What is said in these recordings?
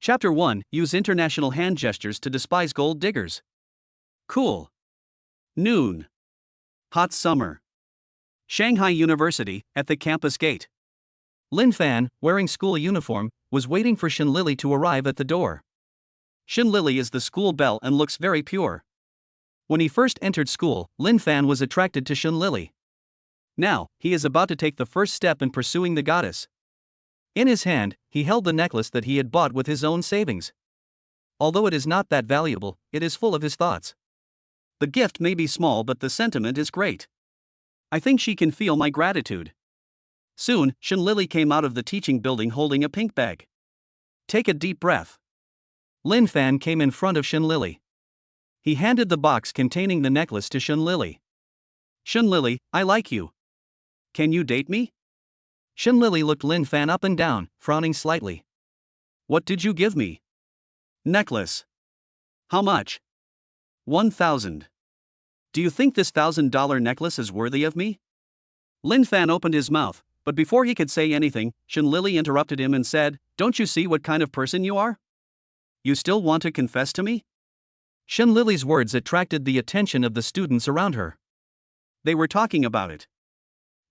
Chapter 1: Use international hand gestures to despise gold diggers. Cool. Noon. Hot summer. Shanghai University, at the campus gate. Lin Fan, wearing school uniform, was waiting for Shen Lili to arrive at the door. Shen Lili is the school belle and looks very pure. When he first entered school, Lin Fan was attracted to Shen Lili. Now, he is about to take the first step in pursuing the goddess. In his hand, he held the necklace that he had bought with his own savings. Although it is not that valuable, it is full of his thoughts. The gift may be small, but the sentiment is great. I think she can feel my gratitude. Soon, Shen Lili came out of the teaching building holding a pink bag. Take a deep breath. Lin Fan came in front of Shen Lili. He handed the box containing the necklace to Shen Lili. Shen Lili, I like you. Can you date me? Shen Lili looked Lin Fan up and down, frowning slightly. What did you give me? Necklace. How much? 1,000. Do you think this $1,000 necklace is worthy of me? Lin Fan opened his mouth, but before he could say anything, Shen Lili interrupted him and said, Don't you see what kind of person you are? You still want to confess to me? Shen Lili's words attracted the attention of the students around her. They were talking about it.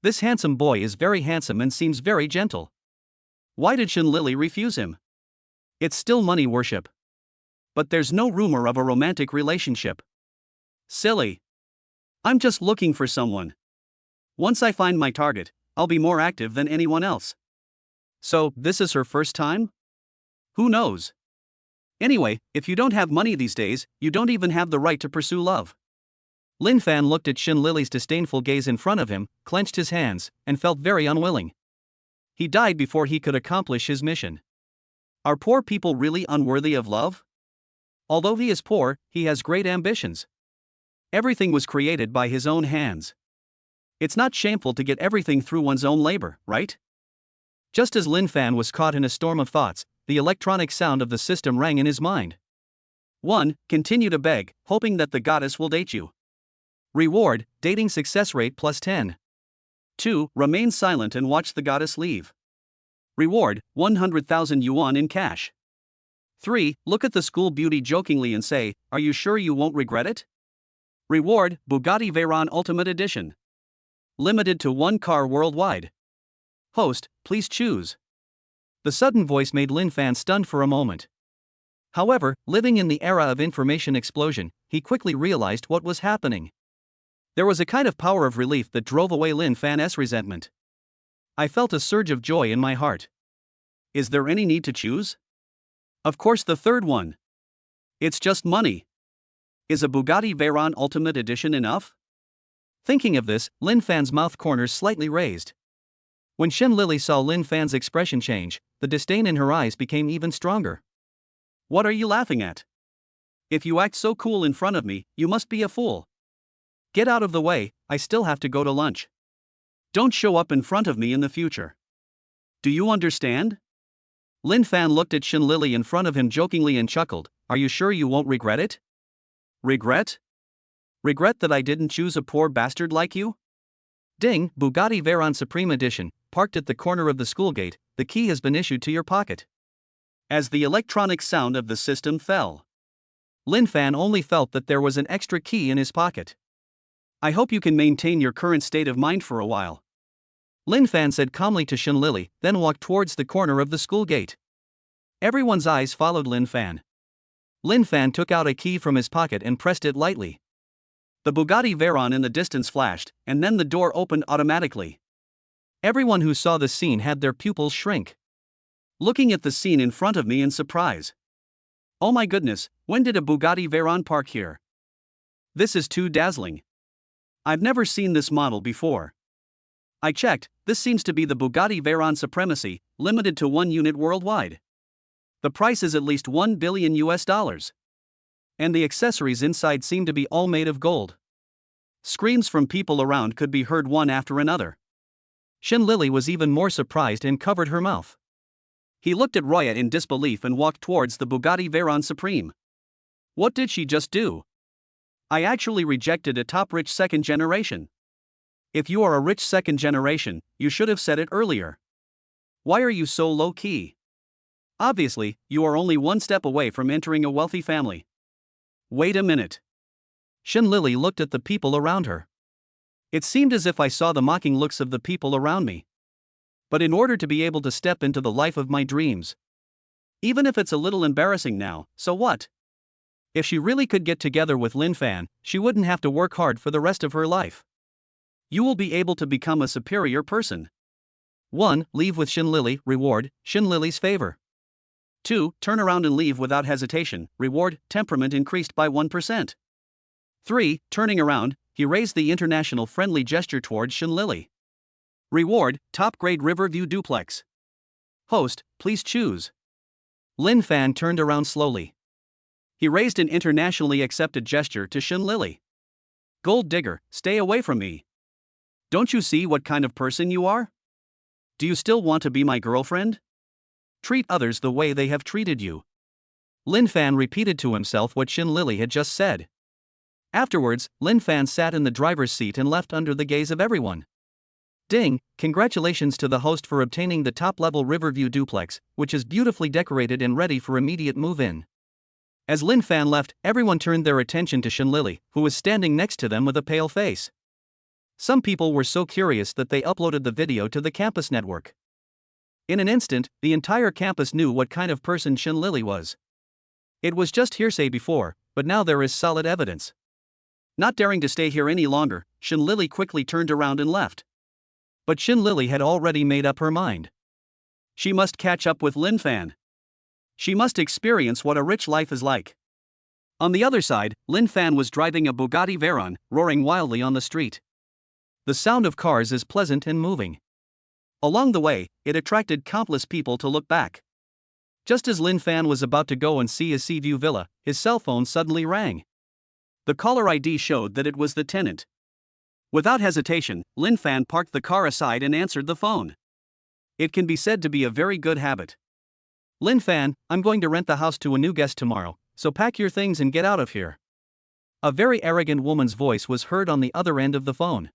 This handsome boy is very handsome and seems very gentle. Why did Shen Lili refuse him? It's still money worship. But there's no rumor of a romantic relationship. Silly. I'm just looking for someone. Once I find my target, I'll be more active than anyone else. So, this is her first time? Who knows? Anyway, if you don't have money these days, you don't even have the right to pursue love. Lin Fan looked at Shen Lili's disdainful gaze in front of him, clenched his hands, and felt very unwilling. He died before he could accomplish his mission. Are poor people really unworthy of love? Although he is poor, he has great ambitions. Everything was created by his own hands. It's not shameful to get everything through one's own labor, right? Just as Lin Fan was caught in a storm of thoughts, the electronic sound of the system rang in his mind. 1. Continue to beg, hoping that the goddess will date you. Reward, dating success rate plus 10. 2. Remain silent and watch the goddess leave. Reward, 100,000 yuan in cash. 3. Look at the school beauty jokingly and say, Are you sure you won't regret it? Reward, Bugatti Veyron Ultimate Edition. Limited to 1 car worldwide. Host, please choose. The sudden voice made Lin Fan stunned for a moment. However, living in the era of information explosion, he quickly realized what was happening. There was a kind of power of relief that drove away Lin Fan's resentment. I felt a surge of joy in my heart. Is there any need to choose? Of course, the third one. It's just money. Is a Bugatti Veyron Ultimate Edition enough? Thinking of this, Lin Fan's mouth corners slightly raised. When Shen Lili saw Lin Fan's expression change, the disdain in her eyes became even stronger. What are you laughing at? If you act so cool in front of me, you must be a fool. Get out of the way, I still have to go to lunch. Don't show up in front of me in the future. Do you understand? Lin Fan looked at Shen Lili in front of him jokingly and chuckled, Are you sure you won't regret it? Regret? Regret that I didn't choose a poor bastard like you? Ding, Bugatti Veyron Supreme Edition, parked at the corner of the school gate, the key has been issued to your pocket. As the electronic sound of the system fell, Lin Fan only felt that there was an extra key in his pocket. I hope you can maintain your current state of mind for a while. Lin Fan said calmly to Shen Lili, then walked towards the corner of the school gate. Everyone's eyes followed Lin Fan. Lin Fan took out a key from his pocket and pressed it lightly. The Bugatti Veyron in the distance flashed, and then the door opened automatically. Everyone who saw the scene had their pupils shrink, looking at the scene in front of me in surprise. Oh my goodness, when did a Bugatti Veyron park here? This is too dazzling. I've never seen this model before. I checked, this seems to be the Bugatti Veyron Supremacy, limited to 1 unit worldwide. The price is at least $1 billion. And the accessories inside seem to be all made of gold. Screams from people around could be heard one after another. Shen Lili was even more surprised and covered her mouth. He looked at Roya in disbelief and walked towards the Bugatti Veyron Supreme. What did she just do? I actually rejected a top rich second generation. If you are a rich second generation, you should have said it earlier. Why are you so low key? Obviously, you are only one step away from entering a wealthy family. Wait a minute. Shin Lily looked at the people around her. It seemed as if I saw the mocking looks of the people around me. But in order to be able to step into the life of my dreams, even if it's a little embarrassing now, so what? If she really could get together with Lin Fan, she wouldn't have to work hard for the rest of her life. You will be able to become a superior person. 1. Leave with Shin Lily, reward, Shin Lily's favor. 2. Turn around and leave without hesitation, reward, temperament increased by 1%. 3. Turning around, he raised the international friendly gesture towards Shin Lily. Reward, top-grade Riverview duplex. Host, please choose. Lin Fan turned around slowly. He raised an internationally accepted gesture to Shin Lily. Gold digger, stay away from me. Don't you see what kind of person you are? Do you still want to be my girlfriend? Treat others the way they have treated you. Lin Fan repeated to himself what Shin Lily had just said. Afterwards, Lin Fan sat in the driver's seat and left under the gaze of everyone. Ding, congratulations to the host for obtaining the top-level Riverview duplex, which is beautifully decorated and ready for immediate move-in. As Lin Fan left, everyone turned their attention to Shin Lily, who was standing next to them with a pale face. Some people were so curious that they uploaded the video to the campus network. In an instant, the entire campus knew what kind of person Shin Lily was. It was just hearsay before, but now there is solid evidence. Not daring to stay here any longer, Shin Lily quickly turned around and left. But Shin Lily had already made up her mind. She must catch up with Lin Fan. She must experience what a rich life is like. On the other side, Lin Fan was driving a Bugatti Veyron, roaring wildly on the street. The sound of cars is pleasant and moving. Along the way, it attracted countless people to look back. Just as Lin Fan was about to go and see his Seaview villa, his cell phone suddenly rang. The caller ID showed that it was the tenant. Without hesitation, Lin Fan parked the car aside and answered the phone. It can be said to be a very good habit. Lin Fan, I'm going to rent the house to a new guest tomorrow, so pack your things and get out of here. A very arrogant woman's voice was heard on the other end of the phone.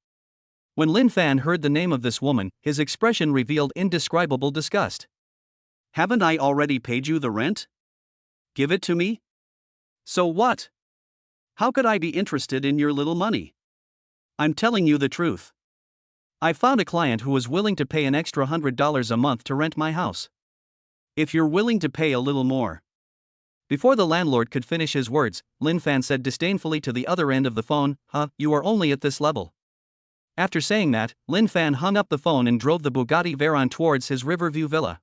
When Lin Fan heard the name of this woman, his expression revealed indescribable disgust. Haven't I already paid you the rent? Give it to me? So what? How could I be interested in your little money? I'm telling you the truth. I found a client who was willing to pay an extra $100 a month to rent my house. If you're willing to pay a little more. Before the landlord could finish his words, Lin Fan said disdainfully to the other end of the phone, you are only at this level. After saying that, Lin Fan hung up the phone and drove the Bugatti Veyron towards his Riverview villa.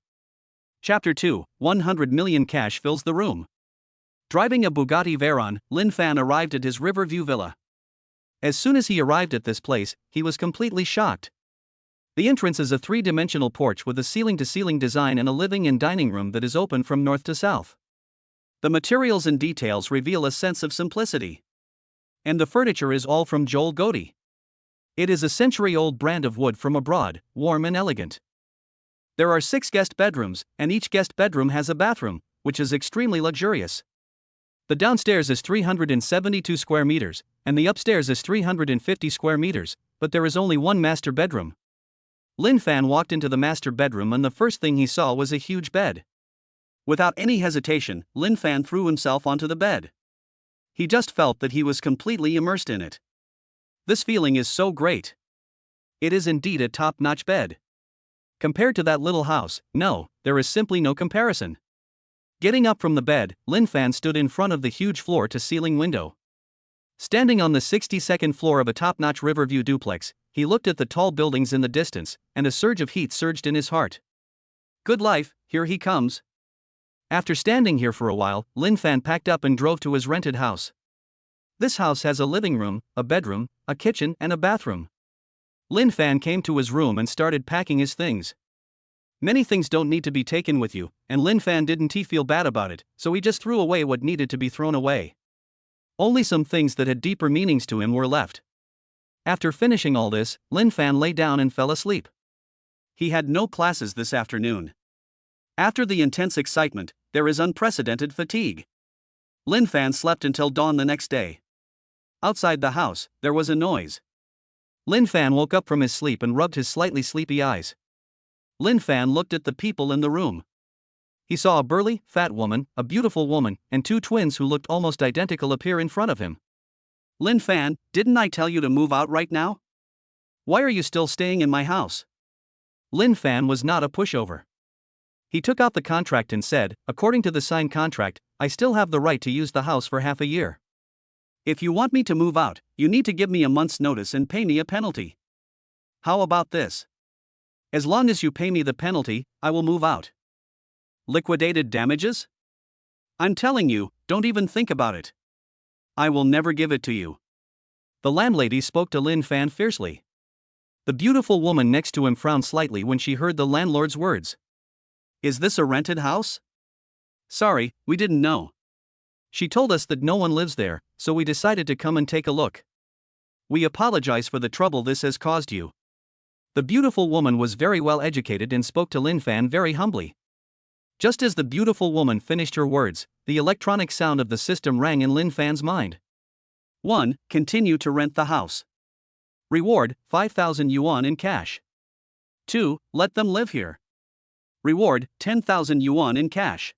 Chapter 2, 100 million cash fills the room. Driving a Bugatti Veyron, Lin Fan arrived at his Riverview villa. As soon as he arrived at this place, he was completely shocked. The entrance is a three-dimensional porch with a ceiling-to-ceiling design and a living and dining room that is open from north to south. The materials and details reveal a sense of simplicity. And the furniture is all from Joel Gotti. It is a century-old brand of wood from abroad, warm and elegant. There are 6 guest bedrooms, and each guest bedroom has a bathroom, which is extremely luxurious. The downstairs is 372 square meters, and the upstairs is 350 square meters, but there is only one master bedroom. Lin Fan walked into the master bedroom and the first thing he saw was a huge bed. Without any hesitation, Lin Fan threw himself onto the bed. He just felt that he was completely immersed in it. This feeling is so great. It is indeed a top-notch bed. Compared to that little house, no, there is simply no comparison. Getting up from the bed, Lin Fan stood in front of the huge floor-to-ceiling window. Standing on the 62nd floor of a top-notch Riverview duplex, he looked at the tall buildings in the distance, and a surge of heat surged in his heart. Good life, here he comes. After standing here for a while, Lin Fan packed up and drove to his rented house. This house has a living room, a bedroom, a kitchen, and a bathroom. Lin Fan came to his room and started packing his things. Many things don't need to be taken with you, and Lin Fan didn't feel bad about it, so he just threw away what needed to be thrown away. Only some things that had deeper meanings to him were left. After finishing all this, Lin Fan lay down and fell asleep. He had no classes this afternoon. After the intense excitement, there is unprecedented fatigue. Lin Fan slept until dawn the next day. Outside the house, there was a noise. Lin Fan woke up from his sleep and rubbed his slightly sleepy eyes. Lin Fan looked at the people in the room. He saw a burly, fat woman, a beautiful woman, and two twins who looked almost identical appear in front of him. Lin Fan, didn't I tell you to move out right now? Why are you still staying in my house? Lin Fan was not a pushover. He took out the contract and said, according to the signed contract, I still have the right to use the house for half a year. If you want me to move out, you need to give me a month's notice and pay me a penalty. How about this? As long as you pay me the penalty, I will move out. Liquidated damages? I'm telling you, don't even think about it. I will never give it to you. The landlady spoke to Lin Fan fiercely. The beautiful woman next to him frowned slightly when she heard the landlord's words. Is this a rented house? Sorry, we didn't know. She told us that no one lives there, so we decided to come and take a look. We apologize for the trouble this has caused you. The beautiful woman was very well educated and spoke to Lin Fan very humbly. Just as the beautiful woman finished her words, the electronic sound of the system rang in Lin Fan's mind. 1. Continue to rent the house. Reward, 5,000 yuan in cash. 2. Let them live here. Reward, 10,000 yuan in cash.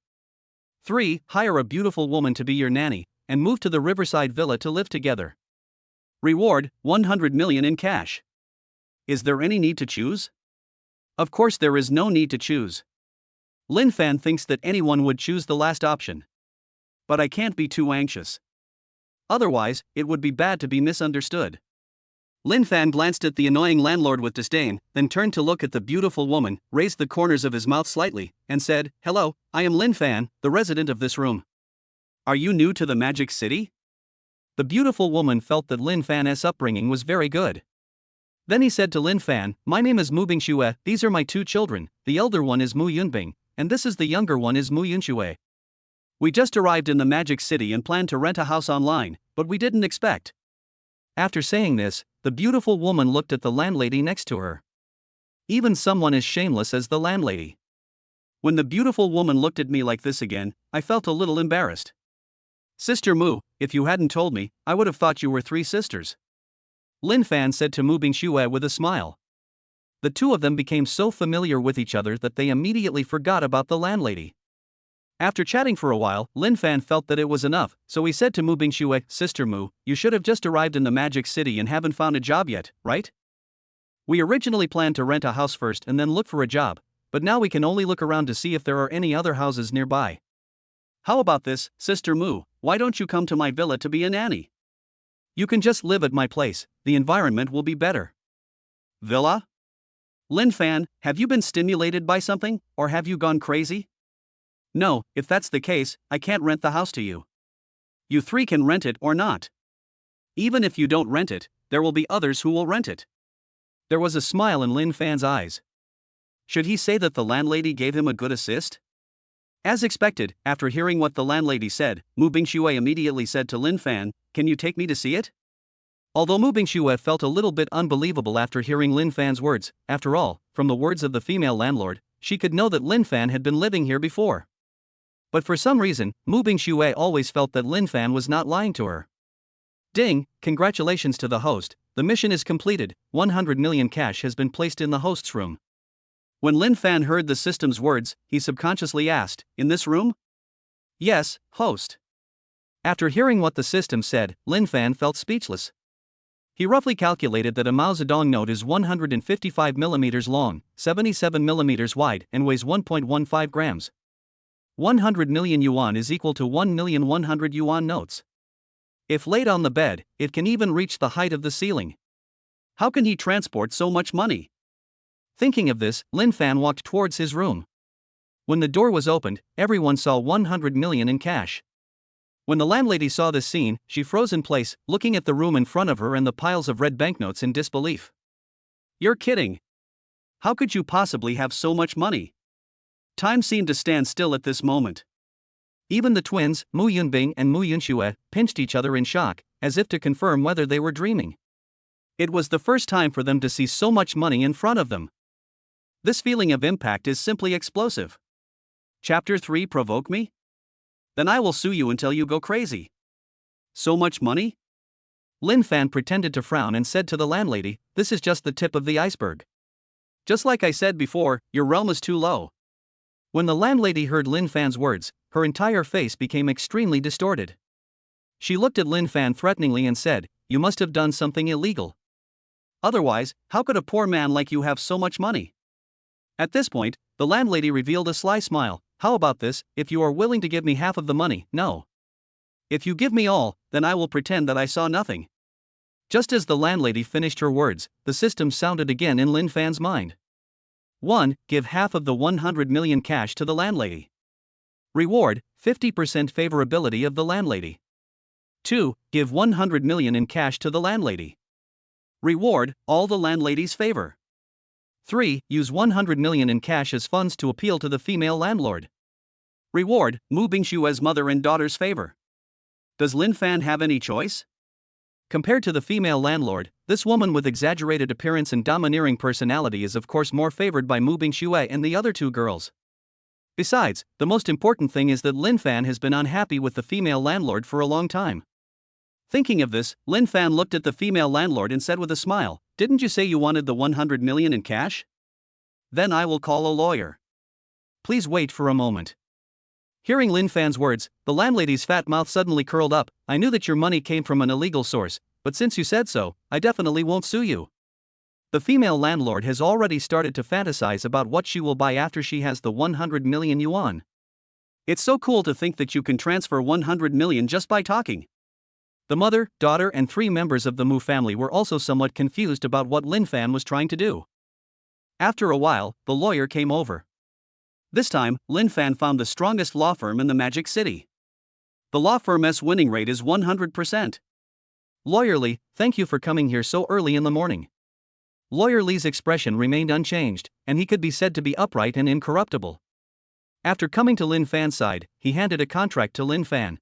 3. Hire a beautiful woman to be your nanny, and move to the riverside villa to live together. Reward, 100 million in cash. Is there any need to choose? Of course there is no need to choose. Lin Fan thinks that anyone would choose the last option. But I can't be too anxious. Otherwise, it would be bad to be misunderstood. Lin Fan glanced at the annoying landlord with disdain, then turned to look at the beautiful woman, raised the corners of his mouth slightly, and said, Hello, I am Lin Fan, the resident of this room. Are you new to the Magic City? The beautiful woman felt that Lin Fan's upbringing was very good. Then he said to Lin Fan, My name is Mu Bingxue, these are my two children, the elder one is Mu Yunbing, and this is the younger one is Mu Yunxue. We just arrived in the Magic City and planned to rent a house online, but we didn't expect. After saying this, the beautiful woman looked at the landlady next to her. Even someone as shameless as the landlady. When the beautiful woman looked at me like this again, I felt a little embarrassed. Sister Mu, if you hadn't told me, I would have thought you were three sisters. Lin Fan said to Mu Bingxue with a smile. The two of them became so familiar with each other that they immediately forgot about the landlady. After chatting for a while, Lin Fan felt that it was enough, so he said to Mu Bingxue, Sister Mu, you should have just arrived in the Magic City and haven't found a job yet, right? We originally planned to rent a house first and then look for a job, but now we can only look around to see if there are any other houses nearby. How about this, Sister Mu, why don't you come to my villa to be a nanny? You can just live at my place, the environment will be better. Villa? Lin Fan, have you been stimulated by something, or have you gone crazy? No, if that's the case, I can't rent the house to you. You three can rent it or not. Even if you don't rent it, there will be others who will rent it. There was a smile in Lin Fan's eyes. Should he say that the landlady gave him a good assist? As expected, after hearing what the landlady said, Mu Bingxue immediately said to Lin Fan, Can you take me to see it? Although Mu Bingxue felt a little bit unbelievable after hearing Lin Fan's words, after all, from the words of the female landlord, she could know that Lin Fan had been living here before. But for some reason, Mu Bingxue always felt that Lin Fan was not lying to her. Ding, congratulations to the host, the mission is completed, 100 million cash has been placed in the host's room. When Lin Fan heard the system's words, he subconsciously asked, In this room? Yes, host. After hearing what the system said, Lin Fan felt speechless. He roughly calculated that a Mao Zedong note is 155 millimeters long, 77 millimeters wide, and weighs 1.15 grams. 100 million yuan is equal to 1,100,000 yuan notes. If laid on the bed, it can even reach the height of the ceiling. How can he transport so much money? Thinking of this, Lin Fan walked towards his room. When the door was opened, everyone saw 100 million in cash. When the landlady saw this scene, she froze in place, looking at the room in front of her and the piles of red banknotes in disbelief. You're kidding. How could you possibly have so much money? Time seemed to stand still at this moment. Even the twins, Mu Yunbing and Mu Yunxue, pinched each other in shock, as if to confirm whether they were dreaming. It was the first time for them to see so much money in front of them. This feeling of impact is simply explosive. Chapter 3 Provoke me? Then I will sue you until you go crazy. So much money? Lin Fan pretended to frown and said to the landlady, This is just the tip of the iceberg. Just like I said before, your realm is too low. When the landlady heard Lin Fan's words, her entire face became extremely distorted. She looked at Lin Fan threateningly and said, "You must have done something illegal. Otherwise, how could a poor man like you have so much money?" At this point, the landlady revealed a sly smile. "How about this, if you are willing to give me half of the money? No. If you give me all, then I will pretend that I saw nothing." Just as the landlady finished her words, the system sounded again in Lin Fan's mind. 1. Give half of the 100 million cash to the landlady. Reward, 50% favorability of the landlady. 2. Give 100 million in cash to the landlady. Reward, all the landlady's favor. 3. Use 100 million in cash as funds to appeal to the female landlord. Reward, Mu Bingshue's mother and daughter's favor. Does Lin Fan have any choice? Compared to the female landlord, this woman with exaggerated appearance and domineering personality is of course more favored by Mu Bingshue and the other two girls. Besides, the most important thing is that Lin Fan has been unhappy with the female landlord for a long time. Thinking of this, Lin Fan looked at the female landlord and said with a smile, "Didn't you say you wanted the 100 million in cash? Then I will call a lawyer. Please wait for a moment." Hearing Lin Fan's words, the landlady's fat mouth suddenly curled up. "I knew that your money came from an illegal source, but since you said so, I definitely won't sue you." The female landlord has already started to fantasize about what she will buy after she has the 100 million yuan. It's so cool to think that you can transfer 100 million just by talking. The mother, daughter, and 3 members of the Mu family were also somewhat confused about what Lin Fan was trying to do. After a while, the lawyer came over. This time, Lin Fan found the strongest law firm in the Magic City. The law firm's winning rate is 100%. "Lawyer Li, thank you for coming here so early in the morning." Lawyer Li's expression remained unchanged, and he could be said to be upright and incorruptible. After coming to Lin Fan's side, he handed a contract to Lin Fan.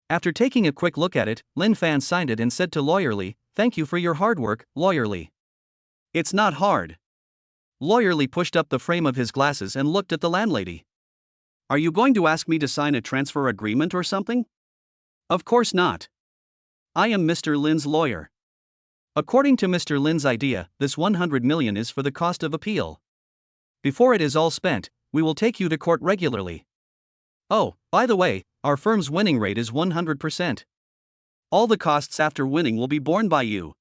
After taking a quick look at it, Lin Fan signed it and said to Lawyer Li, "Thank you for your hard work, Lawyer Li." "It's not hard." Lawyer Li pushed up the frame of his glasses and looked at the landlady. "Are you going to ask me to sign a transfer agreement or something?" "Of course not. I am Mr. Lin's lawyer. According to Mr. Lin's idea, this 100 million is for the cost of appeal. Before it is all spent, we will take you to court regularly. Oh, by the way, our firm's winning rate is 100%. All the costs after winning will be borne by you.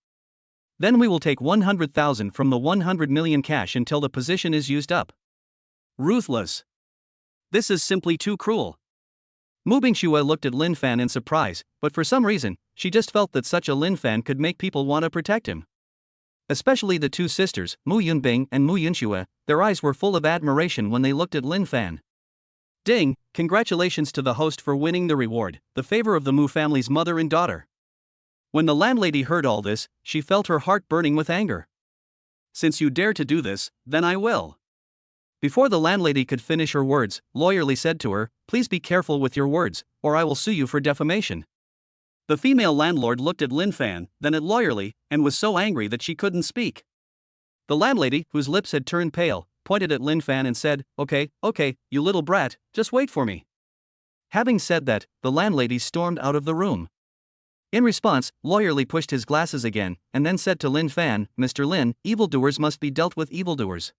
Then we will take 100,000 from the 100 million cash until the position is used up." Ruthless. This is simply too cruel. Mu Bingshue looked at Lin Fan in surprise, but for some reason, she just felt that such a Lin Fan could make people want to protect him. Especially the 2 sisters, Mu Yunbing and Mu Yunxue, their eyes were full of admiration when they looked at Lin Fan. Ding, congratulations to the host for winning the reward, the favor of the Mu family's mother and daughter. When the landlady heard all this, she felt her heart burning with anger. "Since you dare to do this, then I will." Before the landlady could finish her words, Lawyer Li said to her, "Please be careful with your words, or I will sue you for defamation." The female landlord looked at Lin Fan, then at Lawyer Li, and was so angry that she couldn't speak. The landlady, whose lips had turned pale, pointed at Lin Fan and said, Okay, you little brat, just wait for me." Having said that, the landlady stormed out of the room. In response, Lawyer Li pushed his glasses again, and then said to Lin Fan, "Mr. Lin, evildoers must be dealt with evildoers."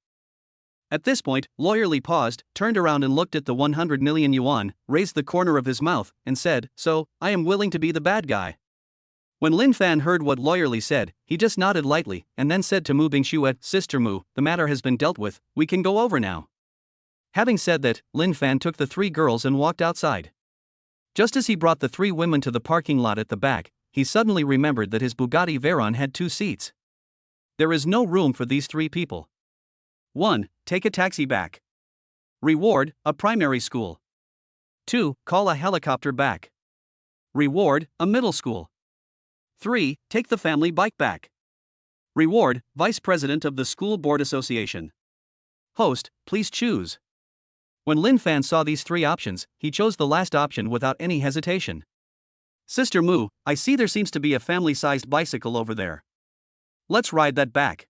At this point, Lawyer Li paused, turned around and looked at the 100 million yuan, raised the corner of his mouth, and said, "So, I am willing to be the bad guy." When Lin Fan heard what Lawyer Li said, he just nodded lightly, and then said to Mu Bingshue, "Sister Mu, the matter has been dealt with, we can go over now." Having said that, Lin Fan took the 3 girls and walked outside. Just as he brought the 3 women to the parking lot at the back, he suddenly remembered that his Bugatti Veyron had 2 seats. There is no room for these 3 people. 1. Take a taxi back. Reward, a primary school. 2. Call a helicopter back. Reward, a middle school. 3. Take the family bike back. Reward, Vice President of the School Board Association. Host, please choose. When Lin Fan saw these 3 options, he chose the last option without any hesitation. "Sister Mu, I see there seems to be a family-sized bicycle over there. Let's ride that back.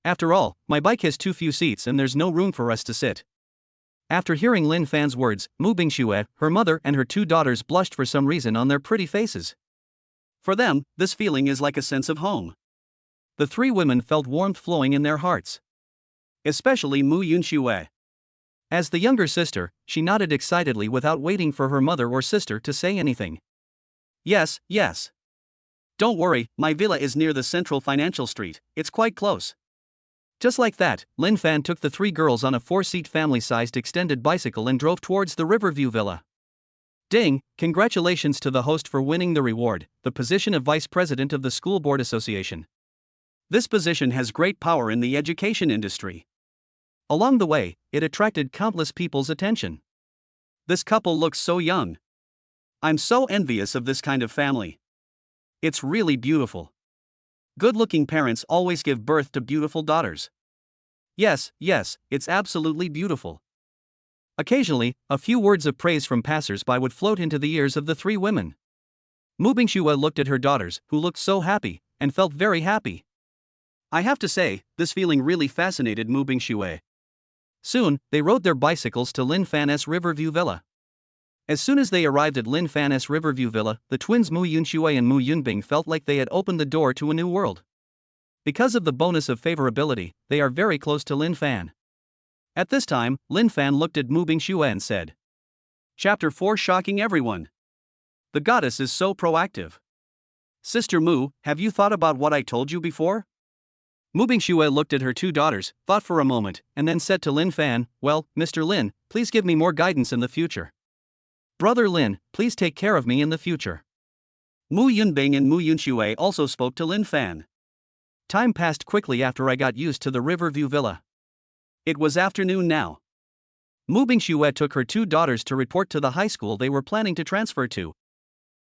After all, my bike has too few seats and there's no room for us to sit." After hearing Lin Fan's words, Mu Bingshue, her mother and her 2 daughters blushed for some reason on their pretty faces. For them, this feeling is like a sense of home. The 3 women felt warmth flowing in their hearts. Especially Mu Yunxue. As the younger sister, she nodded excitedly without waiting for her mother or sister to say anything. Yes, yes. Don't worry, my villa is near the central financial street, it's quite close. Just like that, Lin Fan took the three girls on a four-seat family-sized extended bicycle and drove towards the Riverview Villa. Ding, congratulations to the host for winning the reward, the position of Vice President of the School Board Association. This position has great power in the education industry. Along the way, it attracted countless people's attention. This couple looks so young. I'm so envious of this kind of family. It's really beautiful. Good-looking parents always give birth to beautiful daughters. Yes, it's absolutely beautiful. Occasionally, a few words of praise from passers-by would float into the ears of the three women. Mu Bingxue looked at her daughters, who looked so happy, and felt very happy. I have to say, this feeling really fascinated Mu Bingxue. Soon, they rode their bicycles to Lin Fan's Riverview Villa. As soon as they arrived at Lin Fan's Riverview Villa, the twins Mu Yunxue and Mu Yunbing felt like they had opened the door to a new world. Because of the bonus of favorability, they are very close to Lin Fan. At this time, Lin Fan looked at Mu Bingxue and said, Chapter 4 Shocking everyone. The goddess is so proactive. Sister Mu, have you thought about what I told you before? Mu Bingxue looked at her two daughters, thought for a moment, and then said to Lin Fan, Well, Mr. Lin, please give me more guidance in the future. Brother Lin, please take care of me in the future. Mu Yunbing and Mu Yunxue also spoke to Lin Fan. Time passed quickly after I got used to the Riverview Villa. It was afternoon now. Mu Bingxue took her two daughters to report to the high school they were planning to transfer to.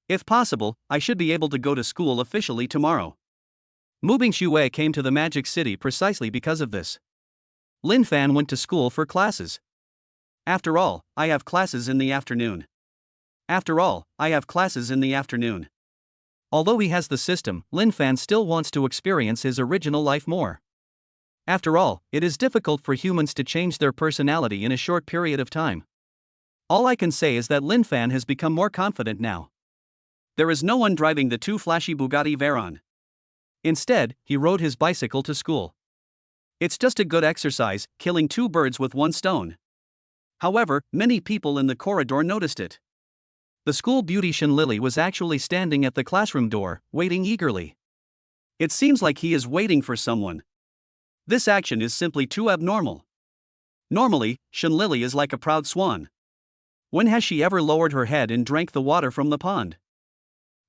If possible, I should be able to go to school officially tomorrow. Mu Bingxue came to the Magic City precisely because of this. Lin Fan went to school for classes. After all, I have classes in the afternoon. Although he has the system, Lin Fan still wants to experience his original life more. After all, it is difficult for humans to change their personality in a short period of time. All I can say is that Lin Fan has become more confident now. There is no one driving the two flashy Bugatti Veyron. Instead, he rode his bicycle to school. It's just a good exercise, killing two birds with one stone. However, many people in the corridor noticed it. The school beautician Lily was actually standing at the classroom door, waiting eagerly. It seems like he is waiting for someone. This action is simply too abnormal. Normally, Shen Lily is like a proud swan. When has she ever lowered her head and drank the water from the pond?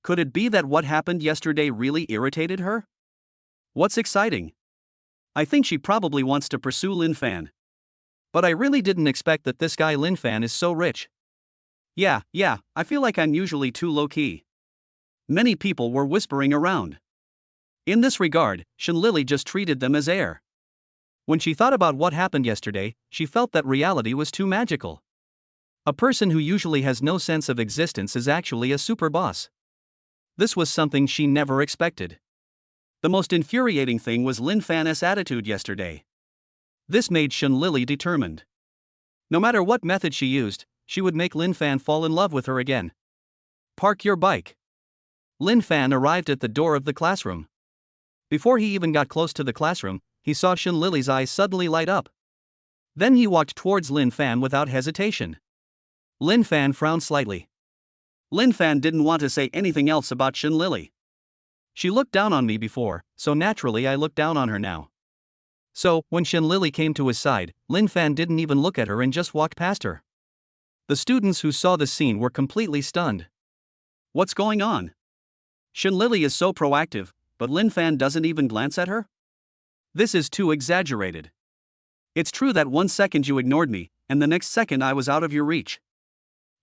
Could it be that what happened yesterday really irritated her? What's exciting? I think she probably wants to pursue Lin Fan. But I really didn't expect that this guy Lin Fan is so rich. Yeah, I feel like I'm usually too low-key. Many people were whispering around. In this regard, Shen Lily just treated them as air. When she thought about what happened yesterday, she felt that reality was too magical. A person who usually has no sense of existence is actually a super boss. This was something she never expected. The most infuriating thing was Lin Fan's attitude yesterday. This made Shen Lily determined. No matter what method she used, she would make Lin Fan fall in love with her again. Park your bike. Lin Fan arrived at the door of the classroom. Before he even got close to the classroom, he saw Shen Lily's eyes suddenly light up. Then he walked towards Lin Fan without hesitation. Lin Fan frowned slightly. Lin Fan didn't want to say anything else about Shen Lily. She looked down on me before, so naturally I looked down on her now. So, when Shen Lily came to his side, Lin Fan didn't even look at her and just walked past her. The students who saw the scene were completely stunned. What's going on? Shen Lily is so proactive, but Lin Fan doesn't even glance at her? This is too exaggerated. It's true that 1 second you ignored me, and the next second I was out of your reach.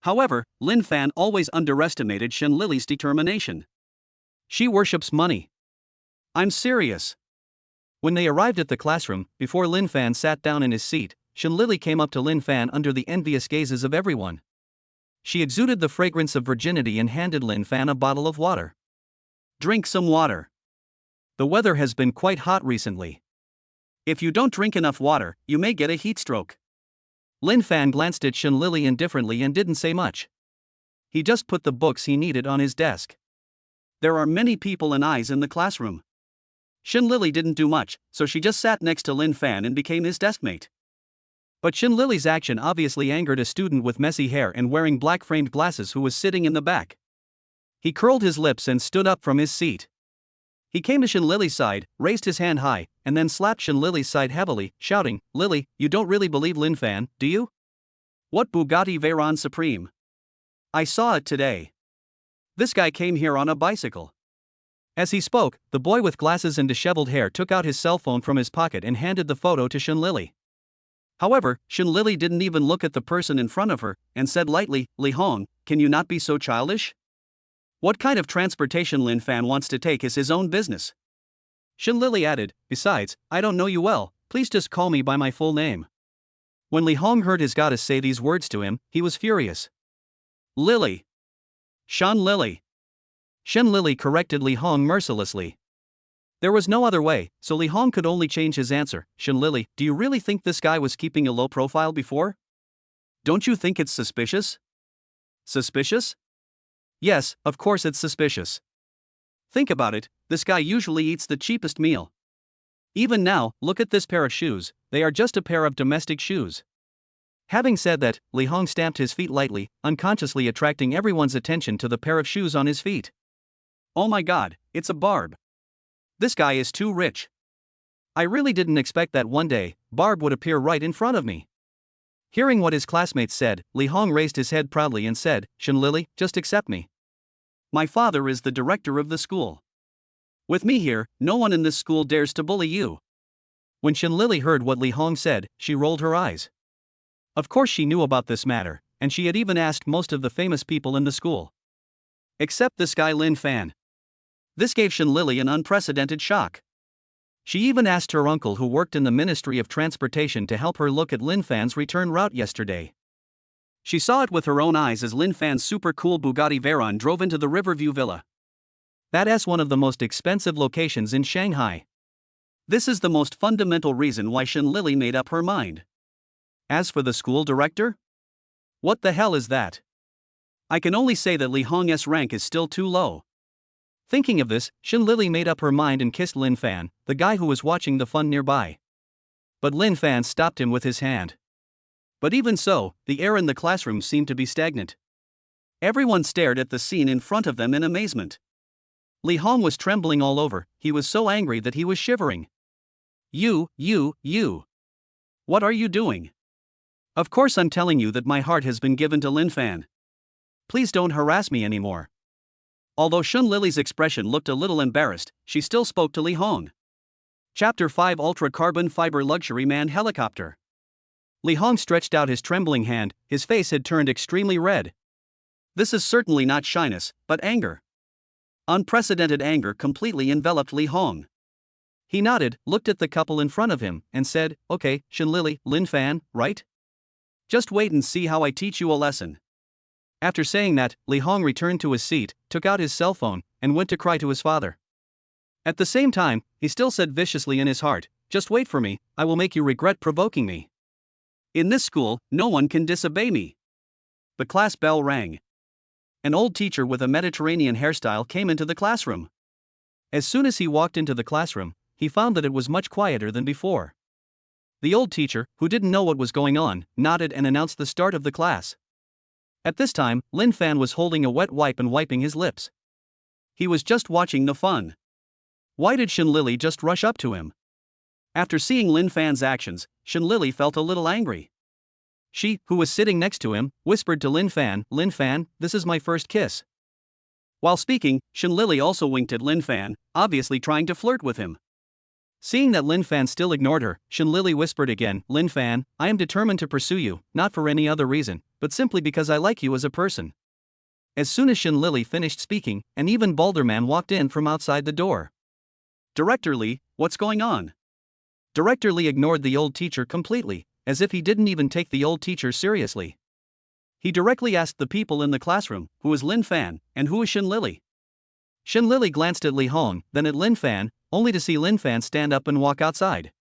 However, Lin Fan always underestimated Shen Lily's determination. She worships money. I'm serious. When they arrived at the classroom, before Lin Fan sat down in his seat, Shen Lily came up to Lin Fan under the envious gazes of everyone. She exuded the fragrance of virginity and handed Lin Fan a bottle of water. Drink some water. The weather has been quite hot recently. If you don't drink enough water, you may get a heat stroke. Lin Fan glanced at Shen Lily indifferently and didn't say much. He just put the books he needed on his desk. There are many people and eyes in the classroom. Shen Lily didn't do much, so she just sat next to Lin Fan and became his deskmate. But Shin Lily's action obviously angered a student with messy hair and wearing black framed glasses who was sitting in the back. He curled his lips and stood up from his seat. He came to Shin Lily's side, raised his hand high, and then slapped Shin Lily's side heavily, shouting, "Lily, you don't really believe Lin Fan, do you? What Bugatti Veyron Supreme? I saw it today. This guy came here on a bicycle." As he spoke, the boy with glasses and disheveled hair took out his cell phone from his pocket and handed the photo to Shin Lily. However, Shin Lily didn't even look at the person in front of her, and said lightly, "Li Hong, can you not be so childish? What kind of transportation Lin Fan wants to take is his own business." Shin Lily added, "Besides, I don't know you well, please just call me by my full name." When Li Hong heard his goddess say these words to him, he was furious. "Lily. Shan Lily." Shin Lily corrected Li Hong mercilessly. There was no other way, so Li Hong could only change his answer. "Shin Lily, do you really think this guy was keeping a low profile before? Don't you think it's suspicious?" "Suspicious? Yes, of course it's suspicious. Think about it, this guy usually eats the cheapest meal. Even now, look at this pair of shoes, they are just a pair of domestic shoes." Having said that, Li Hong stamped his feet lightly, unconsciously attracting everyone's attention to the pair of shoes on his feet. "Oh my god, it's a Barb. This guy is too rich. I really didn't expect that one day, Barb would appear right in front of me." Hearing what his classmates said, Li Hong raised his head proudly and said, "Shin Lily, just accept me. My father is the director of the school. With me here, no one in this school dares to bully you." When Shin Lily heard what Li Hong said, she rolled her eyes. Of course she knew about this matter, and she had even asked most of the famous people in the school. Except this guy Lin Fan. This gave Shin Lily an unprecedented shock. She even asked her uncle who worked in the Ministry of Transportation to help her look at Lin Fan's return route yesterday. She saw it with her own eyes as Lin Fan's super cool Bugatti Veyron drove into the Riverview Villa. That's one of the most expensive locations in Shanghai. This is the most fundamental reason why Shin Lily made up her mind. As for the school director? What the hell is that? I can only say that Li Hong's rank is still too low. Thinking of this, Shin Lily made up her mind and kissed Lin Fan, the guy who was watching the fun nearby. But Lin Fan stopped him with his hand. But even so, the air in the classroom seemed to be stagnant. Everyone stared at the scene in front of them in amazement. Li Hong was trembling all over, he was so angry that he was shivering. You. What are you doing? Of course I'm telling you that my heart has been given to Lin Fan. Please don't harass me anymore." Although Shin Lily's expression looked a little embarrassed, she still spoke to Li Hong. Chapter 5 Ultra Carbon Fiber Luxury Man Helicopter. Li Hong stretched out his trembling hand, his face had turned extremely red. This is certainly not shyness, but anger. Unprecedented anger completely enveloped Li Hong. He nodded, looked at the couple in front of him, and said, "Okay, Shin Lily, Lin Fan, right? Just wait and see how I teach you a lesson." After saying that, Li Hong returned to his seat, took out his cell phone, and went to cry to his father. At the same time, he still said viciously in his heart, "Just wait for me, I will make you regret provoking me. In this school, no one can disobey me." The class bell rang. An old teacher with a Mediterranean hairstyle came into the classroom. As soon as he walked into the classroom, he found that it was much quieter than before. The old teacher, who didn't know what was going on, nodded and announced the start of the class. At this time, Lin Fan was holding a wet wipe and wiping his lips. He was just watching the fun. Why did Shin Lily just rush up to him? After seeing Lin Fan's actions, Shin Lily felt a little angry. She, who was sitting next to him, whispered to Lin Fan, "Lin Fan, this is my first kiss." While speaking, Shin Lily also winked at Lin Fan, obviously trying to flirt with him. Seeing that Lin Fan still ignored her, Shin Lily whispered again, "Lin Fan, I am determined to pursue you, not for any other reason, but simply because I like you as a person." As soon as Shin Lily finished speaking, an even balder man walked in from outside the door. "Director Lee, what's going on?" Director Lee ignored the old teacher completely, as if he didn't even take the old teacher seriously. He directly asked the people in the classroom, "Who is Lin Fan, and who is Shin Lily?" Shin Lily glanced at Li Hong, then at Lin Fan, only to see Lin Fan stand up and walk outside.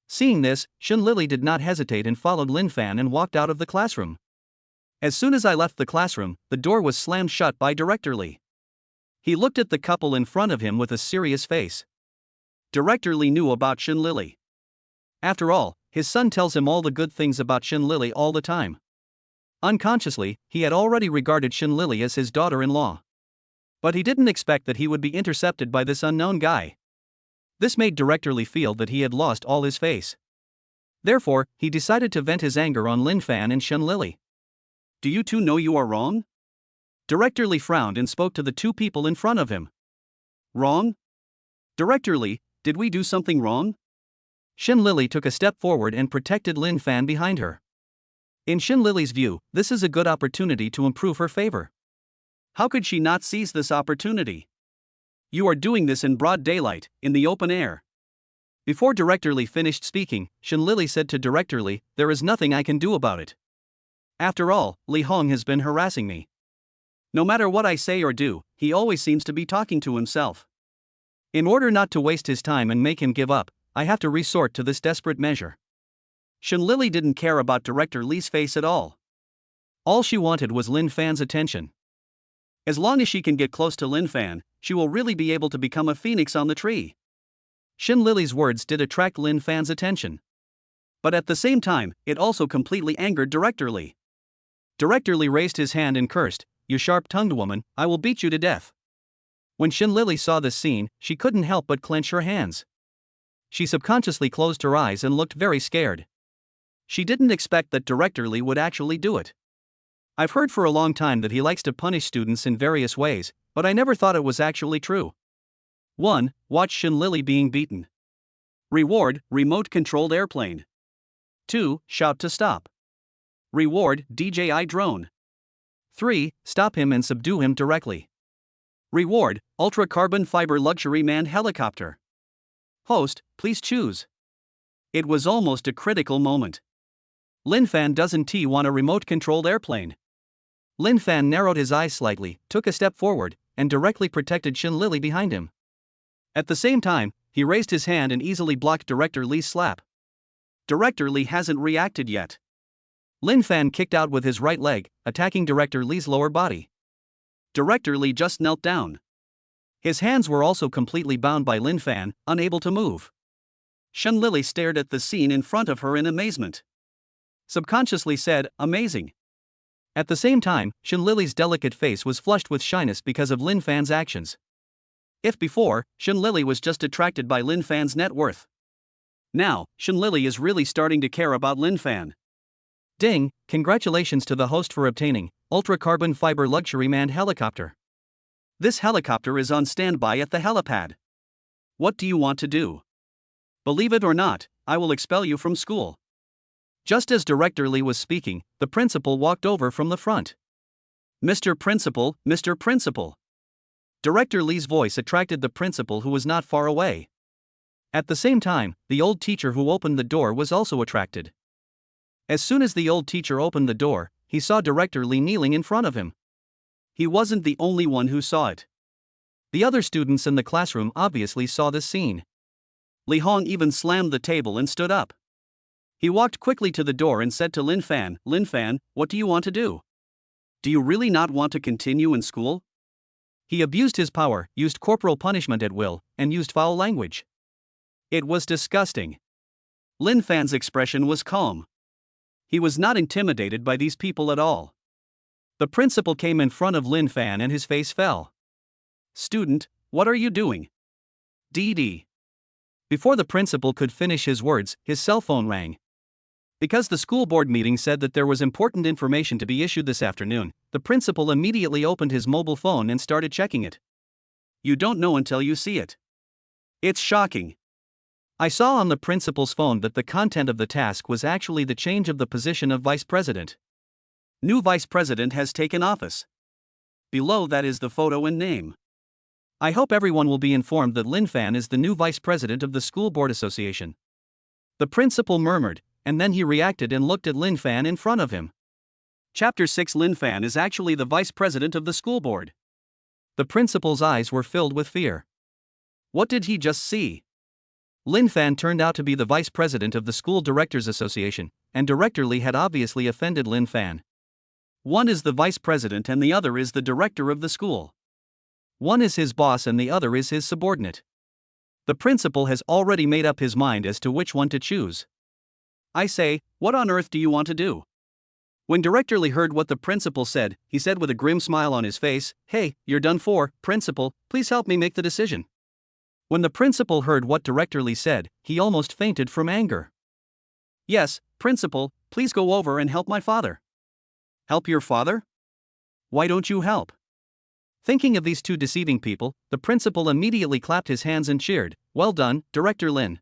Seeing this, Shin Lily did not hesitate and followed Lin Fan and walked out of the classroom. As soon as I left the classroom, the door was slammed shut by Director Lee. He looked at the couple in front of him with a serious face. Director Lee knew about Shin Lily. After all, His son tells him all the good things about Shin Lily all the time. Unconsciously, he had already regarded Shin Lily as his daughter-in-law. But he didn't expect that he would be intercepted by this unknown guy. This made Director Lee feel that he had lost all his face. Therefore, he decided to vent his anger on Lin Fan and Shin Lily. Do you two know you are wrong? Director Lee frowned and spoke to the two people in front of him. Wrong? Director Lee, did we do something wrong? Shin Lily took a step forward and protected Lin Fan behind her. In Shin Lily's view, this is a good opportunity to improve her favor. How could she not seize this opportunity? You are doing this in broad daylight, in the open air. Before Director Lee finished speaking, Shin Lily said to Director Lee, there is nothing I can do about it. After all, Li Hong has been harassing me. No matter what I say or do, he always seems to be talking to himself. In order not to waste his time and make him give up, I have to resort to this desperate measure. Shin Lily didn't care about Director Lee's face at all. All she wanted was Lin Fan's attention. As long as she can get close to Lin Fan, she will really be able to become a phoenix on the tree. Shin Lily's words did attract Lin Fan's attention. But at the same time, it also completely angered Director Lee. Director Lee raised his hand and cursed, "You sharp-tongued woman, I will beat you to death." When Shin Lily saw this scene, she couldn't help but clench her hands. She subconsciously closed her eyes and looked very scared. She didn't expect that Director Lee would actually do it. I've heard for a long time that he likes to punish students in various ways, but I never thought it was actually true. 1. Watch Shin Lily being beaten. Reward, remote-controlled airplane. 2. Shout to stop. Reward, DJI drone. 3. Stop him and subdue him directly. Reward, ultra-carbon fiber luxury manned helicopter. Host, please choose. It was almost a critical moment. Lin Fan doesn't want a remote-controlled airplane. Lin Fan narrowed his eyes slightly, took a step forward, and directly protected Shin Lily behind him. At the same time, he raised his hand and easily blocked Director Lee's slap. Director Lee hasn't reacted yet. Lin Fan kicked out with his right leg, attacking Director Lee's lower body. Director Lee just knelt down. His hands were also completely bound by Lin Fan, unable to move. Shin Lily stared at the scene in front of her in amazement. Subconsciously said, "Amazing." At the same time, Shin Lily's delicate face was flushed with shyness because of Lin Fan's actions. If before, Shin Lily was just attracted by Lin Fan's net worth. Now, Shin Lily is really starting to care about Lin Fan. Ding, congratulations to the host for obtaining ultra-carbon fiber luxury manned helicopter. This helicopter is on standby at the helipad. What do you want to do? Believe it or not, I will expel you from school. Just as Director Lee was speaking, the principal walked over from the front. Mr. Principal, Mr. Principal. Director Lee's voice attracted the principal, who was not far away. At the same time, the old teacher who opened the door was also attracted. As soon as the old teacher opened the door, he saw Director Lee kneeling in front of him. He wasn't the only one who saw it. The other students in the classroom obviously saw this scene. Li Hong even slammed the table and stood up. He walked quickly to the door and said to Lin Fan, "Lin Fan, what do you want to do? Do you really not want to continue in school?" He abused his power, used corporal punishment at will, and used foul language. It was disgusting. Lin Fan's expression was calm. He was not intimidated by these people at all. The principal came in front of Lin Fan and his face fell. "Student, what are you doing?" "DD." Before the principal could finish his words, his cell phone rang. Because the school board meeting said that there was important information to be issued this afternoon, the principal immediately opened his mobile phone and started checking it. You don't know until you see it. It's shocking. I saw on the principal's phone that the content of the task was actually the change of the position of vice president. New vice president has taken office. Below that is the photo and name. I hope everyone will be informed that Lin Fan is the new vice president of the school board association. The principal murmured, and then he reacted and looked at Lin Fan in front of him. Chapter 6. Lin Fan is actually the vice president of the school board. The principal's eyes were filled with fear. What did he just see? Lin Fan turned out to be the vice president of the school directors association, and Director Lee had obviously offended Lin Fan. One is the vice president and the other is the director of the school. One is his boss and the other is his subordinate. The principal has already made up his mind as to which one to choose. I say, what on earth do you want to do? When Director Lee heard what the principal said, he said with a grim smile on his face, "Hey, you're done for, principal, please help me make the decision." When the principal heard what Director Lee said, he almost fainted from anger. "Yes, principal, please go over and help my father." "Help your father? Why don't you help?" Thinking of these two deceiving people, the principal immediately clapped his hands and cheered, "Well done, Director Lin.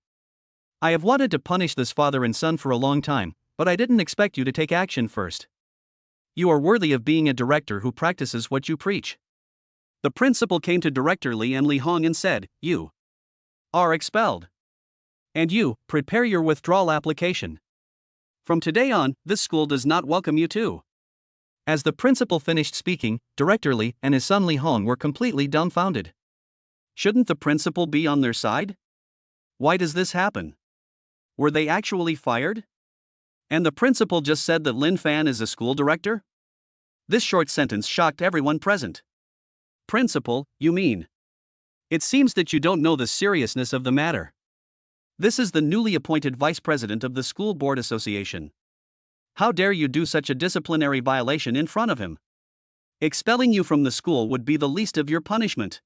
I have wanted to punish this father and son for a long time, but I didn't expect you to take action first. You are worthy of being a director who practices what you preach." The principal came to Director Lee and Li Hong and said, "You are expelled. And you, prepare your withdrawal application. From today on, this school does not welcome you too." As the principal finished speaking, Director Lee and his son Li Hong were completely dumbfounded. Shouldn't the principal be on their side? Why does this happen? Were they actually fired? And the principal just said that Lin Fan is a school director? This short sentence shocked everyone present. "Principal, you mean? It seems that you don't know the seriousness of the matter. This is the newly appointed vice president of the School Board Association. How dare you do such a disciplinary violation in front of him? Expelling you from the school would be the least of your punishment."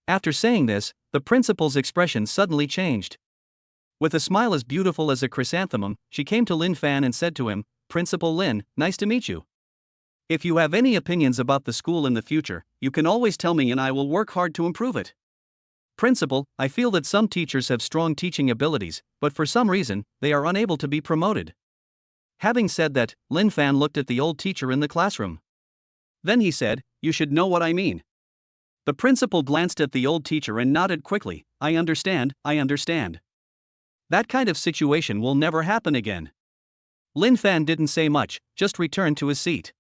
After saying this, the principal's expression suddenly changed. With a smile as beautiful as a chrysanthemum, she came to Lin Fan and said to him, "Principal Lin, nice to meet you. If you have any opinions about the school in the future, you can always tell me and I will work hard to improve it. Principal, I feel that some teachers have strong teaching abilities, but for some reason, they are unable to be promoted." Having said that, Lin Fan looked at the old teacher in the classroom. Then he said, "You should know what I mean." The principal glanced at the old teacher and nodded quickly, I understand. That kind of situation will never happen again." Lin Fan didn't say much, just returned to his seat.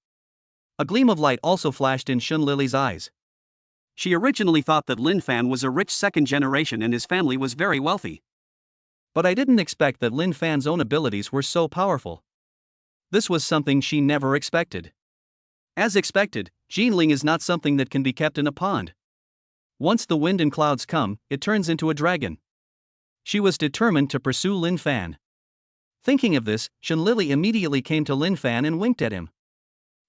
A gleam of light also flashed in Shun Lily's eyes. She originally thought that Lin Fan was a rich second generation and his family was very wealthy. But I didn't expect that Lin Fan's own abilities were so powerful. This was something she never expected. As expected, Jinling is not something that can be kept in a pond. Once the wind and clouds come, it turns into a dragon. She was determined to pursue Lin Fan. Thinking of this, Shun Lily immediately came to Lin Fan and winked at him.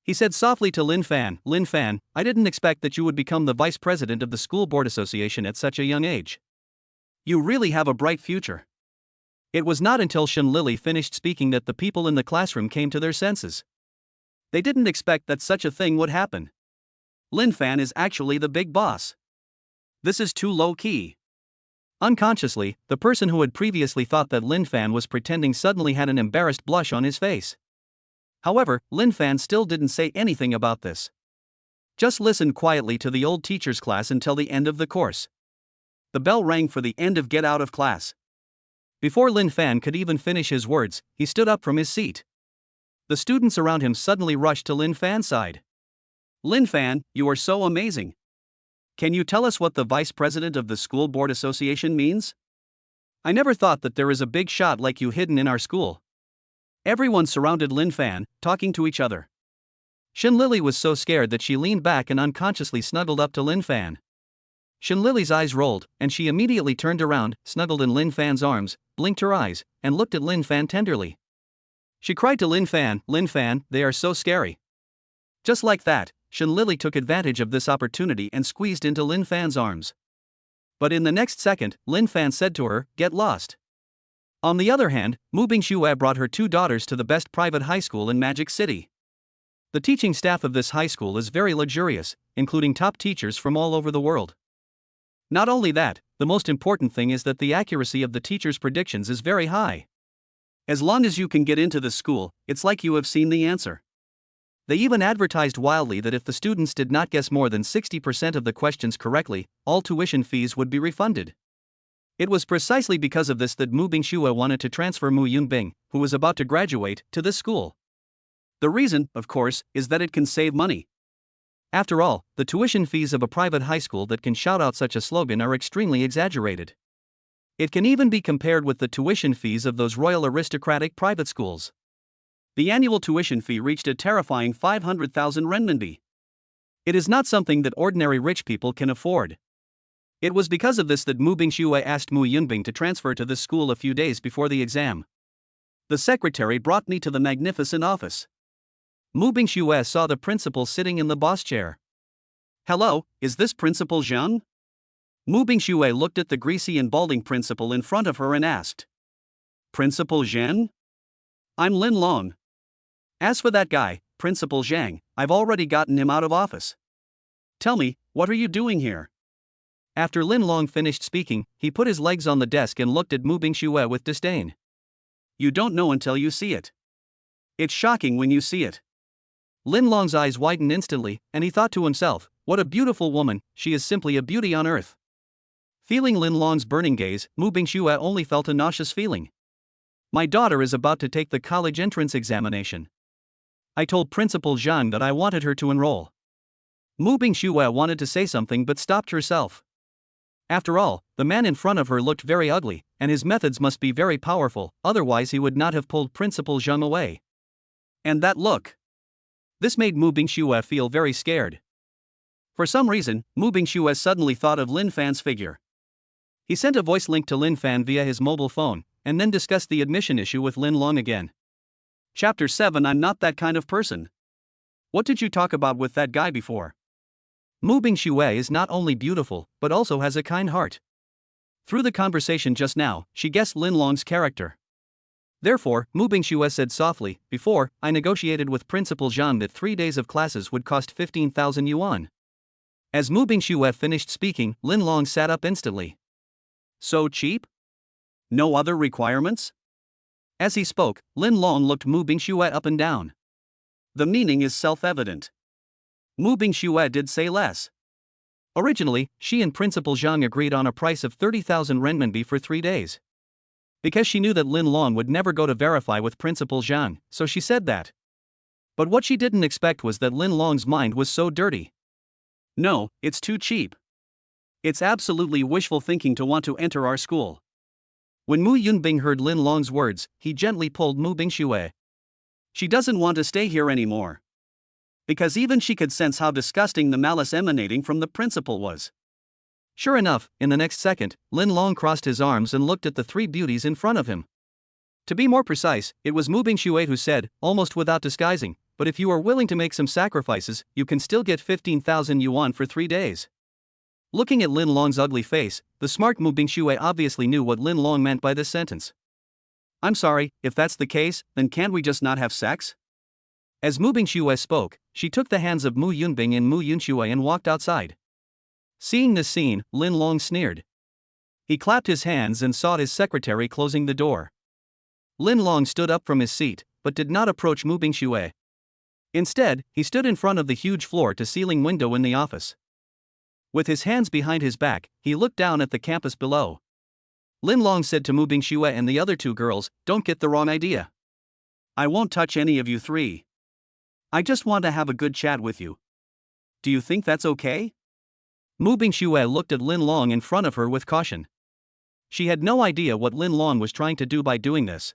He said softly to Lin Fan, "Lin Fan, I didn't expect that you would become the vice president of the School Board Association at such a young age. You really have a bright future." It was not until Shun Lily finished speaking that the people in the classroom came to their senses. They didn't expect that such a thing would happen. Lin Fan is actually the big boss. This is too low-key. Unconsciously, the person who had previously thought that Lin Fan was pretending suddenly had an embarrassed blush on his face. However, Lin Fan still didn't say anything about this. Just listened quietly to the old teacher's class until the end of the course. The bell rang for the end of get out of class. Before Lin Fan could even finish his words, he stood up from his seat. The students around him suddenly rushed to Lin Fan's side. "Lin Fan, you are so amazing. Can you tell us what the vice president of the School Board Association means? I never thought that there is a big shot like you hidden in our school." Everyone surrounded Lin Fan, talking to each other. Shun Lily was so scared that she leaned back and unconsciously snuggled up to Lin Fan. Shun Lily's eyes rolled, and she immediately turned around, snuggled in Lin Fan's arms, blinked her eyes, and looked at Lin Fan tenderly. She cried to Lin Fan, "They are so scary." Just like that, Shun Lily took advantage of this opportunity and squeezed into Lin Fan's arms. But in the next second, Lin Fan said to her, "Get lost." On the other hand, Mu Bingxue brought her two daughters to the best private high school in Magic City. The teaching staff of this high school is very luxurious, including top teachers from all over the world. Not only that, the most important thing is that the accuracy of the teachers' predictions is very high. As long as you can get into the school, it's like you have seen the answer. They even advertised wildly that if the students did not guess more than 60% of the questions correctly, all tuition fees would be refunded. It was precisely because of this that Mu Bingxue wanted to transfer Mu Yunbing, who was about to graduate, to this school. The reason, of course, is that it can save money. After all, the tuition fees of a private high school that can shout out such a slogan are extremely exaggerated. It can even be compared with the tuition fees of those royal aristocratic private schools. The annual tuition fee reached a terrifying 500,000 renminbi. It is not something that ordinary rich people can afford. It was because of this that Mu Bingxue asked Mu Yunbing to transfer to this school a few days before the exam. The secretary brought me to the magnificent office. Mu Bingxue saw the principal sitting in the boss chair. Hello, is this Principal Zhang? Mu Bingxue looked at the greasy and balding principal in front of her and asked. Principal Zhang? I'm Lin Long. As for that guy, Principal Zhang, I've already gotten him out of office. Tell me, what are you doing here? After Lin Long finished speaking, he put his legs on the desk and looked at Mu Bingxue with disdain. You don't know until you see it. It's shocking when you see it. Lin Long's eyes widened instantly, and he thought to himself, what a beautiful woman, she is simply a beauty on earth. Feeling Lin Long's burning gaze, Mu Bingxue only felt a nauseous feeling. My daughter is about to take the college entrance examination. I told Principal Zhang that I wanted her to enroll. Mu Bingxue wanted to say something but stopped herself. After all, the man in front of her looked very ugly, and his methods must be very powerful, otherwise he would not have pulled Principal Zhang away. And that look. This made Mu Bingxue feel very scared. For some reason, Mu Bingxue suddenly thought of Lin Fan's figure. He sent a voice link to Lin Fan via his mobile phone, and then discussed the admission issue with Lin Long again. Chapter 7 I'm not that kind of person. What did you talk about with that guy before? Mu Bingxue is not only beautiful, but also has a kind heart. Through the conversation just now, she guessed Lin Long's character. Therefore, Mu Bingxue said softly, before, I negotiated with Principal Zhang that 3 days of classes would cost 15,000 yuan. As Mu Bingxue finished speaking, Lin Long sat up instantly. So cheap? No other requirements? As he spoke, Lin Long looked Mu Bingxue up and down. The meaning is self-evident. Mu Bingxue did say less. Originally, she and Principal Zhang agreed on a price of 30,000 renminbi for 3 days. Because she knew that Lin Long would never go to verify with Principal Zhang, so she said that. But what she didn't expect was that Lin Long's mind was so dirty. No, it's too cheap. It's absolutely wishful thinking to want to enter our school. When Mu Yunbing heard Lin Long's words, he gently pulled Mu Bingxue. She doesn't want to stay here anymore. Because even she could sense how disgusting the malice emanating from the principal was. Sure enough, in the next second, Lin Long crossed his arms and looked at the 3 beauties in front of him. To be more precise, it was Mu Bingxue who said, almost without disguising, but if you are willing to make some sacrifices, you can still get 15,000 yuan for 3 days. Looking at Lin Long's ugly face, the smart Mu Bingxue obviously knew what Lin Long meant by this sentence. I'm sorry, if that's the case, then can't we just not have sex? As Mu Bingxue spoke, she took the hands of Mu Yunbing and Mu Yunxue and walked outside. Seeing this scene, Lin Long sneered. He clapped his hands and saw his secretary closing the door. Lin Long stood up from his seat, but did not approach Mu Bingxue. Instead, he stood in front of the huge floor-to-ceiling window in the office. With his hands behind his back, he looked down at the campus below. Lin Long said to Mu Bingxue and the other 2 girls, don't get the wrong idea. I won't touch any of you 3. I just want to have a good chat with you. Do you think that's okay? Mu Bingxue looked at Lin Long in front of her with caution. She had no idea what Lin Long was trying to do by doing this.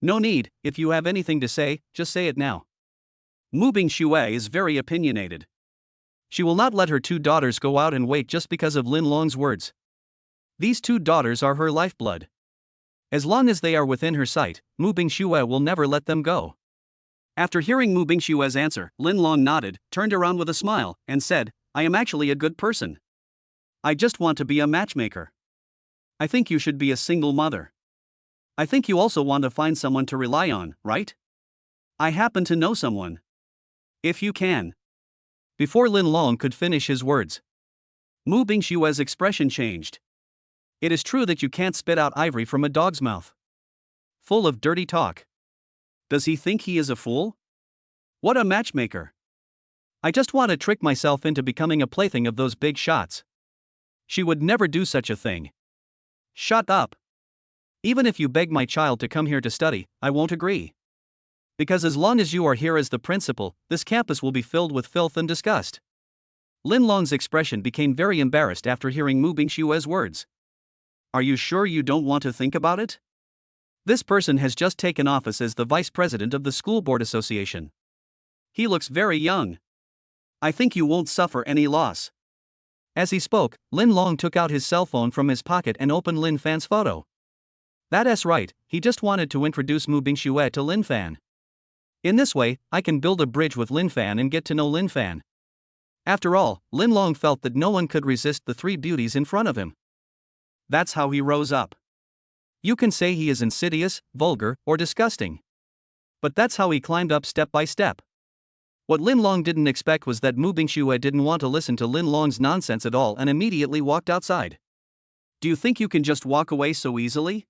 No need, if you have anything to say, just say it now. Mu Bingxue is very opinionated. She will not let her 2 daughters go out and wait just because of Lin Long's words. These 2 daughters are her lifeblood. As long as they are within her sight, Mu Bingxue will never let them go. After hearing Mu Bingxue's answer, Lin Long nodded, turned around with a smile, and said, I am actually a good person. I just want to be a matchmaker. I think you should be a single mother. I think you also want to find someone to rely on, right? I happen to know someone. If you can. Before Lin Long could finish his words, Mu Bingxue's expression changed. It is true that you can't spit out ivory from a dog's mouth. Full of dirty talk. Does he think he is a fool? What a matchmaker. I just want to trick myself into becoming a plaything of those big shots. She would never do such a thing. Shut up. Even if you beg my child to come here to study, I won't agree. Because as long as you are here as the principal, this campus will be filled with filth and disgust. Lin Long's expression became very embarrassed after hearing Mu Bingxue's words. Are you sure you don't want to think about it? This person has just taken office as the vice president of the school board association. He looks very young. I think you won't suffer any loss. As he spoke, Lin Long took out his cell phone from his pocket and opened Lin Fan's photo. That's right, he just wanted to introduce Mu Bingxue to Lin Fan. In this way, I can build a bridge with Lin Fan and get to know Lin Fan. After all, Lin Long felt that no one could resist the three beauties in front of him. That's how he rose up. You can say he is insidious, vulgar, or disgusting. But that's how he climbed up step by step. What Lin Long didn't expect was that Mu Bingxue didn't want to listen to Lin Long's nonsense at all and immediately walked outside. Do you think you can just walk away so easily?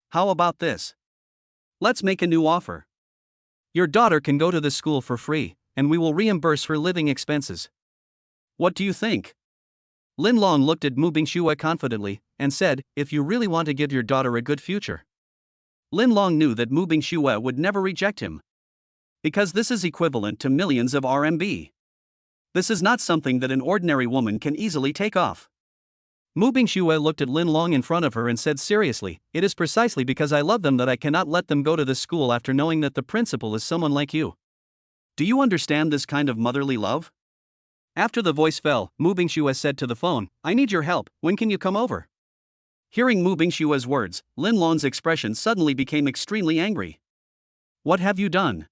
How about this? Let's make a new offer. Your daughter can go to the school for free, and we will reimburse her living expenses. What do you think? Lin Long looked at Mu Bingxue confidently and said, if you really want to give your daughter a good future. Lin Long knew that Mu Bingxue would never reject him. Because this is equivalent to millions of RMB. This is not something that an ordinary woman can easily take off. Mu Bingxue looked at Lin Long in front of her and said seriously, it is precisely because I love them that I cannot let them go to this school after knowing that the principal is someone like you. Do you understand this kind of motherly love? After the voice fell, Mu Bingxue said to the phone, I need your help, when can you come over? Hearing Mu Bingxue's words, Lin Long's expression suddenly became extremely angry. What have you done?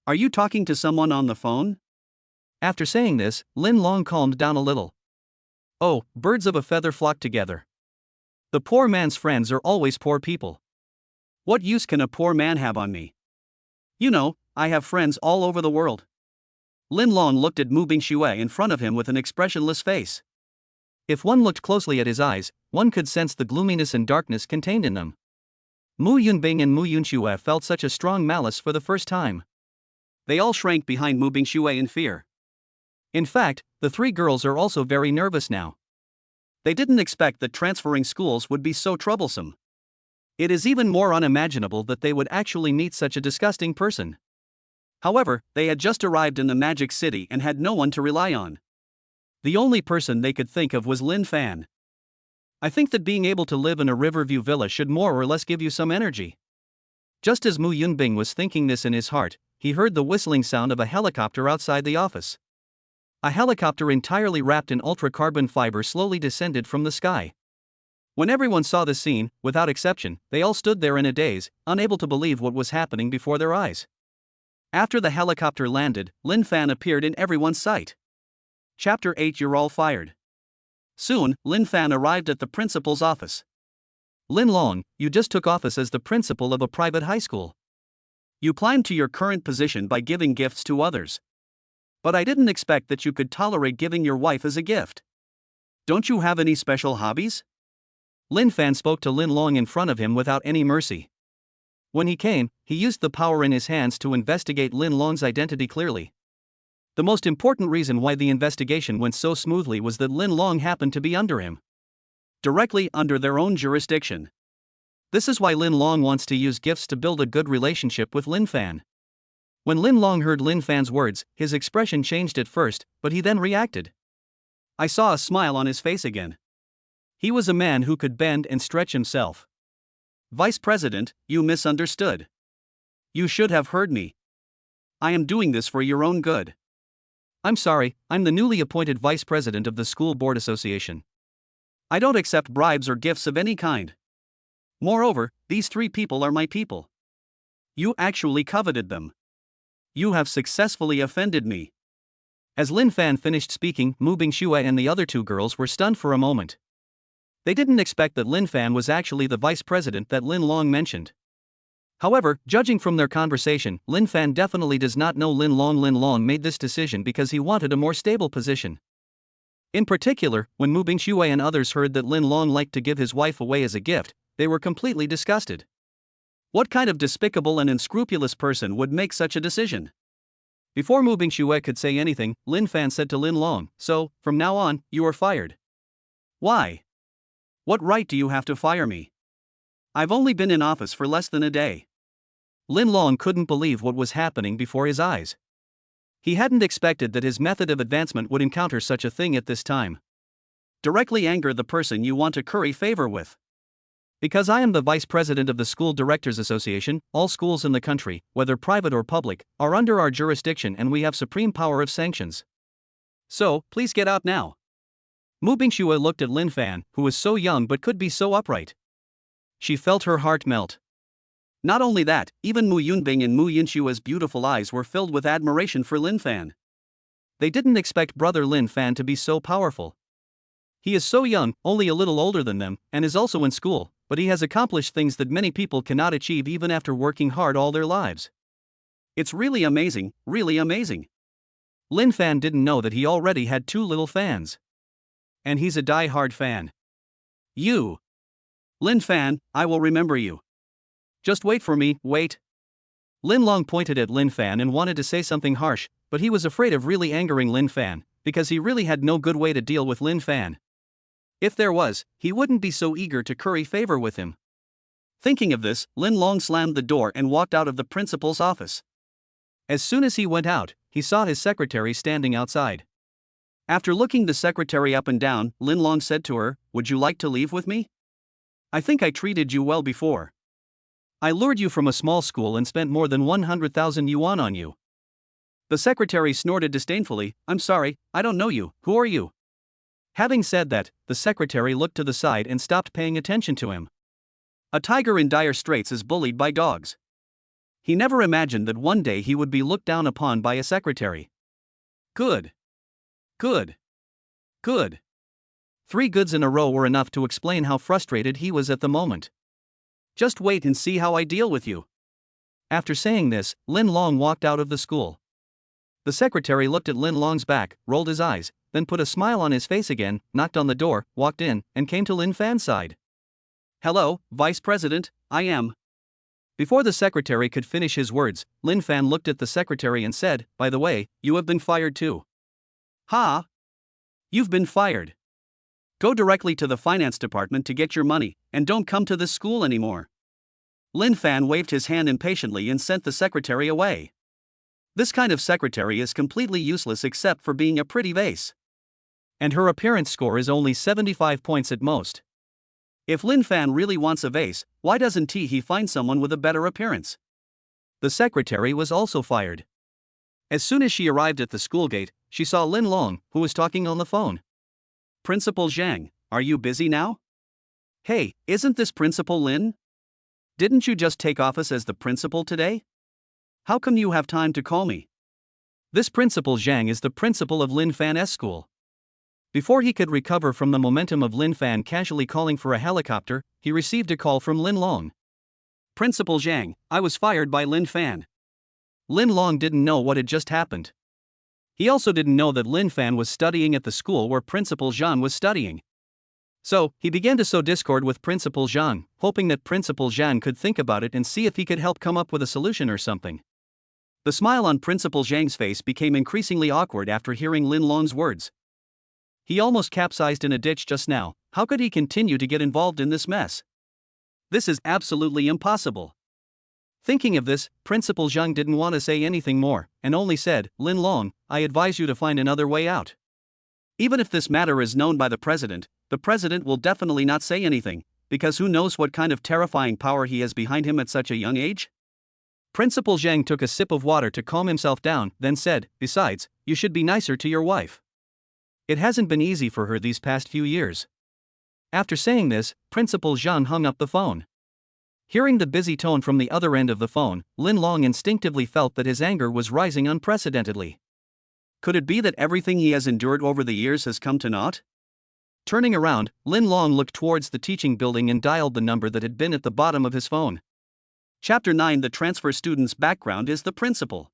Are you talking to someone on the phone? After saying this, Lin Long calmed down a little. Oh, birds of a feather flock together. The poor man's friends are always poor people. What use can a poor man have on me? You know, I have friends all over the world. Lin Long looked at Mu Bingxue in front of him with an expressionless face. If one looked closely at his eyes, one could sense the gloominess and darkness contained in them. Mu Yunbing and Mu Yunxue felt such a strong malice for the first time. They all shrank behind Mu Bingxue in fear. In fact, the three girls are also very nervous now. They didn't expect that transferring schools would be so troublesome. It is even more unimaginable that they would actually meet such a disgusting person. However, they had just arrived in the Magic City and had no one to rely on. The only person they could think of was Lin Fan. I think that being able to live in a Riverview villa should more or less give you some energy. Just as Mu Yunbing was thinking this in his heart, he heard the whistling sound of a helicopter outside the office. A helicopter entirely wrapped in ultra-carbon fiber slowly descended from the sky. When everyone saw the scene, without exception, they all stood there in a daze, unable to believe what was happening before their eyes. After the helicopter landed, Lin Fan appeared in everyone's sight. Chapter 8 You're all fired. Soon, Lin Fan arrived at the principal's office. Lin Long, you just took office as the principal of a private high school. You climbed to your current position by giving gifts to others. But I didn't expect that you could tolerate giving your wife as a gift. Don't you have any special hobbies? Lin Fan spoke to Lin Long in front of him without any mercy. When he came, he used the power in his hands to investigate Lin Long's identity clearly. The most important reason why the investigation went so smoothly was that Lin Long happened to be under him. Directly under their own jurisdiction. This is why Lin Long wants to use gifts to build a good relationship with Lin Fan. When Lin Long heard Lin Fan's words, his expression changed at first, but he then reacted. I saw a smile on his face again. He was a man who could bend and stretch himself. Vice President, you misunderstood. You should have heard me. I am doing this for your own good. I'm sorry, I'm the newly appointed Vice President of the School Board Association. I don't accept bribes or gifts of any kind. Moreover, these three people are my people. You actually coveted them. You have successfully offended me. As Lin Fan finished speaking, Mu Bingxue and the other two girls were stunned for a moment. They didn't expect that Lin Fan was actually the vice president that Lin Long mentioned. However, judging from their conversation, Lin Fan definitely does not know Lin Long. Lin Long made this decision because he wanted a more stable position. In particular, when Mu Bingxue and others heard that Lin Long liked to give his wife away as a gift, they were completely disgusted. What kind of despicable and unscrupulous person would make such a decision? Before Mu Bingxue could say anything, Lin Fan said to Lin Long, so, from now on, you are fired. Why? What right do you have to fire me? I've only been in office for less than a day. Lin Long couldn't believe what was happening before his eyes. He hadn't expected that his method of advancement would encounter such a thing at this time. Directly anger the person you want to curry favor with. Because I am the vice president of the School Directors Association, all schools in the country, whether private or public, are under our jurisdiction and we have supreme power of sanctions. So, please get out now. Mu Bingxue looked at Lin Fan, who was so young but could be so upright. She felt her heart melt. Not only that, even Mu Yunbing and Mu Yinshua's beautiful eyes were filled with admiration for Lin Fan. They didn't expect brother Lin Fan to be so powerful. He is so young, only a little older than them, and is also in school, but he has accomplished things that many people cannot achieve even after working hard all their lives. It's really amazing, really amazing. Lin Fan didn't know that he already had 2 little fans. And he's a die-hard fan. You. Lin Fan, I will remember you. Just wait for me, wait. Lin Long pointed at Lin Fan and wanted to say something harsh, but he was afraid of really angering Lin Fan, because he really had no good way to deal with Lin Fan. If there was, he wouldn't be so eager to curry favor with him. Thinking of this, Lin Long slammed the door and walked out of the principal's office. As soon as he went out, he saw his secretary standing outside. After looking the secretary up and down, Lin Long said to her, "Would you like to leave with me? I think I treated you well before. I lured you from a small school and spent more than 100,000 yuan on you." The secretary snorted disdainfully, "I'm sorry, I don't know you, who are you?" Having said that, the secretary looked to the side and stopped paying attention to him. A tiger in dire straits is bullied by dogs. He never imagined that one day he would be looked down upon by a secretary. Good. Good. Good. 3 goods in a row were enough to explain how frustrated he was at the moment. Just wait and see how I deal with you. After saying this, Lin Long walked out of the school. The secretary looked at Lin Long's back, rolled his eyes, then put a smile on his face again, knocked on the door, walked in, and came to Lin Fan's side. "Hello, Vice President, I am." Before the secretary could finish his words, Lin Fan looked at the secretary and said, "By the way, you have been fired too." "Ha! You've been fired. Go directly to the finance department to get your money, and don't come to this school anymore." Lin Fan waved his hand impatiently and sent the secretary away. This kind of secretary is completely useless except for being a pretty vase. And her appearance score is only 75 points at most. If Lin Fan really wants a vase, why doesn't he find someone with a better appearance? The secretary was also fired. As soon as she arrived at the school gate, she saw Lin Long, who was talking on the phone. "Principal Zhang, are you busy now? Hey, isn't this Principal Lin? Didn't you just take office as the principal today? How come you have time to call me?" This Principal Zhang is the principal of Lin Fan's school. Before he could recover from the momentum of Lin Fan casually calling for a helicopter, he received a call from Lin Long. "Principal Zhang, I was fired by Lin Fan." Lin Long didn't know what had just happened. He also didn't know that Lin Fan was studying at the school where Principal Zhang was studying. So, he began to sow discord with Principal Zhang, hoping that Principal Zhang could think about it and see if he could help come up with a solution or something. The smile on Principal Zhang's face became increasingly awkward after hearing Lin Long's words. He almost capsized in a ditch just now. How could he continue to get involved in this mess? This is absolutely impossible. Thinking of this, Principal Zhang didn't want to say anything more, and only said, "Lin Long, I advise you to find another way out. Even if this matter is known by the president will definitely not say anything, because who knows what kind of terrifying power he has behind him at such a young age?" Principal Zhang took a sip of water to calm himself down, then said, "Besides, you should be nicer to your wife. It hasn't been easy for her these past few years." After saying this, Principal Zhang hung up the phone. Hearing the busy tone from the other end of the phone, Lin Long instinctively felt that his anger was rising unprecedentedly. Could it be that everything he has endured over the years has come to naught? Turning around, Lin Long looked towards the teaching building and dialed the number that had been at the bottom of his phone. Chapter 9. The transfer student's background is the principal.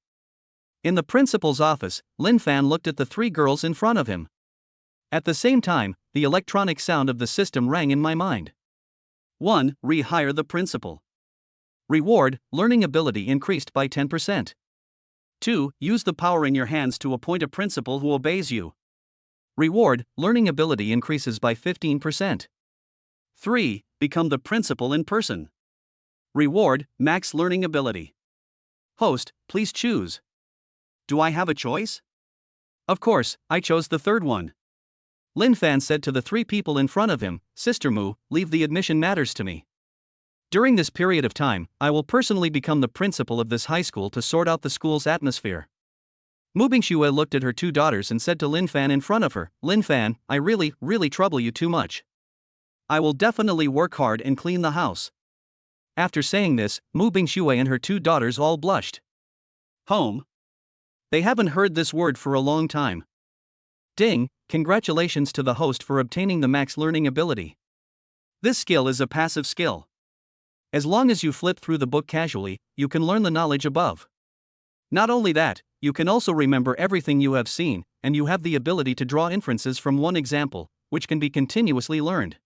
In the principal's office, Lin Fan looked at the 3 girls in front of him. At the same time, the electronic sound of the system rang in my mind. 1. Rehire the principal. Reward, learning ability increased by 10%. 2. Use the power in your hands to appoint a principal who obeys you. Reward, learning ability increases by 15%. 3. Become the principal in person. Reward, max learning ability. Host, please choose. Do I have a choice? Of course, I chose the third one. Lin Fan said to the 3 people in front of him, "Sister Mu, leave the admission matters to me. During this period of time, I will personally become the principal of this high school to sort out the school's atmosphere." Mu Bingxue looked at her 2 daughters and said to Lin Fan in front of her, "Lin Fan, I really trouble you too much. I will definitely work hard and clean the house. After saying this, Mu Bingxue and her two daughters all blushed. Home? They haven't heard this word for a long time. Ding, congratulations to the host for obtaining the max learning ability. This skill is a passive skill. As long as you flip through the book casually, you can learn the knowledge above. Not only that, you can also remember everything you have seen, and you have the ability to draw inferences from one example, which can be continuously learned.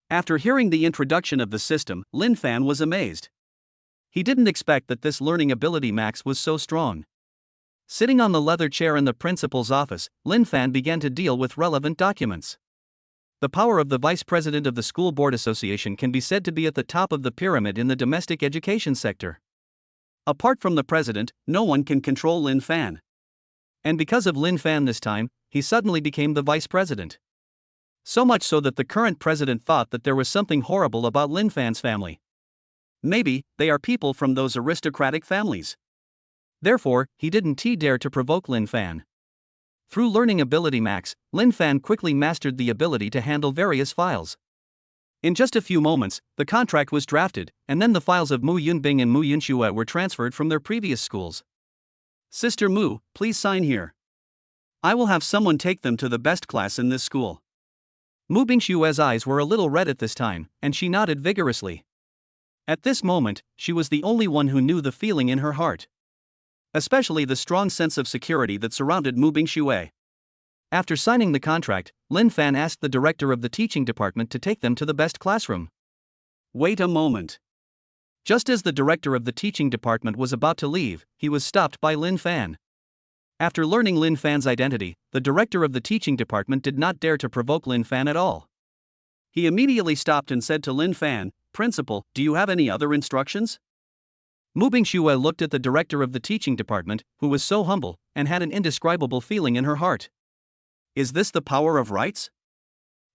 After hearing the introduction of the system, Lin Fan was amazed. He didn't expect that this learning ability max was so strong. Sitting on the leather chair in the principal's office, Lin Fan began to deal with relevant documents. The power of the vice president of the school board association can be said to be at the top of the pyramid in the domestic education sector. Apart from the president, no one can control Lin Fan. And because of Lin Fan this time, he suddenly became the vice president. So much so that the current president thought that there was something horrible about Lin Fan's family. Maybe they are people from those aristocratic families. Therefore, he didn't dare to provoke Lin Fan. Through learning ability max, Lin Fan quickly mastered the ability to handle various files. In just a few moments, the contract was drafted, and then the files of Mu Yunbing and Mu Yunxue were transferred from their previous schools. Sister Mu, please sign here. I will have someone take them to the best class in this school. Mu Bingxue's eyes were a little red at this time, and she nodded vigorously. At this moment, she was the only one who knew the feeling in her heart. Especially the strong sense of security that surrounded Mu Bingxue. After signing the contract, Lin Fan asked the director of the teaching department to take them to the best classroom. Wait a moment. Just as the director of the teaching department was about to leave, he was stopped by Lin Fan. After learning Lin Fan's identity, the director of the teaching department did not dare to provoke Lin Fan at all. He immediately stopped and said to Lin Fan, "Principal, do you have any other instructions?" Mu Bingxue looked at the director of the teaching department, who was so humble, and had an indescribable feeling in her heart. Is this the power of rights?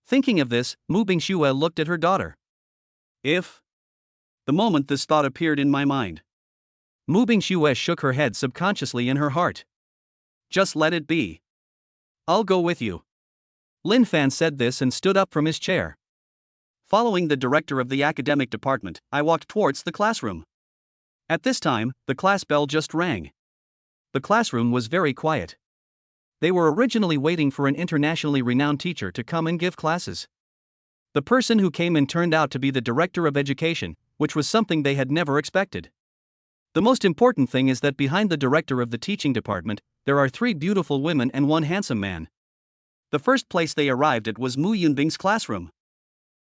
Thinking of this, Mu Bingxue looked at her daughter. If? The moment this thought appeared in my mind. Mu Bingxue shook her head subconsciously in her heart. Just let it be. I'll go with you. Lin Fan said this and stood up from his chair. Following the director of the academic department, I walked towards the classroom. At this time, the class bell just rang. The classroom was very quiet. They were originally waiting for an internationally renowned teacher to come and give classes. The person who came in turned out to be the director of education, which was something they had never expected. The most important thing is that behind the director of the teaching department, there are 3 beautiful women and 1 handsome man. The first place they arrived at was Mu Yunbing's classroom.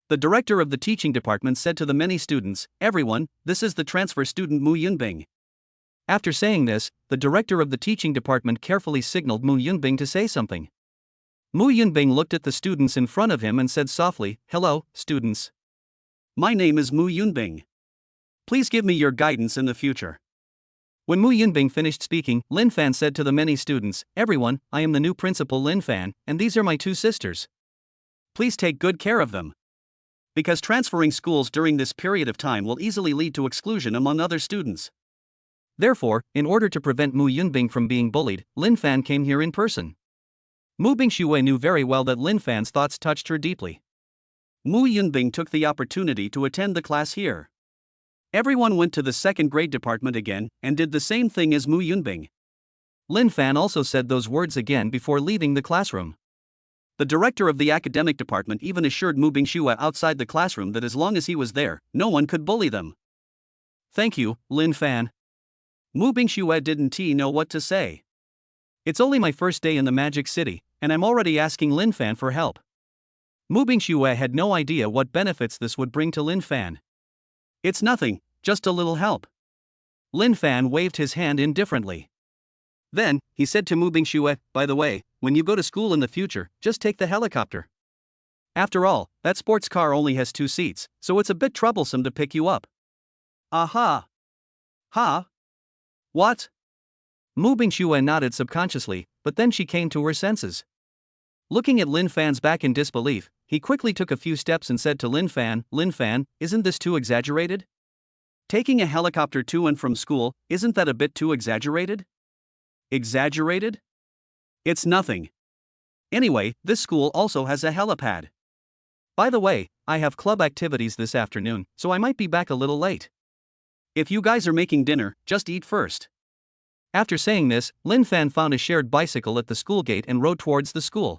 The director of the teaching department said to the many students, "Everyone, this is the transfer student Mu Yunbing." After saying this, the director of the teaching department carefully signaled Mu Yunbing to say something. Mu Yunbing looked at the students in front of him and said softly, "Hello, students. My name is Mu Yunbing. Please give me your guidance in the future." When Mu Yunbing finished speaking, Lin Fan said to the many students, "Everyone, I am the new principal Lin Fan, and these are my 2 sisters. Please take good care of them. Because transferring schools during this period of time will easily lead to exclusion among other students. Therefore, in order to prevent Mu Yunbing from being bullied, Lin Fan came here in person." Mu Bingxue knew very well that Lin Fan's thoughts touched her deeply. Mu Yunbing took the opportunity to attend the class here. Everyone went to the second grade department again, and did the same thing as Mu Yunbing. Lin Fan also said those words again before leaving the classroom. The director of the academic department even assured Mu Bingxue outside the classroom that as long as he was there, no one could bully them. Thank you, Lin Fan. Mu Bingxue didn't know what to say. It's only my first day in the Magic City, and I'm already asking Lin Fan for help. Mu Bingxue had no idea what benefits this would bring to Lin Fan. It's nothing, just a little help. Lin Fan waved his hand indifferently. Then, he said to Mu Bingxue, "By the way, when you go to school in the future, just take the helicopter. After all, that sports car only has 2 seats, so it's a bit troublesome to pick you up." Aha! Ha? What? Mu Bingxue nodded subconsciously, but then she came to her senses. Looking at Lin Fan's back in disbelief, he quickly took a few steps and said to Lin Fan, "Lin Fan, isn't this too exaggerated? Taking a helicopter to and from school, isn't that a bit too exaggerated?" Exaggerated? It's nothing. Anyway, this school also has a helipad. By the way, I have club activities this afternoon, so I might be back a little late. If you guys are making dinner, just eat first. After saying this, Lin Fan found a shared bicycle at the school gate and rode towards the school.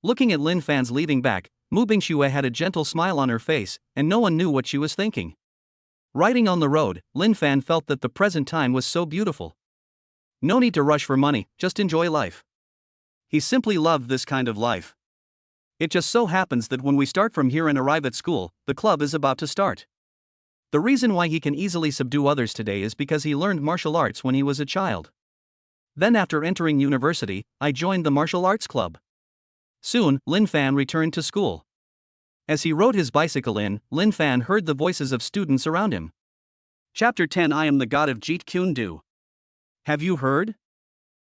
Looking at Lin Fan's leading back, Mu Bingxue had a gentle smile on her face, and no one knew what she was thinking. Riding on the road, Lin Fan felt that the present time was so beautiful. No need to rush for money, just enjoy life. He simply loved this kind of life. It just so happens that when we start from here and arrive at school, the club is about to start. The reason why he can easily subdue others today is because he learned martial arts when he was a child. Then after entering university, I joined the martial arts club. Soon, Lin Fan returned to school. As he rode his bicycle in, Lin Fan heard the voices of students around him. Chapter 10 I am the god of Jeet Kune Do. Have you heard?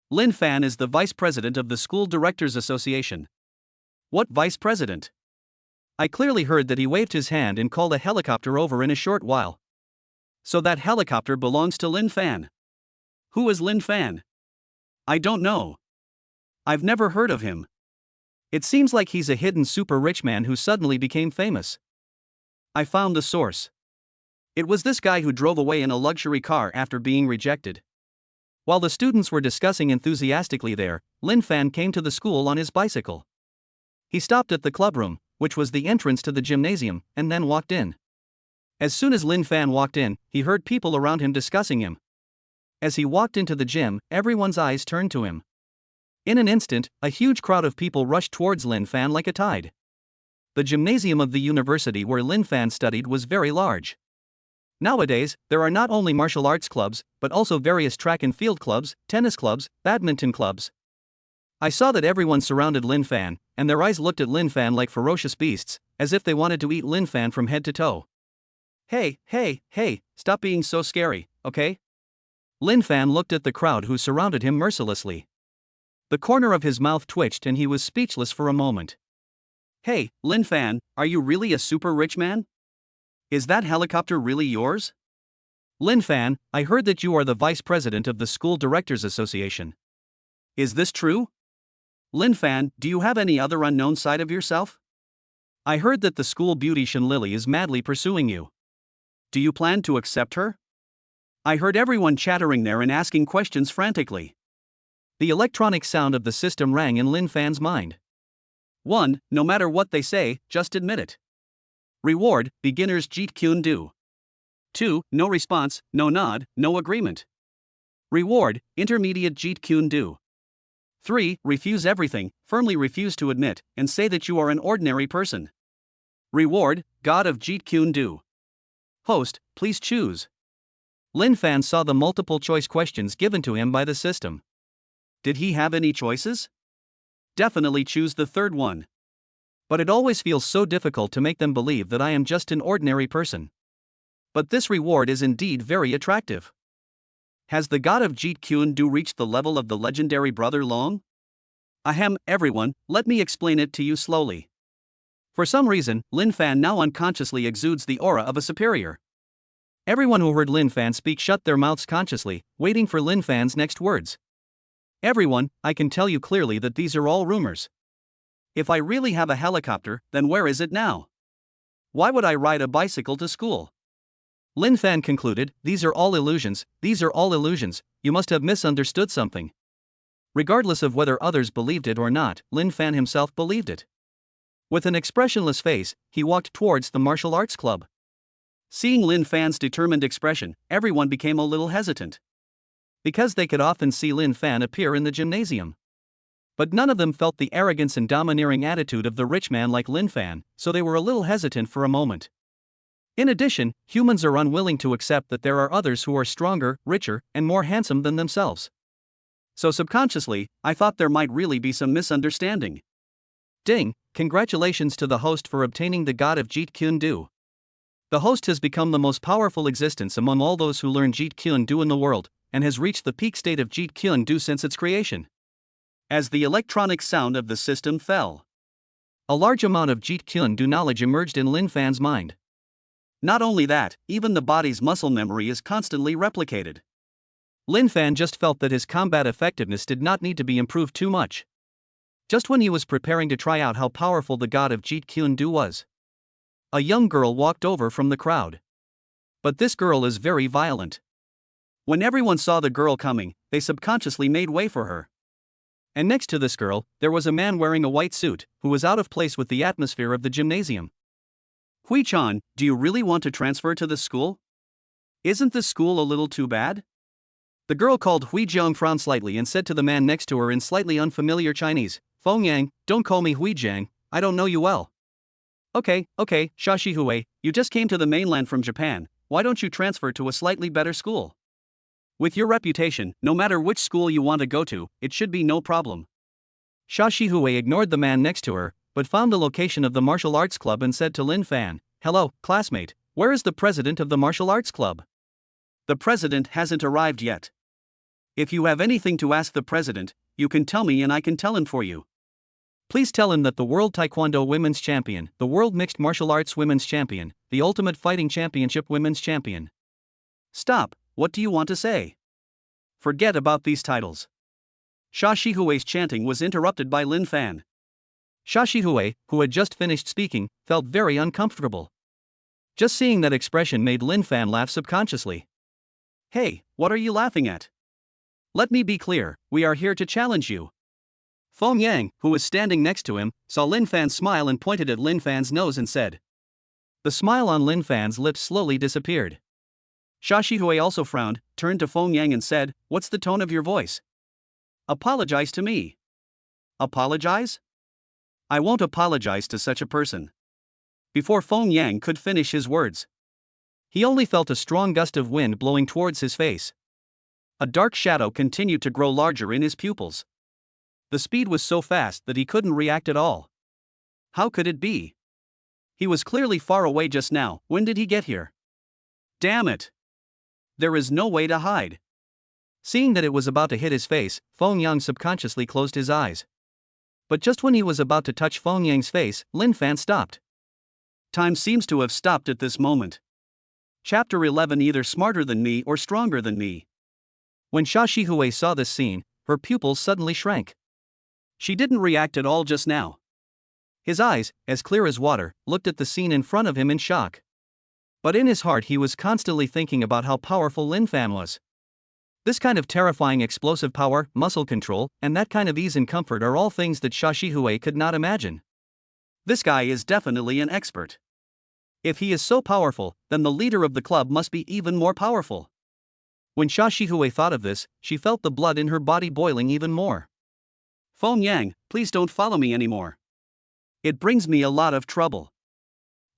Lin Fan is the vice president of the School Directors Association. What vice president? I clearly heard that he waved his hand and called a helicopter over in a short while. So that helicopter belongs to Lin Fan. Who is Lin Fan? I don't know. I've never heard of him. It seems like he's a hidden super rich man who suddenly became famous. I found the source. It was this guy who drove away in a luxury car after being rejected. While the students were discussing enthusiastically there, Lin Fan came to the school on his bicycle. He stopped at the clubroom, which was the entrance to the gymnasium, and then walked in. As soon as Lin Fan walked in, he heard people around him discussing him. As he walked into the gym, everyone's eyes turned to him. In an instant, a huge crowd of people rushed towards Lin Fan like a tide. The gymnasium of the university where Lin Fan studied was very large. Nowadays, there are not only martial arts clubs, but also various track and field clubs, tennis clubs, badminton clubs. I saw that everyone surrounded Lin Fan, and their eyes looked at Lin Fan like ferocious beasts, as if they wanted to eat Lin Fan from head to toe. Hey, stop being so scary, okay? Lin Fan looked at the crowd who surrounded him mercilessly. The corner of his mouth twitched and he was speechless for a moment. Hey, Lin Fan, are you really a super rich man? Is that helicopter really yours? Lin Fan, I heard that you are the vice president of the School Directors Association. Is this true? Lin Fan, do you have any other unknown side of yourself? I heard that the school beautician Lily is madly pursuing you. Do you plan to accept her? I heard everyone chattering there and asking questions frantically. The electronic sound of the system rang in Lin Fan's mind. 1. No matter what they say, just admit it. Reward, beginner's Jeet Kune Do. 2. No response, no nod, no agreement. Reward, intermediate Jeet Kune Do. 3. Refuse everything, firmly refuse to admit, and say that you are an ordinary person. Reward, God of Jeet Kune Do. Host, please choose. Lin Fan saw the multiple choice questions given to him by the system. Did he have any choices? Definitely choose the third one. But it always feels so difficult to make them believe that I am just an ordinary person. But this reward is indeed very attractive. Has the god of Jeet Kune Do reached the level of the legendary Brother Long? Ahem, everyone, let me explain it to you slowly. For some reason, Lin Fan now unconsciously exudes the aura of a superior. Everyone who heard Lin Fan speak shut their mouths consciously, waiting for Lin Fan's next words. Everyone, I can tell you clearly that these are all rumors. If I really have a helicopter, then where is it now? Why would I ride a bicycle to school? Lin Fan concluded, these are all illusions, you must have misunderstood something. Regardless of whether others believed it or not, Lin Fan himself believed it. With an expressionless face, he walked towards the martial arts club. Seeing Lin Fan's determined expression, everyone became a little hesitant. Because they could often see Lin Fan appear in the gymnasium. But none of them felt the arrogance and domineering attitude of the rich man like Lin Fan, so they were a little hesitant for a moment. In addition, humans are unwilling to accept that there are others who are stronger, richer, and more handsome than themselves. So subconsciously, I thought there might really be some misunderstanding. Ding, congratulations to the host for obtaining the god of Jeet Kune Do. The host has become the most powerful existence among all those who learn Jeet Kune Do in the world, and has reached the peak state of Jeet Kune Do since its creation. As the electronic sound of the system fell, a large amount of Jeet Kune Do knowledge emerged in Lin Fan's mind. Not only that, even the body's muscle memory is constantly replicated. Lin Fan just felt that his combat effectiveness did not need to be improved too much. Just when he was preparing to try out how powerful the god of Jeet Kune Do was, A young girl walked over from the crowd. But this girl is very violent. When everyone saw the girl coming, they subconsciously made way for her. And next to this girl, there was a man wearing a white suit, who was out of place with the atmosphere of the gymnasium. Hui-chan, do you really want to transfer to this school? Isn't this school a little too bad? The girl called Hui-jiang frowned slightly and said to the man next to her in slightly unfamiliar Chinese, Feng Yang, don't call me Hui-jiang, I don't know you well. Okay, Shashihue, you just came to the mainland from Japan, why don't you transfer to a slightly better school? With your reputation, no matter which school you want to go to, it should be no problem. Shashihue ignored the man next to her, but found the location of the martial arts club and said to Lin Fan, hello, classmate, where is the president of the martial arts club? The president hasn't arrived yet. If you have anything to ask the president, you can tell me and I can tell him for you. Please tell him that the World Taekwondo Women's Champion, the World Mixed Martial Arts Women's Champion, the Ultimate Fighting Championship Women's Champion. Stop, what do you want to say? Forget about these titles. Shashihue's chanting was interrupted by Lin Fan. Shashihue, who had just finished speaking, felt very uncomfortable. Just seeing that expression made Lin Fan laugh subconsciously. Hey, what are you laughing at? Let me be clear, we are here to challenge you. Feng Yang, who was standing next to him, saw Lin Fan smile and pointed at Lin Fan's nose and said. The smile on Lin Fan's lips slowly disappeared. Shashihue also frowned, turned to Feng Yang and said, what's the tone of your voice? Apologize to me. Apologize? I won't apologize to such a person. Before Feng Yang could finish his words, he only felt a strong gust of wind blowing towards his face. A dark shadow continued to grow larger in his pupils. The speed was so fast that he couldn't react at all. How could it be? He was clearly far away just now, when did he get here? Damn it! There is no way to hide. Seeing that it was about to hit his face, Feng Yang subconsciously closed his eyes. But just when he was about to touch Feng Yang's face, Lin Fan stopped. Time seems to have stopped at this moment. Chapter 11 Either smarter than me or stronger than me. When Shashihue saw this scene, her pupils suddenly shrank. She didn't react at all just now. His eyes, as clear as water, looked at the scene in front of him in shock. But in his heart he was constantly thinking about how powerful Lin Fan was. This kind of terrifying explosive power, muscle control, and that kind of ease and comfort are all things that Shashihue could not imagine. This guy is definitely an expert. If he is so powerful, then the leader of the club must be even more powerful. When Shashihue thought of this, she felt the blood in her body boiling even more. Feng Yang, please don't follow me anymore. It brings me a lot of trouble.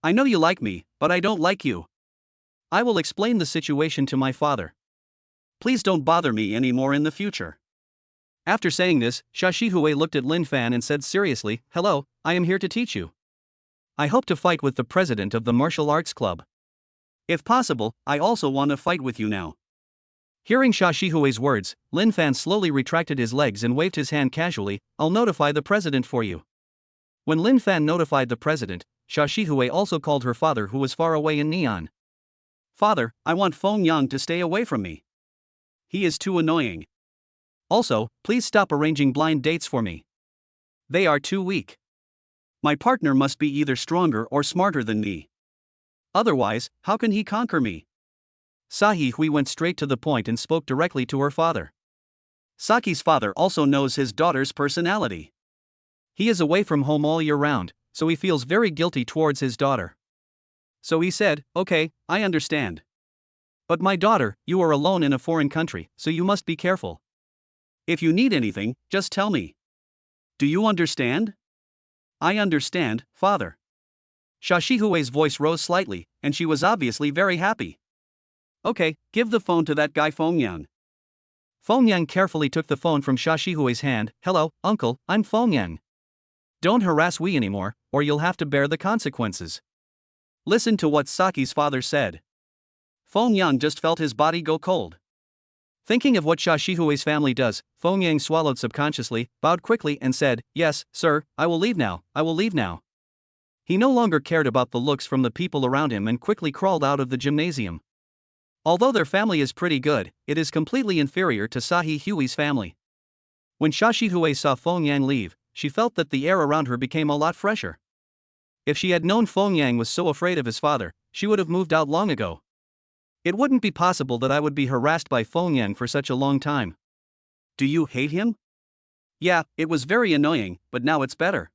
I know you like me, but I don't like you. I will explain the situation to my father. Please don't bother me anymore in the future. After saying this, Shashihue looked at Lin Fan and said seriously, hello, I am here to teach you. I hope to fight with the president of the martial arts club. If possible, I also want to fight with you now. Hearing Shashihue's words, Lin Fan slowly retracted his legs and waved his hand casually, I'll notify the president for you. When Lin Fan notified the president, Shashihue also called her father who was far away in Neon. Father, I want Feng Yang to stay away from me. He is too annoying. Also, please stop arranging blind dates for me. They are too weak. My partner must be either stronger or smarter than me. Otherwise, how can he conquer me? Sahi Hui went straight to the point and spoke directly to her father. Saki's father also knows his daughter's personality. He is away from home all year round, so he feels very guilty towards his daughter. So he said, okay, I understand. But my daughter, you are alone in a foreign country, so you must be careful. If you need anything, just tell me. Do you understand? I understand, father. Shashihue's voice rose slightly, and she was obviously very happy. Okay, give the phone to that guy Feng Yang. Feng Yang carefully took the phone from Shashihue's hand. Hello, uncle, I'm Feng Yang. Don't harass we anymore, or you'll have to bear the consequences. Listen to what Saki's father said. Feng Yang just felt his body go cold. Thinking of what Shashihue's family does, Feng Yang swallowed subconsciously, bowed quickly and said, yes, sir, I will leave now, I will leave now. He no longer cared about the looks from the people around him and quickly crawled out of the gymnasium. Although their family is pretty good, it is completely inferior to Sahi Hui's family. When Shashihue saw Feng Yang leave, she felt that the air around her became a lot fresher. If she had known Feng Yang was so afraid of his father, she would have moved out long ago. It wouldn't be possible that I would be harassed by Feng Yang for such a long time. Do you hate him? Yeah, it was very annoying, but now it's better.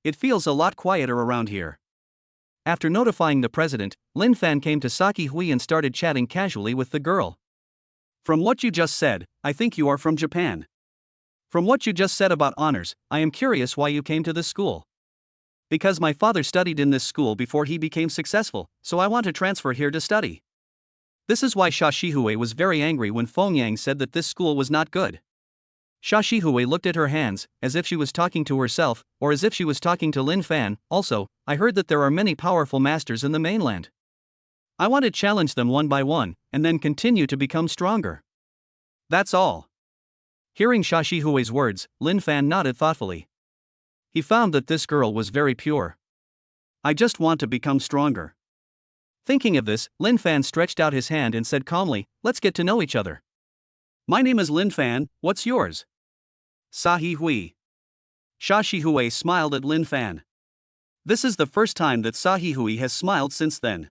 It feels a lot quieter around here. After notifying the president, Lin Fan came to Saki Hui and started chatting casually with the girl. From what you just said, I think you are from Japan. From what you just said about honors, I am curious why you came to this school. Because my father studied in this school before he became successful, so I want to transfer here to study. This is why Xia Shihui was very angry when Feng Yang said that this school was not good. Xia Shihui looked at her hands, as if she was talking to herself, or as if she was talking to Lin Fan. Also, I heard that there are many powerful masters in the mainland. I want to challenge them one by one, and then continue to become stronger. That's all. Hearing Xia Shihui's words, Lin Fan nodded thoughtfully. He found that this girl was very pure. I just want to become stronger. Thinking of this, Lin Fan stretched out his hand and said calmly, let's get to know each other. My name is Lin Fan, what's yours? Sahi Hui. Xia Shihui smiled at Lin Fan. This is the first time that Sahi Hui has smiled since then.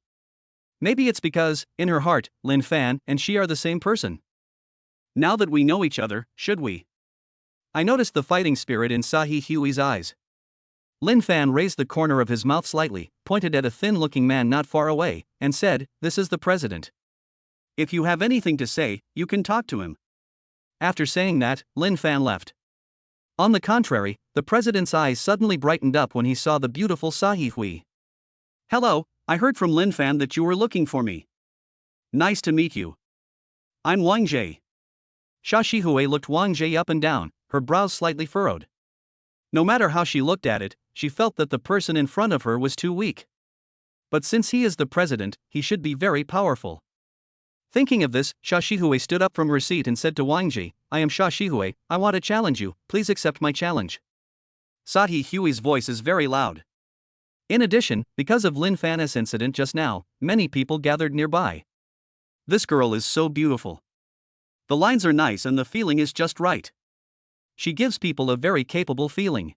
Maybe it's because, in her heart, Lin Fan and she are the same person. Now that we know each other, should we? I noticed the fighting spirit in Sahi Hui's eyes. Lin Fan raised the corner of his mouth slightly, pointed at a thin-looking man not far away, and said, this is the president. If you have anything to say, you can talk to him. After saying that, Lin Fan left. On the contrary, the president's eyes suddenly brightened up when he saw the beautiful Sahi Hui. Hello, I heard from Lin Fan that you were looking for me. Nice to meet you. I'm Wang Jie. Xia Shihui looked Wang Jie up and down, her brows slightly furrowed. No matter how she looked at it, she felt that the person in front of her was too weak. But since he is the president, he should be very powerful. Thinking of this, Xia Shihui stood up from her seat and said to Wang Jie, I am Xia Shihui, I want to challenge you, please accept my challenge. Sahi Hui's voice is very loud. In addition, because of Lin Fan's incident just now, many people gathered nearby. This girl is so beautiful. The lines are nice and the feeling is just right. She gives people a very capable feeling.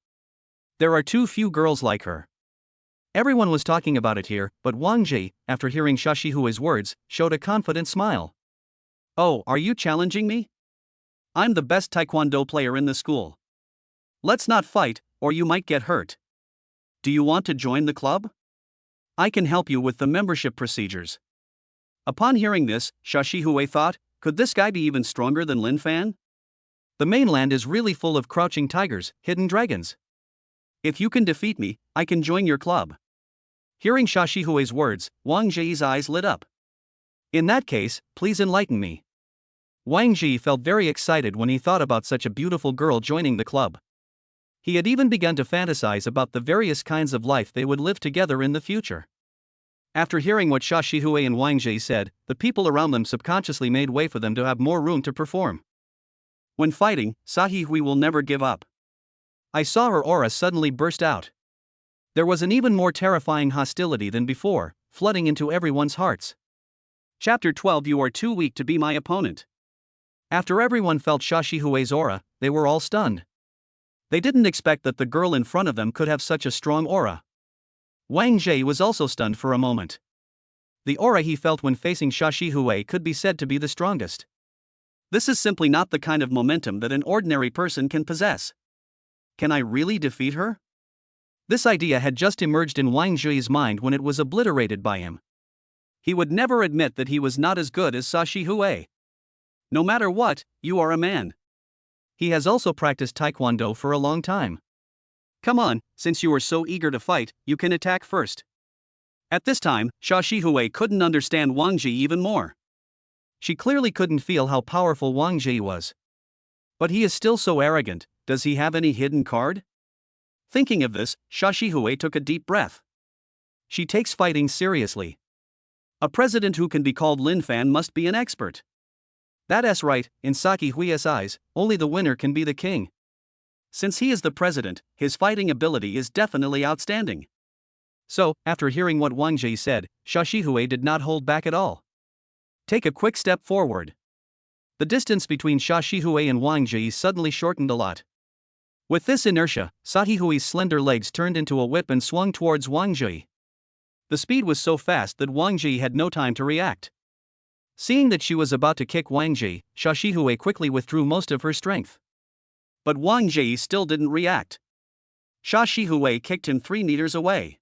There are too few girls like her. Everyone was talking about it here, but Wang Jie, after hearing Xia Shihui's words, showed a confident smile. Oh, are you challenging me? I'm the best taekwondo player in the school. Let's not fight, or you might get hurt. Do you want to join the club? I can help you with the membership procedures. Upon hearing this, Xia Shihui thought, could this guy be even stronger than Lin Fan? The mainland is really full of crouching tigers, hidden dragons. If you can defeat me, I can join your club. Hearing Xia Shihui's words, Wang Jie's eyes lit up. In that case, please enlighten me. Wang Jie felt very excited when he thought about such a beautiful girl joining the club. He had even begun to fantasize about the various kinds of life they would live together in the future. After hearing what Xia Shihui and Wang Jie said, the people around them subconsciously made way for them to have more room to perform. When fighting, Sahi Hui will never give up. I saw her aura suddenly burst out. There was an even more terrifying hostility than before, flooding into everyone's hearts. Chapter 12 You are too weak to be my opponent. After everyone felt Xia Shihui's aura, they were all stunned. They didn't expect that the girl in front of them could have such a strong aura. Wang Jie was also stunned for a moment. The aura he felt when facing Xia Shihui could be said to be the strongest. This is simply not the kind of momentum that an ordinary person can possess. Can I really defeat her? This idea had just emerged in Wang Jie's mind when it was obliterated by him. He would never admit that he was not as good as Xia Shihui. No matter what, you are a man. He has also practiced taekwondo for a long time. Come on, since you are so eager to fight, you can attack first. At this time, Xia Shihui couldn't understand Wang Jie even more. She clearly couldn't feel how powerful Wang Jie was. But he is still so arrogant, does he have any hidden card? Thinking of this, Xia Shihui took a deep breath. She takes fighting seriously. A president who can be called Lin Fan must be an expert. That's right, in Saki Hui's eyes, only the winner can be the king. Since he is the president, his fighting ability is definitely outstanding. So, after hearing what Wang Jie said, Xia Shihui did not hold back at all. Take a quick step forward. The distance between Xia Shihui and Wang Jie suddenly shortened a lot. With this inertia, Sahihui's slender legs turned into a whip and swung towards Wang Zhi. The speed was so fast that Wang Zhi had no time to react. Seeing that she was about to kick Wang Zhi, Sahihui quickly withdrew most of her strength. But Wang Zhi still didn't react. Sahihui kicked him 3 meters away.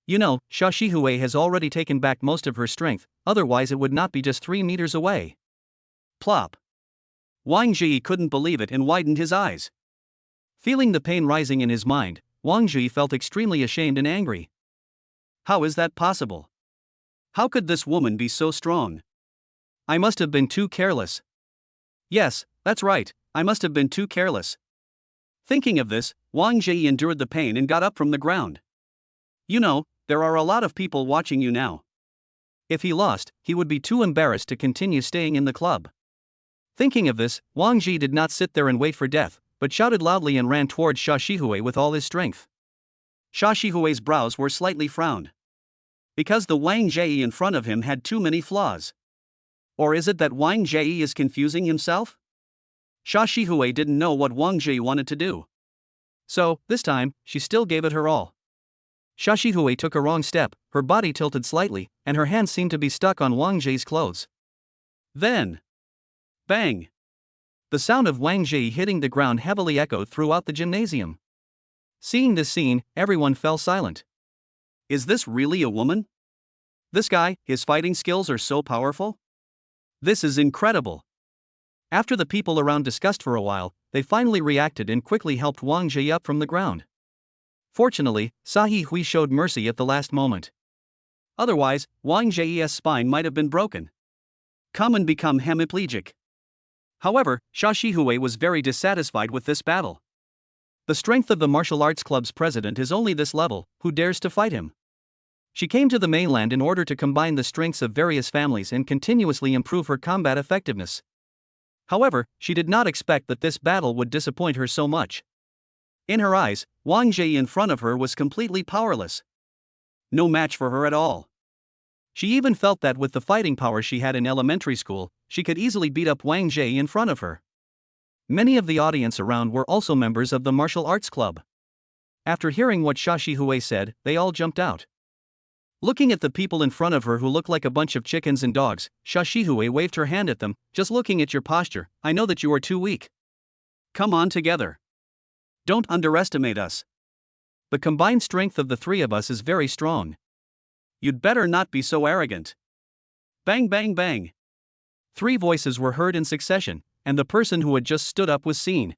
You know, Sahihui has already taken back most of her strength, otherwise it would not be just 3 meters away. Plop. Wang Zhi couldn't believe it and widened his eyes. Feeling the pain rising in his mind, Wang Zhi felt extremely ashamed and angry. How is that possible? How could this woman be so strong? I must have been too careless. Yes, that's right, I must have been too careless. Thinking of this, Wang Zhi endured the pain and got up from the ground. You know, there are a lot of people watching you now. If he lost, he would be too embarrassed to continue staying in the club. Thinking of this, Wang Zhi did not sit there and wait for death, but shouted loudly and ran towards Sahihui with all his strength. Sahihui's brows were slightly frowned. Because the Wang Zhi in front of him had too many flaws. Or is it that Wang Zhi is confusing himself? Sahihui didn't know what Wang Zhi wanted to do. So, this time, she still gave it her all. Sahihui took a wrong step, her body tilted slightly, and her hands seemed to be stuck on Wang Zhi's clothes. Then, bang! The sound of Wang Zhi hitting the ground heavily echoed throughout the gymnasium. Seeing this scene, everyone fell silent. Is this really a woman? This guy, his fighting skills are so powerful? This is incredible. After the people around discussed for a while, they finally reacted and quickly helped Wang Zhi up from the ground. Fortunately, Sahihui showed mercy at the last moment. Otherwise, Wang Zhi's spine might have been broken. Come and become hemiplegic. However, Sahihui was very dissatisfied with this battle. The strength of the martial arts club's president is only this level, who dares to fight him? She came to the mainland in order to combine the strengths of various families and continuously improve her combat effectiveness. However, she did not expect that this battle would disappoint her so much. In her eyes, Wang Zhi in front of her was completely powerless. No match for her at all. She even felt that with the fighting power she had in elementary school, she could easily beat up Wang Zhi in front of her. Many of the audience around were also members of the martial arts club. After hearing what Sahihui said, they all jumped out. Looking at the people in front of her who looked like a bunch of chickens and dogs, Sahihui waved her hand at them. Just looking at your posture, I know that you are too weak. Come on together. Don't underestimate us. The combined strength of the 3 of us is very strong. You'd better not be so arrogant. Bang bang bang. 3 voices were heard in succession, and the person who had just stood up was seen.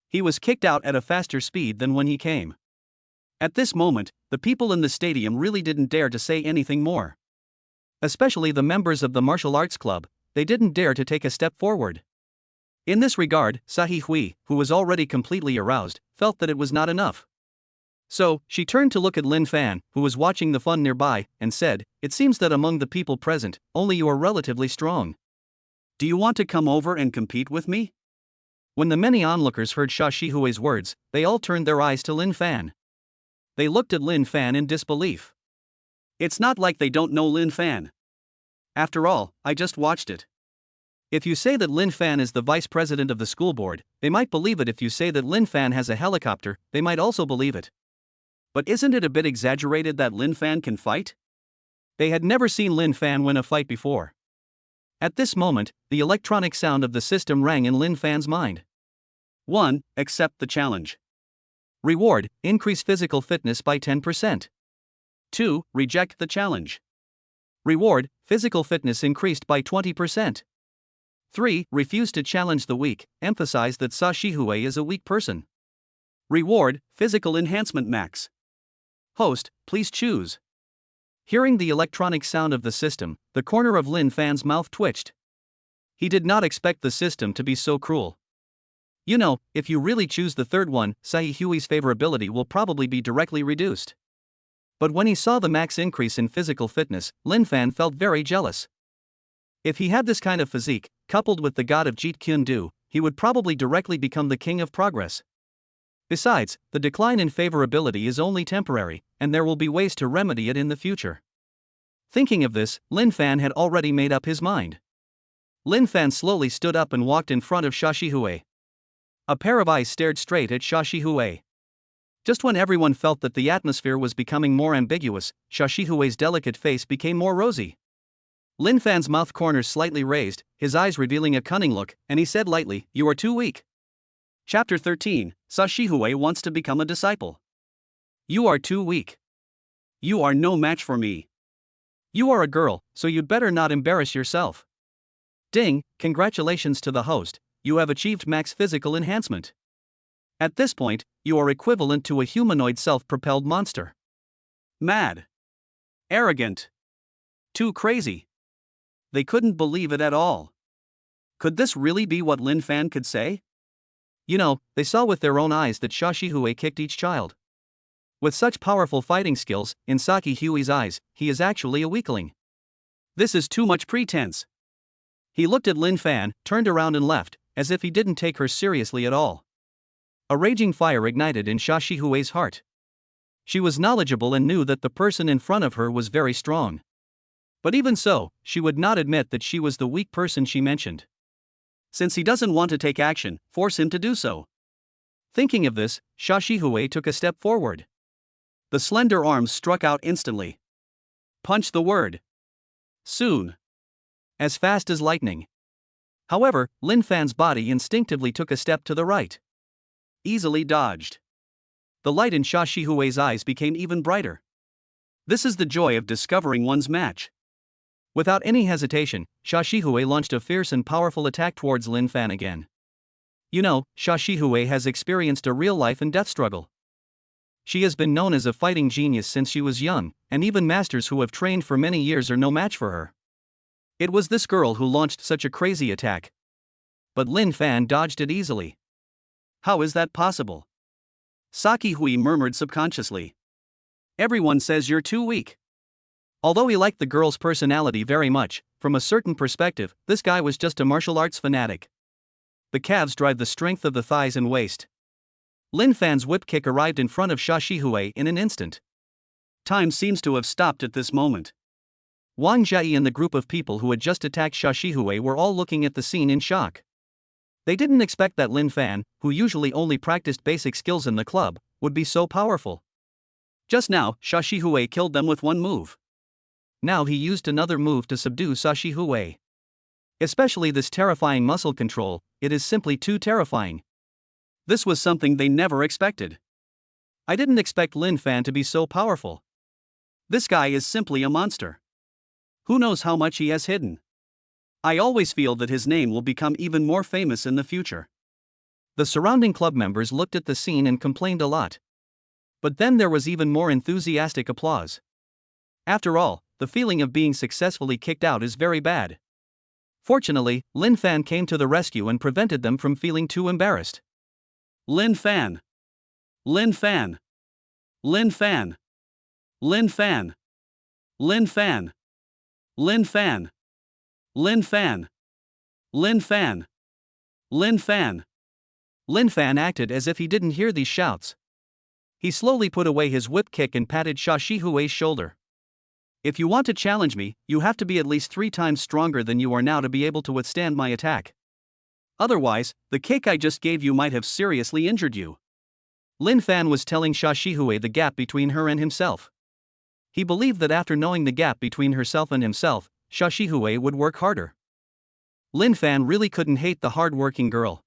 He was kicked out at a faster speed than when he came. At this moment, the people in the stadium really didn't dare to say anything more. Especially the members of the martial arts club, they didn't dare to take a step forward. In this regard, Sahihui, who was already completely aroused, felt that it was not enough. So, she turned to look at Lin Fan, who was watching the fun nearby, and said, "It seems that among the people present, only you are relatively strong. Do you want to come over and compete with me?" When the many onlookers heard Sahihui's words, they all turned their eyes to Lin Fan. They looked at Lin Fan in disbelief. It's not like they don't know Lin Fan. After all, I just watched it. If you say that Lin Fan is the vice president of the school board, they might believe it. If you say that Lin Fan has a helicopter, they might also believe it. But isn't it a bit exaggerated that Lin Fan can fight? They had never seen Lin Fan win a fight before. At this moment, the electronic sound of the system rang in Lin Fan's mind. 1. Accept the challenge. Reward, increase physical fitness by 10%. 2. Reject the challenge. Reward, physical fitness increased by 20%. 3. Refuse to challenge the weak, emphasize that Sahihui is a weak person. Reward, physical enhancement max. Host, please choose. Hearing the electronic sound of the system, the corner of Lin Fan's mouth twitched. He did not expect the system to be so cruel. You know, if you really choose the third one, Sahihui's favorability will probably be directly reduced. But when he saw the max increase in physical fitness, Lin Fan felt very jealous. If he had this kind of physique, coupled with the god of Jeet Kune Do, he would probably directly become the king of progress. Besides, the decline in favorability is only temporary, and there will be ways to remedy it in the future. Thinking of this, Lin Fan had already made up his mind. Lin Fan slowly stood up and walked in front of Sahihui. A pair of eyes stared straight at Shashi. Just when everyone felt that the atmosphere was becoming more ambiguous, Shashi delicate face became more rosy. Lin Fan's mouth corners slightly raised, his eyes revealing a cunning look, and he said lightly, "You are too weak." Chapter 13, Shashi wants to become a disciple. You are too weak. You are no match for me. You are a girl, so you'd better not embarrass yourself. Ding, congratulations to the host, you have achieved max physical enhancement. At this point, you are equivalent to a humanoid self-propelled monster. Mad. Arrogant. Too crazy. They couldn't believe it at all. Could this really be what Lin Fan could say? You know, they saw with their own eyes that Shashi kicked each child. With such powerful fighting skills, in Saki Hui's eyes, he is actually a weakling. This is too much pretense. He looked at Lin Fan, turned around and left, as if he didn't take her seriously at all. A raging fire ignited in Shashi heart. She was knowledgeable and knew that the person in front of her was very strong. But even so, she would not admit that she was the weak person she mentioned. Since he doesn't want to take action, force him to do so. Thinking of this, Shashi took a step forward. The slender arms struck out instantly. Punch the word. Soon. As fast as lightning. However, Lin Fan's body instinctively took a step to the right. Easily dodged. The light in Shashi eyes became even brighter. This is the joy of discovering one's match. Without any hesitation, Shashi launched a fierce and powerful attack towards Lin Fan again. You know, Shashi has experienced a real life and death struggle. She has been known as a fighting genius since she was young, and even masters who have trained for many years are no match for her. It was this girl who launched such a crazy attack. But Lin Fan dodged it easily. How is that possible? Saki Hui murmured subconsciously. Everyone says you're too weak. Although he liked the girl's personality very much, from a certain perspective, this guy was just a martial arts fanatic. The calves drive the strength of the thighs and waist. Lin Fan's whip kick arrived in front of Shashi in an instant. Time seems to have stopped at this moment. Wang Jie and the group of people who had just attacked Shashi were all looking at the scene in shock. They didn't expect that Lin Fan, who usually only practiced basic skills in the club, would be so powerful. Just now, Shashi killed them with one move. Now he used another move to subdue Shashi. Especially this terrifying muscle control, it is simply too terrifying. This was something they never expected. I didn't expect Lin Fan to be so powerful. This guy is simply a monster. Who knows how much he has hidden? I always feel that his name will become even more famous in the future. The surrounding club members looked at the scene and complained a lot. But then there was even more enthusiastic applause. After all, the feeling of being successfully kicked out is very bad. Fortunately, Lin Fan came to the rescue and prevented them from feeling too embarrassed. Lin Fan. Lin Fan. Lin Fan. Lin Fan. Lin Fan. Lin Fan. Lin Fan. Lin Fan. Lin Fan. Lin Fan acted as if he didn't hear these shouts. He slowly put away his whip kick and patted Shashi shoulder. If you want to challenge me, you have to be at least 3 times stronger than you are now to be able to withstand my attack. Otherwise, the kick I just gave you might have seriously injured you. Lin Fan was telling Shashi the gap between her and himself. He believed that after knowing the gap between herself and himself, Shashi would work harder. Lin Fan really couldn't hate the hard-working girl.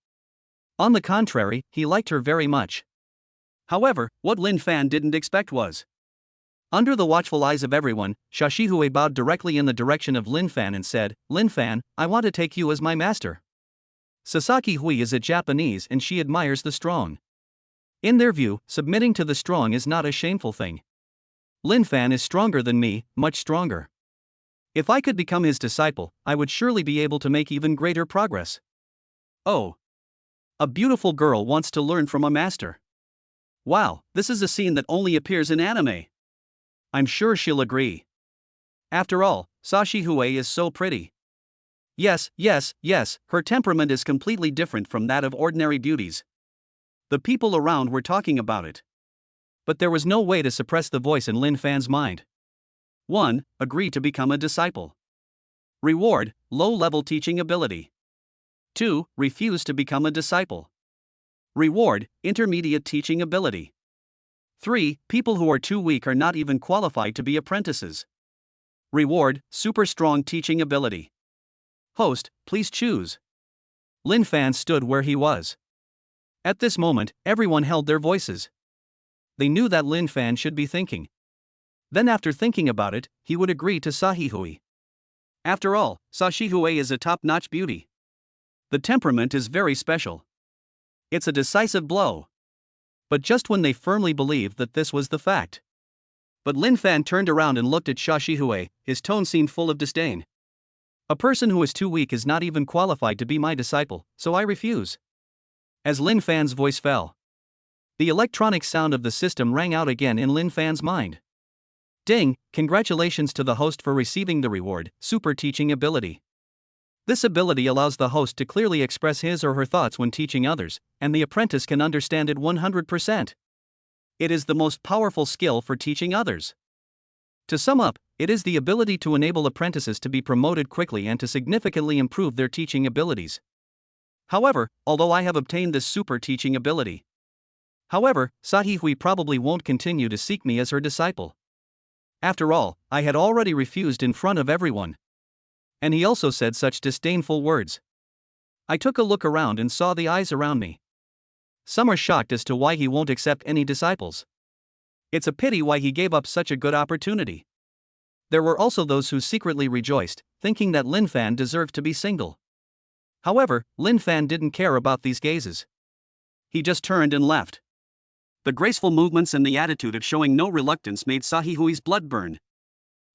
On the contrary, he liked her very much. However, what Lin Fan didn't expect was, under the watchful eyes of everyone, Shashi bowed directly in the direction of Lin Fan and said, "Lin Fan, I want to take you as my master." Sasaki Hui is a Japanese and she admires the strong. In their view, submitting to the strong is not a shameful thing. Lin Fan is stronger than me, much stronger. If I could become his disciple, I would surely be able to make even greater progress. Oh. A beautiful girl wants to learn from a master. Wow, this is a scene that only appears in anime. I'm sure she'll agree. After all, Shashi is so pretty. Yes, her temperament is completely different from that of ordinary beauties. The people around were talking about it. But there was no way to suppress the voice in Lin Fan's mind. 1. Agree to become a disciple. Reward, low-level teaching ability. 2. Refuse to become a disciple. Reward, intermediate teaching ability. 3. People who are too weak are not even qualified to be apprentices. Reward, super strong teaching ability. Host, please choose. Lin Fan stood where he was. At this moment, everyone held their voices. They knew that Lin Fan should be thinking. Then after thinking about it, he would agree to Sahihui. After all, Sahihui is a top-notch beauty. The temperament is very special. It's a decisive blow. But just when they firmly believed that this was the fact. But Lin Fan turned around and looked at Sahihui, his tone seemed full of disdain. A person who is too weak is not even qualified to be my disciple, so I refuse. As Lin Fan's voice fell, the electronic sound of the system rang out again in Lin Fan's mind. Ding, congratulations to the host for receiving the reward, super teaching ability. This ability allows the host to clearly express his or her thoughts when teaching others, and the apprentice can understand it 100%. It is the most powerful skill for teaching others. To sum up, it is the ability to enable apprentices to be promoted quickly and to significantly improve their teaching abilities. However, although I have obtained this super teaching ability, Sahihui probably won't continue to seek me as her disciple. After all, I had already refused in front of everyone. And he also said such disdainful words. I took a look around and saw the eyes around me. Some are shocked as to why he won't accept any disciples. It's a pity why he gave up such a good opportunity. There were also those who secretly rejoiced, thinking that Lin Fan deserved to be single. However, Lin Fan didn't care about these gazes. He just turned and left. The graceful movements and the attitude of showing no reluctance made Sahihui's blood burn.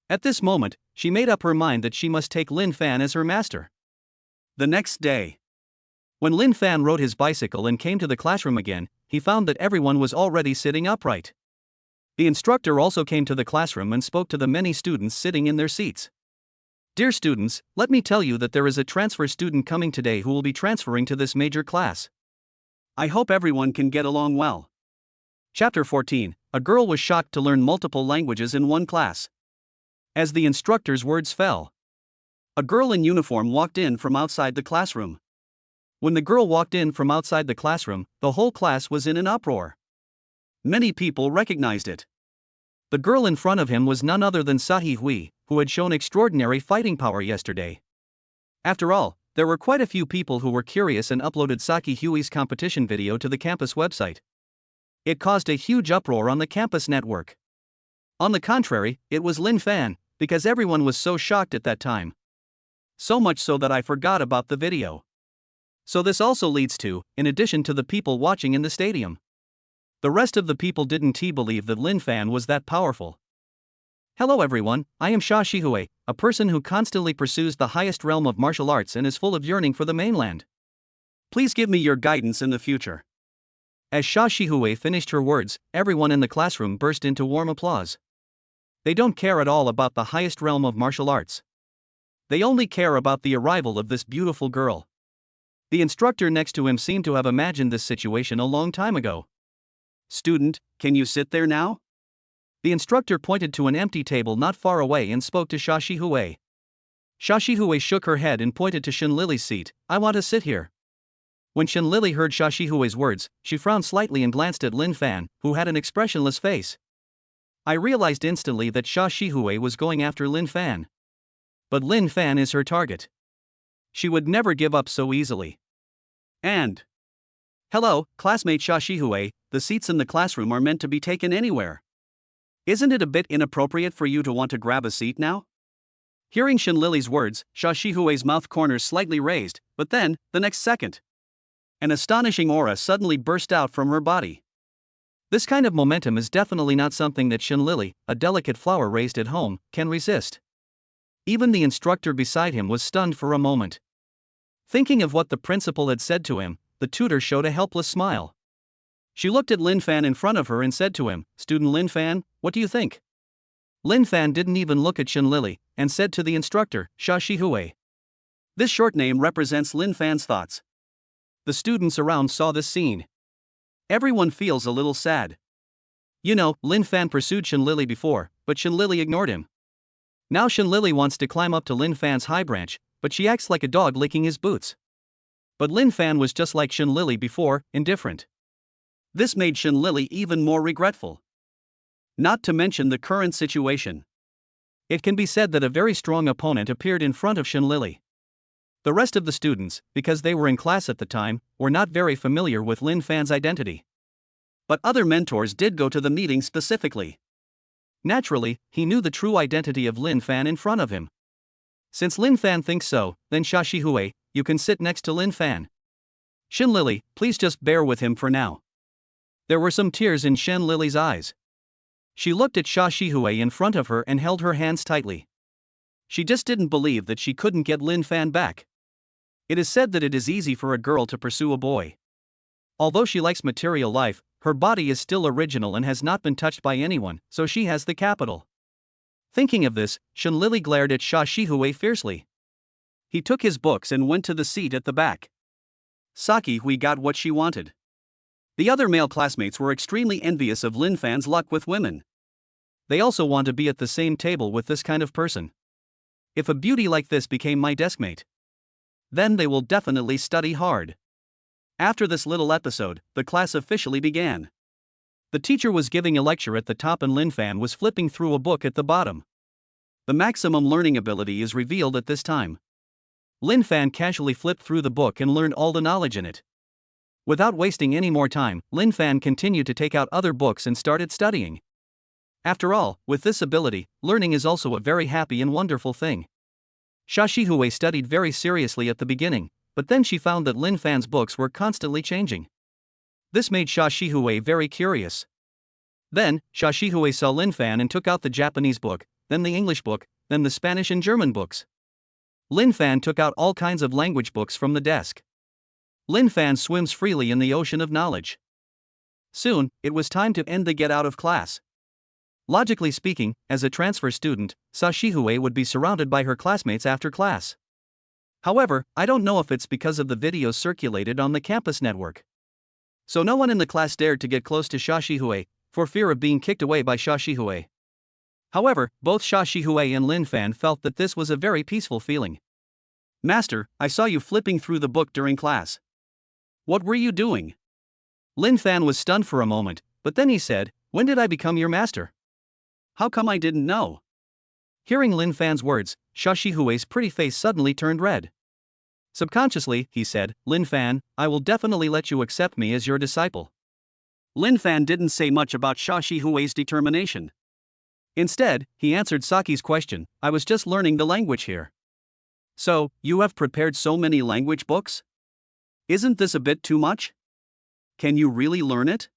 At this moment, she made up her mind that she must take Lin Fan as her master. The next day, when Lin Fan rode his bicycle and came to the classroom again, he found that everyone was already sitting upright. The instructor also came to the classroom and spoke to the many students sitting in their seats. Dear students, let me tell you that there is a transfer student coming today who will be transferring to this major class. I hope everyone can get along well. Chapter 14. A girl was shocked to learn multiple languages in one class. As the instructor's words fell, a girl in uniform walked in from outside the classroom. When the girl walked in from outside the classroom, the whole class was in an uproar. Many people recognized it. The girl in front of him was none other than Sahihui, who had shown extraordinary fighting power yesterday. After all, there were quite a few people who were curious and uploaded Sahihui's competition video to the campus website. It caused a huge uproar on the campus network. On the contrary, it was Lin Fan, because everyone was so shocked at that time. So much so that I forgot about the video. So this also leads to, in addition to the people watching in the stadium, the rest of the people didn't believe that Lin Fan was that powerful. Hello everyone, I am Sahihui, a person who constantly pursues the highest realm of martial arts and is full of yearning for the mainland. Please give me your guidance in the future. As Sahihui finished her words, everyone in the classroom burst into warm applause. They don't care at all about the highest realm of martial arts. They only care about the arrival of this beautiful girl. The instructor next to him seemed to have imagined this situation a long time ago. Student, can you sit there now? The instructor pointed to an empty table not far away and spoke to Sahihui. Sahihui shook her head and pointed to Shinlili's seat. I want to sit here. When Shinlili heard Sahihui's words, she frowned slightly and glanced at Lin Fan, who had an expressionless face. I realized instantly that Sahihui was going after Lin Fan. But Lin Fan is her target. She would never give up so easily. And hello, classmate Sahihui, the seats in the classroom are meant to be taken anywhere. Isn't it a bit inappropriate for you to want to grab a seat now? Hearing Shinlili's words, Sahihui's mouth corners slightly raised, but then, the next second, an astonishing aura suddenly burst out from her body. This kind of momentum is definitely not something that Shinlili, a delicate flower raised at home, can resist. Even the instructor beside him was stunned for a moment. Thinking of what the principal had said to him, the tutor showed a helpless smile. She looked at Lin Fan in front of her and said to him, Student Lin Fan, what do you think? Lin Fan didn't even look at Shinlili, and said to the instructor, Sahihui. This short name represents Lin Fan's thoughts. The students around saw this scene. Everyone feels a little sad. You know, Lin Fan pursued Shinlili before, but Shinlili ignored him. Now Shinlili wants to climb up to Lin Fan's high branch, but she acts like a dog licking his boots. But Lin Fan was just like Shen Lily before, indifferent. This made Shen Lily even more regretful. Not to mention the current situation. It can be said that a very strong opponent appeared in front of Shen Lily. The rest of the students, because they were in class at the time, were not very familiar with Lin Fan's identity. But other mentors did go to the meeting specifically. Naturally, he knew the true identity of Lin Fan in front of him. Since Lin Fan thinks so, then Xia Shihui, you can sit next to Lin Fan. Shen Lily, please just bear with him for now. There were some tears in Shen Lily's eyes. She looked at Xia Shihui in front of her and held her hands tightly. She just didn't believe that she couldn't get Lin Fan back. It is said that it is easy for a girl to pursue a boy. Although she likes material life, her body is still original and has not been touched by anyone, so she has the capital. Thinking of this, Shen Lily glared at Xia Shihui fiercely. He took his books and went to the seat at the back. Saki Hui got what she wanted. The other male classmates were extremely envious of Lin Fan's luck with women. They also want to be at the same table with this kind of person. If a beauty like this became my deskmate, then they will definitely study hard. After this little episode, the class officially began. The teacher was giving a lecture at the top and Lin Fan was flipping through a book at the bottom. The maximum learning ability is revealed at this time. Lin Fan casually flipped through the book and learned all the knowledge in it. Without wasting any more time, Lin Fan continued to take out other books and started studying. After all, with this ability, learning is also a very happy and wonderful thing. Xia Shihui studied very seriously at the beginning, but then she found that Lin Fan's books were constantly changing. This made Xia Shihui very curious. Then, Xia Shihui saw Lin Fan and took out the Japanese book, then the English book, then the Spanish and German books. Lin Fan took out all kinds of language books from the desk. Lin Fan swims freely in the ocean of knowledge. Soon, it was time to end the get out of class. Logically speaking, as a transfer student, Xia Shihui would be surrounded by her classmates after class. However, I don't know if it's because of the videos circulated on the campus network. So no one in the class dared to get close to Xia Shihui, for fear of being kicked away by Xia Shihui. However, both Xia Shihui and Lin Fan felt that this was a very peaceful feeling. Master, I saw you flipping through the book during class. What were you doing? Lin Fan was stunned for a moment, but then he said, when did I become your master? How come I didn't know? Hearing Lin Fan's words, Xia Shihui's pretty face suddenly turned red. Subconsciously, he said, Lin Fan, I will definitely let you accept me as your disciple. Lin Fan didn't say much about Xia Shihui's determination. Instead, he answered Saki's question, I was just learning the language here. So, you have prepared so many language books? Isn't this a bit too much? Can you really learn it?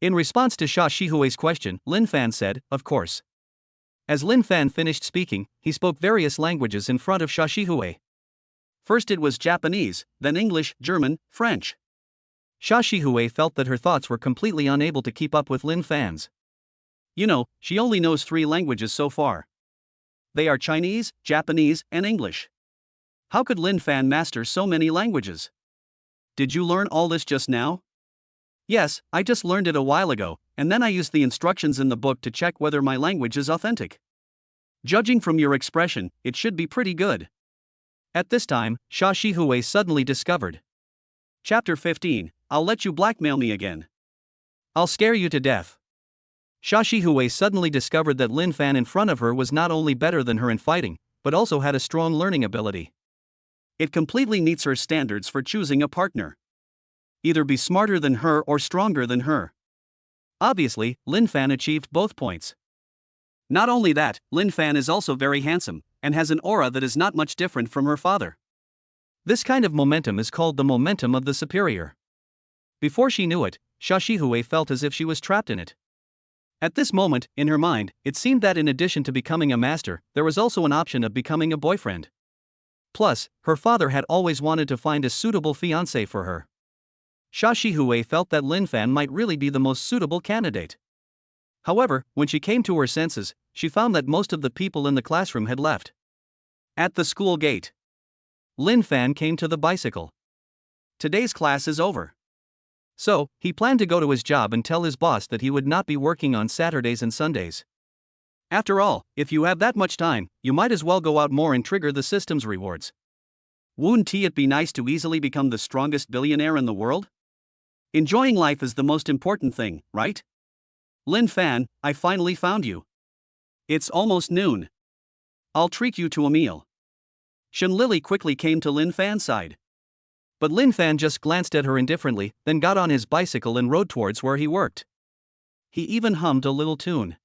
In response to Xia Shihui's question, Lin Fan said, of course. As Lin Fan finished speaking, he spoke various languages in front of Xia Shihui. First it was Japanese, then English, German, French. Xia Shihui felt that her thoughts were completely unable to keep up with Lin Fan's. You know, she only knows 3 languages so far. They are Chinese, Japanese, and English. How could Lin Fan master so many languages? Did you learn all this just now? Yes, I just learned it a while ago, and then I used the instructions in the book to check whether my language is authentic. Judging from your expression, it should be pretty good. At this time, Xia Shihui suddenly discovered. Chapter 15, I'll let you blackmail me again. I'll scare you to death. Xia Shihui suddenly discovered that Lin Fan in front of her was not only better than her in fighting, but also had a strong learning ability. It completely meets her standards for choosing a partner. Either be smarter than her or stronger than her. Obviously, Lin Fan achieved both points. Not only that, Lin Fan is also very handsome, and has an aura that is not much different from her father. This kind of momentum is called the momentum of the superior. Before she knew it, Xia Shihui felt as if she was trapped in it. At this moment, in her mind, it seemed that in addition to becoming a master, there was also an option of becoming a boyfriend. Plus, her father had always wanted to find a suitable fiancé for her. Xia Shihui felt that Lin Fan might really be the most suitable candidate. However, when she came to her senses, she found that most of the people in the classroom had left. At the school gate, Lin Fan came to the bicycle. Today's class is over. So, he planned to go to his job and tell his boss that he would not be working on Saturdays and Sundays. After all, if you have that much time, you might as well go out more and trigger the system's rewards. Wouldn't it be nice to easily become the strongest billionaire in the world? Enjoying life is the most important thing, right? Lin Fan, I finally found you. It's almost noon. I'll treat you to a meal. Shen Lily quickly came to Lin Fan's side. But Lin Fan just glanced at her indifferently, then got on his bicycle and rode towards where he worked. He even hummed a little tune.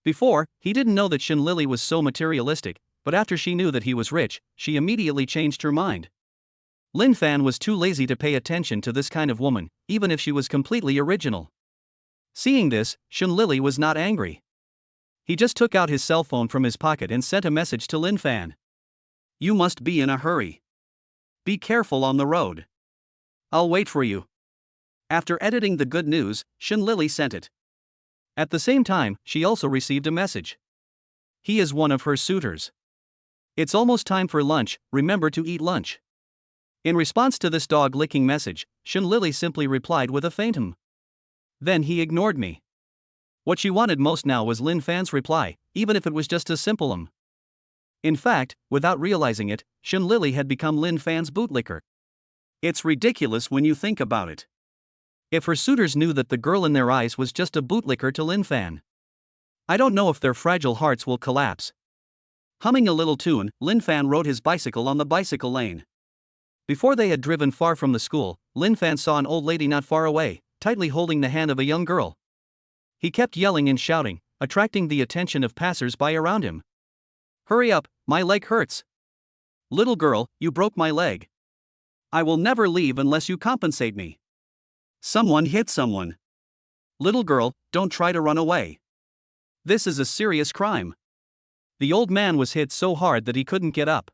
Before, he didn't know that Shen Lily was so materialistic, but after she knew that he was rich, she immediately changed her mind. Lin Fan was too lazy to pay attention to this kind of woman, even if she was completely original. Seeing this, Shen Lily was not angry. He just took out his cell phone from his pocket and sent a message to Lin Fan. You must be in a hurry. Be careful on the road. I'll wait for you. After editing the good news, Shen Lily sent it. At the same time, she also received a message. He is one of her suitors. It's almost time for lunch, remember to eat lunch. In response to this dog-licking message, Shen Lily simply replied with a faint hum. Then he ignored me. What she wanted most now was Lin Fan's reply, even if it was just a simple hum. In fact, without realizing it, Shen Lily had become Lin Fan's bootlicker. It's ridiculous when you think about it. If her suitors knew that the girl in their eyes was just a bootlicker to Lin Fan, I don't know if their fragile hearts will collapse. Humming a little tune, Lin Fan rode his bicycle on the bicycle lane. Before they had driven far from the school, Lin Fan saw an old lady not far away, tightly holding the hand of a young girl. He kept yelling and shouting, attracting the attention of passers-by around him. Hurry up, my leg hurts. Little girl, you broke my leg. I will never leave unless you compensate me. Someone hit someone. Little girl, don't try to run away. This is a serious crime. The old man was hit so hard that he couldn't get up.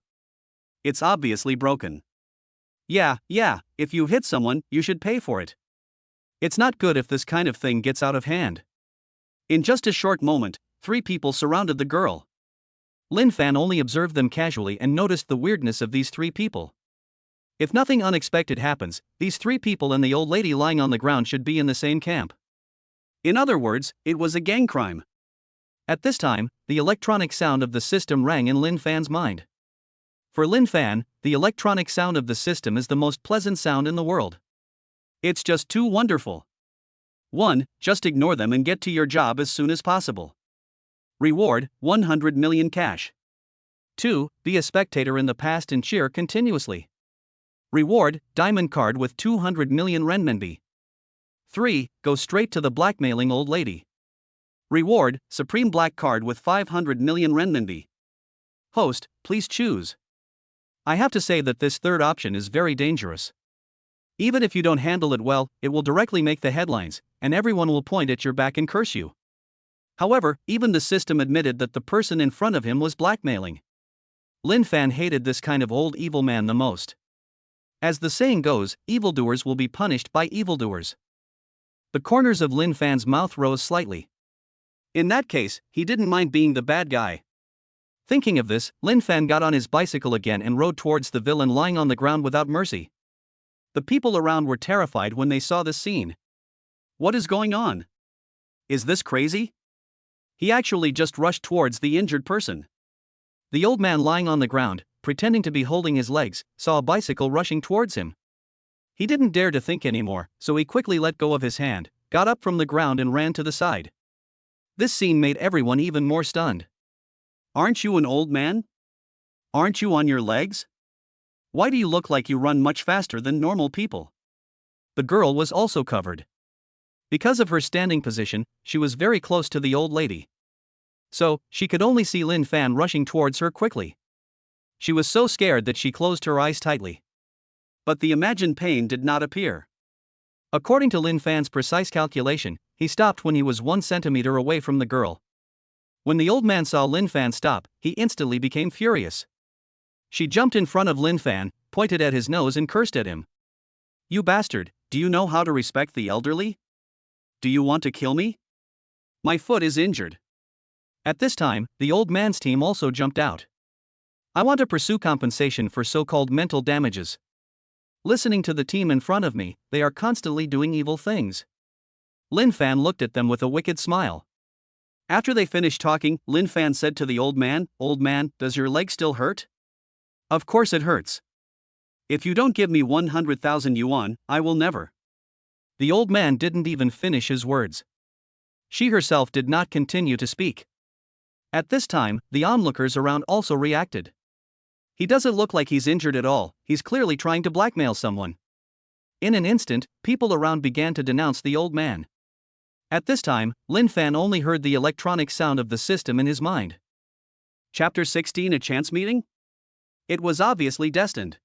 It's obviously broken. Yeah, if you hit someone, you should pay for it. It's not good if this kind of thing gets out of hand. In just a short moment, 3 people surrounded the girl. Lin Fan only observed them casually and noticed the weirdness of these 3 people. If nothing unexpected happens, these 3 people and the old lady lying on the ground should be in the same camp. In other words, it was a gang crime. At this time, the electronic sound of the system rang in Lin Fan's mind. For Lin Fan, the electronic sound of the system is the most pleasant sound in the world. It's just too wonderful. 1. Just ignore them and get to your job as soon as possible. Reward, 100 million cash. 2. Be a spectator in the past and cheer continuously. Reward, diamond card with 200 million renminbi. 3. Go straight to the blackmailing old lady. Reward, supreme black card with 500 million renminbi. Host, please choose. I have to say that this third option is very dangerous. Even if you don't handle it well, it will directly make the headlines, and everyone will point at your back and curse you. However, even the system admitted that the person in front of him was blackmailing. Lin Fan hated this kind of old evil man the most. As the saying goes, evildoers will be punished by evildoers. The corners of Lin Fan's mouth rose slightly. In that case, he didn't mind being the bad guy. Thinking of this, Lin Fan got on his bicycle again and rode towards the villain lying on the ground without mercy. The people around were terrified when they saw this scene. What is going on? Is this crazy? He actually just rushed towards the injured person. The old man lying on the ground, pretending to be holding his legs, saw a bicycle rushing towards him. He didn't dare to think anymore, so he quickly let go of his hand, got up from the ground and ran to the side. This scene made everyone even more stunned. Aren't you an old man? Aren't you on your legs? Why do you look like you run much faster than normal people? The girl was also covered. Because of her standing position, she was very close to the old lady. So, she could only see Lin Fan rushing towards her quickly. She was so scared that she closed her eyes tightly. But the imagined pain did not appear. According to Lin Fan's precise calculation, he stopped when he was 1 centimeter away from the girl. When the old man saw Lin Fan stop, he instantly became furious. She jumped in front of Lin Fan, pointed at his nose and cursed at him. You bastard, do you know how to respect the elderly? Do you want to kill me? My foot is injured. At this time, the old man's team also jumped out. I want to pursue compensation for so-called mental damages. Listening to the team in front of me, they are constantly doing evil things. Lin Fan looked at them with a wicked smile. After they finished talking, Lin Fan said to the old man, "Old man, does your leg still hurt?" Of course it hurts. If you don't give me 100,000 yuan, I will never. The old man didn't even finish his words. She herself did not continue to speak. At this time, the onlookers around also reacted. He doesn't look like he's injured at all, he's clearly trying to blackmail someone. In an instant, people around began to denounce the old man. At this time, Lin Fan only heard the electronic sound of the system in his mind. Chapter 16: A Chance Meeting? It was obviously destined.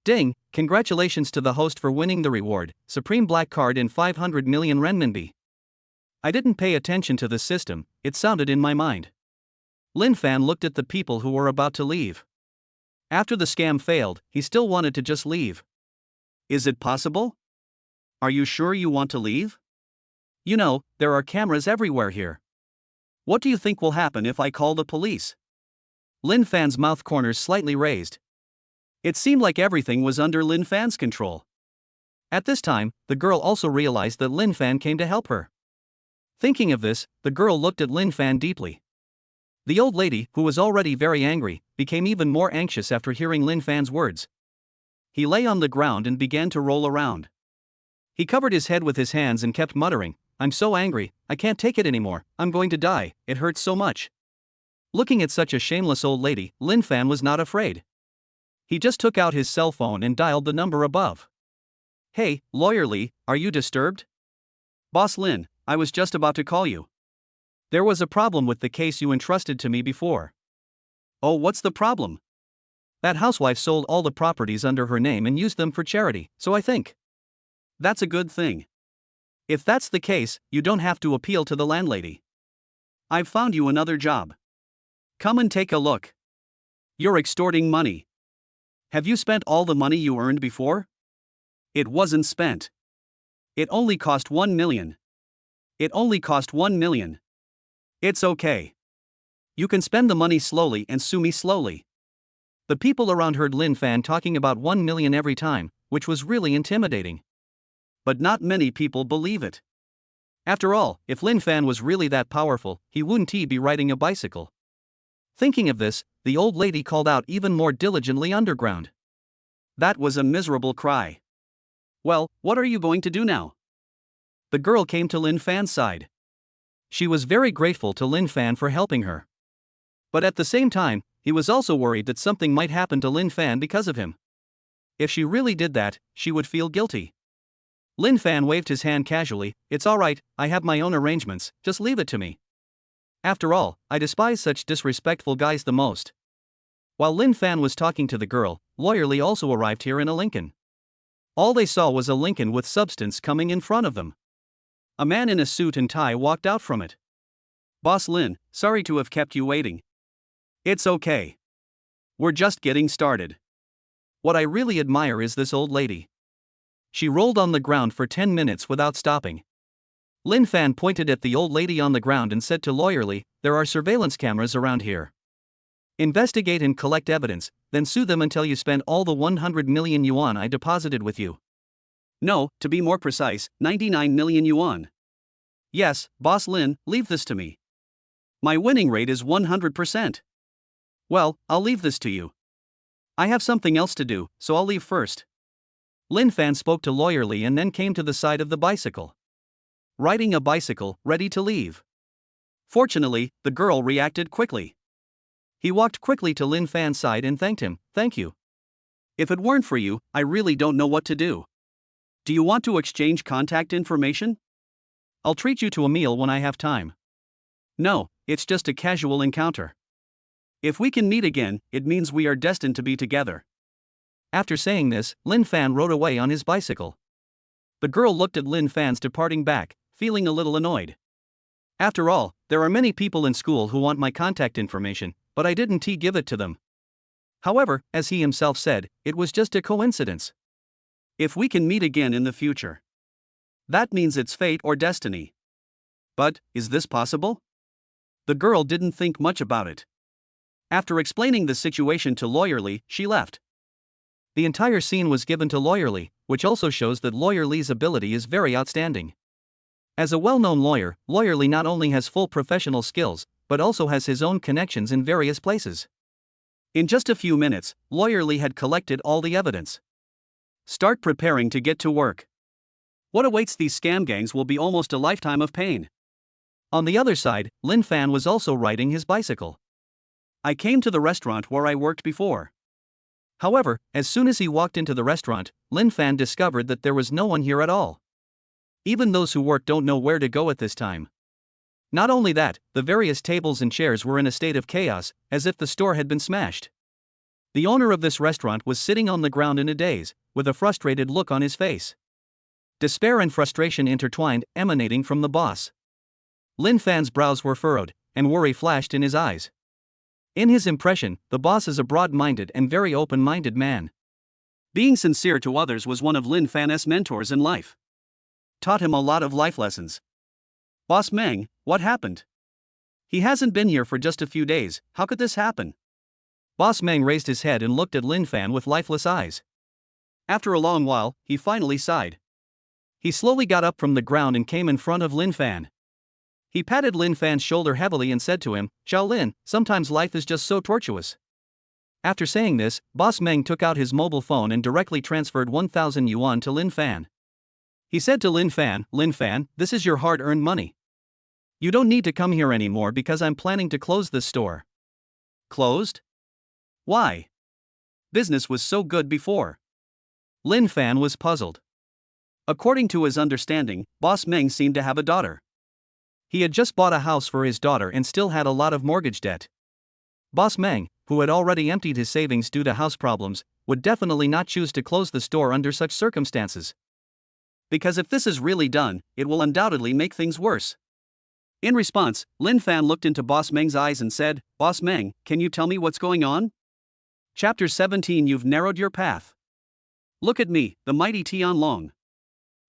Ding, congratulations to the host for winning the reward, Supreme Black Card in 500 million renminbi. I didn't pay attention to the system, it sounded in my mind. Lin Fan looked at the people who were about to leave. After the scam failed, he still wanted to just leave. Is it possible? Are you sure you want to leave? You know, there are cameras everywhere here. What do you think will happen if I call the police? Lin Fan's mouth corners slightly raised. It seemed like everything was under Lin Fan's control. At this time, the girl also realized that Lin Fan came to help her. Thinking of this, the girl looked at Lin Fan deeply. The old lady, who was already very angry, became even more anxious after hearing Lin Fan's words. He lay on the ground and began to roll around. He covered his head with his hands and kept muttering, "I'm so angry, I can't take it anymore, I'm going to die, it hurts so much." Looking at such a shameless old lady, Lin Fan was not afraid. He just took out his cell phone and dialed the number above. "Hey, Lawyer Lee, are you disturbed?" "Boss Lin, I was just about to call you. There was a problem with the case you entrusted to me before." "Oh, what's the problem?" "That housewife sold all the properties under her name and used them for charity, so I think." "That's a good thing. If that's the case, you don't have to appeal to the landlady. I've found you another job. Come and take a look. You're extorting money. Have you spent all the money you earned before?" "It wasn't spent. It only cost 1 million. It only cost 1 million. It's okay. You can spend the money slowly and sue me slowly." The people around heard Lin Fan talking about 1 million every time, which was really intimidating. But not many people believe it. After all, if Lin Fan was really that powerful, he wouldn't be riding a bicycle. Thinking of this, the old lady called out even more diligently underground. That was a miserable cry. "Well, what are you going to do now?" The girl came to Lin Fan's side. She was very grateful to Lin Fan for helping her. But at the same time, he was also worried that something might happen to Lin Fan because of him. If she really did that, she would feel guilty. Lin Fan waved his hand casually, "It's alright, I have my own arrangements, just leave it to me. After all, I despise such disrespectful guys the most." While Lin Fan was talking to the girl, Lawyer Lee also arrived here in a Lincoln. All they saw was a Lincoln with substance coming in front of them. A man in a suit and tie walked out from it. "Boss Lin, sorry to have kept you waiting." "It's okay. We're just getting started. What I really admire is this old lady. She rolled on the ground for 10 minutes without stopping." Lin Fan pointed at the old lady on the ground and said to Lawyer Lee, "There are surveillance cameras around here. Investigate and collect evidence, then sue them until you spend all the 100 million yuan I deposited with you." "No, to be more precise, 99 million yuan. Yes, Boss Lin, leave this to me. My winning rate is 100%. "Well, I'll leave this to you. I have something else to do, so I'll leave first." Lin Fan spoke to Lawyer Lee and then came to the side of the bicycle. Riding a bicycle, ready to leave. Fortunately, the girl reacted quickly. He walked quickly to Lin Fan's side and thanked him, "Thank you. If it weren't for you, I really don't know what to do. Do you want to exchange contact information? I'll treat you to a meal when I have time." "No, it's just a casual encounter. If we can meet again, it means we are destined to be together." After saying this, Lin Fan rode away on his bicycle. The girl looked at Lin Fan's departing back, feeling a little annoyed. After all, there are many people in school who want my contact information, but I didn't give it to them. However, as he himself said, it was just a coincidence. If we can meet again in the future, that means it's fate or destiny. But, is this possible? The girl didn't think much about it. After explaining the situation to Lawyer Lee, she left. The entire scene was given to Lawyer Lee, which also shows that Lawyer Lee's ability is very outstanding. As a well-known lawyer, Lawyer Lee not only has full professional skills, but also has his own connections in various places. In just a few minutes, Lawyer Lee had collected all the evidence. Start preparing to get to work. What awaits these scam gangs will be almost a lifetime of pain. On the other side, Lin Fan was also riding his bicycle. I came to the restaurant where I worked before. However, as soon as he walked into the restaurant, Lin Fan discovered that there was no one here at all. Even those who work don't know where to go at this time. Not only that, the various tables and chairs were in a state of chaos, as if the store had been smashed. The owner of this restaurant was sitting on the ground in a daze, with a frustrated look on his face. Despair and frustration intertwined, emanating from the boss. Lin Fan's brows were furrowed, and worry flashed in his eyes. In his impression, the boss is a broad-minded and very open-minded man. Being sincere to others was one of Lin Fan's mentors in life. Taught him a lot of life lessons. Boss Meng, what happened? He hasn't been here for just a few days, how could this happen? Boss Meng raised his head and looked at Lin Fan with lifeless eyes. After a long while, he finally sighed. He slowly got up from the ground and came in front of Lin Fan. He patted Lin Fan's shoulder heavily and said to him, "Xiao Lin, sometimes life is just so tortuous." After saying this, Boss Meng took out his mobile phone and directly transferred 1,000 yuan to Lin Fan. He said to Lin Fan, "This is your hard-earned money. You don't need to come here anymore because I'm planning to close this store." Closed? Why? Business was so good before. Lin Fan was puzzled. According to his understanding, Boss Meng seemed to have a daughter. He had just bought a house for his daughter and still had a lot of mortgage debt. Boss Meng, who had already emptied his savings due to house problems, would definitely not choose to close the store under such circumstances. Because if this is really done, it will undoubtedly make things worse. In response, Lin Fan looked into Boss Meng's eyes and said, "Boss Meng, can you tell me what's going on?" Chapter 17. You've narrowed your path. Look at me, the mighty Tianlong.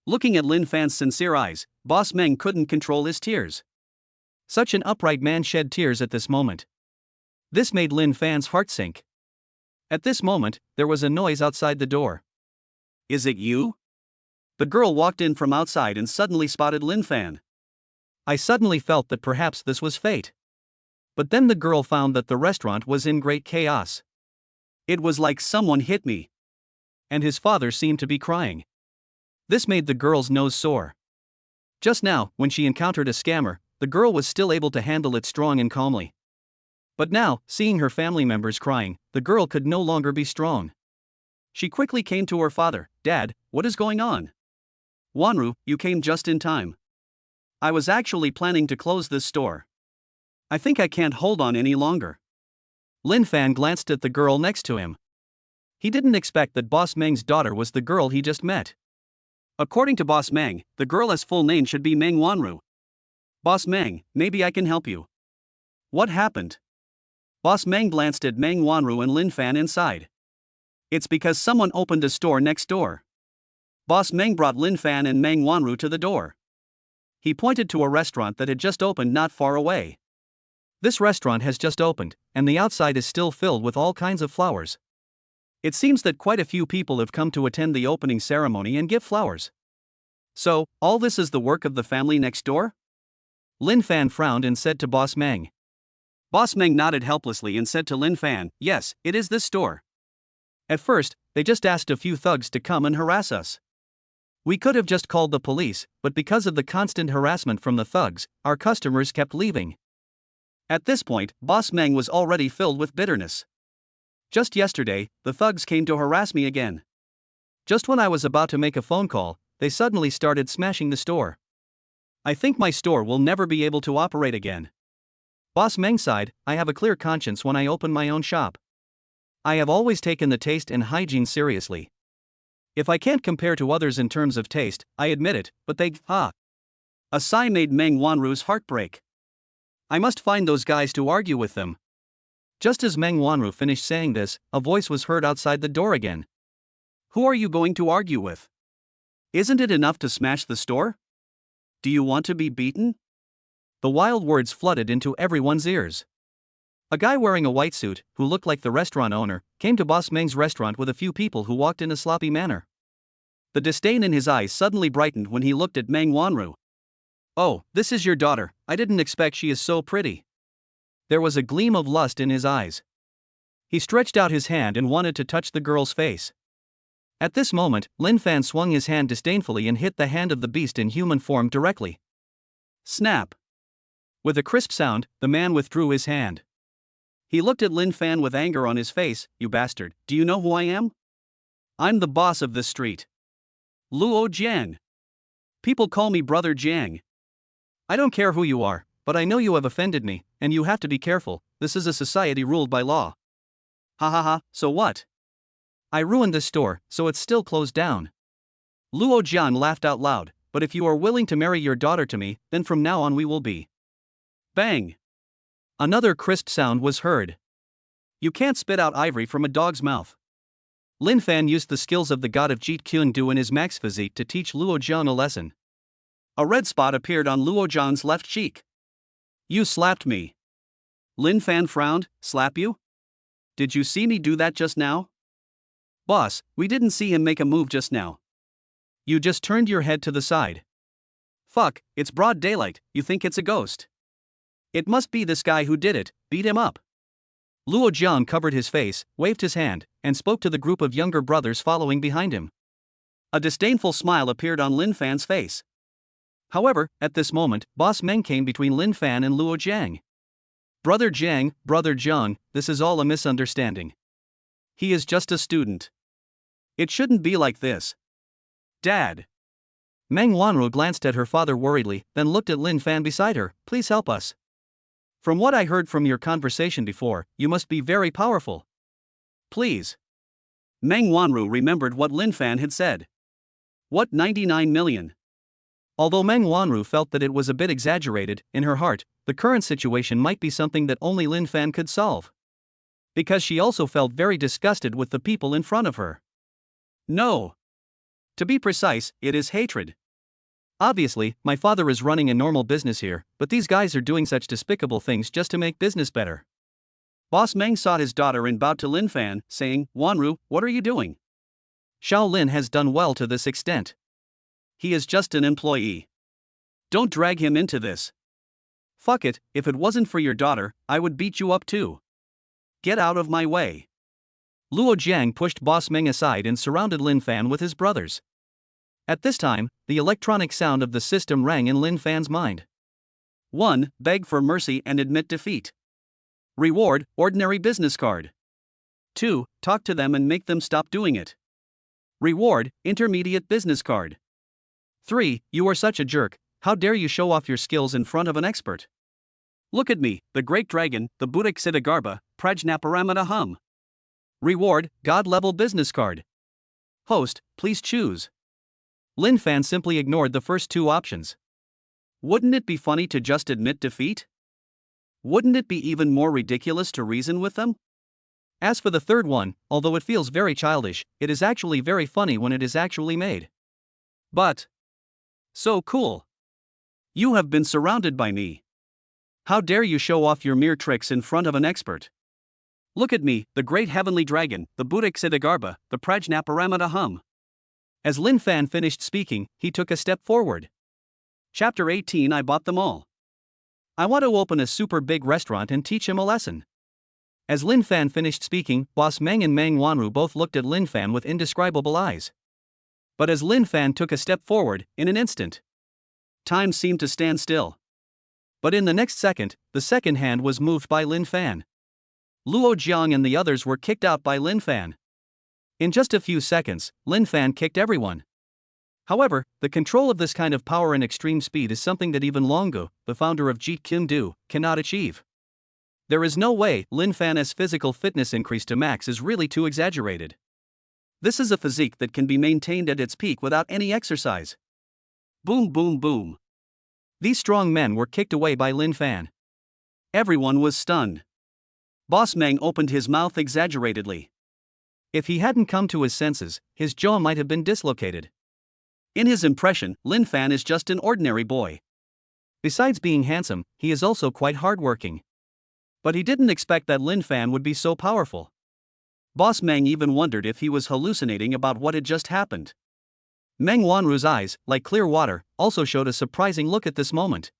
Looking at Lin Fan's sincere eyes, Boss Meng couldn't control his tears. Such an upright man shed tears at this moment. This made Lin Fan's heart sink. At this moment, there was a noise outside the door. "Is it you?" The girl walked in from outside and suddenly spotted Lin Fan. I suddenly felt that perhaps this was fate. But then the girl found that the restaurant was in great chaos. It was like someone hit me. And his father seemed to be crying. This made the girl's nose sore. Just now, when she encountered a scammer, the girl was still able to handle it strong and calmly. But now, seeing her family members crying, the girl could no longer be strong. She quickly came to her father. "Dad, what is going on?" "Wanru, you came just in time. I was actually planning to close this store. I think I can't hold on any longer." Lin Fan glanced at the girl next to him. He didn't expect that Boss Meng's daughter was the girl he just met. According to Boss Meng, the girl's full name should be Meng Wanru. "Boss Meng, maybe I can help you." "What happened?" Boss Meng glanced at Meng Wanru and Lin Fan inside. "It's because someone opened a store next door." Boss Meng brought Lin Fan and Meng Wanru to the door. He pointed to a restaurant that had just opened not far away. This restaurant has just opened, and the outside is still filled with all kinds of flowers. It seems that quite a few people have come to attend the opening ceremony and give flowers. "So, all this is the work of the family next door?" Lin Fan frowned and said to Boss Meng. Boss Meng nodded helplessly and said to Lin Fan, "Yes, it is this store. At first, they just asked a few thugs to come and harass us. We could have just called the police, but because of the constant harassment from the thugs, our customers kept leaving." At this point, Boss Meng was already filled with bitterness. "Just yesterday, the thugs came to harass me again. Just when I was about to make a phone call, they suddenly started smashing the store. I think my store will never be able to operate again." Boss Meng sighed, "I have a clear conscience when I open my own shop. I have always taken the taste and hygiene seriously. If I can't compare to others in terms of taste, I admit it, but they, A sigh made Meng Wanru's heart break. "I must find those guys to argue with them." Just as Meng Wanru finished saying this, a voice was heard outside the door again. "Who are you going to argue with? Isn't it enough to smash the store? Do you want to be beaten?" The wild words flooded into everyone's ears. A guy wearing a white suit, who looked like the restaurant owner, came to Boss Meng's restaurant with a few people who walked in a sloppy manner. The disdain in his eyes suddenly brightened when he looked at Meng Wanru. "Oh, this is your daughter, I didn't expect she is so pretty." There was a gleam of lust in his eyes. He stretched out his hand and wanted to touch the girl's face. At this moment, Lin Fan swung his hand disdainfully and hit the hand of the beast in human form directly. Snap! With a crisp sound, the man withdrew his hand. He looked at Lin Fan with anger on his face. You bastard, do you know who I am? I'm the boss of this street. Luo Jiang. People call me Brother Jiang. I don't care who you are, but I know you have offended me, and you have to be careful. This is a society ruled by law. Ha ha ha, so what? I ruined this store, so it's still closed down. Luo Jian laughed out loud, but if you are willing to marry your daughter to me, then from now on we will be. Bang! Another crisp sound was heard. You can't spit out ivory from a dog's mouth. Lin Fan used the skills of the god of Jeet Kune Do in his max physique to teach Luo Jian a lesson. A red spot appeared on Luo Jian's left cheek. You slapped me. Lin Fan frowned. Slap you? Did you see me do that just now? Boss, we didn't see him make a move just now. You just turned your head to the side. Fuck, it's broad daylight, you think it's a ghost. It must be this guy who did it, beat him up. Luo Jian covered his face, waved his hand, and spoke to the group of younger brothers following behind him. A disdainful smile appeared on Lin Fan's face. However, at this moment, Boss Meng came between Lin Fan and Luo Jiang. Brother Jiang, this is all a misunderstanding. He is just a student. It shouldn't be like this. Dad. Meng Wanru glanced at her father worriedly, then looked at Lin Fan beside her. Please help us. From what I heard from your conversation before, you must be very powerful. Please. Meng Wanru remembered what Lin Fan had said. What 99 million? Although Meng Wanru felt that it was a bit exaggerated, in her heart, the current situation might be something that only Lin Fan could solve. Because she also felt very disgusted with the people in front of her. No. To be precise, it is hatred. Obviously, my father is running a normal business here, but these guys are doing such despicable things just to make business better. Boss Meng saw his daughter and bowed to Lin Fan, saying, Wanru, what are you doing? Xiao Lin has done well to this extent. He is just an employee. Don't drag him into this. Fuck it, if it wasn't for your daughter, I would beat you up too. Get out of my way. Luo Jiang pushed Boss Meng aside and surrounded Lin Fan with his brothers. At this time, the electronic sound of the system rang in Lin Fan's mind. 1. Beg for mercy and admit defeat. Reward, ordinary business card. 2. Talk to them and make them stop doing it. Reward, intermediate business card. 3. You are such a jerk, how dare you show off your skills in front of an expert? Look at me, the great dragon, the Buddhic Siddhagarba, Prajnaparamata. Reward, God-level business card. Host, please choose. Lin Fan simply ignored the first two options. Wouldn't it be funny to just admit defeat? Wouldn't it be even more ridiculous to reason with them? As for the third one, although it feels very childish, it is actually very funny when it is actually made. But so cool. You have been surrounded by me. How dare you show off your mere tricks in front of an expert? Look at me, the great heavenly dragon, the Buddhic Siddhagarba, the Prajnaparamata. As Lin Fan finished speaking, he took a step forward. Chapter 18. I bought them all. I want to open a super big restaurant and teach him a lesson. As Lin Fan finished speaking, Boss Meng and Meng Wanru both looked at Lin Fan with indescribable eyes. But as Lin Fan took a step forward, in an instant, time seemed to stand still. But in the next second, the second hand was moved by Lin Fan. Luo Jiang and the others were kicked out by Lin Fan. In just a few seconds, Lin Fan kicked everyone. However, the control of this kind of power and extreme speed is something that even Longo, the founder of Jeet Kune Do, cannot achieve. There is no way Lin Fan's physical fitness increase to max is really too exaggerated. This is a physique that can be maintained at its peak without any exercise. Boom boom boom. These strong men were kicked away by Lin Fan. Everyone was stunned. Boss Meng opened his mouth exaggeratedly. If he hadn't come to his senses, his jaw might have been dislocated. In his impression, Lin Fan is just an ordinary boy. Besides being handsome, he is also quite hardworking. But he didn't expect that Lin Fan would be so powerful. Boss Meng even wondered if he was hallucinating about what had just happened. Meng Wanru's eyes, like clear water, also showed a surprising look at this moment.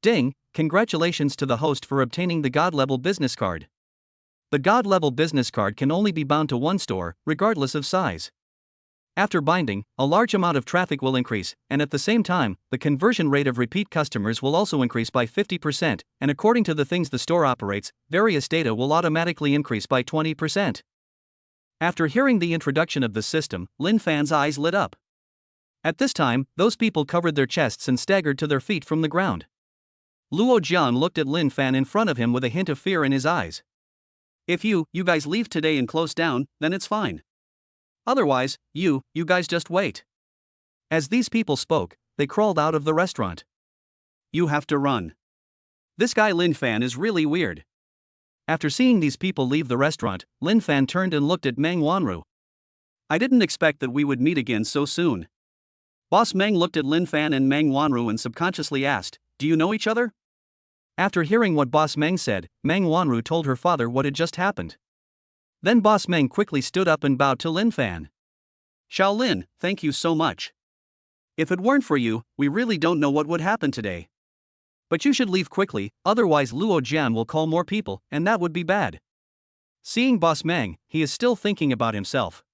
Ding, congratulations to the host for obtaining the God-level business card. The God-level business card can only be bound to one store, regardless of size. After binding, a large amount of traffic will increase, and at the same time, the conversion rate of repeat customers will also increase by 50%, and according to the things the store operates, various data will automatically increase by 20%. After hearing the introduction of the system, Lin Fan's eyes lit up. At this time, those people covered their chests and staggered to their feet from the ground. Luo Jian looked at Lin Fan in front of him with a hint of fear in his eyes. If you guys leave today and close down, then it's fine. Otherwise, you guys just wait. As these people spoke, they crawled out of the restaurant. You have to run. This guy Lin Fan is really weird. After seeing these people leave the restaurant, Lin Fan turned and looked at Meng Wanru. I didn't expect that we would meet again so soon. Boss Meng looked at Lin Fan and Meng Wanru and subconsciously asked, do you know each other? After hearing what Boss Meng said, Meng Wanru told her father what had just happened. Then Boss Meng quickly stood up and bowed to Lin Fan. Xiao Lin, thank you so much. If it weren't for you, we really don't know what would happen today. But you should leave quickly, otherwise Luo Jian will call more people, and that would be bad. Seeing Boss Meng, he is still thinking about himself.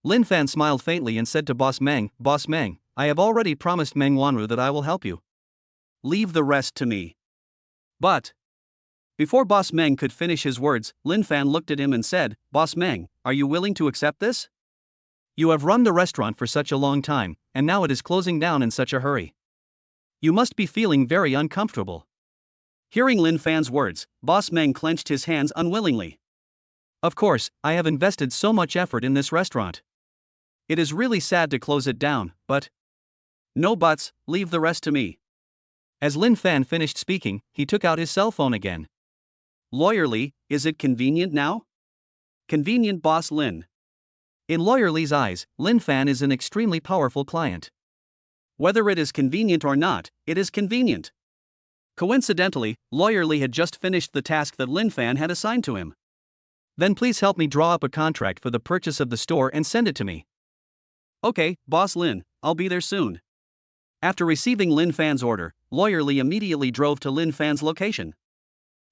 Lin Fan smiled faintly and said to Boss Meng, I have already promised Meng Wanru that I will help you. Leave the rest to me. But before Boss Meng could finish his words, Lin Fan looked at him and said, Boss Meng, are you willing to accept this? You have run the restaurant for such a long time, and now it is closing down in such a hurry. You must be feeling very uncomfortable. Hearing Lin Fan's words, Boss Meng clenched his hands unwillingly. Of course, I have invested so much effort in this restaurant. It is really sad to close it down, but no buts, leave the rest to me. As Lin Fan finished speaking, he took out his cell phone again. Lawyer Li, is it convenient now? Convenient, Boss Lin. In Lawyer Li's eyes, Lin Fan is an extremely powerful client. Whether it is convenient or not, it is convenient. Coincidentally, Lawyer Li had just finished the task that Lin Fan had assigned to him. Then please help me draw up a contract for the purchase of the store and send it to me. Okay, Boss Lin, I'll be there soon. After receiving Lin Fan's order, Lawyer Li immediately drove to Lin Fan's location.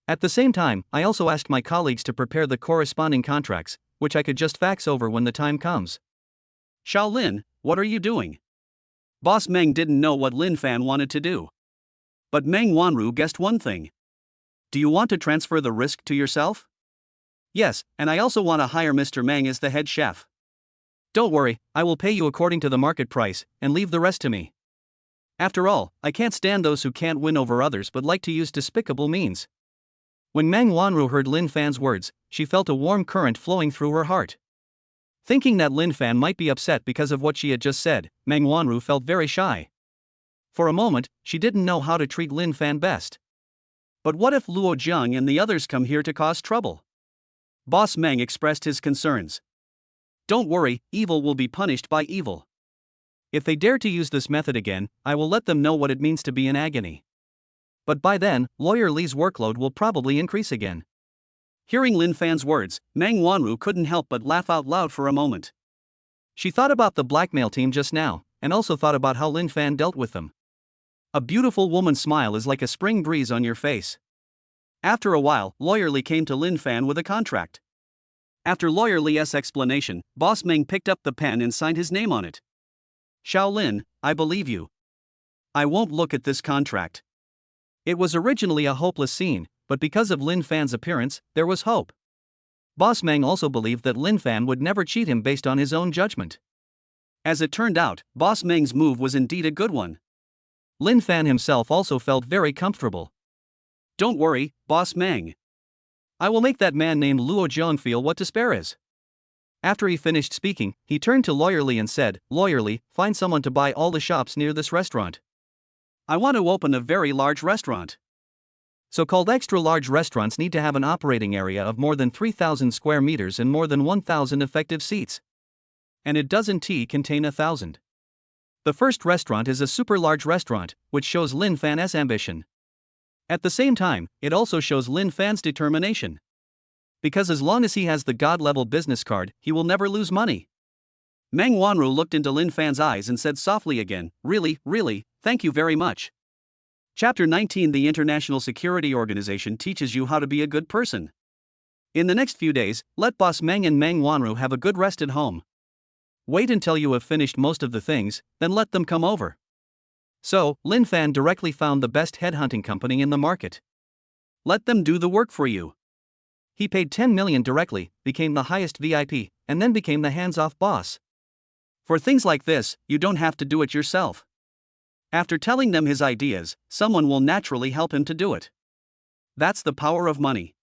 At the same time, I also asked my colleagues to prepare the corresponding contracts, which I could just fax over when the time comes. Xiao Lin, what are you doing? Boss Meng didn't know what Lin Fan wanted to do. But Meng Wanru guessed one thing. Do you want to transfer the risk to yourself? Yes, and I also want to hire Mr. Meng as the head chef. Don't worry, I will pay you according to the market price, and leave the rest to me. After all, I can't stand those who can't win over others but like to use despicable means. When Meng Wanru heard Lin Fan's words, she felt a warm current flowing through her heart. Thinking that Lin Fan might be upset because of what she had just said, Meng Wanru felt very shy. For a moment, she didn't know how to treat Lin Fan best. But what if Luo Jiang and the others come here to cause trouble? Boss Meng expressed his concerns. Don't worry, evil will be punished by evil. If they dare to use this method again, I will let them know what it means to be in agony. But by then, Lawyer Li's workload will probably increase again. Hearing Lin Fan's words, Meng Wanru couldn't help but laugh out loud for a moment. She thought about the blackmail team just now, and also thought about how Lin Fan dealt with them. A beautiful woman's smile is like a spring breeze on your face. After a while, Lawyer Li came to Lin Fan with a contract. After Lawyer Li's explanation, Boss Meng picked up the pen and signed his name on it. Xiao Lin, I believe you. I won't look at this contract. It was originally a hopeless scene, but because of Lin Fan's appearance, there was hope. Boss Meng also believed that Lin Fan would never cheat him based on his own judgment. As it turned out, Boss Meng's move was indeed a good one. Lin Fan himself also felt very comfortable. Don't worry, Boss Meng. I will make that man named Luo Jiang feel what despair is. After he finished speaking, he turned to Lawyer Li and said, Lawyer Li, find someone to buy all the shops near this restaurant. I want to open a very large restaurant. So-called extra-large restaurants need to have an operating area of more than 3,000 square meters and more than 1,000 effective seats. And it doesn't contain 1,000. The first restaurant is a super-large restaurant, which shows Lin Fan's ambition. At the same time, it also shows Lin Fan's determination. Because as long as he has the God-level business card, he will never lose money. Meng Wanru looked into Lin Fan's eyes and said softly again, really, thank you very much. Chapter 19 The International Security Organization teaches you how to be a good person. In the next few days, let Boss Meng and Meng Wanru have a good rest at home. Wait until you have finished most of the things, then let them come over. So, Lin Fan directly found the best headhunting company in the market. Let them do the work for you. He paid 10 million directly, became the highest VIP, and then became the hands-off boss. For things like this, you don't have to do it yourself. After telling them his ideas, someone will naturally help him to do it. That's the power of money.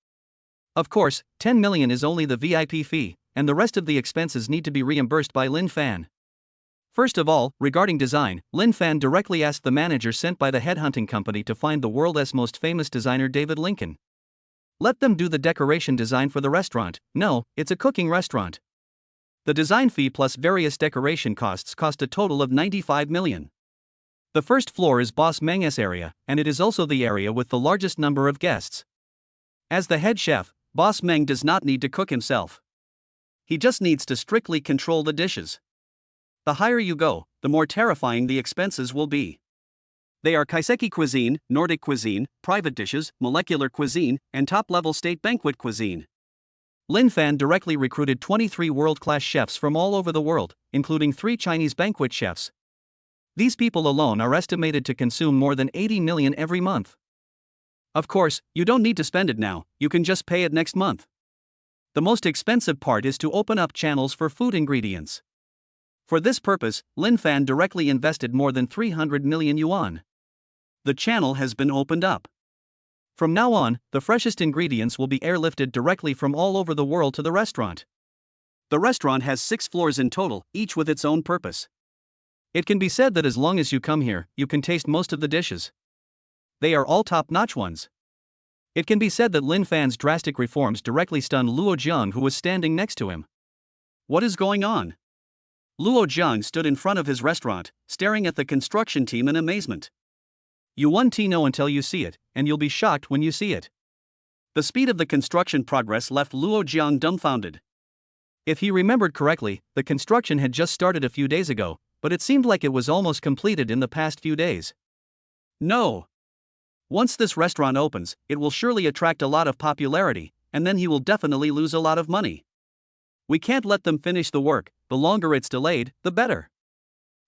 Of course, 10 million is only the VIP fee, and the rest of the expenses need to be reimbursed by Lin Fan. First of all, regarding design, Lin Fan directly asked the manager sent by the headhunting company to find the world's most famous designer David Lincoln. Let them do the decoration design for the restaurant. No, it's a cooking restaurant. The design fee plus various decoration costs cost a total of 95 million. The first floor is Boss Meng's area, and it is also the area with the largest number of guests. As the head chef, Boss Meng does not need to cook himself. He just needs to strictly control the dishes. The higher you go, the more terrifying the expenses will be. They are kaiseki cuisine, Nordic cuisine, private dishes, molecular cuisine, and top-level state banquet cuisine. Lin Fan directly recruited 23 world-class chefs from all over the world, including 3 Chinese banquet chefs. These people alone are estimated to consume more than 80 million every month. Of course, you don't need to spend it now, you can just pay it next month. The most expensive part is to open up channels for food ingredients. For this purpose, Lin Fan directly invested more than 300 million yuan. The channel has been opened up. From now on, the freshest ingredients will be airlifted directly from all over the world to the restaurant. The restaurant has 6 floors in total, each with its own purpose. It can be said that as long as you come here, you can taste most of the dishes. They are all top-notch ones. It can be said that Lin Fan's drastic reforms directly stunned Luo Jiang, who was standing next to him. What is going on? Luo Jiang stood in front of his restaurant, staring at the construction team in amazement. You won't know until you see it, and you'll be shocked when you see it. The speed of the construction progress left Luo Jiang dumbfounded. If he remembered correctly, the construction had just started a few days ago, but it seemed like it was almost completed in the past few days. No. Once this restaurant opens, it will surely attract a lot of popularity, and then he will definitely lose a lot of money. We can't let them finish the work, the longer it's delayed, the better.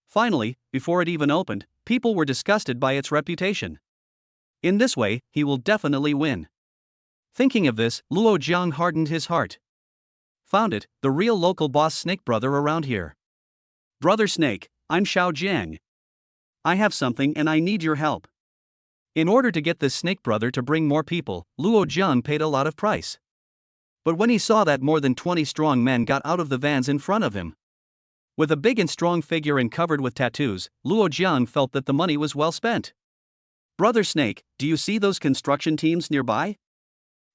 Finally, before it even opened, people were disgusted by its reputation. In this way, he will definitely win. Thinking of this, Luo Jiang hardened his heart. Found it, the real local boss snake brother around here. Brother Snake, I'm Xiao Jiang. I have something and I need your help. In order to get this snake brother to bring more people, Luo Jiang paid a lot of price. But when he saw that more than 20 strong men got out of the vans in front of him, with a big and strong figure and covered with tattoos, Luo Jiang felt that the money was well spent. Brother Snake, do you see those construction teams nearby?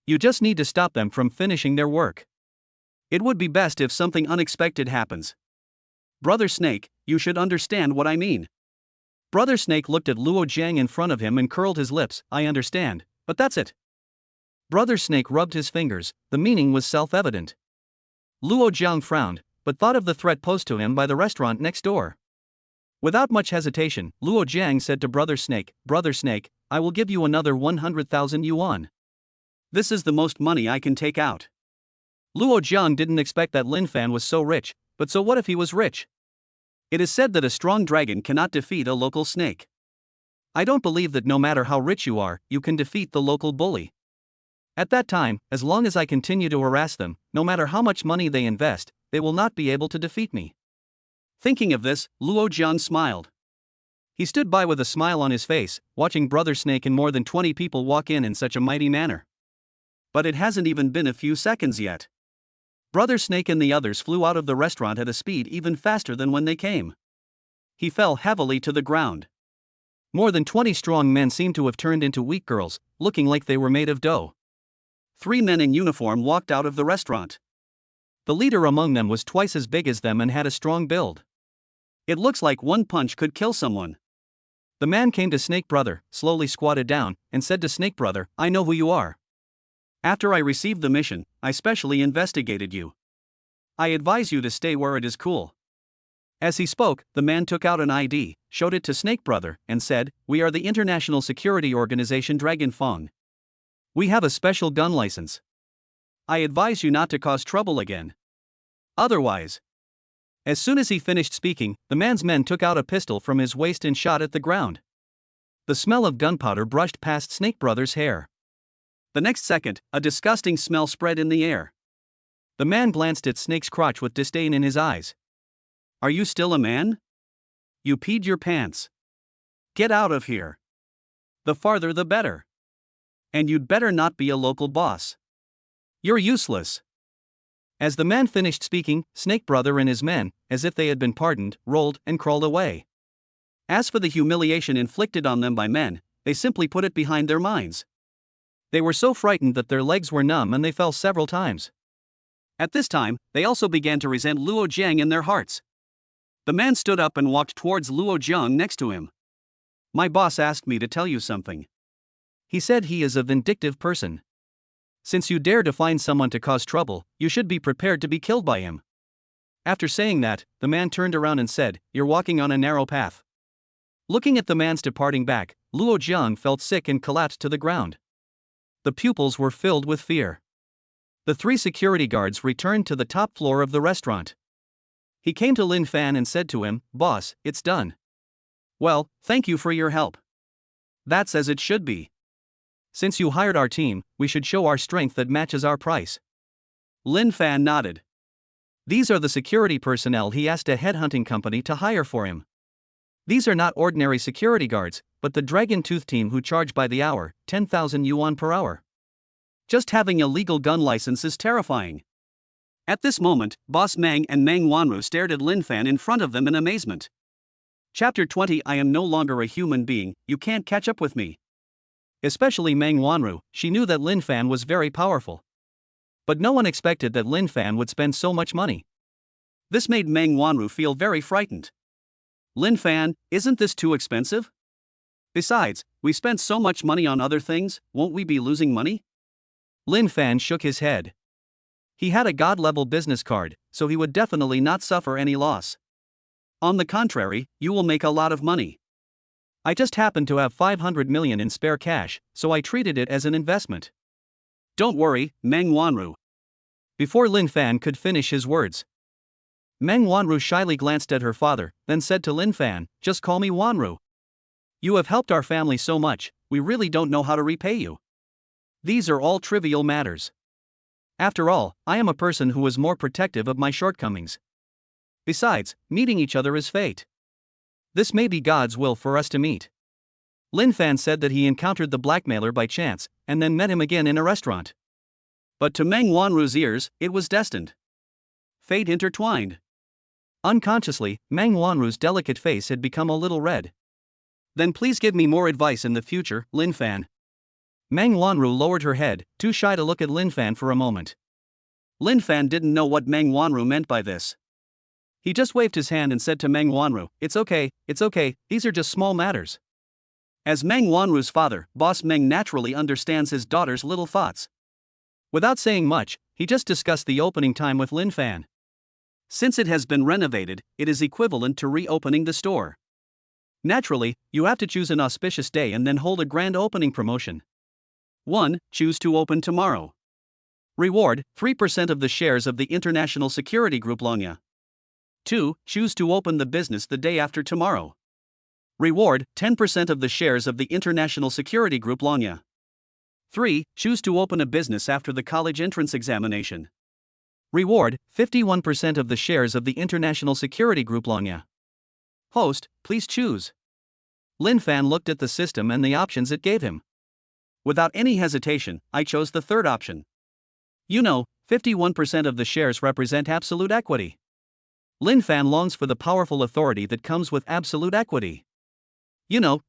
You just need to stop them from finishing their work. It would be best if something unexpected happens. Brother Snake, you should understand what I mean. Brother Snake looked at Luo Jiang in front of him and curled his lips. I understand, but that's it. Brother Snake rubbed his fingers, the meaning was self-evident. Luo Jiang frowned, but thought of the threat posed to him by the restaurant next door. Without much hesitation, Luo Jiang said to Brother Snake, I will give you another 100,000 yuan. This is the most money I can take out. Luo Jiang didn't expect that Lin Fan was so rich, but so what if he was rich? It is said that a strong dragon cannot defeat a local snake. I don't believe that no matter how rich you are, you can defeat the local bully. At that time, as long as I continue to harass them, no matter how much money they invest, they will not be able to defeat me. Thinking of this, Luo Jiang smiled. He stood by with a smile on his face, watching Brother Snake and more than 20 people walk in such a mighty manner. But it hasn't even been a few seconds yet. Brother Snake and the others flew out of the restaurant at a speed even faster than when they came. He fell heavily to the ground. More than 20 strong men seemed to have turned into weak girls, looking like they were made of dough. 3 men in uniform walked out of the restaurant. The leader among them was twice as big as them and had a strong build. It looks like one punch could kill someone. The man came to Snake Brother, slowly squatted down, and said to Snake Brother, I know who you are. After I received the mission, I specially investigated you. I advise you to stay where it is cool. As he spoke, the man took out an ID, showed it to Snake Brother, and said, We are the international security organization Dragon Fong. We have a special gun license. I advise you not to cause trouble again. Otherwise. As soon as he finished speaking, the man's men took out a pistol from his waist and shot at the ground. The smell of gunpowder brushed past Snake Brother's hair. The next second, a disgusting smell spread in the air. The man glanced at Snake's crotch with disdain in his eyes. Are you still a man? You peed your pants. Get out of here. The farther the better. And you'd better not be a local boss. You're useless. As the man finished speaking, Snake Brother and his men, as if they had been pardoned, rolled and crawled away. As for the humiliation inflicted on them by men, they simply put it behind their minds. They were so frightened that their legs were numb and they fell several times. At this time, they also began to resent Luo Jiang in their hearts. The man stood up and walked towards Luo Jiang next to him. My boss asked me to tell you something. He said he is a vindictive person. Since you dare to find someone to cause trouble, you should be prepared to be killed by him. After saying that, the man turned around and said, You're walking on a narrow path. Looking at the man's departing back, Luo Jiang felt sick and collapsed to the ground. The pupils were filled with fear. The 3 security guards returned to the top floor of the restaurant. He came to Lin Fan and said to him, Boss, it's done. Well, thank you for your help. That's as it should be. Since you hired our team, we should show our strength that matches our price. Lin Fan nodded. These are the security personnel he asked a headhunting company to hire for him. These are not ordinary security guards, but the Dragon Tooth team who charge by the hour, 10,000 yuan per hour. Just having a legal gun license is terrifying. At this moment, Boss Meng and Meng Wanru stared at Lin Fan in front of them in amazement. Chapter 20 I am no longer a human being, you can't catch up with me. Especially Meng Wanru, she knew that Lin Fan was very powerful. But no one expected that Lin Fan would spend so much money. This made Meng Wanru feel very frightened. Lin Fan, isn't this too expensive? Besides, we spent so much money on other things, won't we be losing money? Lin Fan shook his head. He had a god-level business card, so he would definitely not suffer any loss. On the contrary, you will make a lot of money. I just happened to have 500 million in spare cash, so I treated it as an investment. Don't worry, Meng Wanru. Before Lin Fan could finish his words, Meng Wanru shyly glanced at her father, then said to Lin Fan, Just call me Wanru. You have helped our family so much, we really don't know how to repay you. These are all trivial matters. After all, I am a person who is more protective of my shortcomings. Besides, meeting each other is fate. This may be God's will for us to meet. Lin Fan said that he encountered the blackmailer by chance, and then met him again in a restaurant. But to Meng Wanru's ears, it was destined. Fate intertwined. Unconsciously, Meng Wanru's delicate face had become a little red. Then please give me more advice in the future, Lin Fan. Meng Wanru lowered her head, too shy to look at Lin Fan for a moment. Lin Fan didn't know what Meng Wanru meant by this. He just waved his hand and said to Meng Wanru, It's okay, these are just small matters. As Meng Wanru's father, Boss Meng naturally understands his daughter's little thoughts. Without saying much, he just discussed the opening time with Lin Fan. Since it has been renovated, it is equivalent to reopening the store. Naturally, you have to choose an auspicious day and then hold a grand opening promotion. 1. Choose to open tomorrow. Reward, 3% of the shares of the International Security Group Longya. 2. Choose to open the business the day after tomorrow. Reward, 10% of the shares of the International Security Group Longya. 3. Choose to open a business after the college entrance examination. Reward, 51% of the shares of the International Security Group Longya. Host, please choose. Lin Fan looked at the system and the options it gave him. Without any hesitation, I chose the third option. 51% of the shares represent absolute equity. Lin Fan longs for the powerful authority that comes with absolute equity.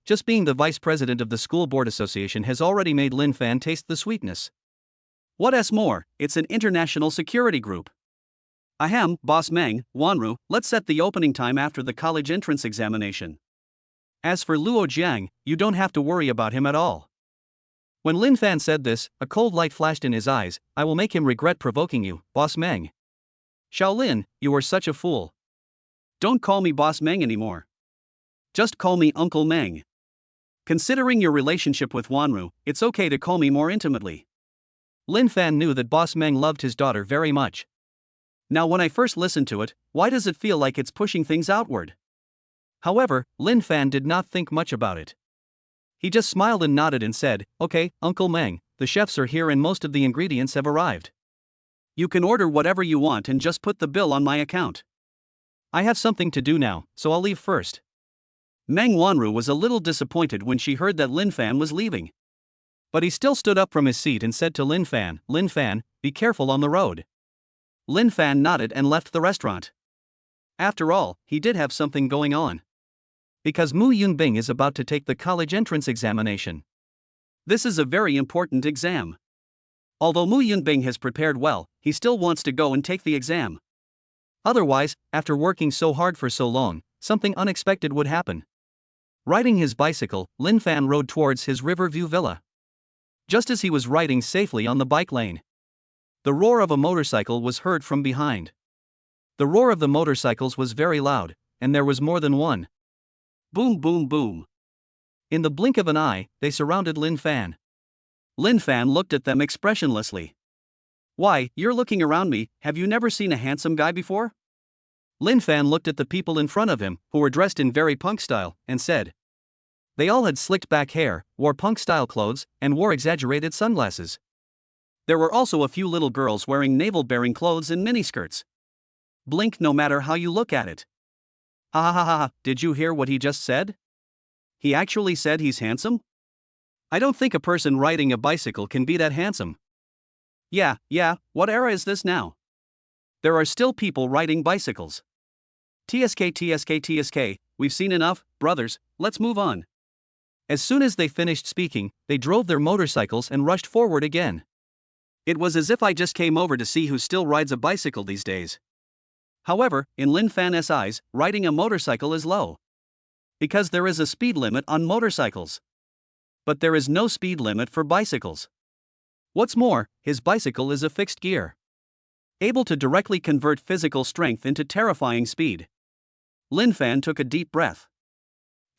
Just being the vice president of the school board association has already made Lin Fan taste the sweetness. What's more, it's an international security group. Ahem, Boss Meng, Wanru, let's set the opening time after the college entrance examination. As for Luo Jiang, you don't have to worry about him at all. When Lin Fan said this, a cold light flashed in his eyes. I will make him regret provoking you, Boss Meng. Shaolin, you are such a fool. Don't call me Boss Meng anymore. Just call me Uncle Meng. Considering your relationship with Wanru, it's okay to call me more intimately. Lin Fan knew that Boss Meng loved his daughter very much. Now when I first listened to it, why does it feel like it's pushing things outward? However, Lin Fan did not think much about it. He just smiled and nodded and said, "Okay, Uncle Meng, the chefs are here and most of the ingredients have arrived. You can order whatever you want and just put the bill on my account. I have something to do now, so I'll leave first." Meng Wanru was a little disappointed when she heard that Lin Fan was leaving. But he still stood up from his seat and said to Lin Fan, "Lin Fan, be careful on the road." Lin Fan nodded and left the restaurant. After all, he did have something going on. Because Mu Yunbing is about to take the college entrance examination. This is a very important exam. Although Mu Yunbing has prepared well, he still wants to go and take the exam. Otherwise, after working so hard for so long, something unexpected would happen. Riding his bicycle, Lin Fan rode towards his Riverview villa. Just as he was riding safely on the bike lane, the roar of a motorcycle was heard from behind. The roar of the motorcycles was very loud, and there was more than one. Boom, boom, boom. In the blink of an eye, they surrounded Lin Fan. Lin Fan looked at them expressionlessly. "Why, you're looking around me, have you never seen a handsome guy before?" Lin Fan looked at the people in front of him, who were dressed in very punk style, and said. They all had slicked back hair, wore punk style clothes, and wore exaggerated sunglasses. There were also a few little girls wearing navel-bearing clothes and miniskirts. Blink no matter how you look at it. Ha ha ha ha, did you hear what he just said? He actually said he's handsome? I don't think a person riding a bicycle can be that handsome. Yeah, what era is this now? There are still people riding bicycles. TSK, we've seen enough, brothers, let's move on. As soon as they finished speaking, they drove their motorcycles and rushed forward again. It was as if I just came over to see who still rides a bicycle these days. However, in Lin Fan's eyes, riding a motorcycle is low. Because there is a speed limit on motorcycles. But there is no speed limit for bicycles. What's more, his bicycle is a fixed gear, able to directly convert physical strength into terrifying speed. Lin Fan took a deep breath.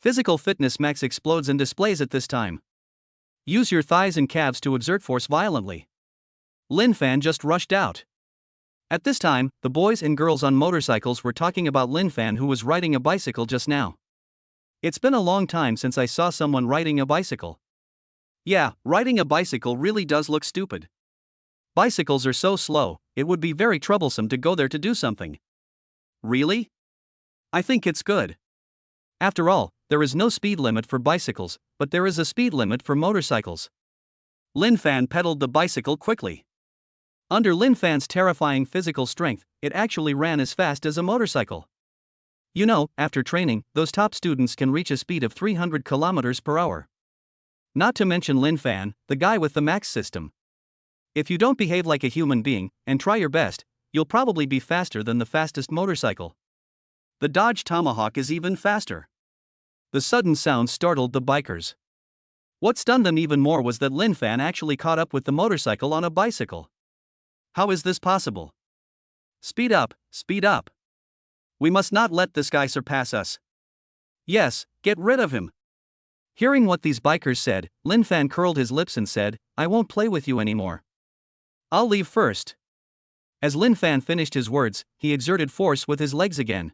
Physical fitness max explodes and displays at this time. Use your thighs and calves to exert force violently. Lin Fan just rushed out. At this time, the boys and girls on motorcycles were talking about Lin Fan, who was riding a bicycle just now. It's been a long time since I saw someone riding a bicycle. Yeah, riding a bicycle really does look stupid. Bicycles are so slow, it would be very troublesome to go there to do something. Really? I think it's good. After all, there is no speed limit for bicycles, but there is a speed limit for motorcycles. Lin Fan pedaled the bicycle quickly. Under Lin Fan's terrifying physical strength, it actually ran as fast as a motorcycle. You know, after training, those top students can reach a speed of 300 kilometers per hour. Not to mention Lin Fan, the guy with the max system. If you don't behave like a human being, and try your best, you'll probably be faster than the fastest motorcycle. The Dodge Tomahawk is even faster. The sudden sound startled the bikers. What stunned them even more was that Lin Fan actually caught up with the motorcycle on a bicycle. How is this possible? Speed up, speed up. We must not let this guy surpass us. Yes, get rid of him. Hearing what these bikers said, Lin Fan curled his lips and said, I won't play with you anymore. I'll leave first. As Lin Fan finished his words, he exerted force with his legs again.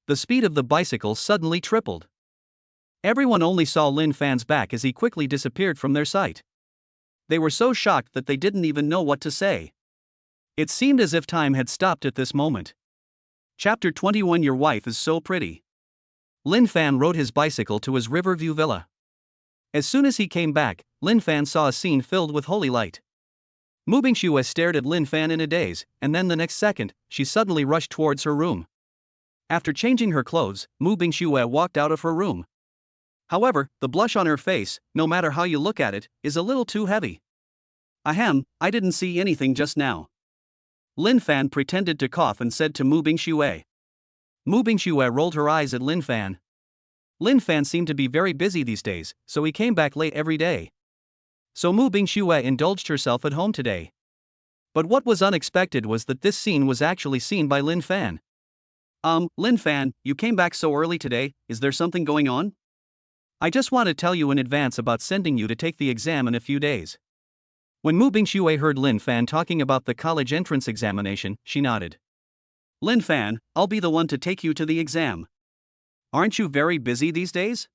The speed of the bicycle suddenly tripled. Everyone only saw Lin Fan's back as he quickly disappeared from their sight. They were so shocked that they didn't even know what to say. It seemed as if time had stopped at this moment. Chapter 21. Your wife is so pretty. Lin Fan rode his bicycle to his Riverview villa. As soon as he came back, Lin Fan saw a scene filled with holy light. Mu Bingxue stared at Lin Fan in a daze, and then the next second, she suddenly rushed towards her room. After changing her clothes, Mu Bingxue walked out of her room. However, the blush on her face, no matter how you look at it, is a little too heavy. Ahem, I didn't see anything just now. Lin Fan pretended to cough and said to Mu Bingxue. Mu Bingxue rolled her eyes at Lin Fan. Lin Fan seemed to be very busy these days, so he came back late every day. So Mu Bingxue indulged herself at home today. But what was unexpected was that this scene was actually seen by Lin Fan. Lin Fan, you came back so early today, is there something going on? I just want to tell you in advance about sending you to take the exam in a few days. When Mu Bingxue heard Lin Fan talking about the college entrance examination, she nodded. Lin Fan, I'll be the one to take you to the exam. Aren't you very busy these days?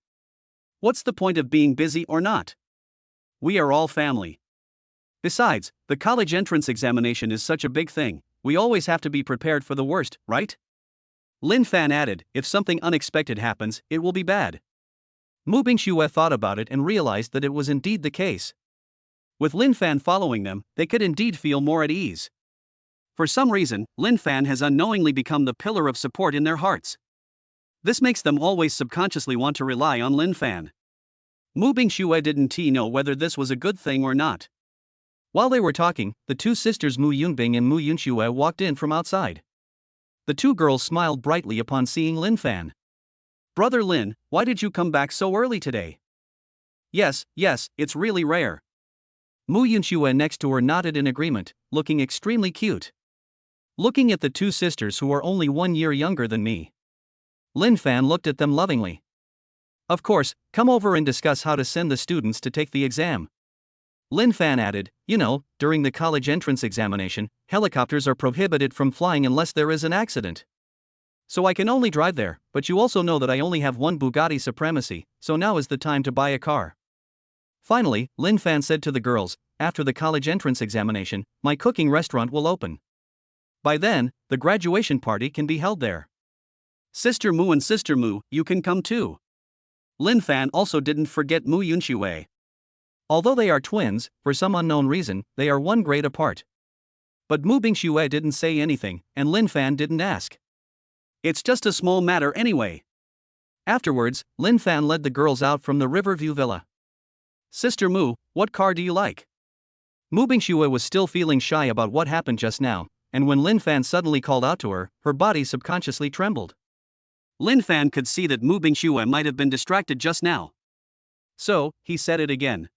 What's the point of being busy or not? We are all family. Besides, the college entrance examination is such a big thing, we always have to be prepared for the worst, right? Lin Fan added, if something unexpected happens, it will be bad. Mu Bingxue thought about it and realized that it was indeed the case. With Lin Fan following them, they could indeed feel more at ease. For some reason, Lin Fan has unknowingly become the pillar of support in their hearts. This makes them always subconsciously want to rely on Lin Fan. Mu Bingxue didn't know whether this was a good thing or not. While they were talking, the two sisters Mu Yunbing and Mu Yunxue walked in from outside. The two girls smiled brightly upon seeing Lin Fan. Brother Lin, why did you come back so early today? Yes, it's really rare. Mu Yunxue next to her nodded in agreement, looking extremely cute. Looking at the two sisters who are only 1 year younger than me, Lin Fan looked at them lovingly. Of course, come over and discuss how to send the students to take the exam. Lin Fan added, during the college entrance examination, helicopters are prohibited from flying unless there is an accident. So I can only drive there, but you also know that I only have one Bugatti Supremacy, so now is the time to buy a car. Finally, Lin Fan said to the girls, after the college entrance examination, my cooking restaurant will open. By then, the graduation party can be held there. Sister Mu and Sister Mu, you can come too. Lin Fan also didn't forget Mu Yunxue. Although they are twins, for some unknown reason, they are 1 grade apart. But Mu Bingxue didn't say anything, and Lin Fan didn't ask. It's just a small matter anyway. Afterwards, Lin Fan led the girls out from the Riverview Villa. Sister Mu, what car do you like? Mu Bingxue was still feeling shy about what happened just now, and when Lin Fan suddenly called out to her body subconsciously trembled. Lin Fan could see that Mu Bingxue might have been distracted just now. So, he said it again.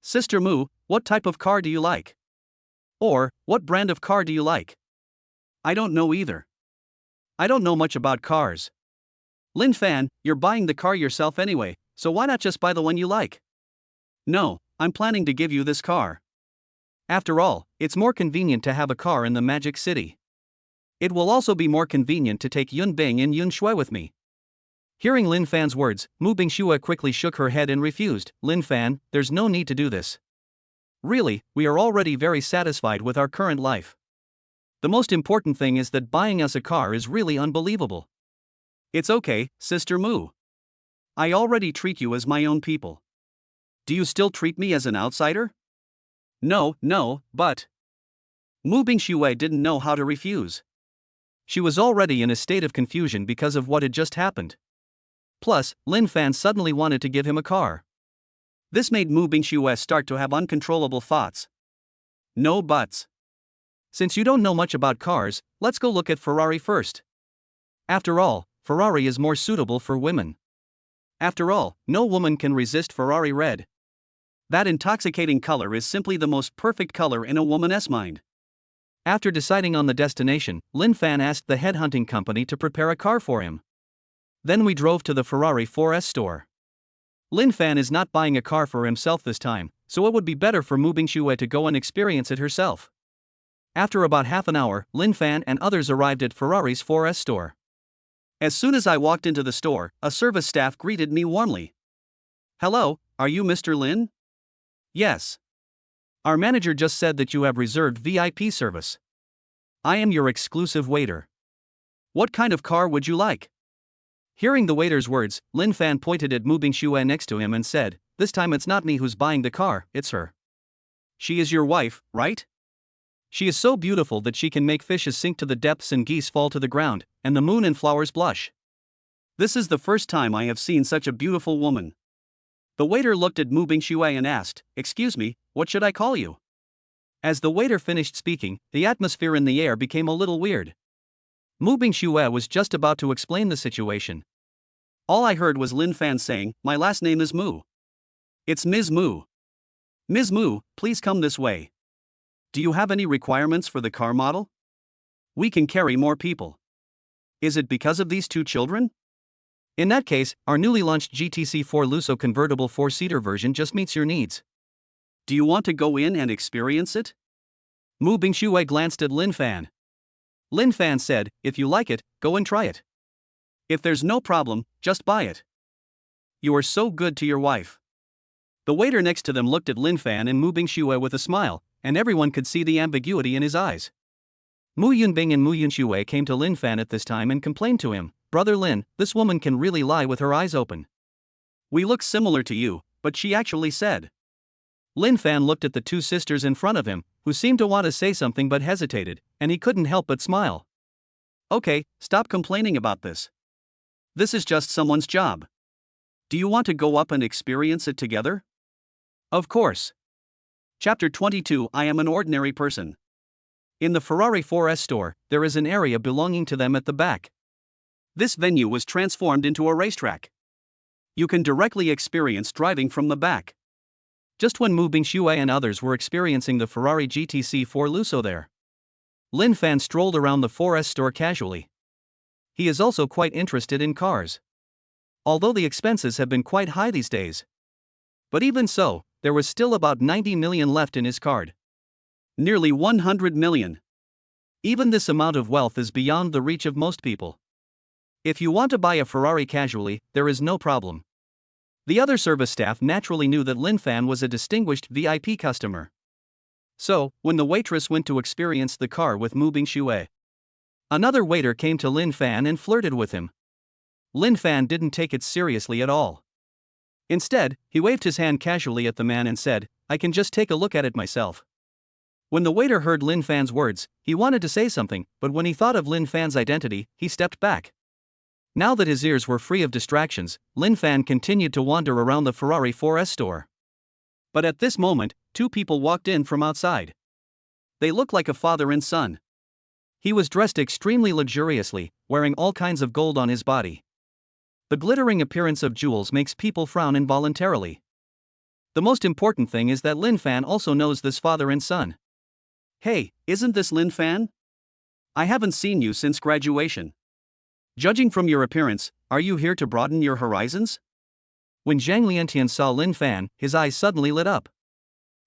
Sister Mu, what type of car do you like? Or, what brand of car do you like? I don't know either. I don't know much about cars. Lin Fan, you're buying the car yourself anyway, so why not just buy the one you like? No, I'm planning to give you this car. After all, it's more convenient to have a car in the Magic City. It will also be more convenient to take Yun Bing and Yun Shui with me. Hearing Lin Fan's words, Mu Bingxue quickly shook her head and refused. Lin Fan, there's no need to do this. Really, we are already very satisfied with our current life. The most important thing is that buying us a car is really unbelievable. It's okay, Sister Mu. I already treat you as my own people. Do you still treat me as an outsider? No, but... Mu Bingxue didn't know how to refuse. She was already in a state of confusion because of what had just happened. Plus, Lin Fan suddenly wanted to give him a car. This made Mu Bingxue start to have uncontrollable thoughts. No buts. Since you don't know much about cars, let's go look at Ferrari first. After all, Ferrari is more suitable for women. After all, no woman can resist Ferrari red. That intoxicating color is simply the most perfect color in a woman's mind. After deciding on the destination, Lin Fan asked the headhunting company to prepare a car for him. Then we drove to the Ferrari 4S store. Lin Fan is not buying a car for himself this time, so it would be better for Mu Bingxue to go and experience it herself. After about half an hour, Lin Fan and others arrived at Ferrari's 4S store. As soon as I walked into the store, a service staff greeted me warmly. Hello, are you Mr. Lin? Yes. Our manager just said that you have reserved VIP service. I am your exclusive waiter. What kind of car would you like? Hearing the waiter's words, Lin Fan pointed at Mu Bingxue next to him and said, this time it's not me who's buying the car, it's her. She is your wife, right? She is so beautiful that she can make fishes sink to the depths and geese fall to the ground, and the moon and flowers blush. This is the first time I have seen such a beautiful woman. The waiter looked at Mu Bingxue and asked, excuse me, what should I call you? As the waiter finished speaking, the atmosphere in the air became a little weird. Mu Bingxue was just about to explain the situation. All I heard was Lin Fan saying, my last name is Mu. It's Ms. Mu. Ms. Mu, please come this way. Do you have any requirements for the car model? We can carry more people. Is it because of these 2 children? In that case, our newly launched GTC 4 Lusso convertible 4-seater version just meets your needs. Do you want to go in and experience it? Mu Bingxue glanced at Lin Fan. Lin Fan said, if you like it, go and try it. If there's no problem, just buy it. You are so good to your wife. The waiter next to them looked at Lin Fan and Mu Bingxue with a smile, and everyone could see the ambiguity in his eyes. Mu Yunbing and Mu Yunxue came to Lin Fan at this time and complained to him, Brother Lin, this woman can really lie with her eyes open. We look similar to you, but she actually said. Lin Fan looked at the two sisters in front of him, who seemed to want to say something but hesitated, and he couldn't help but smile. Okay, stop complaining about this. This is just someone's job. Do you want to go up and experience it together? Of course. Chapter 22 I am an ordinary person. In the Ferrari 4S store, there is an area belonging to them at the back. This venue was transformed into a racetrack. You can directly experience driving from the back. Just when Mu Bingxue and others were experiencing the Ferrari GTC4 Lusso there, Lin Fan strolled around the 4S store casually. He is also quite interested in cars. Although the expenses have been quite high these days. But even so, there was still about 90 million left in his card. Nearly 100 million. Even this amount of wealth is beyond the reach of most people. If you want to buy a Ferrari casually, there is no problem. The other service staff naturally knew that Lin Fan was a distinguished VIP customer. So, when the waitress went to experience the car with Mu Bingxue, another waiter came to Lin Fan and flirted with him. Lin Fan didn't take it seriously at all. Instead, he waved his hand casually at the man and said, I can just take a look at it myself. When the waiter heard Lin Fan's words, he wanted to say something, but when he thought of Lin Fan's identity, he stepped back. Now that his ears were free of distractions, Lin Fan continued to wander around the Ferrari 4S store. But at this moment, two people walked in from outside. They looked like a father and son. He was dressed extremely luxuriously, wearing all kinds of gold on his body. The glittering appearance of jewels makes people frown involuntarily. The most important thing is that Lin Fan also knows this father and son. Hey, isn't this Lin Fan? I haven't seen you since graduation. Judging from your appearance, are you here to broaden your horizons? When Zhang Liantian saw Lin Fan, his eyes suddenly lit up.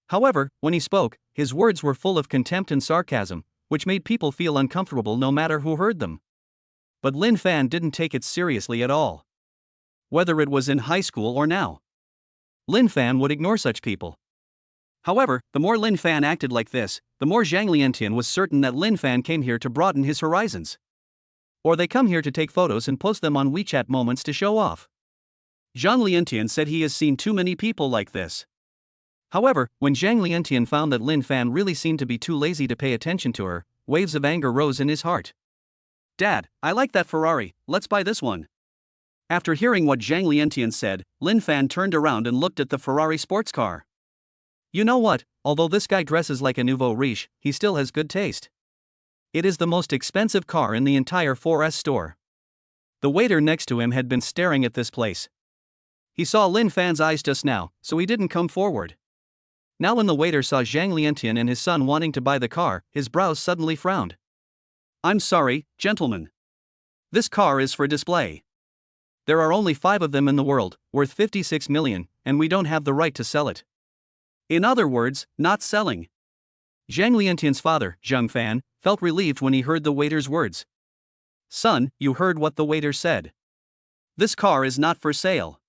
However, when he spoke, his words were full of contempt and sarcasm, which made people feel uncomfortable no matter who heard them. But Lin Fan didn't take it seriously at all. Whether it was in high school or now, Lin Fan would ignore such people. However, the more Lin Fan acted like this, the more Zhang Liantian was certain that Lin Fan came here to broaden his horizons. Or they come here to take photos and post them on WeChat moments to show off. Zhang Liantian said he has seen too many people like this. However, when Zhang Liantian found that Lin Fan really seemed to be too lazy to pay attention to her, waves of anger rose in his heart. Dad, I like that Ferrari, let's buy this one. After hearing what Zhang Liantian said, Lin Fan turned around and looked at the Ferrari sports car. You know what, although this guy dresses like a nouveau riche, he still has good taste. It is the most expensive car in the entire 4S store. The waiter next to him had been staring at this place. He saw Lin Fan's eyes just now, so he didn't come forward. Now when the waiter saw Zhang Liantian and his son wanting to buy the car, his brows suddenly frowned. I'm sorry, gentlemen. This car is for display. There are only 5 of them in the world, worth 56 million, and we don't have the right to sell it. In other words, not selling. Zhang Liantian's father, Zhang Fan, felt relieved when he heard the waiter's words. Son, you heard what the waiter said. This car is not for sale.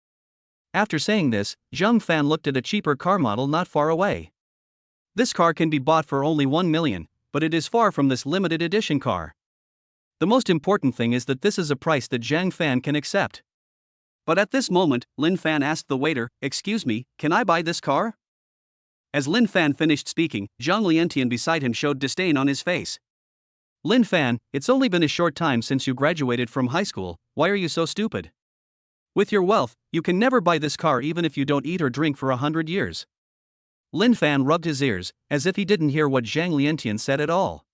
After saying this, Zhang Fan looked at a cheaper car model not far away. This car can be bought for only 1 million, but it is far from this limited edition car. The most important thing is that this is a price that Zhang Fan can accept. But at this moment, Lin Fan asked the waiter, excuse me, can I buy this car? As Lin Fan finished speaking, Zhang Liantian beside him showed disdain on his face. Lin Fan, it's only been a short time since you graduated from high school, why are you so stupid? With your wealth, you can never buy this car even if you don't eat or drink for 100 years. Lin Fan rubbed his ears, as if he didn't hear what Zhang Liantian said at all.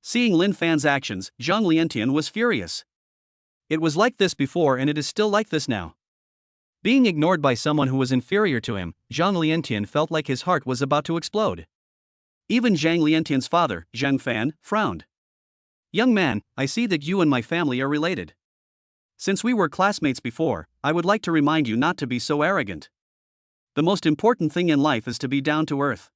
Seeing Lin Fan's actions, Zhang Liantian was furious. It was like this before and it is still like this now. Being ignored by someone who was inferior to him, Zhang Liantian felt like his heart was about to explode. Even Zhang Liantian's father, Zhang Fan, frowned. Young man, I see that you and my family are related. Since we were classmates before, I would like to remind you not to be so arrogant. The most important thing in life is to be down to earth.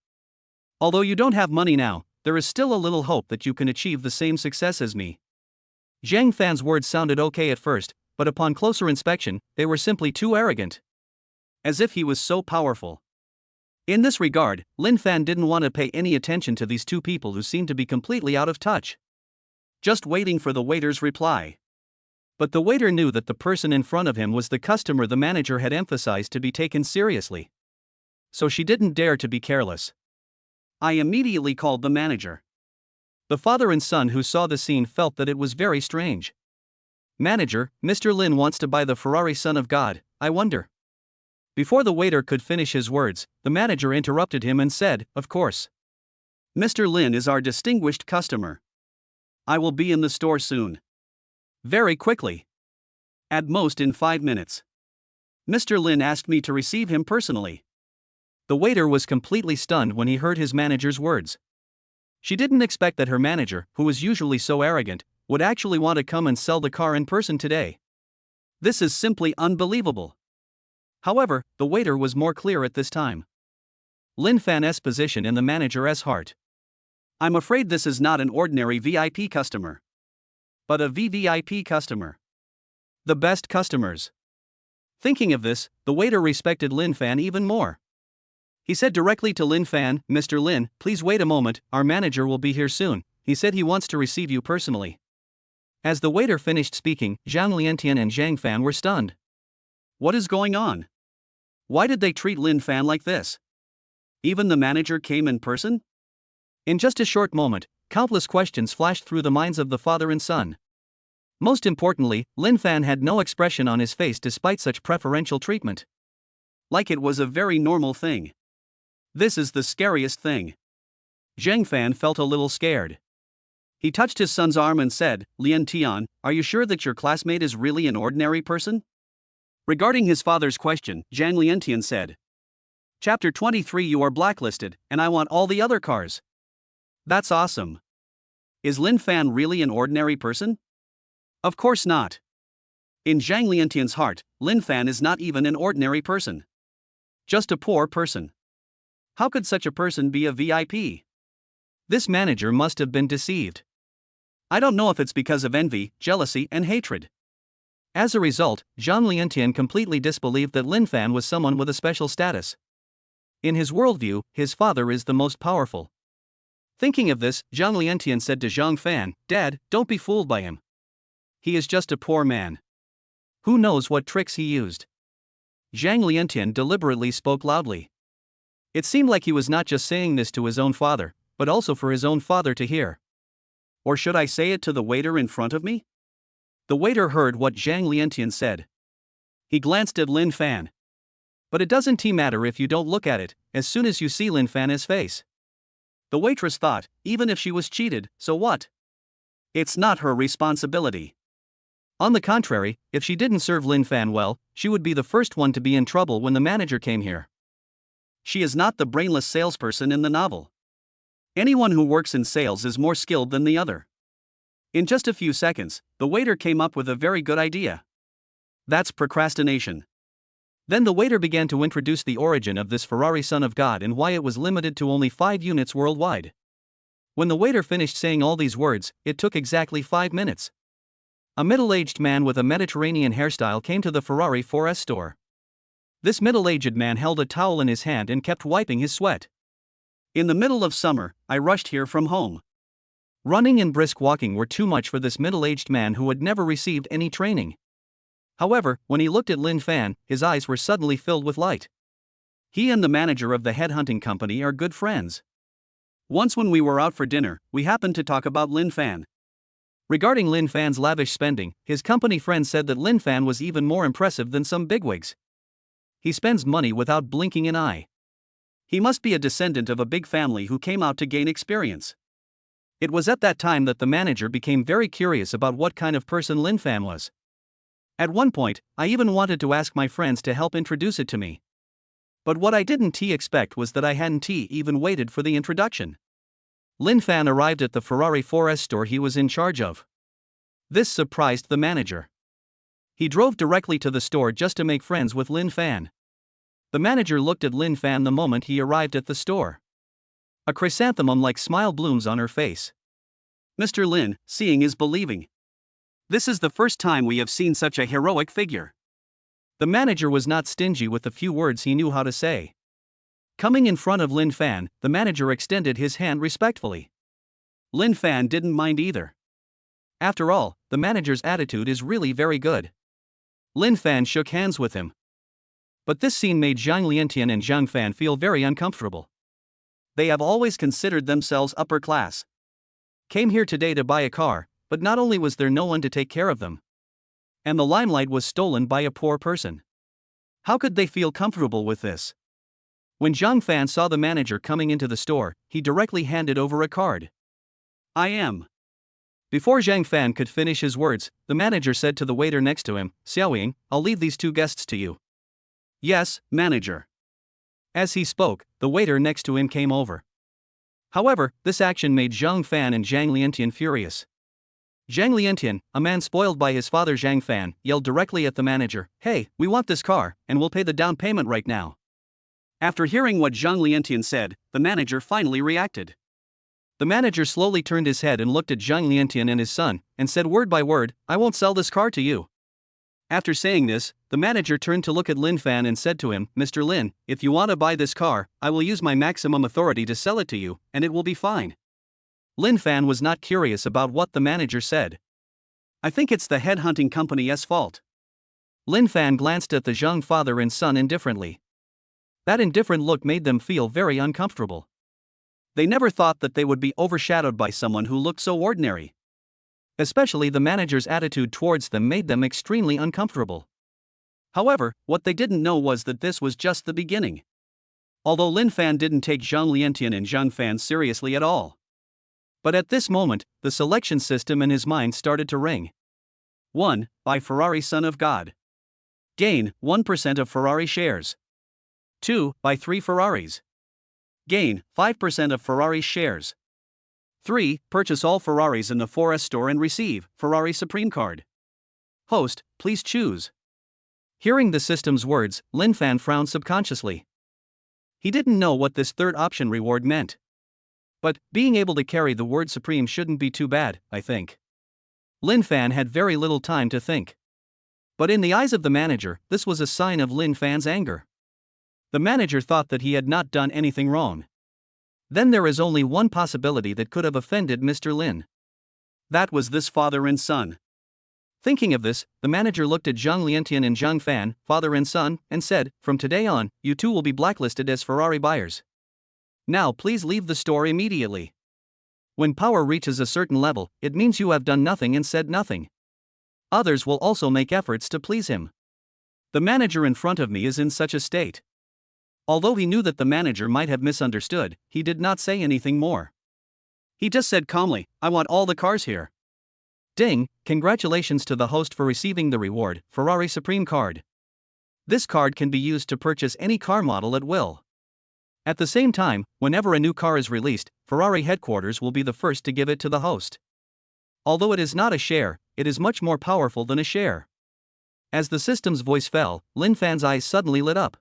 Although you don't have money now, there is still a little hope that you can achieve the same success as me. Zhang Fan's words sounded okay at first, but upon closer inspection, they were simply too arrogant. As if he was so powerful. In this regard, Lin Fan didn't want to pay any attention to these two people who seemed to be completely out of touch. Just waiting for the waiter's reply. But the waiter knew that the person in front of him was the customer the manager had emphasized to be taken seriously. So she didn't dare to be careless. I immediately called the manager. The father and son who saw the scene felt that it was very strange. Manager, Mr. Lin wants to buy the Ferrari Son of God, I wonder. Before the waiter could finish his words, the manager interrupted him and said, of course. Mr. Lin is our distinguished customer. I will be in the store soon. Very quickly. At most in 5 minutes. Mr. Lin asked me to receive him personally. The waiter was completely stunned when he heard his manager's words. She didn't expect that her manager, who was usually so arrogant, would actually want to come and sell the car in person today. This is simply unbelievable. However, the waiter was more clear at this time. Lin Fan's position in the manager's heart. I'm afraid this is not an ordinary VIP customer. But a VVIP customer. The best customers. Thinking of this, the waiter respected Lin Fan even more. He said directly to Lin Fan, Mr. Lin, please wait a moment, our manager will be here soon, he said he wants to receive you personally. As the waiter finished speaking, Zhang Liantian and Zhang Fan were stunned. What is going on? Why did they treat Lin Fan like this? Even the manager came in person? In just a short moment, countless questions flashed through the minds of the father and son. Most importantly, Lin Fan had no expression on his face despite such preferential treatment. Like it was a very normal thing. This is the scariest thing. Zhang Fan felt a little scared. He touched his son's arm and said, Lian Tian, are you sure that your classmate is really an ordinary person? Regarding his father's question, Zhang Liantian said, Chapter 23 You are blacklisted, and I want all the other cars. That's awesome. Is Lin Fan really an ordinary person? Of course not. In Zhang Liantian's heart, Lin Fan is not even an ordinary person. Just a poor person. How could such a person be a VIP? This manager must have been deceived. I don't know if it's because of envy, jealousy, and hatred. As a result, Zhang Liantian completely disbelieved that Lin Fan was someone with a special status. In his worldview, his father is the most powerful. Thinking of this, Zhang Liantian said to Zhang Fan, Dad, don't be fooled by him. He is just a poor man. Who knows what tricks he used? Zhang Liantian deliberately spoke loudly. It seemed like he was not just saying this to his own father, but also for his own father to hear. Or should I say it to the waiter in front of me? The waiter heard what Zhang Liantian said. He glanced at Lin Fan. But it doesn't matter if you don't look at it, as soon as you see Lin Fan's face. The waitress thought, even if she was cheated, so what? It's not her responsibility. On the contrary, if she didn't serve Lin Fan well, she would be the first one to be in trouble when the manager came here. She is not the brainless salesperson in the novel. Anyone who works in sales is more skilled than the other. In just a few seconds, the waiter came up with a very good idea. That's procrastination. Then the waiter began to introduce the origin of this Ferrari Son of God and why it was limited to only 5 units worldwide. When the waiter finished saying all these words, it took exactly 5 minutes. A middle-aged man with a Mediterranean hairstyle came to the Ferrari 4S store. This middle-aged man held a towel in his hand and kept wiping his sweat. In the middle of summer, I rushed here from home. Running and brisk walking were too much for this middle-aged man who had never received any training. However, when he looked at Lin Fan, his eyes were suddenly filled with light. He and the manager of the headhunting company are good friends. Once when we were out for dinner, we happened to talk about Lin Fan. Regarding Lin Fan's lavish spending, his company friend said that Lin Fan was even more impressive than some bigwigs. He spends money without blinking an eye. He must be a descendant of a big family who came out to gain experience. It was at that time that the manager became very curious about what kind of person Lin Fan was. At one point, I even wanted to ask my friends to help introduce it to me. But what I didn't expect was that I hadn't even waited for the introduction. Lin Fan arrived at the Ferrari 4S store he was in charge of. This surprised the manager. He drove directly to the store just to make friends with Lin Fan. The manager looked at Lin Fan the moment he arrived at the store. A chrysanthemum-like smile blooms on her face. Mr. Lin, seeing is believing. This is the first time we have seen such a heroic figure. The manager was not stingy with the few words he knew how to say. Coming in front of Lin Fan, the manager extended his hand respectfully. Lin Fan didn't mind either. After all, the manager's attitude is really very good. Lin Fan shook hands with him. But this scene made Zhang Liantian and Zhang Fan feel very uncomfortable. They have always considered themselves upper class. Came here today to buy a car, but not only was there no one to take care of them, and the limelight was stolen by a poor person. How could they feel comfortable with this? When Zhang Fan saw the manager coming into the store, he directly handed over a card. I am. Before Zhang Fan could finish his words, the manager said to the waiter next to him, Xiaoying, I'll leave these two guests to you. Yes, manager. As he spoke, the waiter next to him came over. However, this action made Zhang Fan and Zhang Liantian furious. Zhang Liantian, a man spoiled by his father Zhang Fan, yelled directly at the manager, Hey, we want this car, and we'll pay the down payment right now. After hearing what Zhang Liantian said, the manager finally reacted. The manager slowly turned his head and looked at Zhang Liantian and his son, and said word by word, I won't sell this car to you. After saying this, the manager turned to look at Lin Fan and said to him, Mr. Lin, if you want to buy this car, I will use my maximum authority to sell it to you, and it will be fine. Lin Fan was not curious about what the manager said. I think it's the headhunting company's fault. Lin Fan glanced at the Zhang father and son indifferently. That indifferent look made them feel very uncomfortable. They never thought that they would be overshadowed by someone who looked so ordinary. Especially the manager's attitude towards them made them extremely uncomfortable. However, what they didn't know was that this was just the beginning. Although Lin Fan didn't take Zhang Liantian and Zhang Fan seriously at all. But at this moment, the selection system in his mind started to ring. 1. Buy Ferrari Son of God. Gain 1% of Ferrari shares. 2. Buy 3 Ferraris. Gain 5% of Ferrari shares. 3. Purchase all Ferraris in the 4S store and receive Ferrari Supreme card. Host, please choose. Hearing the system's words, Lin Fan frowned subconsciously. He didn't know what this third option reward meant. But, being able to carry the word Supreme shouldn't be too bad, I think. Lin Fan had very little time to think. But in the eyes of the manager, this was a sign of Lin Fan's anger. The manager thought that he had not done anything wrong. Then there is only one possibility that could have offended Mr. Lin. That was this father and son. Thinking of this, the manager looked at Zhang Liantian and Zhang Fan, father and son, and said, From today on, you two will be blacklisted as Ferrari buyers. Now please leave the store immediately. When power reaches a certain level, it means you have done nothing and said nothing. Others will also make efforts to please him. The manager in front of me is in such a state. Although he knew that the manager might have misunderstood, he did not say anything more. He just said calmly, I want all the cars here. Ding, congratulations to the host for receiving the reward, Ferrari Supreme card. This card can be used to purchase any car model at will. At the same time, whenever a new car is released, Ferrari headquarters will be the first to give it to the host. Although it is not a share, it is much more powerful than a share. As the system's voice fell, Lin Fan's eyes suddenly lit up.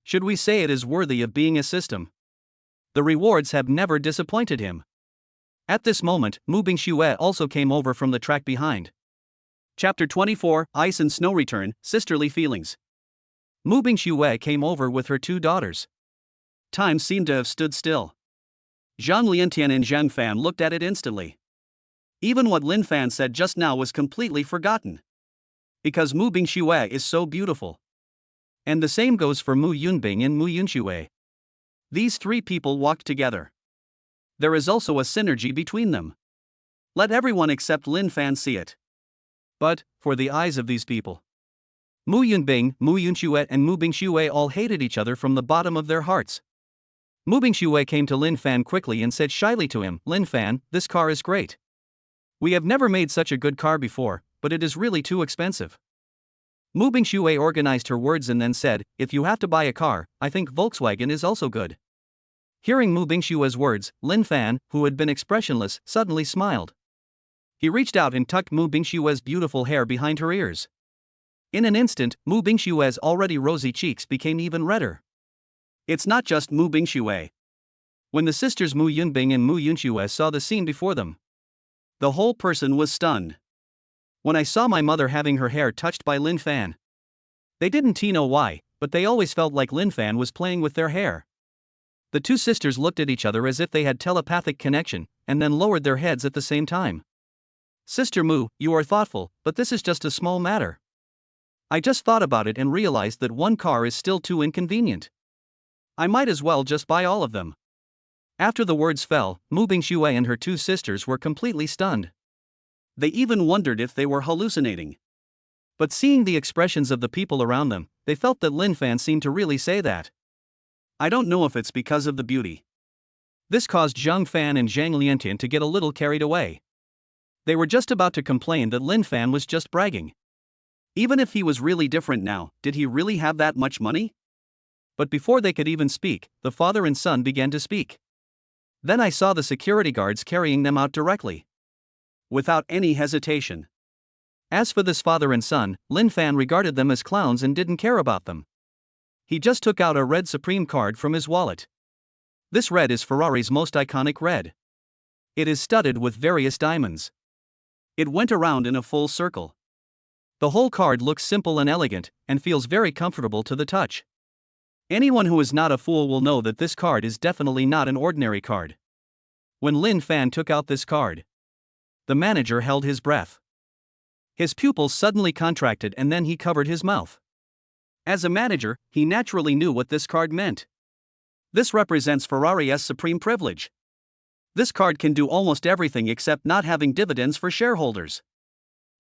Should we say it is worthy of being a system? The rewards have never disappointed him. At this moment, Mu Bingxue also came over from the track behind. Chapter 24, Ice and Snow Return, Sisterly Feelings. Mu Bingxue came over with her 2 daughters. Time seemed to have stood still. Zhang Liantian and Zhang Fan looked at it instantly. Even what Lin Fan said just now was completely forgotten. Because Mu Bingxue is so beautiful. And the same goes for Mu Yunbing and Mu Yunxue. These 3 people walked together. There is also a synergy between them. Let everyone except Lin Fan see it. But, for the eyes of these people, Mu Yunbing, Mu Yunxue and Mu Bingxue all hated each other from the bottom of their hearts. Mu Bingxue came to Lin Fan quickly and said shyly to him, Lin Fan, this car is great. We have never made such a good car before, but it is really too expensive. Mu Bingxue organized her words and then said, if you have to buy a car, I think Volkswagen is also good. Hearing Mu Bingxue's words, Lin Fan, who had been expressionless, suddenly smiled. He reached out and tucked Mu Bingxue's beautiful hair behind her ears. In an instant, Mu Bingshue's already rosy cheeks became even redder. It's not just Mu Bingshue. When the sisters Mu Yunbing and Mu Yunshue saw the scene before them, the whole person was stunned. When I saw my mother having her hair touched by Lin Fan, they didn't know why, but they always felt like Lin Fan was playing with their hair. The two sisters looked at each other as if they had telepathic connection, and then lowered their heads at the same time. Sister Mu, you are thoughtful, but this is just a small matter. I just thought about it and realized that one car is still too inconvenient. I might as well just buy all of them. After the words fell, Mu Bingshue and her two sisters were completely stunned. They even wondered if they were hallucinating. But seeing the expressions of the people around them, they felt that Lin Fan seemed to really say that. I don't know if it's because of the beauty. This caused Zhang Fan and Zhang Liantian to get a little carried away. They were just about to complain that Lin Fan was just bragging. Even if he was really different now, did he really have that much money? But before they could even speak, the father and son began to speak. Then I saw the security guards carrying them out directly, without any hesitation. As for this father and son, Lin Fan regarded them as clowns and didn't care about them. He just took out a red Supreme card from his wallet. This red is Ferrari's most iconic red. It is studded with various diamonds. It went around in a full circle. The whole card looks simple and elegant, and feels very comfortable to the touch. Anyone who is not a fool will know that this card is definitely not an ordinary card. When Lin Fan took out this card, the manager held his breath. His pupils suddenly contracted and then he covered his mouth. As a manager, he naturally knew what this card meant. This represents Ferrari's supreme privilege. This card can do almost everything except not having dividends for shareholders.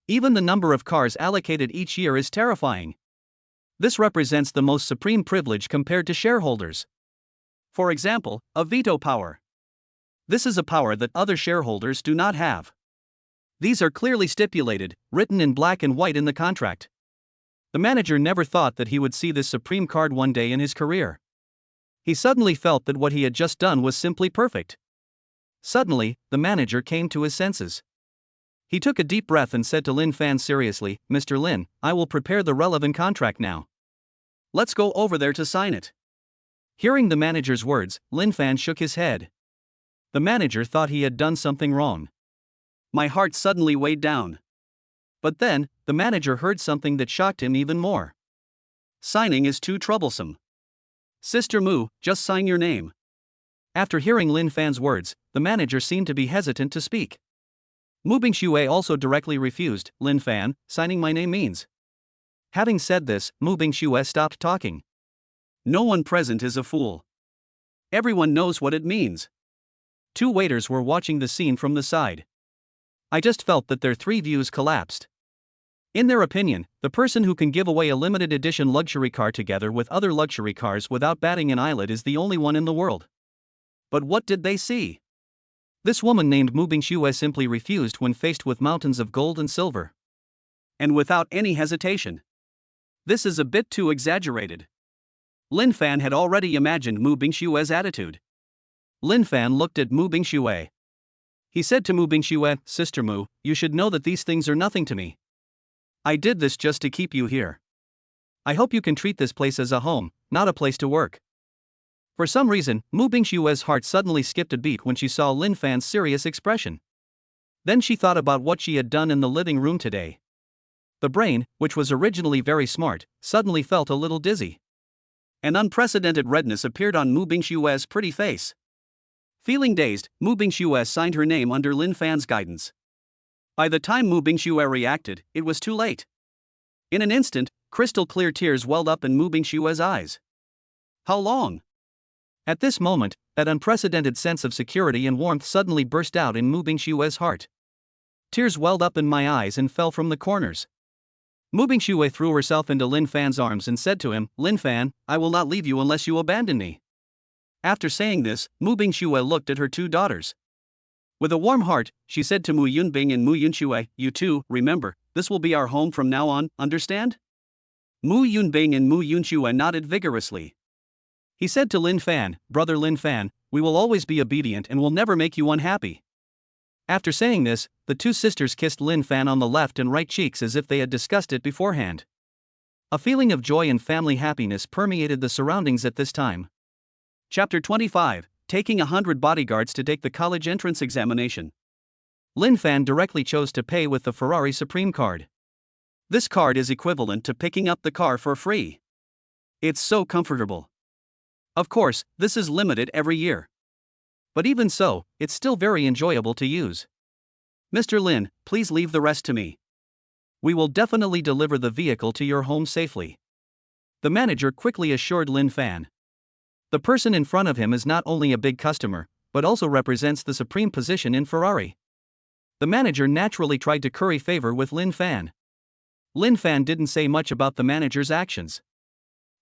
Even the number of cars allocated each year is terrifying. This represents the most supreme privilege compared to shareholders. For example, a veto power. This is a power that other shareholders do not have. These are clearly stipulated, written in black and white in the contract. The manager never thought that he would see this supreme card one day in his career. He suddenly felt that what he had just done was simply perfect. Suddenly, the manager came to his senses. He took a deep breath and said to Lin Fan seriously, "Mr. Lin, I will prepare the relevant contract now. Let's go over there to sign it." Hearing the manager's words, Lin Fan shook his head. The manager thought he had done something wrong. My heart suddenly weighed down. But then, the manager heard something that shocked him even more. Signing is too troublesome. Sister Mu, just sign your name. After hearing Lin Fan's words, the manager seemed to be hesitant to speak. Mu Bingshue also directly refused. "Lin Fan, signing my name means." Having said this, Mu Bingshue stopped talking. No one present is a fool. Everyone knows what it means. Two waiters were watching the scene from the side. I just felt that their three views collapsed. In their opinion, the person who can give away a limited edition luxury car together with other luxury cars without batting an eyelid is the only one in the world. But what did they see? This woman named Mu Bingshue simply refused when faced with mountains of gold and silver. And without any hesitation. This is a bit too exaggerated. Lin Fan had already imagined Mu Bingshue's attitude. Lin Fan looked at Mu Bingshue. He said to Mu Bingshue, "Sister Mu, you should know that these things are nothing to me. I did this just to keep you here. I hope you can treat this place as a home, not a place to work." For some reason, Mu Bingshue's heart suddenly skipped a beat when she saw Lin Fan's serious expression. Then she thought about what she had done in the living room today. The brain, which was originally very smart, suddenly felt a little dizzy. An unprecedented redness appeared on Mu Bingshue's pretty face. Feeling dazed, Mu Bingshue signed her name under Lin Fan's guidance. By the time Mu Bingshue reacted, it was too late. In an instant, crystal clear tears welled up in Mu Bingshue's eyes. How long? At this moment, that unprecedented sense of security and warmth suddenly burst out in Mu Bingshue's heart. Tears welled up in my eyes and fell from the corners. Mu Bingshue threw herself into Lin Fan's arms and said to him, "Lin Fan, I will not leave you unless you abandon me." After saying this, Mu Bingshue looked at her two daughters. With a warm heart, she said to Mu Yunbing and Mu Yunshue, "You two, remember, this will be our home from now on, understand?" Mu Yunbing and Mu Yunshue nodded vigorously. He said to Lin Fan, "Brother Lin Fan, we will always be obedient and will never make you unhappy." After saying this, the two sisters kissed Lin Fan on the left and right cheeks as if they had discussed it beforehand. A feeling of joy and family happiness permeated the surroundings at this time. Chapter 25, Taking 100 Bodyguards to Take the College Entrance Examination. Lin Fan directly chose to pay with the Ferrari Supreme card. This card is equivalent to picking up the car for free. It's so comfortable. Of course, this is limited every year. But even so, it's still very enjoyable to use. Mr. Lin, please leave the rest to me. We will definitely deliver the vehicle to your home safely. The manager quickly assured Lin Fan. The person in front of him is not only a big customer, but also represents the supreme position in Ferrari. The manager naturally tried to curry favor with Lin Fan. Lin Fan didn't say much about the manager's actions.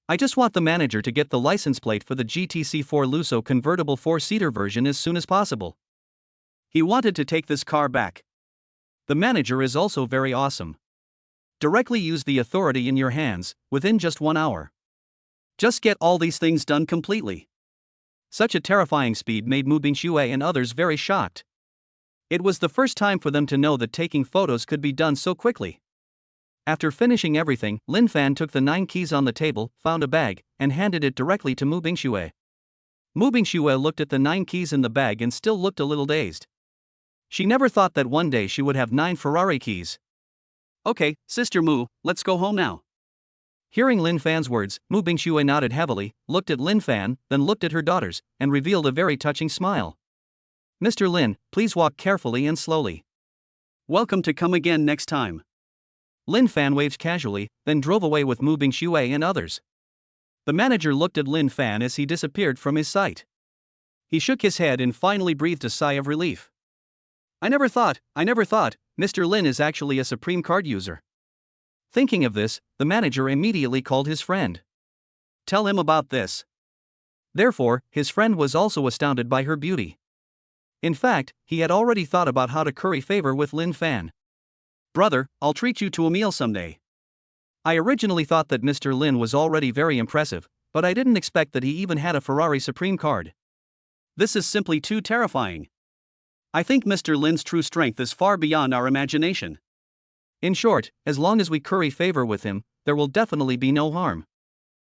I just want the manager to get the license plate for the GTC4 Lusso convertible 4-seater version as soon as possible. He wanted to take this car back. The manager is also very awesome. Directly use the authority in your hands, within just 1 hour. Just get all these things done completely. Such a terrifying speed made Mu Bingxue and others very shocked. It was the first time for them to know that taking photos could be done so quickly. After finishing everything, Lin Fan took the 9 keys on the table, found a bag, and handed it directly to Mu Bingxue. Mu Bingxue looked at the 9 keys in the bag and still looked a little dazed. She never thought that one day she would have 9 Ferrari keys. Okay, Sister Mu, let's go home now. Hearing Lin Fan's words, Mu Bingxue nodded heavily, looked at Lin Fan, then looked at her daughters, and revealed a very touching smile. Mr. Lin, please walk carefully and slowly. Welcome to come again next time. Lin Fan waved casually, then drove away with Mu Bingxue and others. The manager looked at Lin Fan as he disappeared from his sight. He shook his head and finally breathed a sigh of relief. I never thought, Mr. Lin is actually a Supreme card user. Thinking of this, the manager immediately called his friend. Tell him about this. Therefore, his friend was also astounded by her beauty. In fact, he had already thought about how to curry favor with Lin Fan. Brother, I'll treat you to a meal someday. I originally thought that Mr. Lin was already very impressive, but I didn't expect that he even had a Ferrari Supreme card. This is simply too terrifying. I think Mr. Lin's true strength is far beyond our imagination. In short, as long as we curry favor with him, there will definitely be no harm.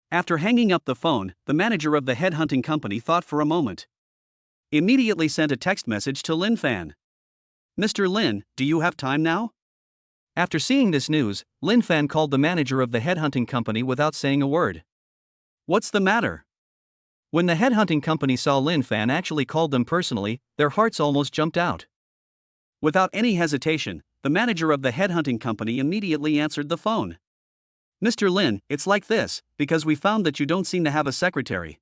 After hanging up the phone, the manager of the headhunting company thought for a moment. Immediately sent a text message to Lin Fan. Mr. Lin, do you have time now? After seeing this news, Lin Fan called the manager of the headhunting company without saying a word. What's the matter? When the headhunting company saw Lin Fan actually called them personally, their hearts almost jumped out. Without any hesitation, the manager of the headhunting company immediately answered the phone. Mr. Lin, it's like this, because we found that you don't seem to have a secretary.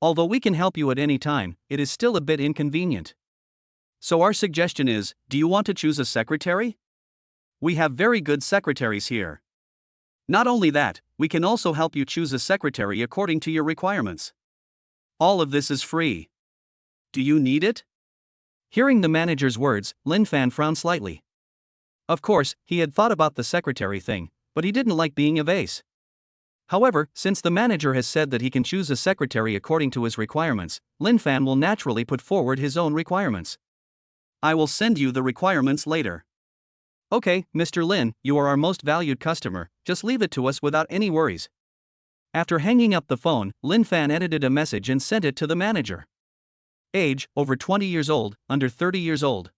Although we can help you at any time, it is still a bit inconvenient. So our suggestion is, do you want to choose a secretary? We have very good secretaries here. Not only that, we can also help you choose a secretary according to your requirements. All of this is free. Do you need it? Hearing the manager's words, Lin Fan frowned slightly. Of course, he had thought about the secretary thing, but he didn't like being a vase. However, since the manager has said that he can choose a secretary according to his requirements, Lin Fan will naturally put forward his own requirements. I will send you the requirements later. Okay, Mr. Lin, you are our most valued customer, just leave it to us without any worries. After hanging up the phone, Lin Fan edited a message and sent it to the manager. Age, over 20 years old, under 30 years old.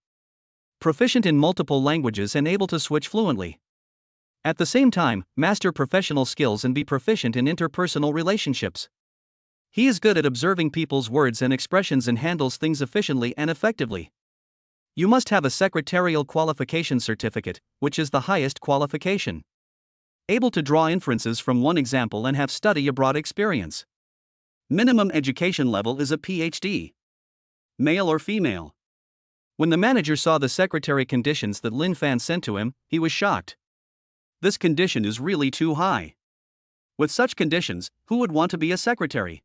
Proficient in multiple languages and able to switch fluently. At the same time, master professional skills and be proficient in interpersonal relationships. He is good at observing people's words and expressions and handles things efficiently and effectively. You must have a secretarial qualification certificate, which is the highest qualification. Able to draw inferences from one example and have study abroad experience. Minimum education level is a PhD. Male or female. When the manager saw the secretary conditions that Lin Fan sent to him, he was shocked. This condition is really too high. With such conditions, who would want to be a secretary?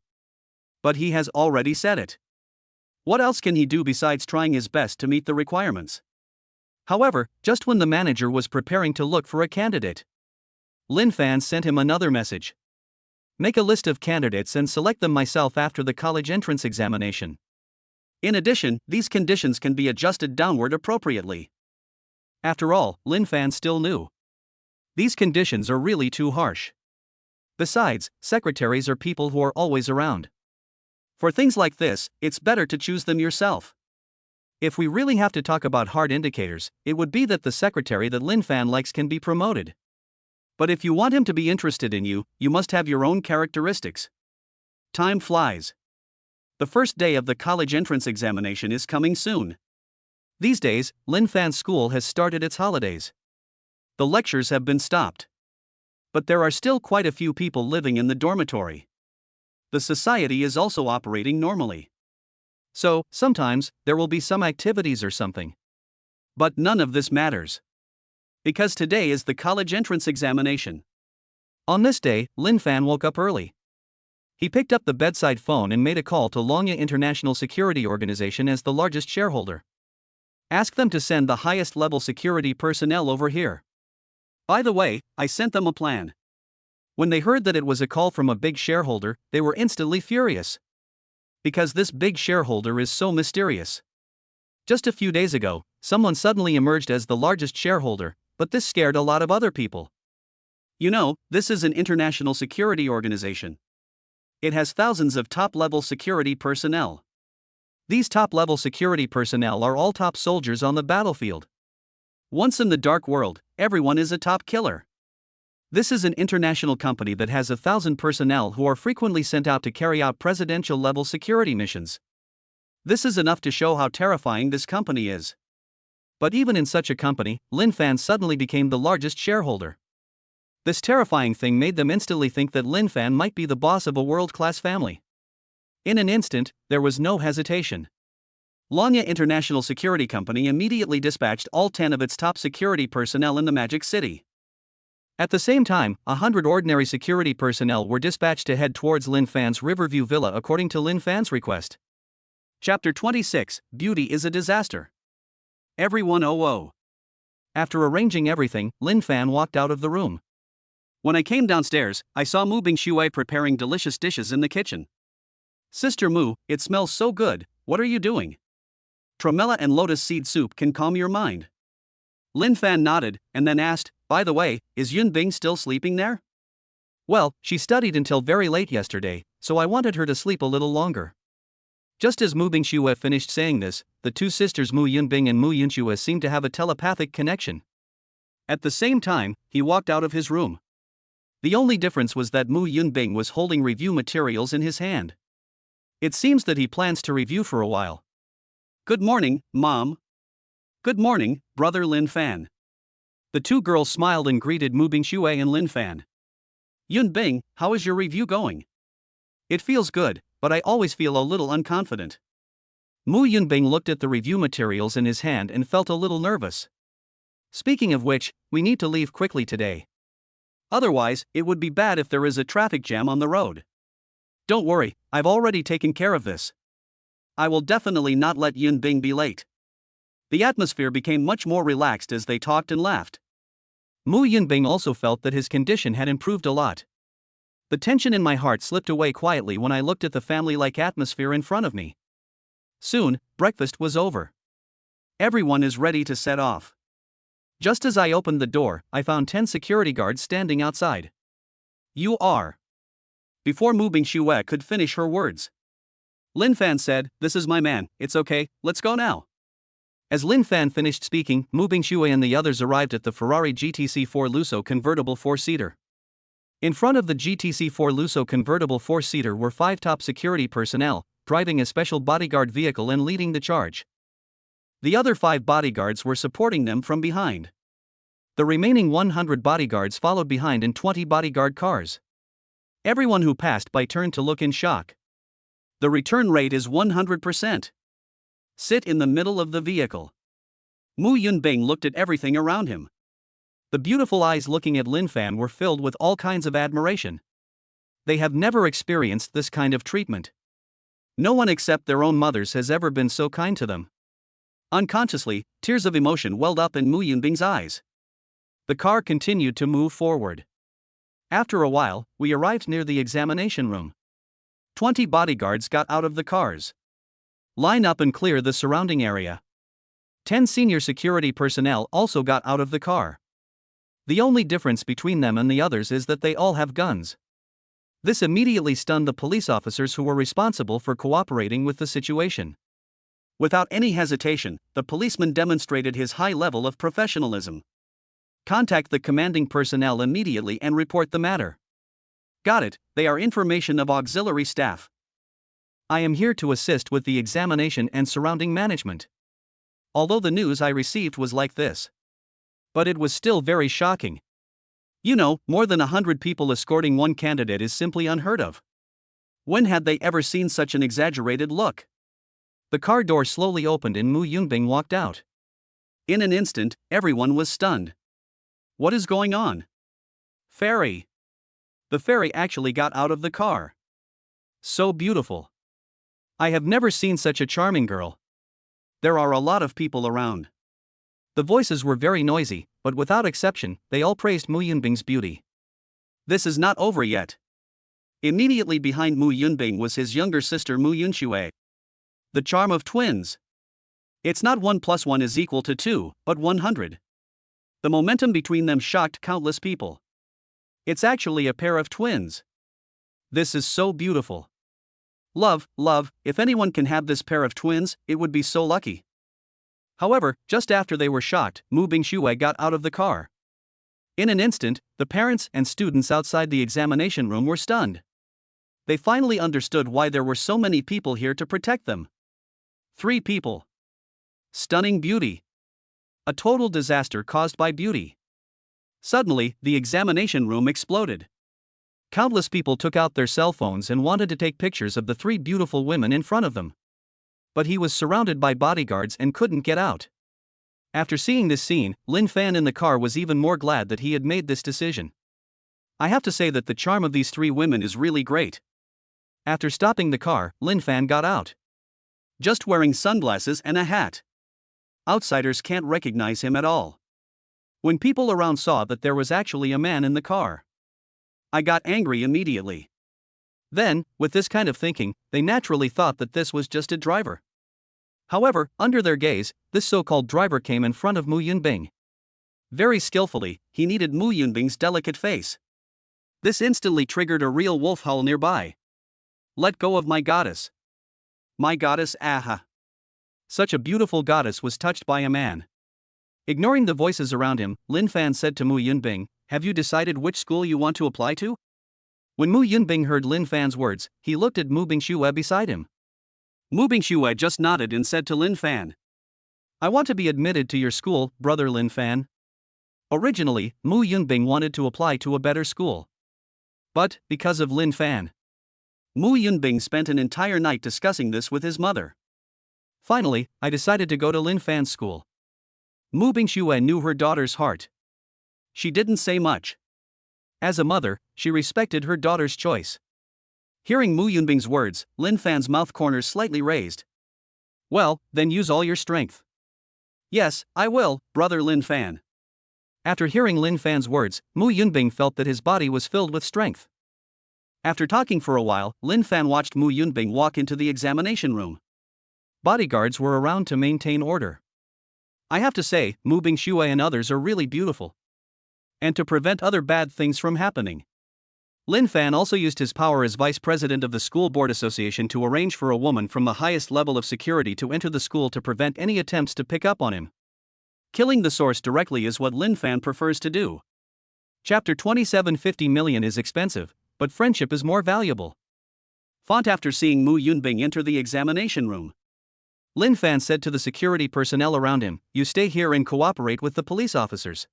But he has already said it. What else can he do besides trying his best to meet the requirements? However, just when the manager was preparing to look for a candidate, Lin Fan sent him another message. Make a list of candidates and select them myself after the college entrance examination. In addition, these conditions can be adjusted downward appropriately. After all, Lin Fan still new. These conditions are really too harsh. Besides, secretaries are people who are always around. For things like this, it's better to choose them yourself. If we really have to talk about hard indicators, it would be that the secretary that Lin Fan likes can be promoted. But if you want him to be interested in you, you must have your own characteristics. Time flies. The first day of the college entrance examination is coming soon. These days, Lin Fan's school has started its holidays. The lectures have been stopped. But there are still quite a few people living in the dormitory. The society is also operating normally. So, sometimes, there will be some activities or something. But none of this matters. Because today is the college entrance examination. On this day, Lin Fan woke up early. He picked up the bedside phone and made a call to Longya International Security Organization as the largest shareholder. Ask them to send the highest level security personnel over here. By the way, I sent them a plan. When they heard that it was a call from a big shareholder, they were instantly furious. Because this big shareholder is so mysterious. Just a few days ago, someone suddenly emerged as the largest shareholder, but this scared a lot of other people. You know, this is an international security organization. It has thousands of top-level security personnel. These top-level security personnel are all top soldiers on the battlefield. Once in the dark world, everyone is a top killer. This is an international company that has 1,000 personnel who are frequently sent out to carry out presidential-level security missions. This is enough to show how terrifying this company is. But even in such a company, Lin Fan suddenly became the largest shareholder. This terrifying thing made them instantly think that Lin Fan might be the boss of a world-class family. In an instant, there was no hesitation. Longya International Security Company immediately dispatched all 10 of its top security personnel in the Magic City. At the same time, 100 ordinary security personnel were dispatched to head towards Lin Fan's Riverview Villa according to Lin Fan's request. Chapter 26, Beauty is a Disaster. Everyone oh. After arranging everything, Lin Fan walked out of the room. When I came downstairs, I saw Mu Bingshui preparing delicious dishes in the kitchen. Sister Mu, it smells so good, what are you doing? Tremella and lotus seed soup can calm your mind. Lin Fan nodded, and then asked, by the way, is Yun Bing still sleeping there? Well, she studied until very late yesterday, so I wanted her to sleep a little longer. Just as Mu Bingshui finished saying this, the two sisters Mu Yunbing and Mu Yunshui seemed to have a telepathic connection. At the same time, he walked out of his room. The only difference was that Mu Yunbing was holding review materials in his hand. It seems that he plans to review for a while. Good morning, Mom. Good morning, Brother Lin Fan. The two girls smiled and greeted Mu Bingshui and Lin Fan. Yun Bing, how is your review going? It feels good, but I always feel a little unconfident. Mu Yunbing looked at the review materials in his hand and felt a little nervous. Speaking of which, we need to leave quickly today. Otherwise, it would be bad if there is a traffic jam on the road. Don't worry, I've already taken care of this. I will definitely not let Yun Bing be late. The atmosphere became much more relaxed as they talked and laughed. Mu Yunbing also felt that his condition had improved a lot. The tension in my heart slipped away quietly when I looked at the family-like atmosphere in front of me. Soon, breakfast was over. Everyone is ready to set off. Just as I opened the door, I found 10 security guards standing outside. You are. Before Mu Bingshui could finish her words, Lin Fan said, this is my man, it's okay, let's go now. As Lin Fan finished speaking, Mu Bingshui and the others arrived at the Ferrari GTC4 Lusso convertible 4-seater. In front of the GTC4 Lusso convertible 4-seater were 5 top security personnel, driving a special bodyguard vehicle and leading the charge. The other 5 bodyguards were supporting them from behind. The remaining 100 bodyguards followed behind in 20 bodyguard cars. Everyone who passed by turned to look in shock. The return rate is 100%. Sit in the middle of the vehicle. Mu Yunbing looked at everything around him. The beautiful eyes looking at Lin Fan were filled with all kinds of admiration. They have never experienced this kind of treatment. No one except their own mothers has ever been so kind to them. Unconsciously, tears of emotion welled up in Mu Yunbing's eyes. The car continued to move forward. After a while, we arrived near the examination room. 20 bodyguards got out of the cars. Line up and clear the surrounding area. 10 senior security personnel also got out of the car. The only difference between them and the others is that they all have guns. This immediately stunned the police officers who were responsible for cooperating with the situation. Without any hesitation, the policeman demonstrated his high level of professionalism. Contact the commanding personnel immediately and report the matter. Got it, they are information of auxiliary staff. I am here to assist with the examination and surrounding management. Although the news I received was like this. But it was still very shocking. You know, more than 100 people escorting one candidate is simply unheard of. When had they ever seen such an exaggerated look? The car door slowly opened and Mu Yunbing walked out. In an instant, everyone was stunned. What is going on? Fairy. The fairy actually got out of the car. So beautiful. I have never seen such a charming girl. There are a lot of people around. The voices were very noisy, but without exception, they all praised Mu Yunbing's beauty. This is not over yet. Immediately behind Mu Yunbing was his younger sister Mu Yunxue. The charm of twins. It's not 1 + 1 is equal to 2, but 100. The momentum between them shocked countless people. It's actually a pair of twins. This is so beautiful. Love, if anyone can have this pair of twins, it would be so lucky. However, just after they were shocked, Mu Bingxue got out of the car. In an instant, the parents and students outside the examination room were stunned. They finally understood why there were so many people here to protect them. 3 people. Stunning beauty. A total disaster caused by beauty. Suddenly, the examination room exploded. Countless people took out their cell phones and wanted to take pictures of the 3 beautiful women in front of them. But he was surrounded by bodyguards and couldn't get out. After seeing this scene, Lin Fan in the car was even more glad that he had made this decision. I have to say that the charm of these 3 women is really great. After stopping the car, Lin Fan got out. Just wearing sunglasses and a hat. Outsiders can't recognize him at all. When people around saw that there was actually a man in the car, I got angry immediately. Then, with this kind of thinking, they naturally thought that this was just a driver. However, under their gaze, this so-called driver came in front of Mu Yunbing. Very skillfully, he kneaded Mu Yunbing's delicate face. This instantly triggered a real wolf howl nearby. Let go of my goddess. My goddess, aha. Such a beautiful goddess was touched by a man. Ignoring the voices around him, Lin Fan said to Mu Yunbing, "Have you decided which school you want to apply to?" When Mu Yunbing heard Lin Fan's words, he looked at Mu Bingxue beside him. Mu Bingxue just nodded and said to Lin Fan, "I want to be admitted to your school, brother Lin Fan." Originally, Mu Yunbing wanted to apply to a better school. But, because of Lin Fan, Mu Yunbing spent an entire night discussing this with his mother. Finally, I decided to go to Lin Fan's school. Mu Bingxue knew her daughter's heart. She didn't say much. As a mother, she respected her daughter's choice. Hearing Mu Yunbing's words, Lin Fan's mouth corners slightly raised. Well, then use all your strength. Yes, I will, brother Lin Fan. After hearing Lin Fan's words, Mu Yunbing felt that his body was filled with strength. After talking for a while, Lin Fan watched Mu Yunbing walk into the examination room. Bodyguards were around to maintain order. I have to say, Mu Bingxue and others are really beautiful. And to prevent other bad things from happening, Lin Fan also used his power as vice president of the school board association to arrange for a woman from the highest level of security to enter the school to prevent any attempts to pick up on him. Killing the source directly is what Lin Fan prefers to do. Chapter 27. 50 million is expensive, but friendship is more valuable. Font. After seeing Mu Yunbing enter the examination room, Lin Fan said to the security personnel around him, "You stay here and cooperate with the police officers.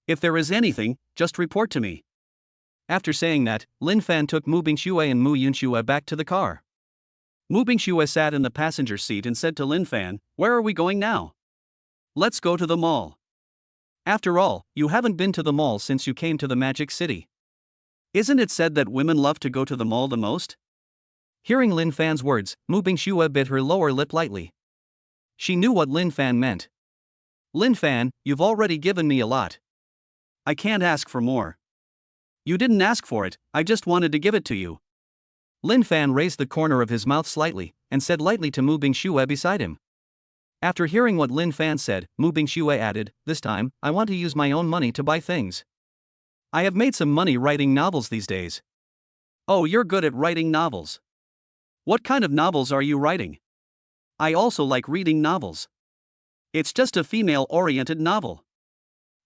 If there is anything, just report to me." After saying that, Lin Fan took Mu Bingxue and Mu Yunxue back to the car. Mu Bingxue sat in the passenger seat and said to Lin Fan, "Where are we going now?" "Let's go to the mall. After all, you haven't been to the mall since you came to the Magic City. Isn't it said that women love to go to the mall the most?" Hearing Lin Fan's words, Mu Bingxue bit her lower lip lightly. She knew what Lin Fan meant. "Lin Fan, you've already given me a lot. I can't ask for more." "You didn't ask for it, I just wanted to give it to you." Lin Fan raised the corner of his mouth slightly, and said lightly to Mu Bingxue beside him, After hearing what Lin Fan said, Mu Bingxue added, "This time, I want to use my own money to buy things. I have made some money writing novels these days." "Oh, you're good at writing novels. What kind of novels are you writing?" "I also like reading novels. It's just a female-oriented novel.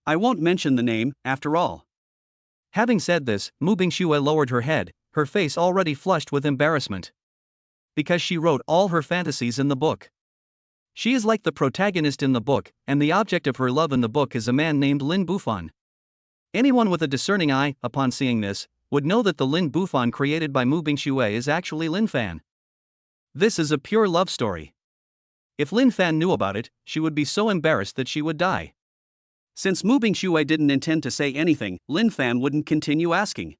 I won't mention the name, after all." Having said this, Mu Bingxue lowered her head, her face already flushed with embarrassment. Because she wrote all her fantasies in the book. She is like the protagonist in the book, and the object of her love in the book is a man named Lin Bufan. Anyone with a discerning eye, upon seeing this, would know that the Lin Bufan created by Mu Bingxue is actually Lin Fan. This is a pure love story. If Lin Fan knew about it, she would be so embarrassed that she would die. Since Mu Bingxue didn't intend to say anything, Lin Fan wouldn't continue asking.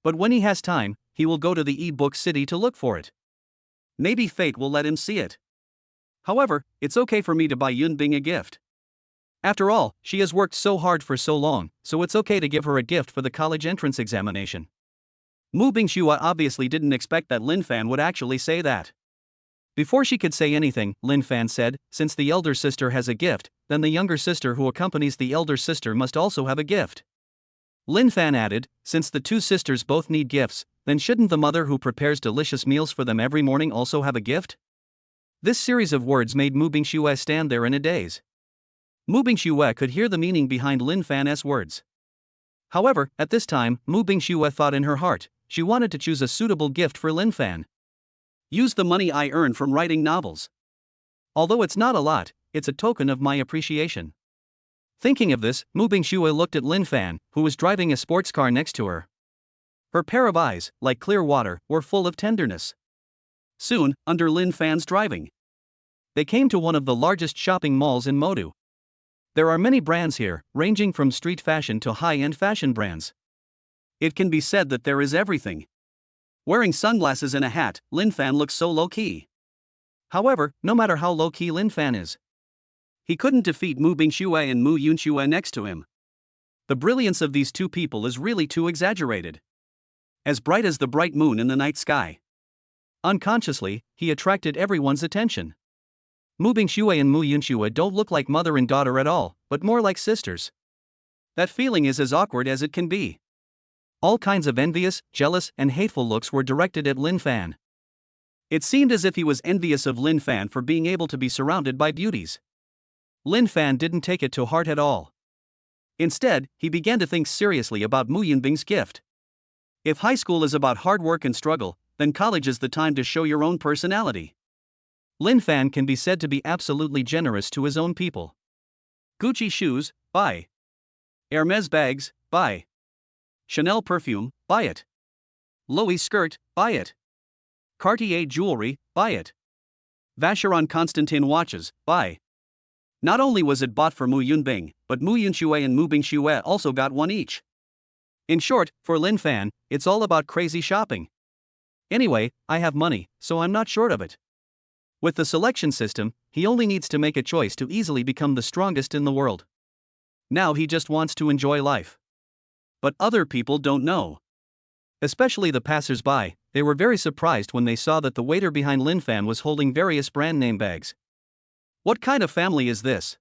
But when he has time, he will go to the e-book city to look for it. Maybe fate will let him see it. However, it's okay for me to buy Yunbing a gift. After all, she has worked so hard for so long, so it's okay to give her a gift for the college entrance examination. Mu Bingxue obviously didn't expect that Lin Fan would actually say that. Before she could say anything, Lin Fan said, "Since the elder sister has a gift, then the younger sister who accompanies the elder sister must also have a gift." Lin Fan added, "Since the two sisters both need gifts, then shouldn't the mother who prepares delicious meals for them every morning also have a gift?" This series of words made Mu Bingxue stand there in a daze. Mu Bingxue could hear the meaning behind Lin Fan's words. However, at this time, Mu Bingxue thought in her heart, she wanted to choose a suitable gift for Lin Fan. "Use the money I earn from writing novels. Although it's not a lot, it's a token of my appreciation." Thinking of this, Mu Bingxue looked at Lin Fan, who was driving a sports car next to her. Her pair of eyes, like clear water, were full of tenderness. Soon, under Lin Fan's driving, they came to one of the largest shopping malls in Modu. There are many brands here, ranging from street fashion to high-end fashion brands. It can be said that there is everything. Wearing sunglasses and a hat, Lin Fan looks so low-key. However, no matter how low-key Lin Fan is, he couldn't defeat Mu Bingxue and Mu Yunxue next to him. The brilliance of these two people is really too exaggerated. As bright as the bright moon in the night sky. Unconsciously, he attracted everyone's attention. Mu Bingxue and Mu Yunxue don't look like mother and daughter at all, but more like sisters. That feeling is as awkward as it can be. All kinds of envious, jealous, and hateful looks were directed at Lin Fan. It seemed as if he was envious of Lin Fan for being able to be surrounded by beauties. Lin Fan didn't take it to heart at all. Instead, he began to think seriously about Mu Yunbing's gift. If high school is about hard work and struggle, then college is the time to show your own personality. Lin Fan can be said to be absolutely generous to his own people. Gucci shoes, buy. Hermes bags, buy. Chanel perfume, buy it. Louis skirt, buy it. Cartier jewelry, buy it. Vacheron Constantin watches, buy. Not only was it bought for Mu Yunbing, but Mu Yunxue and Mu Bingxue also got one each. In short, for Lin Fan, it's all about crazy shopping. Anyway, I have money, so I'm not short of it. With the selection system, he only needs to make a choice to easily become the strongest in the world. Now he just wants to enjoy life. But other people don't know. Especially the passers-by, they were very surprised when they saw that the waiter behind Lin Fan was holding various brand name bags. What kind of family is this?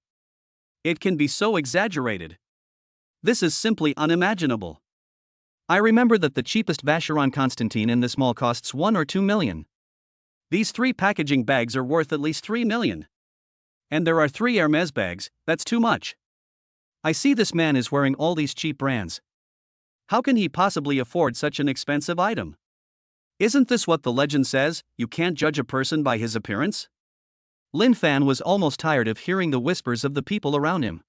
It can be so exaggerated. This is simply unimaginable. I remember that the cheapest Vacheron Constantin in this mall costs 1 or 2 million. These 3 packaging bags are worth at least 3 million. And there are 3 Hermes bags, that's too much. I see this man is wearing all these cheap brands. How can he possibly afford such an expensive item? Isn't this what the legend says, you can't judge a person by his appearance? Lin Fan was almost tired of hearing the whispers of the people around him.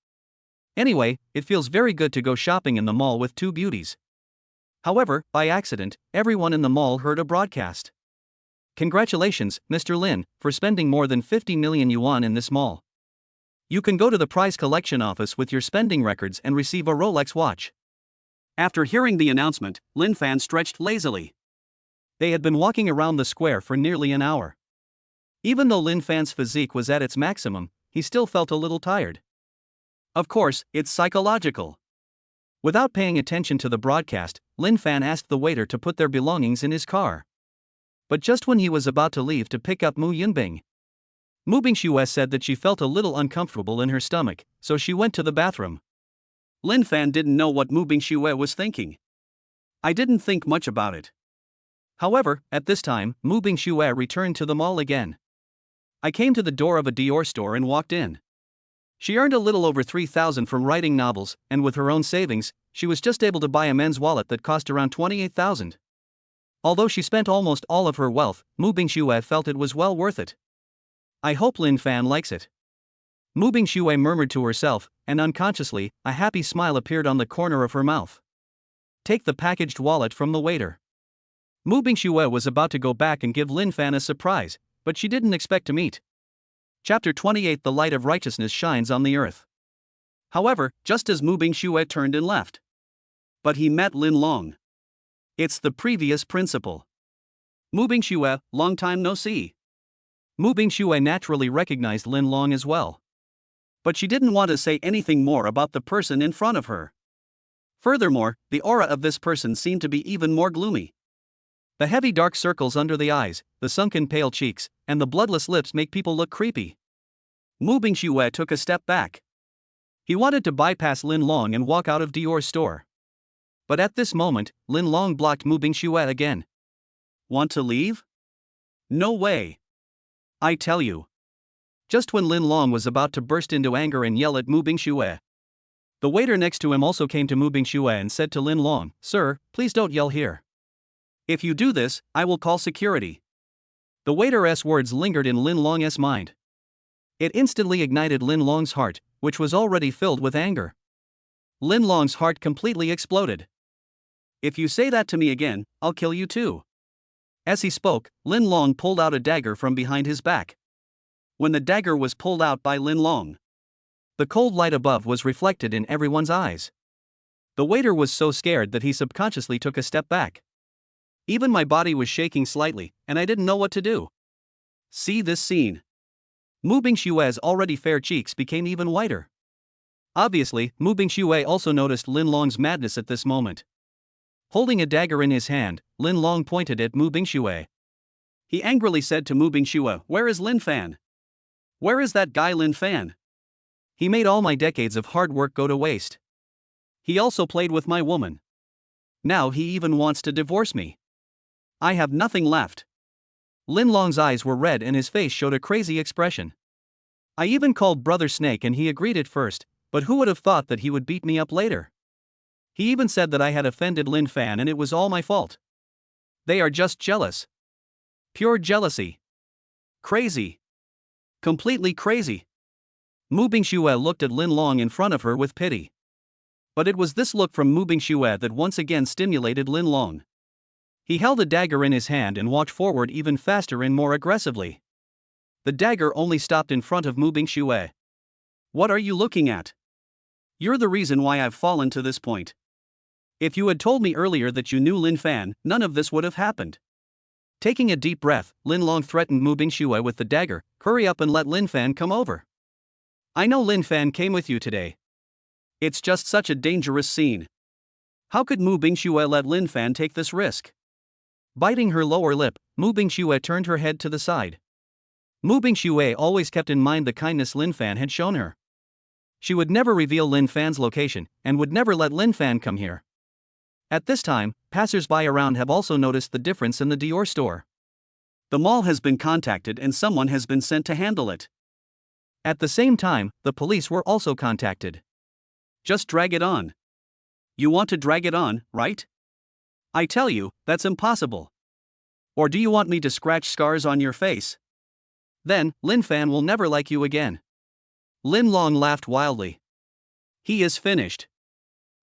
Anyway, it feels very good to go shopping in the mall with 2 beauties. However, by accident, everyone in the mall heard a broadcast. Congratulations, Mr. Lin, for spending more than 50 million yuan in this mall. You can go to the prize collection office with your spending records and receive a Rolex watch. After hearing the announcement, Lin Fan stretched lazily. They had been walking around the square for nearly an hour. Even though Lin Fan's physique was at its maximum, he still felt a little tired. Of course, it's psychological. Without paying attention to the broadcast, Lin Fan asked the waiter to put their belongings in his car. But just when he was about to leave to pick up Mu Yunbing, Mu Bingxue said that she felt a little uncomfortable in her stomach, so she went to the bathroom. Lin Fan didn't know what Mu Bingxue was thinking. I didn't think much about it. However, at this time, Mu Bingxue returned to the mall again. I came to the door of a Dior store and walked in. She earned a little over 3,000 from writing novels, and with her own savings, she was just able to buy a men's wallet that cost around 28,000. Although she spent almost all of her wealth, Mu Bingxue felt it was well worth it. I hope Lin Fan likes it. Mu Bingxue murmured to herself, and unconsciously, a happy smile appeared on the corner of her mouth. Take the packaged wallet from the waiter. Mu Bingxue was about to go back and give Lin Fan a surprise, but she didn't expect to meet. Chapter 28 The light of righteousness shines on the earth. However, just as Mu Bingxue turned and left. But he met Lin Long. It's the previous principal. Mu Bingxue, long time no see. Mu Bingxue naturally recognized Lin Long as well. But she didn't want to say anything more about the person in front of her. Furthermore, the aura of this person seemed to be even more gloomy. The heavy dark circles under the eyes, the sunken pale cheeks, and the bloodless lips make people look creepy. Mu Bingxue took a step back. He wanted to bypass Lin Long and walk out of Dior's store. But at this moment, Lin Long blocked Mu Bingxue again. Want to leave? No way. I tell you. Just when Lin Long was about to burst into anger and yell at Mu Bingxue, the waiter next to him also came to Mu Bingxue and said to Lin Long, "Sir, please don't yell here. If you do this, I will call security." The waiter's words lingered in Lin Long's mind. It instantly ignited Lin Long's heart, which was already filled with anger. Lin Long's heart completely exploded. If you say that to me again, I'll kill you too. As he spoke, Lin Long pulled out a dagger from behind his back. When the dagger was pulled out by Lin Long, the cold light above was reflected in everyone's eyes. The waiter was so scared that he subconsciously took a step back. Even my body was shaking slightly, and I didn't know what to do. See this scene. Mu Bingxue's already fair cheeks became even whiter. Obviously, Mu Bingxue also noticed Lin Long's madness at this moment. Holding a dagger in his hand, Lin Long pointed at Mu Bingxue. He angrily said to Mu Bingxue, "Where is Lin Fan? Where is that guy Lin Fan? He made all my decades of hard work go to waste. He also played with my woman. Now he even wants to divorce me. I have nothing left." Lin Long's eyes were red and his face showed a crazy expression. I even called Brother Snake and he agreed at first, but who would have thought that he would beat me up later? He even said that I had offended Lin Fan and it was all my fault. They are just jealous. Pure jealousy. Crazy. Completely crazy. Mu Bingxue looked at Lin Long in front of her with pity. But it was this look from Mu Bingxue that once again stimulated Lin Long. He held a dagger in his hand and walked forward even faster and more aggressively. The dagger only stopped in front of Mu Bingxue. What are you looking at? You're the reason why I've fallen to this point. If you had told me earlier that you knew Lin Fan, none of this would have happened. Taking a deep breath, Lin Long threatened Mu Bingxue with the dagger, "Hurry up and let Lin Fan come over. I know Lin Fan came with you today. It's just such a dangerous scene. How could Mu Bingxue let Lin Fan take this risk?" Biting her lower lip, Mu Bingxue turned her head to the side. Mu Bingxue always kept in mind the kindness Lin Fan had shown her. She would never reveal Lin Fan's location, and would never let Lin Fan come here. At this time, passers-by around have also noticed the difference in the Dior store. The mall has been contacted and someone has been sent to handle it. At the same time, the police were also contacted. Just drag it on. You want to drag it on, right? I tell you, that's impossible. Or do you want me to scratch scars on your face? Then, Lin Fan will never like you again. Lin Long laughed wildly. He is finished.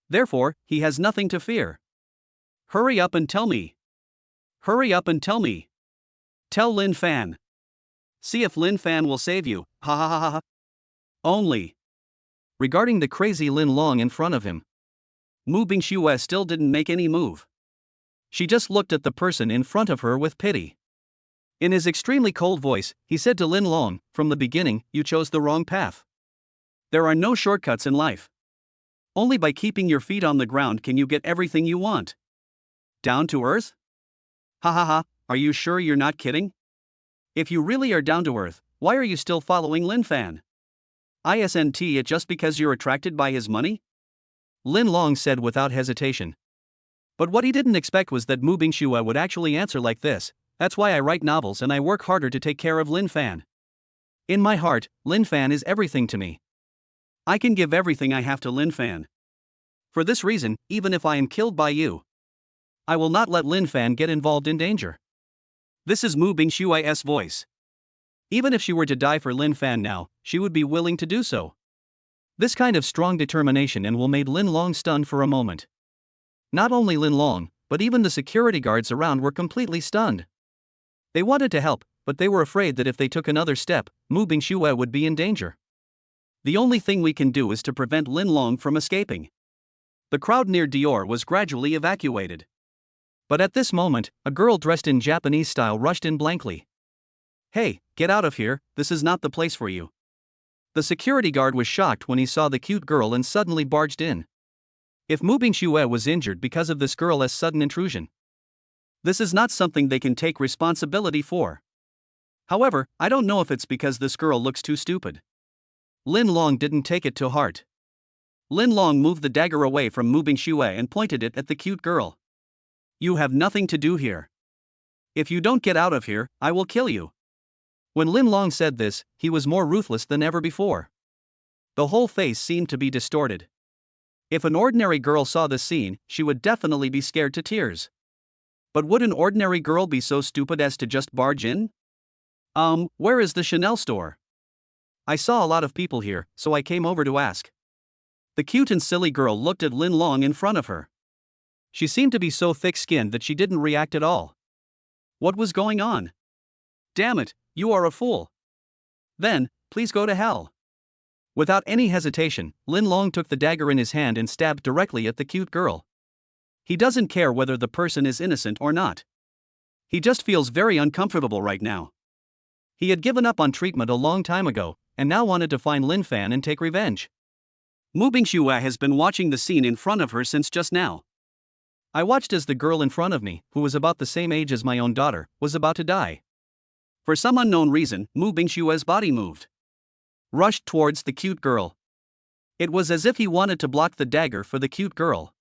Therefore, he has nothing to fear. Hurry up and tell me. Hurry up and tell me. Tell Lin Fan. See if Lin Fan will save you, ha ha ha ha. Only. Regarding the crazy Lin Long in front of him, Mu Bingxue still didn't make any move. She just looked at the person in front of her with pity. In his extremely cold voice, he said to Lin Long, "From the beginning, you chose the wrong path. There are no shortcuts in life. Only by keeping your feet on the ground can you get everything you want. Down to earth? Ha ha ha, are you sure you're not kidding? If you really are down to earth, why are you still following Lin Fan? Isn't it just because you're attracted by his money? Lin Long said without hesitation. But what he didn't expect was that Mu Bingxue would actually answer like this. That's why I write novels and I work harder to take care of Lin Fan. In my heart, Lin Fan is everything to me. I can give everything I have to Lin Fan. For this reason, even if I am killed by you, I will not let Lin Fan get involved in danger. This is Mu Bingxue's voice. Even if she were to die for Lin Fan now, she would be willing to do so. This kind of strong determination will made Lin Long stunned for a moment. Not only Lin Long, but even the security guards around were completely stunned. They wanted to help, but they were afraid that if they took another step, Mu Bingxue would be in danger. The only thing we can do is to prevent Lin Long from escaping. The crowd near Dior was gradually evacuated. But at this moment, a girl dressed in Japanese style rushed in blankly. Hey, get out of here, this is not the place for you. The security guard was shocked when he saw the cute girl and suddenly barged in. If Mu Bingxue was injured because of this girl's sudden intrusion, this is not something they can take responsibility for. However, I don't know if it's because this girl looks too stupid. Lin Long didn't take it to heart. Lin Long moved the dagger away from Mu Bingxue and pointed it at the cute girl. You have nothing to do here. If you don't get out of here, I will kill you. When Lin Long said this, he was more ruthless than ever before. The whole face seemed to be distorted. If an ordinary girl saw this scene, she would definitely be scared to tears. But would an ordinary girl be so stupid as to just barge in? Where is the Chanel store? I saw a lot of people here, so I came over to ask. The cute and silly girl looked at Lin Long in front of her. She seemed to be so thick-skinned that she didn't react at all. What was going on? Damn it, you are a fool. Then, please go to hell. Without any hesitation, Lin Long took the dagger in his hand and stabbed directly at the cute girl. He doesn't care whether the person is innocent or not. He just feels very uncomfortable right now. He had given up on treatment a long time ago, and now wanted to find Lin Fan and take revenge. Mu Bingxue has been watching the scene in front of her since just now. I watched as the girl in front of me, who was about the same age as my own daughter, was about to die. For some unknown reason, Mu Bingxue's body moved. Rushed towards the cute girl. It was as if he wanted to block the dagger for the cute girl.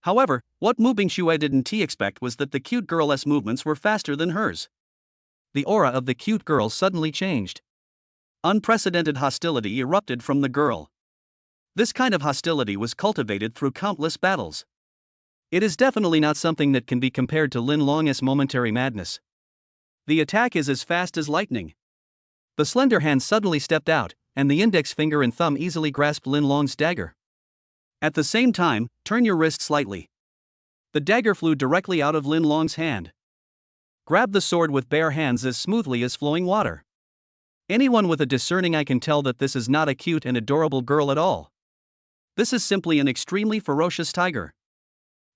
However, what Mu Bingxue didn't expect was that the cute girl's movements were faster than hers. The aura of the cute girl suddenly changed. Unprecedented hostility erupted from the girl. This kind of hostility was cultivated through countless battles. It is definitely not something that can be compared to Lin Long's momentary madness. The attack is as fast as lightning. The slender hand suddenly stepped out, and the index finger and thumb easily grasped Lin Long's dagger. At the same time, turn your wrist slightly. The dagger flew directly out of Lin Long's hand. Grab the sword with bare hands as smoothly as flowing water. Anyone with a discerning eye can tell that this is not a cute and adorable girl at all. This is simply an extremely ferocious tiger.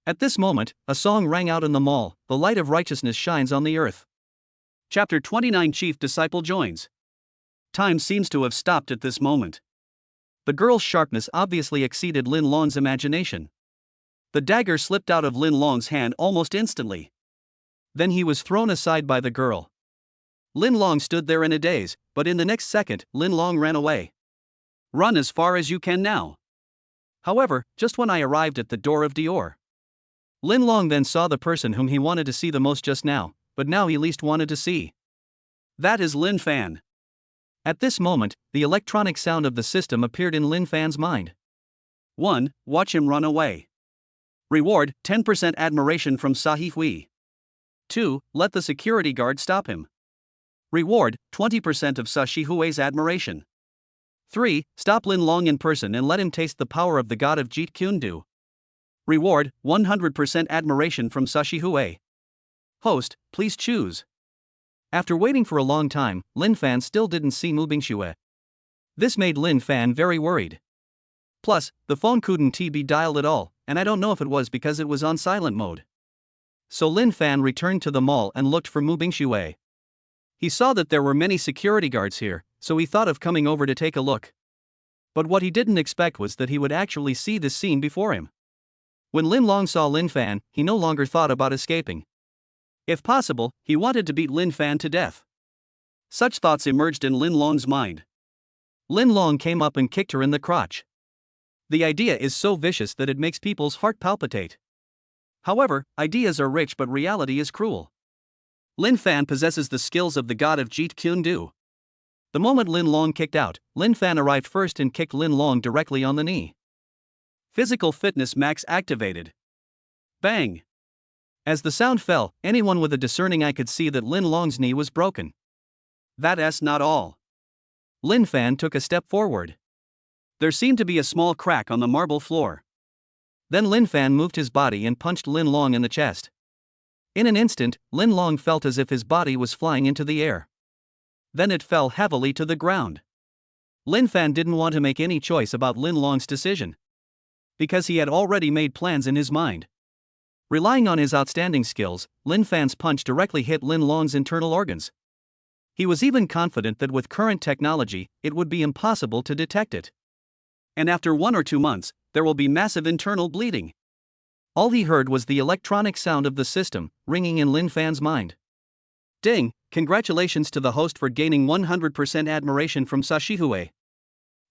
At this moment, a song rang out in the mall, "The light of righteousness shines on the earth." Chapter 29 Chief Disciple joins. Time seems to have stopped at this moment. The girl's sharpness obviously exceeded Lin Long's imagination. The dagger slipped out of Lin Long's hand almost instantly. Then he was thrown aside by the girl. Lin Long stood there in a daze, but in the next second, Lin Long ran away. Run as far as you can now. However, just when I arrived at the door of Dior, Lin Long then saw the person whom he wanted to see the most just now, but now he least wanted to see. That is Lin Fan. At this moment, the electronic sound of the system appeared in Lin Fan's mind. 1. Watch him run away. Reward, 10% admiration from Sahi Hui. 2. Let the security guard stop him. Reward, 20% of Sashi Hui's admiration. 3. Stop Lin Long in person and let him taste the power of the god of Jeet Kune Do. Reward, 100% admiration from Sashi Hui. Host, please choose. After waiting for a long time, Lin Fan still didn't see Mu Bingxue. This made Lin Fan very worried. Plus, the phone couldn't be dialed at all, and I don't know if it was because it was on silent mode. So Lin Fan returned to the mall and looked for Mu Bingxue. He saw that there were many security guards here, so he thought of coming over to take a look. But what he didn't expect was that he would actually see this scene before him. When Lin Long saw Lin Fan, he no longer thought about escaping. If possible, he wanted to beat Lin Fan to death. Such thoughts emerged in Lin Long's mind. Lin Long came up and kicked her in the crotch. The idea is so vicious that it makes people's heart palpitate. However, ideas are rich but reality is cruel. Lin Fan possesses the skills of the god of Jeet Kune Do. The moment Lin Long kicked out, Lin Fan arrived first and kicked Lin Long directly on the knee. Physical fitness max activated. Bang! As the sound fell, anyone with a discerning eye could see that Lin Long's knee was broken. That's not all. Lin Fan took a step forward. There seemed to be a small crack on the marble floor. Then Lin Fan moved his body and punched Lin Long in the chest. In an instant, Lin Long felt as if his body was flying into the air. Then it fell heavily to the ground. Lin Fan didn't want to make any choice about Lin Long's decision, because he had already made plans in his mind. Relying on his outstanding skills, Lin Fan's punch directly hit Lin Long's internal organs. He was even confident that with current technology, it would be impossible to detect it. And after 1 or 2 months, there will be massive internal bleeding. All he heard was the electronic sound of the system, ringing in Lin Fan's mind. Ding! Congratulations to the host for gaining 100% admiration from Shashihue.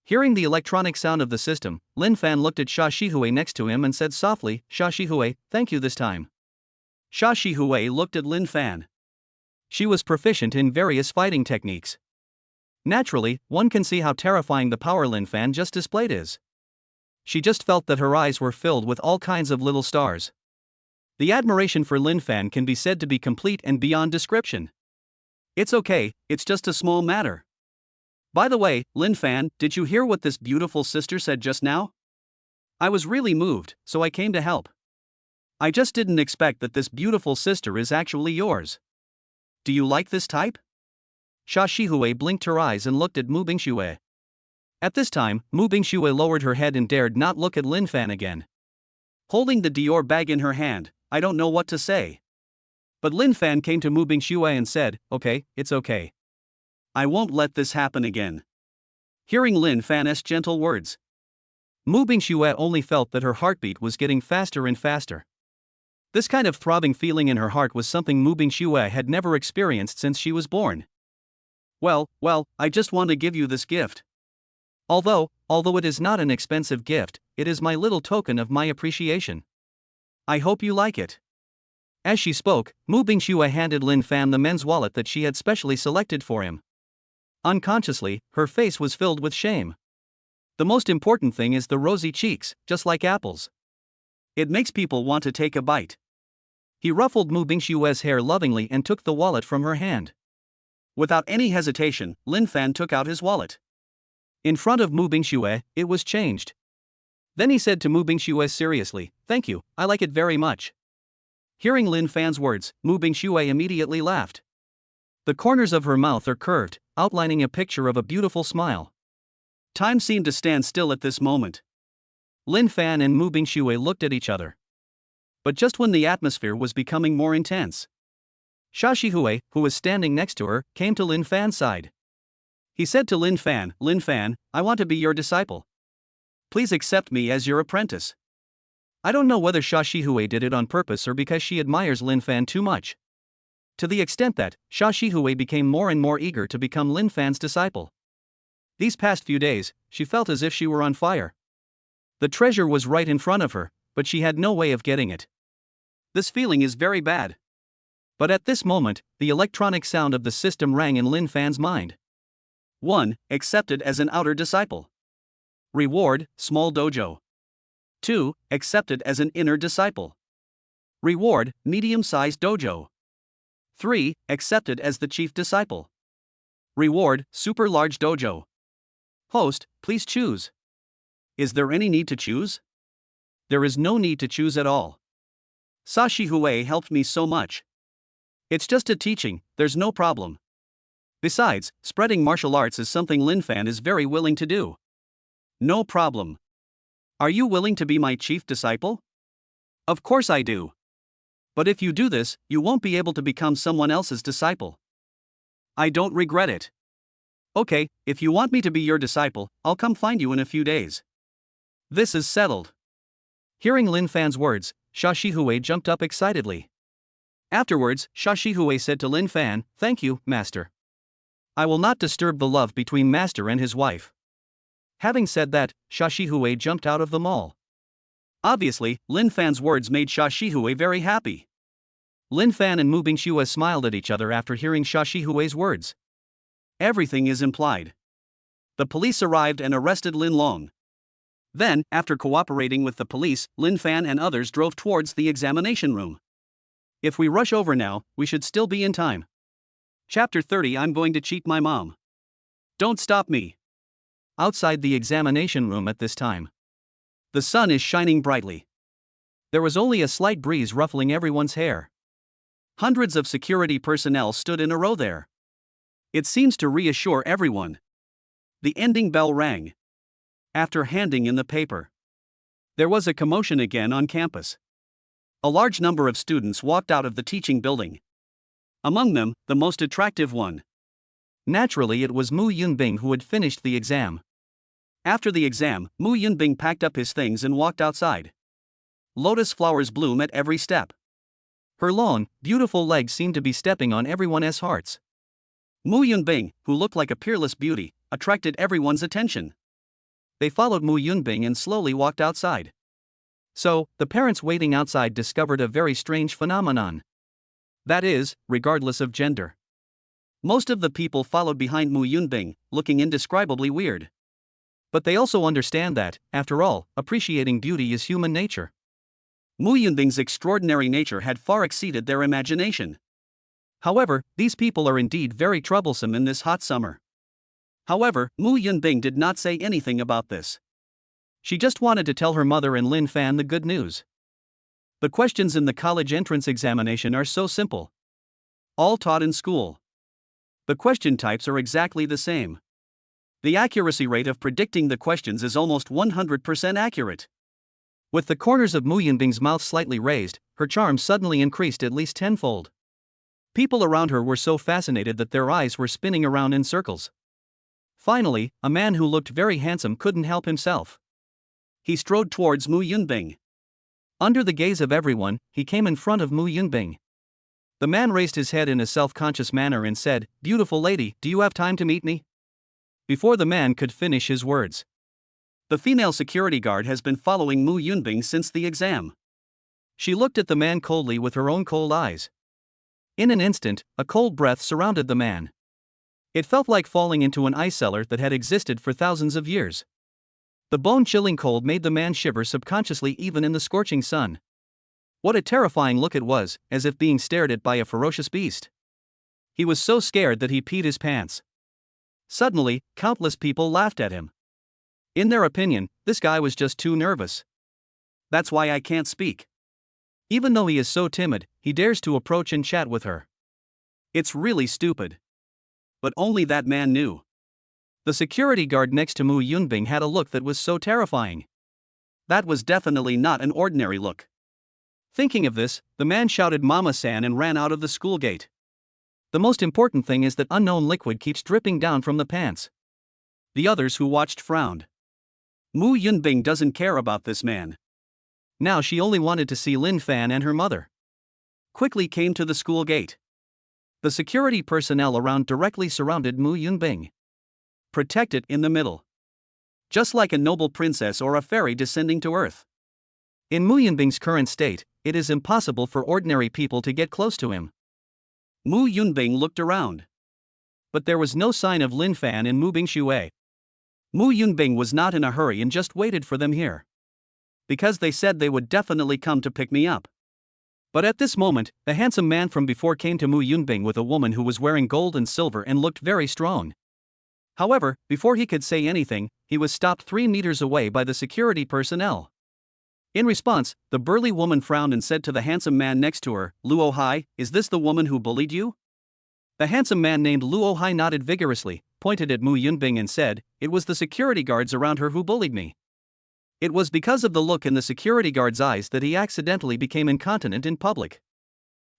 Hearing the electronic sound of the system, Lin Fan looked at Shashihue next to him and said softly, Shashihue, thank you this time. Shashihue looked at Lin Fan. She was proficient in various fighting techniques. Naturally, one can see how terrifying the power Lin Fan just displayed is. She just felt that her eyes were filled with all kinds of little stars. The admiration for Lin Fan can be said to be complete and beyond description. It's okay, it's just a small matter. By the way, Lin Fan, did you hear what this beautiful sister said just now? I was really moved, so I came to help. I just didn't expect that this beautiful sister is actually yours. Do you like this type? Shashihue blinked her eyes and looked at Mu Bingxue. At this time, Mu Bingxue lowered her head and dared not look at Lin Fan again. Holding the Dior bag in her hand, I don't know what to say. But Lin Fan came to Mu Bingxue and said, okay, it's okay. I won't let this happen again. Hearing Lin Fan's gentle words, Mu Bingxue only felt that her heartbeat was getting faster and faster. This kind of throbbing feeling in her heart was something Mu Bingxue had never experienced since she was born. Well, I just want to give you this gift. Although it is not an expensive gift, it is my little token of my appreciation. I hope you like it. As she spoke, Mu Bingxue handed Lin Fan the men's wallet that she had specially selected for him. Unconsciously, her face was filled with shame. The most important thing is the rosy cheeks, just like apples. It makes people want to take a bite. He ruffled Mu Bingxue's hair lovingly and took the wallet from her hand. Without any hesitation, Lin Fan took out his wallet. In front of Mu Bingxue, it was changed. Then he said to Mu Bingxue seriously, thank you, I like it very much. Hearing Lin Fan's words, Mu Bingxue immediately laughed. The corners of her mouth are curved, outlining a picture of a beautiful smile. Time seemed to stand still at this moment. Lin Fan and Mu Bingxue looked at each other. But just when the atmosphere was becoming more intense, Shashihue, who was standing next to her, came to Lin Fan's side. He said to Lin Fan, I want to be your disciple. Please accept me as your apprentice. I don't know whether Shashihue did it on purpose or because she admires Lin Fan too much. To the extent that Shashihue became more and more eager to become Lin Fan's disciple. These past few days, she felt as if she were on fire. The treasure was right in front of her, but she had no way of getting it. This feeling is very bad. But at this moment, the electronic sound of the system rang in Lin Fan's mind. 1. Accepted as an outer disciple. Reward, small dojo. 2. Accepted as an inner disciple. Reward, medium-sized dojo. 3. Accepted as the chief disciple. Reward, super large dojo. Host, please choose. Is there any need to choose? There is no need to choose at all. Shashihue helped me so much. It's just a teaching, there's no problem. Besides, spreading martial arts is something Lin Fan is very willing to do. No problem. Are you willing to be my chief disciple? Of course I do. But if you do this, you won't be able to become someone else's disciple. I don't regret it. Okay, if you want me to be your disciple, I'll come find you in a few days. This is settled. Hearing Lin Fan's words, Shashihue jumped up excitedly. Afterwards, Shashihue said to Lin Fan, thank you, master. I will not disturb the love between master and his wife. Having said that, Xia Shihui jumped out of the mall. Obviously, Lin Fan's words made Xia Shihui very happy. Lin Fan and Mu Bingxue smiled at each other after hearing Xia Shihui's words. Everything is implied. The police arrived and arrested Lin Long. Then, after cooperating with the police, Lin Fan and others drove towards the examination room. If we rush over now, we should still be in time. Chapter 30. I'm going to cheat my mom. Don't stop me. Outside the examination room at this time, the sun is shining brightly. There was only a slight breeze ruffling everyone's hair. Hundreds of security personnel stood in a row there. It seems to reassure everyone. The ending bell rang. After handing in the paper, there was a commotion again on campus. A large number of students walked out of the teaching building. Among them, the most attractive one. Naturally, it was Mu Yunbing who had finished the exam. After the exam, Mu Yunbing packed up his things and walked outside. Lotus flowers bloom at every step. Her long, beautiful legs seemed to be stepping on everyone's hearts. Mu Yunbing, who looked like a peerless beauty, attracted everyone's attention. They followed Mu Yunbing and slowly walked outside. So, the parents waiting outside discovered a very strange phenomenon. That is, regardless of gender. Most of the people followed behind Mu Yunbing, looking indescribably weird. But they also understand that, after all, appreciating beauty is human nature. Mu Yunbing's extraordinary nature had far exceeded their imagination. However, these people are indeed very troublesome in this hot summer. However, Mu Yunbing did not say anything about this. She just wanted to tell her mother and Lin Fan the good news. The questions in the college entrance examination are so simple. All taught in school. The question types are exactly the same. The accuracy rate of predicting the questions is almost 100% accurate. With the corners of Mu Yunbing's mouth slightly raised, her charm suddenly increased at least tenfold. People around her were so fascinated that their eyes were spinning around in circles. Finally, a man who looked very handsome couldn't help himself. He strode towards Mu Yunbing. Under the gaze of everyone, he came in front of Mu Yunbing. The man raised his head in a self-conscious manner and said, "Beautiful lady, do you have time to meet me?" Before the man could finish his words, the female security guard has been following Mu Yunbing since the exam. She looked at the man coldly with her own cold eyes. In an instant, a cold breath surrounded the man. It felt like falling into an ice cellar that had existed for thousands of years. The bone-chilling cold made the man shiver subconsciously even in the scorching sun. What a terrifying look it was, as if being stared at by a ferocious beast. He was so scared that he peed his pants. Suddenly, countless people laughed at him. In their opinion, this guy was just too nervous. That's why I can't speak. Even though he is so timid, he dares to approach and chat with her. It's really stupid. But only that man knew. The security guard next to Mu Yunbing had a look that was so terrifying. That was definitely not an ordinary look. Thinking of this, the man shouted "Mama-san" and ran out of the school gate. The most important thing is that unknown liquid keeps dripping down from the pants. The others who watched frowned. Mu Yunbing doesn't care about this man. Now she only wanted to see Lin Fan and her mother. Quickly came to the school gate. The security personnel around directly surrounded Mu Yunbing. Protected in the middle. Just like a noble princess or a fairy descending to earth. In Mu Yunbing's current state, it is impossible for ordinary people to get close to him. Mu Yunbing looked around. But there was no sign of Lin Fan and Mu Bingxue. Mu Yunbing was not in a hurry and just waited for them here. Because they said they would definitely come to pick me up. But at this moment, the handsome man from before came to Mu Yunbing with a woman who was wearing gold and silver and looked very strong. However, before he could say anything, he was stopped 3 meters away by the security personnel. In response, the burly woman frowned and said to the handsome man next to her, "Luo Hai, is this the woman who bullied you?" The handsome man named Luo Hai nodded vigorously, pointed at Mu Yunbing and said, "It was the security guards around her who bullied me." It was because of the look in the security guard's eyes that he accidentally became incontinent in public.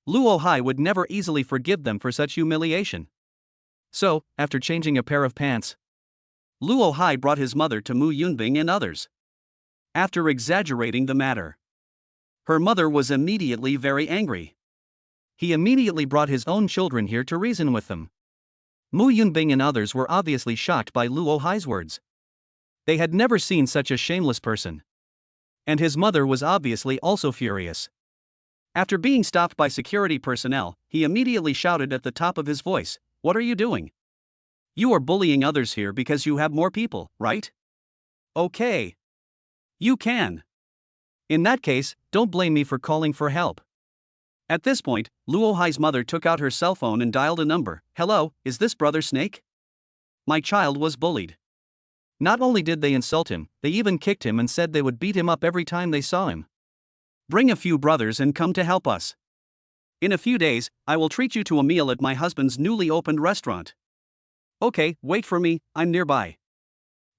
Luo Hai would never easily forgive them for such humiliation. So, after changing a pair of pants, Luo Hai brought his mother to Mu Yunbing and others. After exaggerating the matter, her mother was immediately very angry. He immediately brought his own children here to reason with them. Mu Yunbing and others were obviously shocked by Luo Hai's words. They had never seen such a shameless person. And his mother was obviously also furious. After being stopped by security personnel, he immediately shouted at the top of his voice, "What are you doing? You are bullying others here because you have more people, right? Okay. You can. In that case, don't blame me for calling for help." At this point, Luo Hai's mother took out her cell phone and dialed a number. "Hello, is this Brother Snake? My child was bullied. Not only did they insult him, they even kicked him and said they would beat him up every time they saw him. Bring a few brothers and come to help us. In a few days, I will treat you to a meal at my husband's newly opened restaurant. Okay, wait for me, I'm nearby."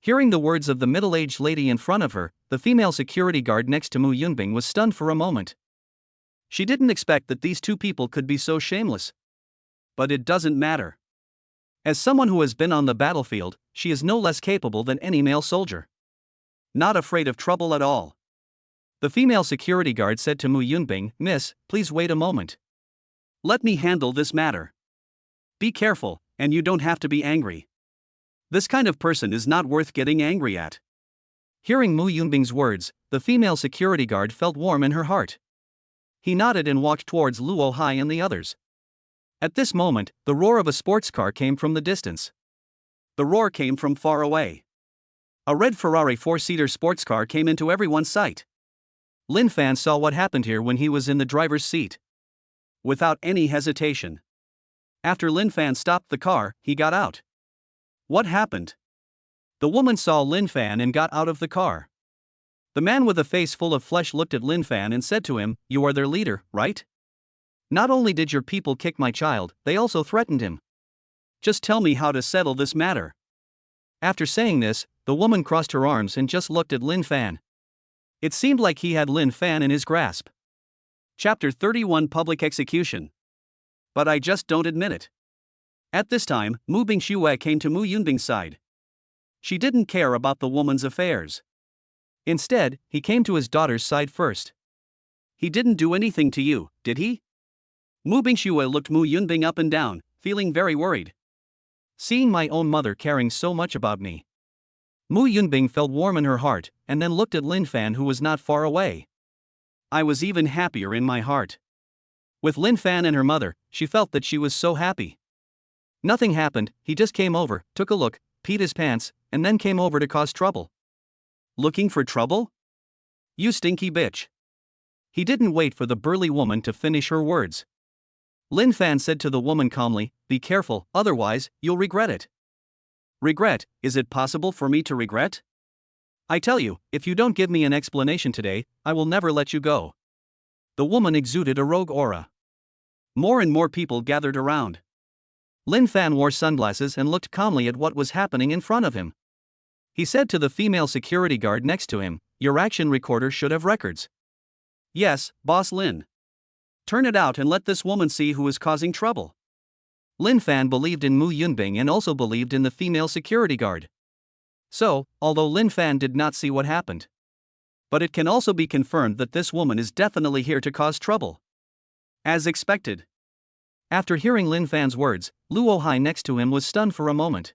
Hearing the words of the middle-aged lady in front of her, the female security guard next to Mu Yunbing was stunned for a moment. She didn't expect that these two people could be so shameless. But it doesn't matter. As someone who has been on the battlefield, she is no less capable than any male soldier. Not afraid of trouble at all. The female security guard said to Mu Yunbing, "Miss, please wait a moment. Let me handle this matter. Be careful, and you don't have to be angry. This kind of person is not worth getting angry at." Hearing Mu Yunbing's words, the female security guard felt warm in her heart. He nodded and walked towards Luo Hai and the others. At this moment, the roar of a sports car came from the distance. The roar came from far away. A red Ferrari 4-seater sports car came into everyone's sight. Lin Fan saw what happened here when he was in the driver's seat. Without any hesitation. After Lin Fan stopped the car, he got out. What happened? The woman saw Lin Fan and got out of the car. The man with a face full of flesh looked at Lin Fan and said to him, "You are their leader, right? Not only did your people kick my child, they also threatened him. Just tell me how to settle this matter." After saying this, the woman crossed her arms and just looked at Lin Fan. It seemed like he had Lin Fan in his grasp. Chapter 31 Public Execution. But I just don't admit it. At this time, Mu Bingxue came to Mu Yunbing's side. She didn't care about the woman's affairs. Instead, he came to his daughter's side first. "He didn't do anything to you, did he?" Mu Bingxue looked Mu Yunbing up and down, feeling very worried. Seeing my own mother caring so much about me. Mu Yunbing felt warm in her heart, and then looked at Lin Fan, who was not far away. I was even happier in my heart. With Lin Fan and her mother, she felt that she was so happy. Nothing happened, he just came over, took a look, peed his pants, and then came over to cause trouble. Looking for trouble? You stinky bitch. He didn't wait for the burly woman to finish her words. Lin Fan said to the woman calmly, "Be careful, otherwise, you'll regret it." Regret? Is it possible for me to regret? I tell you, if you don't give me an explanation today, I will never let you go. The woman exuded a rogue aura. More and more people gathered around. Lin Fan wore sunglasses and looked calmly at what was happening in front of him. He said to the female security guard next to him, "Your action recorder should have records." "Yes, Boss Lin. Turn it out and let this woman see who is causing trouble." Lin Fan believed in Mu Yunbing and also believed in the female security guard. So, although Lin Fan did not see what happened, but it can also be confirmed that this woman is definitely here to cause trouble. As expected. After hearing Lin Fan's words, Luo Hai next to him was stunned for a moment.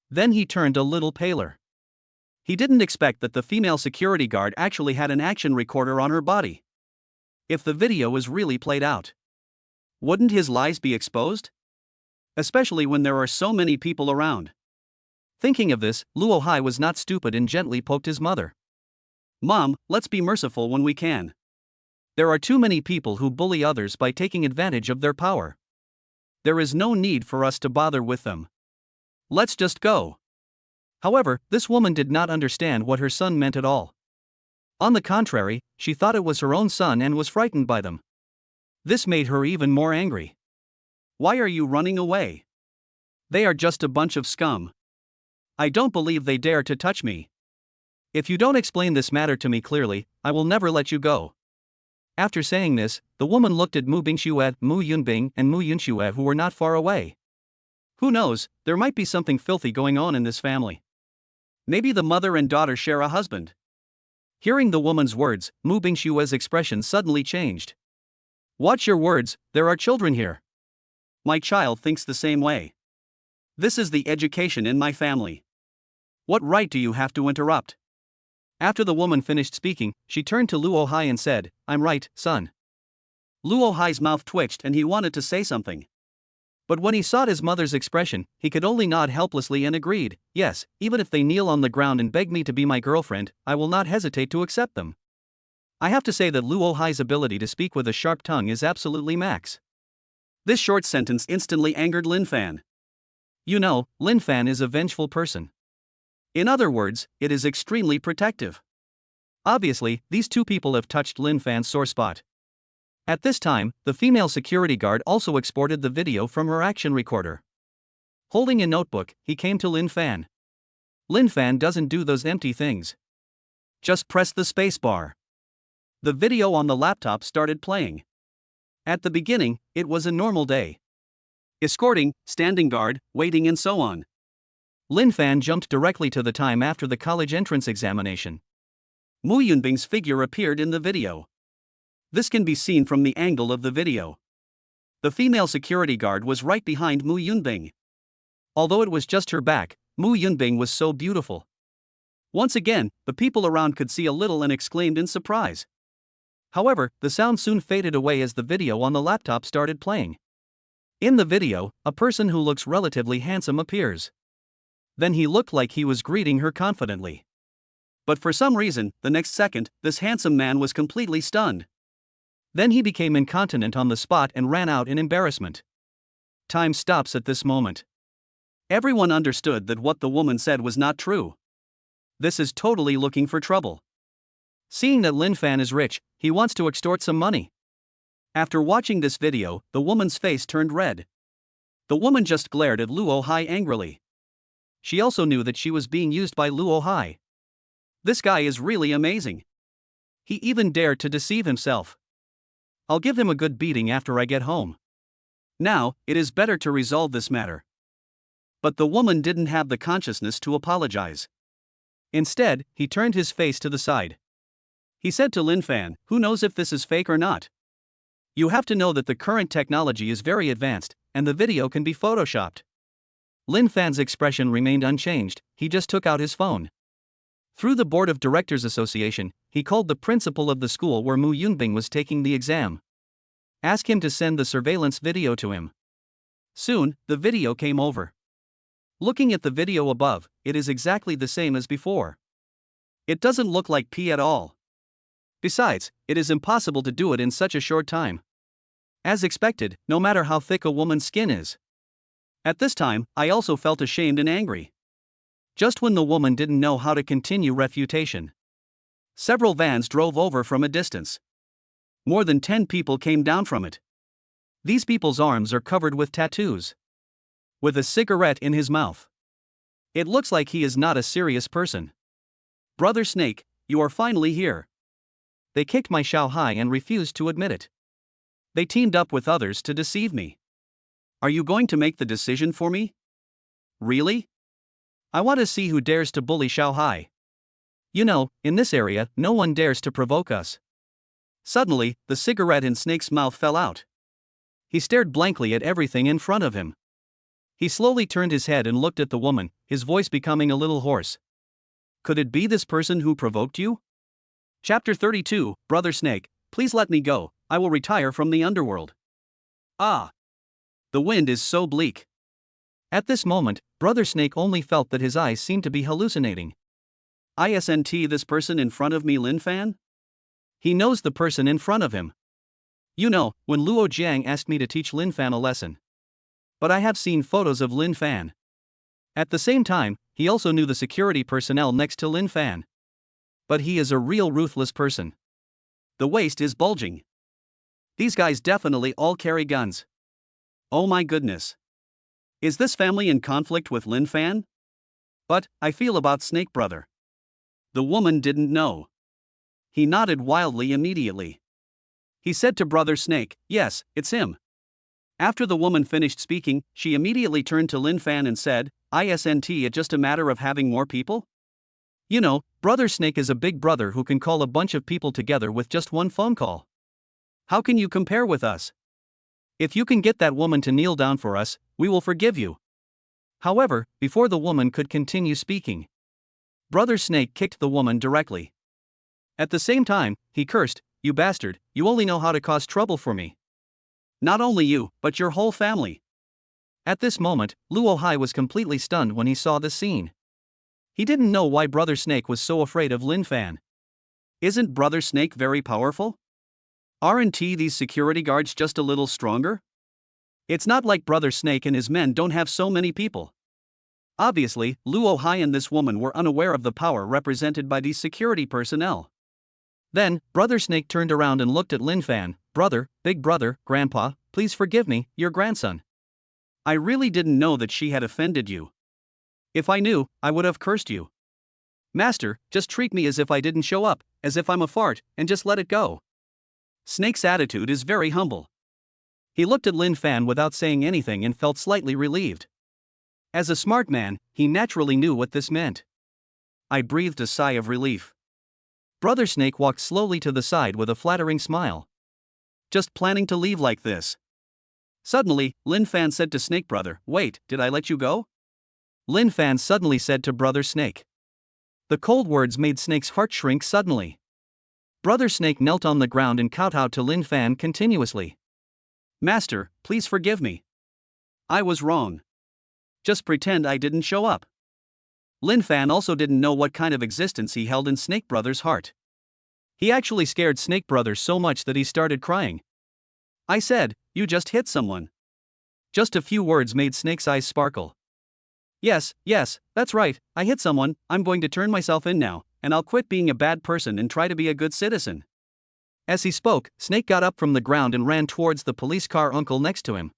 Then he turned a little paler. He didn't expect that the female security guard actually had an action recorder on her body. If the video was really played out, wouldn't his lies be exposed? Especially when there are so many people around. Thinking of this, Luo Hai was not stupid and gently poked his mother. "Mom, let's be merciful when we can. There are too many people who bully others by taking advantage of their power. There is no need for us to bother with them. Let's just go." However, this woman did not understand what her son meant at all. On the contrary, she thought it was her own son and was frightened by them. This made her even more angry. "Why are you running away? They are just a bunch of scum. I don't believe they dare to touch me. If you don't explain this matter to me clearly, I will never let you go." After saying this, the woman looked at Mu Bingxue, Mu Yunbing, and Mu Yunxue, who were not far away. Who knows, there might be something filthy going on in this family. Maybe the mother and daughter share a husband. Hearing the woman's words, Mu Bingxue's expression suddenly changed. "Watch your words, there are children here. My child thinks the same way. This is the education in my family. What right do you have to interrupt? After the woman finished speaking, she turned to Luo Hai and said, I'm right, son. Luo Hai's mouth twitched and he wanted to say something. But when he saw his mother's expression, he could only nod helplessly and agreed, yes, even if they kneel on the ground and beg me to be my girlfriend, I will not hesitate to accept them. I have to say that Luo Hai's ability to speak with a sharp tongue is absolutely max. This short sentence instantly angered Lin Fan. You know, Lin Fan is a vengeful person. In other words, it is extremely protective. Obviously, these two people have touched Lin Fan's sore spot. At this time, the female security guard also exported the video from her action recorder. Holding a notebook, he came to Lin Fan. Lin Fan doesn't do those empty things. Just press the space bar. The video on the laptop started playing. At the beginning, it was a normal day. Escorting, standing guard, waiting and so on. Lin Fan jumped directly to the time after the college entrance examination. Mu Yunbing's figure appeared in the video. This can be seen from the angle of the video. The female security guard was right behind Mu Yunbing. Although it was just her back, Mu Yunbing was so beautiful. Once again, the people around could see a little and exclaimed in surprise. However, the sound soon faded away as the video on the laptop started playing. In the video, a person who looks relatively handsome appears. Then he looked like he was greeting her confidently. But for some reason, the next second, this handsome man was completely stunned. Then he became incontinent on the spot and ran out in embarrassment. Time stops at this moment. Everyone understood that what the woman said was not true. This is totally looking for trouble. Seeing that Lin Fan is rich, he wants to extort some money. After watching this video, the woman's face turned red. The woman just glared at Luo Hai angrily. She also knew that she was being used by Luo Hai. This guy is really amazing. He even dared to deceive himself. I'll give him a good beating after I get home. Now, it is better to resolve this matter. But the woman didn't have the consciousness to apologize. Instead, he turned his face to the side. He said to Lin Fan, who knows if this is fake or not? You have to know that the current technology is very advanced, and the video can be photoshopped. Lin Fan's expression remained unchanged, he just took out his phone. Through the Board of Directors Association, he called the principal of the school where Mu Yunbing was taking the exam. Asked him to send the surveillance video to him. Soon, the video came over. Looking at the video above, it is exactly the same as before. It doesn't look like P at all. Besides, it is impossible to do it in such a short time. As expected, no matter how thick a woman's skin is. At this time, I also felt ashamed and angry. Just when the woman didn't know how to continue refutation. Several vans drove over from a distance. More than 10 people came down from it. These people's arms are covered with tattoos. With a cigarette in his mouth. It looks like he is not a serious person. Brother Snake, you are finally here. They kicked my Xiao Hai and refused to admit it. They teamed up with others to deceive me. Are you going to make the decision for me? Really? I want to see who dares to bully Xiao Hai. You know, in this area, no one dares to provoke us. Suddenly, the cigarette in Snake's mouth fell out. He stared blankly at everything in front of him. He slowly turned his head and looked at the woman, his voice becoming a little hoarse. Could it be this person who provoked you? Chapter 32, Brother Snake, please let me go, I will retire from the underworld. Ah! The wind is so bleak. At this moment, Brother Snake only felt that his eyes seemed to be hallucinating. Isn't this person in front of me Lin Fan? He knows the person in front of him. You know, when Luo Jiang asked me to teach Lin Fan a lesson. But I have seen photos of Lin Fan. At the same time, he also knew the security personnel next to Lin Fan. But he is a real ruthless person. The waist is bulging. These guys definitely all carry guns. Oh my goodness. Is this family in conflict with Lin Fan? But, I feel about Snake Brother. The woman didn't know. He nodded wildly immediately. He said to Brother Snake, yes, it's him. After the woman finished speaking, she immediately turned to Lin Fan and said, Isn't it just a matter of having more people? You know, Brother Snake is a big brother who can call a bunch of people together with just one phone call. How can you compare with us? If you can get that woman to kneel down for us, we will forgive you. However, before the woman could continue speaking, Brother Snake kicked the woman directly. At the same time, he cursed, "You bastard, you only know how to cause trouble for me. Not only you, but your whole family." At this moment, Luo Hai was completely stunned when he saw this scene. He didn't know why Brother Snake was so afraid of Lin Fan. Isn't Brother Snake very powerful? Aren't these security guards just a little stronger? It's not like Brother Snake and his men don't have so many people. Obviously, Luo Hai and this woman were unaware of the power represented by these security personnel. Then, Brother Snake turned around and looked at Lin Fan. "Brother, big brother, grandpa, please forgive me, your grandson. I really didn't know that she had offended you. If I knew, I would have cursed you. Master, just treat me as if I didn't show up, as if I'm a fart, and just let it go." Snake's attitude is very humble. He looked at Lin Fan without saying anything and felt slightly relieved. As a smart man, he naturally knew what this meant. I breathed a sigh of relief. Brother Snake walked slowly to the side with a flattering smile. "Just planning to leave like this?" Suddenly, Lin Fan said to Snake Brother, "Wait, did I let you go?" Lin Fan suddenly said to Brother Snake. The cold words made Snake's heart shrink suddenly. Brother Snake knelt on the ground and kowtowed to Lin Fan continuously. "Master, please forgive me. I was wrong. Just pretend I didn't show up." Lin Fan also didn't know what kind of existence he held in Snake Brother's heart. He actually scared Snake Brother so much that he started crying. "I said, you just hit someone." Just a few words made Snake's eyes sparkle. Yes, that's right, I hit someone. I'm going to turn myself in now, and I'll quit being a bad person and try to be a good citizen." As he spoke, Snake got up from the ground and ran towards the police car uncle next to him.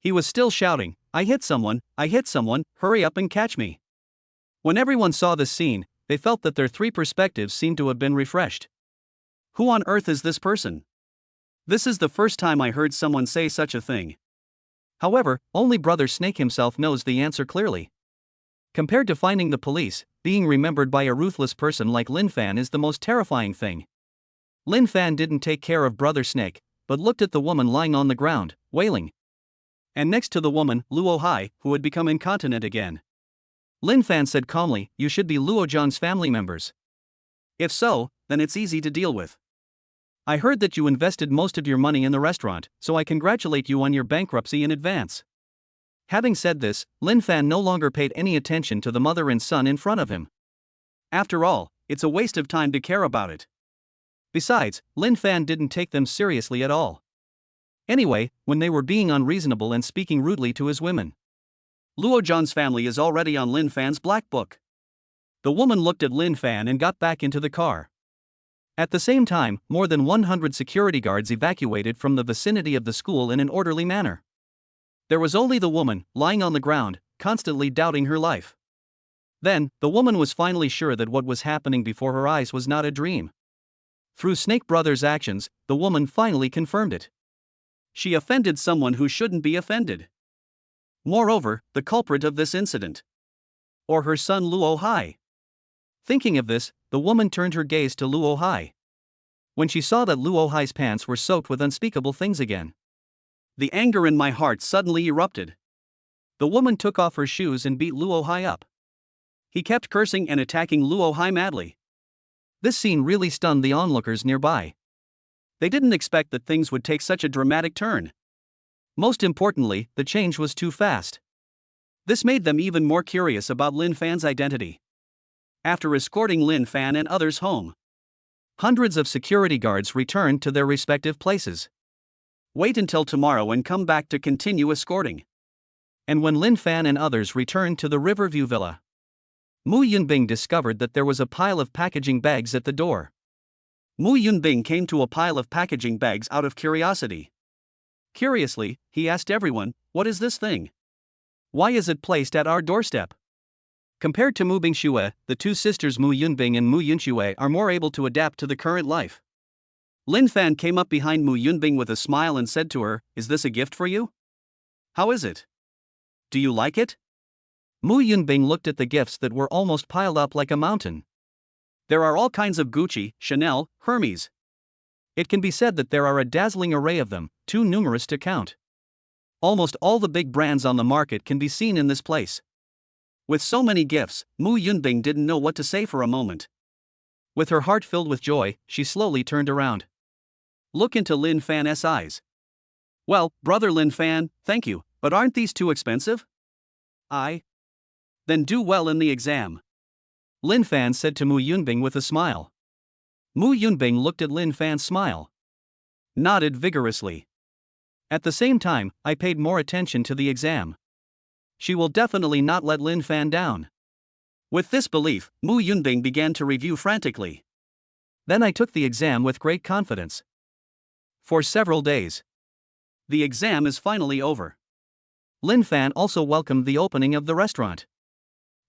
He was still shouting, I hit someone, hurry up and catch me." When everyone saw this scene, they felt that their three perspectives seemed to have been refreshed. Who on earth is this person? This is the first time I heard someone say such a thing. However, only Brother Snake himself knows the answer clearly. Compared to finding the police, being remembered by a ruthless person like Lin Fan is the most terrifying thing. Lin Fan didn't take care of Brother Snake, but looked at the woman lying on the ground, wailing. And next to the woman, Luo Hai, who had become incontinent again. Lin Fan said calmly, "You should be Luo Zhang's family members. If so, then it's easy to deal with. I heard that you invested most of your money in the restaurant, so I congratulate you on your bankruptcy in advance." Having said this, Lin Fan no longer paid any attention to the mother and son in front of him. After all, it's a waste of time to care about it. Besides, Lin Fan didn't take them seriously at all. Anyway, when they were being unreasonable and speaking rudely to his women. Luo Zhang's family is already on Lin Fan's black book. The woman looked at Lin Fan and got back into the car. At the same time, more than 100 security guards evacuated from the vicinity of the school in an orderly manner. There was only the woman, lying on the ground, constantly doubting her life. Then, the woman was finally sure that what was happening before her eyes was not a dream. Through Snake Brother's actions, the woman finally confirmed it. She offended someone who shouldn't be offended. Moreover, the culprit of this incident. Or her son Luo Hai. Thinking of this, the woman turned her gaze to Luo Hai. When she saw that Luo Hai's pants were soaked with unspeakable things again, the anger in my heart suddenly erupted. The woman took off her shoes and beat Luo Hai up. He kept cursing and attacking Luo Hai madly. This scene really stunned the onlookers nearby. They didn't expect that things would take such a dramatic turn. Most importantly, the change was too fast. This made them even more curious about Lin Fan's identity. After escorting Lin Fan and others home, hundreds of security guards returned to their respective places. Wait until tomorrow and come back to continue escorting. And when Lin Fan and others returned to the Riverview Villa, Mu Yunbing discovered that there was a pile of packaging bags at the door. Mu Yunbing came to a pile of packaging bags out of curiosity. Curiously, he asked everyone, "What is this thing? Why is it placed at our doorstep?" Compared to Mu Bingxue, the two sisters Mu Yunbing and Mu Yunxue are more able to adapt to the current life. Lin Fan came up behind Mu Yunbing with a smile and said to her, "Is this a gift for you? How is it? Do you like it?" Mu Yunbing looked at the gifts that were almost piled up like a mountain. There are all kinds of Gucci, Chanel, Hermes. It can be said that there are a dazzling array of them, too numerous to count. Almost all the big brands on the market can be seen in this place. With so many gifts, Mu Yunbing didn't know what to say for a moment. With her heart filled with joy, she slowly turned around. Look into Lin Fan's eyes. Well, brother Lin Fan, thank you, but aren't these too expensive? Then do well in the exam. Lin Fan said to Mu Yunbing with a smile. Mu Yunbing looked at Lin Fan's smile. Nodded vigorously. At the same time, I paid more attention to the exam. She will definitely not let Lin Fan down. With this belief, Mu Yunbing began to review frantically. Then I took the exam with great confidence. For several days. The exam is finally over. Lin Fan also welcomed the opening of the restaurant.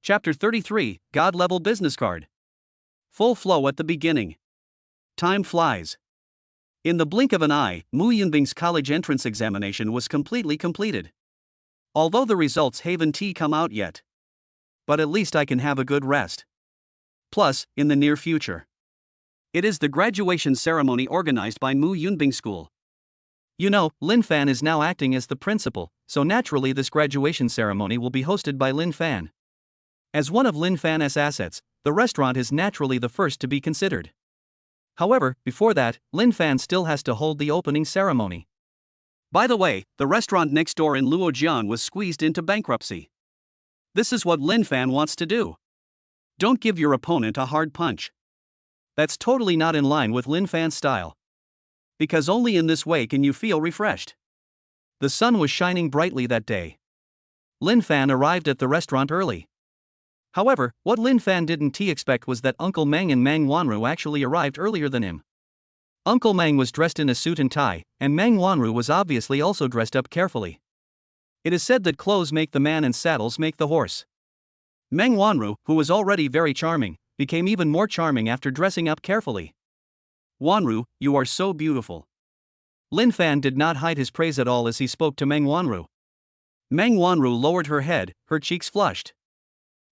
Chapter 33, God-Level Business Card. Full flow at the beginning. Time flies. In the blink of an eye, Mu Yunbing's college entrance examination was completely completed. Although the results haven't come out yet. But at least I can have a good rest. Plus, in the near future. It is the graduation ceremony organized by Mu Yunbing School. You know, Lin Fan is now acting as the principal, so naturally this graduation ceremony will be hosted by Lin Fan. As one of Lin Fan's assets, the restaurant is naturally the first to be considered. However, before that, Lin Fan still has to hold the opening ceremony. By the way, the restaurant next door in Luojian was squeezed into bankruptcy. This is what Lin Fan wants to do. Don't give your opponent a hard punch. That's totally not in line with Lin Fan's style. Because only in this way can you feel refreshed. The sun was shining brightly that day. Lin Fan arrived at the restaurant early. However, what Lin Fan didn't expect was that Uncle Meng and Meng Wanru actually arrived earlier than him. Uncle Meng was dressed in a suit and tie, and Meng Wanru was obviously also dressed up carefully. It is said that clothes make the man and saddles make the horse. Meng Wanru, who was already very charming, became even more charming after dressing up carefully. Wanru, you are so beautiful. Lin Fan did not hide his praise at all as he spoke to Meng Wanru. Meng Wanru lowered her head, her cheeks flushed.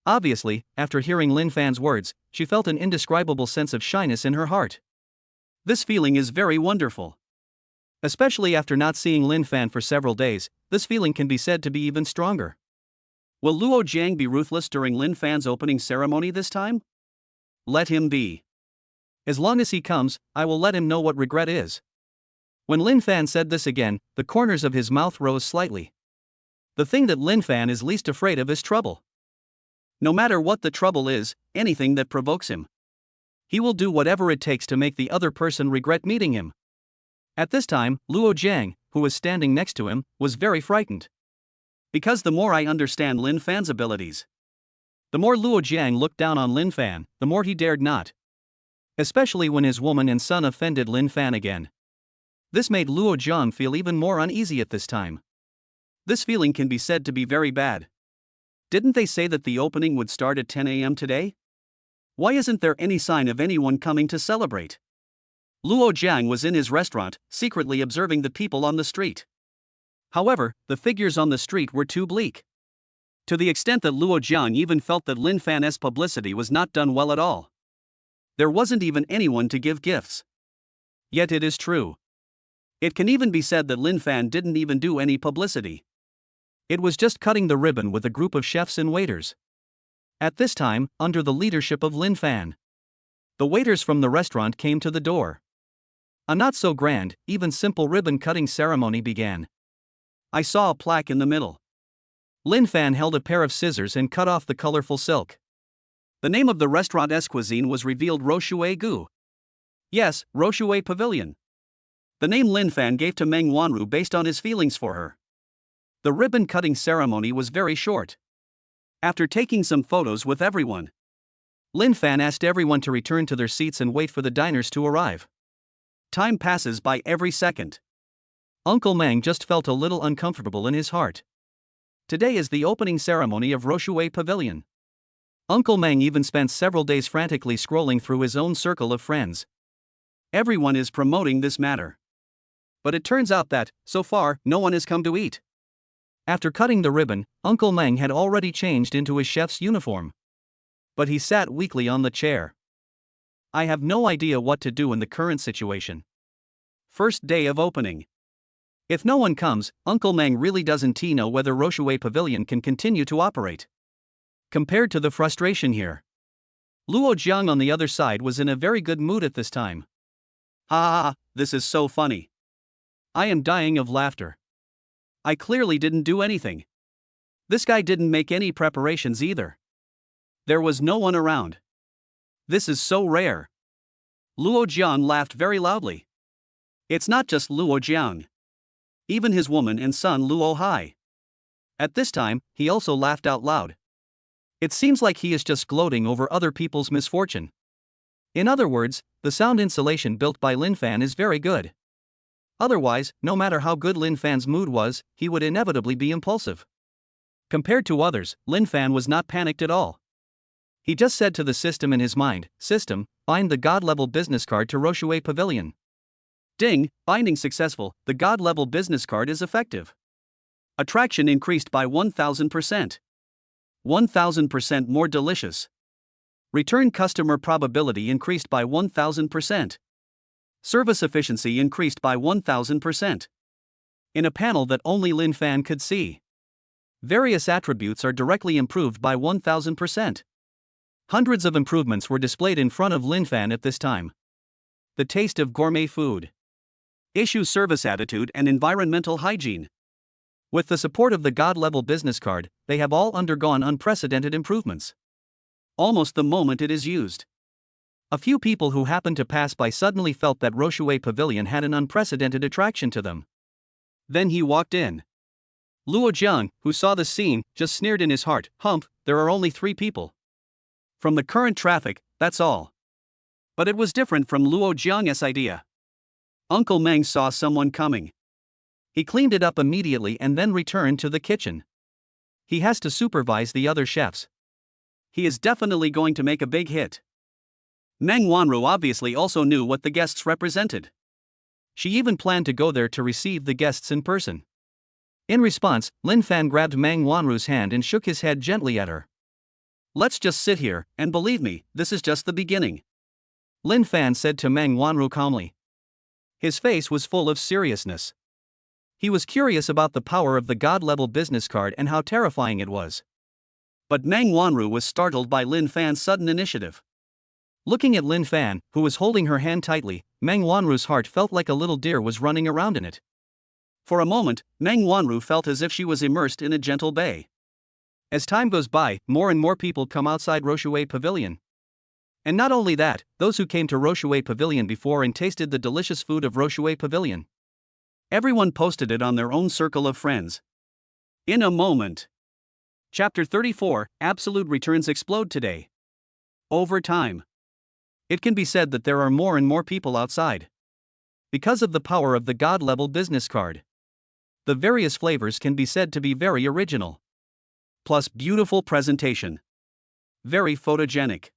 Obviously, after hearing Lin Fan's words, she felt an indescribable sense of shyness in her heart. This feeling is very wonderful. Especially after not seeing Lin Fan for several days, this feeling can be said to be even stronger. Will Luo Jiang be ruthless during Lin Fan's opening ceremony this time? Let him be. As long as he comes, I will let him know what regret is. When Lin Fan said this again, the corners of his mouth rose slightly. The thing that Lin Fan is least afraid of is trouble. No matter what the trouble is, anything that provokes him. He will do whatever it takes to make the other person regret meeting him. At this time, Luo Jiang, who was standing next to him, was very frightened. Because the more I understand Lin Fan's abilities, the more Luo Jiang looked down on Lin Fan, the more he dared not. Especially when his woman and son offended Lin Fan again. This made Luo Jiang feel even more uneasy at this time. This feeling can be said to be very bad. Didn't they say that the opening would start at 10 a.m. today? Why isn't there any sign of anyone coming to celebrate? Luo Jiang was in his restaurant, secretly observing the people on the street. However, the figures on the street were too bleak. To the extent that Luo Jiang even felt that Lin Fan's publicity was not done well at all. There wasn't even anyone to give gifts. Yet it is true. It can even be said that Lin Fan didn't even do any publicity. It was just cutting the ribbon with a group of chefs and waiters. At this time, under the leadership of Lin Fan, the waiters from the restaurant came to the door. A not so grand, even simple ribbon cutting ceremony began. I saw a plaque in the middle. Lin Fan held a pair of scissors and cut off the colorful silk. The name of the restaurant's cuisine was revealed Roshui Gu. Yes, Roshui Pavilion. The name Lin Fan gave to Meng Wanru based on his feelings for her. The ribbon-cutting ceremony was very short. After taking some photos with everyone, Lin Fan asked everyone to return to their seats and wait for the diners to arrive. Time passes by every second. Uncle Meng just felt a little uncomfortable in his heart. Today is the opening ceremony of Roshui Pavilion. Uncle Meng even spent several days frantically scrolling through his own circle of friends. Everyone is promoting this matter. But it turns out that, so far, no one has come to eat. After cutting the ribbon, Uncle Meng had already changed into his chef's uniform. But he sat weakly on the chair. I have no idea what to do in the current situation. First day of opening. If no one comes, Uncle Meng really doesn't know whether Rocheway Pavilion can continue to operate. Compared to the frustration here, Luo Jiang on the other side was in a very good mood at this time. Ha ha ha, this is so funny. I am dying of laughter. I clearly didn't do anything. This guy didn't make any preparations either. There was no one around. This is so rare. Luo Jiang laughed very loudly. It's not just Luo Jiang. Even his woman and son Luo Hai. At this time, he also laughed out loud. It seems like he is just gloating over other people's misfortune. In other words, the sound insulation built by Lin Fan is very good. Otherwise, no matter how good Lin Fan's mood was, he would inevitably be impulsive. Compared to others, Lin Fan was not panicked at all. He just said to the system in his mind, "System, bind the God-level business card to Rocheway Pavilion." Ding, binding successful, the God-level business card is effective. Attraction increased by 1000%. 1000% more delicious. Return customer probability increased by 1000%. Service efficiency increased by 1000%. In a panel that only Lin Fan could see. Various attributes are directly improved by 1000%. Hundreds of improvements were displayed in front of Lin Fan at this time. The taste of gourmet food. Issue service attitude and environmental hygiene. With the support of the God-level business card, they have all undergone unprecedented improvements. Almost the moment it is used. A few people who happened to pass by suddenly felt that Rocheway Pavilion had an unprecedented attraction to them. Then he walked in. Luo Jiang, who saw the scene, just sneered in his heart, "Humph, there are only 3 people. From the current traffic, that's all." But it was different from Luo Jiang's idea. Uncle Meng saw someone coming. He cleaned it up immediately and then returned to the kitchen. He has to supervise the other chefs. He is definitely going to make a big hit. Meng Wanru obviously also knew what the guests represented. She even planned to go there to receive the guests in person. In response, Lin Fan grabbed Meng Wanru's hand and shook his head gently at her. "Let's just sit here, and believe me, this is just the beginning," Lin Fan said to Meng Wanru calmly. His face was full of seriousness. He was curious about the power of the God-level business card and how terrifying it was. But Meng Wanru was startled by Lin Fan's sudden initiative. Looking at Lin Fan, who was holding her hand tightly, Meng Wanru's heart felt like a little deer was running around in it. For a moment, Meng Wanru felt as if she was immersed in a gentle bay. As time goes by, more and more people come outside Rocheway Pavilion. And not only that, those who came to Rocheway Pavilion before and tasted the delicious food of Rocheway Pavilion. Everyone posted it on their own circle of friends. In a moment. Chapter 34, Absolute Returns Explode Today. Over time. It can be said that there are more and more people outside. Because of the power of the God-level business card. The various flavors can be said to be very original. Plus beautiful presentation. Very photogenic.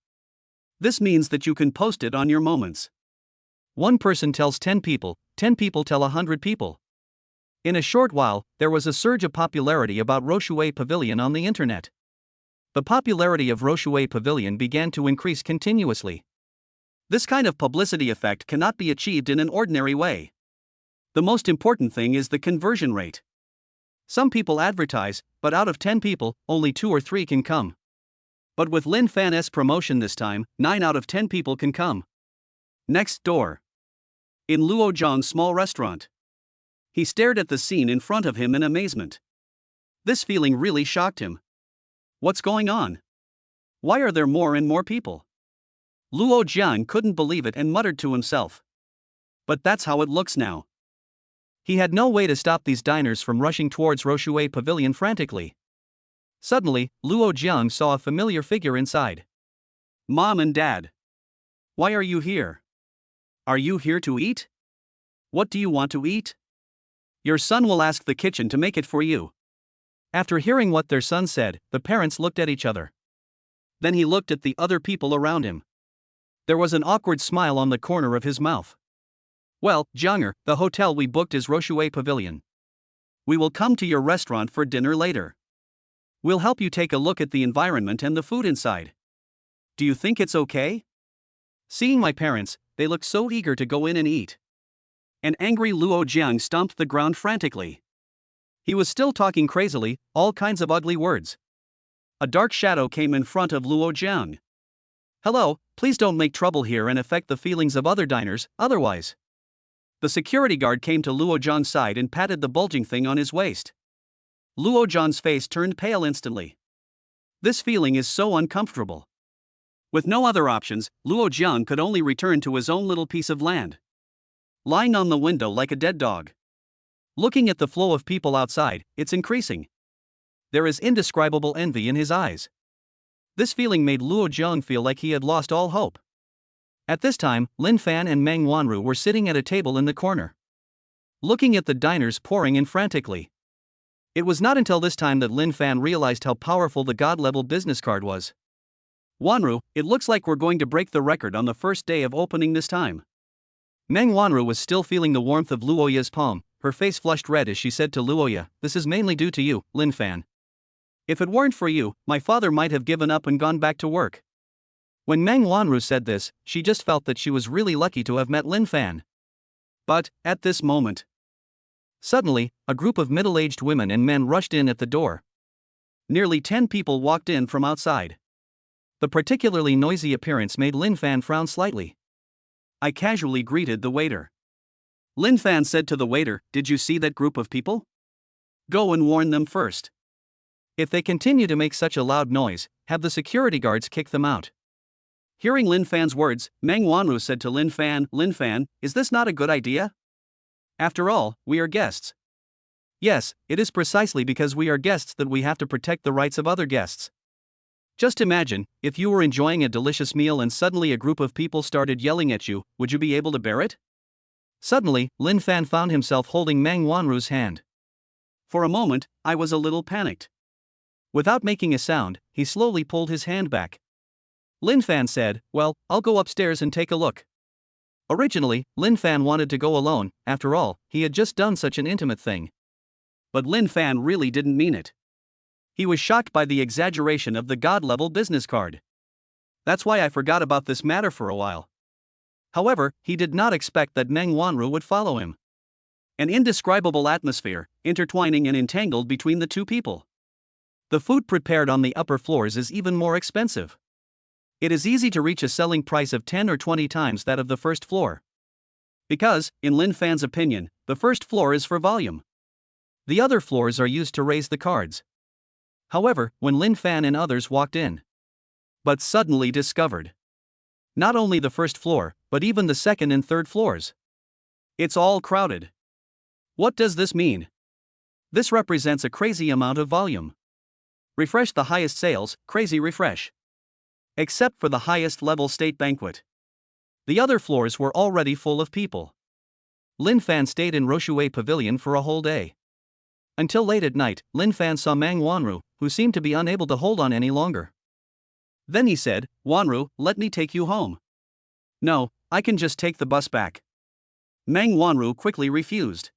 This means that you can post it on your moments. One person tells 10 people, 10 people tell 100 people. In a short while, there was a surge of popularity about Rocheway Pavilion on the internet. The popularity of Rocheway Pavilion began to increase continuously. This kind of publicity effect cannot be achieved in an ordinary way. The most important thing is the conversion rate. Some people advertise, but out of 10 people, only 2 or 3 can come. But with Lin Fan's promotion this time, 9 out of 10 people can come. Next door. In Luo Jiang's small restaurant. He stared at the scene in front of him in amazement. This feeling really shocked him. What's going on? Why are there more and more people? Luo Jiang couldn't believe it and muttered to himself. But that's how it looks now. He had no way to stop these diners from rushing towards Rocheway Pavilion frantically. Suddenly, Luo Jiang saw a familiar figure inside. "Mom and Dad. Why are you here? Are you here to eat? What do you want to eat? Your son will ask the kitchen to make it for you." After hearing what their son said, the parents looked at each other. Then he looked at the other people around him. There was an awkward smile on the corner of his mouth. "Well, Jianger, the hotel we booked is Rocheway Pavilion. We will come to your restaurant for dinner later. We'll help you take a look at the environment and the food inside. Do you think it's okay?" Seeing my parents, they looked so eager to go in and eat. and angry Luo Jiang stomped the ground frantically. He was still talking crazily, all kinds of ugly words. A dark shadow came in front of Luo Jiang. "Hello, please don't make trouble here and affect the feelings of other diners, otherwise." The security guard came to Luo Jiang's side and patted the bulging thing on his waist. Luo Jiang's face turned pale instantly. This feeling is so uncomfortable. With no other options, Luo Jiang could only return to his own little piece of land. Lying on the window like a dead dog. Looking at the flow of people outside, it's increasing. There is indescribable envy in his eyes. This feeling made Luo Jiang feel like he had lost all hope. At this time, Lin Fan and Meng Wanru were sitting at a table in the corner, looking at the diners pouring in frantically. It was not until this time that Lin Fan realized how powerful the God-level business card was. "Wanru, it looks like we're going to break the record on the first day of opening this time." Meng Wanru was still feeling the warmth of Luoya's palm. Her face flushed red as she said to Luoya, "This is mainly due to you, Lin Fan. If it weren't for you, my father might have given up and gone back to work." When Meng Wanru said this, she just felt that she was really lucky to have met Lin Fan. But, at this moment, suddenly, a group of middle-aged women and men rushed in at the door. Nearly 10 people walked in from outside. The particularly noisy appearance made Lin Fan frown slightly. I casually greeted the waiter. Lin Fan said to the waiter, "Did you see that group of people? Go and warn them first. If they continue to make such a loud noise, have the security guards kick them out." Hearing Lin Fan's words, Meng Wanru said to Lin Fan, "Lin Fan, is this not a good idea? After all, we are guests." "Yes, it is precisely because we are guests that we have to protect the rights of other guests. Just imagine, if you were enjoying a delicious meal and suddenly a group of people started yelling at you, would you be able to bear it?" Suddenly, Lin Fan found himself holding Meng Wanru's hand. For a moment, I was a little panicked. Without making a sound, he slowly pulled his hand back. Lin Fan said, "Well, I'll go upstairs and take a look." Originally, Lin Fan wanted to go alone. After all, he had just done such an intimate thing. But Lin Fan really didn't mean it. He was shocked by the exaggeration of the God-level business card. That's why I forgot about this matter for a while. However, he did not expect that Meng Wanru would follow him. An indescribable atmosphere, intertwining and entangled between the two people. The food prepared on the upper floors is even more expensive. It is easy to reach a selling price of 10 or 20 times that of the first floor. Because, in Lin Fan's opinion, the first floor is for volume. The other floors are used to raise the cards. However, when Lin Fan and others walked in, but suddenly discovered not only the first floor, but even the second and third floors. It's all crowded. What does this mean? This represents a crazy amount of volume. Refresh the highest sales, crazy refresh. Except for the highest level state banquet. The other floors were already full of people. Lin Fan stayed in Roshue Pavilion for a whole day. Until late at night, Lin Fan saw Meng Wanru, who seemed to be unable to hold on any longer. Then he said, "Wanru, let me take you home." "No, I can just take the bus back." Meng Wanru quickly refused.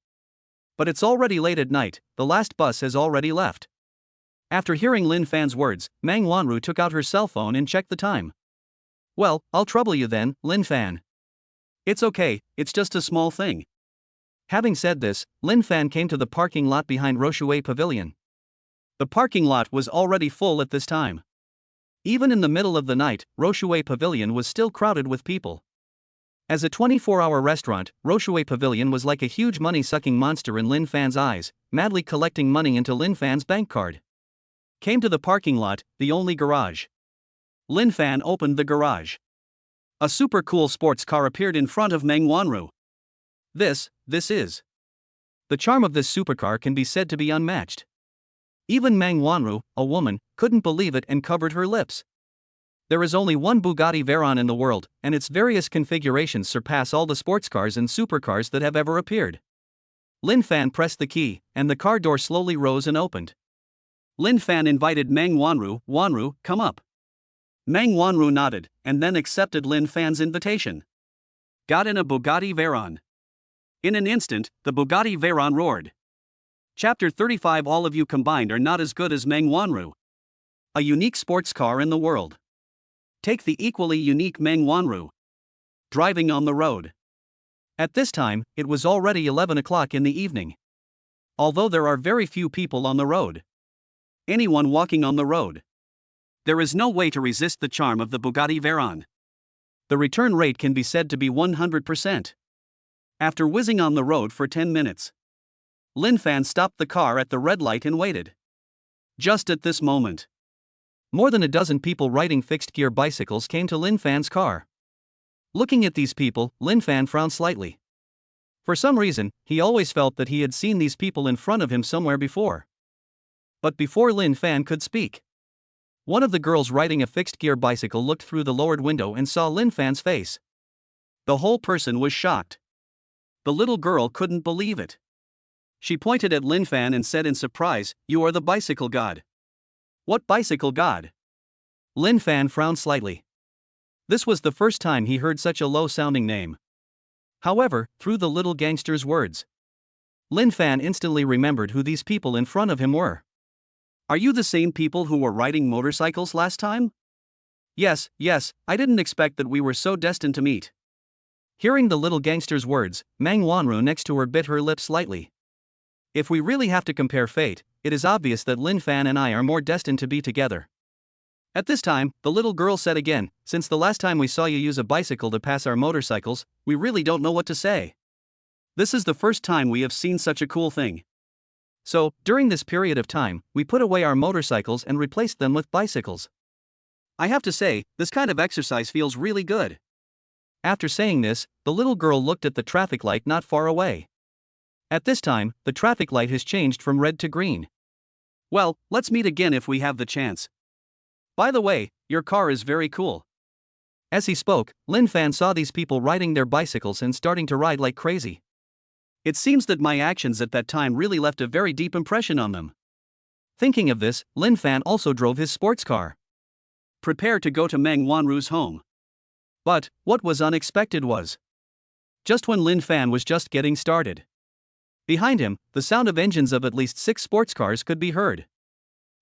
"But it's already late at night, the last bus has already left." After hearing Lin Fan's words, Meng Wanru took out her cell phone and checked the time. "Well, I'll trouble you then, Lin Fan." "It's okay, it's just a small thing." Having said this, Lin Fan came to the parking lot behind Roshue Pavilion. The parking lot was already full at this time. Even in the middle of the night, Roshue Pavilion was still crowded with people. As a 24-hour restaurant, Roshue Pavilion was like a huge money-sucking monster in Lin Fan's eyes, madly collecting money into Lin Fan's bank card. Came to the parking lot, the only garage. Lin Fan opened the garage. A super cool sports car appeared in front of Meng Wanru. This is. The charm of this supercar can be said to be unmatched. Even Meng Wanru, a woman, couldn't believe it and covered her lips. There is only one Bugatti Veyron in the world, and its various configurations surpass all the sports cars and supercars that have ever appeared. Lin Fan pressed the key, and the car door slowly rose and opened. Lin Fan invited Meng Wanru, "Wanru, come up." Meng Wanru nodded, and then accepted Lin Fan's invitation. Got in a Bugatti Veyron. In an instant, the Bugatti Veyron roared. Chapter 35. All of you combined are not as good as Meng Wanru. A unique sports car in the world. Take the equally unique Meng Wanru. Driving on the road. At this time, it was already 11 o'clock in the evening. Although there are very few people on the road. Anyone walking on the road. There is no way to resist the charm of the Bugatti Veyron. The return rate can be said to be 100%. After whizzing on the road for 10 minutes, Lin Fan stopped the car at the red light and waited. Just at this moment, more than a dozen people riding fixed-gear bicycles came to Lin Fan's car. Looking at these people, Lin Fan frowned slightly. For some reason, he always felt that he had seen these people in front of him somewhere before. But before Lin Fan could speak, one of the girls riding a fixed-gear bicycle looked through the lowered window and saw Lin Fan's face. The whole person was shocked. The little girl couldn't believe it. She pointed at Lin Fan and said in surprise, "You are the bicycle god." "What bicycle god?" Lin Fan frowned slightly. This was the first time he heard such a low-sounding name. However, through the little gangster's words, Lin Fan instantly remembered who these people in front of him were. "Are you the same people who were riding motorcycles last time?" Yes, I didn't expect that we were so destined to meet." Hearing the little gangster's words, Mang Wanru next to her bit her lip slightly. If we really have to compare fate, it is obvious that Lin Fan and I are more destined to be together. At this time, the little girl said again, "Since the last time we saw you use a bicycle to pass our motorcycles, we really don't know what to say. This is the first time we have seen such a cool thing. So, during this period of time, we put away our motorcycles and replaced them with bicycles. I have to say, this kind of exercise feels really good." After saying this, the little girl looked at the traffic light not far away. At this time, the traffic light has changed from red to green. "Well, let's meet again if we have the chance. By the way, your car is very cool." As he spoke, Lin Fan saw these people riding their bicycles and starting to ride like crazy. It seems that my actions at that time really left a very deep impression on them. Thinking of this, Lin Fan also drove his sports car. Prepare to go to Meng Wanru's home. But, what was unexpected was, just when Lin Fan was just getting started, behind him, the sound of engines of at least 6 sports cars could be heard.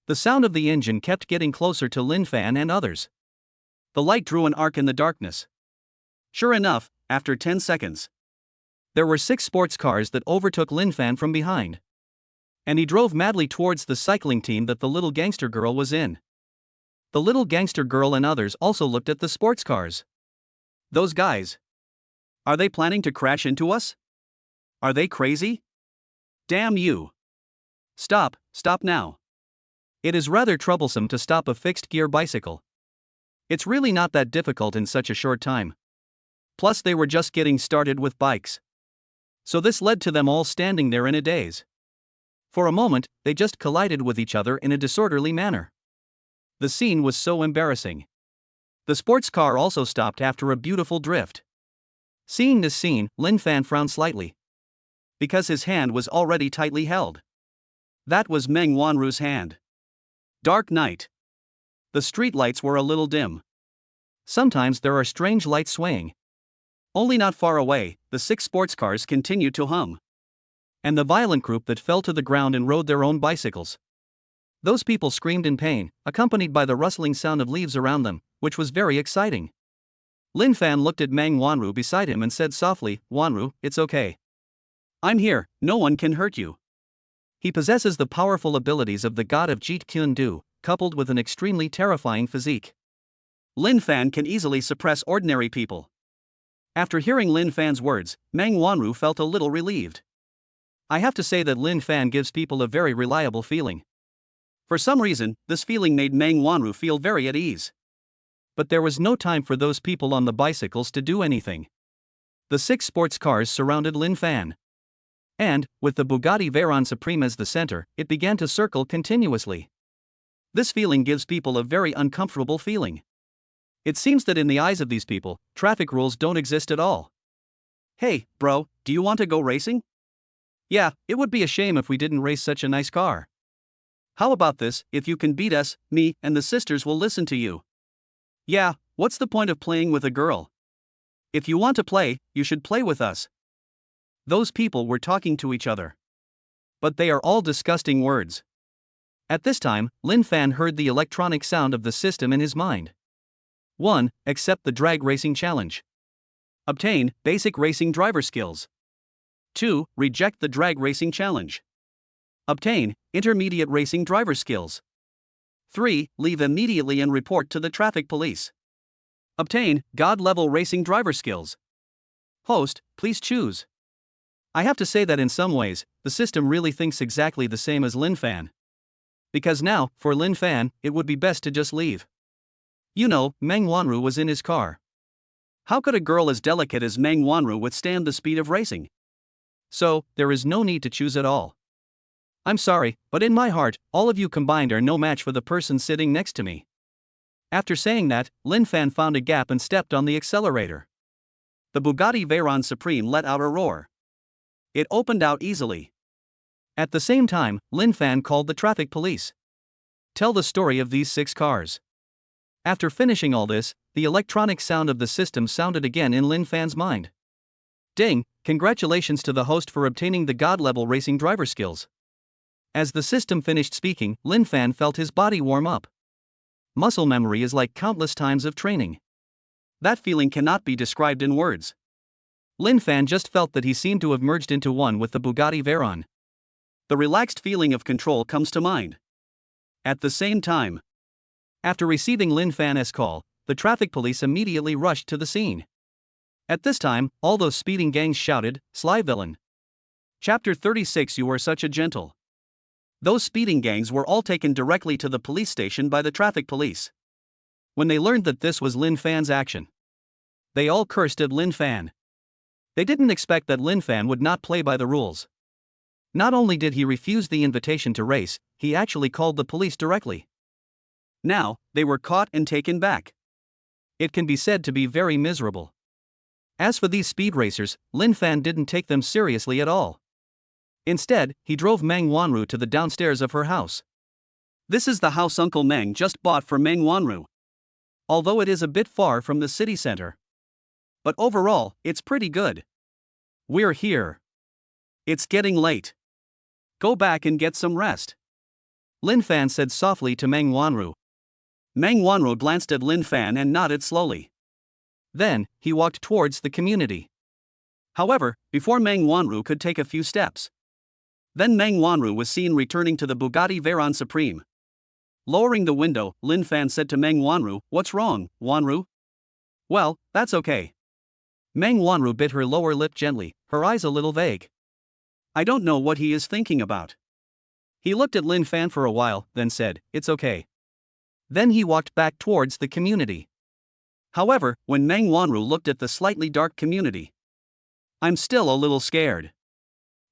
The sound of the engine kept getting closer to Lin Fan and others. The light drew an arc in the darkness. Sure enough, after 10 seconds, there were 6 sports cars that overtook Lin Fan from behind. And he drove madly towards the cycling team that the little gangster girl was in. The little gangster girl and others also looked at the sports cars. Those guys. Are they planning to crash into us? Are they crazy? Damn you. Stop now. It is rather troublesome to stop a fixed-gear bicycle. It's really not that difficult in such a short time. Plus they were just getting started with bikes. So this led to them all standing there in a daze. For a moment, they just collided with each other in a disorderly manner. The scene was so embarrassing. The sports car also stopped after a beautiful drift. Seeing this scene, Lin Fan frowned slightly, because his hand was already tightly held. That was Meng Wanru's hand. Dark night. The street lights were a little dim. Sometimes there are strange lights swaying. Only not far away, the 6 sports cars continued to hum. And the violent group that fell to the ground and rode their own bicycles. Those people screamed in pain, accompanied by the rustling sound of leaves around them, which was very exciting. Lin Fan looked at Mang Wanru beside him and said softly, "Wanru, it's okay. I'm here, no one can hurt you." He possesses the powerful abilities of the god of Jeet Kune Do, coupled with an extremely terrifying physique. Lin Fan can easily suppress ordinary people. After hearing Lin Fan's words, Mang Wanru felt a little relieved. I have to say that Lin Fan gives people a very reliable feeling. For some reason, this feeling made Mang Wanru feel very at ease. But there was no time for those people on the bicycles to do anything. The 6 sports cars surrounded Lin Fan. And, with the Bugatti Veyron Supreme as the center, it began to circle continuously. This feeling gives people a very uncomfortable feeling. It seems that in the eyes of these people, traffic rules don't exist at all. "Hey, bro, do you want to go racing?" "Yeah, it would be a shame if we didn't race such a nice car." "How about this, if you can beat us, me and the sisters will listen to you." "Yeah, what's the point of playing with a girl? If you want to play, you should play with us." Those people were talking to each other. But they are all disgusting words. At this time, Lin Fan heard the electronic sound of the system in his mind. 1. Accept the drag racing challenge. Obtain basic racing driver skills. 2. Reject the drag racing challenge. Obtain intermediate racing driver skills. 3. Leave immediately and report to the traffic police. Obtain God-level racing driver skills. Host, please choose. I have to say that in some ways, the system really thinks exactly the same as Lin Fan. Because now, for Lin Fan, it would be best to just leave. You know, Meng Wanru was in his car. How could a girl as delicate as Meng Wanru withstand the speed of racing? So, there is no need to choose at all. I'm sorry, but in my heart, all of you combined are no match for the person sitting next to me. After saying that, Lin Fan found a gap and stepped on the accelerator. The Bugatti Veyron Supreme let out a roar. It opened out easily. At the same time, Lin Fan called the traffic police. Tell the story of these 6 cars. After finishing all this, the electronic sound of the system sounded again in Lin Fan's mind. Ding, congratulations to the host for obtaining the God-level racing driver skills. As the system finished speaking, Lin Fan felt his body warm up. Muscle memory is like countless times of training. That feeling cannot be described in words. Lin Fan just felt that he seemed to have merged into one with the Bugatti Veyron. The relaxed feeling of control comes to mind. At the same time, after receiving Lin Fan's call, the traffic police immediately rushed to the scene. At this time, all those speeding gangs shouted, "Sly villain." Chapter 36. You were such a gentle. Those speeding gangs were all taken directly to the police station by the traffic police. When they learned that this was Lin Fan's action, they all cursed at Lin Fan. They didn't expect that Lin Fan would not play by the rules. Not only did he refuse the invitation to race, he actually called the police directly. Now, they were caught and taken back. It can be said to be very miserable. As for these speed racers, Lin Fan didn't take them seriously at all. Instead, he drove Meng Wanru to the downstairs of her house. This is the house Uncle Meng just bought for Meng Wanru. Although it is a bit far from the city center. But overall, it's pretty good. We're here. It's getting late. Go back and get some rest. Lin Fan said softly to Meng Wanru. Meng Wanru glanced at Lin Fan and nodded slowly. Then, he walked towards the community. However, before Meng Wanru could take a few steps, then Meng Wanru was seen returning to the Bugatti Veyron Supreme. Lowering the window, Lin Fan said to Meng Wanru, "What's wrong, Wanru?" "Well, that's okay." Meng Wanru bit her lower lip gently, her eyes a little vague. "I don't know what he is thinking about." He looked at Lin Fan for a while, then said, "It's okay." Then he walked back towards the community. However, when Meng Wanru looked at the slightly dark community, "I'm still a little scared.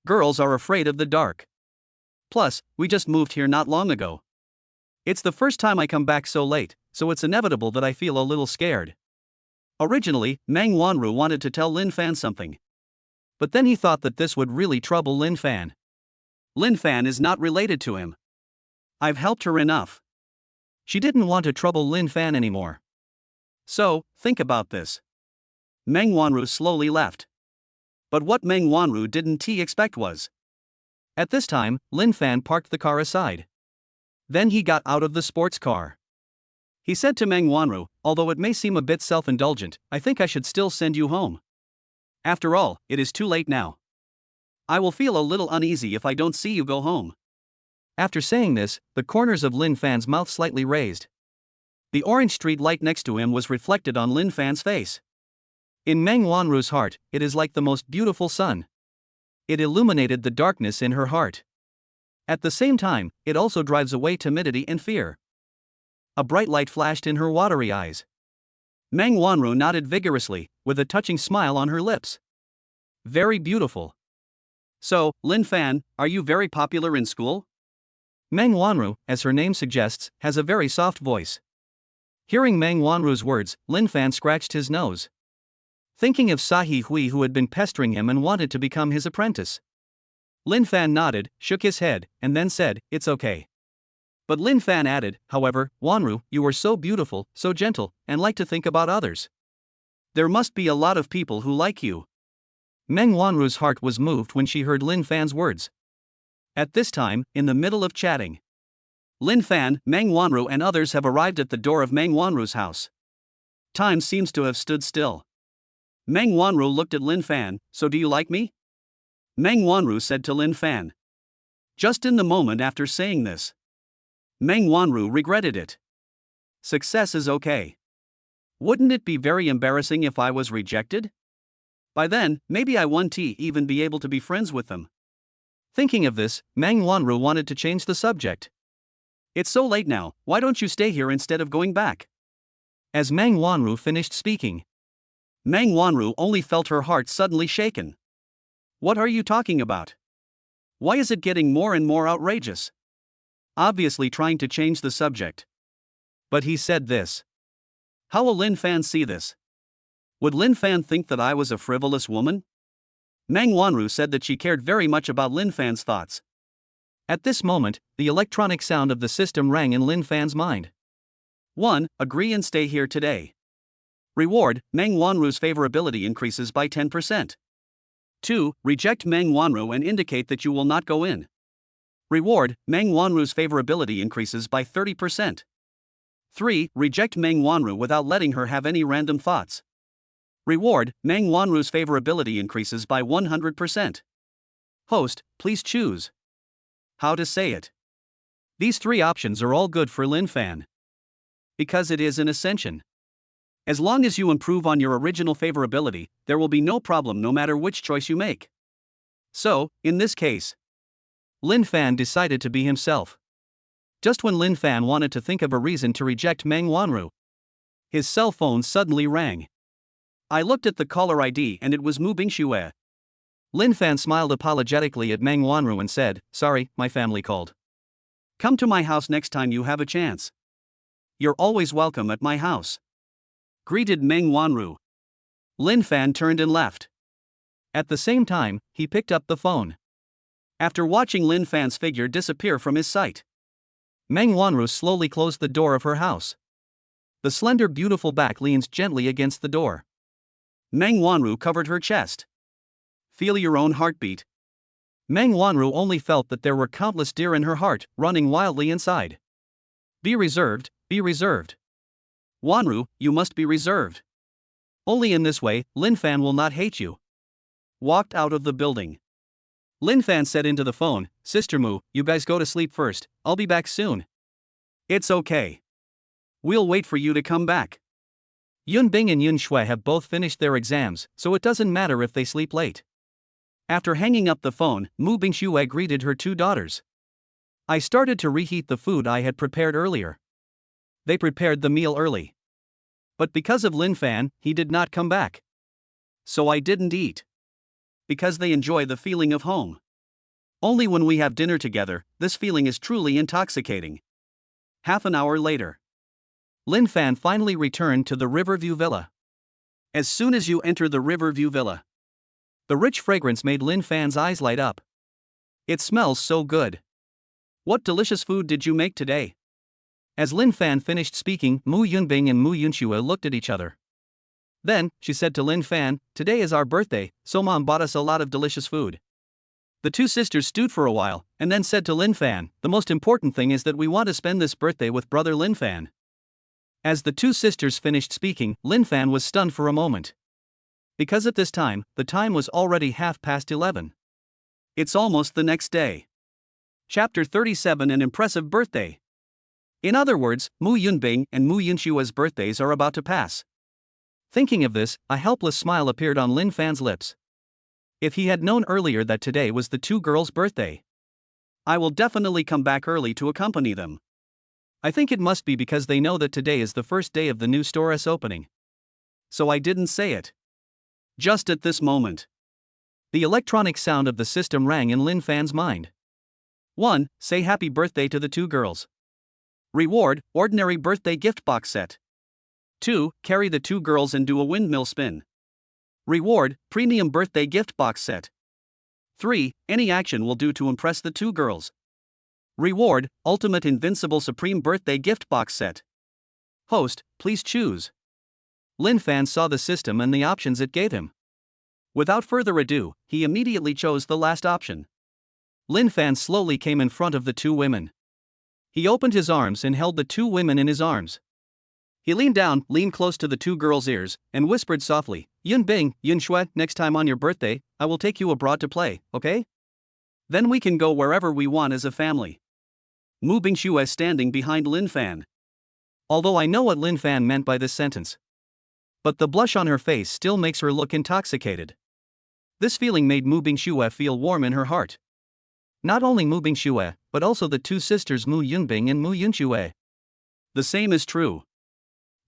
Girls are afraid of the dark. Plus, we just moved here not long ago. It's the first time I come back so late, so it's inevitable that I feel a little scared." Originally, Meng Wanru wanted to tell Lin Fan something. But then he thought that this would really trouble Lin Fan. Lin Fan is not related to him. I've helped her enough. She didn't want to trouble Lin Fan anymore. So, think about this. Meng Wanru slowly left. But what Meng Wanru didn't expect was. At this time, Lin Fan parked the car aside. Then he got out of the sports car. He said to Meng Wanru, "Although it may seem a bit self-indulgent, I think I should still send you home. After all, it is too late now. I will feel a little uneasy if I don't see you go home." After saying this, the corners of Lin Fan's mouth slightly raised. The orange street light next to him was reflected on Lin Fan's face. In Meng Wanru's heart, it is like the most beautiful sun. It illuminated the darkness in her heart. At the same time, it also drives away timidity and fear. A bright light flashed in her watery eyes. Meng Wanru nodded vigorously, with a touching smile on her lips. Very beautiful. So, Lin Fan, are you very popular in school? Meng Wanru, as her name suggests, has a very soft voice. Hearing Meng Wanru's words, Lin Fan scratched his nose. Thinking of Sahi Hui, who had been pestering him and wanted to become his apprentice. Lin Fan nodded, shook his head, and then said, "It's okay." But Lin Fan added, "However, Wanru, you are so beautiful, so gentle, and like to think about others. There must be a lot of people who like you." Meng Wanru's heart was moved when she heard Lin Fan's words. At this time, in the middle of chatting, Lin Fan, Meng Wanru and others have arrived at the door of Meng Wanru's house. Time seems to have stood still. Meng Wanru looked at Lin Fan. So do you like me? Meng Wanru said to Lin Fan. Just in the moment after saying this, Meng Wanru regretted it. Success is okay. Wouldn't it be very embarrassing if I was rejected? By then, maybe I won't even be able to be friends with them. Thinking of this, Meng Wanru wanted to change the subject. It's so late now, why don't you stay here instead of going back? As Meng Wanru finished speaking, Meng Wanru only felt her heart suddenly shaken. What are you talking about? Why is it getting more and more outrageous? Obviously trying to change the subject. But he said this. How will Lin Fan see this? Would Lin Fan think that I was a frivolous woman? Meng Wanru said that she cared very much about Lin Fan's thoughts. At this moment, the electronic sound of the system rang in Lin Fan's mind. 1. Agree and stay here today. Reward, Meng Wanru's favorability increases by 10%. 2. Reject Meng Wanru and indicate that you will not go in. Reward, Meng Wanru's favorability increases by 30%. 3. Reject Meng Wanru without letting her have any random thoughts. Reward, Meng Wanru's favorability increases by 100%. Host, please choose. How to say it. These 3 options are all good for Lin Fan. Because it is an ascension. As long as you improve on your original favorability, there will be no problem no matter which choice you make. So, in this case, Lin Fan decided to be himself. Just when Lin Fan wanted to think of a reason to reject Meng Wanru, his cell phone suddenly rang. I looked at the caller ID and it was Mu Bingxue. Lin Fan smiled apologetically at Meng Wanru and said, Sorry, my family called. Come to my house next time you have a chance. You're always welcome at my house. Greeted Meng Wanru. Lin Fan turned and left. At the same time, he picked up the phone. After watching Lin Fan's figure disappear from his sight, Meng Wanru slowly closed the door of her house. The slender beautiful back leans gently against the door. Meng Wanru covered her chest. Feel your own heartbeat. Meng Wanru only felt that there were countless deer in her heart, running wildly inside. Be reserved, be reserved. Wanru, you must be reserved. Only in this way, Lin Fan will not hate you. Walked out of the building. Lin Fan said into the phone, Sister Mu, you guys go to sleep first, I'll be back soon. It's okay. We'll wait for you to come back. Yun Bing and Yun Shui have both finished their exams, so it doesn't matter if they sleep late. After hanging up the phone, Mu Bingxue greeted her 2 daughters. I started to reheat the food I had prepared earlier. They prepared the meal early. But because of Lin Fan, he did not come back. So I didn't eat. Because they enjoy the feeling of home. Only when we have dinner together, this feeling is truly intoxicating. Half an hour later, Lin Fan finally returned to the Riverview Villa. As soon as you enter the Riverview Villa, the rich fragrance made Lin Fan's eyes light up. It smells so good. What delicious food did you make today? As Lin Fan finished speaking, Mu Yunbing and Mu Yunxue looked at each other. Then, she said to Lin Fan, Today is our birthday, so Mom bought us a lot of delicious food. The 2 sisters stewed for a while, and then said to Lin Fan, The most important thing is that we want to spend this birthday with brother Lin Fan. As the 2 sisters finished speaking, Lin Fan was stunned for a moment. Because at this time, the time was already 11:30. It's almost the next day. Chapter 37 An Impressive Birthday. In other words, Mu Yunbing and Mu Yunshua's birthdays are about to pass. Thinking of this, a helpless smile appeared on Lin Fan's lips. If he had known earlier that today was the 2 girls' birthday, I will definitely come back early to accompany them. I think it must be because they know that today is the first day of the new store's opening. So I didn't say it. Just at this moment, the electronic sound of the system rang in Lin Fan's mind. 1. Say happy birthday to the 2 girls. Reward, ordinary birthday gift box set. 2. Carry the 2 girls and do a windmill spin. Reward, premium birthday gift box set. 3. Any action will do to impress the 2 girls. Reward, ultimate invincible supreme birthday gift box set. Host, please choose. Lin Fan saw the system and the options it gave him. Without further ado, he immediately chose the last option. Lin Fan slowly came in front of the 2 women. He opened his arms and held the 2 women in his arms. He leaned close to the two girls' ears, and whispered softly, Yun Bing, Yun Shui, next time on your birthday, I will take you abroad to play, okay? Then we can go wherever we want as a family. Mu Bingshu is standing behind Lin Fan. Although I know what Lin Fan meant by this sentence. But the blush on her face still makes her look intoxicated. This feeling made Mu Bingshu feel warm in her heart. Not only Mu Bingshu, but also the two sisters Mu Yunbing and Mu Yunshu. The same is true.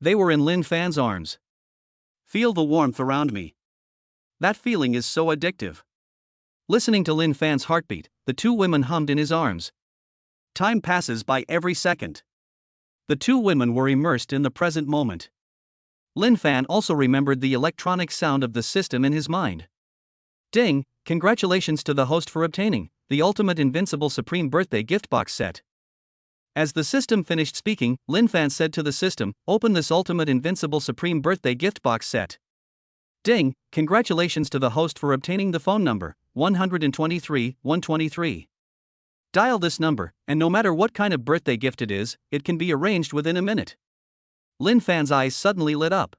They were in Lin Fan's arms. Feel the warmth around me. That feeling is so addictive. Listening to Lin Fan's heartbeat, the two women hummed in his arms. Time passes by every second. The two women were immersed in the present moment. Lin Fan also remembered the electronic sound of the system in his mind. Ding, congratulations to the host for obtaining the Ultimate Invincible Supreme Birthday Gift Box Set. As the system finished speaking, Lin Fan said to the system, open this Ultimate Invincible Supreme Birthday Gift Box Set. Ding, congratulations to the host for obtaining the phone number, 123-123. Dial this number, and no matter what kind of birthday gift it is, it can be arranged within a minute. Lin Fan's eyes suddenly lit up.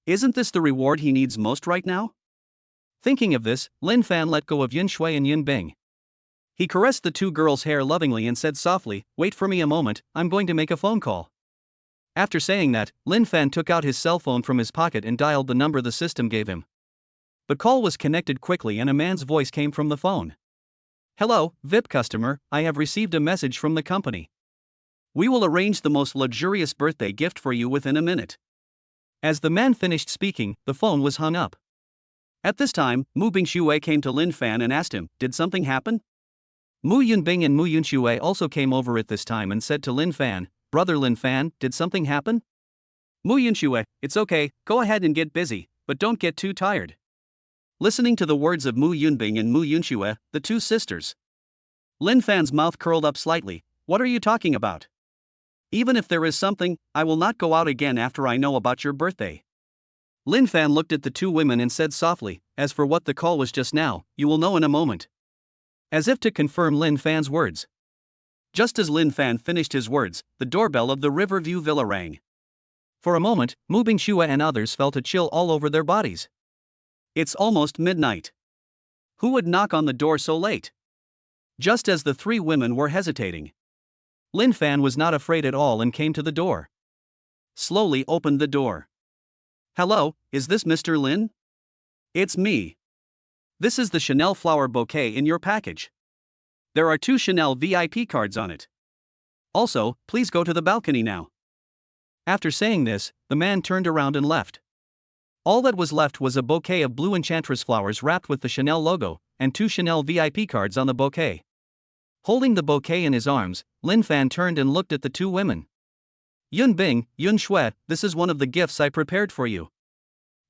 Isn't this the reward he needs most right now? Thinking of this, Lin Fan let go of Yun Shui and Yun Bing. He caressed the two girls' hair lovingly and said softly, wait for me a moment, I'm going to make a phone call. After saying that, Lin Fan took out his cell phone from his pocket and dialed the number the system gave him. The call was connected quickly and a man's voice came from the phone. Hello, VIP customer, I have received a message from the company. We will arrange the most luxurious birthday gift for you within a minute. As the man finished speaking, the phone was hung up. At this time, Mu Bingshu came to Lin Fan and asked him, did something happen? Mu Yunbing and Mu Yunshu also came over at this time and said to Lin Fan, Brother Lin Fan, did something happen? Mu Yunshu, it's okay, go ahead and get busy, but don't get too tired. Listening to the words of Mu Yunbing and Mu Yunshu, the two sisters. Lin Fan's mouth curled up slightly, what are you talking about? Even if there is something, I will not go out again after I know about your birthday. Lin Fan looked at the two women and said softly, as for what the call was just now, you will know in a moment. As if to confirm Lin Fan's words. Just as Lin Fan finished his words, the doorbell of the Riverview Villa rang. For a moment, Mu Bingshu and others felt a chill all over their bodies. It's almost midnight. Who would knock on the door so late? Just as the three women were hesitating, Lin Fan was not afraid at all and came to the door. Slowly opened the door. Hello, is this Mr. Lin? It's me. This is the Chanel flower bouquet in your package. There are 2 Chanel VIP cards on it. Also, please go to the balcony now. After saying this, the man turned around and left. All that was left was a bouquet of blue enchantress flowers wrapped with the Chanel logo, and 2 Chanel VIP cards on the bouquet. Holding the bouquet in his arms, Lin Fan turned and looked at the two women. Yun Bing, Yun Shui, this is one of the gifts I prepared for you.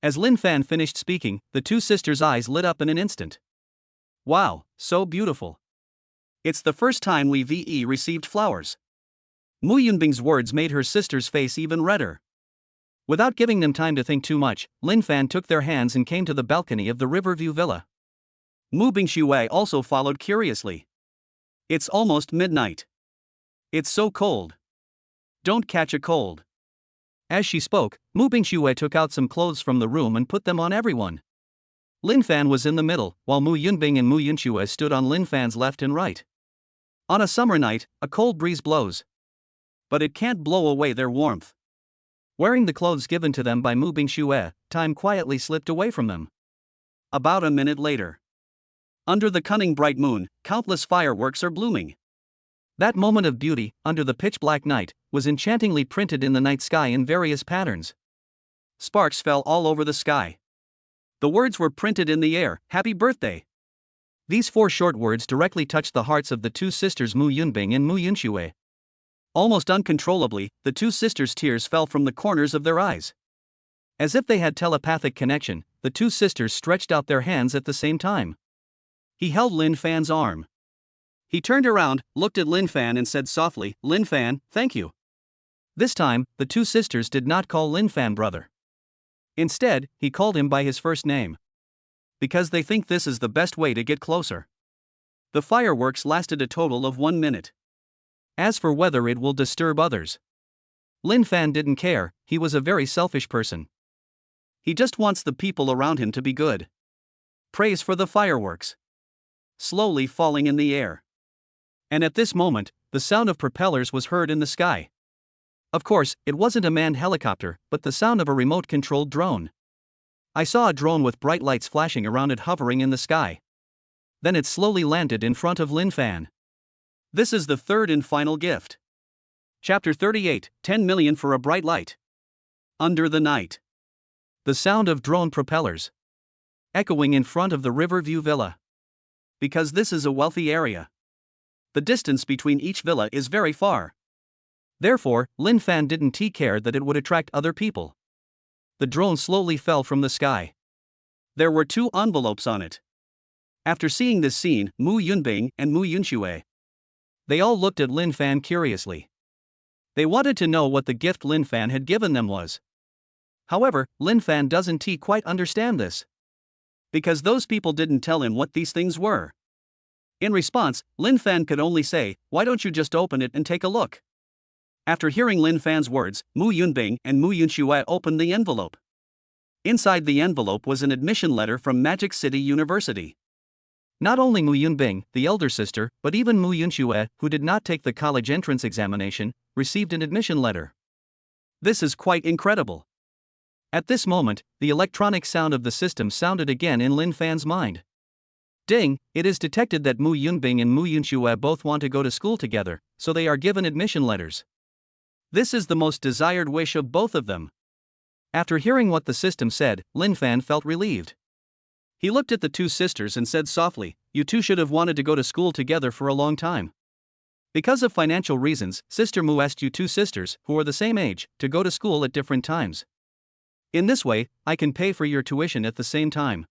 As Lin Fan finished speaking, the two sisters' eyes lit up in an instant. Wow, so beautiful. It's the first time we received flowers. Mu Yunbing's words made her sister's face even redder. Without giving them time to think too much, Lin Fan took their hands and came to the balcony of the Riverview Villa. Mu Bingshu also followed curiously. It's almost midnight. It's so cold. Don't catch a cold. As she spoke, Mu Bingshu took out some clothes from the room and put them on everyone. Lin Fan was in the middle, while Mu Yunbing and Mu Yunshu stood on Lin Fan's left and right. On a summer night, a cold breeze blows. But it can't blow away their warmth. Wearing the clothes given to them by Mu Bingshu, time quietly slipped away from them. About a minute later. Under the cunning bright moon, countless fireworks are blooming. That moment of beauty, under the pitch-black night, was enchantingly printed in the night sky in various patterns. Sparks fell all over the sky. The words were printed in the air, Happy Birthday! These 4 short words directly touched the hearts of the two sisters Mu Yunbing and Mu Yunshu. Almost uncontrollably, the two sisters' tears fell from the corners of their eyes. As if they had telepathic connection, the two sisters stretched out their hands at the same time. He held Lin Fan's arm. He turned around, looked at Lin Fan and said softly, Lin Fan, thank you. This time, the two sisters did not call Lin Fan brother. Instead, he called him by his first name. Because they think this is the best way to get closer. The fireworks lasted a total of 1 minute. As for whether it will disturb others, Lin Fan didn't care, he was a very selfish person. He just wants the people around him to be good. Praise for the fireworks. Slowly falling in the air. And at this moment, the sound of propellers was heard in the sky. Of course, it wasn't a manned helicopter, but the sound of a remote-controlled drone. I saw a drone with bright lights flashing around it hovering in the sky. Then it slowly landed in front of Lin Fan. This is the third and final gift. Chapter 38, 10 million for a bright light. Under the night. The sound of drone propellers. Echoing in front of the Riverview Villa. Because this is a wealthy area. The distance between each villa is very far. Therefore, Lin Fan didn't take care that it would attract other people. The drone slowly fell from the sky. There were 2 envelopes on it. After seeing this scene, Mu Yunbing and Mu Yunxue, they all looked at Lin Fan curiously. They wanted to know what the gift Lin Fan had given them was. However, Lin Fan doesn't quite understand this. Because those people didn't tell him what these things were. In response, Lin Fan could only say, "Why don't you just open it and take a look?" After hearing Lin Fan's words, Mu Yunbing and Mu Yunxue opened the envelope. Inside the envelope was an admission letter from Magic City University. Not only Mu Yunbing, the elder sister, but even Mu Yunxue, who did not take the college entrance examination, received an admission letter. This is quite incredible. At this moment, the electronic sound of the system sounded again in Lin Fan's mind. Ding, it is detected that Mu Yunbing and Mu Yunxue both want to go to school together, so they are given admission letters. This is the most desired wish of both of them. After hearing what the system said, Lin Fan felt relieved. He looked at the 2 sisters and said softly, "You two should have wanted to go to school together for a long time. Because of financial reasons, Sister Mu asked you 2 sisters, who are the same age, to go to school at different times. In this way, I can pay for your tuition at the same time."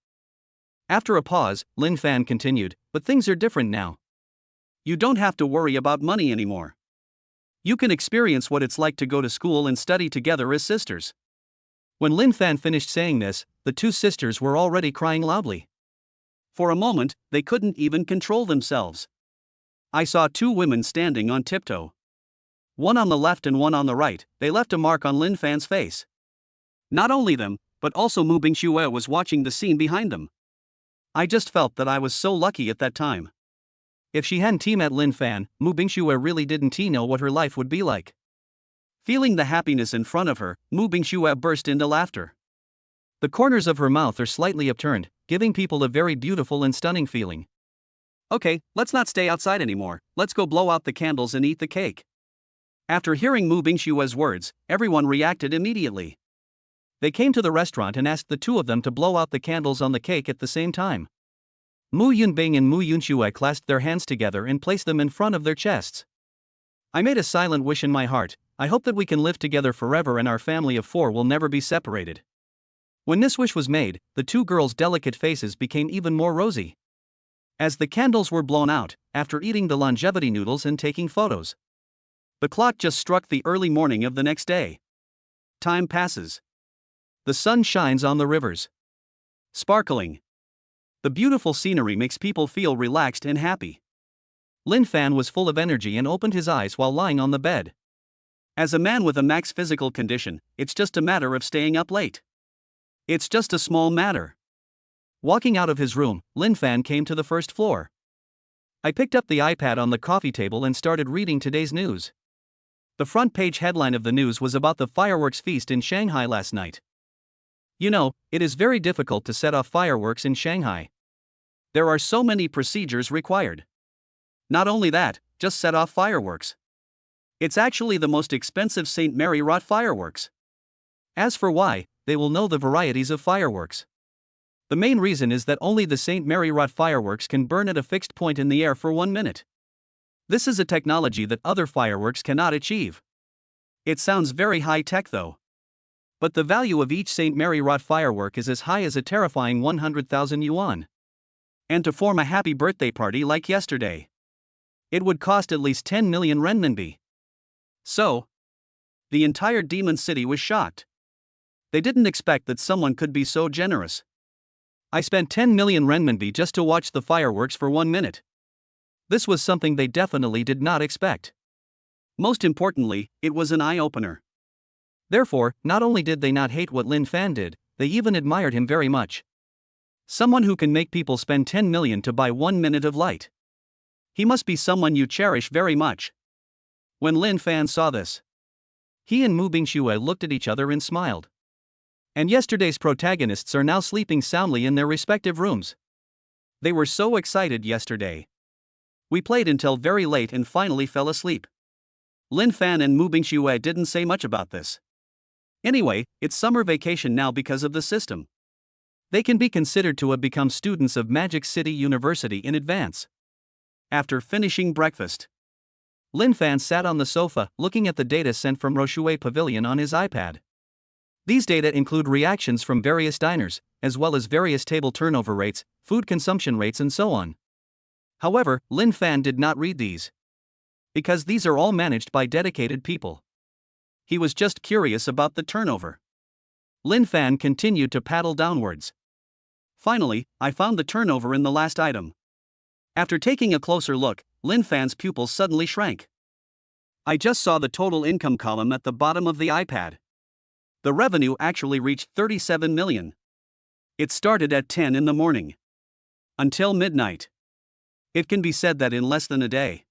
After a pause, Lin Fan continued, "But things are different now. You don't have to worry about money anymore. You can experience what it's like to go to school and study together as sisters." When Lin Fan finished saying this, the 2 sisters were already crying loudly. For a moment, they couldn't even control themselves. I saw 2 women standing on tiptoe. One on the left and one on the right, they left a mark on Lin Fan's face. Not only them, but also Mu Bingxue was watching the scene behind them. I just felt that I was so lucky at that time. If she hadn't met Lin Fan, Mu Bingxue really didn't know what her life would be like. Feeling the happiness in front of her, Mu Bingxue burst into laughter. The corners of her mouth are slightly upturned, giving people a very beautiful and stunning feeling. "Okay, let's not stay outside anymore, let's go blow out the candles and eat the cake." After hearing Mu Bingxue's words, everyone reacted immediately. They came to the restaurant and asked the 2 of them to blow out the candles on the cake at the same time. Mu Yunbing and Mu Yunxue clasped their hands together and placed them in front of their chests. I made a silent wish in my heart, "I hope that we can live together forever and our family of 4 will never be separated." When this wish was made, the 2 girls' delicate faces became even more rosy. As the candles were blown out, after eating the longevity noodles and taking photos, the clock just struck the early morning of the next day. Time passes. The sun shines on the rivers. Sparkling. The beautiful scenery makes people feel relaxed and happy. Lin Fan was full of energy and opened his eyes while lying on the bed. As a man with a max physical condition, it's just a matter of staying up late. It's just a small matter. Walking out of his room, Lin Fan came to the first floor. I picked up the iPad on the coffee table and started reading today's news. The front page headline of the news was about the fireworks feast in Shanghai last night. You know, it is very difficult to set off fireworks in Shanghai. There are so many procedures required. Not only that, just set off fireworks. It's actually the most expensive St. Mary wrought fireworks. As for why, they will know the varieties of fireworks. The main reason is that only the St. Mary wrought fireworks can burn at a fixed point in the air for 1 minute. This is a technology that other fireworks cannot achieve. It sounds very high-tech though. But the value of each St. Mary wrought firework is as high as a terrifying 100,000 yuan. And to form a happy birthday party like yesterday, it would cost at least 10 million renminbi. So, the entire Demon City was shocked. They didn't expect that someone could be so generous. I spent 10 million renminbi just to watch the fireworks for 1 minute. This was something they definitely did not expect. Most importantly, it was an eye-opener. Therefore, not only did they not hate what Lin Fan did, they even admired him very much. Someone who can make people spend 10 million to buy 1 minute of light. He must be someone you cherish very much. When Lin Fan saw this, he and Mu Bingxue looked at each other and smiled. And yesterday's protagonists are now sleeping soundly in their respective rooms. They were so excited yesterday. We played until very late and finally fell asleep. Lin Fan and Mu Bingxue didn't say much about this. Anyway, it's summer vacation now because of the system. They can be considered to have become students of Magic City University in advance. After finishing breakfast, Lin Fan sat on the sofa looking at the data sent from Roshue Pavilion on his iPad. These data include reactions from various diners, as well as various table turnover rates, food consumption rates and so on. However, Lin Fan did not read these, because these are all managed by dedicated people. He was just curious about the turnover. Lin Fan continued to paddle downwards. Finally, I found the turnover in the last item. After taking a closer look, Lin Fan's pupils suddenly shrank. I just saw the total income column at the bottom of the iPad. The revenue actually reached 37 million. It started at 10 in the morning. Until midnight. It can be said that in less than a day,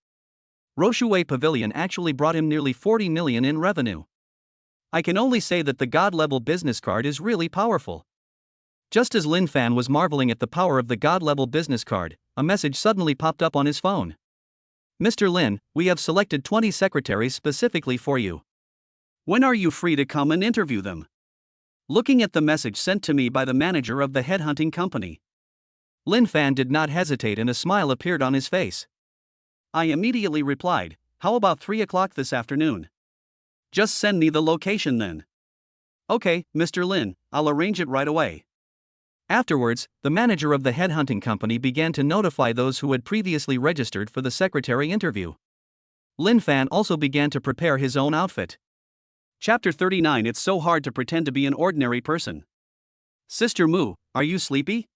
Roshue Pavilion actually brought him nearly 40 million in revenue. I can only say that the God-level business card is really powerful. Just as Lin Fan was marveling at the power of the God-level business card, a message suddenly popped up on his phone. Mr. Lin, we have selected 20 secretaries specifically for you. When are you free to come and interview them? Looking at the message sent to me by the manager of the headhunting company, Lin Fan did not hesitate and a smile appeared on his face. I immediately replied, how about 3 o'clock this afternoon? Just send me the location then. Okay, Mr. Lin, I'll arrange it right away. Afterwards, the manager of the headhunting company began to notify those who had previously registered for the secretary interview. Lin Fan also began to prepare his own outfit. Chapter 39. It's so hard to pretend to be an ordinary person. Sister Mu, are you sleepy?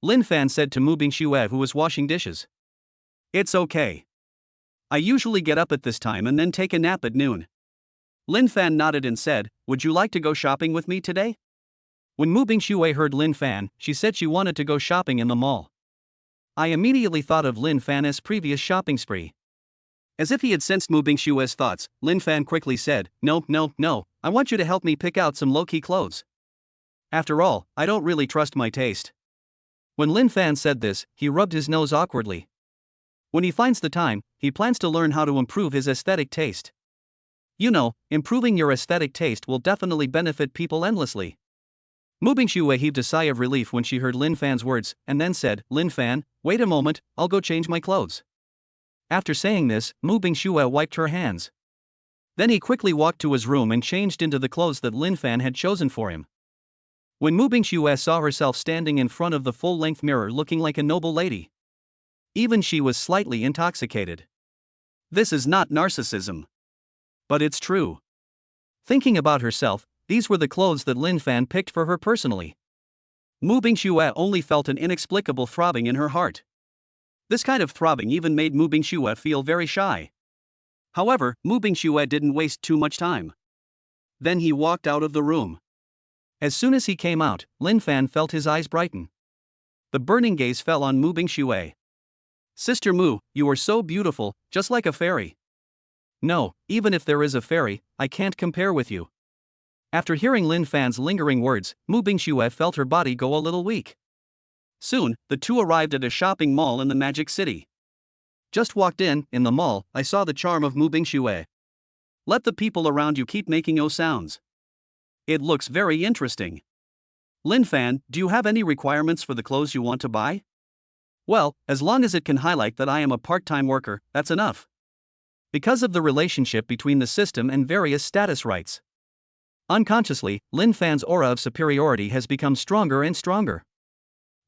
Lin Fan said to Mu Bingxue, who was washing dishes. It's okay. I usually get up at this time and then take a nap at noon. Lin Fan nodded and said, would you like to go shopping with me today? When Mu Bingxue heard Lin Fan, she said she wanted to go shopping in the mall. I immediately thought of Lin Fan's previous shopping spree. As if he had sensed Mu Bingxue's thoughts, Lin Fan quickly said, no, I want you to help me pick out some low-key clothes. After all, I don't really trust my taste. When Lin Fan said this, he rubbed his nose awkwardly. When he finds the time, he plans to learn how to improve his aesthetic taste. You know, improving your aesthetic taste will definitely benefit people endlessly. Mu Bingxue heaved a sigh of relief when she heard Lin Fan's words, and then said, Lin Fan, wait a moment, I'll go change my clothes. After saying this, Mu Bingxue wiped her hands. Then he quickly walked to his room and changed into the clothes that Lin Fan had chosen for him. When Mu Bingxue saw herself standing in front of the full-length mirror looking like a noble lady, even she was slightly intoxicated. This is not narcissism. But it's true. Thinking about herself, these were the clothes that Lin Fan picked for her personally. Mu Bingxue only felt an inexplicable throbbing in her heart. This kind of throbbing even made Mu Bingxue feel very shy. However, Mu Bingxue didn't waste too much time. Then he walked out of the room. As soon as he came out, Lin Fan felt his eyes brighten. The burning gaze fell on Mu Bingxue. Sister Mu, you are so beautiful, just like a fairy. No, even if there is a fairy, I can't compare with you. After hearing Lin Fan's lingering words, Mu Bingxue felt her body go a little weak. Soon, the two arrived at a shopping mall in the Magic City. Just walked in the mall, I saw the charm of Mu Bingxue. Let the people around you keep making sounds. It looks very interesting. Lin Fan, do you have any requirements for the clothes you want to buy? Well, as long as it can highlight that I am a part-time worker, that's enough. Because of the relationship between the system and various status rights. Unconsciously, Lin Fan's aura of superiority has become stronger and stronger.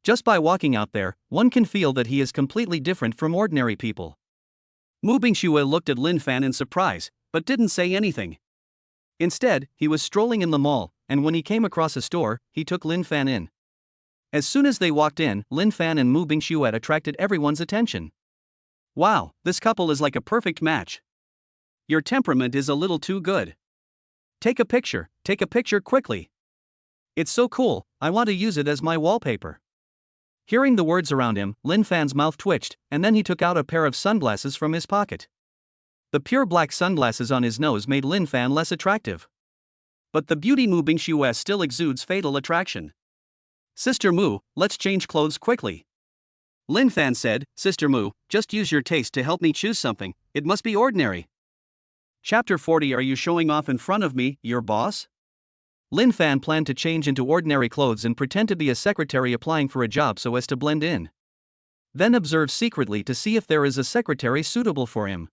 Just by walking out there, one can feel that he is completely different from ordinary people. Mu Bingxue looked at Lin Fan in surprise, but didn't say anything. Instead, he was strolling in the mall, and when he came across a store, he took Lin Fan in. As soon as they walked in, Lin Fan and Mu Bingxue attracted everyone's attention. Wow, this couple is like a perfect match. Your temperament is a little too good. Take a picture quickly. It's so cool, I want to use it as my wallpaper. Hearing the words around him, Lin Fan's mouth twitched, and then he took out a pair of sunglasses from his pocket. The pure black sunglasses on his nose made Lin Fan less attractive. But the beauty Mu Bingxue still exudes fatal attraction. Sister Mu, let's change clothes quickly. Lin Fan said, Sister Mu, just use your taste to help me choose something, it must be ordinary. Chapter 40. Are you showing off in front of me, your boss? Lin Fan planned to change into ordinary clothes and pretend to be a secretary applying for a job so as to blend in. Then observe secretly to see if there is a secretary suitable for him.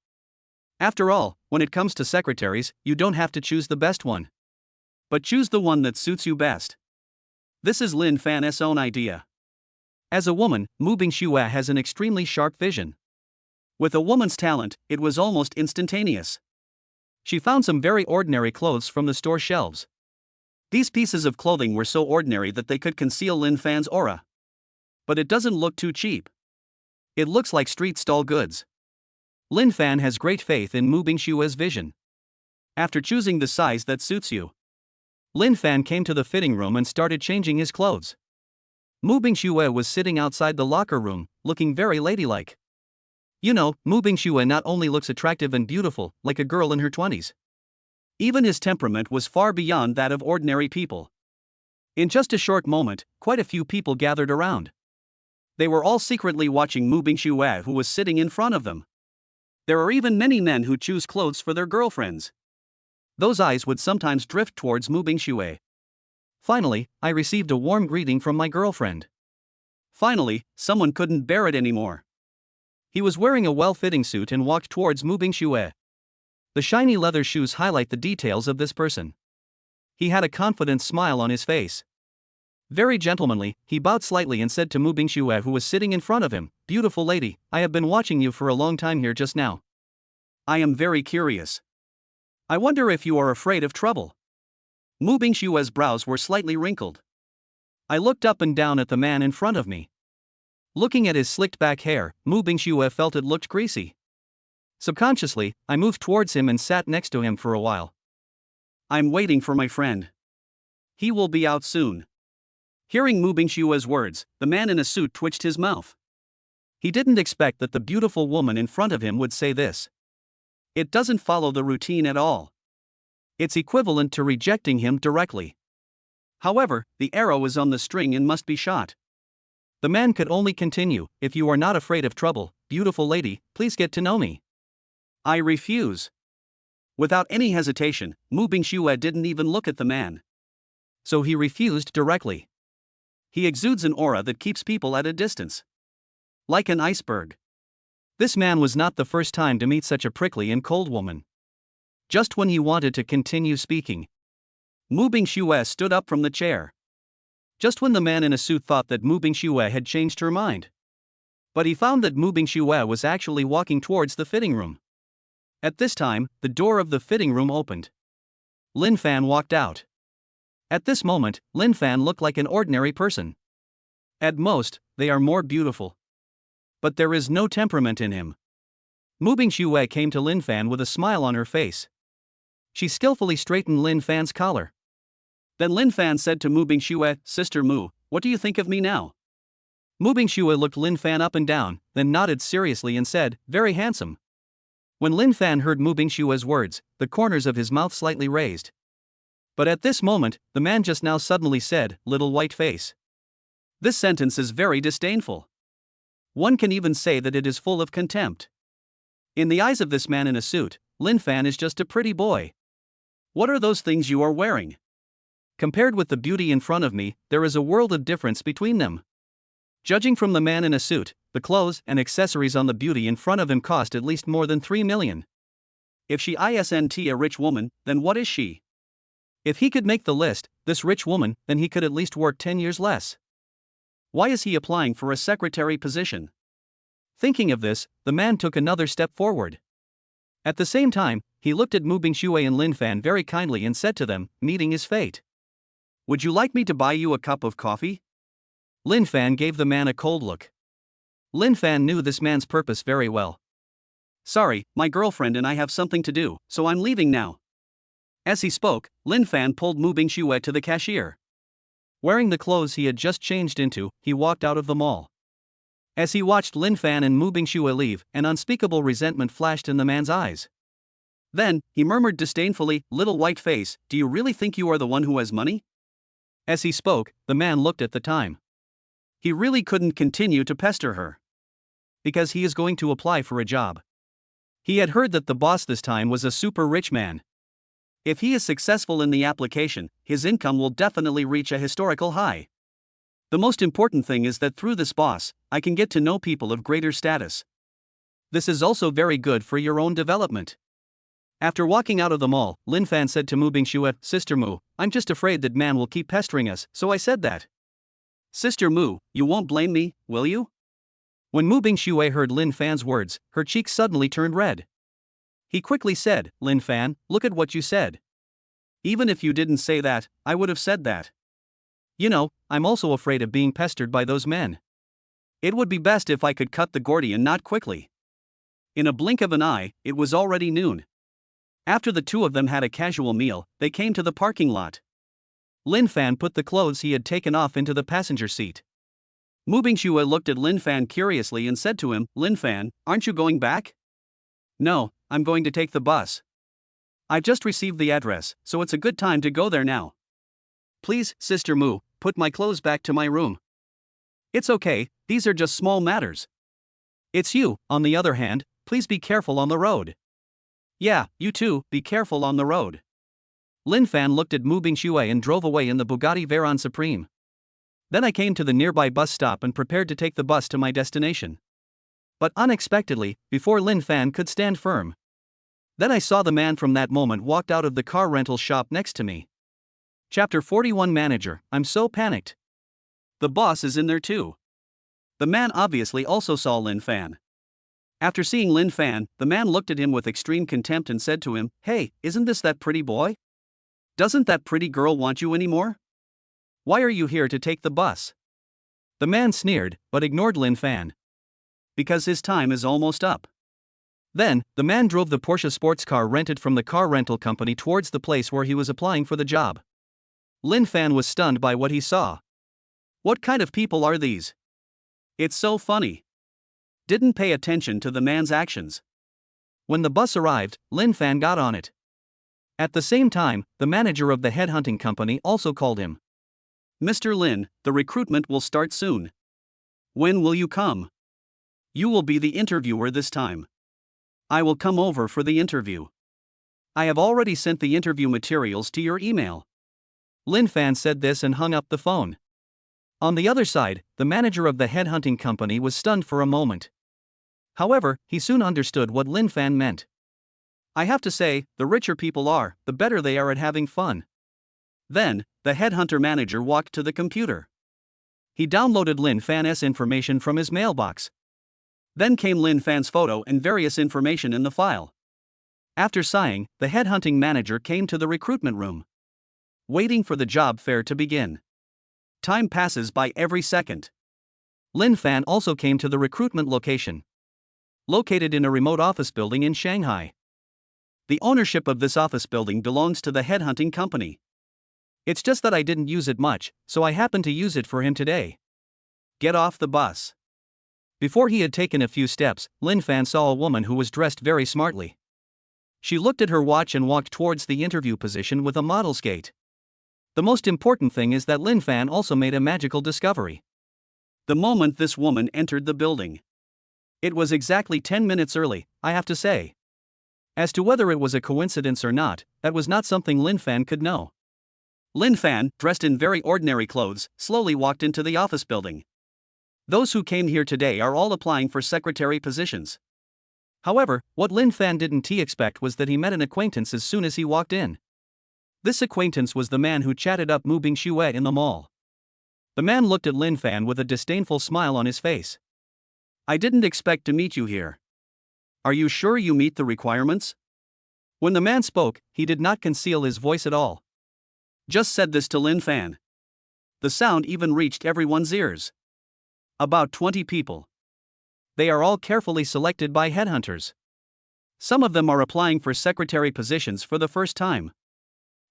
After all, when it comes to secretaries, you don't have to choose the best one, but choose the one that suits you best. This is Lin Fan's own idea. As a woman, Mu Bingxue has an extremely sharp vision. With a woman's talent, it was almost instantaneous. She found some very ordinary clothes from the store shelves. These pieces of clothing were so ordinary that they could conceal Lin Fan's aura. But it doesn't look too cheap. It looks like street stall goods. Lin Fan has great faith in Mu Bingxue's vision. After choosing the size that suits you, Lin Fan came to the fitting room and started changing his clothes. Mu Bingxue was sitting outside the locker room, looking very ladylike. You know, Mu Bingxue not only looks attractive and beautiful, like a girl in her 20s. Even his temperament was far beyond that of ordinary people. In just a short moment, quite a few people gathered around. They were all secretly watching Mu Bingxue, who was sitting in front of them. There are even many men who choose clothes for their girlfriends. Those eyes would sometimes drift towards Mu Bingxue. Finally, I received a warm greeting from my girlfriend. Finally, someone couldn't bear it anymore. He was wearing a well-fitting suit and walked towards Mu Bingxue. The shiny leather shoes highlight the details of this person. He had a confident smile on his face. Very gentlemanly, he bowed slightly and said to Mu Bingxue, who was sitting in front of him, "Beautiful lady, I have been watching you for a long time here just now. I am very curious. I wonder if you are afraid of trouble." Mu Bingxue's brows were slightly wrinkled. I looked up and down at the man in front of me. Looking at his slicked back hair, Mu Bingxue felt it looked greasy. Subconsciously, I moved towards him and sat next to him for a while. I'm waiting for my friend. He will be out soon. Hearing Mu Bingxue's words, the man in a suit twitched his mouth. He didn't expect that the beautiful woman in front of him would say this. It doesn't follow the routine at all. It's equivalent to rejecting him directly. However, the arrow is on the string and must be shot. The man could only continue, "If you are not afraid of trouble, beautiful lady, please get to know me." I refuse. Without any hesitation, Mu Bingxue didn't even look at the man. So he refused directly. He exudes an aura that keeps people at a distance. Like an iceberg. This man was not the first time to meet such a prickly and cold woman. Just when he wanted to continue speaking, Mu Bingxue stood up from the chair. Just when the man in a suit thought that Mu Bingxue had changed her mind. But he found that Mu Bingxue was actually walking towards the fitting room. At this time, the door of the fitting room opened. Lin Fan walked out. At this moment, Lin Fan looked like an ordinary person. At most, they are more beautiful. But there is no temperament in him. Mu Bingxue came to Lin Fan with a smile on her face. She skillfully straightened Lin Fan's collar. Then Lin Fan said to Mu Bingxue, "Sister Mu, what do you think of me now?" Mu Bingxue looked Lin Fan up and down, then nodded seriously and said, "Very handsome." When Lin Fan heard Mu Bingxue's words, the corners of his mouth slightly raised. But at this moment, the man just now suddenly said, "Little white face." This sentence is very disdainful. One can even say that it is full of contempt. In the eyes of this man in a suit, Lin Fan is just a pretty boy. What are those things you are wearing? Compared with the beauty in front of me, there is a world of difference between them. Judging from the man in a suit, the clothes and accessories on the beauty in front of him cost at least more than 3 million. If she isn't a rich woman, then what is she? If he could make the list, this rich woman, then he could at least work 10 years less. Why is he applying for a secretary position? Thinking of this, the man took another step forward. At the same time, he looked at Mu Bingxue and Lin Fan very kindly and said to them, "Meeting is fate. Would you like me to buy you a cup of coffee?" Lin Fan gave the man a cold look. Lin Fan knew this man's purpose very well. "Sorry, my girlfriend and I have something to do, so I'm leaving now." As he spoke, Lin Fan pulled Mu Bingxue to the cashier. Wearing the clothes he had just changed into, he walked out of the mall. As he watched Lin Fan and Mu Bingxue leave, an unspeakable resentment flashed in the man's eyes. Then, he murmured disdainfully, "Little white face, do you really think you are the one who has money?" As he spoke, the man looked at the time. He really couldn't continue to pester her. Because he is going to apply for a job. He had heard that the boss this time was a super rich man. If he is successful in the application, his income will definitely reach a historical high. The most important thing is that through this boss, I can get to know people of greater status. This is also very good for your own development. After walking out of the mall, Lin Fan said to Mu Bingxue, "Sister Mu, I'm just afraid that man will keep pestering us, so I said that." "Sister Mu, you won't blame me, will you?" When Mu Bingxue heard Lin Fan's words, her cheeks suddenly turned red. He quickly said, "Lin Fan, look at what you said. Even if you didn't say that, I would have said that. You know, I'm also afraid of being pestered by those men. It would be best if I could cut the Gordian knot quickly." In a blink of an eye, it was already noon. After the two of them had a casual meal, they came to the parking lot. Lin Fan put the clothes he had taken off into the passenger seat. Mu Bingxue looked at Lin Fan curiously and said to him, "Lin Fan, aren't you going back?" "No, I'm going to take the bus. I've just received the address, so it's a good time to go there now. Please, Sister Mu, put my clothes back to my room." "It's okay, these are just small matters. It's you, on the other hand, please be careful on the road." "Yeah, you too, be careful on the road." Lin Fan looked at Mu Bingxue and drove away in the Bugatti Veyron Supreme. Then I came to the nearby bus stop and prepared to take the bus to my destination. But unexpectedly, before Lin Fan could stand firm. Then I saw the man from that moment walked out of the car rental shop next to me. Chapter 41 Manager, I'm so panicked. The boss is in there too. The man obviously also saw Lin Fan. After seeing Lin Fan, the man looked at him with extreme contempt and said to him, "Hey, isn't this that pretty boy? Doesn't that pretty girl want you anymore? Why are you here to take the bus?" The man sneered, but ignored Lin Fan. Because his time is almost up. Then, the man drove the Porsche sports car rented from the car rental company towards the place where he was applying for the job. Lin Fan was stunned by what he saw. What kind of people are these? It's so funny. Didn't pay attention to the man's actions. When the bus arrived, Lin Fan got on it. At the same time, the manager of the headhunting company also called him. "Mr. Lin, the recruitment will start soon. When will you come? You will be the interviewer this time. I will come over for the interview. I have already sent the interview materials to your email." Lin Fan said this and hung up the phone. On the other side, the manager of the headhunting company was stunned for a moment. However, he soon understood what Lin Fan meant. I have to say, the richer people are, the better they are at having fun. Then, the headhunter manager walked to the computer. He downloaded Lin Fan's information from his mailbox. Then came Lin Fan's photo and various information in the file. After sighing, the headhunting manager came to the recruitment room. Waiting for the job fair to begin. Time passes by every second. Lin Fan also came to the recruitment location. Located in a remote office building in Shanghai. The ownership of this office building belongs to the headhunting company. It's just that I didn't use it much, so I happened to use it for him today. Get off the bus. Before he had taken a few steps, Lin Fan saw a woman who was dressed very smartly. She looked at her watch and walked towards the interview position with a model's gait. The most important thing is that Lin Fan also made a magical discovery. The moment this woman entered the building. It was exactly 10 minutes early, I have to say. As to whether it was a coincidence or not, that was not something Lin Fan could know. Lin Fan, dressed in very ordinary clothes, slowly walked into the office building. Those who came here today are all applying for secretary positions. However, what Lin Fan didn't expect was that he met an acquaintance as soon as he walked in. This acquaintance was the man who chatted up Mu Bingxue in the mall. The man looked at Lin Fan with a disdainful smile on his face. "I didn't expect to meet you here. Are you sure you meet the requirements?" When the man spoke, he did not conceal his voice at all. Just said this to Lin Fan. The sound even reached everyone's ears. About 20 people. They are all carefully selected by headhunters. Some of them are applying for secretary positions for the first time.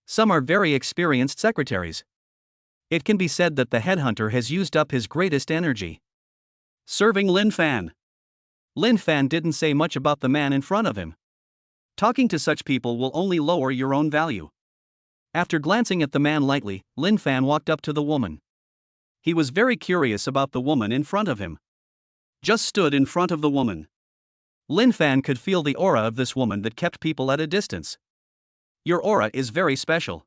Some are very experienced secretaries. It can be said that the headhunter has used up his greatest energy. Serving Lin Fan. Lin Fan didn't say much about the man in front of him. Talking to such people will only lower your own value. After glancing at the man lightly, Lin Fan walked up to the woman. He was very curious about the woman in front of him. Just stood in front of the woman. Lin Fan could feel the aura of this woman that kept people at a distance. Your aura is very special.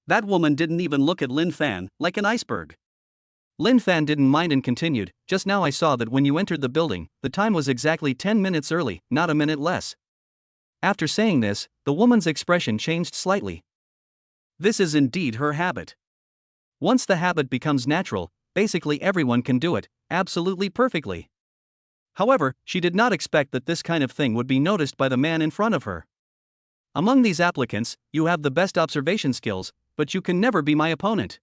That woman didn't even look at Lin Fan, like an iceberg. Lin Fan didn't mind and continued, "Just now I saw that when you entered the building, the time was exactly 10 minutes early, not a minute less." After saying this, the woman's expression changed slightly. This is indeed her habit. Once the habit becomes natural, basically everyone can do it, absolutely perfectly. However, she did not expect that this kind of thing would be noticed by the man in front of her. Among these applicants, you have the best observation skills, but you can never be my opponent.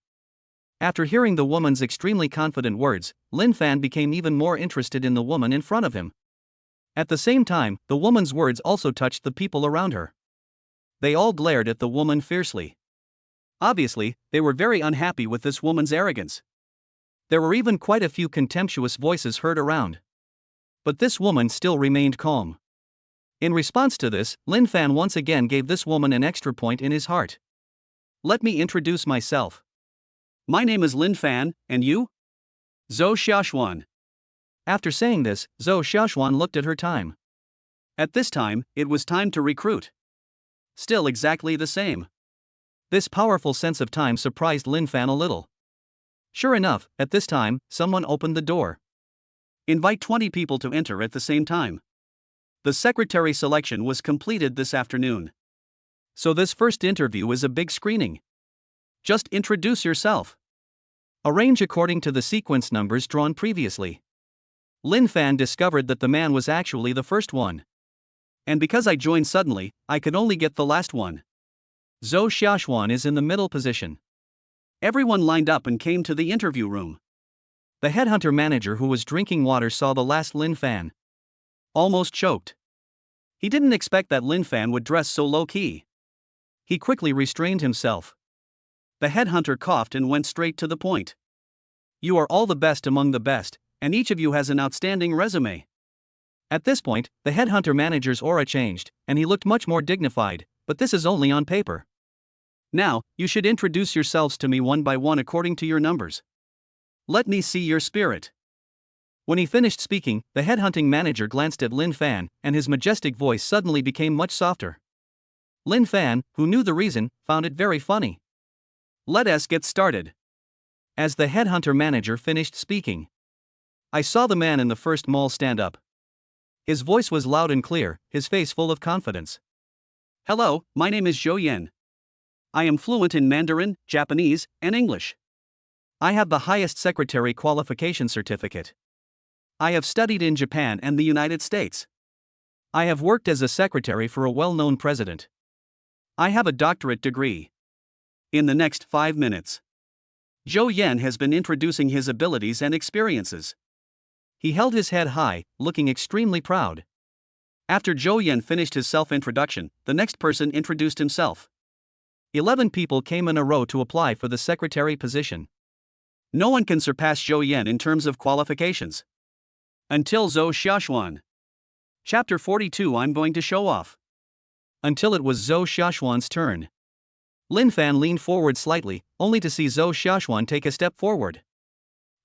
After hearing the woman's extremely confident words, Lin Fan became even more interested in the woman in front of him. At the same time, the woman's words also touched the people around her. They all glared at the woman fiercely. Obviously, they were very unhappy with this woman's arrogance. There were even quite a few contemptuous voices heard around. But this woman still remained calm. In response to this, Lin Fan once again gave this woman an extra point in his heart. "Let me introduce myself. My name is Lin Fan, and you?" "Zhou Xiaoxuan." After saying this, Zhou Xiaoxuan looked at her time. At this time, it was time to recruit. Still exactly the same. This powerful sense of time surprised Lin Fan a little. Sure enough, at this time, someone opened the door. "Invite 20 people to enter at the same time. The secretary selection was completed this afternoon. So this first interview is a big screening. Just introduce yourself. Arrange according to the sequence numbers drawn previously." Lin Fan discovered that the man was actually the first one. And because I joined suddenly, I could only get the last one. Zhou Xiaoxuan is in the middle position. Everyone lined up and came to the interview room. The headhunter manager who was drinking water saw the last Lin Fan. Almost choked. He didn't expect that Lin Fan would dress so low-key. He quickly restrained himself. The headhunter coughed and went straight to the point. "You are all the best among the best, and each of you has an outstanding resume." At this point, the headhunter manager's aura changed, and he looked much more dignified, but this is only on paper. "Now, you should introduce yourselves to me one by one according to your numbers. Let me see your spirit." When he finished speaking, the headhunting manager glanced at Lin Fan, and his majestic voice suddenly became much softer. Lin Fan, who knew the reason, found it very funny. "Let us get started." As the headhunter manager finished speaking, I saw the man in the first mall stand up. His voice was loud and clear, his face full of confidence. "Hello, my name is Zhou Yan. I am fluent in Mandarin, Japanese, and English. I have the highest secretary qualification certificate. I have studied in Japan and the United States. I have worked as a secretary for a well-known president. I have a doctorate degree." In the next 5 minutes, Zhou Yan has been introducing his abilities and experiences. He held his head high, looking extremely proud. After Zhou Yan finished his self-introduction, the next person introduced himself. 11 people came in a row to apply for the secretary position. No one can surpass Zhou Yan in terms of qualifications. Until Zhou Xiaoxuan. Chapter 42. I'm going to show off. Until it was Zhou Xiaoxuan's turn. Lin Fan leaned forward slightly, only to see Zhou Xiaoxuan take a step forward.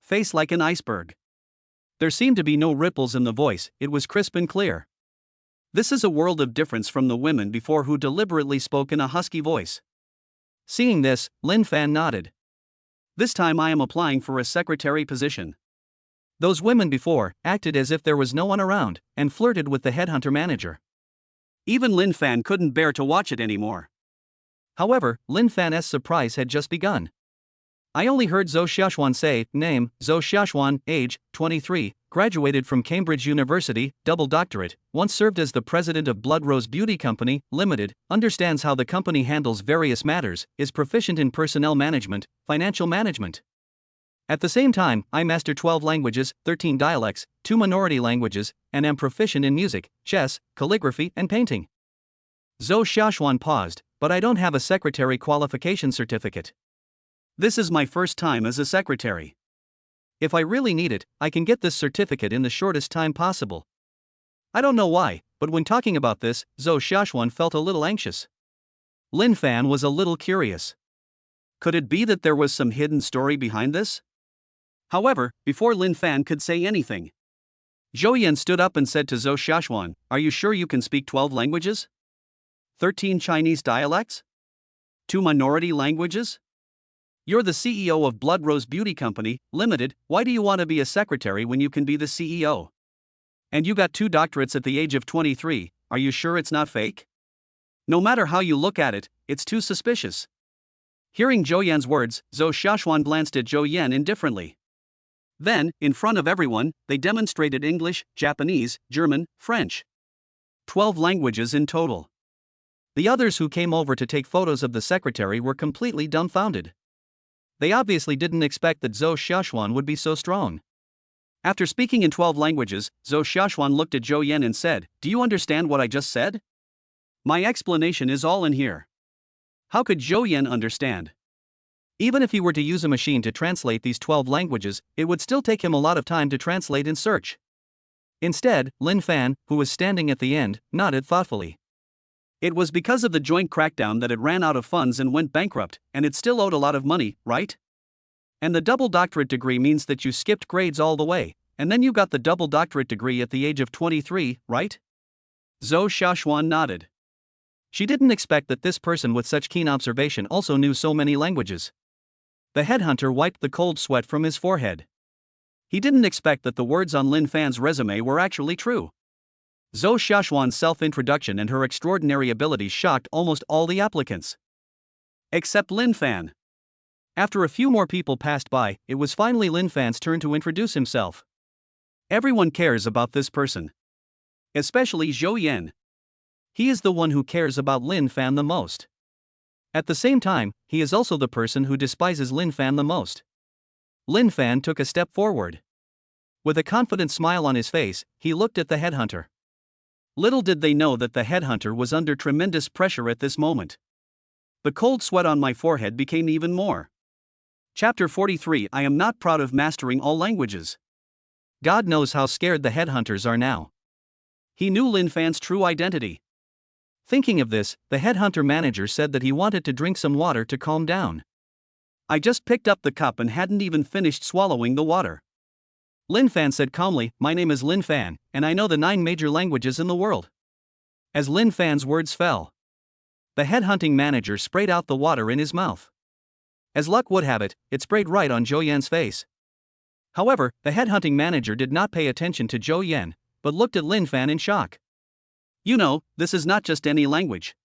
Face like an iceberg. There seemed to be no ripples in the voice, it was crisp and clear. This is a world of difference from the women before who deliberately spoke in a husky voice. Seeing this, Lin Fan nodded. This time I am applying for a secretary position. Those women before acted as if there was no one around, and flirted with the headhunter manager. Even Lin Fan couldn't bear to watch it anymore. However, Lin Fan's surprise had just begun. I only heard Zhou Xiaoxuan say, name, Zhou Xiaoxuan, age, 23, graduated from Cambridge University, double doctorate, once served as the president of Blood Rose Beauty Company, Limited, understands how the company handles various matters, is proficient in personnel management, financial management. At the same time, I master 12 languages, 13 dialects, 2 minority languages, and am proficient in music, chess, calligraphy, and painting. Zhou Xiaoxuan paused, but I don't have a secretary qualification certificate. This is my first time as a secretary. If I really need it, I can get this certificate in the shortest time possible. I don't know why, but when talking about this, Zhou Xiaoxuan felt a little anxious. Lin Fan was a little curious. Could it be that there was some hidden story behind this? However, before Lin Fan could say anything, Zhou Yan stood up and said to Zhou Xiaoxuan, "Are you sure you can speak 12 languages? 13 Chinese dialects? 2 minority languages? You're the CEO of Blood Rose Beauty Company, Limited. Why do you want to be a secretary when you can be the CEO? And you got 2 doctorates at the age of 23, are you sure it's not fake? No matter how you look at it, it's too suspicious." Hearing Zhou Yan's words, Zhou Xiaoxuan glanced at Zhou Yan indifferently. Then, in front of everyone, they demonstrated English, Japanese, German, French. 12 languages in total. The others who came over to take photos of the secretary were completely dumbfounded. They obviously didn't expect that Zhou Xiaoxuan would be so strong. After speaking in 12 languages, Zhou Xiaoxuan looked at Zhou Yan and said, "Do you understand what I just said? My explanation is all in here." How could Zhou Yan understand? Even if he were to use a machine to translate these 12 languages, it would still take him a lot of time to translate and search. Instead, Lin Fan, who was standing at the end, nodded thoughtfully. It was because of the joint crackdown that it ran out of funds and went bankrupt, and it still owed a lot of money, right? And the double doctorate degree means that you skipped grades all the way, and then you got the double doctorate degree at the age of 23, right? Zhou Xiaoxuan nodded. She didn't expect that this person with such keen observation also knew so many languages. The headhunter wiped the cold sweat from his forehead. He didn't expect that the words on Lin Fan's resume were actually true. Zhou Xiaoxuan's self-introduction and her extraordinary abilities shocked almost all the applicants. Except Lin Fan. After a few more people passed by, it was finally Lin Fan's turn to introduce himself. Everyone cares about this person. Especially Zhou Yan. He is the one who cares about Lin Fan the most. At the same time, he is also the person who despises Lin Fan the most. Lin Fan took a step forward. With a confident smile on his face, he looked at the headhunter. Little did they know that the headhunter was under tremendous pressure at this moment. The cold sweat on my forehead became even more. Chapter 43. I am not proud of mastering all languages. God knows how scared the headhunters are now. He knew Lin Fan's true identity. Thinking of this, the headhunter manager said that he wanted to drink some water to calm down. I just picked up the cup and hadn't even finished swallowing the water. Lin Fan said calmly, "My name is Lin Fan, and I know the 9 major languages in the world." As Lin Fan's words fell, the headhunting manager sprayed out the water in his mouth. As luck would have it, it sprayed right on Zhou Yan's face. However, the headhunting manager did not pay attention to Zhou Yan, but looked at Lin Fan in shock. "You know, this is not just any language,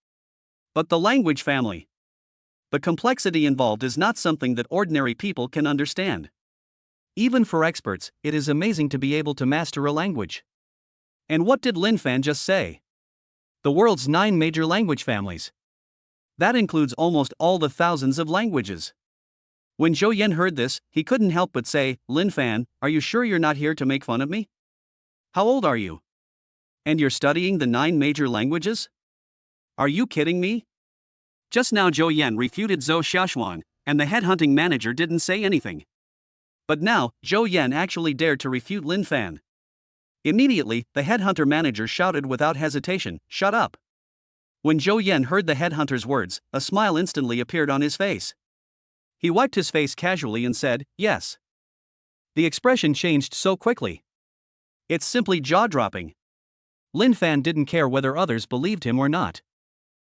but the language family. The complexity involved is not something that ordinary people can understand. Even for experts, it is amazing to be able to master a language." And what did Lin Fan just say? The world's 9 major language families. That includes almost all the thousands of languages. When Zhou Yan heard this, he couldn't help but say, "Lin Fan, are you sure you're not here to make fun of me? How old are you? And you're studying the 9 major languages? Are you kidding me?" Just now Zhou Yan refuted Zhou Xiaoxuan, and the headhunting manager didn't say anything. But now, Zhou Yan actually dared to refute Lin Fan. Immediately, the headhunter manager shouted without hesitation, "Shut up!" When Zhou Yan heard the headhunter's words, a smile instantly appeared on his face. He wiped his face casually and said, "Yes." The expression changed so quickly. It's simply jaw-dropping. Lin Fan didn't care whether others believed him or not.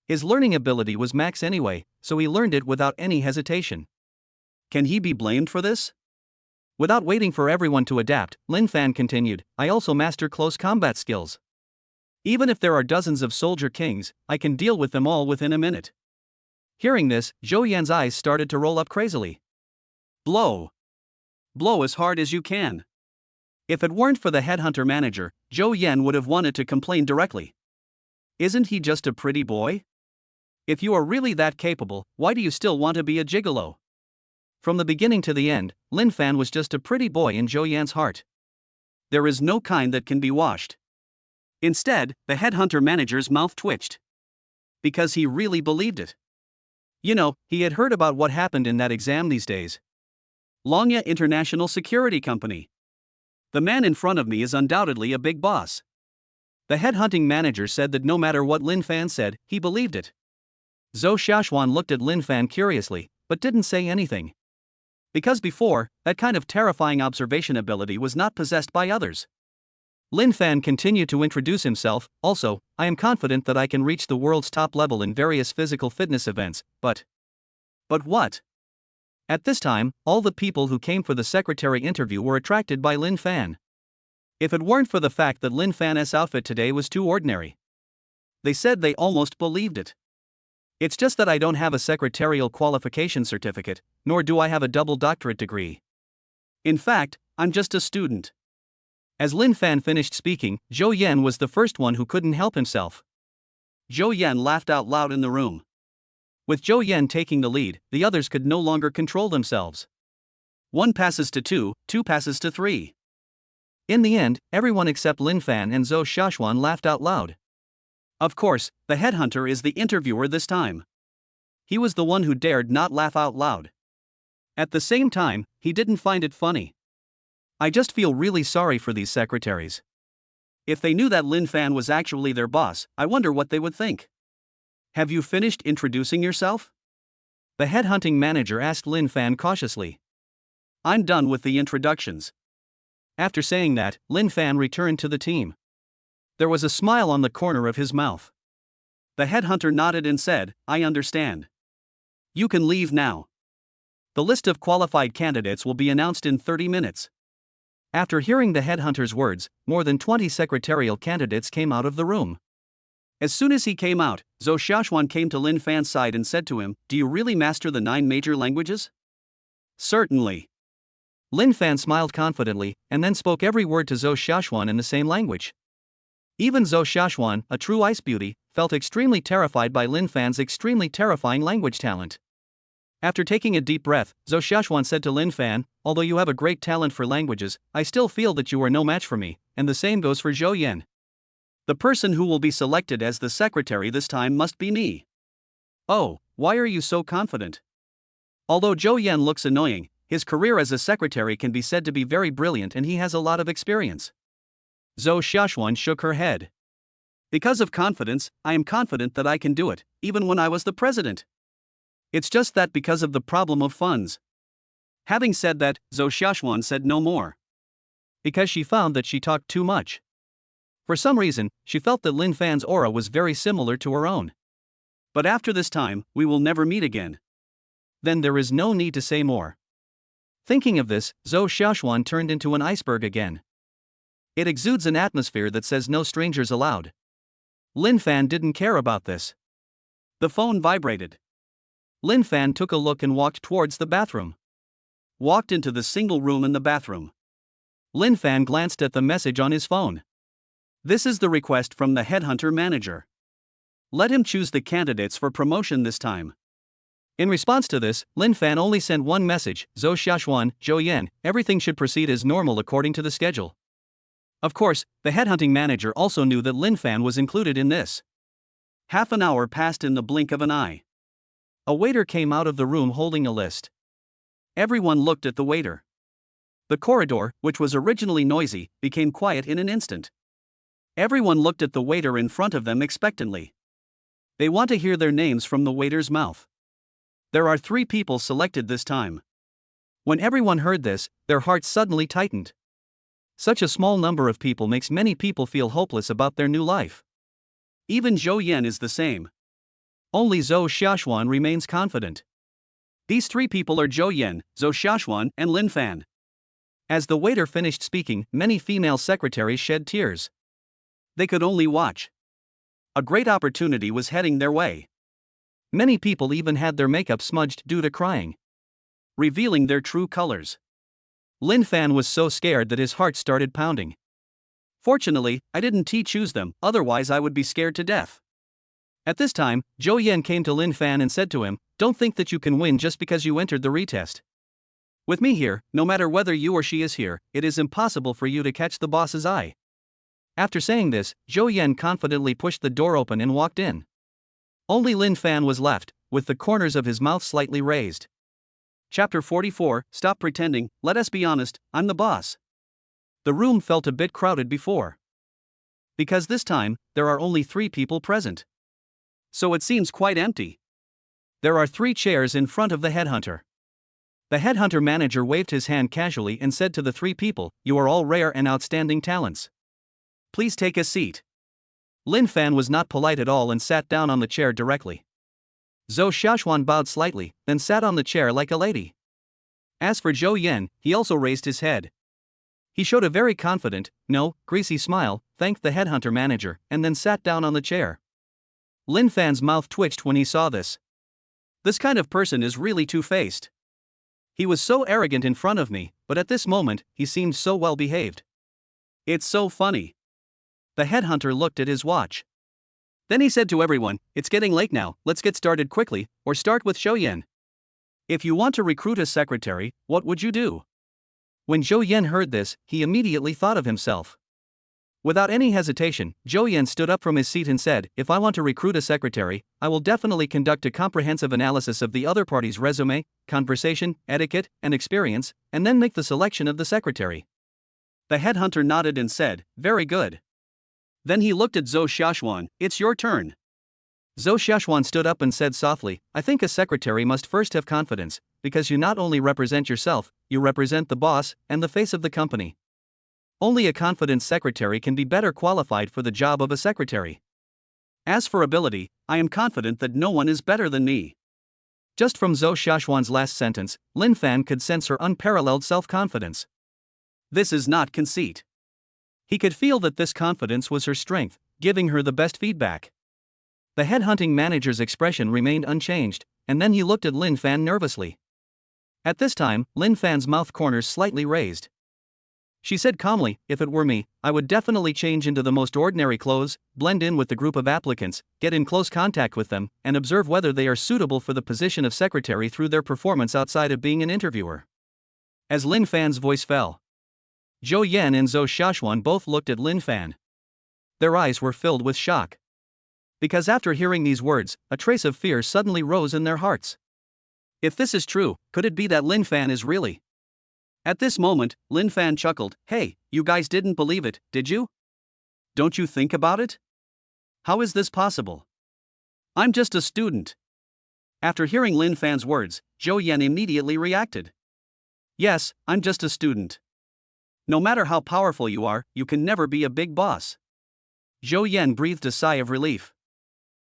His learning ability was max anyway, so he learned it without any hesitation. Can he be blamed for this? Without waiting for everyone to adapt, Lin Fan continued, "I also master close combat skills. Even if there are dozens of soldier kings, I can deal with them all within a minute." Hearing this, Zhou Yan's eyes started to roll up crazily. Blow. Blow as hard as you can. If it weren't for the headhunter manager, Zhou Yan would have wanted to complain directly. Isn't he just a pretty boy? If you are really that capable, why do you still want to be a gigolo? From the beginning to the end, Lin Fan was just a pretty boy in Zhou Yan's heart. There is no kind that can be washed. Instead, the headhunter manager's mouth twitched. Because he really believed it. You know, he had heard about what happened in that exam these days. Longya International Security Company. The man in front of me is undoubtedly a big boss. The headhunting manager said that no matter what Lin Fan said, he believed it. Zhou Xiaoxuan looked at Lin Fan curiously, but didn't say anything. Because before, that kind of terrifying observation ability was not possessed by others. Lin Fan continued to introduce himself. Also, I am confident that I can reach the world's top level in various physical fitness events, but what? At this time, all the people who came for the secretary interview were attracted by Lin Fan. If it weren't for the fact that Lin Fan's outfit today was too ordinary. They said they almost believed it. It's just that I don't have a secretarial qualification certificate, nor do I have a double doctorate degree. In fact, I'm just a student. As Lin Fan finished speaking, Zhou Yan was the first one who couldn't help himself. Zhou Yan laughed out loud in the room. With Zhou Yan taking the lead, the others could no longer control themselves. 1 passes to 2, 2 passes to 3. In the end, everyone except Lin Fan and Zhou Xiaoxuan laughed out loud. Of course, the headhunter is the interviewer this time. He was the one who dared not laugh out loud. At the same time, he didn't find it funny. I just feel really sorry for these secretaries. If they knew that Lin Fan was actually their boss, I wonder what they would think. Have you finished introducing yourself? The headhunting manager asked Lin Fan cautiously. I'm done with the introductions. After saying that, Lin Fan returned to the team. There was a smile on the corner of his mouth. The headhunter nodded and said, I understand. You can leave now. The list of qualified candidates will be announced in 30 minutes. After hearing the headhunter's words, more than 20 secretarial candidates came out of the room. As soon as he came out, Zhou Xiaoxuan came to Lin Fan's side and said to him, Do you really master the 9 major languages? Certainly. Lin Fan smiled confidently, and then spoke every word to Zhou Xiaoxuan in the same language. Even Zhou Xiaoxuan, a true ice beauty, felt extremely terrified by Lin Fan's extremely terrifying language talent. After taking a deep breath, Zhou Xiaoxuan said to Lin Fan, Although you have a great talent for languages, I still feel that you are no match for me, and the same goes for Zhou Yan. The person who will be selected as the secretary this time must be me. Oh, why are you so confident? Although Zhou Yan looks annoying, his career as a secretary can be said to be very brilliant and he has a lot of experience. Zhou Xiaoxuan shook her head. Because of confidence, I am confident that I can do it, even when I was the president. It's just that because of the problem of funds. Having said that, Zhou Xiaoxuan said no more. Because she found that she talked too much. For some reason, she felt that Lin Fan's aura was very similar to her own. But after this time, we will never meet again. Then there is no need to say more. Thinking of this, Zhou Xiaoxuan turned into an iceberg again. It exudes an atmosphere that says no strangers allowed. Lin Fan didn't care about this. The phone vibrated. Lin Fan took a look and walked towards the bathroom. Walked into the single room in the bathroom. Lin Fan glanced at the message on his phone. This is the request from the headhunter manager. Let him choose the candidates for promotion this time. In response to this, Lin Fan only sent one message, Zhou Xiaoxuan, Zhou Yan, everything should proceed as normal according to the schedule. Of course, the headhunting manager also knew that Lin Fan was included in this. Half an hour passed in the blink of an eye. A waiter came out of the room holding a list. Everyone looked at the waiter. The corridor, which was originally noisy, became quiet in an instant. Everyone looked at the waiter in front of them expectantly. They want to hear their names from the waiter's mouth. There are 3 people selected this time. When everyone heard this, their hearts suddenly tightened. Such a small number of people makes many people feel hopeless about their new life. Even Zhou Yan is the same. Only Zhou Xiaoxuan remains confident. These 3 people are Zhou Yan, Zhou Xiaoxuan, and Lin Fan. As the waiter finished speaking, many female secretaries shed tears. They could only watch. A great opportunity was heading their way. Many people even had their makeup smudged due to crying, revealing their true colors. Lin Fan was so scared that his heart started pounding. Fortunately, I didn't choose them, otherwise I would be scared to death. At this time, Zhou Yan came to Lin Fan and said to him, Don't think that you can win just because you entered the retest. With me here, no matter whether you or she is here, it is impossible for you to catch the boss's eye. After saying this, Zhou Yan confidently pushed the door open and walked in. Only Lin Fan was left, with the corners of his mouth slightly raised. Chapter 44, Stop Pretending, Let Us Be Honest, I'm the Boss. The room felt a bit crowded before. Because this time, there are only 3 people present. So it seems quite empty. There are 3 chairs in front of the headhunter. The headhunter manager waved his hand casually and said to the 3 people, "You are all rare and outstanding talents. Please take a seat." Lin Fan was not polite at all and sat down on the chair directly. Zhou Xiaoxuan bowed slightly, then sat on the chair like a lady. As for Zhou Yan, he also raised his head. He showed a very confident, no, greasy smile, thanked the headhunter manager, and then sat down on the chair. Lin Fan's mouth twitched when he saw this. This kind of person is really two-faced. He was so arrogant in front of me, but at this moment, he seemed so well behaved. It's so funny. The headhunter looked at his watch. Then he said to everyone, "It's getting late now, let's get started quickly, or start with Zhou Yan. If you want to recruit a secretary, what would you do?" When Zhou Yan heard this, he immediately thought of himself. Without any hesitation, Zhou Yan stood up from his seat and said, "If I want to recruit a secretary, I will definitely conduct a comprehensive analysis of the other party's resume, conversation, etiquette, and experience, and then make the selection of the secretary." The headhunter nodded and said, "Very good." Then he looked at Zhou Xiaoxuan, "It's your turn." Zhou Xiaoxuan stood up and said softly, "I think a secretary must first have confidence, because you not only represent yourself, you represent the boss and the face of the company. Only a confident secretary can be better qualified for the job of a secretary. As for ability, I am confident that no one is better than me." Just from Zhou Xiaoxuan's last sentence, Lin Fan could sense her unparalleled self-confidence. This is not conceit. He could feel that this confidence was her strength, giving her the best feedback. The headhunting manager's expression remained unchanged, and then he looked at Lin Fan nervously. At this time, Lin Fan's mouth corners slightly raised. She said calmly, "If it were me, I would definitely change into the most ordinary clothes, blend in with the group of applicants, get in close contact with them, and observe whether they are suitable for the position of secretary through their performance outside of being an interviewer." As Lin Fan's voice fell, Zhou Yan and Zhou Xiaoxuan both looked at Lin Fan. Their eyes were filled with shock. Because after hearing these words, a trace of fear suddenly rose in their hearts. If this is true, could it be that Lin Fan is really? At this moment, Lin Fan chuckled, "Hey, you guys didn't believe it, did you? Don't you think about it? How is this possible? I'm just a student." After hearing Lin Fan's words, Zhou Yan immediately reacted. "Yes, I'm just a student. No matter how powerful you are, you can never be a big boss." Zhou Yan breathed a sigh of relief.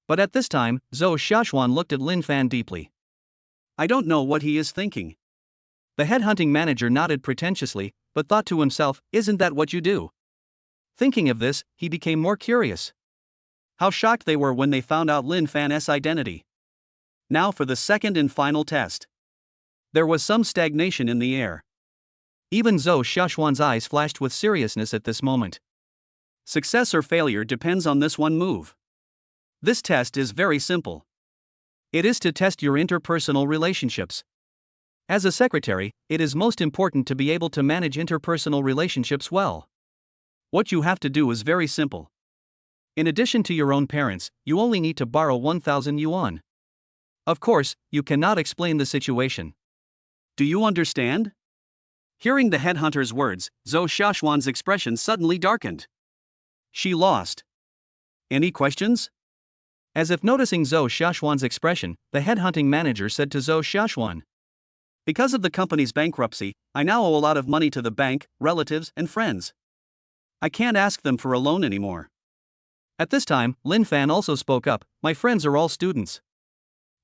But at this time, Zhou Xiaoxuan looked at Lin Fan deeply. "I don't know what he is thinking." The headhunting manager nodded pretentiously, but thought to himself, "Isn't that what you do?" Thinking of this, he became more curious. How shocked they were when they found out Lin Fan's identity. Now for the second and final test. There was some stagnation in the air. Even Zhou Xiaoxuan's eyes flashed with seriousness at this moment. Success or failure depends on this one move. This test is very simple. It is to test your interpersonal relationships. As a secretary, it is most important to be able to manage interpersonal relationships well. What you have to do is very simple. In addition to your own parents, you only need to borrow 1,000 yuan. Of course, you cannot explain the situation. Do you understand? Hearing the headhunter's words, Zhou Xiaoxuan's expression suddenly darkened. She lost. Any questions? As if noticing Zhou Xiaoxuan's expression, the headhunting manager said to Zhou Xiaoxuan, "Because of the company's bankruptcy, I now owe a lot of money to the bank, relatives, and friends. I can't ask them for a loan anymore." At this time, Lin Fan also spoke up, "My friends are all students.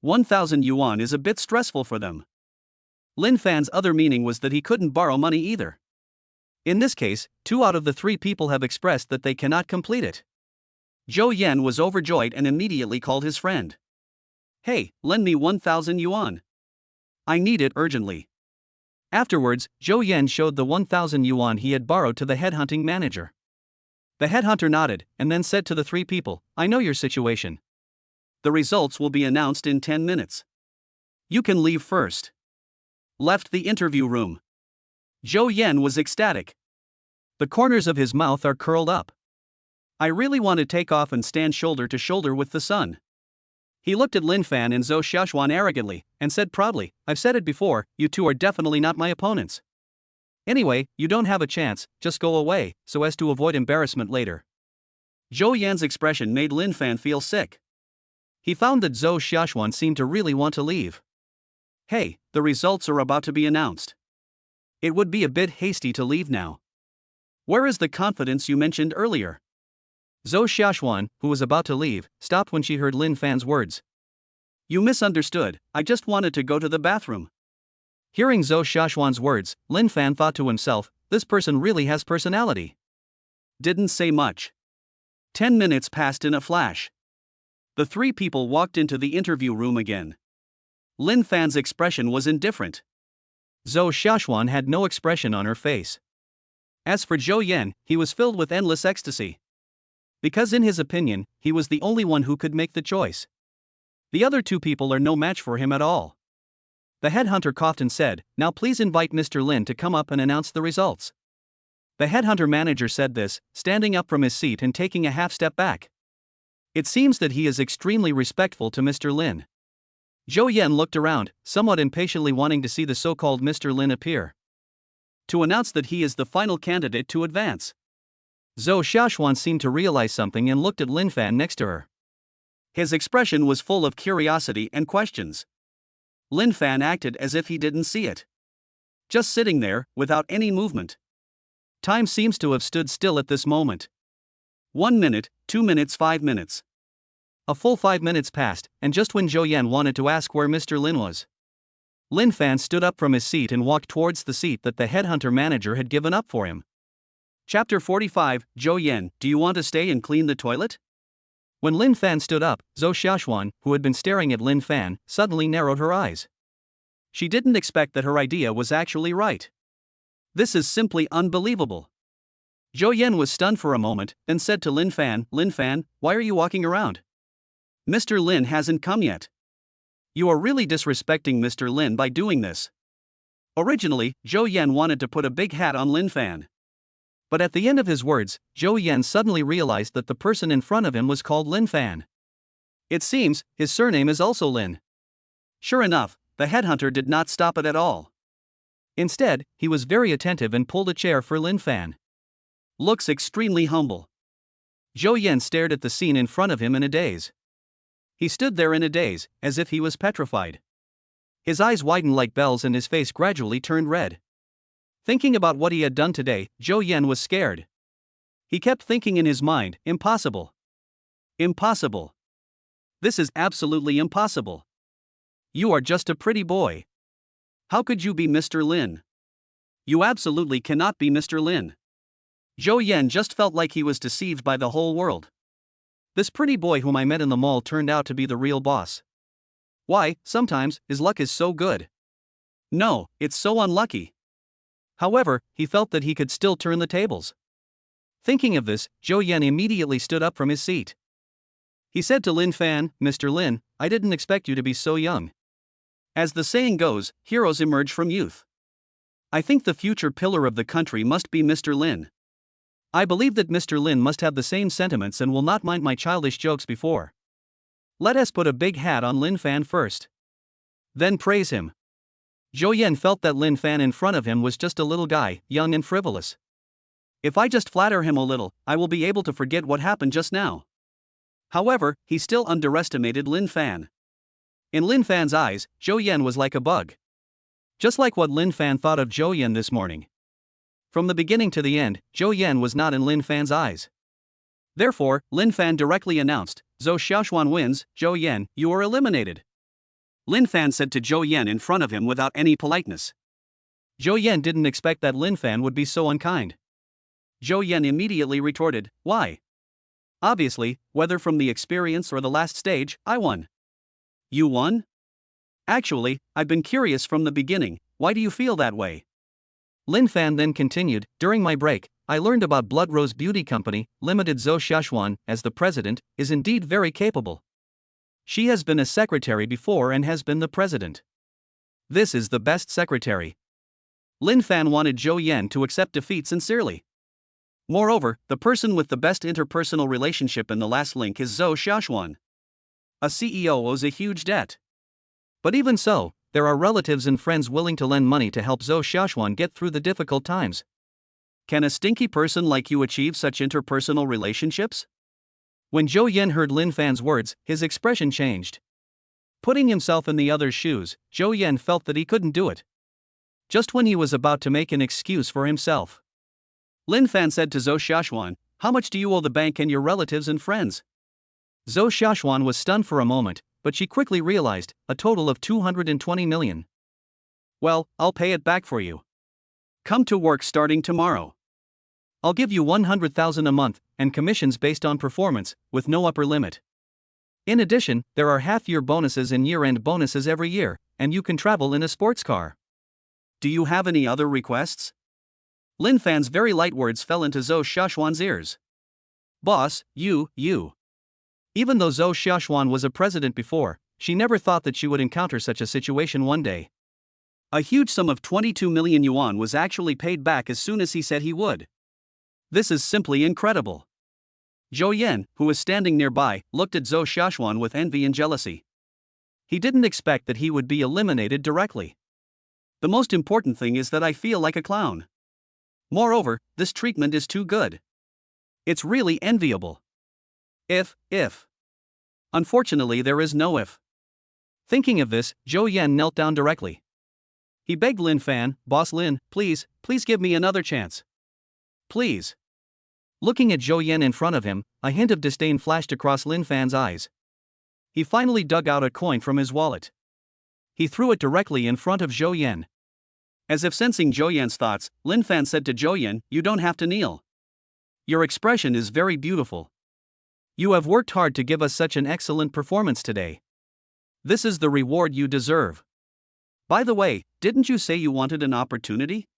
1,000 yuan is a bit stressful for them." Lin Fan's other meaning was that he couldn't borrow money either. In this case, 2 out of the 3 people have expressed that they cannot complete it. Zhou Yan was overjoyed and immediately called his friend. "Hey, lend me 1,000 yuan. I need it urgently." Afterwards, Zhou Yan showed the 1,000 yuan he had borrowed to the headhunting manager. The headhunter nodded, and then said to the 3 people, "I know your situation. The results will be announced in 10 minutes. You can leave first." Left the interview room. Zhou Yan was ecstatic. The corners of his mouth are curled up. "I really want to take off and stand shoulder to shoulder with the sun. He looked at Lin Fan and Zhou Xiaoxuan arrogantly, and said proudly, "I've said it before, you two are definitely not my opponents. Anyway, you don't have a chance, just go away, so as to avoid embarrassment later." Zhou Yan's expression made Lin Fan feel sick. He found that Zhou Xiaoxuan seemed to really want to leave. "Hey, the results are about to be announced. It would be a bit hasty to leave now. Where is the confidence you mentioned earlier?" Zhou Xiaoxuan, who was about to leave, stopped when she heard Lin Fan's words. "You misunderstood, I just wanted to go to the bathroom." Hearing Zhou Xiaoxuan's words, Lin Fan thought to himself, this person really has personality. Didn't say much. 10 minutes passed in a flash. The three people walked into the interview room again. Lin Fan's expression was indifferent. Zhou Xiaoxuan had no expression on her face. As for Zhou Yan, he was filled with endless ecstasy. Because in his opinion, he was the only one who could make the choice. The other two people are no match for him at all. The headhunter coughed and said, "Now please invite Mr. Lin to come up and announce the results." The headhunter manager said this, standing up from his seat and taking a half step back. It seems that he is extremely respectful to Mr. Lin. Zhou Yan looked around, somewhat impatiently wanting to see the so-called Mr. Lin appear to announce that he is the final candidate to advance. Zhou Xiaoxuan seemed to realize something and looked at Lin Fan next to her. His expression was full of curiosity and questions. Lin Fan acted as if he didn't see it. Just sitting there, without any movement. Time seems to have stood still at this moment. 1 minute, 2 minutes, 5 minutes. A full 5 minutes passed, and just when Zhou Yan wanted to ask where Mr. Lin was, Lin Fan stood up from his seat and walked towards the seat that the headhunter manager had given up for him. Chapter 45, Zhou Yan, do you want to stay and clean the toilet? When Lin Fan stood up, Zhou Xiaoxuan, who had been staring at Lin Fan, suddenly narrowed her eyes. She didn't expect that her idea was actually right. This is simply unbelievable. Zhou Yan was stunned for a moment, then said to Lin Fan, "Lin Fan, why are you walking around? Mr. Lin hasn't come yet. You are really disrespecting Mr. Lin by doing this." Originally, Zhou Yan wanted to put a big hat on Lin Fan. But at the end of his words, Zhou Yan suddenly realized that the person in front of him was called Lin Fan. It seems, his surname is also Lin. Sure enough, the headhunter did not stop it at all. Instead, he was very attentive and pulled a chair for Lin Fan. Looks extremely humble. Zhou Yan stared at the scene in front of him in a daze. He stood there in a daze, as if he was petrified. His eyes widened like bells and his face gradually turned red. Thinking about what he had done today, Zhou Yan was scared. He kept thinking in his mind, impossible. Impossible. This is absolutely impossible. You are just a pretty boy. How could you be Mr. Lin? You absolutely cannot be Mr. Lin. Zhou Yan just felt like he was deceived by the whole world. This pretty boy whom I met in the mall turned out to be the real boss. Why, sometimes, his luck is so good. No, it's so unlucky. However, he felt that he could still turn the tables. Thinking of this, Zhou Yan immediately stood up from his seat. He said to Lin Fan, "Mr. Lin, I didn't expect you to be so young. As the saying goes, heroes emerge from youth. I think the future pillar of the country must be Mr. Lin. I believe that Mr. Lin must have the same sentiments and will not mind my childish jokes before. Let us put a big hat on Lin Fan first. Then praise him." Zhou Yan felt that Lin Fan in front of him was just a little guy, young and frivolous. If I just flatter him a little, I will be able to forget what happened just now. However, he still underestimated Lin Fan. In Lin Fan's eyes, Zhou Yan was like a bug. Just like what Lin Fan thought of Zhou Yan this morning. From the beginning to the end, Zhou Yan was not in Lin Fan's eyes. Therefore, Lin Fan directly announced, "Zhou Xiaoxuan wins, Zhou Yan, you are eliminated." Lin Fan said to Zhou Yan in front of him without any politeness. Zhou Yan didn't expect that Lin Fan would be so unkind. Zhou Yan immediately retorted, "Why? Obviously, whether from the experience or the last stage, I won." "You won? Actually, I've been curious from the beginning, why do you feel that way?" Lin Fan then continued, "During my break, I learned about Blood Rose Beauty Company, Limited. Zhou Xiaoxuan, as the president, is indeed very capable. She has been a secretary before and has been the president. This is the best secretary." Lin Fan wanted Zhou Yan to accept defeat sincerely. Moreover, the person with the best interpersonal relationship in the last link is Zhou Xiaoxuan. A CEO owes a huge debt. But even so, there are relatives and friends willing to lend money to help Zhou Xiaoxuan get through the difficult times. Can a stinky person like you achieve such interpersonal relationships? When Zhou Yan heard Lin Fan's words, his expression changed. Putting himself in the other's shoes, Zhou Yan felt that he couldn't do it. Just when he was about to make an excuse for himself, Lin Fan said to Zhou Xiaoxuan, "How much do you owe the bank and your relatives and friends?" Zhou Xiaoxuan was stunned for a moment, but she quickly realized, a total of 220 million. "Well, I'll pay it back for you. Come to work starting tomorrow. I'll give you 100,000 a month, and commissions based on performance, with no upper limit. In addition, there are half-year bonuses and year-end bonuses every year, and you can travel in a sports car. Do you have any other requests?" Lin Fan's very light words fell into Zhou Xiaoxuan's ears. "Boss, you. Even though Zhou Xiaoxuan was a president before, she never thought that she would encounter such a situation one day. A huge sum of 22 million yuan was actually paid back as soon as he said he would. This is simply incredible." Zhou Yan, who was standing nearby, looked at Zhou Xiaoxuan with envy and jealousy. He didn't expect that he would be eliminated directly. "The most important thing is that I feel like a clown. Moreover, this treatment is too good. It's really enviable. If. Unfortunately, there is no if." Thinking of this, Zhou Yan knelt down directly. He begged Lin Fan, "Boss Lin, please give me another chance. Please." Looking at Zhou Yan in front of him, a hint of disdain flashed across Lin Fan's eyes. He finally dug out a coin from his wallet. He threw it directly in front of Zhou Yan. As if sensing Zhou Yan's thoughts, Lin Fan said to Zhou Yan, "You don't have to kneel. Your expression is very beautiful. You have worked hard to give us such an excellent performance today. This is the reward you deserve. By the way, didn't you say you wanted an opportunity?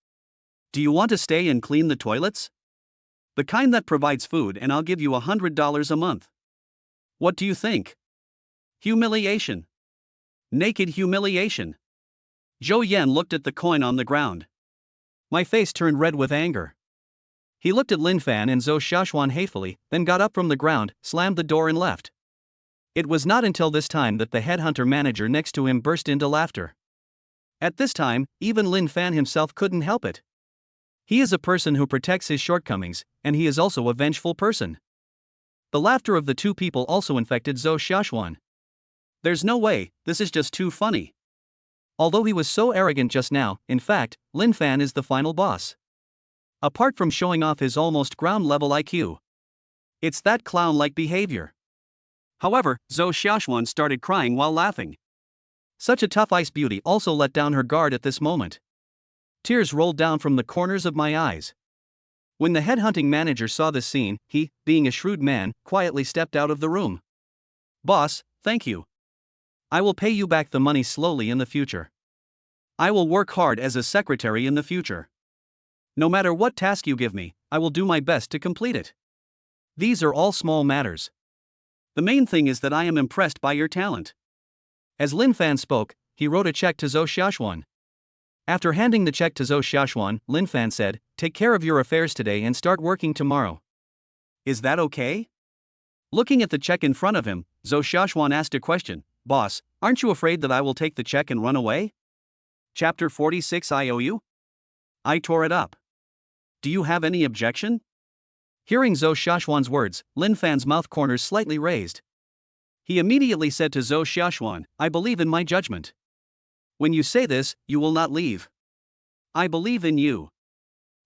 Do you want to stay and clean the toilets? The kind that provides food, and I'll give you $100 a month. What do you think? Humiliation. Naked humiliation." Zhou Yan looked at the coin on the ground. My face turned red with anger. He looked at Lin Fan and Zhou Xiaoxuan hatefully, then got up from the ground, slammed the door and left. It was not until this time that the headhunter manager next to him burst into laughter. At this time, even Lin Fan himself couldn't help it. He is a person who protects his shortcomings, and he is also a vengeful person. The laughter of the two people also infected Zhou Xiaoxuan. There's no way, this is just too funny. Although he was so arrogant just now, in fact, Lin Fan is the final boss. Apart from showing off his almost ground-level IQ, it's that clown-like behavior. However, Zhou Xiaoxuan started crying while laughing. Such a tough ice beauty also let down her guard at this moment. Tears rolled down from the corners of my eyes. When the headhunting manager saw this scene, he, being a shrewd man, quietly stepped out of the room. "Boss, thank you. I will pay you back the money slowly in the future. I will work hard as a secretary in the future. No matter what task you give me, I will do my best to complete it. These are all small matters. The main thing is that I am impressed by your talent." As Lin Fan spoke, he wrote a check to Zhou Xiaoxuan. After handing the check to Zhou Xiaoxuan, Lin Fan said, "Take care of your affairs today and start working tomorrow." "Is that okay?" Looking at the check in front of him, Zhou Xiaoxuan asked a question. "Boss, aren't you afraid that I will take the check and run away?" Chapter 46 IOU? I tore it up. Do you have any objection? Hearing Zhou Xiaoxuan's words, Lin Fan's mouth corners slightly raised. He immediately said to Zhou Xiaoxuan, "I believe in my judgment. When you say this, you will not leave. I believe in you."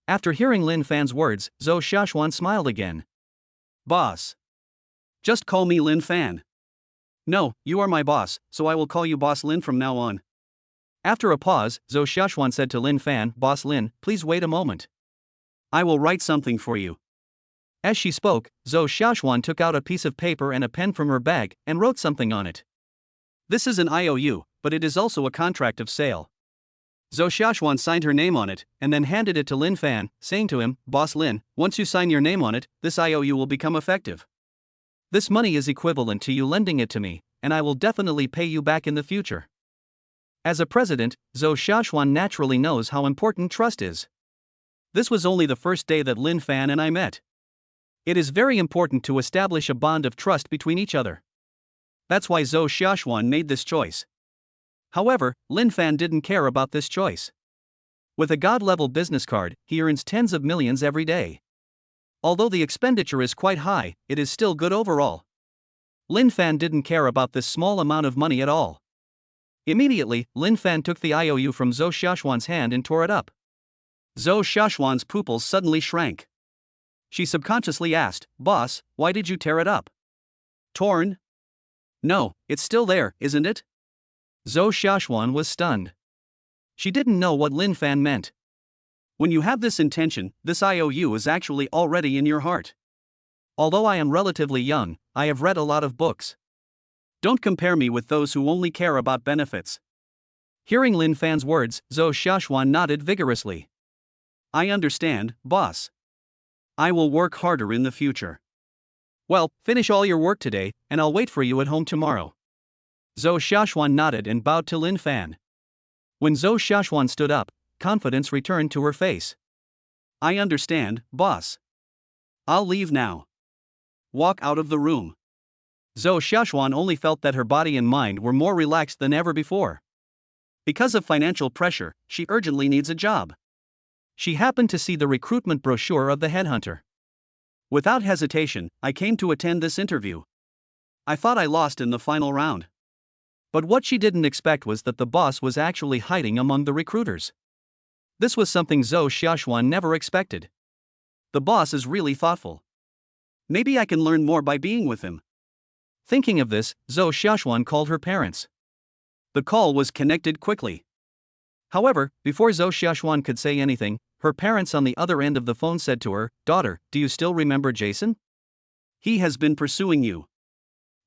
After hearing Lin Fan's words, Zhou Xiaoxuan smiled again. "Boss. Just call me Lin Fan." "No, you are my boss, so I will call you Boss Lin from now on." After a pause, Zhou Xiaoxuan said to Lin Fan, "Boss Lin, please wait a moment. I will write something for you." As she spoke, Zhou Xiaoxuan took out a piece of paper and a pen from her bag and wrote something on it. This is an IOU, but it is also a contract of sale. Zhou Xiaoxuan signed her name on it, and then handed it to Lin Fan, saying to him, "Boss Lin, once you sign your name on it, this IOU will become effective. This money is equivalent to you lending it to me, and I will definitely pay you back in the future." As a president, Zhou Xiaoxuan naturally knows how important trust is. This was only the first day that Lin Fan and I met. It is very important to establish a bond of trust between each other. That's why Zhou Xiaoxuan made this choice. However, Lin Fan didn't care about this choice. With a god-level business card, he earns tens of millions every day. Although the expenditure is quite high, it is still good overall. Lin Fan didn't care about this small amount of money at all. Immediately, Lin Fan took the IOU from Zhou Xiaoxuan's hand and tore it up. Zhou Xiaoxuan's pupils suddenly shrank. She subconsciously asked, "Boss, why did you tear it up?" Torn? No, it's still there, isn't it? Zhou Xiaoxuan was stunned. She didn't know what Lin Fan meant. When you have this intention, this IOU is actually already in your heart. Although I am relatively young, I have read a lot of books. Don't compare me with those who only care about benefits. Hearing Lin Fan's words, Zhou Xiaoxuan nodded vigorously. I understand, boss. I will work harder in the future. Well, finish all your work today, and I'll wait for you at home tomorrow. Zhou Xiaoxuan nodded and bowed to Lin Fan. When Zhou Xiaoxuan stood up, confidence returned to her face. I understand, boss. I'll leave now. Walk out of the room. Zhou Xiaoxuan only felt that her body and mind were more relaxed than ever before. Because of financial pressure, she urgently needs a job. She happened to see the recruitment brochure of the headhunter. Without hesitation, I came to attend this interview. I thought I lost in the final round. But what she didn't expect was that the boss was actually hiding among the recruiters. This was something Zhou Xiaoxuan never expected. The boss is really thoughtful. Maybe I can learn more by being with him. Thinking of this, Zhou Xiaoxuan called her parents. The call was connected quickly. However, before Zhou Xiaoxuan could say anything, her parents on the other end of the phone said to her, "Daughter, do you still remember Jason? He has been pursuing you.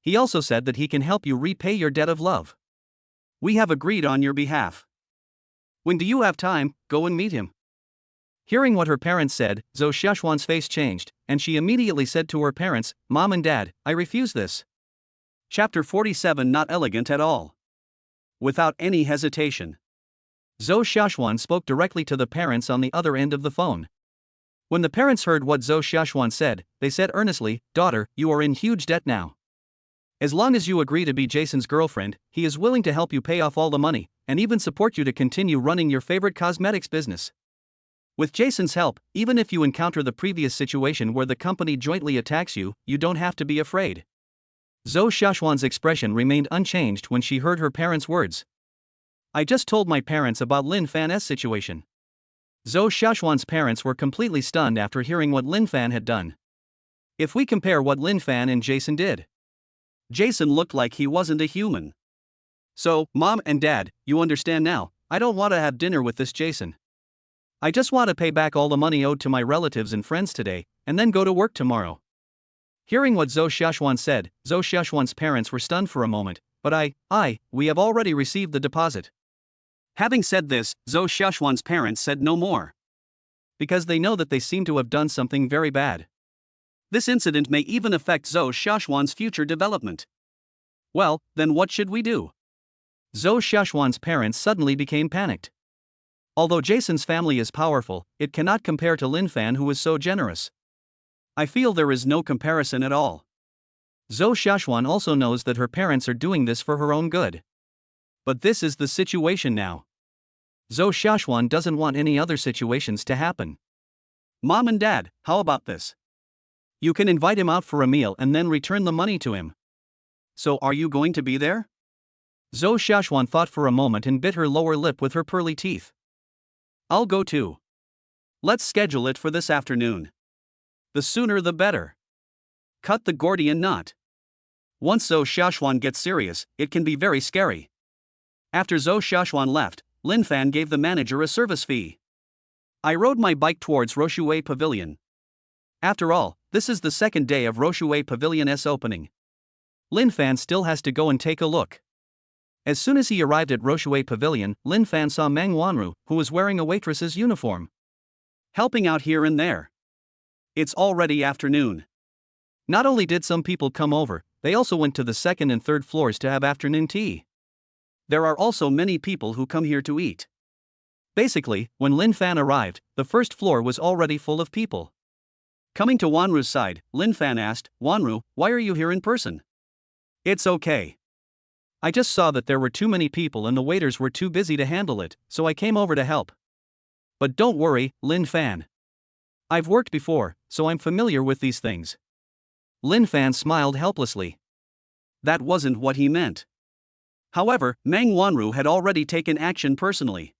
He also said that he can help you repay your debt of love. We have agreed on your behalf. When do you have time, go and meet him." Hearing what her parents said, Zhou Xiaoxuan's face changed, and she immediately said to her parents, "Mom and Dad, I refuse this." Chapter 47 Not elegant at all. Without any hesitation, Zhou Xiaoxuan spoke directly to the parents on the other end of the phone. When the parents heard what Zhou Xiaoxuan said, they said earnestly, "Daughter, you are in huge debt now. As long as you agree to be Jason's girlfriend, he is willing to help you pay off all the money, and even support you to continue running your favorite cosmetics business. With Jason's help, even if you encounter the previous situation where the company jointly attacks you, you don't have to be afraid." Zhou Xiaoxuan's expression remained unchanged when she heard her parents' words. I just told my parents about Lin Fan's situation. Zhou Xiaoxuan's parents were completely stunned after hearing what Lin Fan had done. If we compare what Lin Fan and Jason did, Jason looked like he wasn't a human. So, Mom and Dad, you understand now, I don't want to have dinner with this Jason. I just want to pay back all the money owed to my relatives and friends today, and then go to work tomorrow. Hearing what Zhou Xiaoxuan said, Zhou Xiaoxuan's parents were stunned for a moment, but we have already received the deposit. Having said this, Zhou Xiaoxuan's parents said no more. Because they know that they seem to have done something very bad. This incident may even affect Zhou Xiaoxuan's future development. Well, then what should we do? Zhou Xiaoxuan's parents suddenly became panicked. Although Jason's family is powerful, it cannot compare to Lin Fan, who is so generous. I feel there is no comparison at all. Zhou Xiaoxuan also knows that her parents are doing this for her own good. But this is the situation now. Zhou Xiaoxuan doesn't want any other situations to happen. Mom and Dad, how about this? You can invite him out for a meal and then return the money to him. So are you going to be there? Zhou Xiaoxuan thought for a moment and bit her lower lip with her pearly teeth. I'll go too. Let's schedule it for this afternoon. The sooner the better. Cut the Gordian knot. Once Zhou Xiaoxuan gets serious, it can be very scary. After Zhou Xiaoxuan left, Lin Fan gave the manager a service fee. I rode my bike towards Roshui Pavilion. After all, this is the second day of Roshui Pavilion's opening. Lin Fan still has to go and take a look. As soon as he arrived at Roshui Pavilion, Lin Fan saw Meng Wanru, who was wearing a waitress's uniform, helping out here and there. It's already afternoon. Not only did some people come over, they also went to the second and third floors to have afternoon tea. There are also many people who come here to eat. Basically, when Lin Fan arrived, the first floor was already full of people. Coming to Wanru's side, Lin Fan asked, "Wanru, why are you here in person? It's okay. I just saw that there were too many people and the waiters were too busy to handle it, so I came over to help. But don't worry, Lin Fan. I've worked before, so I'm familiar with these things. Lin Fan smiled helplessly. That wasn't what he meant. However, Meng Wanru had already taken action personally.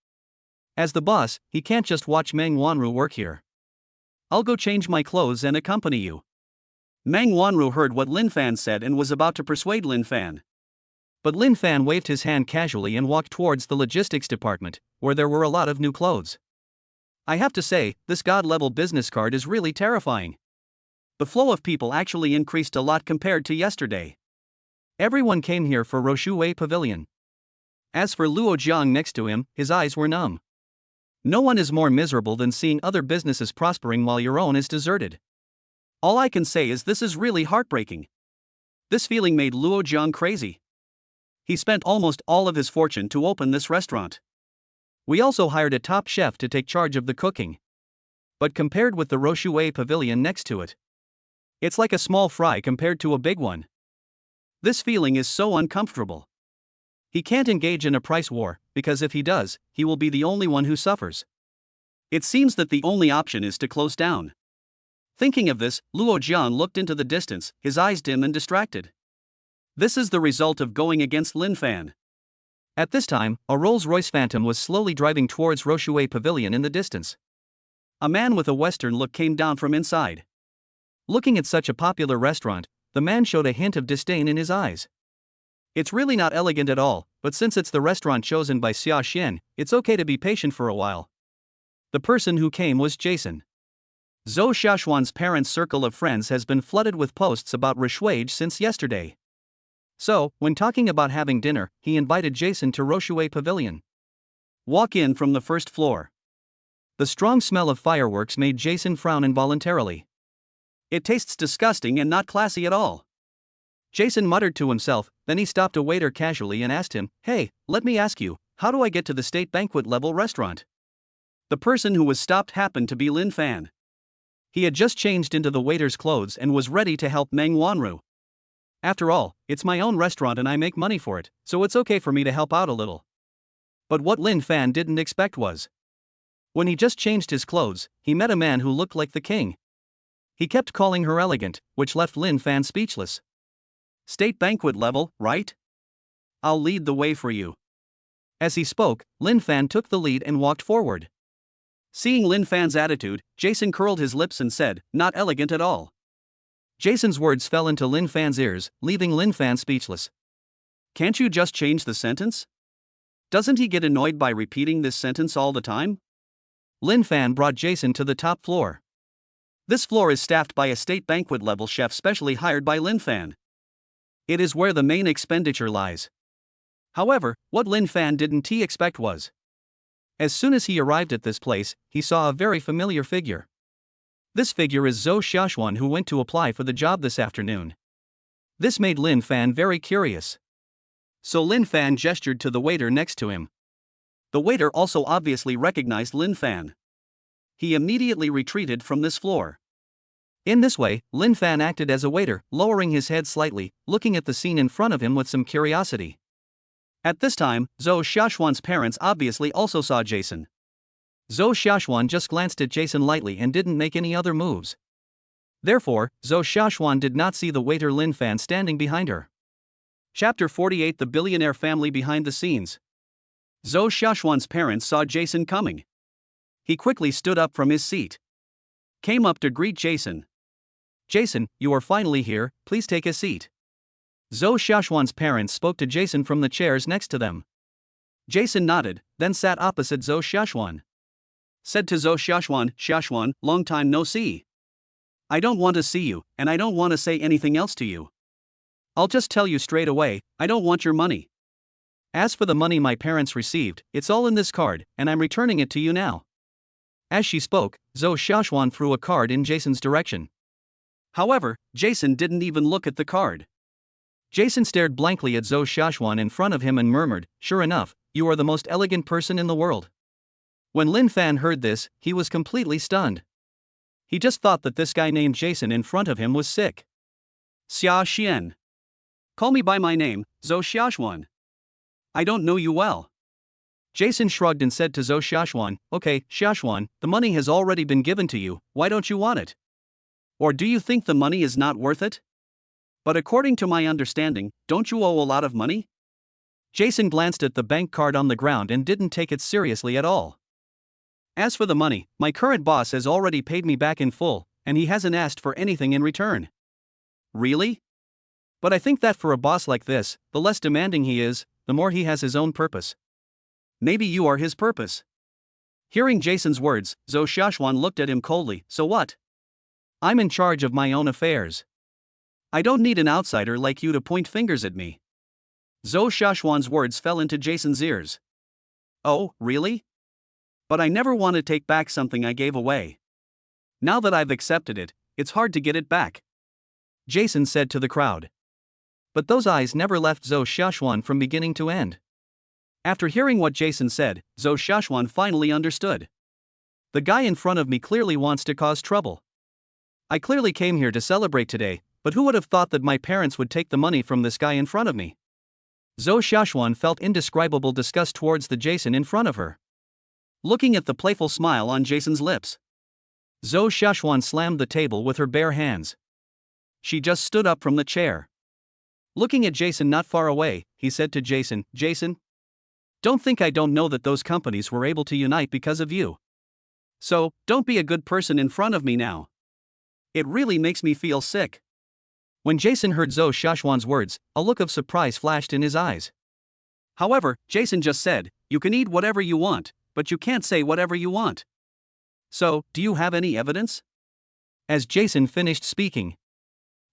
As the boss, he can't just watch Meng Wanru work here. I'll go change my clothes and accompany you. Meng Wanru heard what Lin Fan said and was about to persuade Lin Fan. But Lin Fan waved his hand casually and walked towards the logistics department, where there were a lot of new clothes. I have to say, this god-level business card is really terrifying. The flow of people actually increased a lot compared to yesterday. Everyone came here for Roshui Pavilion. As for Luo Jiang next to him, his eyes were numb. No one is more miserable than seeing other businesses prospering while your own is deserted. All I can say is this is really heartbreaking. This feeling made Luo Jiang crazy. He spent almost all of his fortune to open this restaurant. We also hired a top chef to take charge of the cooking. But compared with the Roshui Pavilion next to it, it's like a small fry compared to a big one. This feeling is so uncomfortable. He can't engage in a price war, because if he does, he will be the only one who suffers. It seems that the only option is to close down. Thinking of this, Luo Jiang looked into the distance, his eyes dim and distracted. This is the result of going against Lin Fan. At this time, a Rolls-Royce Phantom was slowly driving towards Roshui Pavilion in the distance. A man with a Western look came down from inside. Looking at such a popular restaurant, the man showed a hint of disdain in his eyes. It's really not elegant at all, but since it's the restaurant chosen by Xia Xian, it's okay to be patient for a while. The person who came was Jason. Zhou Xiaoxuan's parents' circle of friends has been flooded with posts about Roshuage since yesterday. So, when talking about having dinner, he invited Jason to Roshui Pavilion. Walk in from the first floor. The strong smell of fireworks made Jason frown involuntarily. It tastes disgusting and not classy at all. Jason muttered to himself, then he stopped a waiter casually and asked him, "Hey, let me ask you, how do I get to the state banquet level restaurant?" The person who was stopped happened to be Lin Fan. He had just changed into the waiter's clothes and was ready to help Meng Wanru. After all, it's my own restaurant and I make money for it, so it's okay for me to help out a little. But what Lin Fan didn't expect was, when he just changed his clothes, he met a man who looked like the king. He kept calling her elegant, which left Lin Fan speechless. State banquet level, right? I'll lead the way for you. As he spoke, Lin Fan took the lead and walked forward. Seeing Lin Fan's attitude, Jason curled his lips and said, "Not elegant at all." Jason's words fell into Lin Fan's ears, leaving Lin Fan speechless. Can't you just change the sentence? Doesn't he get annoyed by repeating this sentence all the time? Lin Fan brought Jason to the top floor. This floor is staffed by a state banquet level chef specially hired by Lin Fan. It is where the main expenditure lies. However, what Lin Fan didn't expect was, as soon as he arrived at this place, he saw a very familiar figure. This figure is Zhou Xiaoxuan, who went to apply for the job this afternoon. This made Lin Fan very curious. So Lin Fan gestured to the waiter next to him. The waiter also obviously recognized Lin Fan. He immediately retreated from this floor. In this way, Lin Fan acted as a waiter, lowering his head slightly, looking at the scene in front of him with some curiosity. At this time, Zhou Xiaoxuan's parents obviously also saw Jason. Zhou Xiaoxuan just glanced at Jason lightly and didn't make any other moves. Therefore, Zhou Xiaoxuan did not see the waiter Lin Fan standing behind her. Chapter 48: The Billionaire Family Behind the Scenes. Zhou Xiaoxuan's parents saw Jason coming. He quickly stood up from his seat. Came up to greet Jason. "Jason, you are finally here, please take a seat." Zhou Xiaoxuan's parents spoke to Jason from the chairs next to them. Jason nodded, then sat opposite Zhou Xiaoxuan. Said to Zhou Xiaoxuan, "Xiaoxuan, long time no see. I don't want to see you, and I don't want to say anything else to you. I'll just tell you straight away, I don't want your money. As for the money my parents received, it's all in this card, and I'm returning it to you now." As she spoke, Zhou Xiaoxuan threw a card in Jason's direction. However, Jason didn't even look at the card. Jason stared blankly at Zhou Xiaoxuan in front of him and murmured, "Sure enough, you are the most elegant person in the world." When Lin Fan heard this, he was completely stunned. He just thought that this guy named Jason in front of him was sick. Xia Xian. Call me by my name, Zhou Xiaoxuan. I don't know you well. Jason shrugged and said to Zhou Xiaoxuan, okay, Xiaoxuan, the money has already been given to you, why don't you want it? Or do you think the money is not worth it? But according to my understanding, don't you owe a lot of money? Jason glanced at the bank card on the ground and didn't take it seriously at all. As for the money, my current boss has already paid me back in full, and he hasn't asked for anything in return. Really? But I think that for a boss like this, the less demanding he is, the more he has his own purpose. Maybe you are his purpose. Hearing Jason's words, Zhou Xiaoxuan looked at him coldly, so what? I'm in charge of my own affairs. I don't need an outsider like you to point fingers at me. Zhou Xiaoxuan's words fell into Jason's ears. Oh, really? But I never want to take back something I gave away. Now that I've accepted it, it's hard to get it back. Jason said to the crowd. But those eyes never left Zhou Xiaoxuan from beginning to end. After hearing what Jason said, Zhou Xiaoxuan finally understood. The guy in front of me clearly wants to cause trouble. I clearly came here to celebrate today, but who would have thought that my parents would take the money from this guy in front of me? Zhou Xiaoxuan felt indescribable disgust towards the Jason in front of her. Looking at the playful smile on Jason's lips, Zhou Xiaoxuan slammed the table with her bare hands. She just stood up from the chair. Looking at Jason not far away, he said to Jason, Jason, don't think I don't know that those companies were able to unite because of you. So, don't be a good person in front of me now. It really makes me feel sick. When Jason heard Zhou Xiaoxuan's words, a look of surprise flashed in his eyes. However, Jason just said, you can eat whatever you want, but you can't say whatever you want. So, do you have any evidence? As Jason finished speaking,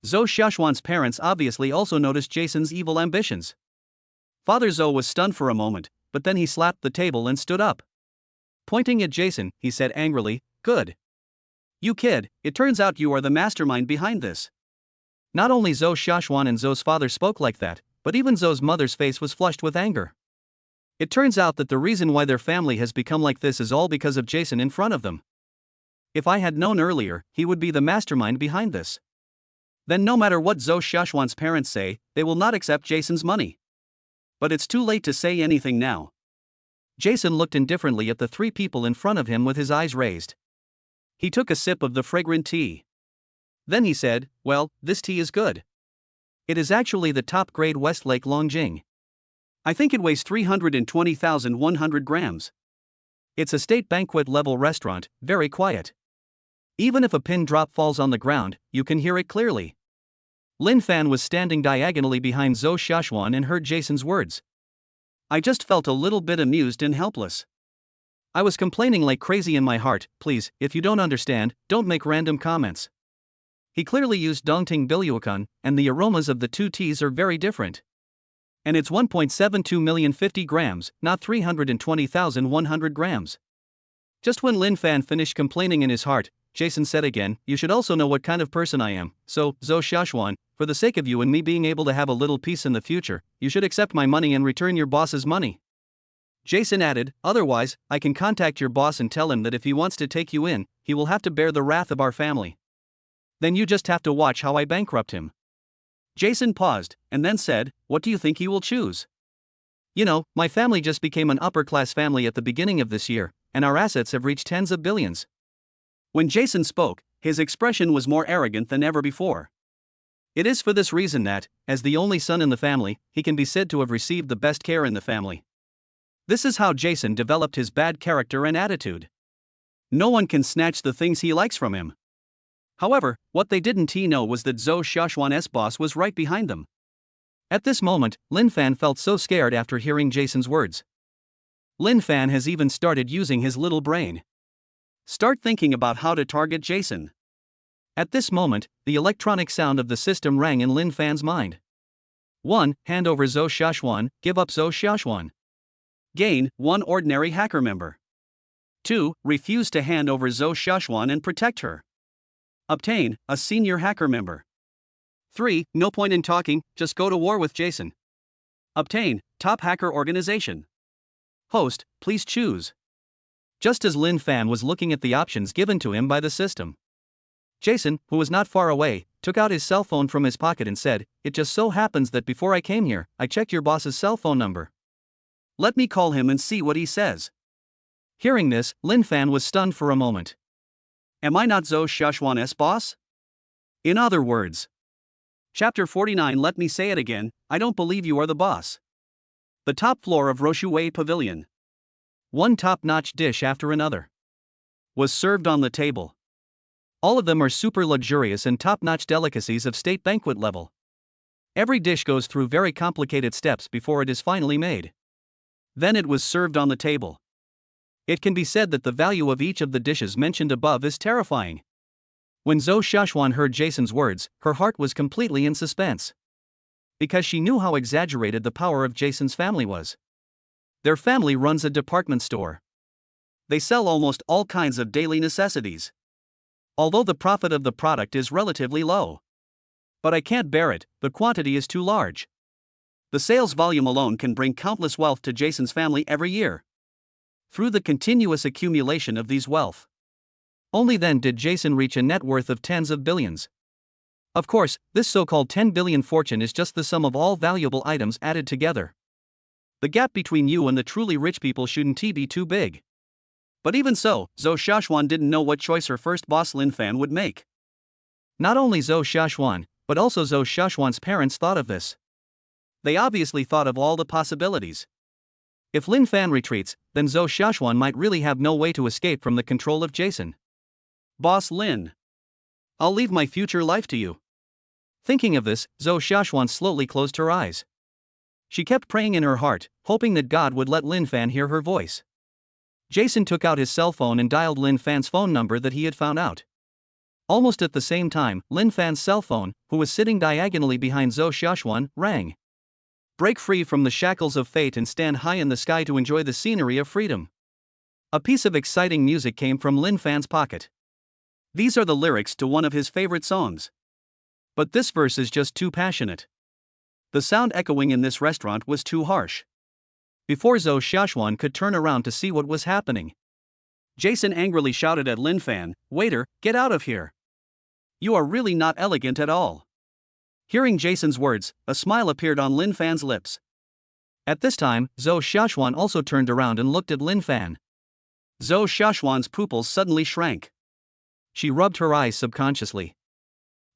Zhou Xiaoxuan's parents obviously also noticed Jason's evil ambitions. Father Zhou was stunned for a moment, but then he slapped the table and stood up. Pointing at Jason, he said angrily, good. You kid, it turns out you are the mastermind behind this. Not only Zhou Xiaoxuan and Zhou's father spoke like that, but even Zhou's mother's face was flushed with anger. It turns out that the reason why their family has become like this is all because of Jason in front of them. If I had known earlier, he would be the mastermind behind this. Then no matter what Zhou Xiaoxuan's parents say, they will not accept Jason's money. But it's too late to say anything now. Jason looked indifferently at the three people in front of him with his eyes raised. He took a sip of the fragrant tea. Then he said, well, this tea is good. It is actually the top-grade Westlake Longjing. I think it weighs 320,100 grams. It's a state banquet-level restaurant, very quiet. Even if a pin drop falls on the ground, you can hear it clearly. Lin Fan was standing diagonally behind Zhou Xiaoxuan and heard Jason's words. I just felt a little bit amused and helpless. I was complaining like crazy in my heart, please, if you don't understand, don't make random comments. He clearly used Dongting Biluokan, and the aromas of the two teas are very different. And it's 1.72 million 50 grams, not 320,100 grams. Just when Lin Fan finished complaining in his heart, Jason said again, you should also know what kind of person I am, so, Zhou Xiaoxuan, for the sake of you and me being able to have a little peace in the future, you should accept my money and return your boss's money. Jason added, otherwise, I can contact your boss and tell him that if he wants to take you in, he will have to bear the wrath of our family. Then you just have to watch how I bankrupt him. Jason paused, and then said, what do you think he will choose? You know, my family just became an upper-class family at the beginning of this year, and our assets have reached tens of billions. When Jason spoke, his expression was more arrogant than ever before. It is for this reason that, as the only son in the family, he can be said to have received the best care in the family. This is how Jason developed his bad character and attitude. No one can snatch the things he likes from him. However, what they didn't know was that Zhou Xiaoxuan's boss was right behind them. At this moment, Lin Fan felt so scared after hearing Jason's words. Lin Fan has even started using his little brain. Start thinking about how to target Jason. At this moment, the electronic sound of the system rang in Lin Fan's mind. 1. Hand over Zhou Xiaoxuan, give up Zhou Xiaoxuan. Gain 1 ordinary hacker member. 2. Refuse to hand over Zhou Xiaoxuan and protect her. Obtain a senior hacker member. 3. No point in talking, just go to war with Jason. Obtain top hacker organization. Host, please choose. Just as Lin Fan was looking at the options given to him by the system, Jason, who was not far away, took out his cell phone from his pocket and said, "It just so happens that before I came here, I checked your boss's cell phone number. Let me call him and see what he says." Hearing this, Lin Fan was stunned for a moment. Am I not Zhou Xiaoxuan's boss? In other words. Chapter 49. Let me say it again, I don't believe you are the boss. The top floor of Roshuwei Pavilion. One top-notch dish after another was served on the table. All of them are super luxurious and top-notch delicacies of state banquet level. Every dish goes through very complicated steps before it is finally made. Then it was served on the table. It can be said that the value of each of the dishes mentioned above is terrifying. When Zhou Xiaoxuan heard Jason's words, her heart was completely in suspense. Because she knew how exaggerated the power of Jason's family was. Their family runs a department store. They sell almost all kinds of daily necessities. Although the profit of the product is relatively low. But I can't bear it, the quantity is too large. The sales volume alone can bring countless wealth to Jason's family every year. Through the continuous accumulation of these wealth. Only then did Jason reach a net worth of tens of billions. Of course, this so-called 10 billion fortune is just the sum of all valuable items added together. The gap between you and the truly rich people shouldn't be too big. But even so, Zhou Xiaoxuan didn't know what choice her first boss Lin Fan would make. Not only Zhou Xiaoxuan, but also Zhou Xiaoxuan's parents thought of this. They obviously thought of all the possibilities. If Lin Fan retreats, then Zhou Xiaoxuan might really have no way to escape from the control of Jason. Boss Lin. I'll leave my future life to you. Thinking of this, Zhou Xiaoxuan slowly closed her eyes. She kept praying in her heart, hoping that God would let Lin Fan hear her voice. Jason took out his cell phone and dialed Lin Fan's phone number that he had found out. Almost at the same time, Lin Fan's cell phone, who was sitting diagonally behind Zhou Xiaoxuan, rang. Break free from the shackles of fate and stand high in the sky to enjoy the scenery of freedom. A piece of exciting music came from Lin Fan's pocket. These are the lyrics to one of his favorite songs. But this verse is just too passionate. The sound echoing in this restaurant was too harsh. Before Zhou Xiaoxuan could turn around to see what was happening, Jason angrily shouted at Lin Fan, "Waiter, get out of here. You are really not elegant at all." Hearing Jason's words, a smile appeared on Lin Fan's lips. At this time, Zhou Xiaoxuan also turned around and looked at Lin Fan. Zhou Xiaoxuan's pupils suddenly shrank. She rubbed her eyes subconsciously.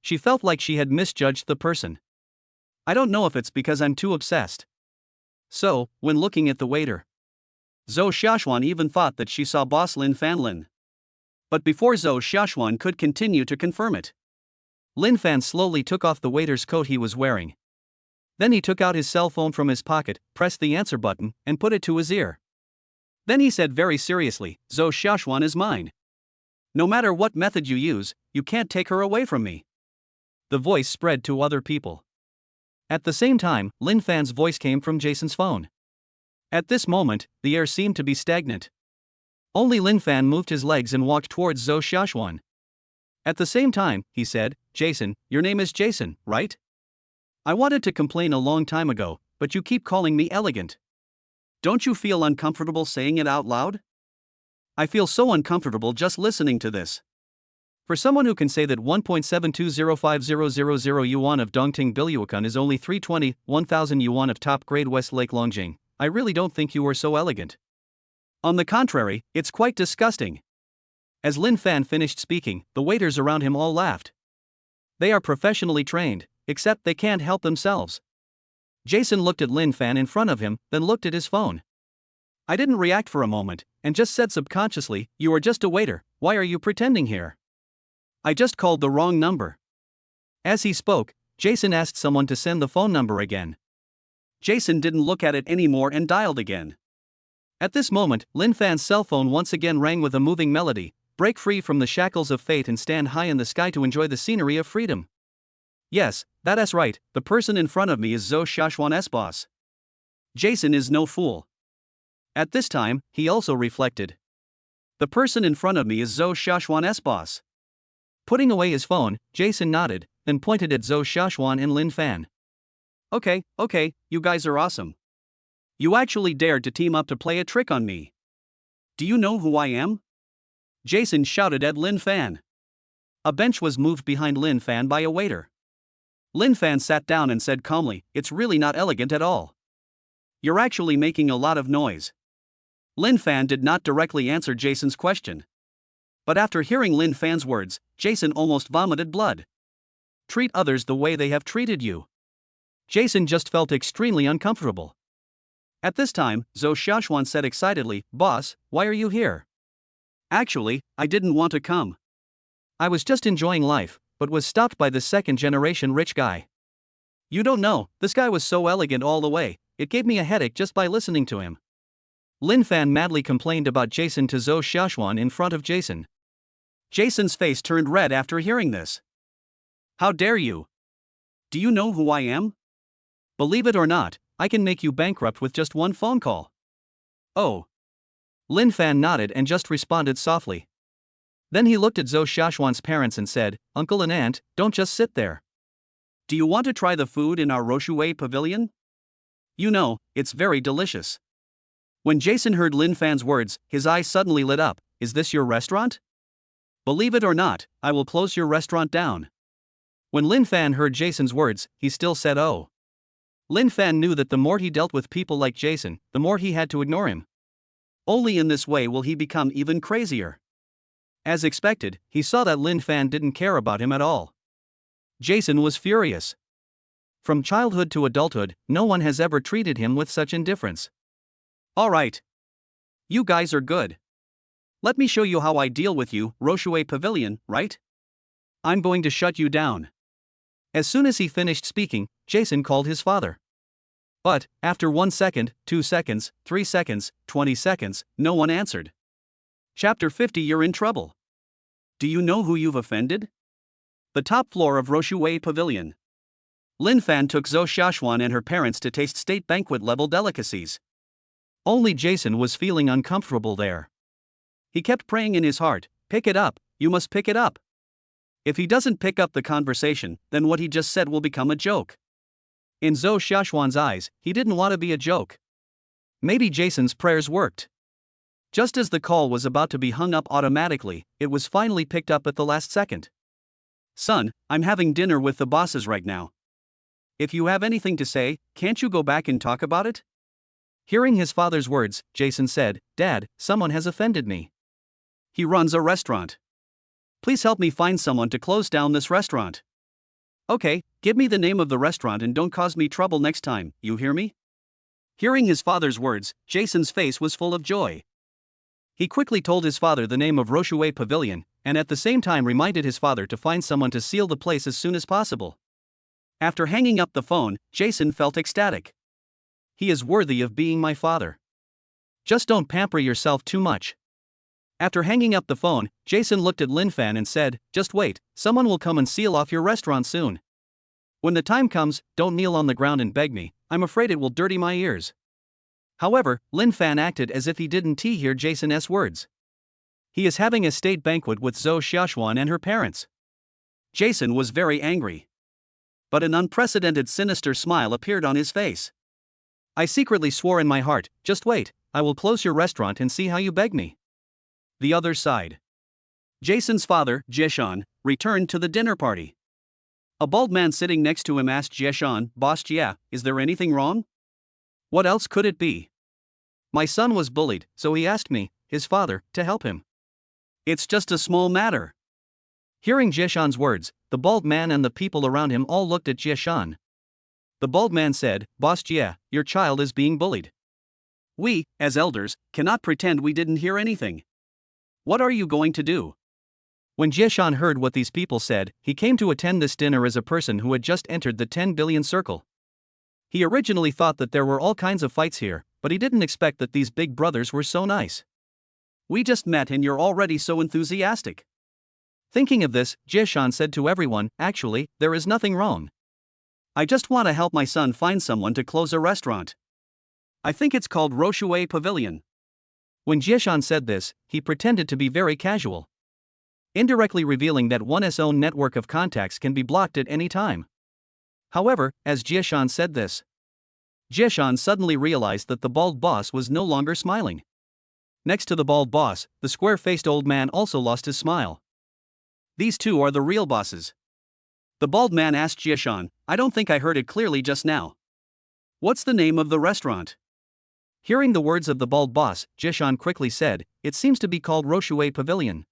She felt like she had misjudged the person. I don't know if it's because I'm too obsessed. So, when looking at the waiter, Zhou Xiaoxuan even thought that she saw boss Lin Fan Lin. But before Zhou Xiaoxuan could continue to confirm it, Lin Fan slowly took off the waiter's coat he was wearing. Then he took out his cell phone from his pocket, pressed the answer button, and put it to his ear. Then he said very seriously, "Zhou Xiaoxuan is mine. No matter what method you use, you can't take her away from me." The voice spread to other people. At the same time, Lin Fan's voice came from Jason's phone. At this moment, the air seemed to be stagnant. Only Lin Fan moved his legs and walked towards Zhou Xiaoxuan. At the same time, he said, "Jason, your name is Jason, right? I wanted to complain a long time ago, but you keep calling me elegant. Don't you feel uncomfortable saying it out loud? I feel so uncomfortable just listening to this." For someone who can say that 1.7205000 yuan of Dongting Bilyuan is only 320, 1,000 yuan of top-grade Westlake Longjing, I really don't think you are so elegant. On the contrary, it's quite disgusting. As Lin Fan finished speaking, the waiters around him all laughed. They are professionally trained, except they can't help themselves. Jason looked at Lin Fan in front of him, then looked at his phone. I didn't react for a moment, and just said subconsciously, "You are just a waiter, why are you pretending here? I just called the wrong number." As he spoke, Jason asked someone to send the phone number again. Jason didn't look at it anymore and dialed again. At this moment, Lin Fan's cell phone once again rang with a moving melody, "Break free from the shackles of fate and stand high in the sky to enjoy the scenery of freedom." Yes, that's right, the person in front of me is Zhou Xiaoxuan's boss. Jason is no fool. At this time, he also reflected. The person in front of me is Zhou Xiaoxuan's boss. Putting away his phone, Jason nodded, then pointed at Zhou Xiaoxuan and Lin Fan. Okay, you guys are awesome. You actually dared to team up to play a trick on me. Do you know who I am?" Jason shouted at Lin Fan. A bench was moved behind Lin Fan by a waiter. Lin Fan sat down and said calmly, "It's really not elegant at all. You're actually making a lot of noise." Lin Fan did not directly answer Jason's question. But after hearing Lin Fan's words, Jason almost vomited blood. Treat others the way they have treated you. Jason just felt extremely uncomfortable. At this time, Zhou Xiaoxuan said excitedly, "Boss, why are you here?" "Actually, I didn't want to come. I was just enjoying life, but was stopped by this second-generation rich guy. You don't know, this guy was so elegant all the way, it gave me a headache just by listening to him." Lin Fan madly complained about Jason to Zhou Xiaoxuan in front of Jason. Jason's face turned red after hearing this. "How dare you? Do you know who I am? Believe it or not, I can make you bankrupt with just one phone call." "Oh." Lin Fan nodded and just responded softly. Then he looked at Zhou Xiaoxuan's parents and said, "Uncle and aunt, don't just sit there. Do you want to try the food in our Rochue pavilion? You know, it's very delicious." When Jason heard Lin Fan's words, his eyes suddenly lit up. "Is this your restaurant? Believe it or not, I will close your restaurant down." When Lin Fan heard Jason's words, he still said oh. Lin Fan knew that the more he dealt with people like Jason, the more he had to ignore him. Only in this way will he become even crazier. As expected, he saw that Lin Fan didn't care about him at all. Jason was furious. From childhood to adulthood, no one has ever treated him with such indifference. "Alright. You guys are good. Let me show you how I deal with you, Rochue Pavilion, right? I'm going to shut you down." As soon as he finished speaking, Jason called his father. But, after 1 second, 2 seconds, 3 seconds, 20 seconds, no one answered. Chapter 50. You're in trouble. Do you know who you've offended? The top floor of Rochue Pavilion. Lin Fan took Zhou Xiaoxuan and her parents to taste state banquet-level delicacies. Only Jason was feeling uncomfortable there. He kept praying in his heart, "Pick it up, you must pick it up. If he doesn't pick up the conversation, then what he just said will become a joke." In Zhou Xiaoxuan's eyes, he didn't want to be a joke. Maybe Jason's prayers worked. Just as the call was about to be hung up automatically, it was finally picked up at the last second. "Son, I'm having dinner with the bosses right now. If you have anything to say, can't you go back and talk about it?" Hearing his father's words, Jason said, "Dad, someone has offended me. He runs a restaurant. Please help me find someone to close down this restaurant." "Okay, give me the name of the restaurant and don't cause me trouble next time, you hear me?" Hearing his father's words, Jason's face was full of joy. He quickly told his father the name of Rochue Pavilion, and at the same time reminded his father to find someone to seal the place as soon as possible. After hanging up the phone, Jason felt ecstatic. He is worthy of being my father. Just don't pamper yourself too much. After hanging up the phone, Jason looked at Lin Fan and said, "Just wait, someone will come and seal off your restaurant soon. When the time comes, don't kneel on the ground and beg me, I'm afraid it will dirty my ears." However, Lin Fan acted as if he didn't hear Jason's words. He is having a state banquet with Zhou Xiaoxuan and her parents. Jason was very angry. But an unprecedented sinister smile appeared on his face. "I secretly swore in my heart, just wait, I will close your restaurant and see how you beg me." The other side. Jason's father, Jieshan, returned to the dinner party. A bald man sitting next to him asked Jieshan, "Boss Jia, is there anything wrong?" "What else could it be? My son was bullied, so he asked me, his father, to help him. It's just a small matter." Hearing Jieshan's words, the bald man and the people around him all looked at Jieshan. The bald man said, "Boss Jia, your child is being bullied. We, as elders, cannot pretend we didn't hear anything. What are you going to do?" When Jieshan heard what these people said, he came to attend this dinner as a person who had just entered the 10 billion circle. He originally thought that there were all kinds of fights here, but he didn't expect that these big brothers were so nice. "We just met and you're already so enthusiastic." Thinking of this, Jieshan said to everyone, "Actually, there is nothing wrong. I just want to help my son find someone to close a restaurant. I think it's called Rochue Pavilion." When Jieshan said this, he pretended to be very casual, indirectly revealing that one's own network of contacts can be blocked at any time. However, as Jieshan said this, Jieshan suddenly realized that the bald boss was no longer smiling. Next to the bald boss, the square-faced old man also lost his smile. These two are the real bosses. The bald man asked Jieshan, I don't think I heard it clearly just now. What's the name of the restaurant? Hearing the words of the bald boss, Jieshan quickly said, it seems to be called Roshue Pavilion.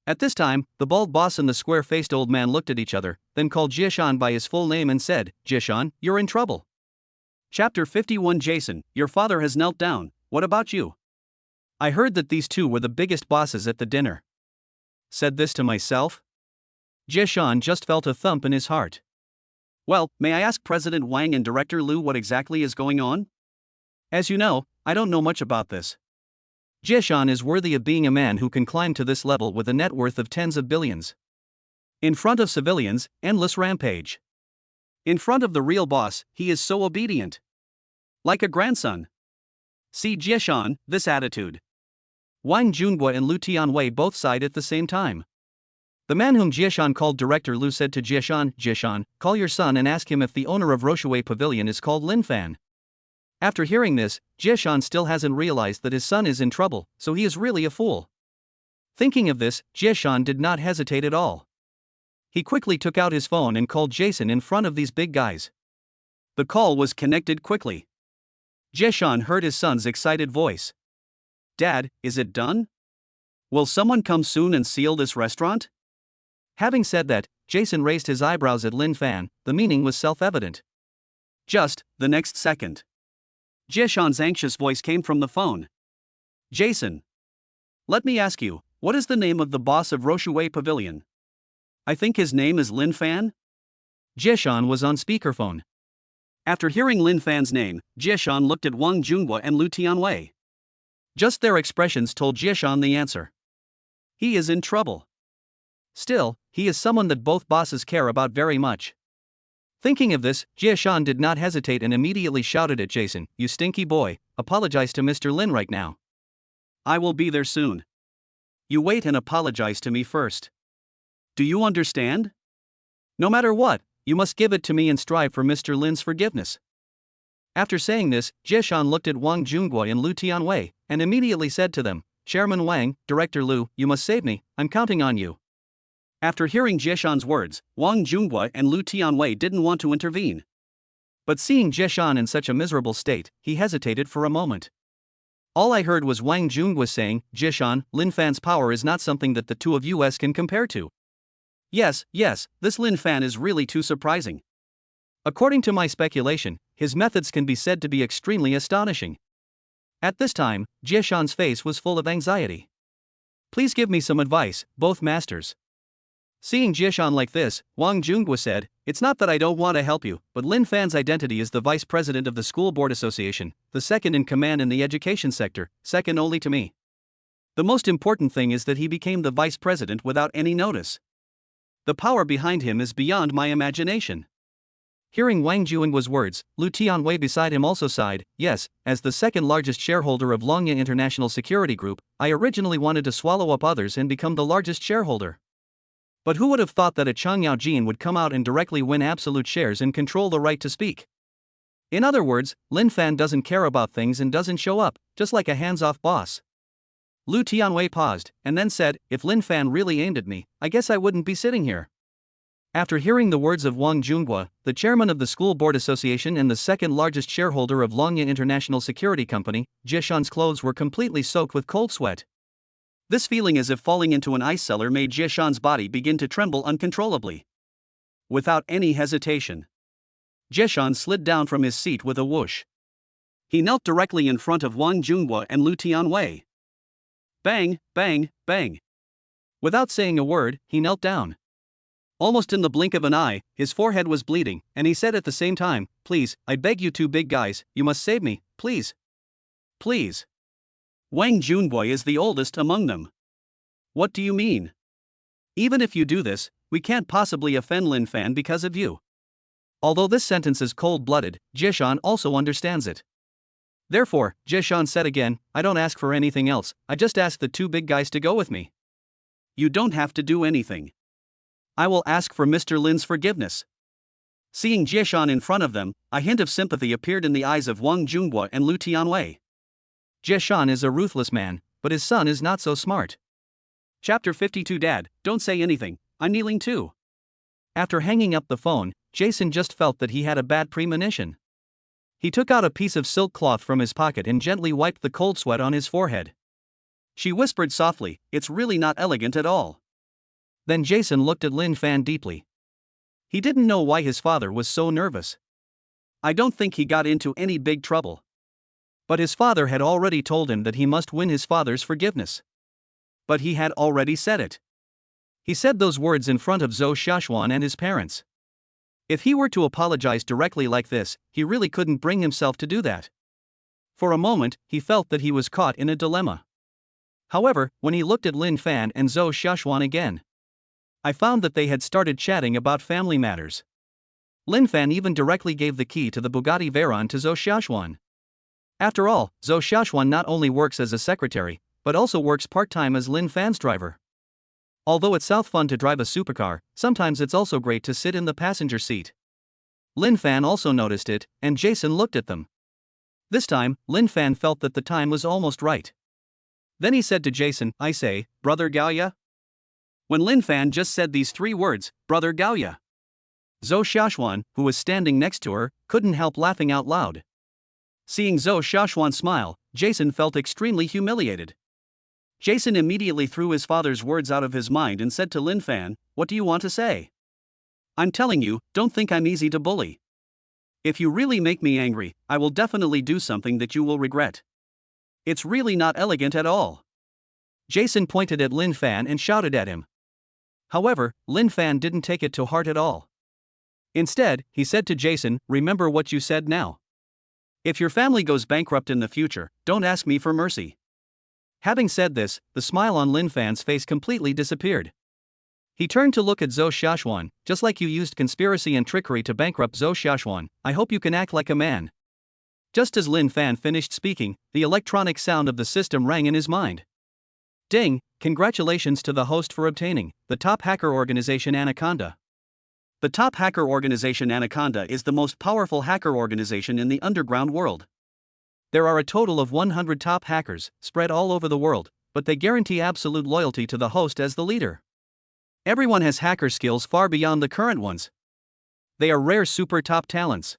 At this time, the bald boss and the square-faced old man looked at each other, then called Jieshan by his full name and said, Jieshan, you're in trouble. Chapter 51 Jason, your father has knelt down, what about you? I heard that these two were the biggest bosses at the dinner. Said this to myself? Jieshan just felt a thump in his heart. Well, may I ask President Wang and Director Liu what exactly is going on? As you know, I don't know much about this. Jieshan is worthy of being a man who can climb to this level with a net worth of tens of billions. In front of civilians, endless rampage. In front of the real boss, he is so obedient. Like a grandson. See Jieshan, this attitude. Wang Junhua and Liu Tianwei both sighed at the same time. The man whom Jieshan called Director Liu said to Jieshan, Jieshan, call your son and ask him if the owner of Roshue Pavilion is called Lin Fan. After hearing this, Jieshan still hasn't realized that his son is in trouble, so he is really a fool. Thinking of this, Jieshan did not hesitate at all. He quickly took out his phone and called Jason in front of these big guys. The call was connected quickly. Jieshan heard his son's excited voice. Dad, is it done? Will someone come soon and seal this restaurant? Having said that, Jason raised his eyebrows at Lin Fan, the meaning was self-evident. Just, the next second. Jieshan's anxious voice came from the phone. Jason. Let me ask you, what is the name of the boss of Roshue Pavilion? I think his name is Lin Fan? Jieshan was on speakerphone. After hearing Lin Fan's name, Jieshan looked at Wang Junhua and Liu Tianwei. Just their expressions told Jieshan the answer. He is in trouble. Still, he is someone that both bosses care about very much. Thinking of this, Jieshan did not hesitate and immediately shouted at Jason, you stinky boy, apologize to Mr. Lin right now. I will be there soon. You wait and apologize to me first. Do you understand? No matter what, you must give it to me and strive for Mr. Lin's forgiveness. After saying this, Jieshan looked at Wang Junhua and Liu Tianwei, and immediately said to them, Chairman Wang, Director Liu, you must save me, I'm counting on you. After hearing Jieshan's words, Wang Junhua and Liu Tianwei didn't want to intervene. But seeing Jieshan in such a miserable state, he hesitated for a moment. All I heard was Wang Junhua saying, Jieshan, Lin Fan's power is not something that the two of us can compare to. Yes, this Lin Fan is really too surprising. According to my speculation, his methods can be said to be extremely astonishing. At this time, Jieshan's face was full of anxiety. Please give me some advice, both masters. Seeing Jieshan like this, Wang Junhua said, it's not that I don't want to help you, but Lin Fan's identity is the vice president of the School Board Association, the second in command in the education sector, second only to me. The most important thing is that he became the vice president without any notice. The power behind him is beyond my imagination. Hearing Wang Junhua's words, Liu Tianwei beside him also sighed, yes, as the second largest shareholder of Longya International Security Group, I originally wanted to swallow up others and become the largest shareholder. But who would have thought that a Chang Yaojin would come out and directly win absolute shares and control the right to speak? In other words, Lin Fan doesn't care about things and doesn't show up, just like a hands-off boss. Liu Tianwei paused, and then said, if Lin Fan really aimed at me, I guess I wouldn't be sitting here. After hearing the words of Wang Junhua, the chairman of the School Board Association and the second largest shareholder of Longya International Security Company, Jieshan's clothes were completely soaked with cold sweat. This feeling as if falling into an ice cellar made Jieshan's body begin to tremble uncontrollably. Without any hesitation, Jieshan slid down from his seat with a whoosh. He knelt directly in front of Wang Junhua and Liu Tianwei. Bang, bang, bang. Without saying a word, he knelt down. Almost in the blink of an eye, his forehead was bleeding, and he said at the same time, please, I beg you two big guys, you must save me, please. Please. Wang Junhua is the oldest among them. What do you mean? Even if you do this, we can't possibly offend Lin Fan because of you. Although this sentence is cold-blooded, Jieshan also understands it. Therefore, Jieshan said again, I don't ask for anything else, I just ask the two big guys to go with me. You don't have to do anything. I will ask for Mr. Lin's forgiveness. Seeing Jieshan in front of them, a hint of sympathy appeared in the eyes of Wang Junhua and Liu Tianwei. Jieshan is a ruthless man, but his son is not so smart. Chapter 52 Dad, don't say anything, I'm kneeling too. After hanging up the phone, Jason just felt that he had a bad premonition. He took out a piece of silk cloth from his pocket and gently wiped the cold sweat on his forehead. She whispered softly, "It's really not elegant at all." Then Jason looked at Lin Fan deeply. He didn't know why his father was so nervous. I don't think he got into any big trouble. But his father had already told him that he must win his father's forgiveness. But he had already said it. He said those words in front of Zhou Xiaoxuan and his parents. If he were to apologize directly like this, he really couldn't bring himself to do that. For a moment, he felt that he was caught in a dilemma. However, when he looked at Lin Fan and Zhou Xiaoxuan again, I found that they had started chatting about family matters. Lin Fan even directly gave the key to the Bugatti Veyron to Zhou Xiaoxuan. After all, Zhou Xiaoxuan not only works as a secretary, but also works part-time as Lin Fan's driver. Although it's fun to drive a supercar, sometimes it's also great to sit in the passenger seat. Lin Fan also noticed it, and Jason looked at them. This time, Lin Fan felt that the time was almost right. Then he said to Jason, "I say, brother Gaoya?" When Lin Fan just said these 3 words, "Brother Gaoya," Zhou Xiaoxuan, who was standing next to her, couldn't help laughing out loud. Seeing Zhou Xiaoxuan smile, Jason felt extremely humiliated. Jason immediately threw his father's words out of his mind and said to Lin Fan, "What do you want to say? I'm telling you, don't think I'm easy to bully. If you really make me angry, I will definitely do something that you will regret. It's really not elegant at all." Jason pointed at Lin Fan and shouted at him. However, Lin Fan didn't take it to heart at all. Instead, he said to Jason, "Remember what you said now. If your family goes bankrupt in the future, don't ask me for mercy." Having said this, the smile on Lin Fan's face completely disappeared. He turned to look at Zhou Xiaoxuan. "Just like you used conspiracy and trickery to bankrupt Zhou Xiaoxuan, I hope you can act like a man." Just as Lin Fan finished speaking, the electronic sound of the system rang in his mind. Ding! Congratulations to the host for obtaining the top hacker organization Anaconda. The top hacker organization Anaconda is the most powerful hacker organization in the underground world. There are a total of 100 top hackers, spread all over the world, but they guarantee absolute loyalty to the host as the leader. Everyone has hacker skills far beyond the current ones. They are rare super top talents.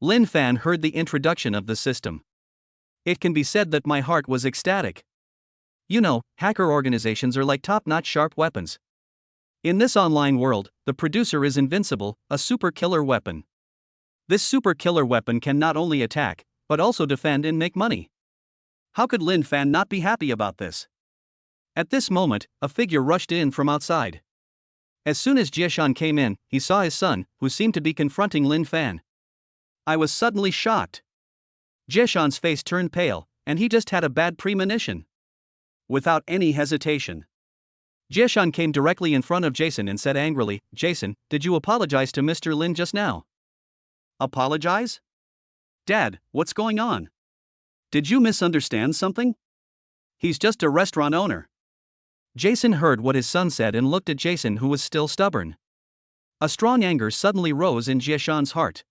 Lin Fan heard the introduction of the system. It can be said that my heart was ecstatic. You know, hacker organizations are like top-notch sharp weapons. In this online world, the producer is invincible, a super killer weapon. This super killer weapon can not only attack, but also defend and make money. How could Lin Fan not be happy about this? At this moment, a figure rushed in from outside. As soon as Jieshan came in, he saw his son, who seemed to be confronting Lin Fan. I was suddenly shocked. Jieshan's face turned pale, and he just had a bad premonition. Without any hesitation, Jieshan came directly in front of Jason and said angrily, "Jason, did you apologize to Mr. Lin just now?" "Apologize? Dad, what's going on? Did you misunderstand something? He's just a restaurant owner." Jason heard what his son said and looked at Jason, who was still stubborn. A strong anger suddenly rose in Jieshan's heart.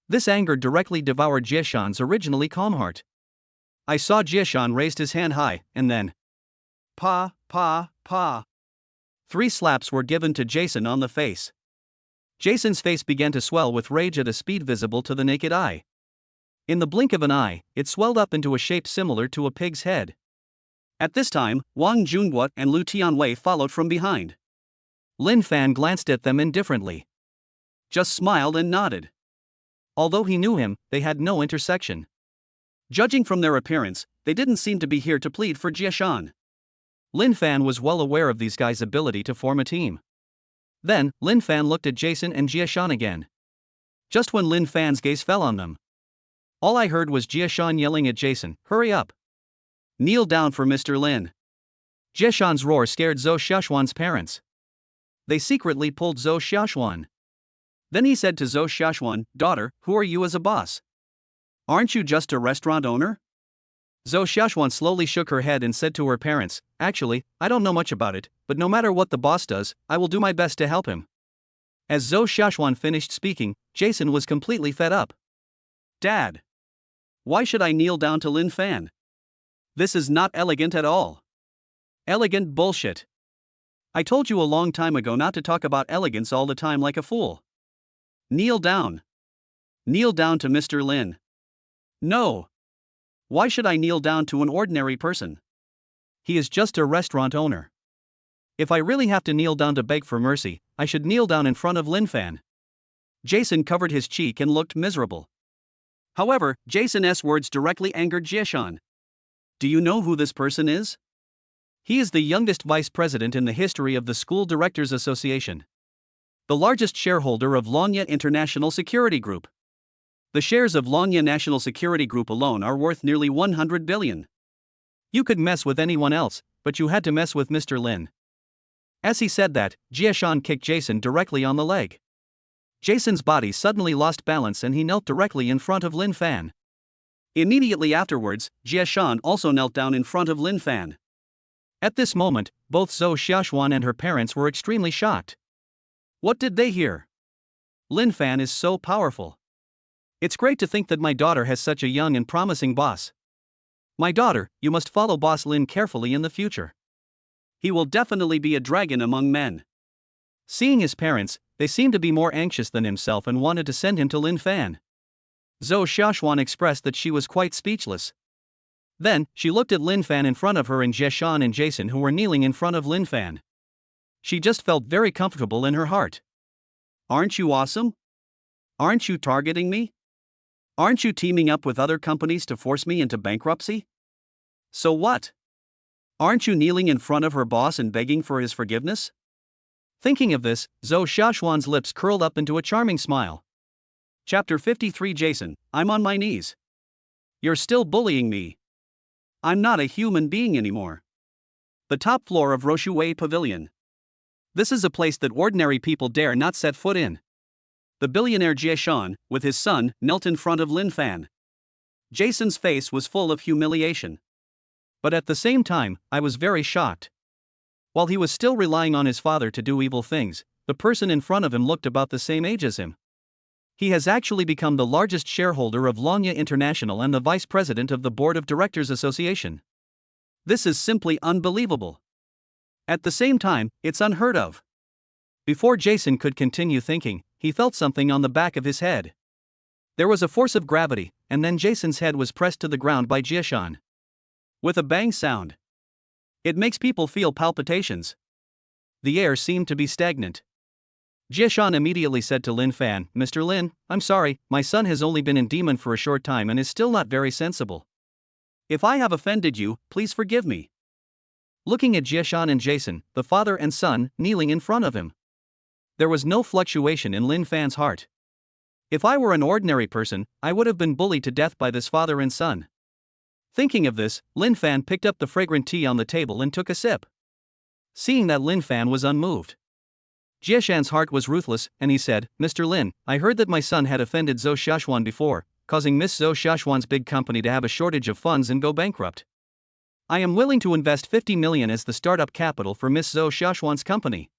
This anger directly devoured Jieshan's originally calm heart. I saw Jieshan raised his hand high, and then, pa, pa, pa. 3 slaps were given to Jason on the face. Jason's face began to swell with rage at a speed visible to the naked eye. In the blink of an eye, it swelled up into a shape similar to a pig's head. At this time, Wang Junguo and Lu Tianwei followed from behind. Lin Fan glanced at them indifferently. Just smiled and nodded. Although he knew him, they had no intersection. Judging from their appearance, they didn't seem to be here to plead for Jieshan. Lin Fan was well aware of these guys' ability to form a team. Then, Lin Fan looked at Jason and Jieshan again. Just when Lin Fan's gaze fell on them, all I heard was Jieshan yelling at Jason, "Hurry up! Kneel down for Mr. Lin." Jieshan's roar scared Zhou Xiaoxuan's parents. They secretly pulled Zhou Xiaoxuan. Then he said to Zhou Xiaoxuan, "Daughter, who are you as a boss? Aren't you just a restaurant owner?" Zhou Xiaoxuan slowly shook her head and said to her parents, "Actually, I don't know much about it, but no matter what the boss does, I will do my best to help him." As Zhou Xiaoxuan finished speaking, Jason was completely fed up. "Dad, why should I kneel down to Lin Fan? This is not elegant at all. Elegant bullshit. I told you a long time ago not to talk about elegance all the time like a fool. Kneel down. Kneel down to Mr. Lin. No. Why should I kneel down to an ordinary person? He is just a restaurant owner. If I really have to kneel down to beg for mercy, I should kneel down in front of Lin Fan. Jason covered his cheek and looked miserable. However, Jason's words directly angered Jieshan. Do you know who this person is? He is the youngest vice president in the history of the School Directors Association. The largest shareholder of Longya International Security Group. The shares of Longya National Security Group alone are worth nearly 100 billion. You could mess with anyone else, but you had to mess with Mr. Lin. As he said that, Jieshan kicked Jason directly on the leg. Jason's body suddenly lost balance and he knelt directly in front of Lin Fan. Immediately afterwards, Jieshan also knelt down in front of Lin Fan. At this moment, both Zhou Xiaoxuan and her parents were extremely shocked. What did they hear? Lin Fan is so powerful. It's great to think that my daughter has such a young and promising boss. My daughter, you must follow Boss Lin carefully in the future. He will definitely be a dragon among men. Seeing his parents, they seemed to be more anxious than himself and wanted to send him to Lin Fan. Zhou Xiaoxuan expressed that she was quite speechless. Then, she looked at Lin Fan in front of her and Jieshan and Jason who were kneeling in front of Lin Fan. She just felt very comfortable in her heart. Aren't you awesome? Aren't you targeting me? Aren't you teaming up with other companies to force me into bankruptcy? So what? Aren't you kneeling in front of her boss and begging for his forgiveness? Thinking of this, Zhou Xiaoxuan's lips curled up into a charming smile. Chapter 53 Jason, I'm on my knees. You're still bullying me. I'm not a human being anymore. The top floor of Roshuwei Pavilion. This is a place that ordinary people dare not set foot in. The billionaire Jieshan, with his son, knelt in front of Lin Fan. Jason's face was full of humiliation. But at the same time, I was very shocked. While he was still relying on his father to do evil things, the person in front of him looked about the same age as him. He has actually become the largest shareholder of Longya International and the vice president of the Board of Directors Association. This is simply unbelievable. At the same time, it's unheard of. Before Jason could continue thinking, he felt something on the back of his head. There was a force of gravity, and then Jason's head was pressed to the ground by Jieshan. With a bang sound. It makes people feel palpitations. The air seemed to be stagnant. Jieshan immediately said to Lin Fan, Mr. Lin, I'm sorry, my son has only been in demon for a short time and is still not very sensible. If I have offended you, please forgive me. Looking at Jieshan and Jason, the father and son, kneeling in front of him. There was no fluctuation in Lin Fan's heart. If I were an ordinary person, I would have been bullied to death by this father and son. Thinking of this, Lin Fan picked up the fragrant tea on the table and took a sip. Seeing that Lin Fan was unmoved, Jieshan's heart was ruthless, and he said, Mr. Lin, I heard that my son had offended Zhou Xiaoxuan before, causing Miss Zhou Xiaoxuan's big company to have a shortage of funds and go bankrupt. I am willing to invest 50 million as the startup capital for Miss Zhou Xiaoxuan's company.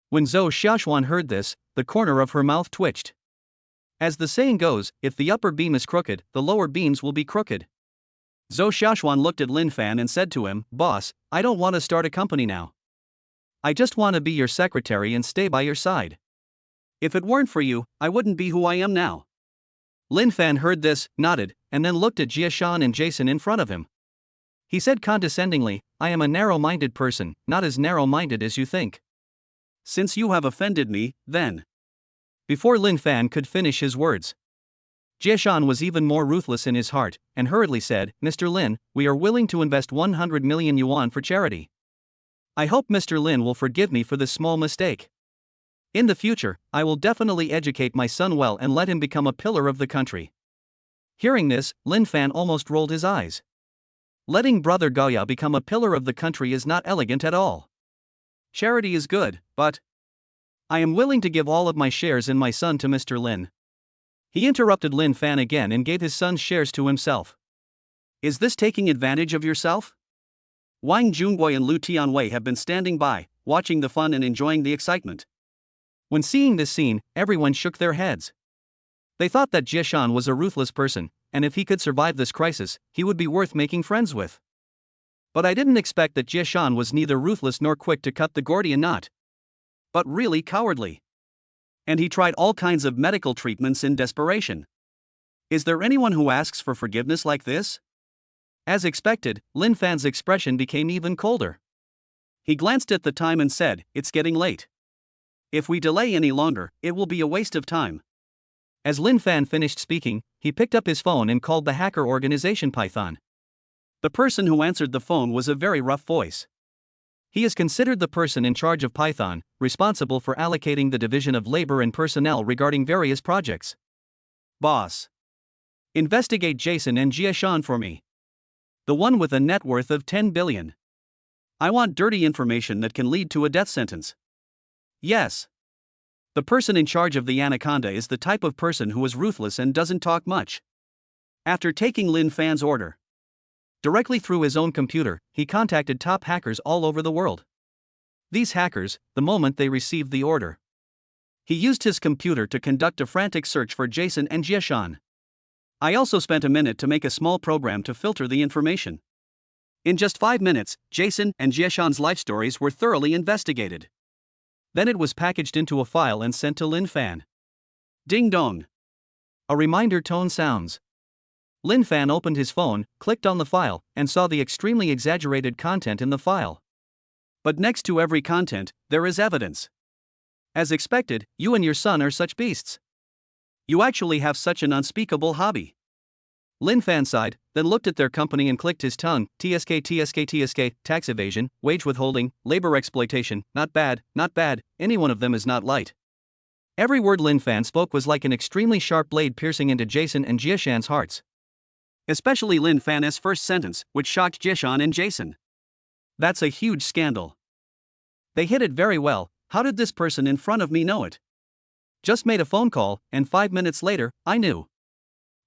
When Zhou Xiaoxuan heard this, the corner of her mouth twitched. As the saying goes, if the upper beam is crooked, the lower beams will be crooked. Zhou Xiaoxuan looked at Lin Fan and said to him, Boss, I don't want to start a company now. I just want to be your secretary and stay by your side. If it weren't for you, I wouldn't be who I am now. Lin Fan heard this, nodded, and then looked at Jieshan and Jason in front of him. He said condescendingly, I am a narrow-minded person, not as narrow-minded as you think. Since you have offended me, then. Before Lin Fan could finish his words, Jieshan was even more ruthless in his heart, and hurriedly said, Mr. Lin, we are willing to invest 100 million yuan for charity. I hope Mr. Lin will forgive me for this small mistake. In the future, I will definitely educate my son well and let him become a pillar of the country. Hearing this, Lin Fan almost rolled his eyes. Letting Brother Gaoya become a pillar of the country is not elegant at all. Charity is good, but I am willing to give all of my shares in my son to Mr. Lin. He interrupted Lin Fan again and gave his son's shares to himself. Is this taking advantage of yourself? Wang Junguo and Lu Tianwei have been standing by, watching the fun and enjoying the excitement. When seeing this scene, everyone shook their heads. They thought that Jieshan was a ruthless person, and if he could survive this crisis, he would be worth making friends with. But I didn't expect that Jie Shan was neither ruthless nor quick to cut the Gordian knot, but really cowardly. And he tried all kinds of medical treatments in desperation. Is there anyone who asks for forgiveness like this? As expected, Lin Fan's expression became even colder. He glanced at the time and said, "It's getting late. If we delay any longer, it will be a waste of time." As Lin Fan finished speaking, he picked up his phone and called the hacker organization Python. The person who answered the phone was a very rough voice. He is considered the person in charge of Python, responsible for allocating the division of labor and personnel regarding various projects. "Boss. Investigate Jason and Jie Shan for me. The one with a net worth of 10 billion. I want dirty information that can lead to a death sentence." "Yes." The person in charge of the Anaconda is the type of person who is ruthless and doesn't talk much. After taking Lin Fan's order directly through his own computer, he contacted top hackers all over the world. These hackers, the moment they received the order, he used his computer to conduct a frantic search for Jason and Jie Shan. I also spent a minute to make a small program to filter the information. In just 5 minutes, Jason and Jie Shan's life stories were thoroughly investigated. Then it was packaged into a file and sent to Lin Fan. Ding dong. A reminder tone sounds. Lin Fan opened his phone, clicked on the file, and saw the extremely exaggerated content in the file. But next to every content, there is evidence. As expected, you and your son are such beasts. You actually have such an unspeakable hobby. Lin Fan sighed, then looked at their company and clicked his tongue. TSK, tax evasion, wage withholding, labor exploitation, not bad, any one of them is not light. Every word Lin Fan spoke was like an extremely sharp blade piercing into Jason and Jie Shan's hearts. Especially Lin Fan's first sentence, which shocked Jie Shan and Jason. "That's a huge scandal. They hit it very well. How did this person in front of me know it? Just made a phone call, and 5 minutes later, I knew.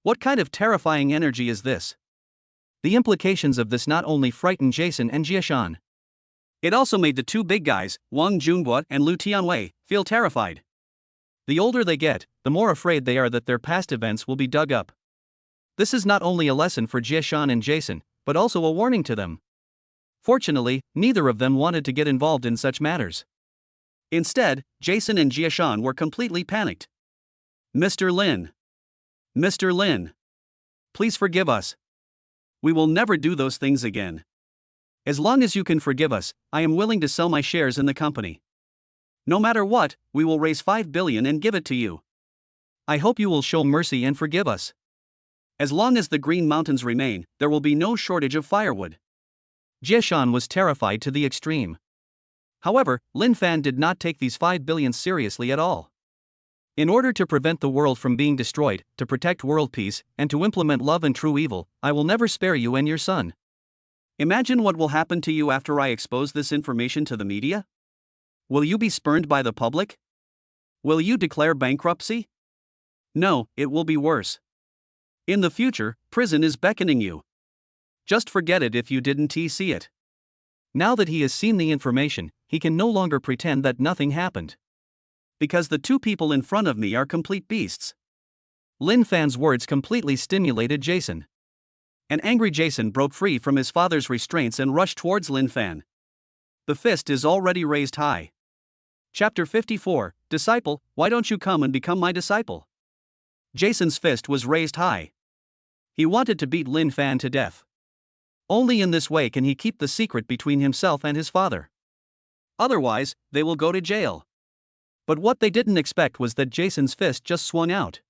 What kind of terrifying energy is this?" The implications of this not only frightened Jason and Jie Shan, it also made the two big guys, Wang Junbo and Lu Tianwei, feel terrified. The older they get, the more afraid they are that their past events will be dug up. This is not only a lesson for Jie Shan and Jason, but also a warning to them. Fortunately, neither of them wanted to get involved in such matters. Instead, Jason and Jie Shan were completely panicked. Mr. Lin. Mr. Lin. Please forgive us. We will never do those things again. As long as you can forgive us, I am willing to sell my shares in the company. No matter what, we will raise 5 billion and give it to you. I hope you will show mercy and forgive us. As long as the Green Mountains remain, there will be no shortage of firewood. Jie Shan was terrified to the extreme. However, Lin Fan did not take these 5 billion seriously at all. In order to prevent the world from being destroyed, to protect world peace, and to implement love and true evil, I will never spare you and your son. Imagine what will happen to you after I expose this information to the media? Will you be spurned by the public? Will you declare bankruptcy? No, it will be worse. In the future, prison is beckoning you. Just forget it if you didn't see it. Now that he has seen the information, he can no longer pretend that nothing happened. Because the two people in front of me are complete beasts. Lin Fan's words completely stimulated Jason. An angry Jason broke free from his father's restraints and rushed towards Lin Fan. The fist is already raised high. Chapter 54, Disciple, why don't you come and become my disciple? Jason's fist was raised high. He wanted to beat Lin Fan to death. Only in this way can he keep the secret between himself and his father. Otherwise, they will go to jail. But what they didn't expect was that Jason's fist just swung out,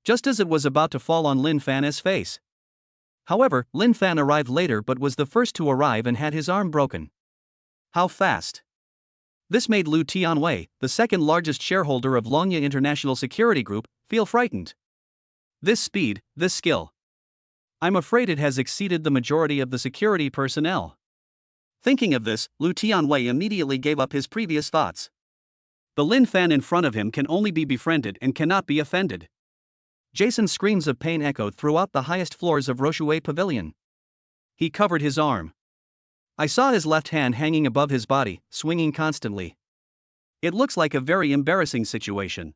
just as it was about to fall on Lin Fan's face. However, Lin Fan arrived later but was the first to arrive and had his arm broken. How fast! This made Lu Tianwei, the second largest shareholder of Longya International Security Group, feel frightened. This speed, this skill. I'm afraid it has exceeded the majority of the security personnel. Thinking of this, Lu Tianwei immediately gave up his previous thoughts. The Lin Fan in front of him can only be befriended and cannot be offended. Jason's screams of pain echoed throughout the highest floors of Rochouet Pavilion. He covered his arm. I saw his left hand hanging above his body, swinging constantly. It looks like a very embarrassing situation.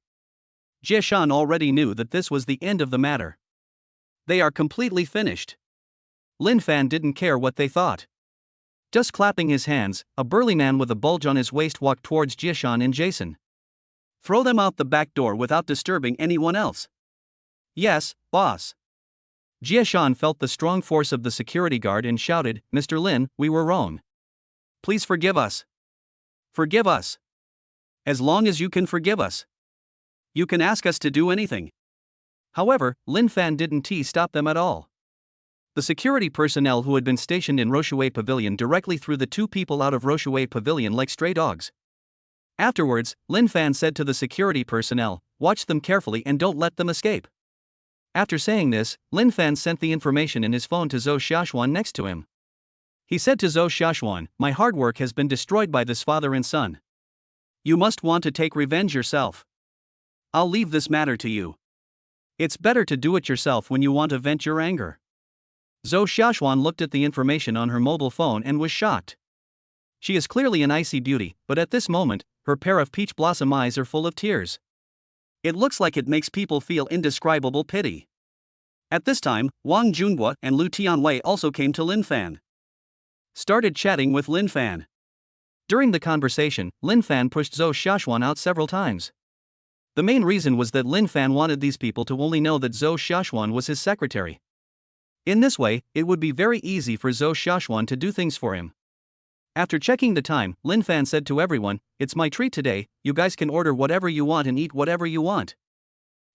Jie Shan already knew that this was the end of the matter. They are completely finished. Lin Fan didn't care what they thought. Just clapping his hands, a burly man with a bulge on his waist walked towards Jiashan and Jason. Throw them out the back door without disturbing anyone else. Yes, boss. Jiashan felt the strong force of the security guard and shouted, Mr. Lin, we were wrong. Please forgive us. Forgive us. As long as you can forgive us. You can ask us to do anything. However, Lin Fan didn't stop them at all. The security personnel who had been stationed in Rochouet Pavilion directly threw the two people out of Rochouet Pavilion like stray dogs. Afterwards, Lin Fan said to the security personnel, watch them carefully and don't let them escape. After saying this, Lin Fan sent the information in his phone to Zhou Xiaoxuan next to him. He said to Zhou Xiaoxuan, my hard work has been destroyed by this father and son. You must want to take revenge yourself. I'll leave this matter to you. It's better to do it yourself when you want to vent your anger. Zhou Xiaoxuan looked at the information on her mobile phone and was shocked. She is clearly an icy beauty, but at this moment, her pair of peach blossom eyes are full of tears. It looks like it makes people feel indescribable pity. At this time, Wang Junhua and Lu Tianwei also came to Lin Fan. Started chatting with Lin Fan. During the conversation, Lin Fan pushed Zhou Xiaoxuan out several times. The main reason was that Lin Fan wanted these people to only know that Zhou Xiaoxuan was his secretary. In this way, it would be very easy for Zhou Xiaoxuan to do things for him. After checking the time, Lin Fan said to everyone, it's my treat today, you guys can order whatever you want and eat whatever you want.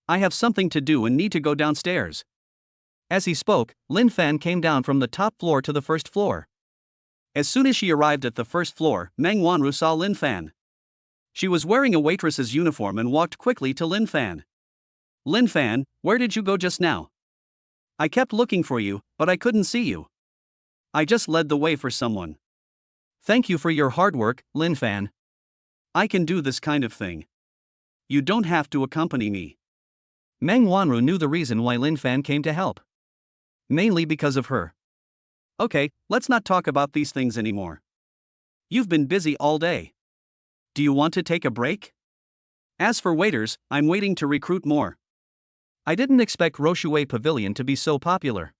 I have something to do and need to go downstairs. As he spoke, Lin Fan came down from the top floor to the first floor. As soon as she arrived at the first floor, Meng Wanru saw Lin Fan. She was wearing a waitress's uniform and walked quickly to Lin Fan. Lin Fan, where did you go just now? I kept looking for you, but I couldn't see you. I just led the way for someone. Thank you for your hard work, Lin Fan. I can do this kind of thing. You don't have to accompany me. Meng Wanru knew the reason why Lin Fan came to help. Mainly because of her. Okay, let's not talk about these things anymore. You've been busy all day. Do you want to take a break? As for waiters, I'm waiting to recruit more. I didn't expect Rochouet Pavilion to be so popular.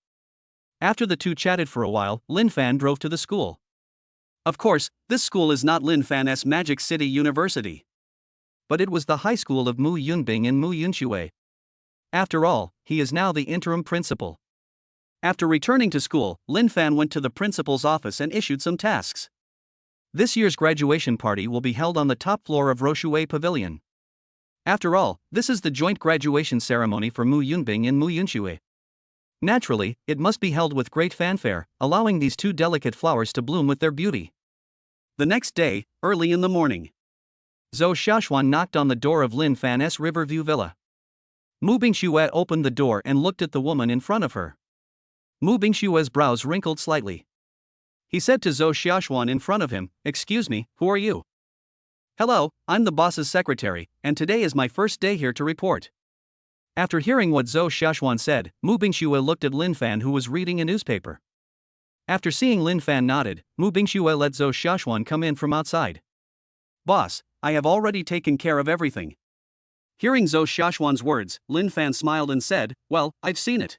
After the two chatted for a while, Lin Fan drove to the school. Of course, this school is not Lin Fan's Magic City University. But it was the high school of Mu Yunbing and Mu Yunshui. After all, he is now the interim principal. After returning to school, Lin Fan went to the principal's office and issued some tasks. This year's graduation party will be held on the top floor of Rochouet Pavilion. After all, this is the joint graduation ceremony for Mu Yunbing and Mu Yunshui. Naturally, it must be held with great fanfare, allowing these two delicate flowers to bloom with their beauty. The next day, early in the morning, Zhou Xiaoxuan knocked on the door of Lin Fan's Riverview Villa. Mu Bingshuo opened the door and looked at the woman in front of her. Mu Bingshuo's brows wrinkled slightly. He said to Zhou Xiaoxuan in front of him, excuse me, who are you? Hello, I'm the boss's secretary, and today is my first day here to report. After hearing what Zhou Xiaoxuan said, Mu Bingshuo looked at Lin Fan who was reading a newspaper. After seeing Lin Fan nodded, Mu Bingshuo let Zhou Xiaoxuan come in from outside. Boss, I have already taken care of everything. Hearing Zhou Xiaoxuan's words, Lin Fan smiled and said, well, I've seen it.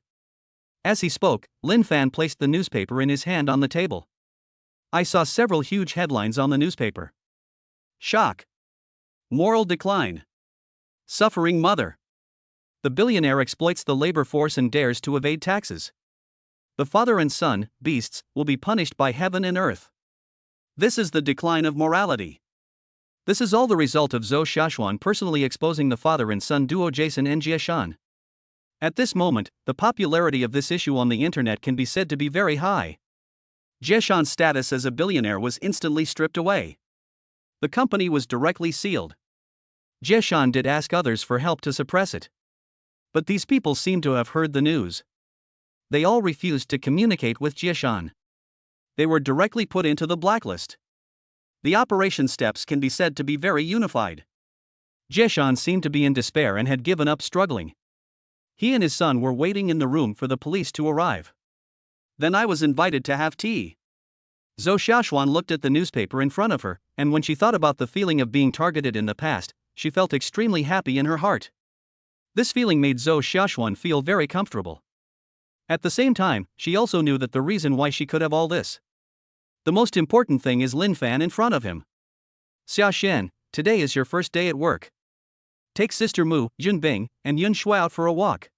As he spoke, Lin Fan placed the newspaper in his hand on the table. I saw several huge headlines on the newspaper. Shock. Moral decline. Suffering mother. The billionaire exploits the labor force and dares to evade taxes. The father and son, beasts, will be punished by heaven and earth. This is the decline of morality. This is all the result of Zhou Xiaoxuan personally exposing the father and son duo Jason and Jiashan. At this moment, the popularity of this issue on the internet can be said to be very high. Jiashan's status as a billionaire was instantly stripped away. The company was directly sealed. Jiashan did ask others for help to suppress it. But these people seemed to have heard the news. They all refused to communicate with Jiashan. They were directly put into the blacklist. The operation steps can be said to be very unified. Jiashan seemed to be in despair and had given up struggling. He and his son were waiting in the room for the police to arrive. Then I was invited to have tea. Zhou Xiaoxuan looked at the newspaper in front of her, and when she thought about the feeling of being targeted in the past, she felt extremely happy in her heart. This feeling made Zhou Xiaoxuan feel very comfortable. At the same time, she also knew that the reason why she could have all this. The most important thing is Lin Fan in front of him. Xia Xian, today is your first day at work. Take Sister Mu, Yun Bing, and Yun Shui out for a walk.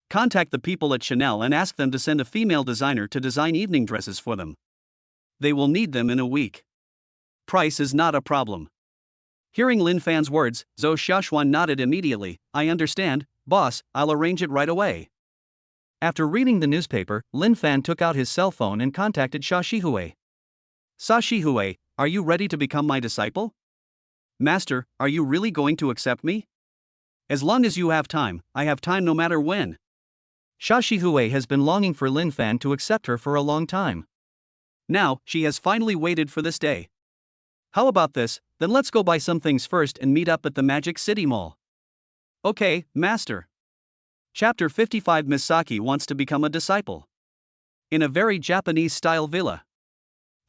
Contact the people at Chanel and ask them to send a female designer to design evening dresses for them. They will need them in a week. Price is not a problem. Hearing Lin Fan's words, Zhou Xiaoxuan nodded immediately. I understand, boss, I'll arrange it right away. After reading the newspaper, Lin Fan took out his cell phone and contacted Xia Shihui. Xia Shihui, are you ready to become my disciple? Master, are you really going to accept me? As long as you have time, I have time no matter when. Xia Shihui has been longing for Lin Fan to accept her for a long time. Now, she has finally waited for this day. How about this, then let's go buy some things first and meet up at the Magic City Mall. Okay, Master. Chapter 55 Misaki wants to become a disciple. In a very Japanese-style villa.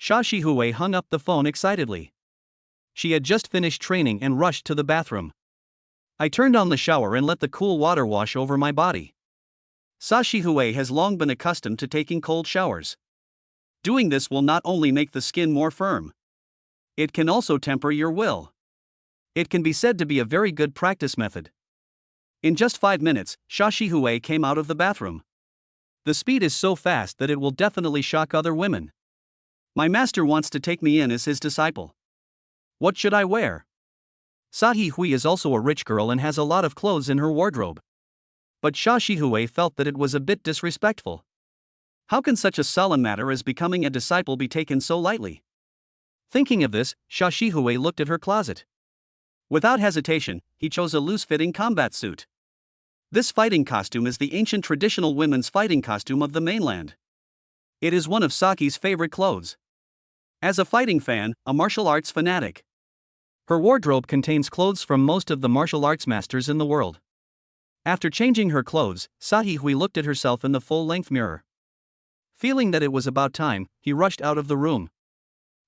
Xia Shihui hung up the phone excitedly. She had just finished training and rushed to the bathroom. I turned on the shower and let the cool water wash over my body. Xia Shihui has long been accustomed to taking cold showers. Doing this will not only make the skin more firm. It can also temper your will. It can be said to be a very good practice method. In just 5 minutes, Xia Shihui came out of the bathroom. The speed is so fast that it will definitely shock other women. My master wants to take me in as his disciple. What should I wear? Xia Hui is also a rich girl and has a lot of clothes in her wardrobe. But Xia Shihui felt that it was a bit disrespectful. How can such a solemn matter as becoming a disciple be taken so lightly? Thinking of this, Xia Shihui looked at her closet. Without hesitation, he chose a loose-fitting combat suit. This fighting costume is the ancient traditional women's fighting costume of the mainland. It is one of Saki's favorite clothes. As a fighting fan, a martial arts fanatic, her wardrobe contains clothes from most of the martial arts masters in the world. After changing her clothes, Xia Hui looked at herself in the full-length mirror. Feeling that it was about time, he rushed out of the room.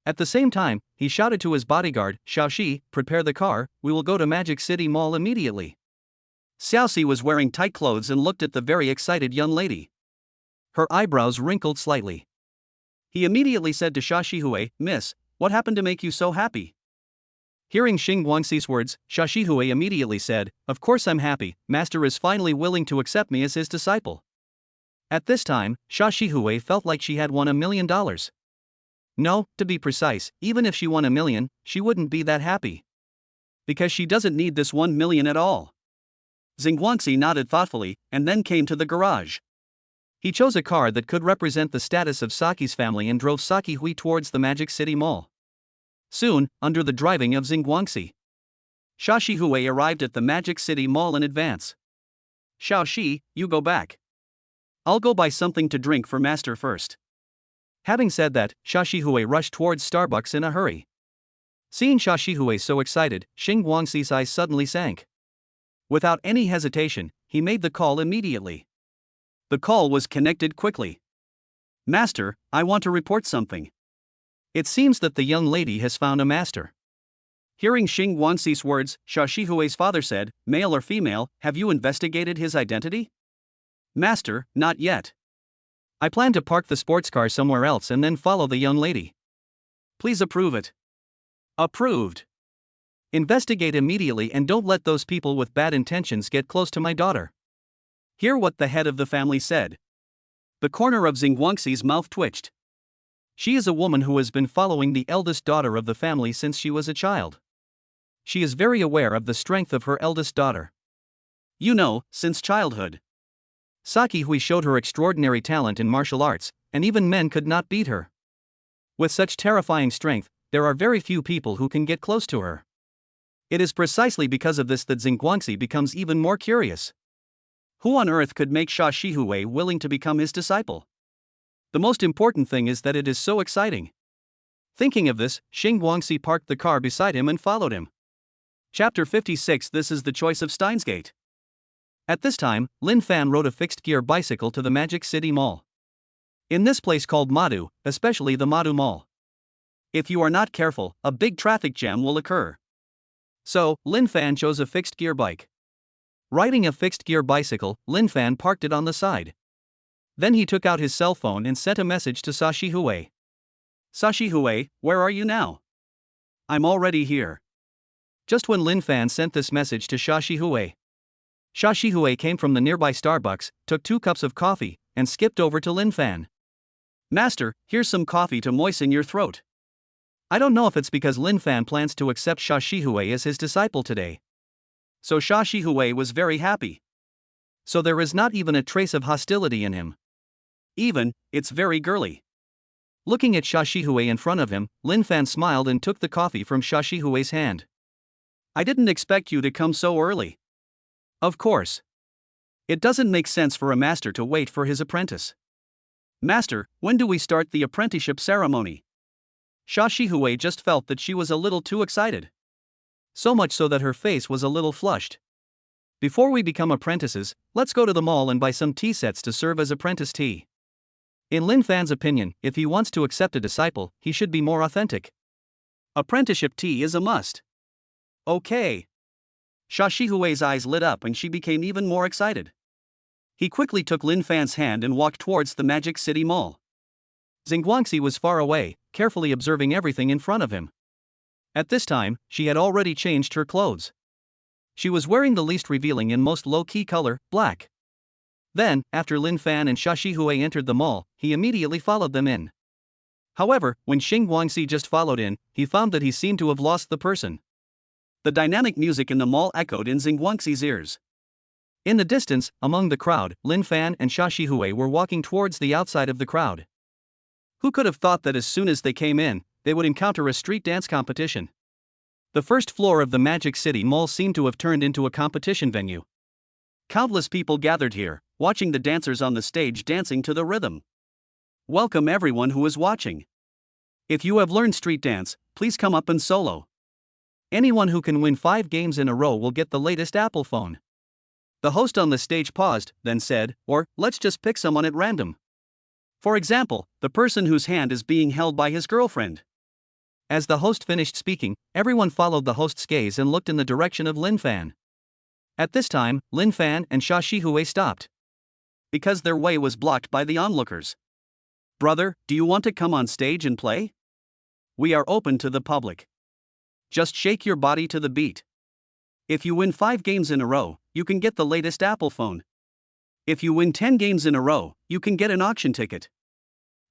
At the same time, he shouted to his bodyguard, Xiaoxi, prepare the car, we will go to Magic City Mall immediately. Xiaoxi was wearing tight clothes and looked at the very excited young lady. Her eyebrows wrinkled slightly. He immediately said to Xia Shihui, Miss, what happened to make you so happy? Hearing Xing Guangxi's words, Xia Shihui immediately said, of course I'm happy, Master is finally willing to accept me as his disciple. At this time, Xia Shihui felt like she had won $1 million. No, to be precise, even if she won $1 million, she wouldn't be that happy. Because she doesn't need this $1 million at all. Xing Guangxi nodded thoughtfully, and then came to the garage. He chose a car that could represent the status of Saki's family and drove Xia Hui towards the Magic City Mall. Soon, under the driving of Xing Guangxi, Xia Shihui arrived at the Magic City Mall in advance. Xiaoxi, you go back. I'll go buy something to drink for Master first. Having said that, Xia Shihui rushed towards Starbucks in a hurry. Seeing Xia Shihui so excited, Xing Guangxi's eyes suddenly sank. Without any hesitation, he made the call immediately. The call was connected quickly. Master, I want to report something. It seems that the young lady has found a master. Hearing Xing Guangxi's words, Xia Shihui's father said, male or female, have you investigated his identity? Master, not yet. I plan to park the sports car somewhere else and then follow the young lady. Please approve it. Approved. Investigate immediately and don't let those people with bad intentions get close to my daughter. Hear what the head of the family said. The corner of Xing Guangxi's mouth twitched. She is a woman who has been following the eldest daughter of the family since she was a child. She is very aware of the strength of her eldest daughter. You know, since childhood. Xia Hui showed her extraordinary talent in martial arts, and even men could not beat her. With such terrifying strength, there are very few people who can get close to her. It is precisely because of this that Xing Guangxi becomes even more curious. Who on earth could make Xia Shihui willing to become his disciple? The most important thing is that it is so exciting. Thinking of this, Xing Guangxi parked the car beside him and followed him. Chapter 56 This is the choice of Steinsgate. At this time, Lin Fan rode a fixed-gear bicycle to the Magic City Mall. In this place called Madu, especially the Madu Mall, if you are not careful, a big traffic jam will occur. So, Lin Fan chose a fixed-gear bike. Riding a fixed-gear bicycle, Lin Fan parked it on the side. Then he took out his cell phone and sent a message to Xia Shihui. Sashi-hui, where are you now? I'm already here. Just when Lin Fan sent this message to Sashi-hui, Sashi-hui came from the nearby Starbucks, took 2 cups of coffee, and skipped over to Lin Fan. Master, here's some coffee to moisten your throat. I don't know if it's because Lin Fan plans to accept Sashi-hui as his disciple today. So Sashi-hui was very happy. So there is not even a trace of hostility in him. Even, it's very girly. Looking at Sashi-hui in front of him, Lin Fan smiled and took the coffee from Sashi-hui's hand. I didn't expect you to come so early. Of course. It doesn't make sense for a master to wait for his apprentice. Master, when do we start the apprenticeship ceremony? Sashi-hui just felt that she was a little too excited. So much so that her face was a little flushed. Before we become apprentices, let's go to the mall and buy some tea sets to serve as apprentice tea. In Lin Fan's opinion, if he wants to accept a disciple, he should be more authentic. Apprenticeship tea is a must. Okay. Sashi-hui's eyes lit up and she became even more excited. He quickly took Lin Fan's hand and walked towards the Magic City Mall. Xingguangxi was far away, carefully observing everything in front of him. At this time, she had already changed her clothes. She was wearing the least revealing and most low-key color, black. Then, after Lin Fan and Sashi-hui entered the mall, he immediately followed them in. However, when Xingguangxi just followed in, he found that he seemed to have lost the person. The dynamic music in the mall echoed in Xingguangxi's ears. In the distance, among the crowd, Lin Fan and Sashi-hui were walking towards the outside of the crowd. Who could have thought that as soon as they came in, they would encounter a street dance competition? The first floor of the Magic City Mall seemed to have turned into a competition venue. Countless people gathered here, watching the dancers on the stage dancing to the rhythm. Welcome everyone who is watching. If you have learned street dance, please come up and solo. Anyone who can win 5 games in a row will get the latest Apple phone. The host on the stage paused, then said, or, let's just pick someone at random. For example, the person whose hand is being held by his girlfriend. As the host finished speaking, everyone followed the host's gaze and looked in the direction of Lin Fan. At this time, Lin Fan and Sashi-hui stopped. Because their way was blocked by the onlookers. Brother, do you want to come on stage and play? We are open to the public. Just shake your body to the beat. If you win 5 games in a row, you can get the latest Apple phone. If you win 10 games in a row, you can get an auction ticket.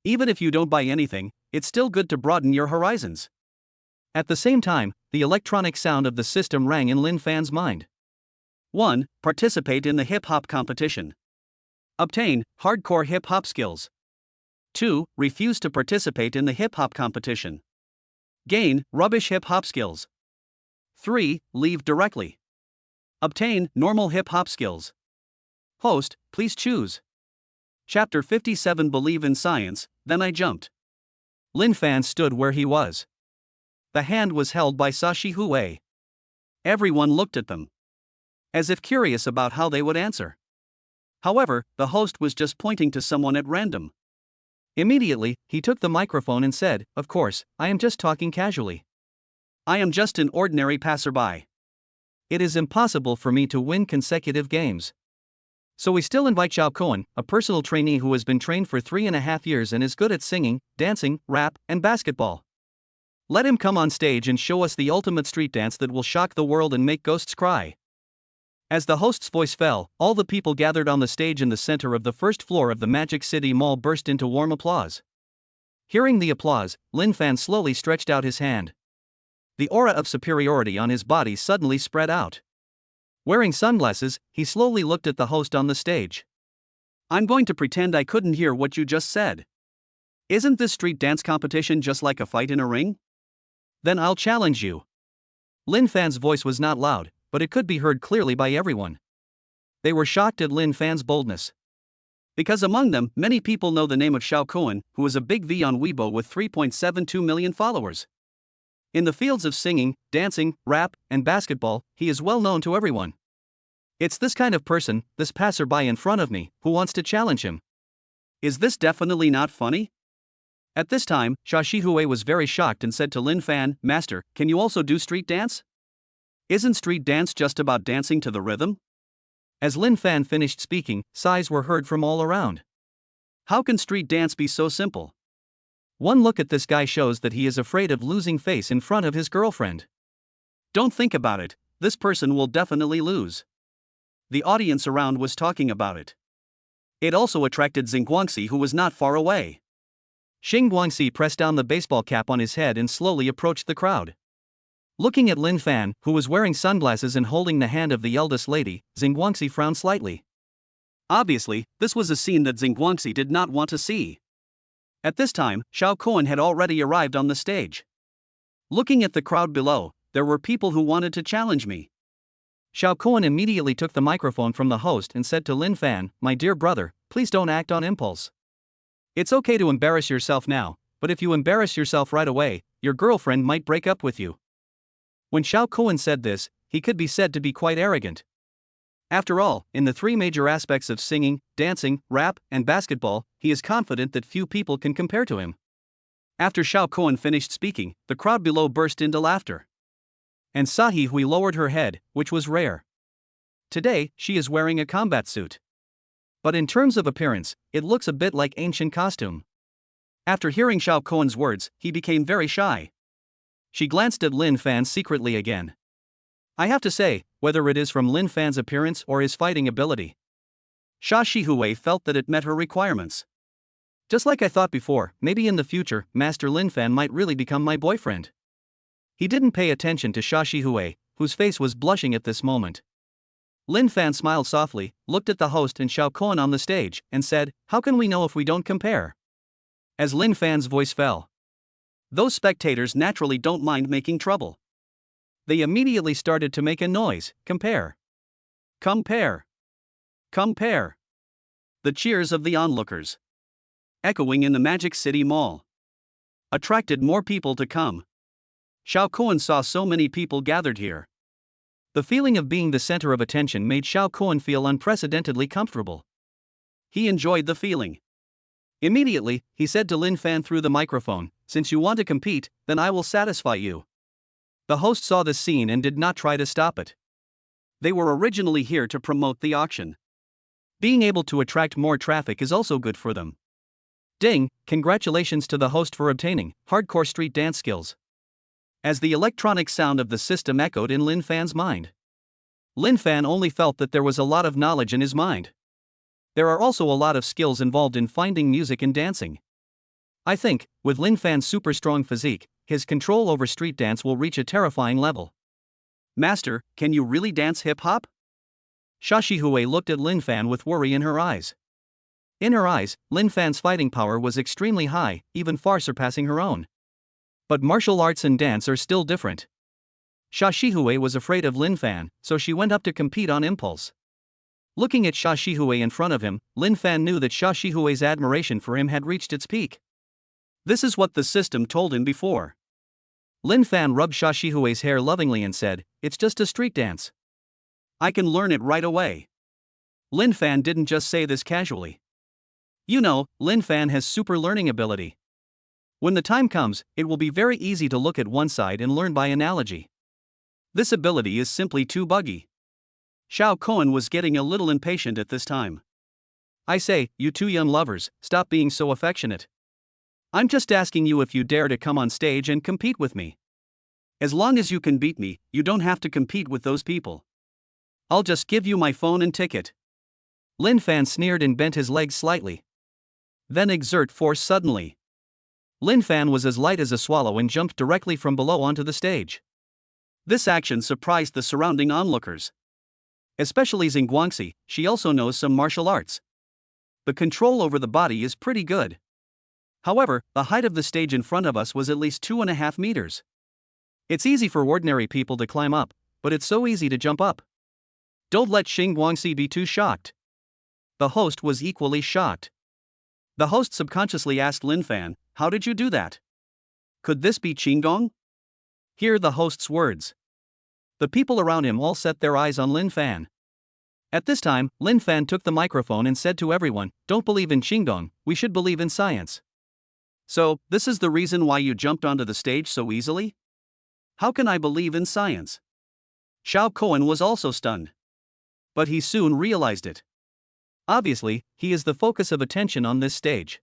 Even if you don't buy anything, it's still good to broaden your horizons. At the same time, the electronic sound of the system rang in Lin Fan's mind. 1. Participate in the hip-hop competition. Obtain hardcore hip-hop skills. 2. Refuse to participate in the hip-hop competition. Gain rubbish hip-hop skills. 3. Leave directly. Obtain normal hip-hop skills. Host, please choose. Chapter 57. Believe in science, then I jumped. Lin Fan stood where he was. The hand was held by Sashi-hui. Everyone looked at them, as if curious about how they would answer. However, the host was just pointing to someone at random. Immediately, he took the microphone and said, of course, I am just talking casually. I am just an ordinary passerby. It is impossible for me to win consecutive games. So we still invite Xiao Cohen, a personal trainee who has been trained for 3.5 years and is good at singing, dancing, rap, and basketball. Let him come on stage and show us the ultimate street dance that will shock the world and make ghosts cry. As the host's voice fell, all the people gathered on the stage in the center of the first floor of the Magic City Mall burst into warm applause. Hearing the applause, Lin Fan slowly stretched out his hand. The aura of superiority on his body suddenly spread out. Wearing sunglasses, he slowly looked at the host on the stage. I'm going to pretend I couldn't hear what you just said. Isn't this street dance competition just like a fight in a ring? Then I'll challenge you. Lin Fan's voice was not loud, but it could be heard clearly by everyone. They were shocked at Lin Fan's boldness. Because among them, many people know the name of Xiao Cohen, who is a big V on Weibo with 3.72 million followers. In the fields of singing, dancing, rap, and basketball, he is well known to everyone. It's this kind of person, this passerby in front of me, who wants to challenge him. Is this definitely not funny? At this time, Sashi-hui was very shocked and said to Lin Fan, Master, can you also do street dance? Isn't street dance just about dancing to the rhythm? As Lin Fan finished speaking, sighs were heard from all around. How can street dance be so simple? One look at this guy shows that he is afraid of losing face in front of his girlfriend. Don't think about it, this person will definitely lose. The audience around was talking about it. It also attracted Xing Guangxi, who was not far away. Xing Guangxi pressed down the baseball cap on his head and slowly approached the crowd. Looking at Lin Fan, who was wearing sunglasses and holding the hand of the eldest lady, Xing Guangxi frowned slightly. Obviously, this was a scene that Xing Guangxi did not want to see. At this time, Xiao Cohen had already arrived on the stage. Looking at the crowd below, there were people who wanted to challenge me. Xiao Cohen immediately took the microphone from the host and said to Lin Fan, "My dear brother, please don't act on impulse. It's okay to embarrass yourself now, but if you embarrass yourself right away, your girlfriend might break up with you." When Xiao Cohen said this, he could be said to be quite arrogant. After all, in the three major aspects of singing, dancing, rap, and basketball, he is confident that few people can compare to him. After Xiao Cohen finished speaking, the crowd below burst into laughter. And Sahi Hui lowered her head, which was rare. Today, she is wearing a combat suit. But in terms of appearance, it looks a bit like ancient costume. After hearing Xiao Cohen's words, he became very shy. She glanced at Lin Fan secretly again. I have to say, whether it is from Lin Fan's appearance or his fighting ability, Xia Shihui felt that it met her requirements. Just like I thought before, maybe in the future, Master Lin Fan might really become my boyfriend. He didn't pay attention to Xia Shihui, whose face was blushing at this moment. Lin Fan smiled softly, looked at the host and Xiao Cohen on the stage, and said, "How can we know if we don't compare?" As Lin Fan's voice fell, those spectators naturally don't mind making trouble. They immediately started to make a noise, compare. Compare. Compare. The cheers of the onlookers, echoing in the Magic City Mall, attracted more people to come. Xiao Cohen saw so many people gathered here. The feeling of being the center of attention made Xiao Cohen feel unprecedentedly comfortable. He enjoyed the feeling. Immediately, he said to Lin Fan through the microphone, "Since you want to compete, then I will satisfy you." The host saw this scene and did not try to stop it. They were originally here to promote the auction. Being able to attract more traffic is also good for them. Ding, congratulations to the host for obtaining hardcore street dance skills. As the electronic sound of the system echoed in Lin Fan's mind, Lin Fan only felt that there was a lot of knowledge in his mind. There are also a lot of skills involved in finding music and dancing. I think, with Lin Fan's super strong physique, his control over street dance will reach a terrifying level. Master, can you really dance hip-hop? Xia Shihui looked at Lin Fan with worry in her eyes. In her eyes, Lin Fan's fighting power was extremely high, even far surpassing her own. But martial arts and dance are still different. Xia Shihui was afraid of Lin Fan, so she went up to compete on impulse. Looking at Xia Shihui in front of him, Lin Fan knew that Xia Shihui's admiration for him had reached its peak. This is what the system told him before. Lin Fan rubbed Xia Shihui's hair lovingly and said, "It's just a street dance. I can learn it right away." Lin Fan didn't just say this casually. You know, Lin Fan has super learning ability. When the time comes, it will be very easy to look at one side and learn by analogy. This ability is simply too buggy. Xiao Cohen was getting a little impatient at this time. I say, you two young lovers, stop being so affectionate. I'm just asking you if you dare to come on stage and compete with me. As long as you can beat me, you don't have to compete with those people. I'll just give you my phone and ticket. Lin Fan sneered and bent his legs slightly. Then exert force suddenly. Lin Fan was as light as a swallow and jumped directly from below onto the stage. This action surprised the surrounding onlookers. Especially Xing Guangxi, she also knows some martial arts. The control over the body is pretty good. However, the height of the stage in front of us was at least 2.5 meters. It's easy for ordinary people to climb up, but it's so easy to jump up. Don't let Xing Guangxi be too shocked. The host was equally shocked. The host subconsciously asked Lin Fan, "How did you do that? Could this be Qinggong?" Hear the host's words. The people around him all set their eyes on Lin Fan. At this time, Lin Fan took the microphone and said to everyone, "Don't believe in Qinggong, we should believe in science." So, this is the reason why you jumped onto the stage so easily? How can I believe in science? Xiao Cohen was also stunned. But he soon realized it. Obviously, he is the focus of attention on this stage.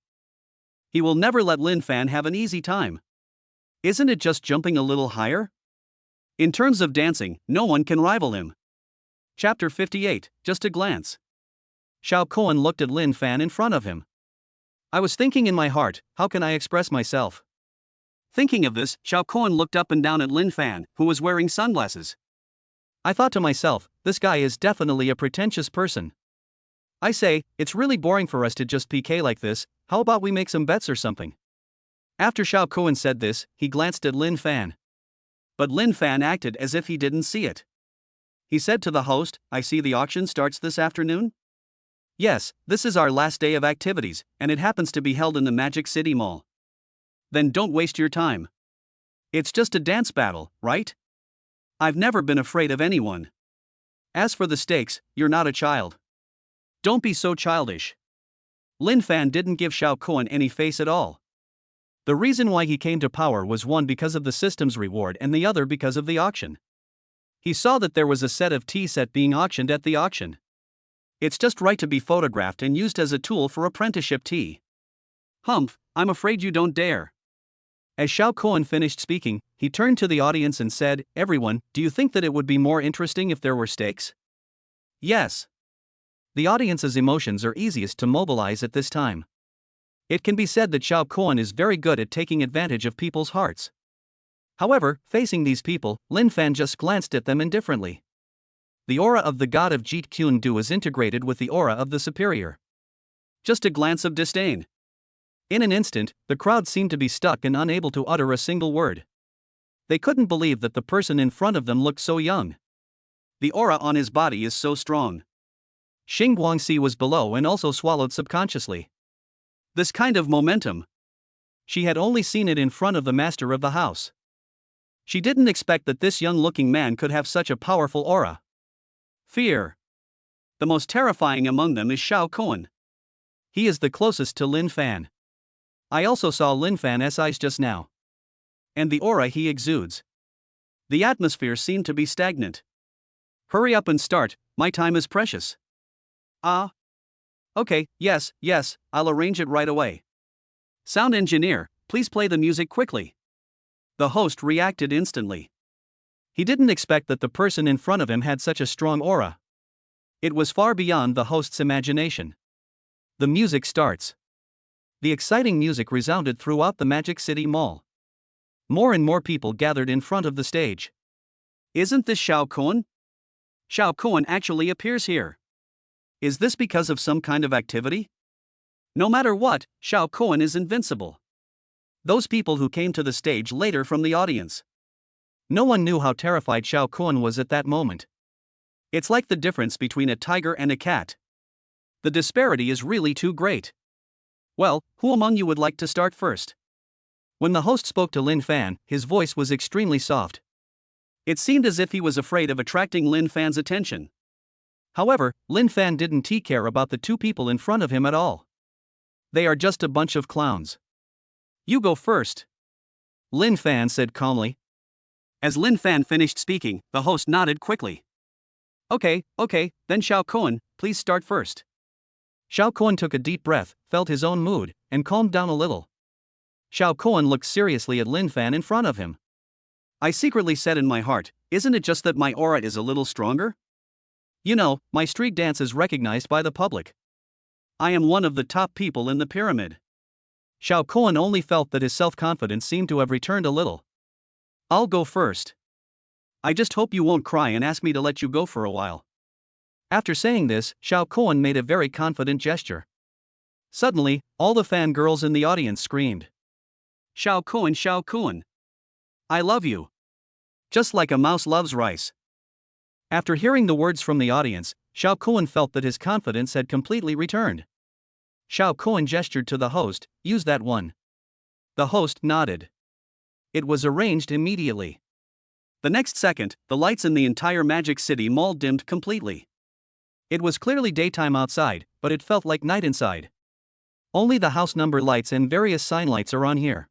He will never let Lin Fan have an easy time. Isn't it just jumping a little higher? In terms of dancing, no one can rival him. Chapter 58, Just a Glance. Xiao Kuan looked at Lin Fan in front of him. I was thinking in my heart, how can I express myself? Thinking of this, Xiao Kuan looked up and down at Lin Fan, who was wearing sunglasses. I thought to myself, this guy is definitely a pretentious person. I say, it's really boring for us to just PK like this, how about we make some bets or something? After Xiao Kuan said this, he glanced at Lin Fan. But Lin Fan acted as if he didn't see it. He said to the host, I see the auction starts this afternoon? Yes, this is our last day of activities, and it happens to be held in the Magic City Mall. Then don't waste your time. It's just a dance battle, right? I've never been afraid of anyone. As for the stakes, you're not a child. Don't be so childish. Lin Fan didn't give Xiao Kuan any face at all. The reason why he came to power was one because of the system's reward and the other because of the auction. He saw that there was a set of tea set being auctioned at the auction. It's just right to be photographed and used as a tool for apprenticeship tea. Humph, I'm afraid you don't dare. As Xiao Kuan finished speaking, he turned to the audience and said, everyone, do you think that it would be more interesting if there were stakes? Yes. The audience's emotions are easiest to mobilize at this time. It can be said that Xiao Kuan is very good at taking advantage of people's hearts. However, facing these people, Lin Fan just glanced at them indifferently. The aura of the god of Jeet Kune Do was integrated with the aura of the superior. Just a glance of disdain. In an instant, the crowd seemed to be stuck and unable to utter a single word. They couldn't believe that the person in front of them looked so young. The aura on his body is so strong. Xing Guangxi was below and also swallowed subconsciously. This kind of momentum. She had only seen it in front of the master of the house. She didn't expect that this young-looking man could have such a powerful aura. Fear. The most terrifying among them is Xiao Kuan. He is the closest to Lin Fan. I also saw Lin Fan's eyes just now. And the aura he exudes. The atmosphere seemed to be stagnant. Hurry up and start, my time is precious. Ah. Okay, yes, I'll arrange it right away. Sound engineer, please play the music quickly. The host reacted instantly. He didn't expect that the person in front of him had such a strong aura. It was far beyond the host's imagination. The music starts. The exciting music resounded throughout the Magic City Mall. More and more people gathered in front of the stage. Isn't this Xiao Kuan? Xiao Kuan actually appears here. Is this because of some kind of activity? No matter what, Xiao Kuan is invincible. Those people who came to the stage later from the audience. No one knew how terrified Xiao Kuan was at that moment. It's like the difference between a tiger and a cat. The disparity is really too great. Well, who among you would like to start first? When the host spoke to Lin Fan, his voice was extremely soft. It seemed as if he was afraid of attracting Lin Fan's attention. However, Lin Fan didn't care about the two people in front of him at all. They are just a bunch of clowns. You go first. Lin Fan said calmly. As Lin Fan finished speaking, the host nodded quickly. Okay, then Xiao Kuan, please start first. Xiao Kuan took a deep breath, felt his own mood, and calmed down a little. Xiao Kuan looked seriously at Lin Fan in front of him. I secretly said in my heart, isn't it just that my aura is a little stronger? You know, my street dance is recognized by the public. I am one of the top people in the pyramid. Xiao Kuan only felt that his self-confidence seemed to have returned a little. I'll go first. I just hope you won't cry and ask me to let you go for a while. After saying this, Xiao Kuan made a very confident gesture. Suddenly, all the fangirls in the audience screamed. Xiao Kuan. I love you. Just like a mouse loves rice. After hearing the words from the audience, Xiao Kuan felt that his confidence had completely returned. Xiao Kuan gestured to the host, use that one. The host nodded. It was arranged immediately. The next second, the lights in the entire Magic City Mall dimmed completely. It was clearly daytime outside, but it felt like night inside. Only the house number lights and various sign lights are on here.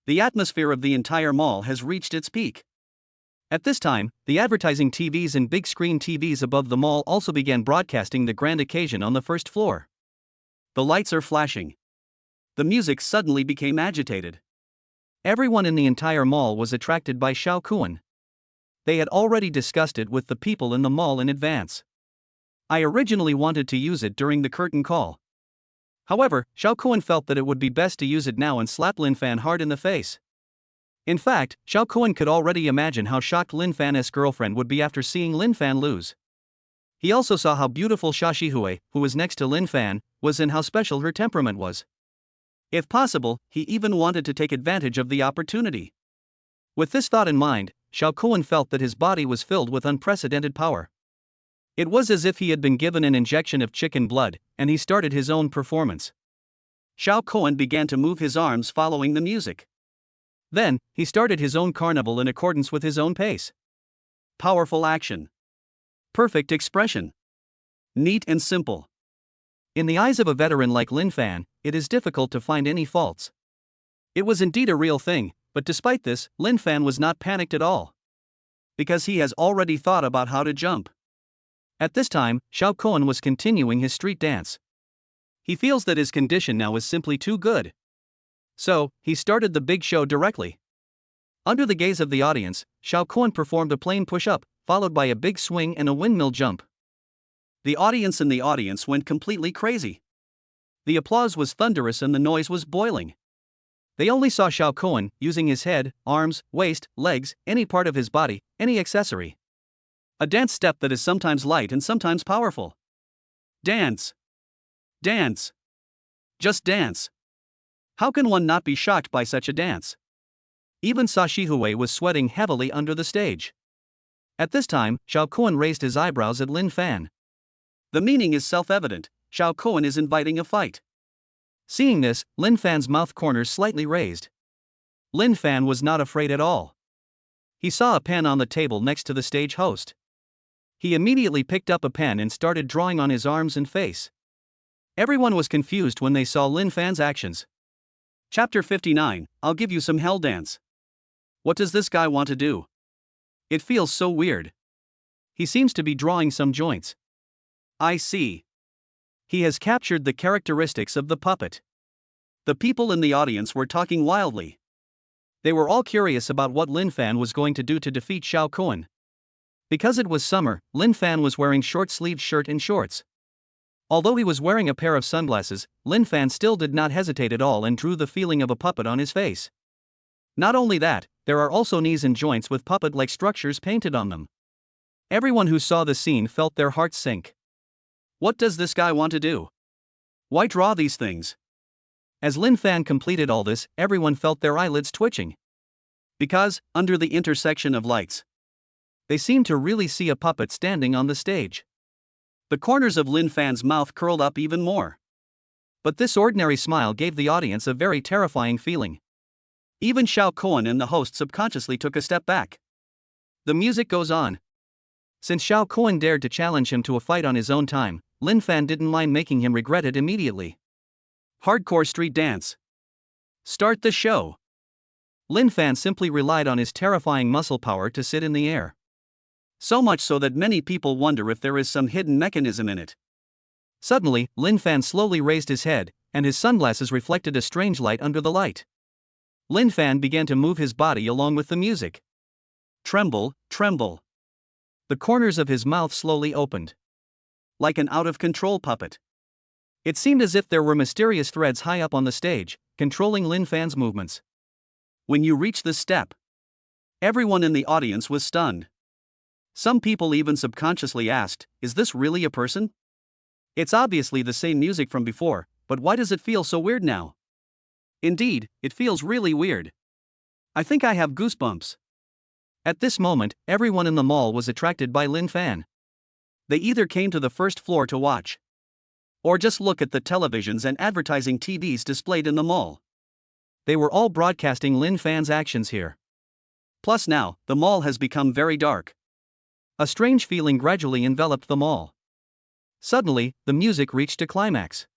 The atmosphere of the entire mall has reached its peak. At this time, the advertising TVs and big screen TVs above the mall also began broadcasting the grand occasion on the first floor. The lights are flashing. the music suddenly became agitated. Everyone in the entire mall was attracted by Xiao Kuan. They had already discussed it with the people in the mall in advance. I originally wanted to use it during the curtain call. However, Xiao Kuan felt that it would be best to use it now and slap Lin Fan hard in the face. In fact, Xiao Kuan could already imagine how shocked Lin Fan's girlfriend would be after seeing Lin Fan lose. He also saw how beautiful Xia Shihui, who was next to Lin Fan, was and how special her temperament was. If possible, he even wanted to take advantage of the opportunity. With this thought in mind, Xiao Kuan felt that his body was filled with unprecedented power. It was as if he had been given an injection of chicken blood, and he started his own performance. Xiao Kuan began to move his arms following the music. Then, he started his own carnival in accordance with his own pace. Powerful action. Perfect expression. Neat and simple. In the eyes of a veteran like Lin Fan, it is difficult to find any faults. It was indeed a real thing, but despite this, Lin Fan was not panicked at all. Because he has already thought about how to jump. At this time, Xiao Kuan was continuing his street dance. He feels that his condition now is simply too good. So, he started the big show directly. Under the gaze of the audience, Xiao Kuan performed a plain push-up, followed by a big swing and a windmill jump. The audience in the audience went completely crazy. The applause was thunderous and the noise was boiling. They only saw Xiao Kuan using his head, arms, waist, legs, any part of his body, any accessory. A dance step that is sometimes light and sometimes powerful. Dance. Dance. Just dance. How can one not be shocked by such a dance? Even Xia Shihui was sweating heavily under the stage. At this time, Xiao Kuan raised his eyebrows at Lin Fan. The meaning is self-evident. Xiao Kuan is inviting a fight. Seeing this, Lin Fan's mouth corners slightly raised. Lin Fan was not afraid at all. He saw a pen on the table next to the stage host. He immediately picked up a pen and started drawing on his arms and face. Everyone was confused when they saw Lin Fan's actions. Chapter 59, I'll give you some hell dance. What does this guy want to do? It feels so weird. He seems to be drawing some joints. I see. He has captured the characteristics of the puppet. The people in the audience were talking wildly. They were all curious about what Lin Fan was going to do to defeat Xiao Kuan. Because it was summer, Lin Fan was wearing short-sleeved shirt and shorts. Although he was wearing a pair of sunglasses, Lin Fan still did not hesitate at all and drew the feeling of a puppet on his face. Not only that, there are also knees and joints with puppet-like structures painted on them. Everyone who saw the scene felt their hearts sink. What does this guy want to do? Why draw these things? As Lin Fan completed all this, everyone felt their eyelids twitching. Because, under the intersection of lights, they seemed to really see a puppet standing on the stage. The corners of Lin Fan's mouth curled up even more. But this ordinary smile gave the audience a very terrifying feeling. Even Xiao Kuan and the host subconsciously took a step back. The music goes on. Since Xiao Kuan dared to challenge him to a fight on his own time, Lin Fan didn't mind making him regret it immediately. Hardcore street dance. Start the show. Lin Fan simply relied on his terrifying muscle power to sit in the air. So much so that many people wonder if there is some hidden mechanism in it. Suddenly, Lin Fan slowly raised his head, and his sunglasses reflected a strange light under the light. Lin Fan began to move his body along with the music. Tremble, tremble. The corners of his mouth slowly opened. Like an out-of-control puppet. It seemed as if there were mysterious threads high up on the stage, controlling Lin Fan's movements. When you reach this step, everyone in the audience was stunned. Some people even subconsciously asked, is this really a person? It's obviously the same music from before, but why does it feel so weird now? Indeed, it feels really weird. I think I have goosebumps. At this moment, everyone in the mall was attracted by Lin Fan. They either came to the first floor to watch, or just look at the televisions and advertising TVs displayed in the mall. They were all broadcasting Lin Fan's actions here. Plus now, the mall has become very dark. A strange feeling gradually enveloped the mall. Suddenly, the music reached a climax.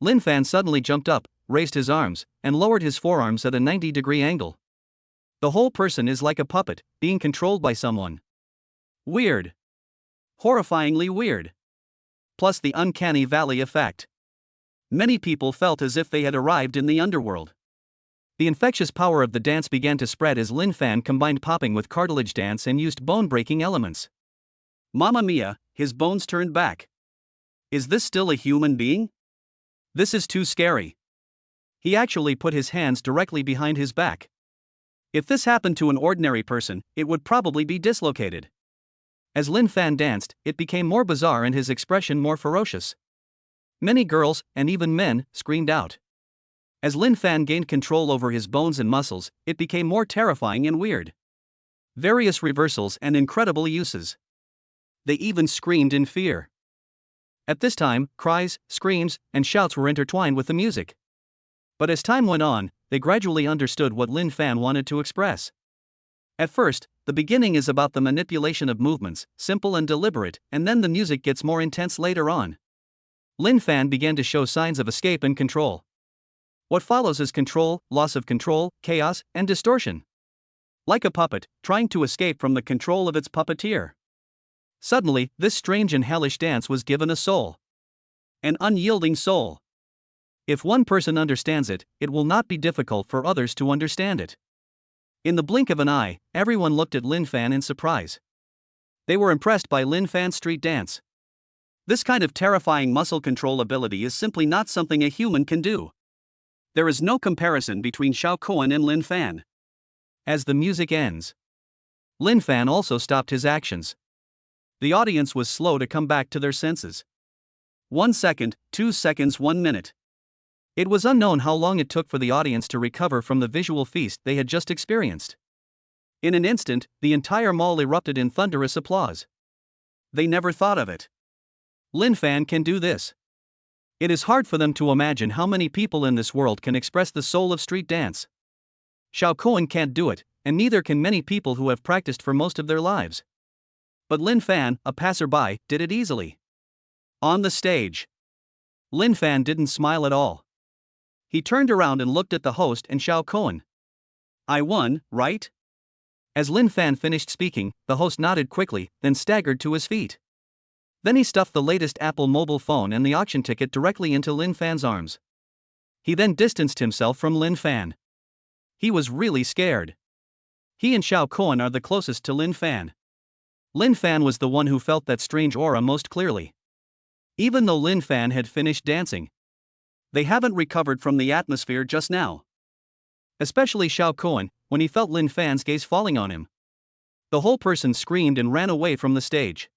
Lin Fan suddenly jumped up, raised his arms, and lowered his forearms at a 90-degree angle. The whole person is like a puppet, being controlled by someone. Weird. Horrifyingly weird. Plus the uncanny valley effect. Many people felt as if they had arrived in the underworld. The infectious power of the dance began to spread as Lin Fan combined popping with cartilage dance and used bone-breaking elements. Mamma mia, his bones turned back. Is this still a human being? This is too scary. He actually put his hands directly behind his back. If this happened to an ordinary person, it would probably be dislocated. As Lin Fan danced, it became more bizarre and his expression more ferocious. Many girls, and even men, screamed out. As Lin Fan gained control over his bones and muscles, it became more terrifying and weird. Various reversals and incredible uses. They even screamed in fear. At this time, cries, screams, and shouts were intertwined with the music. But as time went on, they gradually understood what Lin Fan wanted to express. At first, the beginning is about the manipulation of movements, simple and deliberate, and then the music gets more intense later on. Lin Fan began to show signs of escape and control. What follows is control, loss of control, chaos, and distortion. Like a puppet, trying to escape from the control of its puppeteer. Suddenly, this strange and hellish dance was given a soul. An unyielding soul. If one person understands it, it will not be difficult for others to understand it. In the blink of an eye, everyone looked at Lin Fan in surprise. They were impressed by Lin Fan's street dance. This kind of terrifying muscle control ability is simply not something a human can do. There is no comparison between Xiao Koan and Lin Fan. As the music ends, Lin Fan also stopped his actions. The audience was slow to come back to their senses. 1 second, 2 seconds, 1 minute. It was unknown how long it took for the audience to recover from the visual feast they had just experienced. In an instant, the entire mall erupted in thunderous applause. They never thought of it. Lin Fan can do this. It is hard for them to imagine how many people in this world can express the soul of street dance. Xiao Koan can't do it, and neither can many people who have practiced for most of their lives. But Lin Fan, a passerby, did it easily. On the stage, Lin Fan didn't smile at all. He turned around and looked at the host and Xiao Koan. I won, right? As Lin Fan finished speaking, the host nodded quickly, then staggered to his feet. Then he stuffed the latest Apple mobile phone and the auction ticket directly into Lin Fan's arms. He then distanced himself from Lin Fan. He was really scared. He and Xiao Koan are the closest to Lin Fan. Lin Fan was the one who felt that strange aura most clearly. Even though Lin Fan had finished dancing, they haven't recovered from the atmosphere just now. Especially Xiao Koan, when he felt Lin Fan's gaze falling on him. The whole person screamed and ran away from the stage.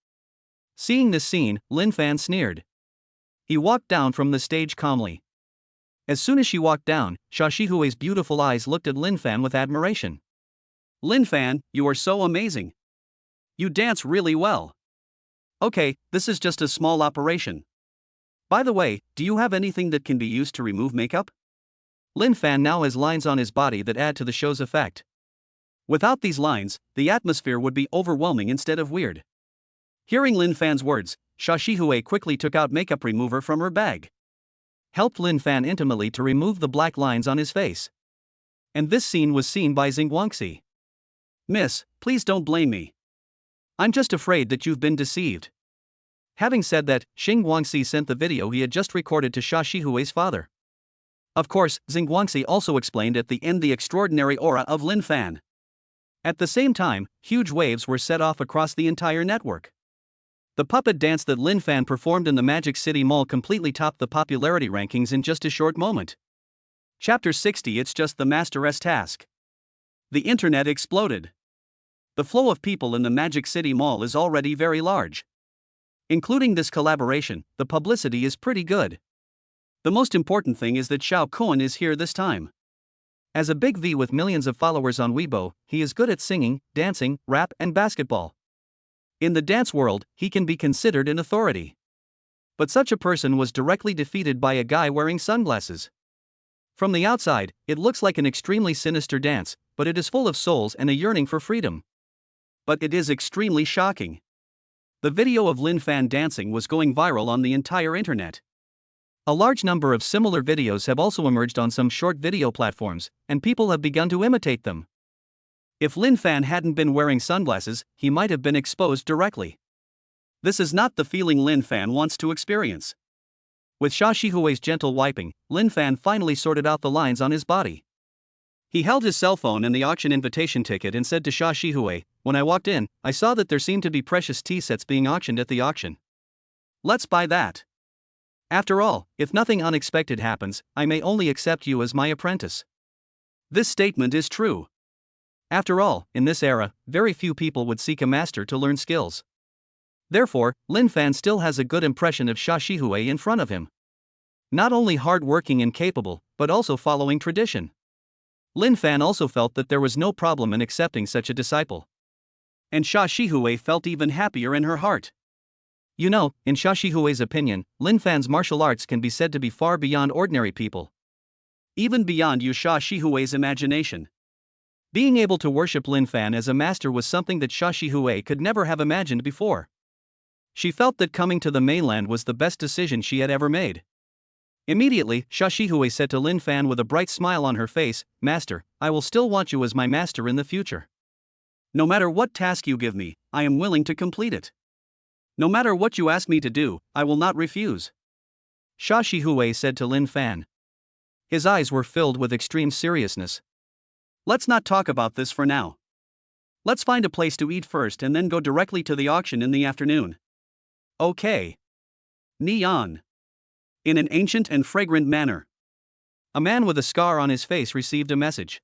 Seeing this scene, Lin Fan sneered. He walked down from the stage calmly. As soon as she walked down, Xia Shihui's beautiful eyes looked at Lin Fan with admiration. Lin Fan, you are so amazing. You dance really well. Okay, this is just a small operation. By the way, do you have anything that can be used to remove makeup? Lin Fan now has lines on his body that add to the show's effect. Without these lines, the atmosphere would be overwhelming instead of weird. Hearing Lin Fan's words, Xia Shihui quickly took out makeup remover from her bag. Helped Lin Fan intimately to remove the black lines on his face. And this scene was seen by Xingguangxi. Miss, please don't blame me. I'm just afraid that you've been deceived. Having said that, Xingguangxi sent the video he had just recorded to Xia Shihui's father. Of course, Xingguangxi also explained at the end the extraordinary aura of Lin Fan. At the same time, huge waves were set off across the entire network. The puppet dance that Lin Fan performed in the Magic City Mall completely topped the popularity rankings in just a short moment. Chapter 60. It's just the master's task. The internet exploded. The flow of people in the Magic City Mall is already very large. Including this collaboration, the publicity is pretty good. The most important thing is that Xiao Koan is here this time. As a big V with millions of followers on Weibo, he is good at singing, dancing, rap, and basketball. In the dance world, he can be considered an authority. But such a person was directly defeated by a guy wearing sunglasses. From the outside, it looks like an extremely sinister dance, but it is full of souls and a yearning for freedom. But it is extremely shocking. The video of Lin Fan dancing was going viral on the entire internet. A large number of similar videos have also emerged on some short video platforms, and people have begun to imitate them. If Lin Fan hadn't been wearing sunglasses, he might have been exposed directly. This is not the feeling Lin Fan wants to experience. With Xia Shihui's gentle wiping, Lin Fan finally sorted out the lines on his body. He held his cell phone and the auction invitation ticket and said to Xia Shihui, "When I walked in, I saw that there seemed to be precious tea sets being auctioned at the auction. Let's buy that. After all, if nothing unexpected happens, I may only accept you as my apprentice." This statement is true. After all, in this era, very few people would seek a master to learn skills. Therefore, Lin Fan still has a good impression of Xia Shihui in front of him. Not only hard-working and capable, but also following tradition. Lin Fan also felt that there was no problem in accepting such a disciple. And Xia Shihui felt even happier in her heart. You know, in Xia Shihui's opinion, Lin Fan's martial arts can be said to be far beyond ordinary people. Even beyond Xia Shihui's imagination. Being able to worship Lin Fan as a master was something that Xia Shihui could never have imagined before. She felt that coming to the mainland was the best decision she had ever made. Immediately, Xia Shihui said to Lin Fan with a bright smile on her face, "Master, I will still want you as my master in the future. No matter what task you give me, I am willing to complete it. No matter what you ask me to do, I will not refuse." Xia Shihui said to Lin Fan. His eyes were filled with extreme seriousness. "Let's not talk about this for now. Let's find a place to eat first and then go directly to the auction in the afternoon." Okay. Neon. In an ancient and fragrant manner. A man with a scar on his face received a message.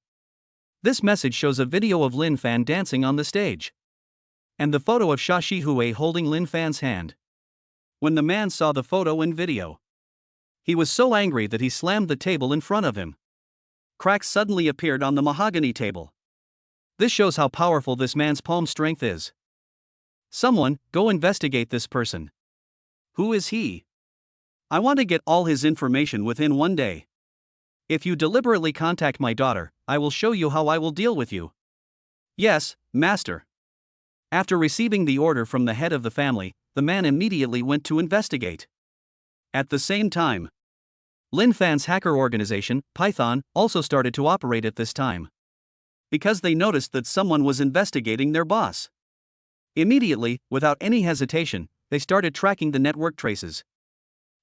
This message shows a video of Lin Fan dancing on the stage. And the photo of Xia Shihui holding Lin Fan's hand. When the man saw the photo and video, he was so angry that he slammed the table in front of him. Cracks suddenly appeared on the mahogany table. This shows how powerful this man's palm strength is. Someone, go investigate this person. Who is he? I want to get all his information within one day. If you deliberately contact my daughter, I will show you how I will deal with you. Yes, master. After receiving the order from the head of the family, the man immediately went to investigate. At the same time, Lin Fan's hacker organization, Python, also started to operate at this time. Because they noticed that someone was investigating their boss. Immediately, without any hesitation, they started tracking the network traces.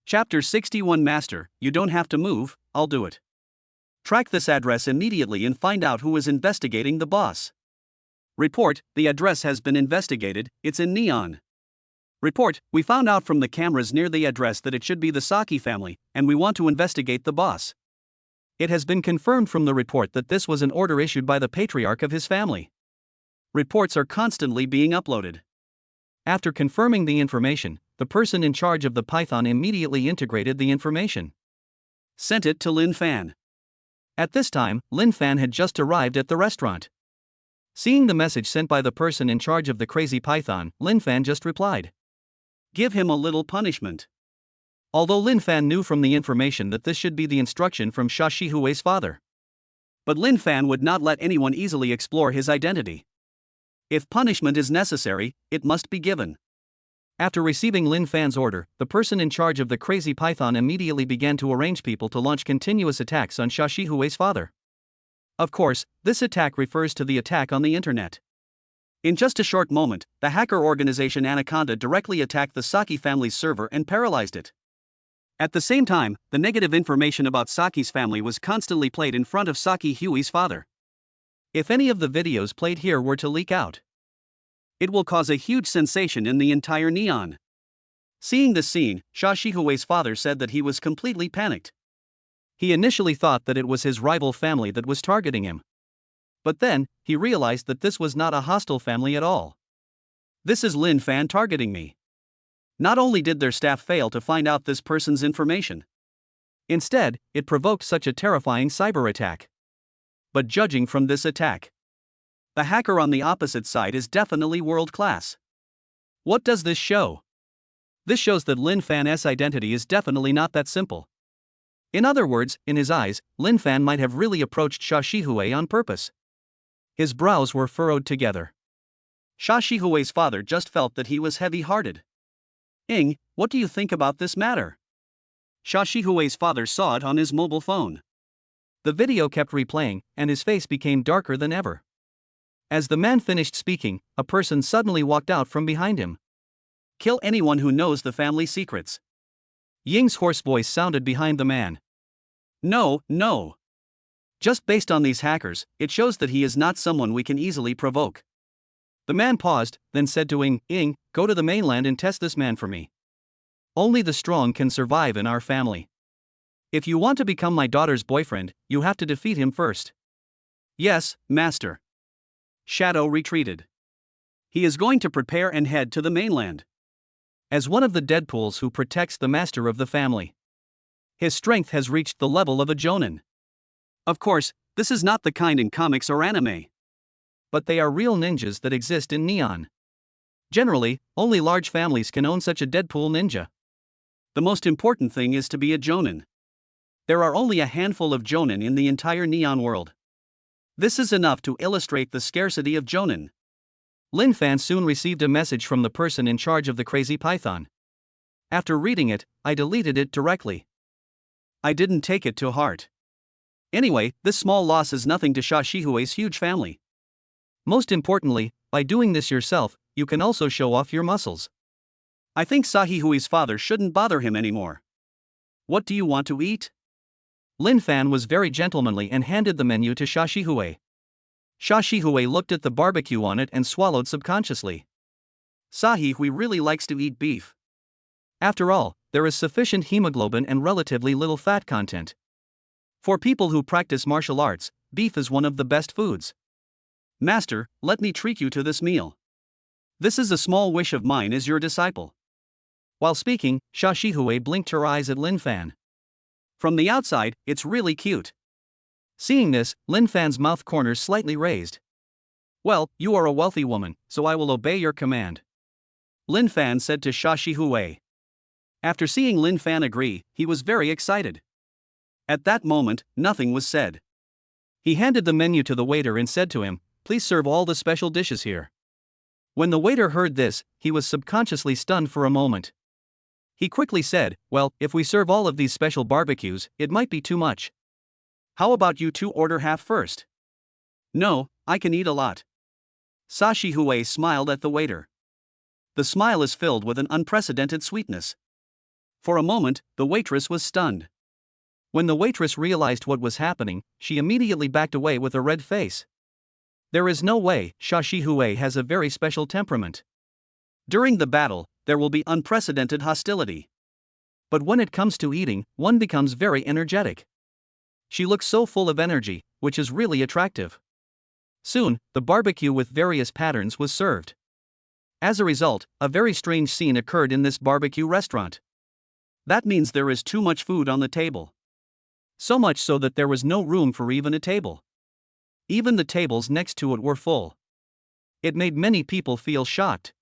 Chapter 61 Master, you don't have to move, I'll do it. Track this address immediately and find out who is investigating the boss. Report, the address has been investigated, it's in Neon. Report, we found out from the cameras near the address that it should be the Saki family, and we want to investigate the boss. It has been confirmed from the report that this was an order issued by the patriarch of his family. Reports are constantly being uploaded. After confirming the information, the person in charge of the Python immediately integrated the information. Sent it to Lin Fan. At this time, Lin Fan had just arrived at the restaurant. Seeing the message sent by the person in charge of the crazy Python, Lin Fan just replied. Give him a little punishment. Although Lin Fan knew from the information that this should be the instruction from Xia Shihui's father. But Lin Fan would not let anyone easily explore his identity. If punishment is necessary, it must be given. After receiving Lin Fan's order, the person in charge of the crazy Python immediately began to arrange people to launch continuous attacks on Xia Shihui's father. Of course, this attack refers to the attack on the internet. In just a short moment, the hacker organization Anaconda directly attacked the Saki family's server and paralyzed it. At the same time, the negative information about Saki's family was constantly played in front of Saki Hui's father. If any of the videos played here were to leak out, it will cause a huge sensation in the entire Neon. Seeing this scene, Xia Shihui's father said that he was completely panicked. He initially thought that it was his rival family that was targeting him. But then, he realized that this was not a hostile family at all. This is Lin Fan targeting me. Not only did their staff fail to find out this person's information. Instead, it provoked such a terrifying cyber attack. But judging from this attack, the hacker on the opposite side is definitely world-class. What does this show? This shows that Lin Fan's identity is definitely not that simple. In other words, in his eyes, Lin Fan might have really approached Xia Shihui on purpose. His brows were furrowed together. Xia Shihui's father just felt that he was heavy-hearted. Ing, what do you think about this matter? Xia Shihui's father saw it on his mobile phone. The video kept replaying, and his face became darker than ever. As the man finished speaking, a person suddenly walked out from behind him. Kill anyone who knows the family secrets. Ying's hoarse voice sounded behind the man. No, no. Just based on these hackers, it shows that he is not someone we can easily provoke. The man paused, then said to Ying, go to the mainland and test this man for me. Only the strong can survive in our family. If you want to become my daughter's boyfriend, you have to defeat him first. Yes, master. Shadow retreated. He is going to prepare and head to the mainland. As one of the Deadpools who protects the master of the family. His strength has reached the level of a Jonin. Of course, this is not the kind in comics or anime. But they are real ninjas that exist in Neon. Generally, only large families can own such a Deadpool ninja. The most important thing is to be a Jonin. There are only a handful of Jonin in the entire Neon world. This is enough to illustrate the scarcity of Jonin. Lin Fan soon received a message from the person in charge of the Crazy Python. After reading it, I deleted it directly. I didn't take it to heart. Anyway, this small loss is nothing to Sha Shihue's huge family. Most importantly, by doing this yourself, you can also show off your muscles. I think Sha Shihue's father shouldn't bother him anymore. What do you want to eat? Lin Fan was very gentlemanly and handed the menu to Sha Shihue. Sha Shihue looked at the barbecue on it and swallowed subconsciously. Sha Shihue really likes to eat beef. After all, there is sufficient hemoglobin and relatively little fat content. For people who practice martial arts, beef is one of the best foods. Master, let me treat you to this meal. This is a small wish of mine as your disciple. While speaking, Sha Shihue blinked her eyes at Lin Fan. From the outside, it's really cute. Seeing this, Lin Fan's mouth corners slightly raised. Well, you are a wealthy woman, so I will obey your command. Lin Fan said to Sha Shihue. After seeing Lin Fan agree, he was very excited. At that moment, nothing was said. He handed the menu to the waiter and said to him, please serve all the special dishes here. When the waiter heard this, he was subconsciously stunned for a moment. He quickly said, well, if we serve all of these special barbecues, it might be too much. How about you two order half first? No, I can eat a lot. Sha Shihue smiled at the waiter. The smile is filled with an unprecedented sweetness. For a moment, the waitress was stunned. When the waitress realized what was happening, she immediately backed away with a red face. There is no way, Sha Shihue has a very special temperament. During the battle, there will be unprecedented hostility. But when it comes to eating, one becomes very energetic. She looks so full of energy, which is really attractive. Soon, the barbecue with various patterns was served. As a result, a very strange scene occurred in this barbecue restaurant. That means there is too much food on the table. So much so that there was no room for even a table. Even the tables next to it were full. It made many people feel shocked.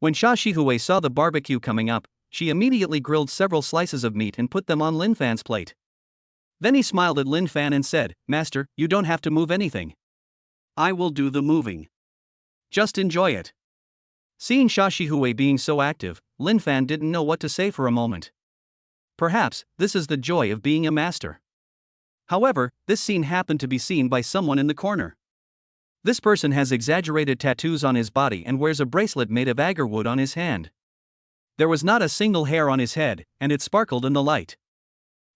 When Sha Shihue saw the barbecue coming up, she immediately grilled several slices of meat and put them on Lin Fan's plate. Then he smiled at Lin Fan and said, Master, you don't have to move anything. I will do the moving. Just enjoy it. Seeing Sha Shihue being so active, Lin Fan didn't know what to say for a moment. Perhaps, this is the joy of being a master. However, this scene happened to be seen by someone in the corner. This person has exaggerated tattoos on his body and wears a bracelet made of agarwood on his hand. There was not a single hair on his head, and it sparkled in the light.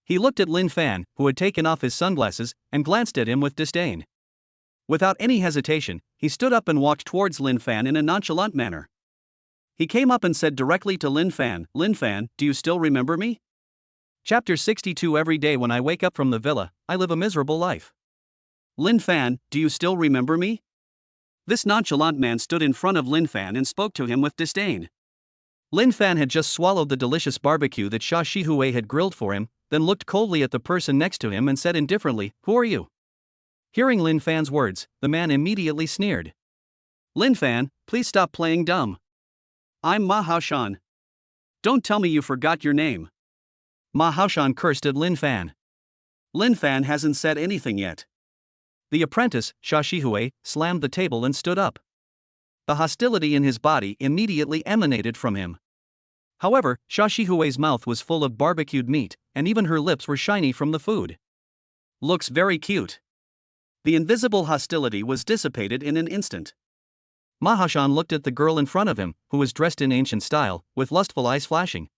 He looked at Lin Fan, who had taken off his sunglasses, and glanced at him with disdain. Without any hesitation, he stood up and walked towards Lin Fan in a nonchalant manner. He came up and said directly to Lin Fan, do you still remember me? Chapter 62. Every day when I wake up from the villa, I live a miserable life. Lin Fan, do you still remember me? This nonchalant man stood in front of Lin Fan and spoke to him with disdain. Lin Fan had just swallowed the delicious barbecue that Sha Shihue had grilled for him, then looked coldly at the person next to him and said indifferently, who are you? Hearing Lin Fan's words, the man immediately sneered. Lin Fan, please stop playing dumb. I'm Ma Haoshan. Don't tell me you forgot your name. Ma Haoshan cursed at Lin Fan. Lin Fan hasn't said anything yet. The apprentice, Sha Shihue, slammed the table and stood up. The hostility in his body immediately emanated from him. However, Sha Shihue's mouth was full of barbecued meat, and even her lips were shiny from the food. Looks very cute. The invisible hostility was dissipated in an instant. Ma Haoshan looked at the girl in front of him, who was dressed in ancient style, with lustful eyes flashing.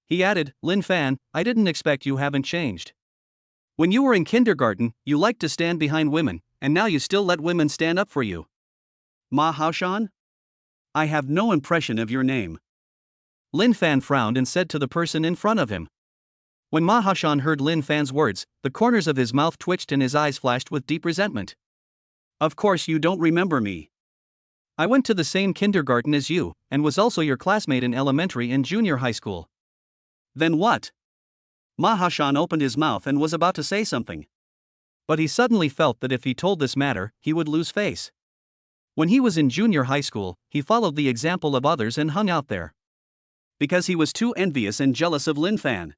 He added, Lin Fan, I didn't expect you haven't changed. When you were in kindergarten, you liked to stand behind women, and now you still let women stand up for you. Ma Haoshan? I have no impression of your name. Lin Fan frowned and said to the person in front of him. When Ma Haoshan heard Lin Fan's words, the corners of his mouth twitched and his eyes flashed with deep resentment. Of course you don't remember me. I went to the same kindergarten as you, and was also your classmate in elementary and junior high school. Then what? Ma Haoshan opened his mouth and was about to say something. But he suddenly felt that if he told this matter, he would lose face. When he was in junior high school, he followed the example of others and hung out there. Because he was too envious and jealous of Lin Fan.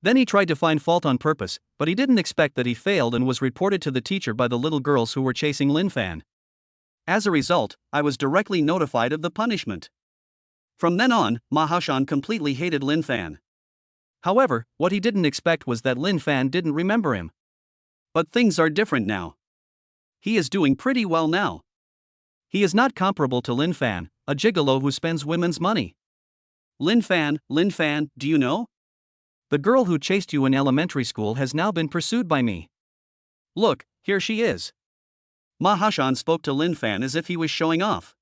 Then he tried to find fault on purpose, but he didn't expect that he failed and was reported to the teacher by the little girls who were chasing Lin Fan. As a result, I was directly notified of the punishment. From then on, Ma Haoshan completely hated Lin Fan. However, what he didn't expect was that Lin Fan didn't remember him. But things are different now. He is doing pretty well now. He is not comparable to Lin Fan, a gigolo who spends women's money. Lin Fan, do you know? The girl who chased you in elementary school has now been pursued by me. Look, here she is. Ma Haoshan spoke to Lin Fan as if he was showing off.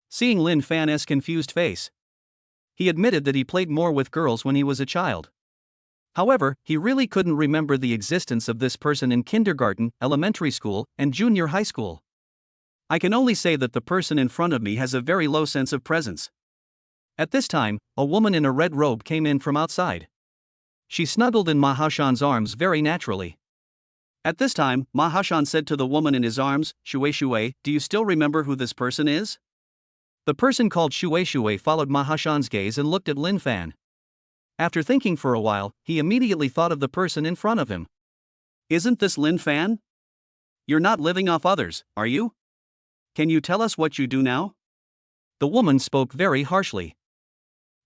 Seeing Lin Fan's confused face, he admitted that he played more with girls when he was a child. However, he really couldn't remember the existence of this person in kindergarten, elementary school, and junior high school. I can only say that the person in front of me has a very low sense of presence. At this time, a woman in a red robe came in from outside. She snuggled in Ma Haoshan's arms very naturally. At this time, Ma Haoshan said to the woman in his arms, Shui, do you still remember who this person is? The person called Shui followed Ma Haoshan's gaze and looked at Lin Fan. After thinking for a while, he immediately thought of the person in front of him. Isn't this Lin Fan? You're not living off others, are you? Can you tell us what you do now? The woman spoke very harshly.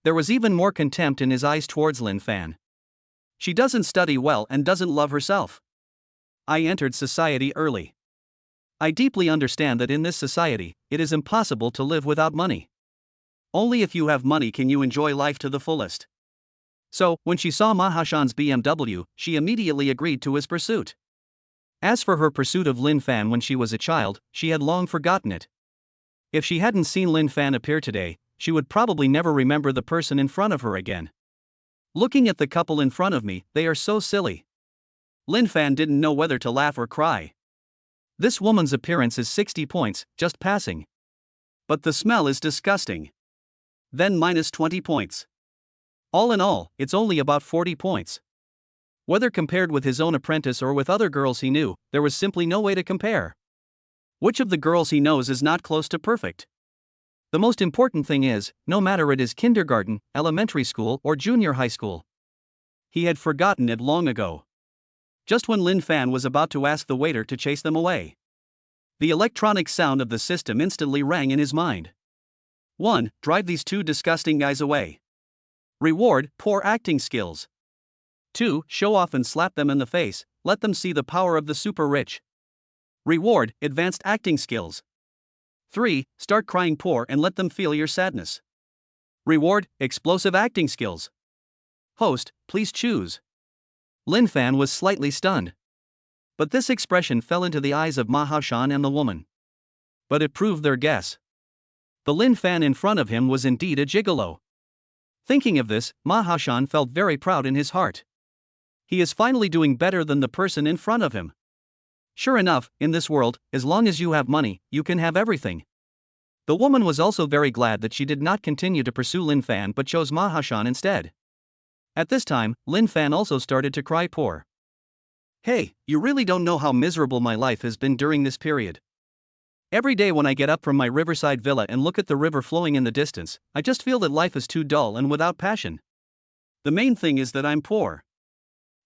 There was even more contempt in his eyes towards Lin Fan. She doesn't study well and doesn't love herself. I entered society early. I deeply understand that in this society, it is impossible to live without money. Only if you have money can you enjoy life to the fullest. So, when she saw Ma Haoshan's BMW, she immediately agreed to his pursuit. As for her pursuit of Lin Fan when she was a child, she had long forgotten it. If she hadn't seen Lin Fan appear today, she would probably never remember the person in front of her again. Looking at the couple in front of me, they are so silly. Lin Fan didn't know whether to laugh or cry. This woman's appearance is 60 points, just passing. But the smell is disgusting. Then minus 20 points. All in all, it's only about 40 points. Whether compared with his own apprentice or with other girls he knew, there was simply no way to compare. Which of the girls he knows is not close to perfect? The most important thing is, no matter it is kindergarten, elementary school, or junior high school. He had forgotten it long ago. Just when Lin Fan was about to ask the waiter to chase them away, the electronic sound of the system instantly rang in his mind. 1. Drive these two disgusting guys away. Reward, poor acting skills. 2. Show off and slap them in the face, let them see the power of the super rich. Reward, advanced acting skills. 3. Start crying poor and let them feel your sadness. Reward, explosive acting skills. Host, please choose. Lin Fan was slightly stunned. But this expression fell into the eyes of Ma Haoshan and the woman. But it proved their guess. The Lin Fan in front of him was indeed a gigolo. Thinking of this, Ma Haoshan felt very proud in his heart. He is finally doing better than the person in front of him. Sure enough, in this world, as long as you have money, you can have everything. The woman was also very glad that she did not continue to pursue Lin Fan but chose Ma Haoshan instead. At this time, Lin Fan also started to cry poor. Hey, you really don't know how miserable my life has been during this period. Every day when I get up from my riverside villa and look at the river flowing in the distance, I just feel that life is too dull and without passion. The main thing is that I'm poor.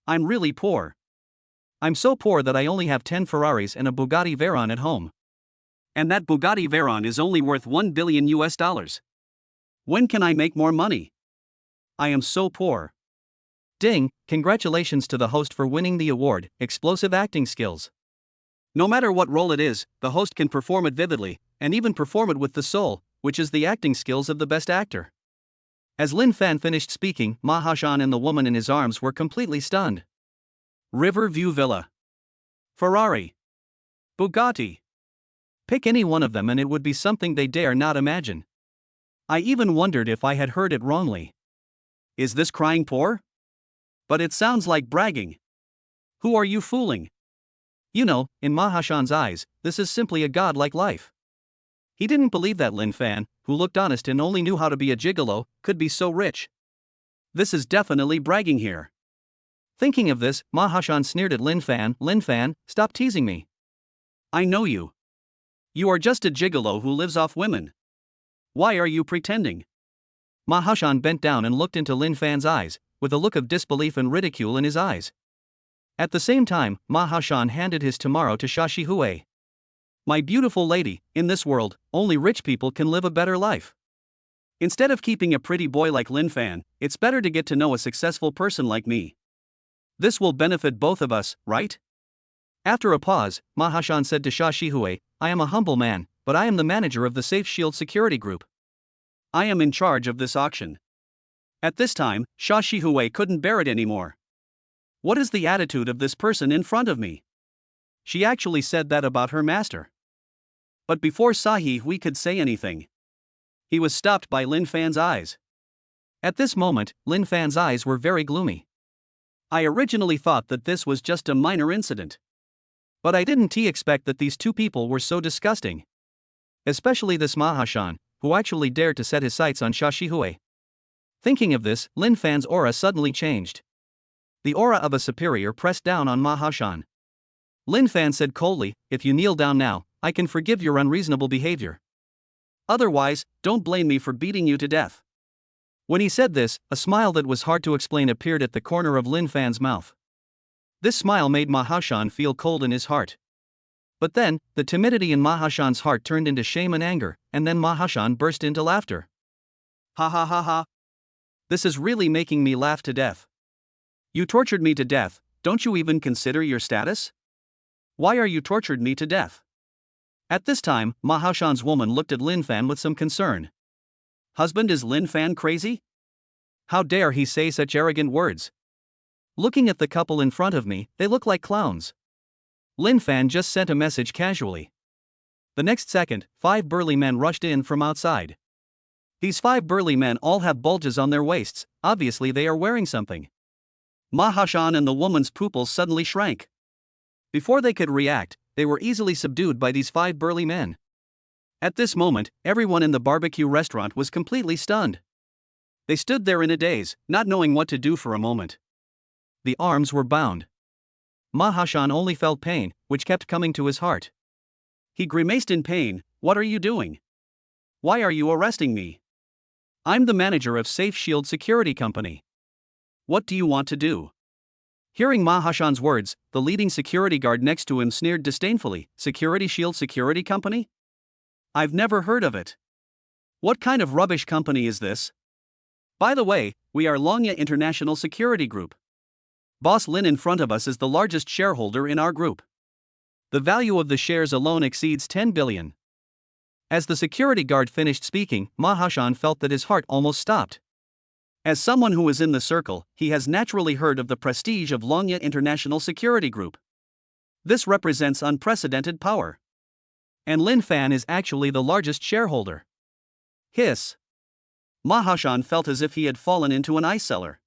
I'm really poor. I'm so poor that I only have 10 Ferraris and a Bugatti Veyron at home. And that Bugatti Veyron is only worth $1 billion. When can I make more money? I am so poor. Ding, congratulations to the host for winning the award, Explosive Acting Skills. No matter what role it is, the host can perform it vividly, and even perform it with the soul, which is the acting skills of the best actor. As Lin Fan finished speaking, Mahashan and the woman in his arms were completely stunned. River View Villa. Ferrari. Bugatti. Pick any one of them and it would be something they dare not imagine. I even wondered if I had heard it wrongly. Is this crying poor? But it sounds like bragging. Who are you fooling? You know, in Mahashan's eyes, this is simply a godlike life. He didn't believe that Lin Fan, who looked honest and only knew how to be a gigolo, could be so rich. This is definitely bragging here. Thinking of this, Mahashan sneered at Lin Fan. Lin Fan, stop teasing me. I know you. You are just a gigolo who lives off women. Why are you pretending? Mahashan bent down and looked into Lin Fan's eyes, with a look of disbelief and ridicule in his eyes. At the same time, Mahashan handed his tomorrow to Shashi Hui. My beautiful lady, in this world, only rich people can live a better life. Instead of keeping a pretty boy like Lin Fan, it's better to get to know a successful person like me. This will benefit both of us, right? After a pause, Mahashan said to Shashi Hui, I am a humble man, but I am the manager of the Safe Shield Security Group. I am in charge of this auction. At this time, Shashi Hui couldn't bear it anymore. What is the attitude of this person in front of me? She actually said that about her master. But before Sahi Hui could say anything, he was stopped by Lin Fan's eyes. At this moment, Lin Fan's eyes were very gloomy. I originally thought that this was just a minor incident. But I didn't expect that these two people were so disgusting. Especially this Mahashan, who actually dared to set his sights on Shashi Hui. Thinking of this, Lin Fan's aura suddenly changed. The aura of a superior pressed down on Mahashan. Lin Fan said coldly, if you kneel down now, I can forgive your unreasonable behavior. Otherwise, don't blame me for beating you to death. When he said this, a smile that was hard to explain appeared at the corner of Lin Fan's mouth. This smile made Mahashan feel cold in his heart. But then, the timidity in Mahashan's heart turned into shame and anger, and then Mahashan burst into laughter. Ha ha ha ha. This is really making me laugh to death. You tortured me to death, don't you even consider your status? Why are you tortured me to death? At this time, Mahashan's woman looked at Lin Fan with some concern. Husband, is Lin Fan crazy? How dare he say such arrogant words? Looking at the couple in front of me, they look like clowns. Lin Fan just sent a message casually. The next second, 5 burly men rushed in from outside. These 5 burly men all have bulges on their waists, obviously they are wearing something. Mahashan and the woman's pupils suddenly shrank. Before they could react, they were easily subdued by these 5 burly men. At this moment, everyone in the barbecue restaurant was completely stunned. They stood there in a daze, not knowing what to do for a moment. The arms were bound. Mahashan only felt pain, which kept coming to his heart. He grimaced in pain. What are you doing? Why are you arresting me? I'm the manager of Safe Shield Security Company. What do you want to do? Hearing Mahashan's words, the leading security guard next to him sneered disdainfully. Security Shield Security Company? I've never heard of it. What kind of rubbish company is this? By the way, we are Longya International Security Group. Boss Lin in front of us is the largest shareholder in our group. The value of the shares alone exceeds 10 billion. As the security guard finished speaking, Mahashan felt that his heart almost stopped. As someone who is in the circle, he has naturally heard of the prestige of Longya International Security Group. This represents unprecedented power. And Lin Fan is actually the largest shareholder. Hiss. Mahashan felt as if he had fallen into an ice cellar.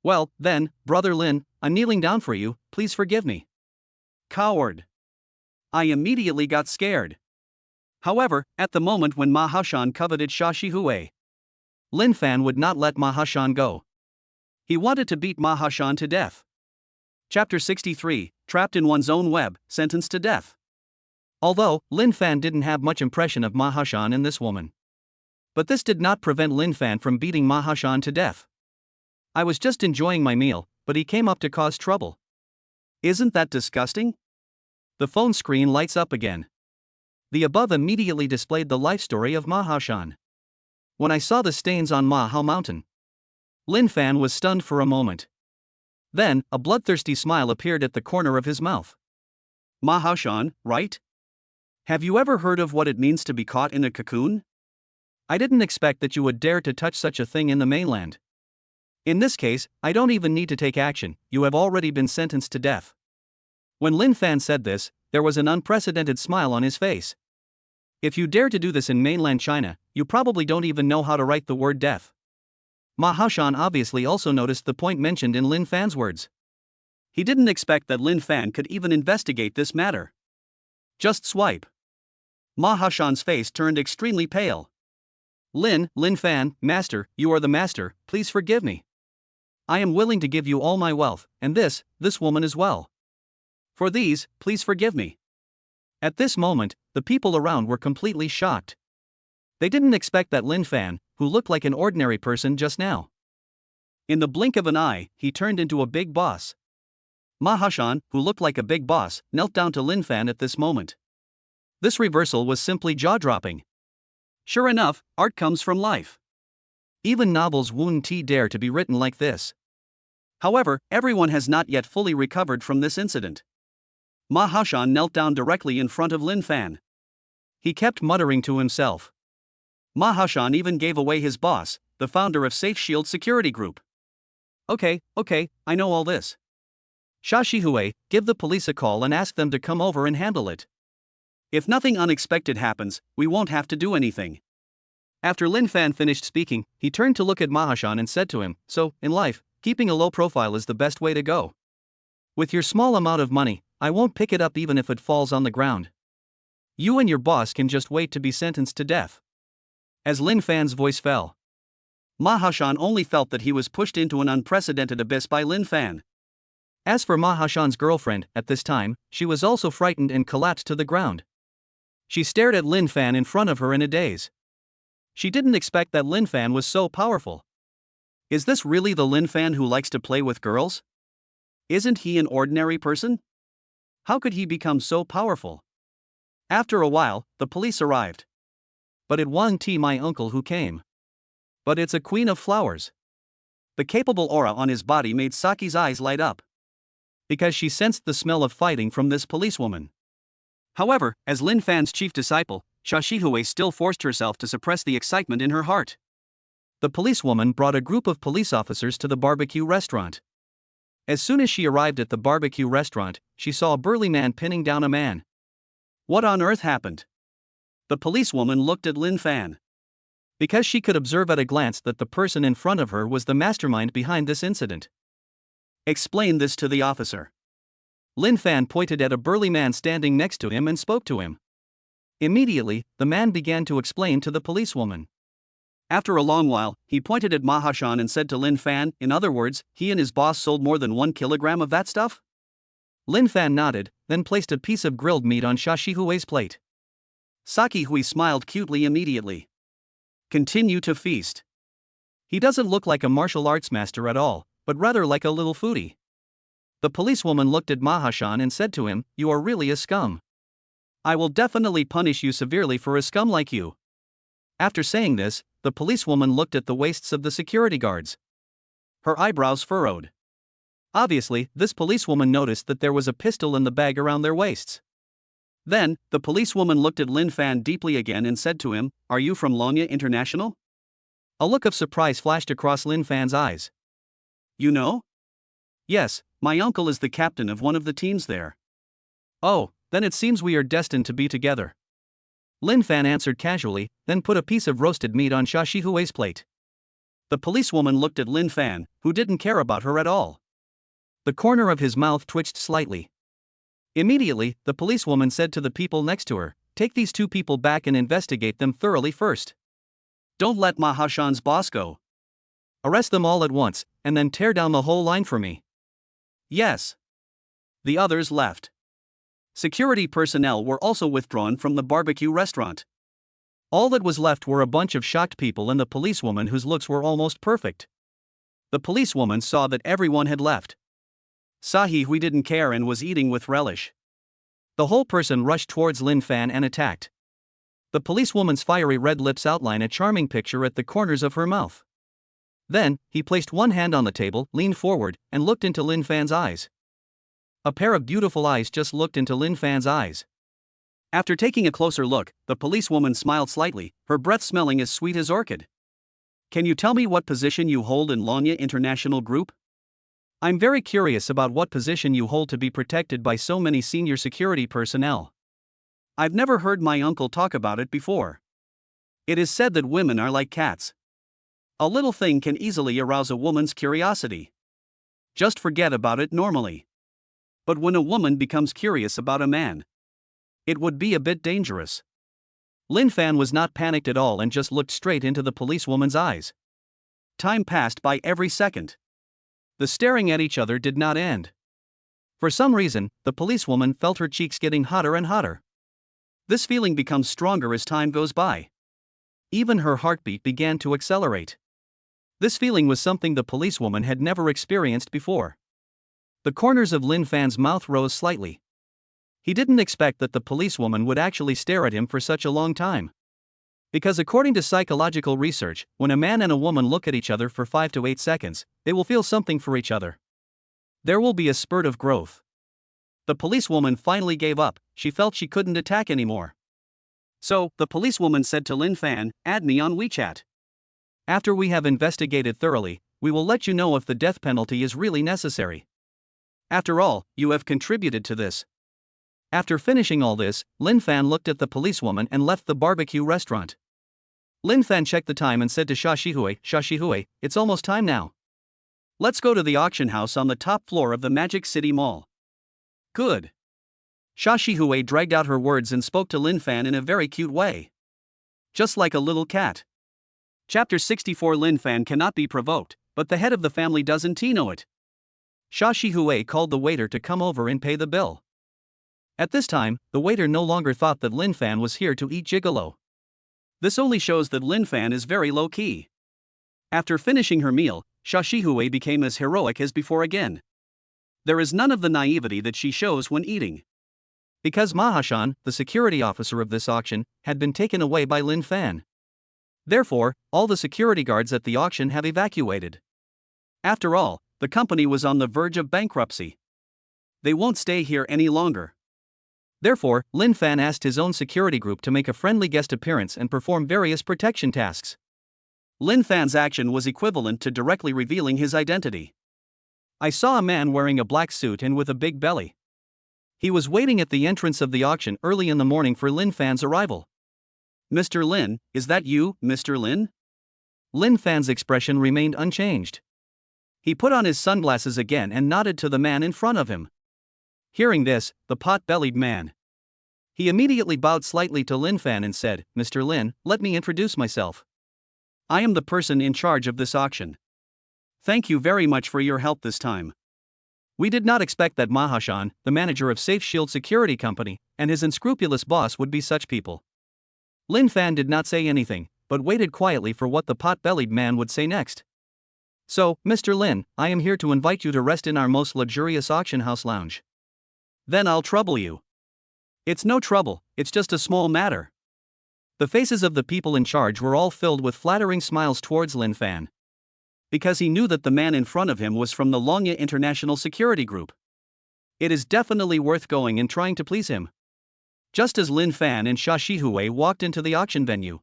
Well, then, Brother Lin, I'm kneeling down for you, please forgive me. Coward. I immediately got scared. However, at the moment when Mahashan coveted Shashi Hui, Lin Fan would not let Mahashan go. He wanted to beat Mahashan to death. Chapter 63, Trapped in One's Own Web, Sentenced to Death. Although, Lin Fan didn't have much impression of Mahashan in this woman. But this did not prevent Lin Fan from beating Mahashan to death. I was just enjoying my meal, but he came up to cause trouble. Isn't that disgusting? The phone screen lights up again. The above immediately displayed the life story of Mahashan. When I saw the stains on Mahao Mountain, Lin Fan was stunned for a moment. Then, a bloodthirsty smile appeared at the corner of his mouth. Mahashan, right? Have you ever heard of what it means to be caught in a cocoon? I didn't expect that you would dare to touch such a thing in the mainland. In this case, I don't even need to take action, you have already been sentenced to death. When Lin Fan said this, there was an unprecedented smile on his face. If you dare to do this in mainland China, you probably don't even know how to write the word death. Ma Haoshan obviously also noticed the point mentioned in Lin Fan's words. He didn't expect that Lin Fan could even investigate this matter. Just swipe. Ma Haoshan's face turned extremely pale. Lin Fan, master, you are the master, please forgive me. I am willing to give you all my wealth, and this woman as well. For these, please forgive me. At this moment, the people around were completely shocked. They didn't expect that Lin Fan, who looked like an ordinary person just now. In the blink of an eye, he turned into a big boss. Ma Haoshan, who looked like a big boss, knelt down to Lin Fan at this moment. This reversal was simply jaw-dropping. Sure enough, art comes from life. Even novels wouldn't dare to be written like this. However, everyone has not yet fully recovered from this incident. Ma Haoshan knelt down directly in front of Lin Fan. He kept muttering to himself. Ma Haoshan even gave away his boss, the founder of Safe Shield Security Group. Okay, I know all this. Xia Shihui, give the police a call and ask them to come over and handle it. If nothing unexpected happens, we won't have to do anything. After Lin Fan finished speaking, he turned to look at Ma Haoshan and said to him, so, in life, keeping a low profile is the best way to go. With your small amount of money, I won't pick it up even if it falls on the ground. You and your boss can just wait to be sentenced to death. As Lin Fan's voice fell, Ma Haoshan only felt that he was pushed into an unprecedented abyss by Lin Fan. As for Ma Haoshan's girlfriend, at this time, she was also frightened and collapsed to the ground. She stared at Lin Fan in front of her in a daze. She didn't expect that Lin Fan was so powerful. Is this really the Lin Fan who likes to play with girls? Isn't he an ordinary person? How could he become so powerful? After a while, the police arrived. But it wasn't my uncle who came. But it's a queen of flowers. The capable aura on his body made Saki's eyes light up. Because she sensed the smell of fighting from this policewoman. However, as Lin Fan's chief disciple, Xia Shihui still forced herself to suppress the excitement in her heart. The policewoman brought a group of police officers to the barbecue restaurant. As soon as she arrived at the barbecue restaurant, she saw a burly man pinning down a man. What on earth happened? The policewoman looked at Lin Fan. Because she could observe at a glance that the person in front of her was the mastermind behind this incident. Explain this to the officer. Lin Fan pointed at a burly man standing next to him and spoke to him. Immediately, the man began to explain to the policewoman. After a long while, he pointed at Ma Haoshan and said to Lin Fan, in other words, he and his boss sold more than 1 kilogram of that stuff? Lin Fan nodded, then placed a piece of grilled meat on Xia Shihui's plate. Saki Hui smiled cutely immediately. Continue to feast. He doesn't look like a martial arts master at all, but rather like a little foodie. The policewoman looked at Ma Haoshan and said to him, you are really a scum. I will definitely punish you severely for a scum like you. After saying this, the policewoman looked at the waists of the security guards. Her eyebrows furrowed. Obviously, this policewoman noticed that there was a pistol in the bag around their waists. Then, the policewoman looked at Lin Fan deeply again and said to him, are you from Longya International? A look of surprise flashed across Lin Fan's eyes. You know? Yes, my uncle is the captain of one of the teams there. Oh, then it seems we are destined to be together. Lin Fan answered casually, then put a piece of roasted meat on Xia Shihui's plate. The policewoman looked at Lin Fan, who didn't care about her at all. The corner of his mouth twitched slightly. Immediately, the policewoman said to the people next to her, take these 2 people back and investigate them thoroughly first. Don't let Ma Haoshan's boss go. Arrest them all at once, and then tear down the whole line for me. Yes. The others left. Security personnel were also withdrawn from the barbecue restaurant. All that was left were a bunch of shocked people and the policewoman whose looks were almost perfect. The policewoman saw that everyone had left. Sahi Hui didn't care and was eating with relish. The whole person rushed towards Lin Fan and attacked. The policewoman's fiery red lips outline a charming picture at the corners of her mouth. Then, he placed one hand on the table, leaned forward, and looked into Lin Fan's eyes. A pair of beautiful eyes just looked into Lin Fan's eyes. After taking a closer look, the policewoman smiled slightly, her breath smelling as sweet as orchid. Can you tell me what position you hold in Lanya International Group? I'm very curious about what position you hold to be protected by so many senior security personnel. I've never heard my uncle talk about it before. It is said that women are like cats. A little thing can easily arouse a woman's curiosity. Just forget about it normally. But when a woman becomes curious about a man, it would be a bit dangerous. Lin Fan was not panicked at all and just looked straight into the policewoman's eyes. Time passed by every second. The staring at each other did not end. For some reason, the policewoman felt her cheeks getting hotter and hotter. This feeling becomes stronger as time goes by. Even her heartbeat began to accelerate. This feeling was something the policewoman had never experienced before. The corners of Lin Fan's mouth rose slightly. He didn't expect that the policewoman would actually stare at him for such a long time. Because according to psychological research, when a man and a woman look at each other for 5 to 8 seconds, they will feel something for each other. There will be a spurt of growth. The policewoman finally gave up, she felt she couldn't attack anymore. So, the policewoman said to Lin Fan, "Add me on WeChat. After we have investigated thoroughly, we will let you know if the death penalty is really necessary. After all, you have contributed to this." After finishing all this, Lin Fan looked at the policewoman and left the barbecue restaurant. Lin Fan checked the time and said to Xia Shihui, "It's almost time now. Let's go to the auction house on the top floor of the Magic City Mall." "Good." Xia Shihui dragged out her words and spoke to Lin Fan in a very cute way. Just like a little cat. Chapter 64. Lin Fan cannot be provoked, but the head of the family doesn't know it. Xia Shihui called the waiter to come over and pay the bill. At this time, the waiter no longer thought that Lin Fan was here to eat gigolo. This only shows that Lin Fan is very low-key. After finishing her meal, Xia Shihui became as heroic as before again. There is none of the naivety that she shows when eating. Because Mahashan, the security officer of this auction, had been taken away by Lin Fan. Therefore, all the security guards at the auction have evacuated. After all, the company was on the verge of bankruptcy. They won't stay here any longer. Therefore, Lin Fan asked his own security group to make a friendly guest appearance and perform various protection tasks. Lin Fan's action was equivalent to directly revealing his identity. I saw a man wearing a black suit and with a big belly. He was waiting at the entrance of the auction early in the morning for Lin Fan's arrival. "Mr. Lin, is that you, Mr. Lin?" Lin Fan's expression remained unchanged. He put on his sunglasses again and nodded to the man in front of him. Hearing this, the pot-bellied man. He immediately bowed slightly to Lin Fan and said, "Mr. Lin, let me introduce myself. I am the person in charge of this auction. Thank you very much for your help this time. We did not expect that Mahashan, the manager of Safe Shield Security Company, and his unscrupulous boss would be such people." Lin Fan did not say anything, but waited quietly for what the pot-bellied man would say next. "So, Mr. Lin, I am here to invite you to rest in our most luxurious auction house lounge." "Then I'll trouble you." "It's no trouble, it's just a small matter." The faces of the people in charge were all filled with flattering smiles towards Lin Fan. Because he knew that the man in front of him was from the Lanya International Security Group. It is definitely worth going and trying to please him. Just as Lin Fan and Xia Shihui walked into the auction venue,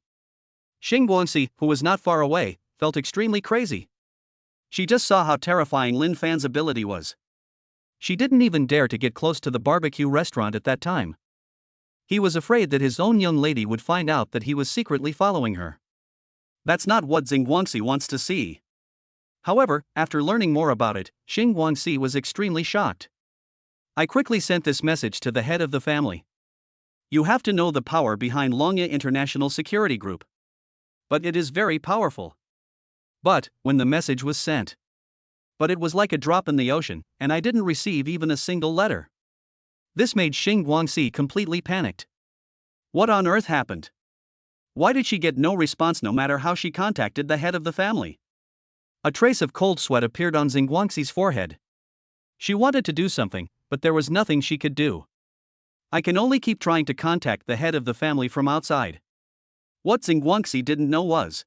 Xing Guangxi, who was not far away, felt extremely crazy. She just saw how terrifying Lin Fan's ability was. She didn't even dare to get close to the barbecue restaurant at that time. He was afraid that his own young lady would find out that he was secretly following her. That's not what Xing Guangxi wants to see. However, after learning more about it, Xing Guangxi was extremely shocked. I quickly sent this message to the head of the family. You have to know the power behind Lanya International Security Group. But it is very powerful. But, when the message was sent. But it was like a drop in the ocean, and I didn't receive even a single letter. This made Xing Guangxi completely panicked. What on earth happened? Why did she get no response no matter how she contacted the head of the family? A trace of cold sweat appeared on Xing Guangxi's forehead. She wanted to do something, but there was nothing she could do. I can only keep trying to contact the head of the family from outside. What Xing Guangxi didn't know was,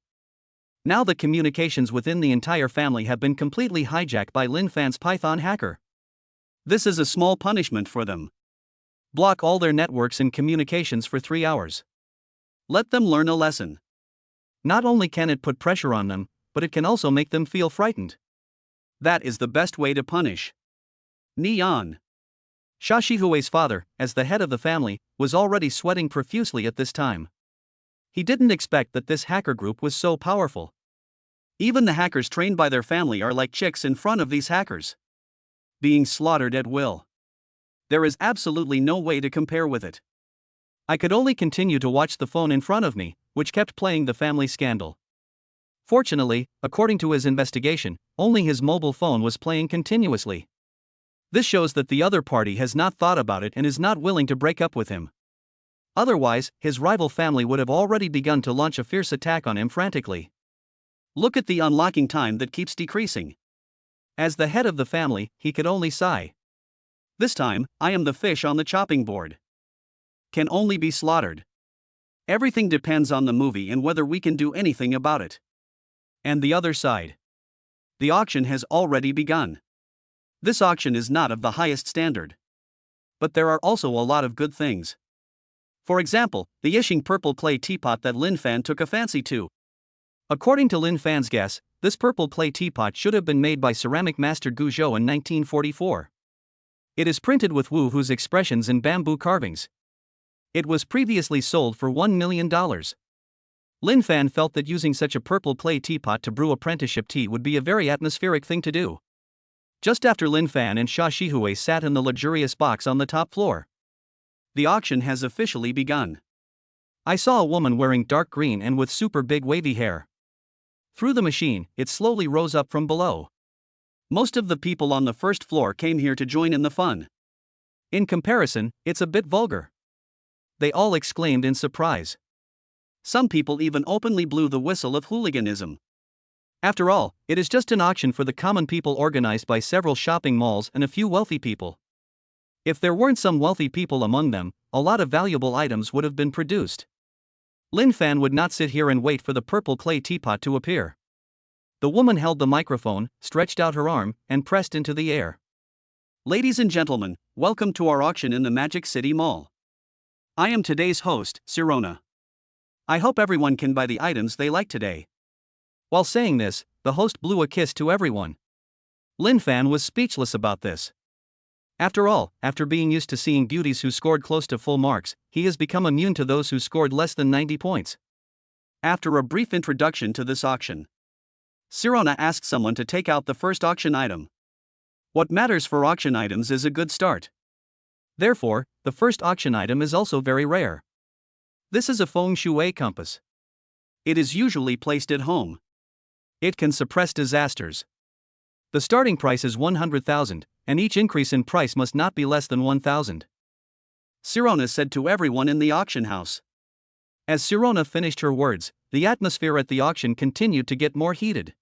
now the communications within the entire family have been completely hijacked by Lin Fan's Python hacker. This is a small punishment for them. Block all their networks and communications for 3 hours. Let them learn a lesson. Not only can it put pressure on them, but it can also make them feel frightened. That is the best way to punish. Neon. Xia Shihui's father, as the head of the family, was already sweating profusely at this time. He didn't expect that this hacker group was so powerful. Even the hackers trained by their family are like chicks in front of these hackers, being slaughtered at will. There is absolutely no way to compare with it. I could only continue to watch the phone in front of me, which kept playing the family scandal. Fortunately, according to his investigation, only his mobile phone was playing continuously. This shows that the other party has not thought about it and is not willing to break up with him. Otherwise, his rival family would have already begun to launch a fierce attack on him frantically. Look at the unlocking time that keeps decreasing. As the head of the family, he could only sigh. This time, I am the fish on the chopping board. Can only be slaughtered. Everything depends on the movie and whether we can do anything about it. And the other side. The auction has already begun. This auction is not of the highest standard. But there are also a lot of good things. For example, the Yixing purple clay teapot that Lin Fan took a fancy to. According to Lin Fan's guess, this purple clay teapot should have been made by ceramic master Gu Zhou in 1944. It is printed with Wu Hu's expressions in bamboo carvings. It was previously sold for $1 million. Lin Fan felt that using such a purple clay teapot to brew apprenticeship tea would be a very atmospheric thing to do. Just after Lin Fan and Xia Shihui sat in the luxurious box on the top floor. The auction has officially begun. I saw a woman wearing dark green and with super big wavy hair. Through the machine, it slowly rose up from below. Most of the people on the first floor came here to join in the fun. In comparison, it's a bit vulgar. They all exclaimed in surprise. Some people even openly blew the whistle of hooliganism. After all, it is just an auction for the common people organized by several shopping malls and a few wealthy people. If there weren't some wealthy people among them, a lot of valuable items would have been produced. Lin Fan would not sit here and wait for the purple clay teapot to appear. The woman held the microphone, stretched out her arm, and pressed into the air. Ladies and gentlemen, welcome to our auction in the Magic City Mall. I am today's host, Sirona. I hope everyone can buy the items they like today. While saying this, the host blew a kiss to everyone. Lin Fan was speechless about this. After all, after being used to seeing beauties who scored close to full marks, he has become immune to those who scored less than 90 points. After a brief introduction to this auction, Sirona asked someone to take out the first auction item. What matters for auction items is a good start. Therefore, the first auction item is also very rare. This is a feng shui compass. It is usually placed at home. It can suppress disasters. The starting price is 100,000, and each increase in price must not be less than 1,000. Sirona said to everyone in the auction house. As Sirona finished her words, the atmosphere at the auction continued to get more heated.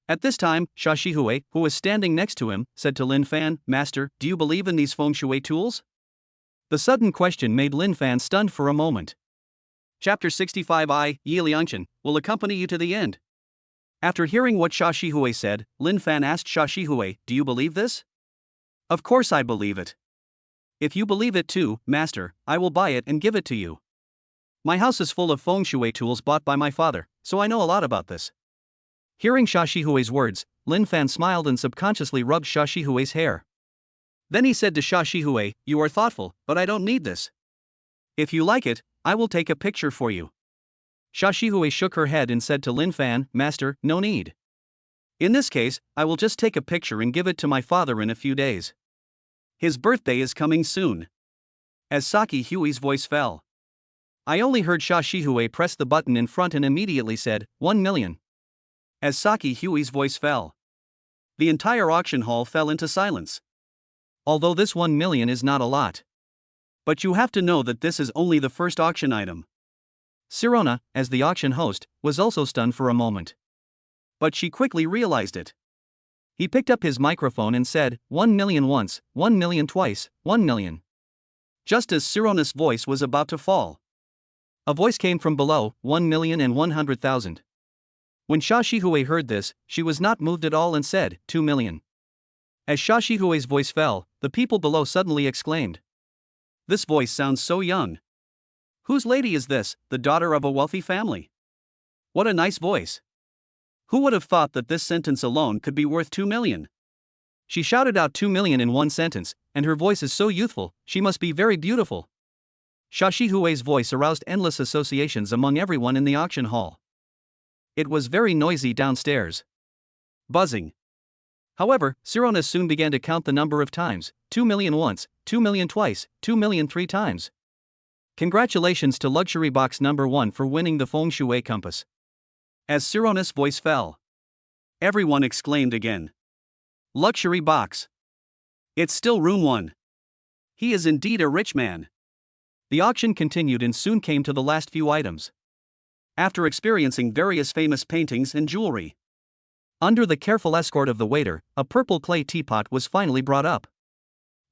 At this time, Xia Shihui, who was standing next to him, said to Lin Fan, "Master, do you believe in these feng shui tools?" The sudden question made Lin Fan stunned for a moment. Chapter 65 Yi Liangchen will accompany you to the end. After hearing what Xia Shihui said, Lin Fan asked Xia Shihui, "Do you believe this?" "Of course I believe it." "If you believe it too, Master, I will buy it and give it to you. My house is full of feng shui tools bought by my father, so I know a lot about this." Hearing Xia Shihui's words, Lin Fan smiled and subconsciously rubbed Xia Shihui's hair. Then he said to Xia Shihui, "You are thoughtful, but I don't need this. If you like it, I will take a picture for you." Xia Shihui shook her head and said to Lin Fan, "Master, no need. In this case, I will just take a picture and give it to my father in a few days. His birthday is coming soon." As Saki Hui's voice fell, I only heard Xia Shihui press the button in front and immediately said, 1 million. As Saki Hui's voice fell, the entire auction hall fell into silence. Although this 1 million is not a lot. But you have to know that this is only the first auction item. Sirona, as the auction host, was also stunned for a moment. But she quickly realized it. He picked up his microphone and said, 1 million once, 1 million twice, 1 million. Just as Sirona's voice was about to fall, a voice came from below, 1,100,000. When Xia Shihui heard this, she was not moved at all and said, 2 million. As Xia Shihui's voice fell, the people below suddenly exclaimed. This voice sounds so young. Whose lady is this, the daughter of a wealthy family? What a nice voice. Who would have thought that this sentence alone could be worth 2 million? She shouted out 2 million in one sentence, and her voice is so youthful, she must be very beautiful. Xia Shihui's voice aroused endless associations among everyone in the auction hall. It was very noisy downstairs. Buzzing. However, Sironis soon began to count the number of times, 2 million once, 2 million twice, 2 million 3 times. Congratulations to luxury box number 1 for winning the Feng Shui compass. As Sironis' voice fell, everyone exclaimed again. Luxury box. It's still room 1. He is indeed a rich man. The auction continued and soon came to the last few items. After experiencing various famous paintings and jewelry, under the careful escort of the waiter, a purple clay teapot was finally brought up.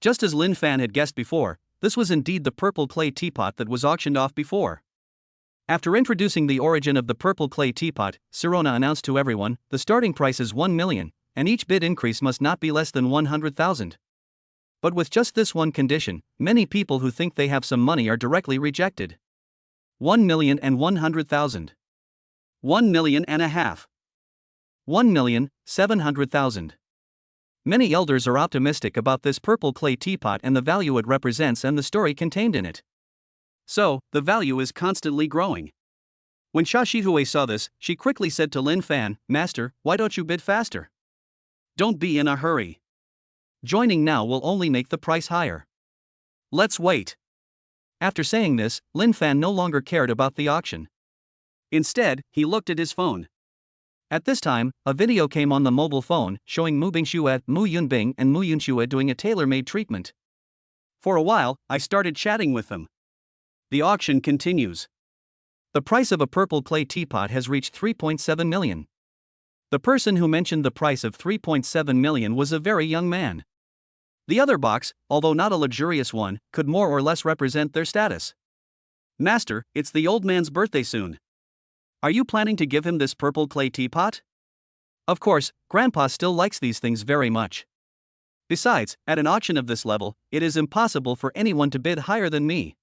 Just as Lin Fan had guessed before, this was indeed the purple clay teapot that was auctioned off before. After introducing the origin of the purple clay teapot, Sirona announced to everyone, the starting price is 1 million, and each bid increase must not be less than 100,000. But with just this one condition, many people who think they have some money are directly rejected. 1,100,000. 1 million and a half. 1,700,000. Many elders are optimistic about this purple clay teapot and the value it represents and the story contained in it. So, the value is constantly growing. When Xia Shihui saw this, she quickly said to Lin Fan, Master, why don't you bid faster? Don't be in a hurry. Joining now will only make the price higher. Let's wait. After saying this, Lin Fan no longer cared about the auction. Instead, he looked at his phone. At this time, a video came on the mobile phone showing Mu Bingxue, Mu Yunbing, and Mu Yunxue doing a tailor-made treatment. For a while, I started chatting with them. The auction continues. The price of a purple clay teapot has reached 3.7 million. The person who mentioned the price of 3.7 million was a very young man. The other box, although not a luxurious one, could more or less represent their status. Master, it's the old man's birthday soon. Are you planning to give him this purple clay teapot? Of course, Grandpa still likes these things very much. Besides, at an auction of this level, it is impossible for anyone to bid higher than me.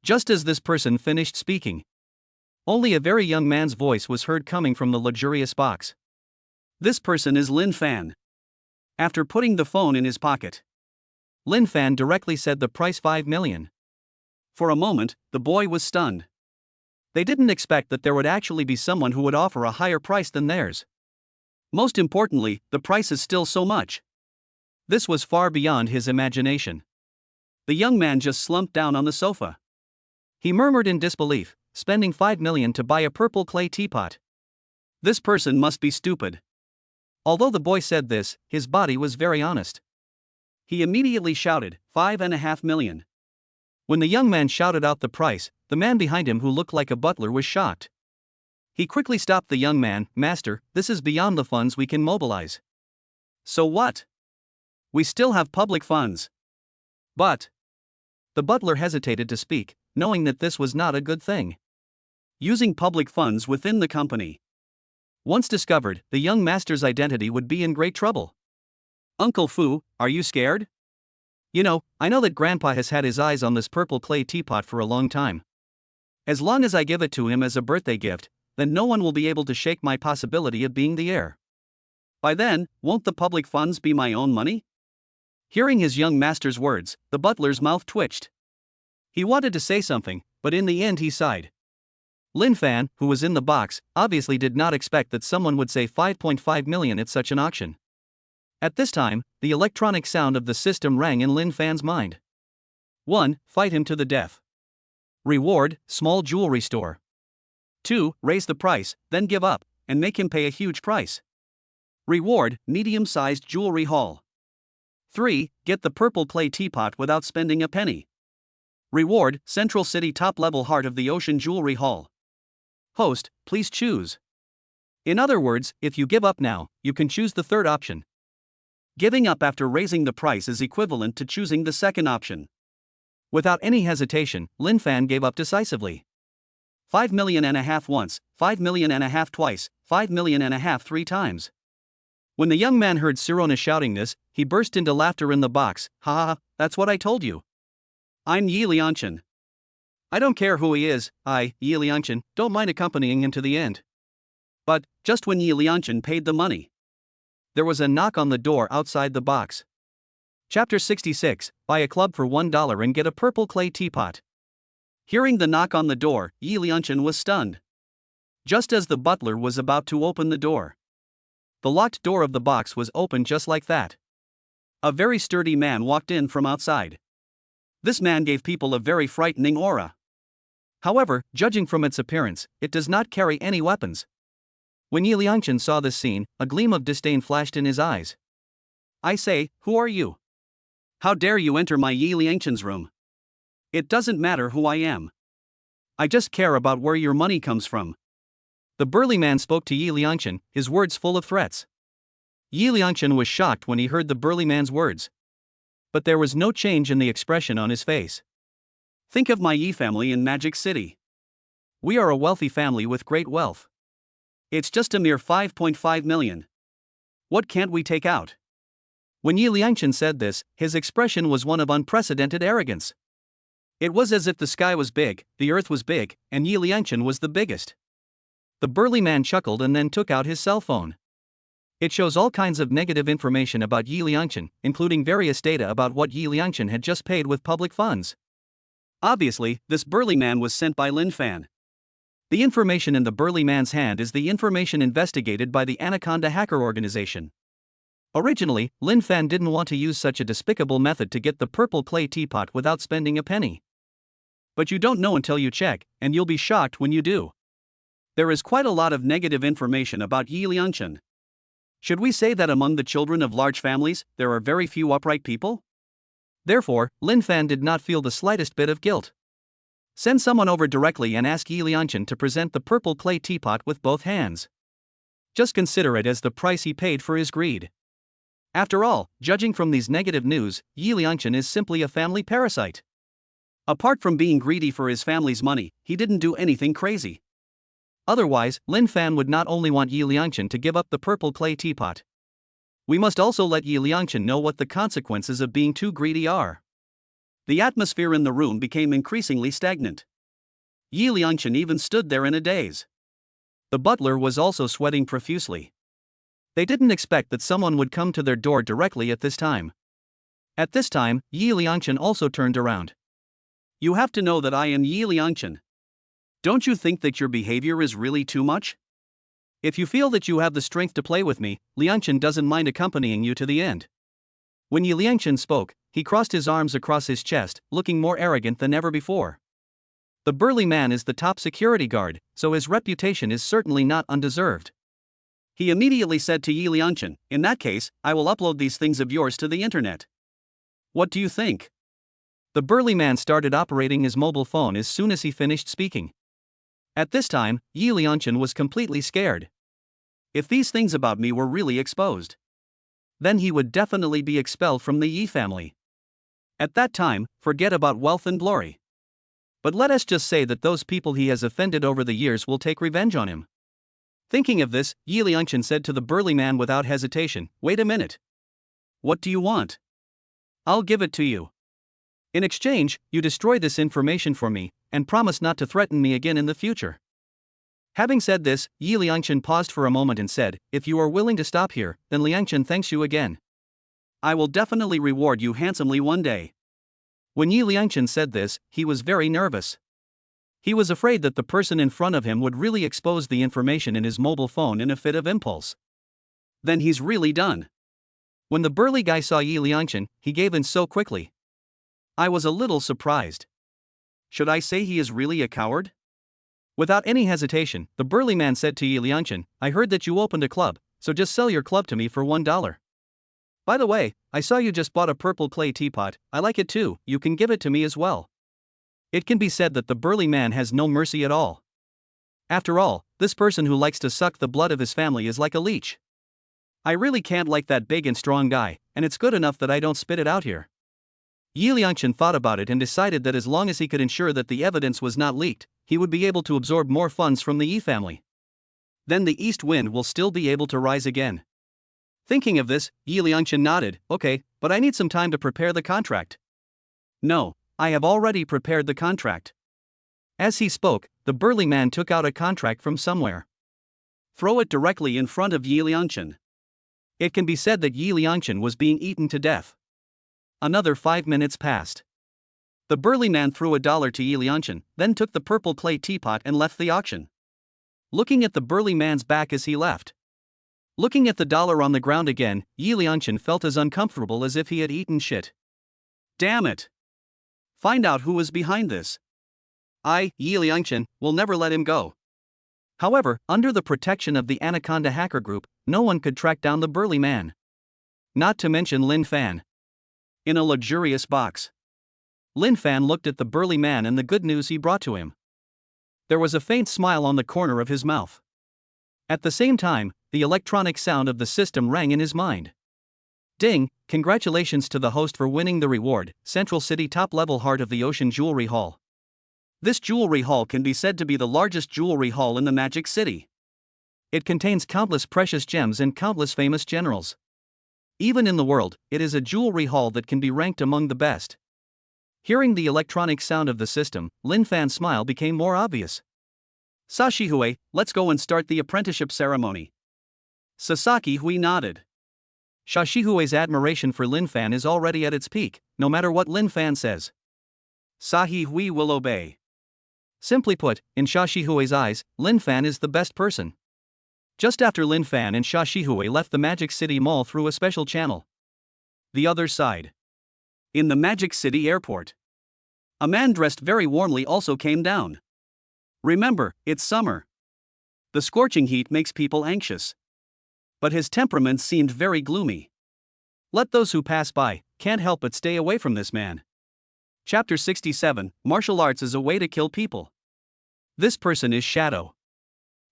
Just as this person finished speaking, only a very young man's voice was heard coming from the luxurious box. This person is Lin Fan. After putting the phone in his pocket, Lin Fan directly said the price 5 million. For a moment, the boy was stunned. They didn't expect that there would actually be someone who would offer a higher price than theirs. Most importantly, the price is still so much. This was far beyond his imagination. The young man just slumped down on the sofa. He murmured in disbelief, spending 5 million to buy a purple clay teapot. This person must be stupid. Although the boy said this, his body was very honest. He immediately shouted, 5.5 million. When the young man shouted out the price, the man behind him who looked like a butler was shocked. He quickly stopped the young man, Master, this is beyond the funds we can mobilize. So what? We still have public funds. But the butler hesitated to speak, knowing that this was not a good thing. Using public funds within the company. Once discovered, the young master's identity would be in great trouble. Uncle Fu, are you scared? You know, I know that Grandpa has had his eyes on this purple clay teapot for a long time. As long as I give it to him as a birthday gift, then no one will be able to shake my possibility of being the heir. By then, won't the public funds be my own money? Hearing his young master's words, the butler's mouth twitched. He wanted to say something, but in the end he sighed. Lin Fan, who was in the box, obviously did not expect that someone would say 5.5 million at such an auction. At this time, the electronic sound of the system rang in Lin Fan's mind. 1. Fight him to the death. Reward, small jewelry store. 2. Raise the price, then give up, and make him pay a huge price. Reward, medium-sized jewelry haul. 3. Get the purple clay teapot without spending a penny. Reward, Central City top-level heart of the ocean jewelry hall. Host, please choose. In other words, if you give up now, you can choose the third option. Giving up after raising the price is equivalent to choosing the second option. Without any hesitation, Lin Fan gave up decisively. 5 million and a half once, 5 million and a half twice, 5 million and a half 3 times. When the young man heard Sirona shouting this, he burst into laughter in the box. Ha ha, that's what I told you. I'm Yi Liangshan. I don't care who he is, Yi Liangshan, don't mind accompanying him to the end. But, just when Yi Liangshan paid the money, there was a knock on the door outside the box. Chapter 66, Buy a club for $1 and get a purple clay teapot. Hearing the knock on the door, Yi Liangshan was stunned. Just as the butler was about to open the door, the locked door of the box was opened just like that. A very sturdy man walked in from outside. This man gave people a very frightening aura. However, judging from its appearance, it does not carry any weapons. When Yi Liangshan saw this scene, a gleam of disdain flashed in his eyes. I say, who are you? How dare you enter my Yi Liangshan's room? It doesn't matter who I am. I just care about where your money comes from. The burly man spoke to Yi Liangshan, his words full of threats. Yi Liangshan was shocked when he heard the burly man's words. But there was no change in the expression on his face. Think of my Yi family in Magic City. We are a wealthy family with great wealth. It's just a mere 5.5 million. What can't we take out? When Yi Liangshan said this, his expression was one of unprecedented arrogance. It was as if the sky was big, the earth was big, and Yi Liangshan was the biggest. The burly man chuckled and then took out his cell phone. It shows all kinds of negative information about Yi Liangshan, including various data about what Yi Liangshan had just paid with public funds. Obviously, this burly man was sent by Lin Fan. The information in the burly man's hand is the information investigated by the Anaconda hacker organization. Originally, Lin Fan didn't want to use such a despicable method to get the purple clay teapot without spending a penny. But you don't know until you check, and you'll be shocked when you do. There is quite a lot of negative information about Yi Liangshan. Should we say that among the children of large families, there are very few upright people? Therefore, Lin Fan did not feel the slightest bit of guilt. Send someone over directly and ask Yi Liangshan to present the purple clay teapot with both hands. Just consider it as the price he paid for his greed. After all, judging from these negative news, Yi Liangshan is simply a family parasite. Apart from being greedy for his family's money, he didn't do anything crazy. Otherwise, Lin Fan would not only want Yi Liangshan to give up the purple clay teapot. We must also let Yi Liangshan know what the consequences of being too greedy are. The atmosphere in the room became increasingly stagnant. Yi Liangshan even stood there in a daze. The butler was also sweating profusely. They didn't expect that someone would come to their door directly at this time. At this time, Yi Liangshan also turned around. You have to know that I am Yi Liangshan. Don't you think that your behavior is really too much? If you feel that you have the strength to play with me, Liangshan doesn't mind accompanying you to the end. When Yi Liangshan spoke, he crossed his arms across his chest, looking more arrogant than ever before. The burly man is the top security guard, so his reputation is certainly not undeserved. He immediately said to Yi Liangshan, in that case, I will upload these things of yours to the internet. What do you think? The burly man started operating his mobile phone as soon as he finished speaking. At this time, Yi Liangshan was completely scared. If these things about me were really exposed, then he would definitely be expelled from the Yi family. At that time, forget about wealth and glory. But let us just say that those people he has offended over the years will take revenge on him. Thinking of this, Yi Liangshan said to the burly man without hesitation, wait a minute. What do you want? I'll give it to you. In exchange, you destroy this information for me, and promise not to threaten me again in the future. Having said this, Yi Liangshan paused for a moment and said, if you are willing to stop here, then Liangshan thanks you again. I will definitely reward you handsomely one day. When Yi Liangshan said this, he was very nervous. He was afraid that the person in front of him would really expose the information in his mobile phone in a fit of impulse. Then he's really done. When the burly guy saw Yi Liangshan, he gave in so quickly. I was a little surprised. Should I say he is really a coward? Without any hesitation, the burly man said to Yi Liangshan, I heard that you opened a club, so just sell your club to me for $1. By the way, I saw you just bought a purple clay teapot, I like it too, you can give it to me as well. It can be said that the burly man has no mercy at all. After all, this person who likes to suck the blood of his family is like a leech. I really can't like that big and strong guy, and it's good enough that I don't spit it out here. Yi Liangshan thought about it and decided that as long as he could ensure that the evidence was not leaked, he would be able to absorb more funds from the Yi family. Then the east wind will still be able to rise again. Thinking of this, Yi Liangshan nodded, okay, but I need some time to prepare the contract. No, I have already prepared the contract. As he spoke, the burly man took out a contract from somewhere. Throw it directly in front of Yi Liangchen. It can be said that Yi Liangchen was being eaten to death. Another 5 minutes passed. The burly man threw $1 to Yi Liangchen, then took the purple clay teapot and left the auction. Looking at the burly man's back as he left. Looking at the dollar on the ground again, Yi Liangchen felt as uncomfortable as if he had eaten shit. Damn it! Find out who was behind this. I, Yi Liangchen, will never let him go. However, under the protection of the Anaconda hacker group, no one could track down the burly man. Not to mention Lin Fan. In a luxurious box. Lin Fan looked at the burly man and the good news he brought to him. There was a faint smile on the corner of his mouth. At the same time, the electronic sound of the system rang in his mind. Ding, congratulations to the host for winning the reward, Central City top-level Heart of the Ocean Jewelry Hall. This jewelry hall can be said to be the largest jewelry hall in the Magic City. It contains countless precious gems and countless famous generals. Even in the world, it is a jewelry hall that can be ranked among the best. Hearing the electronic sound of the system, Lin Fan's smile became more obvious. Sashihui, let's go and start the apprenticeship ceremony. Sasaki Hui nodded. Sashihui's admiration for Lin Fan is already at its peak, no matter what Lin Fan says. Sahi Hui will obey. Simply put, in Sashihui's eyes, Lin Fan is the best person. Just after Lin Fan and Sashihui left the Magic City Mall through a special channel. The other side. In the Magic City Airport. A man dressed very warmly also came down. Remember, it's summer. The scorching heat makes people anxious. But his temperament seemed very gloomy. Let those who pass by, can't help but stay away from this man. Chapter 67, Martial Arts is a Way to Kill People. This person is Shadow.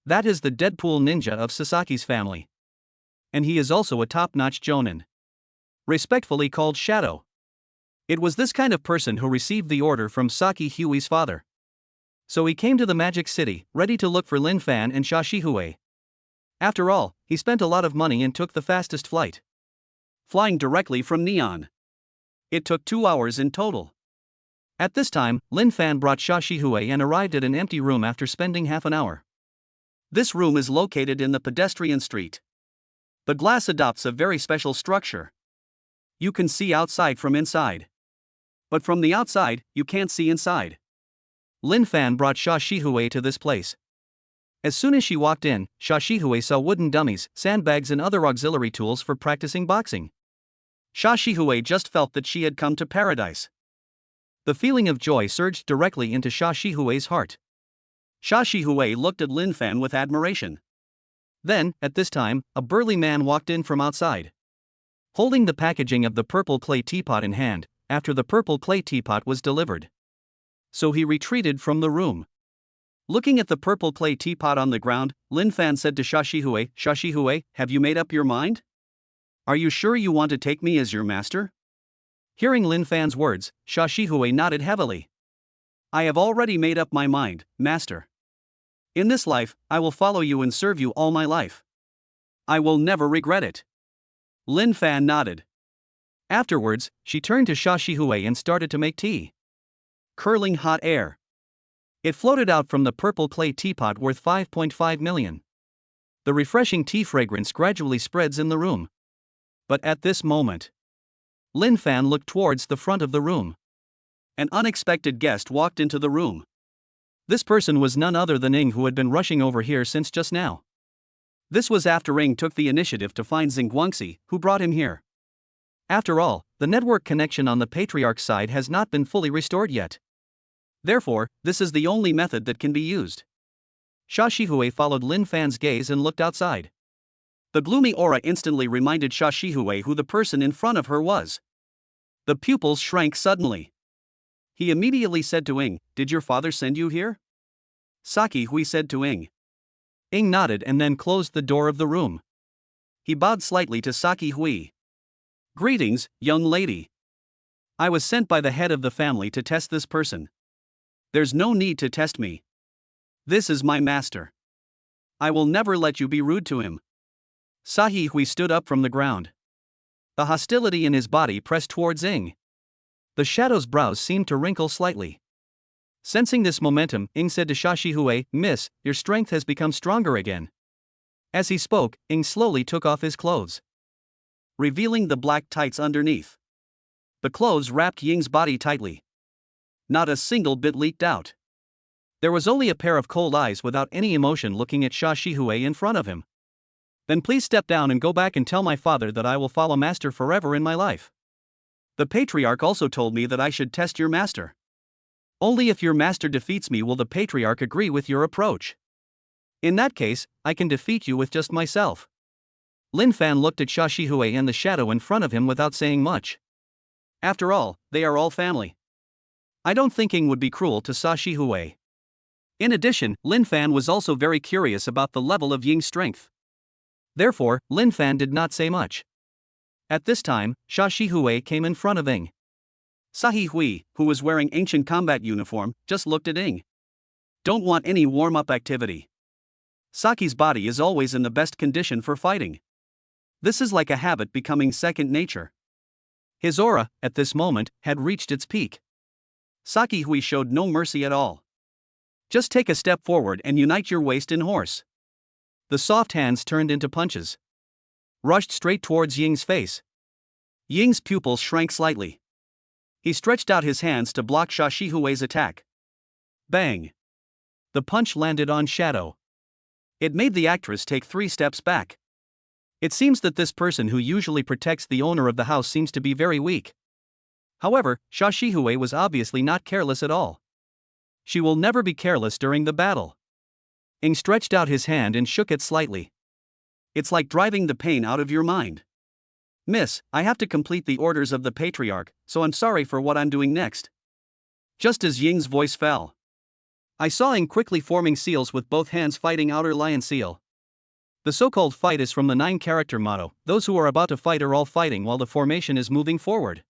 That is the Deadpool ninja of Sasaki's family. And he is also a top-notch jonin. Respectfully called Shadow. It was this kind of person who received the order from Saki Hui's father. So he came to the Magic City, ready to look for Lin Fan and Sashihui. After all, he spent a lot of money and took the fastest flight. Flying directly from Neon. It took 2 hours in total. At this time, Lin Fan brought Sashihui and arrived at an empty room after spending half an hour. This room is located in the pedestrian street. The glass adopts a very special structure. You can see outside from inside. But from the outside, you can't see inside. Lin Fan brought Sashihui to this place. As soon as she walked in, Sashihui saw wooden dummies, sandbags and other auxiliary tools for practicing boxing. Sashihui just felt that she had come to paradise. The feeling of joy surged directly into Sashihui's heart. Sashihui looked at Lin Fan with admiration. Then, at this time, a burly man walked in from outside. Holding the packaging of the purple clay teapot in hand, after the purple clay teapot was delivered. So he retreated from the room. Looking at the purple clay teapot on the ground, Lin Fan said to Sashihui, Sashihui, have you made up your mind? Are you sure you want to take me as your master? Hearing Lin Fan's words, Sashihui nodded heavily. I have already made up my mind, master. In this life, I will follow you and serve you all my life. I will never regret it. Lin Fan nodded. Afterwards, she turned to Sashihui and started to make tea. Curling hot air. It floated out from the purple clay teapot worth 5.5 million. The refreshing tea fragrance gradually spreads in the room. But at this moment, Lin Fan looked towards the front of the room. An unexpected guest walked into the room. This person was none other than Ing, who had been rushing over here since just now. This was after Ing took the initiative to find Xingguangxi, who brought him here. After all, the network connection on the Patriarch side has not been fully restored yet. Therefore, this is the only method that can be used. Sashihui followed Lin Fan's gaze and looked outside. The gloomy aura instantly reminded Sashihui who the person in front of her was. The pupils shrank suddenly. He immediately said to Ing, did your father send you here? Saki Hui said to Ing. Ing nodded and then closed the door of the room. He bowed slightly to Saki Hui. Greetings, young lady. I was sent by the head of the family to test this person. There's no need to test me. This is my master. I will never let you be rude to him. Sahi Hui stood up from the ground. The hostility in his body pressed towards Ing. The shadow's brows seemed to wrinkle slightly. Sensing this momentum, Ing said to Xia Shihui, "Miss, your strength has become stronger again." As he spoke, Ing slowly took off his clothes, revealing the black tights underneath. The clothes wrapped Ying's body tightly. Not a single bit leaked out. There was only a pair of cold eyes without any emotion looking at Xia Shihui in front of him. "Then please step down and go back and tell my father that I will follow master forever in my life. The patriarch also told me that I should test your master. Only if your master defeats me will the patriarch agree with your approach. In that case, I can defeat you with just myself." Lin Fan looked at Xia Shihui and the shadow in front of him without saying much. After all, they are all family. I don't think Ing would be cruel to Xia Shihui. In addition, Lin Fan was also very curious about the level of Ying's strength. Therefore, Lin Fan did not say much. At this time, Xia Shihui came in front of Ing. Sahi Hui, who was wearing ancient combat uniform, just looked at Ing. "Don't want any warm-up activity. Saki's body is always in the best condition for fighting. This is like a habit becoming second nature." His aura, at this moment, had reached its peak. Saki Hui showed no mercy at all. "Just take a step forward and unite your waist in horse." The soft hands turned into punches, rushed straight towards Ying's face. Ying's pupils shrank slightly. He stretched out his hands to block Xia Shihui's attack. Bang! The punch landed on Shadow. It made the actress take 3 steps back. It seems that this person who usually protects the owner of the house seems to be very weak. However, Xia Shihui was obviously not careless at all. She will never be careless during the battle. Ing stretched out his hand and shook it slightly. "It's like driving the pain out of your mind. Miss, I have to complete the orders of the patriarch, so I'm sorry for what I'm doing next." Just as Ying's voice fell, I saw Ing quickly forming seals with both hands fighting outer lion seal. The so-called fight is from the 9-character motto, those who are about to fight are all fighting while the formation is moving forward.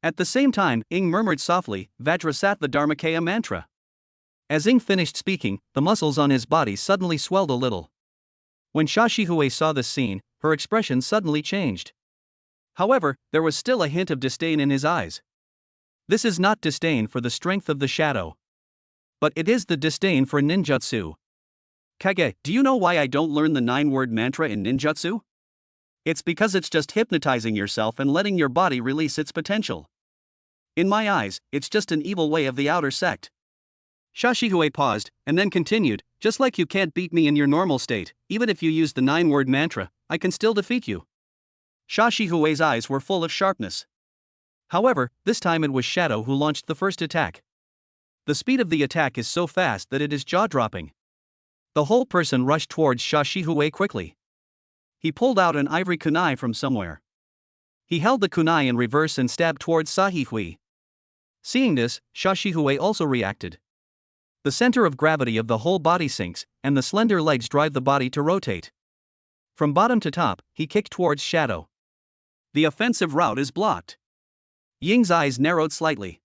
At the same time, Ing murmured softly, Vajrasattva Dharmakaya mantra. As Ing finished speaking, the muscles on his body suddenly swelled a little. When Xia Shihui saw this scene, her expression suddenly changed. However, there was still a hint of disdain in his eyes. This is not disdain for the strength of the shadow, but it is the disdain for ninjutsu. "Kage, do you know why I don't learn the 9-word mantra in ninjutsu? It's because it's just hypnotizing yourself and letting your body release its potential. In my eyes, it's just an evil way of the outer sect." Xia Shihui paused, and then continued, "Just like you can't beat me in your normal state, even if you use the 9-word mantra, I can still defeat you." Xia Shihui's eyes were full of sharpness. However, this time it was Shadow who launched the first attack. The speed of the attack is so fast that it is jaw-dropping. The whole person rushed towards Xia Shihui quickly. He pulled out an ivory kunai from somewhere. He held the kunai in reverse and stabbed towards Sahi Hui. Seeing this, Xia Shihui also reacted. The center of gravity of the whole body sinks, and the slender legs drive the body to rotate. From bottom to top, he kicked towards Shadow. The offensive route is blocked. Ying's eyes narrowed slightly.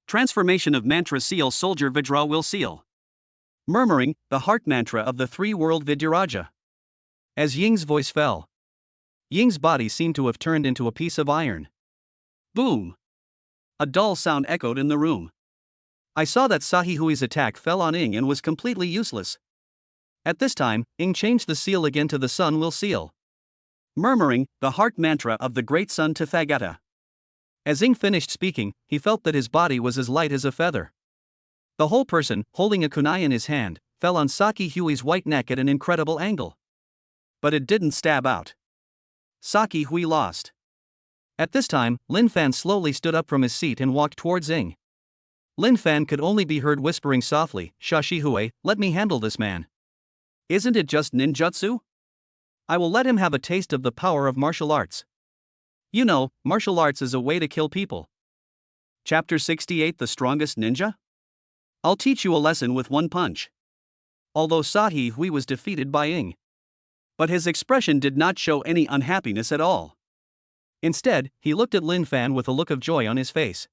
Transformation of mantra seal soldier Vajra will seal. Murmuring, the heart mantra of the 3-world Vidyaraja. As Ying's voice fell, Ying's body seemed to have turned into a piece of iron. Boom! A dull sound echoed in the room. I saw that Sahi Hui's attack fell on Ing and was completely useless. At this time, Ing changed the seal again to the sun will seal. Murmuring, the heart mantra of the great sun Tathagata. As Ing finished speaking, he felt that his body was as light as a feather. The whole person, holding a kunai in his hand, fell on Saki Hui's white neck at an incredible angle. But it didn't stab out. Saki Hui lost. At this time, Lin Fan slowly stood up from his seat and walked towards Ing. Lin Fan could only be heard whispering softly, "Xia Shihui, let me handle this man. Isn't it just ninjutsu? I will let him have a taste of the power of martial arts. You know, martial arts is a way to kill people." Chapter 68 The Strongest Ninja? I'll teach you a lesson with one punch. Although Sahi Hui was defeated by Ing, but his expression did not show any unhappiness at all. Instead, he looked at Lin Fan with a look of joy on his face.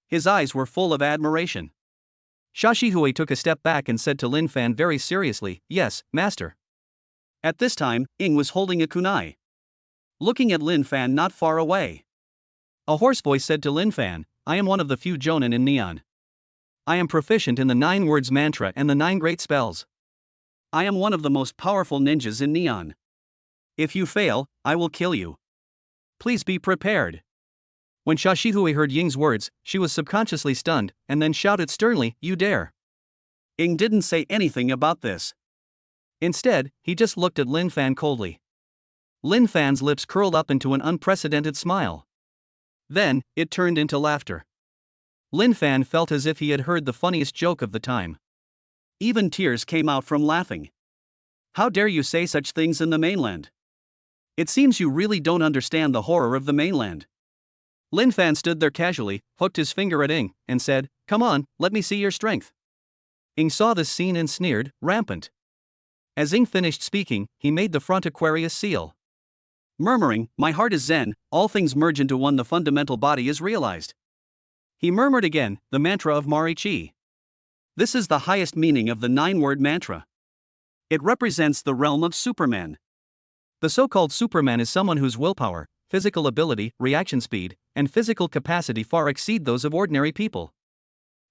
His eyes were full of admiration. Xia Shihui took a step back and said to Lin Fan very seriously, "Yes, master." At this time, Ing was holding a kunai, looking at Lin Fan not far away. A hoarse voice said to Lin Fan, I am one of the few Jonin in Neon. I am proficient in the 9 words mantra and the 9 great spells. I am one of the most powerful ninjas in Neon. If you fail, I will kill you. Please be prepared. When Sha Shihui heard Ying's words, she was subconsciously stunned, and then shouted sternly, You dare. Ying didn't say anything about this. Instead, he just looked at Lin Fan coldly. Lin Fan's lips curled up into an unprecedented smile. Then, it turned into laughter. Lin Fan felt as if he had heard the funniest joke of the time. Even tears came out from laughing. How dare you say such things in the mainland? It seems you really don't understand the horror of the mainland. Lin Fan stood there casually, hooked his finger at Ying, and said, Come on, let me see your strength. Ying saw this scene and sneered, rampant. As Ying finished speaking, he made the front Aquarius seal. Murmuring, My heart is Zen, all things merge into one, the fundamental body is realized. He murmured again, the mantra of Mari Chi. This is the highest meaning of the 9-word mantra. It represents the realm of Superman. The so-called Superman is someone whose willpower, physical ability, reaction speed, and physical capacity far exceed those of ordinary people.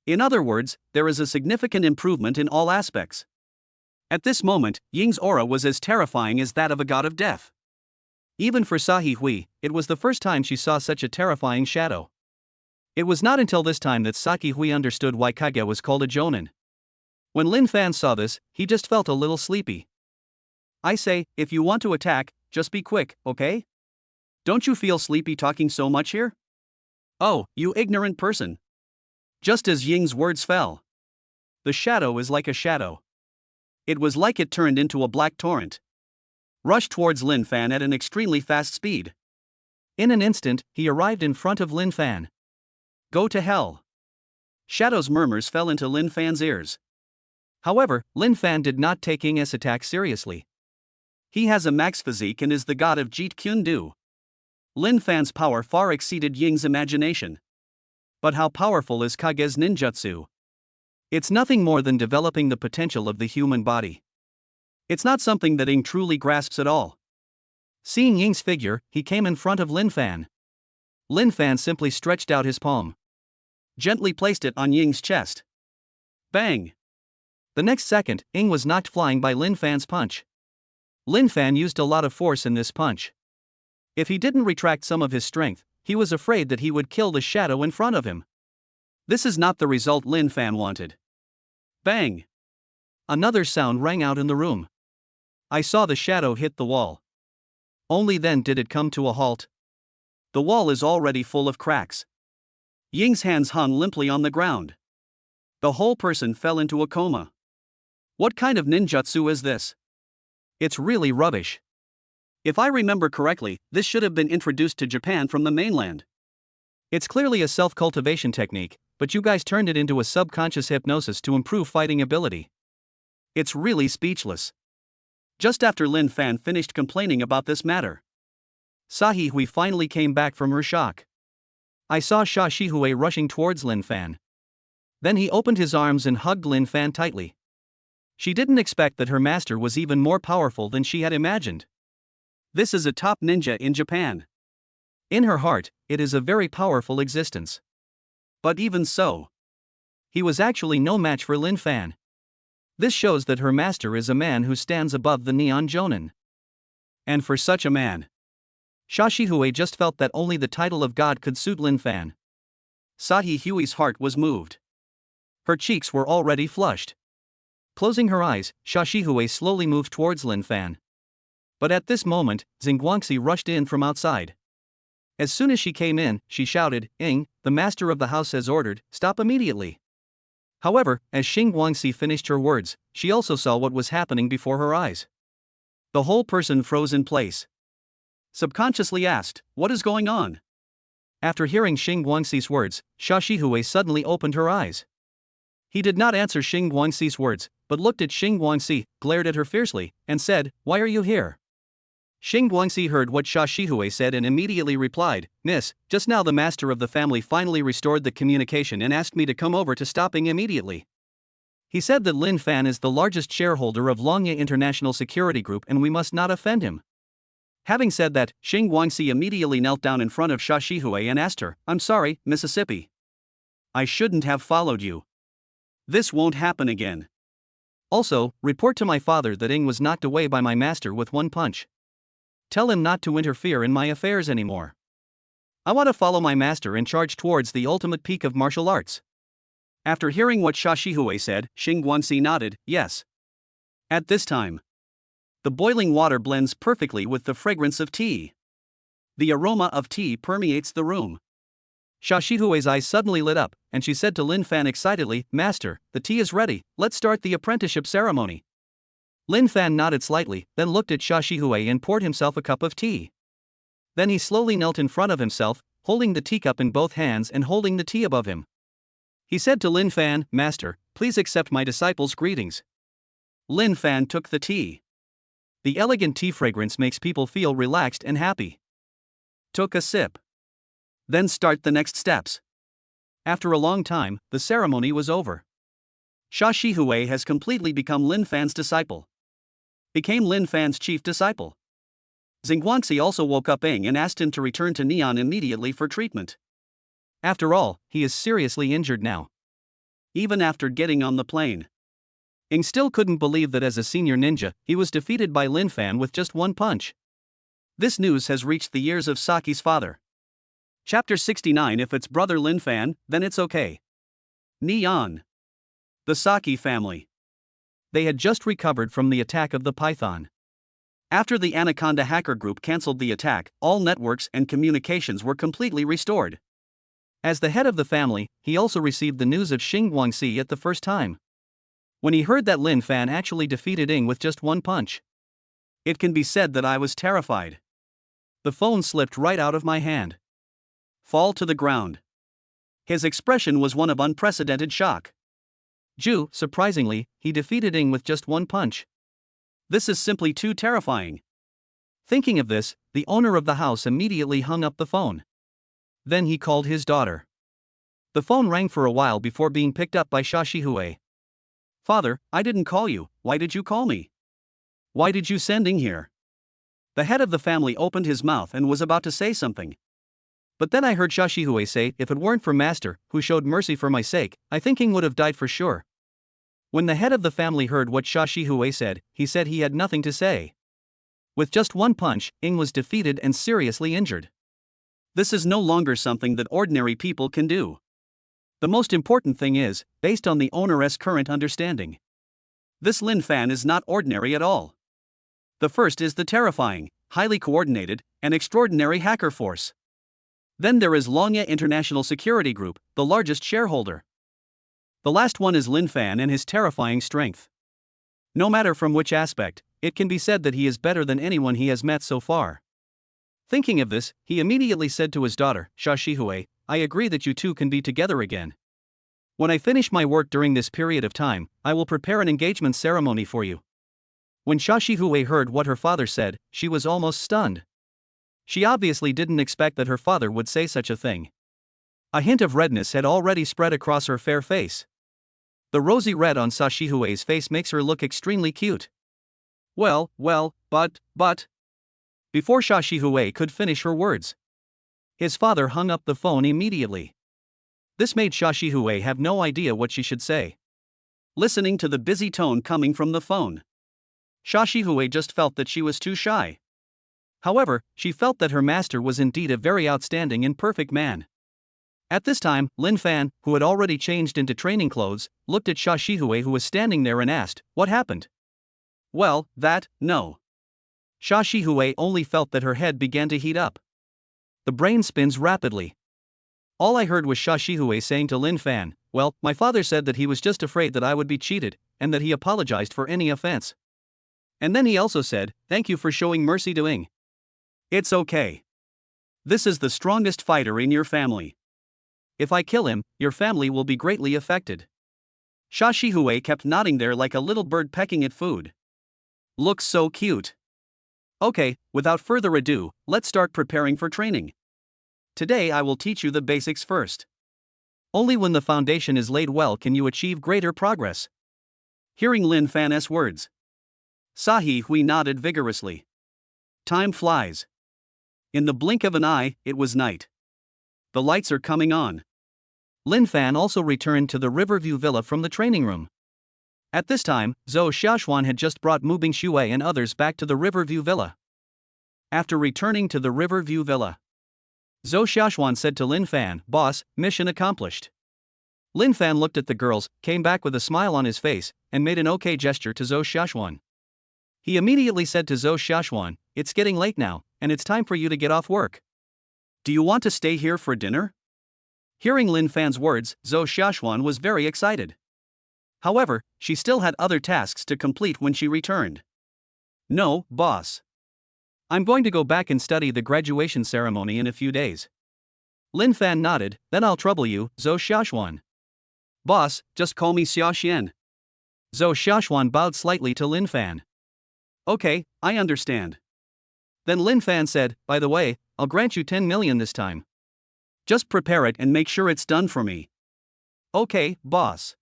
In other words, there is a significant improvement in all aspects. At this moment, Ying's aura was as terrifying as that of a god of death. Even for Sahi Hui, it was the first time she saw such a terrifying shadow. It was not until this time that Saki Hui understood why Kage was called a Jonin. When Lin Fan saw this, he just felt a little sleepy. I say, if you want to attack, just be quick, okay? Don't you feel sleepy talking so much here? Oh, you ignorant person. Just as Ying's words fell. The shadow is like a shadow. It was like it turned into a black torrent. Rushed towards Lin Fan at an extremely fast speed. In an instant, he arrived in front of Lin Fan. Go to hell. Shadow's murmurs fell into Lin Fan's ears. However, Lin Fan did not take Ying's attack seriously. He has a max physique and is the god of Jeet Kune Do. Lin Fan's power far exceeded Ying's imagination. But how powerful is Kage's ninjutsu? It's nothing more than developing the potential of the human body. It's not something that Ying truly grasps at all. Seeing Ying's figure, he came in front of Lin Fan. Lin Fan simply stretched out his palm. Gently placed it on Ying's chest. Bang! The next second, Ying was knocked flying by Lin Fan's punch. Lin Fan used a lot of force in this punch. If he didn't retract some of his strength, he was afraid that he would kill the shadow in front of him. This is not the result Lin Fan wanted. Bang! Another sound rang out in the room. I saw the shadow hit the wall. Only then did it come to a halt. The wall is already full of cracks. Ying's hands hung limply on the ground. The whole person fell into a coma. What kind of ninjutsu is this? It's really rubbish. If I remember correctly, this should have been introduced to Japan from the mainland. It's clearly a self-cultivation technique, but you guys turned it into a subconscious hypnosis to improve fighting ability. It's really speechless. Just after Lin Fan finished complaining about this matter, Sahi Hui finally came back from her shock. I saw Sha Shihui rushing towards Lin Fan. Then he opened his arms and hugged Lin Fan tightly. She didn't expect that her master was even more powerful than she had imagined. This is a top ninja in Japan. In her heart, it is a very powerful existence. But even so, he was actually no match for Lin Fan. This shows that her master is a man who stands above the Neon Jonin. And for such a man, Sha Shihui just felt that only the title of God could suit Lin Fan. Sahi Hui's heart was moved. Her cheeks were already flushed. Closing her eyes, Sha Shihui slowly moved towards Lin Fan. But at this moment, Xing Guangxi rushed in from outside. As soon as she came in, she shouted, Ying, the master of the house has ordered, stop immediately. However, as Xing Guangxi finished her words, she also saw what was happening before her eyes. The whole person froze in place. Subconsciously asked, what is going on? After hearing Xing Guangxi's words, Sha Shihui suddenly opened her eyes. He did not answer Xing Guangxi's words, but looked at Xing Guangxi, glared at her fiercely, and said, why are you here? Xing Guangxi heard what Sha Shihui said and immediately replied, Miss, just now the master of the family finally restored the communication and asked me to come over to stopping immediately. He said that Lin Fan is the largest shareholder of Longye International Security Group and we must not offend him. Having said that, Xing Guangxi immediately knelt down in front of Xia Shihui and asked her, "I'm sorry, Mississippi. I shouldn't have followed you. This won't happen again. Also, report to my father that Ing was knocked away by my master with one punch. Tell him not to interfere in my affairs anymore. I want to follow my master and charge towards the ultimate peak of martial arts." After hearing what Xia Shihui said, Xing Guangxi nodded, yes. At this time, the boiling water blends perfectly with the fragrance of tea. The aroma of tea permeates the room. Xia Shihui's eyes suddenly lit up, and she said to Lin Fan excitedly, "Master, the tea is ready, let's start the apprenticeship ceremony." Lin Fan nodded slightly, then looked at Xia Shihui and poured himself a cup of tea. Then he slowly knelt in front of himself, holding the teacup in both hands and holding the tea above him. He said to Lin Fan, "Master, please accept my disciples' greetings." Lin Fan took the tea. The elegant tea fragrance makes people feel relaxed and happy. Took a sip. Then start the next steps. After a long time, the ceremony was over. Xia Shihui has completely become Lin Fan's disciple. Became Lin Fan's chief disciple. Xing Guangxi also woke up Ing and asked him to return to Neon immediately for treatment. After all, he is seriously injured now. Even after getting on the plane, Ing still couldn't believe that as a senior ninja, he was defeated by Lin Fan with just one punch. This news has reached the ears of Saki's father. Chapter 69. If it's brother Lin Fan, then it's okay. Neon. The Saki family. They had just recovered from the attack of the Python. After the Anaconda hacker group cancelled the attack, all networks and communications were completely restored. As the head of the family, he also received the news of Xing Guangxi at the first time. When he heard that Lin Fan actually defeated Ing with just one punch, it can be said that I was terrified. The phone slipped right out of my hand. Fall to the ground. His expression was one of unprecedented shock. Surprisingly, he defeated Ing with just one punch. This is simply too terrifying. Thinking of this, the owner of the house immediately hung up the phone. Then he called his daughter. The phone rang for a while before being picked up by Xia Shihui. "Father, I didn't call you, why did you call me? Why did you send Ing here?" The head of the family opened his mouth and was about to say something. But then I heard Xia Shihui say, "If it weren't for Master, who showed mercy for my sake, I think Ing would have died for sure." When the head of the family heard what Xia Shihui said, he said he had nothing to say. With just one punch, Ing was defeated and seriously injured. This is no longer something that ordinary people can do. The most important thing is, based on the owner's current understanding, this Lin Fan is not ordinary at all. The first is the terrifying, highly coordinated, and extraordinary hacker force. Then there is Longya International Security Group, the largest shareholder. The last one is Lin Fan and his terrifying strength. No matter from which aspect, it can be said that he is better than anyone he has met so far. Thinking of this, he immediately said to his daughter, Xia Shihui, "I agree that you two can be together again. When I finish my work during this period of time, I will prepare an engagement ceremony for you." When Xia Shihui heard what her father said, she was almost stunned. She obviously didn't expect that her father would say such a thing. A hint of redness had already spread across her fair face. The rosy red on Xia Shihui's face makes her look extremely cute. But. Before Xia Shihui could finish her words, his father hung up the phone immediately. This made Xia Shihui have no idea what she should say. Listening to the busy tone coming from the phone, Xia Shihui just felt that she was too shy. However, she felt that her master was indeed a very outstanding and perfect man. At this time, Lin Fan, who had already changed into training clothes, looked at Xia Shihui, who was standing there, and asked, "What happened?" No. Xia Shihui only felt that her head began to heat up. The brain spins rapidly. All I heard was Xia Shihui saying to Lin Fan, "Well, my father said that he was just afraid that I would be cheated, and that he apologized for any offense. And then he also said, 'Thank you for showing mercy to Ing.' It's okay. This is the strongest fighter in your family. If I kill him, your family will be greatly affected." Xia Shihui kept nodding there like a little bird pecking at food. Looks so cute. Okay, without further ado, let's start preparing for training. Today I will teach you the basics first. Only when the foundation is laid well can you achieve greater progress. Hearing Lin Fan's words, Sahi Hui nodded vigorously. Time flies. In the blink of an eye, it was night. The lights are coming on. Lin Fan also returned to the Riverview Villa from the training room. At this time, Zhou Xiaoxuan had just brought Mu Bingshui and others back to the Riverview Villa. After returning to the Riverview Villa, Zhou Xiaoxuan said to Lin Fan, "Boss, mission accomplished." Lin Fan looked at the girls, came back with a smile on his face, and made an okay gesture to Zhou Xiaoxuan. He immediately said to Zhou Xiaoxuan, "It's getting late now, and it's time for you to get off work. Do you want to stay here for dinner?" Hearing Lin Fan's words, Zhou Xiaoxuan was very excited. However, she still had other tasks to complete when she returned. "No, boss. I'm going to go back and study the graduation ceremony in a few days." Lin Fan nodded. "Then I'll trouble you, Zhou Xiaoxuan." "Boss, just call me Xiaoxian." Zhou Xiaoxuan bowed slightly to Lin Fan. "Okay, I understand." Then Lin Fan said, "By the way, I'll grant you 10 million this time. Just prepare it and make sure it's done for me." "Okay, boss."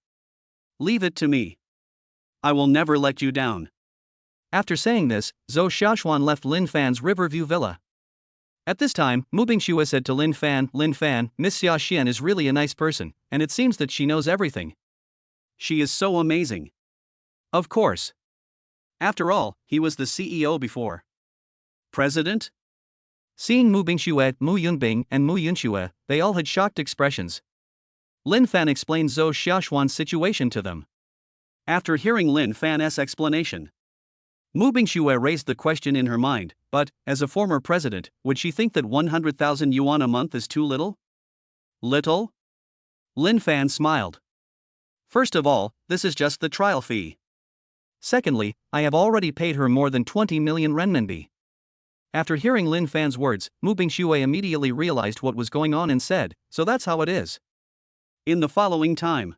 "Leave it to me. I will never let you down." After saying this, Zhou Xiaoxuan left Lin Fan's Riverview Villa. At this time, Mu Bingshui said to Lin Fan, "Miss Xiaoxian is really a nice person, and it seems that she knows everything." "She is so amazing." "Of course. After all, he was the CEO before. President?" Seeing Mu Bingshui, Mu Yunbing, and Mu Yunxue, they all had shocked expressions. Lin Fan explained Zhou Xiaoxuan's situation to them. After hearing Lin Fan's explanation, Mu Bingshui raised the question in her mind, but, as a former president, would she think that 100,000 yuan a month is too little? Little? Lin Fan smiled. "First of all, this is just the trial fee. Secondly, I have already paid her more than 20 million renminbi." After hearing Lin Fan's words, Mu Bingshui immediately realized what was going on and said, "So that's how it is." In the following time,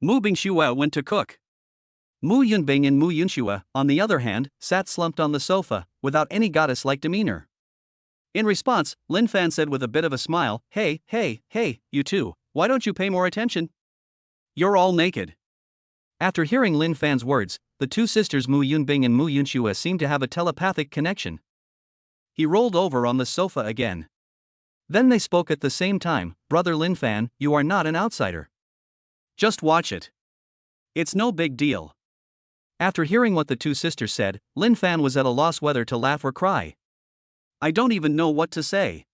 Mu Bingshui went to cook. Mu Yunbing and Mu Yunxue, on the other hand, sat slumped on the sofa, without any goddess-like demeanor. In response, Lin Fan said with a bit of a smile, hey, you two, why don't you pay more attention? You're all naked." After hearing Lin Fan's words, the two sisters Mu Yunbing and Mu Yunxue seemed to have a telepathic connection. He rolled over on the sofa again. Then they spoke at the same time, "Brother Lin Fan, you are not an outsider. Just watch it. It's no big deal." After hearing what the two sisters said, Lin Fan was at a loss whether to laugh or cry. "I don't even know what to say.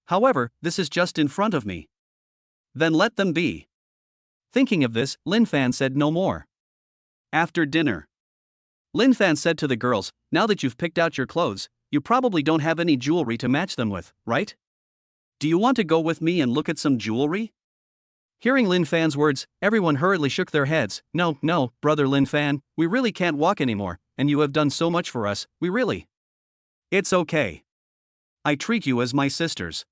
However, this is just in front of me. Then let them be." Thinking of this, Lin Fan said no more. After dinner, Lin Fan said to the girls, "Now that you've picked out your clothes, you probably don't have any jewelry to match them with, right? Do you want to go with me and look at some jewelry?" Hearing Lin Fan's words, everyone hurriedly shook their heads. No, Brother Lin Fan, we really can't walk anymore, and you have done so much for us, we really." "It's okay. I treat you as my sisters."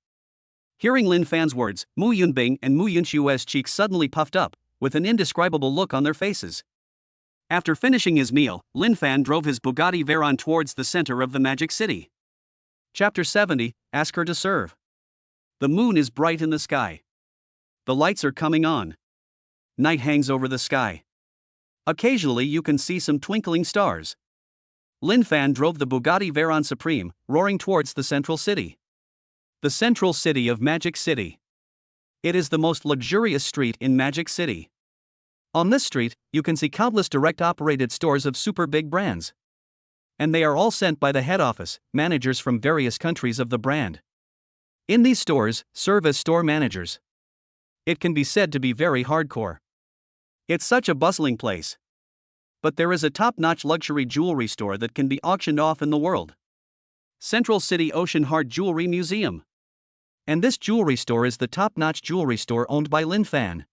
Hearing Lin Fan's words, Mu Yunbing and Mu Yunshue's cheeks suddenly puffed up, with an indescribable look on their faces. After finishing his meal, Lin Fan drove his Bugatti Veyron towards the center of the Magic City. Chapter 70, Ask Her to Serve. The moon is bright in the sky. The lights are coming on. Night hangs over the sky. Occasionally you can see some twinkling stars. Lin Fan drove the Bugatti Veyron Supreme, roaring towards the central city. The central city of Magic City. It is the most luxurious street in Magic City. On this street, you can see countless direct-operated stores of super big brands. And they are all sent by the head office, managers from various countries of the brand. In these stores, serve as store managers. It can be said to be very hardcore. It's such a bustling place. But there is a top-notch luxury jewelry store that can be auctioned off in the world. Central City Ocean Heart Jewelry Museum. And this jewelry store is the top-notch jewelry store owned by Lin Fan.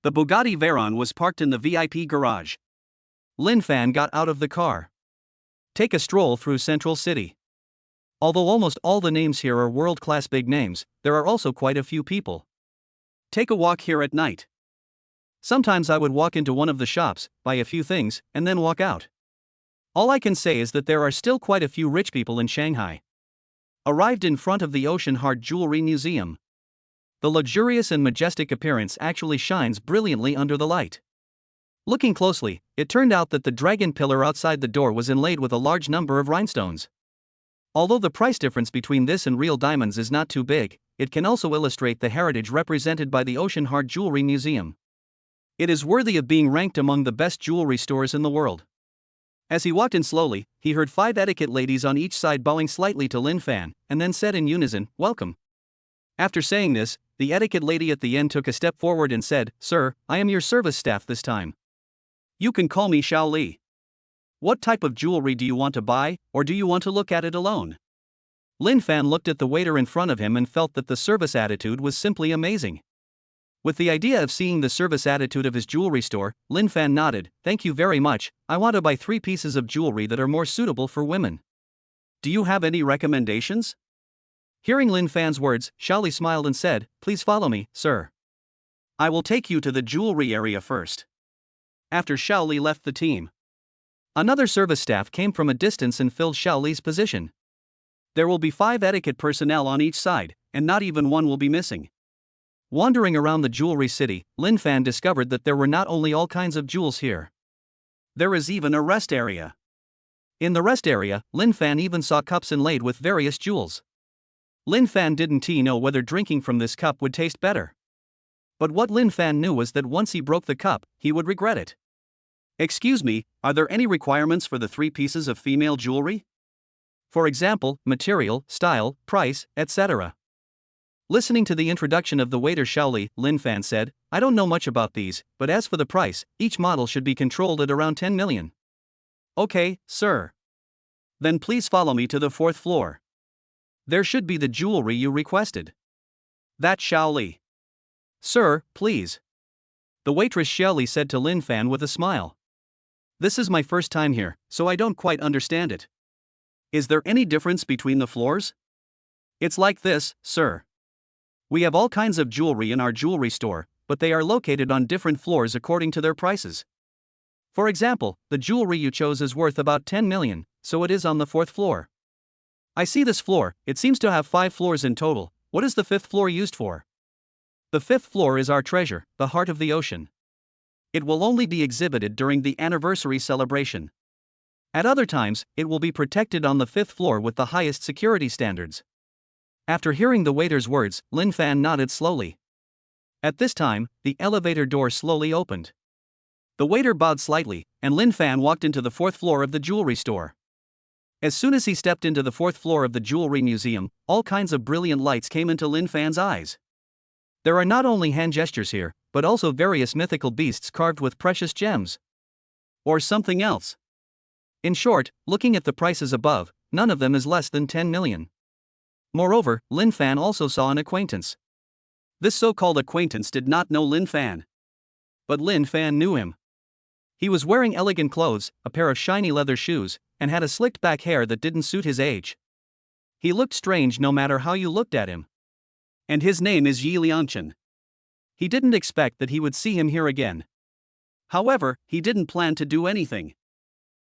The Bugatti Veyron was parked in the VIP garage. Lin Fan got out of the car. Take a stroll through Central City. Although almost all the names here are world-class big names, there are also quite a few people. Take a walk here at night. Sometimes I would walk into one of the shops, buy a few things, and then walk out. All I can say is that there are still quite a few rich people in Shanghai. Arrived in front of the Ocean Heart Jewelry Museum. The luxurious and majestic appearance actually shines brilliantly under the light. Looking closely, it turned out that the dragon pillar outside the door was inlaid with a large number of rhinestones. Although the price difference between this and real diamonds is not too big, it can also illustrate the heritage represented by the Ocean Heart Jewelry Museum. It is worthy of being ranked among the best jewelry stores in the world. As he walked in slowly, he heard 5 etiquette ladies on each side bowing slightly to Lin Fan, and then said in unison, "Welcome." After saying this, the etiquette lady at the end took a step forward and said, "Sir, I am your service staff this time. You can call me Xiao Li. What type of jewelry do you want to buy, or do you want to look at it alone?" Lin Fan looked at the waiter in front of him and felt that the service attitude was simply amazing. With the idea of seeing the service attitude of his jewelry store, Lin Fan nodded, "Thank you very much, I want to buy 3 pieces of jewelry that are more suitable for women. Do you have any recommendations?" Hearing Lin Fan's words, Xiao Li smiled and said, "Please follow me, sir. I will take you to the jewelry area first." After Xiao Li left the team, another service staff came from a distance and filled Xiao Li's position. There will be 5 etiquette personnel on each side, and not even one will be missing. Wandering around the jewelry city, Lin Fan discovered that there were not only all kinds of jewels here. There is even a rest area. In the rest area, Lin Fan even saw cups inlaid with various jewels. Lin Fan didn't know whether drinking from this cup would taste better. But what Lin Fan knew was that once he broke the cup, he would regret it. "Excuse me, are there any requirements for the 3 pieces of female jewelry? For example, material, style, price, etc." Listening to the introduction of the waiter Xiao Li, Lin Fan said, "I don't know much about these, but as for the price, each model should be controlled at around 10 million. "Okay, sir. Then please follow me to the 4th floor. There should be the jewelry you requested." That's Xiao Li. "Sir, please." The waitress Xiao Li said to Lin Fan with a smile. "This is my first time here, so I don't quite understand it. Is there any difference between the floors?" "It's like this, sir. We have all kinds of jewelry in our jewelry store, but they are located on different floors according to their prices. For example, the jewelry you chose is worth about 10 million, so it is on the 4th floor. I see this floor, it seems to have 5 floors in total. What is the 5th floor used for?" "The 5th floor is our treasure, the heart of the ocean. It will only be exhibited during the anniversary celebration. At other times, it will be protected on the 5th floor with the highest security standards." After hearing the waiter's words, Lin Fan nodded slowly. At this time, the elevator door slowly opened. The waiter bowed slightly, and Lin Fan walked into the 4th floor of the jewelry store. As soon as he stepped into the 4th floor of the jewelry museum, all kinds of brilliant lights came into Lin Fan's eyes. There are not only hand gestures here, but also various mythical beasts carved with precious gems. Or something else. In short, looking at the prices above, none of them is less than 10 million. Moreover, Lin Fan also saw an acquaintance. This so-called acquaintance did not know Lin Fan. But Lin Fan knew him. He was wearing elegant clothes, a pair of shiny leather shoes, and had a slicked back hair that didn't suit his age. He looked strange no matter how you looked at him. And his name is Yi Liangchen. He didn't expect that he would see him here again. However, he didn't plan to do anything.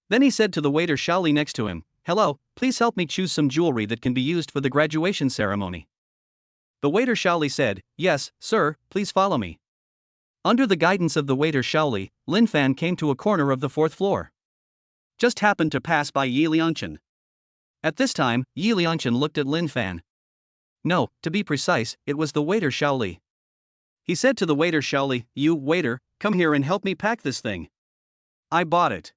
Then he said to the waiter Xiao Li next to him, "Hello, please help me choose some jewelry that can be used for the graduation ceremony." The waiter Xiao Li said, "Yes, sir, please follow me." Under the guidance of the waiter Xiao Li, Lin Fan came to a corner of the 4th floor. Just happened to pass by Yi Liangchen. At this time, Yi Liangchen looked at Lin Fan. No, to be precise, it was the waiter Xiao Li. He said to the waiter Xiao Li, "You, waiter, come here and help me pack this thing. I bought it."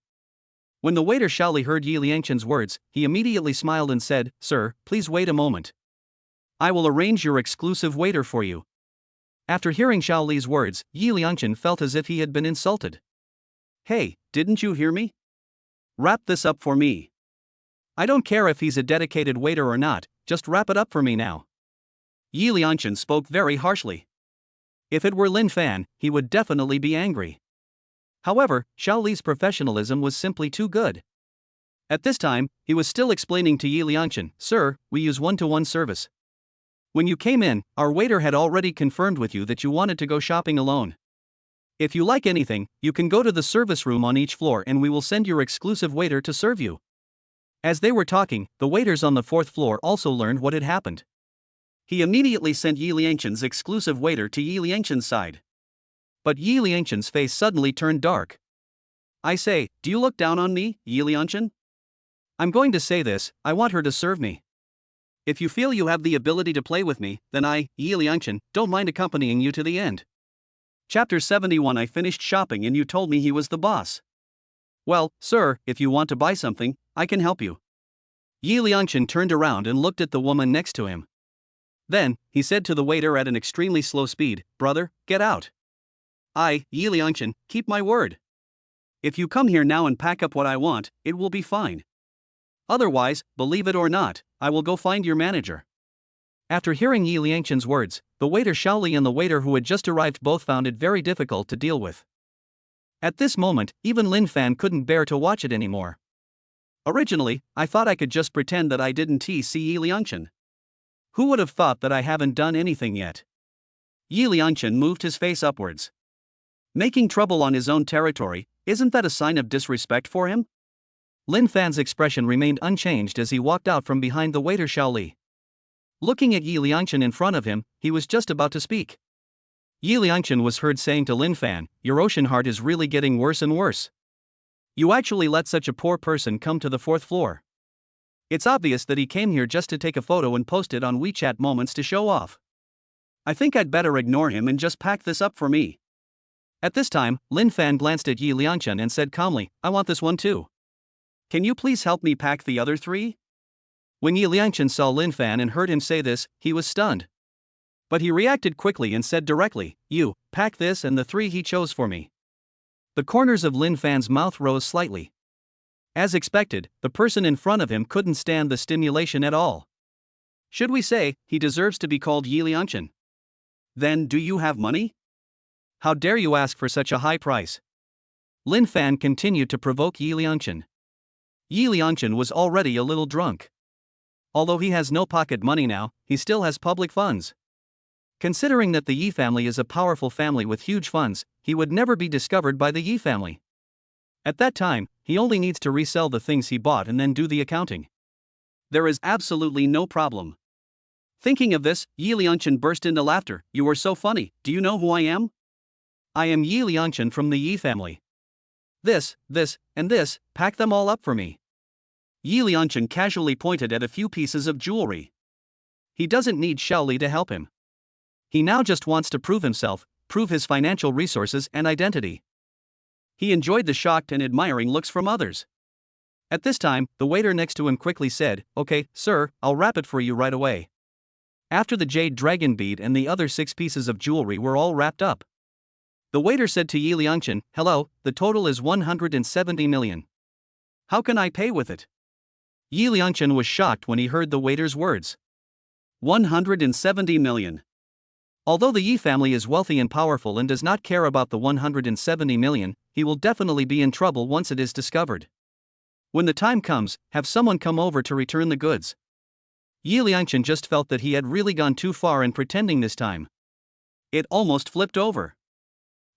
When the waiter Xiao Li heard Yi Liangchen's words, he immediately smiled and said, "Sir, please wait a moment. I will arrange your exclusive waiter for you." After hearing Xiao Li's words, Yi Liangchen felt as if he had been insulted. "Hey, didn't you hear me? Wrap this up for me. I don't care if he's a dedicated waiter or not, just wrap it up for me now." Yi Liangchen spoke very harshly. If it were Lin Fan, he would definitely be angry. However, Xiao Li's professionalism was simply too good. At this time, he was still explaining to Yi Liangchen, "Sir, we use one-to-one service. When you came in, our waiter had already confirmed with you that you wanted to go shopping alone. If you like anything, you can go to the service room on each floor and we will send your exclusive waiter to serve you." As they were talking, the waiters on the 4th floor also learned what had happened. He immediately sent Yi Liangchen's exclusive waiter to Yi Liangchen's side. But Yi Liangchen's face suddenly turned dark. "I say, do you look down on me, Yi Liangchen? I'm going to say this, I want her to serve me. If you feel you have the ability to play with me, then I, Yi Liangchen, don't mind accompanying you to the end. Chapter 71. I finished shopping and you told me he was the boss. Well, sir, if you want to buy something, I can help you. Yi Liangchen turned around and looked at the woman next to him. Then, he said to the waiter at an extremely slow speed, brother, get out. I, Yi Liangchen, keep my word. If you come here now and pack up what I want, it will be fine. Otherwise, believe it or not, I will go find your manager. After hearing Yi Liangchen's words, the waiter Shaoli and the waiter who had just arrived both found it very difficult to deal with. At this moment, even Lin Fan couldn't bear to watch it anymore. Originally, I thought I could just pretend that I didn't see Yi Liangchen. Who would have thought that I haven't done anything yet? Yi Liangchen moved his face upwards. Making trouble on his own territory, isn't that a sign of disrespect for him? Lin Fan's expression remained unchanged as he walked out from behind the waiter Shaoli. Looking at Yi Liangchen in front of him, he was just about to speak. Yi Liangchen was heard saying to Lin Fan, your ocean heart is really getting worse and worse. You actually let such a poor person come to the 4th floor. It's obvious that he came here just to take a photo and post it on WeChat Moments to show off. I think I'd better ignore him and just pack this up for me. At this time, Lin Fan glanced at Yi Liangchen and said calmly, I want this one too. Can you please help me pack the other 3? When Yi Liangchen saw Lin Fan and heard him say this, he was stunned. But he reacted quickly and said directly, you, pack this and the 3 he chose for me. The corners of Lin Fan's mouth rose slightly. As expected, the person in front of him couldn't stand the stimulation at all. Should we say, he deserves to be called Yi Liangchen? Then do you have money? How dare you ask for such a high price? Lin Fan continued to provoke Yi Liangchen. Yi Liangchen was already a little drunk. Although he has no pocket money now, he still has public funds. Considering that the Yi family is a powerful family with huge funds, he would never be discovered by the Yi family. At that time, he only needs to resell the things he bought and then do the accounting. There is absolutely no problem. Thinking of this, Yi Liangchen burst into laughter. You are so funny, do you know who I am? I am Yi Liangchen from the Yi family. This, and this, pack them all up for me. Yi Liangchen casually pointed at a few pieces of jewelry. He doesn't need Shaoli to help him. He now just wants to prove himself, prove his financial resources and identity. He enjoyed the shocked and admiring looks from others. At this time, the waiter next to him quickly said, okay, sir, I'll wrap it for you right away. After the jade dragon bead and the other 6 pieces of jewelry were all wrapped up, the waiter said to Yi Liangchen, hello, the total is 170 million. How can I pay with it? Yi Liangchen was shocked when he heard the waiter's words. 170 million. Although the Yi family is wealthy and powerful and does not care about the 170 million, he will definitely be in trouble once it is discovered. When the time comes, have someone come over to return the goods. Yi Liangchen just felt that he had really gone too far in pretending this time. It almost flipped over.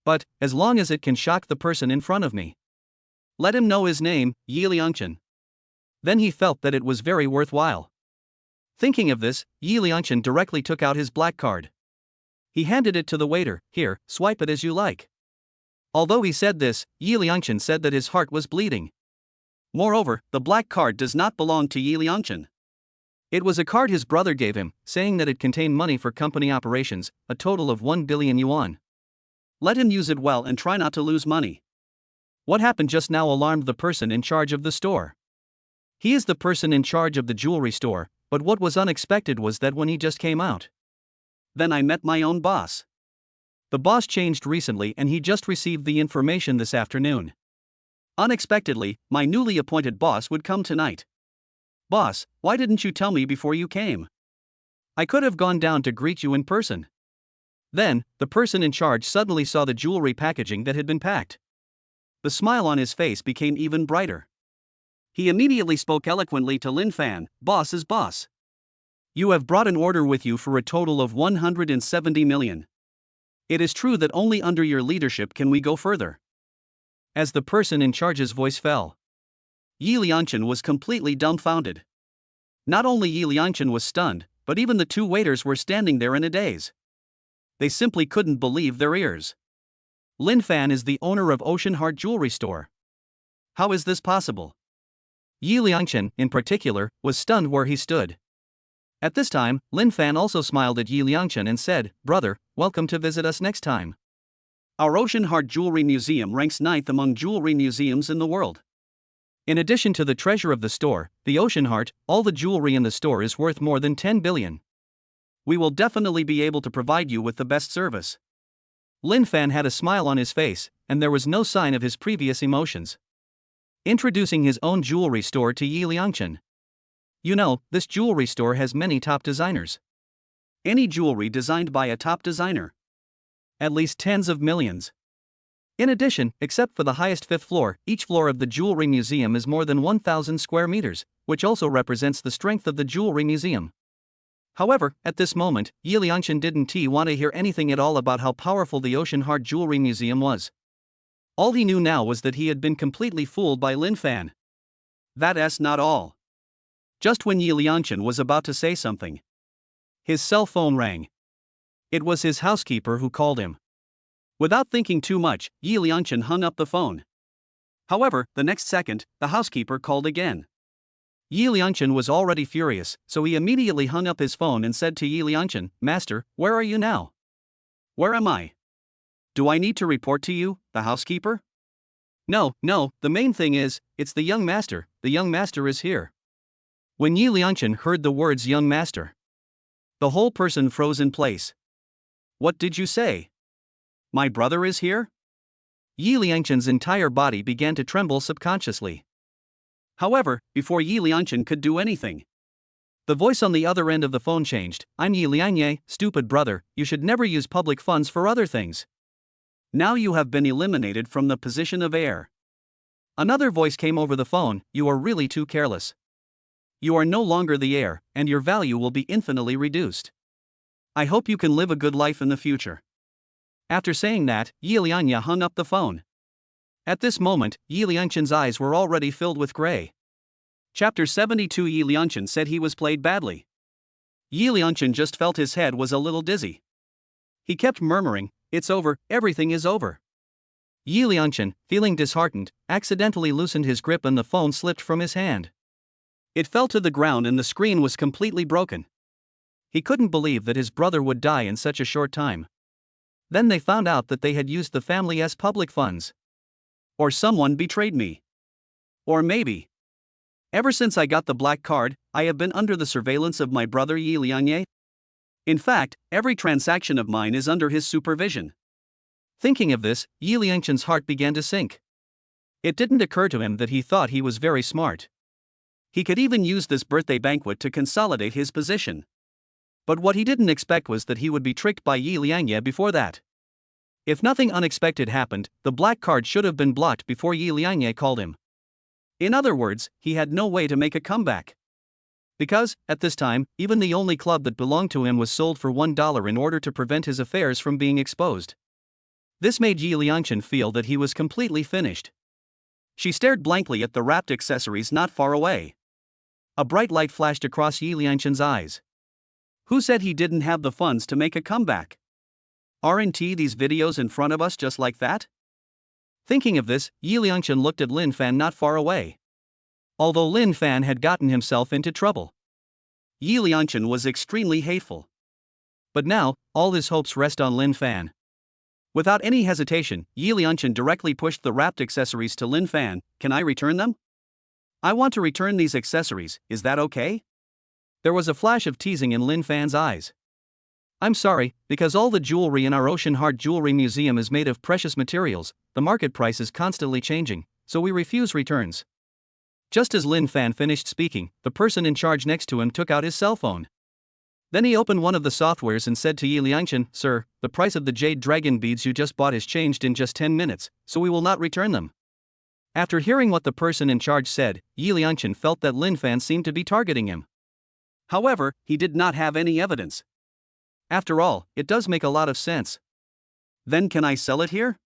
But, as long as it can shock the person in front of me. Let him know his name, Yi Liangchen. Then he felt that it was very worthwhile. Thinking of this, Yi Liangchen directly took out his black card. He handed it to the waiter, here, swipe it as you like. Although he said this, Yi Liangchen said that his heart was bleeding. Moreover, the black card does not belong to Yi Liangchen. It was a card his brother gave him, saying that it contained money for company operations, a total of 1 billion yuan. Let him use it well and try not to lose money. What happened just now alarmed the person in charge of the store. He is the person in charge of the jewelry store, but what was unexpected was that when he just came out. Then I met my own boss. The boss changed recently and he just received the information this afternoon. Unexpectedly, my newly appointed boss would come tonight. Boss, why didn't you tell me before you came? I could have gone down to greet you in person. Then, the person in charge suddenly saw the jewelry packaging that had been packed. The smile on his face became even brighter. He immediately spoke eloquently to Lin Fan, boss is boss. You have brought an order with you for a total of 170 million. It is true that only under your leadership can we go further. As the person in charge's voice fell, Yi Liangchen was completely dumbfounded. Not only Yi Liangchen was stunned, but even the 2 waiters were standing there in a daze. They simply couldn't believe their ears. Lin Fan is the owner of Ocean Heart Jewelry Store. How is this possible? Yi Liangchen, in particular, was stunned where he stood. At this time, Lin Fan also smiled at Yi Liangchen and said, "Brother, welcome to visit us next time. Our Ocean Heart Jewelry Museum ranks 9th among jewelry museums in the world. In addition to the treasure of the store, the Ocean Heart, all the jewelry in the store is worth more than 10 billion. We will definitely be able to provide you with the best service." Lin Fan had a smile on his face, and there was no sign of his previous emotions. Introducing his own jewelry store to Yi Liangchen. "You know, this jewelry store has many top designers. Any jewelry designed by a top designer. At least tens of millions. In addition, except for the highest 5th floor, each floor of the jewelry museum is more than 1,000 square meters, which also represents the strength of the jewelry museum." However, at this moment, Yi Liangchen didn't want to hear anything at all about how powerful the Ocean Heart Jewelry Museum was. All he knew now was that he had been completely fooled by Lin Fan. That's not all. Just when Yi Liangchen was about to say something, his cell phone rang. It was his housekeeper who called him. Without thinking too much, Yi Liangchen hung up the phone. However, the next second, the housekeeper called again. Yi Liangchen was already furious, so he immediately hung up his phone and said to Yi Liangchen, "Master, where are you now?" "Where am I? Do I need to report to you, the housekeeper?" No, the main thing is, it's the young master is here." When Yi Liangchen heard the words young master, the whole person froze in place. "What did you say? My brother is here?" Yi Liangchen's entire body began to tremble subconsciously. However, before Yi Liangchen could do anything, the voice on the other end of the phone changed. "I'm Yi Liangye, stupid brother, you should never use public funds for other things. Now you have been eliminated from the position of heir." Another voice came over the phone, "You are really too careless. You are no longer the heir, and your value will be infinitely reduced. I hope you can live a good life in the future." After saying that, Yi Liangye hung up the phone. At this moment, Yi Liangchen's eyes were already filled with gray. Chapter 72. Yi Liangchen said he was played badly. Yi Liangchen just felt his head was a little dizzy. He kept murmuring, "It's over, everything is over." Yi Liangchen, feeling disheartened, accidentally loosened his grip and the phone slipped from his hand. It fell to the ground and the screen was completely broken. He couldn't believe that his brother would die in such a short time. Then they found out that they had used the family's public funds. Or someone betrayed me. Or maybe, ever since I got the black card, I have been under the surveillance of my brother Yi Liangye. In fact, every transaction of mine is under his supervision. Thinking of this, Yi Liangchen's heart began to sink. It didn't occur to him that he thought he was very smart. He could even use this birthday banquet to consolidate his position. But what he didn't expect was that he would be tricked by Yi Liangye before that. If nothing unexpected happened, the black card should have been blocked before Yi Liangye called him. In other words, he had no way to make a comeback. Because, at this time, even the only club that belonged to him was sold for $1 in order to prevent his affairs from being exposed. This made Yi Liangchen feel that he was completely finished. She stared blankly at the wrapped accessories not far away. A bright light flashed across Yi Liangchen's eyes. Who said he didn't have the funds to make a comeback? Aren't these videos in front of us just like that? Thinking of this, Yi Liangchen looked at Lin Fan not far away. Although Lin Fan had gotten himself into trouble, Yi Liangchen was extremely hateful. But now, all his hopes rest on Lin Fan. Without any hesitation, Yi Liangchen directly pushed the wrapped accessories to Lin Fan. "Can I return them? I want to return these accessories, is that okay?" There was a flash of teasing in Lin Fan's eyes. "I'm sorry, because all the jewelry in our Ocean Heart Jewelry Museum is made of precious materials, the market price is constantly changing, so we refuse returns." Just as Lin Fan finished speaking, the person in charge next to him took out his cell phone. Then he opened one of the softwares and said to Yi Liangchen, "Sir, the price of the jade dragon beads you just bought has changed in just 10 minutes, so we will not return them." After hearing what the person in charge said, Yi Liangchen felt that Lin Fan seemed to be targeting him. However, he did not have any evidence. After all, it does make a lot of sense. "Then can I sell it here?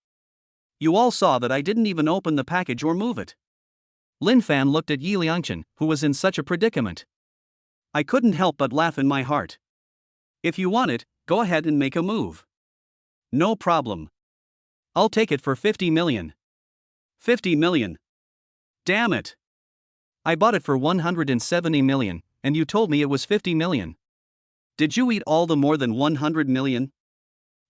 You all saw that I didn't even open the package or move it." Lin Fan looked at Yi Liangchen, who was in such a predicament. I couldn't help but laugh in my heart. "If you want it, go ahead and make a move." "No problem. I'll take it for 50 million. 50 million. Damn it. I bought it for 170 million, and you told me it was 50 million. Did you eat all the more than 100 million?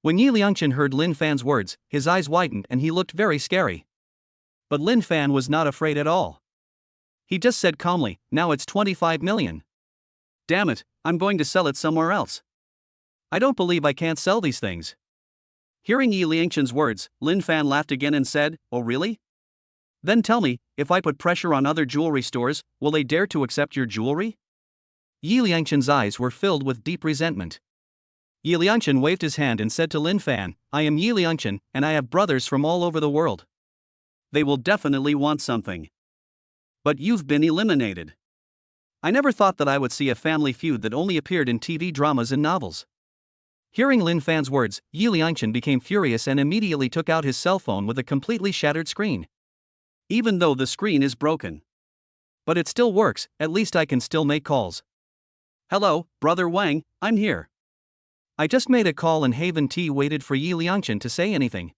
When Yi Liangchen heard Lin Fan's words, his eyes widened and he looked very scary. But Lin Fan was not afraid at all. He just said calmly, now it's 25 million. Damn it, I'm going to sell it somewhere else. I don't believe I can't sell these things. Hearing Yi Liangchen's words, Lin Fan laughed again and said, oh really? Then tell me, if I put pressure on other jewelry stores, will they dare to accept your jewelry? Yi Liangchen's eyes were filled with deep resentment. Yi Liangchen waved his hand and said to Lin Fan, I am Yi Liangchen, and I have brothers from all over the world. They will definitely want something. But you've been eliminated. I never thought that I would see a family feud that only appeared in TV dramas and novels. Hearing Lin Fan's words, Yi Liangchen became furious and immediately took out his cell phone with a completely shattered screen. Even though the screen is broken. But it still works, at least I can still make calls. Hello, Brother Wang, I'm here. I just made a call and Haven T waited for Yi Liangchen to say anything.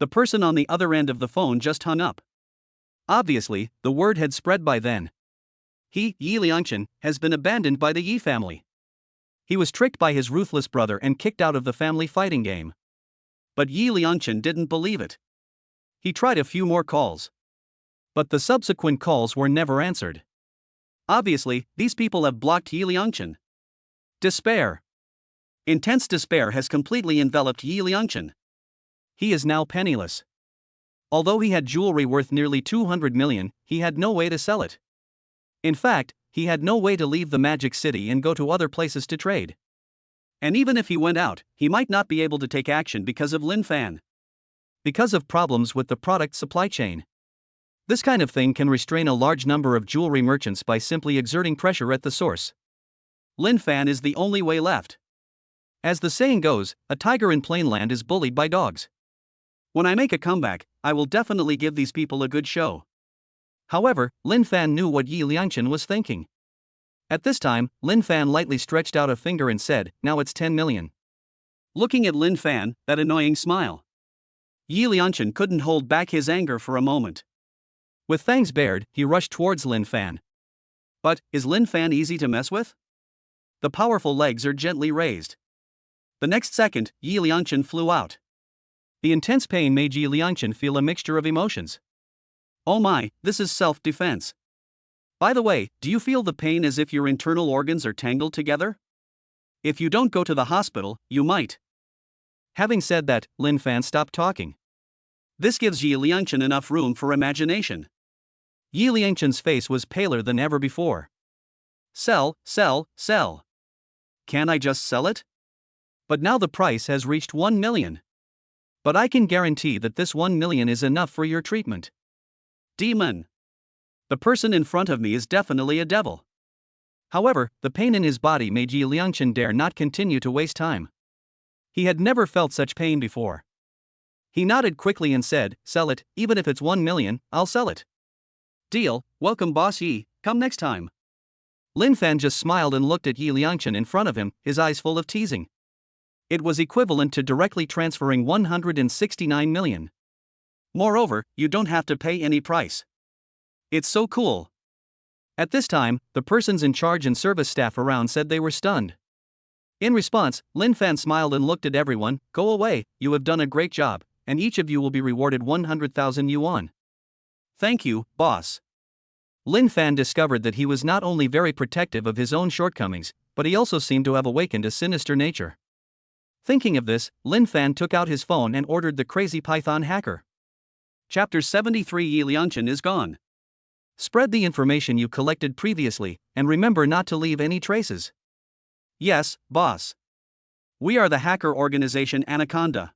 The person on the other end of the phone just hung up. Obviously, the word had spread by then. He, Yi Liangchen, has been abandoned by the Yi family. He was tricked by his ruthless brother and kicked out of the family fighting game. But Yi Liangchen didn't believe it. He tried a few more calls. But the subsequent calls were never answered. Obviously, these people have blocked Yi Liangchen. Despair. Intense despair has completely enveloped Yi Liangchen. He is now penniless. Although he had jewelry worth nearly 200 million, he had no way to sell it. In fact, he had no way to leave the Magic City and go to other places to trade. And even if he went out, he might not be able to take action because of Lin Fan. Because of problems with the product supply chain. This kind of thing can restrain a large number of jewelry merchants by simply exerting pressure at the source. Lin Fan is the only way left. As the saying goes, a tiger in plain land is bullied by dogs. When I make a comeback, I will definitely give these people a good show. However, Lin Fan knew what Yi Liangchen was thinking. At this time, Lin Fan lightly stretched out a finger and said, now it's 10 million. Looking at Lin Fan, that annoying smile. Yi Liangchen couldn't hold back his anger for a moment. With fangs bared, he rushed towards Lin Fan. But, is Lin Fan easy to mess with? The powerful legs are gently raised. The next second, Yi Liangchen flew out. The intense pain made Yi Liangchen feel a mixture of emotions. Oh my, this is self-defense. By the way, do you feel the pain as if your internal organs are tangled together? If you don't go to the hospital, you might. Having said that, Lin Fan stopped talking. This gives Yi Liangchen enough room for imagination. Yi Liangchen's face was paler than ever before. Sell, sell, sell. Can I just sell it? But now the price has reached 1 million. But I can guarantee that this 1 million is enough for your treatment. Demon. The person in front of me is definitely a devil. However, the pain in his body made Yi Liangchen dare not continue to waste time. He had never felt such pain before. He nodded quickly and said, sell it, even if it's 1 million, I'll sell it. Deal, welcome boss Yi, come next time. Lin Fan just smiled and looked at Yi Liangchen in front of him, his eyes full of teasing. It was equivalent to directly transferring 169 million. Moreover, you don't have to pay any price. It's so cool. At this time, the persons in charge and service staff around said they were stunned. In response, Lin Fan smiled and looked at everyone, go away, you have done a great job, and each of you will be rewarded 100,000 yuan. Thank you, boss. Lin Fan discovered that he was not only very protective of his own shortcomings, but he also seemed to have awakened a sinister nature. Thinking of this, Lin Fan took out his phone and ordered the crazy python hacker. Chapter 73 Yi Liangchen is gone. Spread the information you collected previously, and remember not to leave any traces. Yes, boss. We are the hacker organization Anaconda.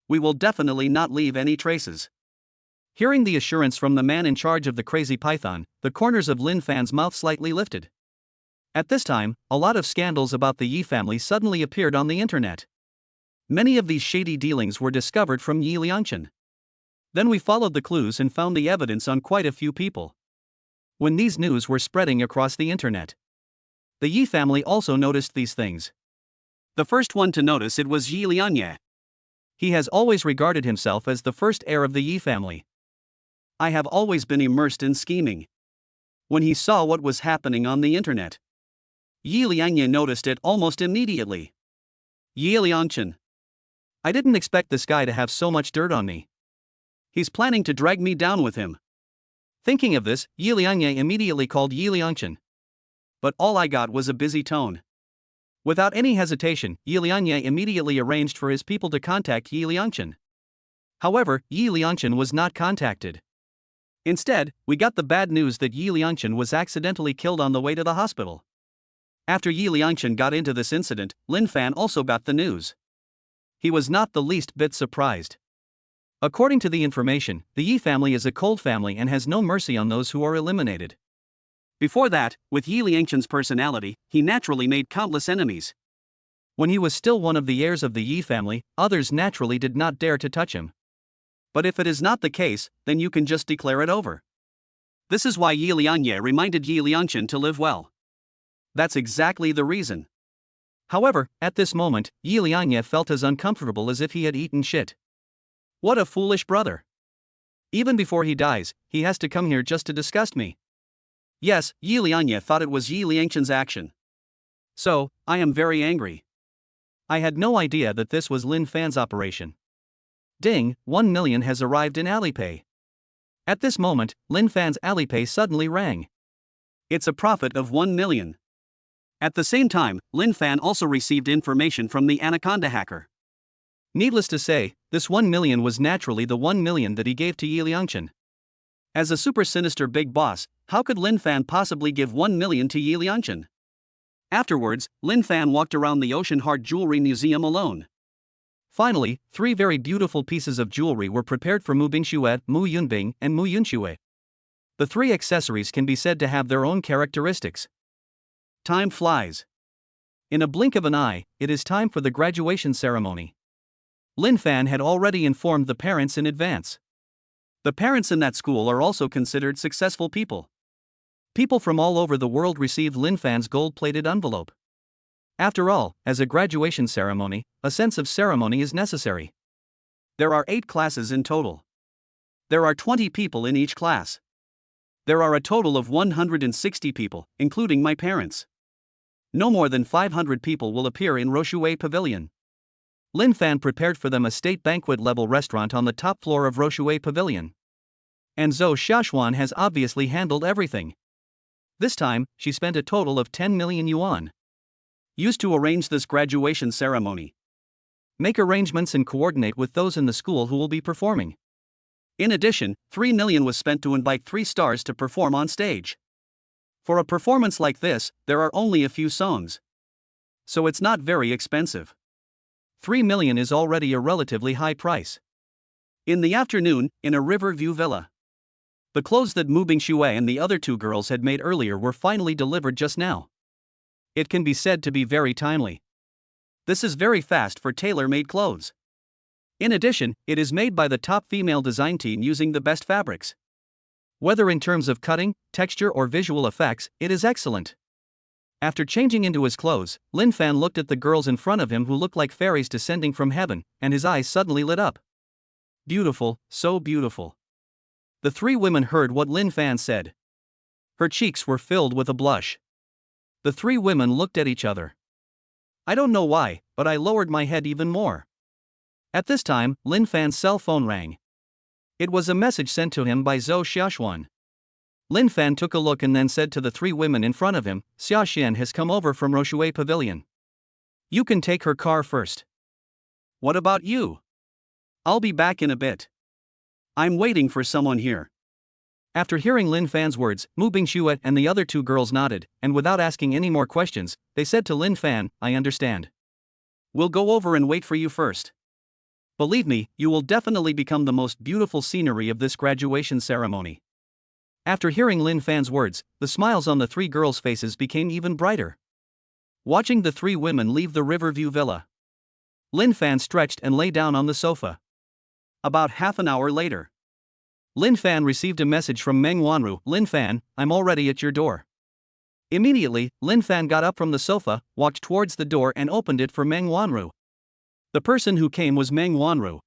We will definitely not leave any traces. Hearing the assurance from the man in charge of the crazy python, the corners of Lin Fan's mouth slightly lifted. At this time, a lot of scandals about the Yi family suddenly appeared on the internet. Many of these shady dealings were discovered from Yi Liangchen. Then we followed the clues and found the evidence on quite a few people. When these news were spreading across the internet, the Yi family also noticed these things. The first one to notice it was Yi Liangye. He has always regarded himself as the first heir of the Yi family. I have always been immersed in scheming. when he saw what was happening on the internet. Yi Liangye noticed it almost immediately. Yi Liangchen. I didn't expect this guy to have so much dirt on me. He's planning to drag me down with him. Thinking of this, Yi Liangye immediately called Yi Liangchen. But all I got was a busy tone. Without any hesitation, Yi Liangye immediately arranged for his people to contact Yi Liangchen. However, Yi Liangchen was not contacted. Instead, we got the bad news that Yi Liangchen was accidentally killed on the way to the hospital. After Yi Liangchen got into this incident, Lin Fan also got the news. He was not the least bit surprised. According to the information, the Yi family is a cold family and has no mercy on those who are eliminated. Before that, with Yi Liangchen's personality, he naturally made countless enemies. When he was still one of the heirs of the Yi family, others naturally did not dare to touch him. But if it is not the case, then you can just declare it over. This is why Yi Liangye reminded Yi Liangchen to live well. That's exactly the reason. However, at this moment, Yi Liangye felt as uncomfortable as if he had eaten shit. What a foolish brother. Even before he dies, he has to come here just to disgust me. Yes, Yi Liangye thought it was Yi Liangchen's action. So, I am very angry. I had no idea that this was Lin Fan's operation. Ding, 1 million has arrived in Alipay. At this moment, Lin Fan's Alipay suddenly rang. It's a profit of 1 million. At the same time, Lin Fan also received information from the Anaconda hacker. Needless to say, this 1 million was naturally the 1 million that he gave to Yi Liangchen. As a super sinister big boss, how could Lin Fan possibly give 1 million to Yi Liangchen? Afterwards, Lin Fan walked around the Ocean Heart Jewelry Museum alone. Finally, 3 very beautiful pieces of jewelry were prepared for Mu Bingxue, Mu Yunbing, and Mu Yunxue. The 3 accessories can be said to have their own characteristics. Time flies. In a blink of an eye, it is time for the graduation ceremony. Lin Fan had already informed the parents in advance. The parents in that school are also considered successful people. People from all over the world received Lin Fan's gold-plated envelope. After all, as a graduation ceremony, a sense of ceremony is necessary. There are 8 classes in total. There are 20 people in each class. There are a total of 160 people, including my parents. No more than 500 people will appear in Roshue Pavilion. Lin Fan prepared for them a state banquet-level restaurant on the top floor of Roshue Pavilion. And Zhou Xiaoxuan has obviously handled everything. This time, she spent a total of 10 million yuan. Used to arrange this graduation ceremony. Make arrangements and coordinate with those in the school who will be performing. In addition, 3 million was spent to invite 3 stars to perform on stage. For a performance like this, there are only a few songs. So it's not very expensive. 3 million is already a relatively high price. In the afternoon, in a Riverview villa. The clothes that Mu Bingxue and the other 2 girls had made earlier were finally delivered just now. It can be said to be very timely. This is very fast for tailor-made clothes. In addition, it is made by the top female design team using the best fabrics. Whether in terms of cutting, texture or visual effects, it is excellent. After changing into his clothes, Lin Fan looked at the girls in front of him who looked like fairies descending from heaven, and his eyes suddenly lit up. Beautiful, so beautiful. The 3 women heard what Lin Fan said. Her cheeks were filled with a blush. The 3 women looked at each other. I don't know why, but I lowered my head even more. At this time, Lin Fan's cell phone rang. It was a message sent to him by Zhou Xiaoxuan. Lin Fan took a look and then said to the 3 women in front of him, Xia Xian has come over from Roshue Pavilion. You can take her car first. What about you? I'll be back in a bit. I'm waiting for someone here. After hearing Lin Fan's words, Mu Bingxue and the other 2 girls nodded, and without asking any more questions, they said to Lin Fan, I understand. We'll go over and wait for you first. Believe me, you will definitely become the most beautiful scenery of this graduation ceremony. After hearing Lin Fan's words, the smiles on the 3 girls' faces became even brighter. Watching the 3 women leave the Riverview villa, Lin Fan stretched and lay down on the sofa. About half an hour later, Lin Fan received a message from Meng Wanru. Lin Fan, I'm already at your door. Immediately, Lin Fan got up from the sofa, walked towards the door and opened it for Meng Wanru. The person who came was Meng Wanru.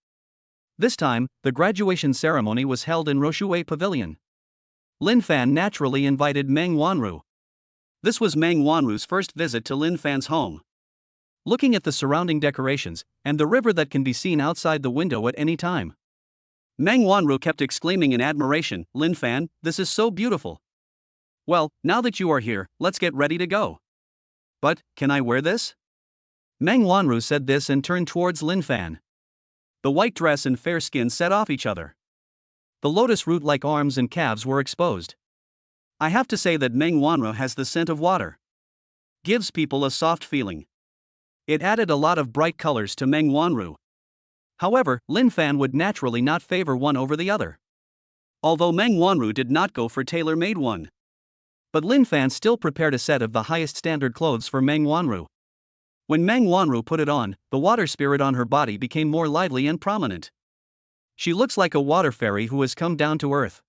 This time, the graduation ceremony was held in Roshue Pavilion. Lin Fan naturally invited Meng Wanru. This was Meng Wanru's first visit to Lin Fan's home. Looking at the surrounding decorations, and the river that can be seen outside the window at any time, Meng Wanru kept exclaiming in admiration, "Lin Fan, this is so beautiful." "Well, now that you are here, let's get ready to go." "But, can I wear this?" Meng Wanru said this and turned towards Lin Fan. The white dress and fair skin set off each other. The lotus root-like arms and calves were exposed. I have to say that Meng Wanru has the scent of water. Gives people a soft feeling. It added a lot of bright colors to Meng Wanru. However, Lin Fan would naturally not favor one over the other. Although Meng Wanru did not go for tailor-made one. But Lin Fan still prepared a set of the highest standard clothes for Meng Wanru. When Meng Wanru put it on, the water spirit on her body became more lively and prominent. She looks like a water fairy who has come down to earth.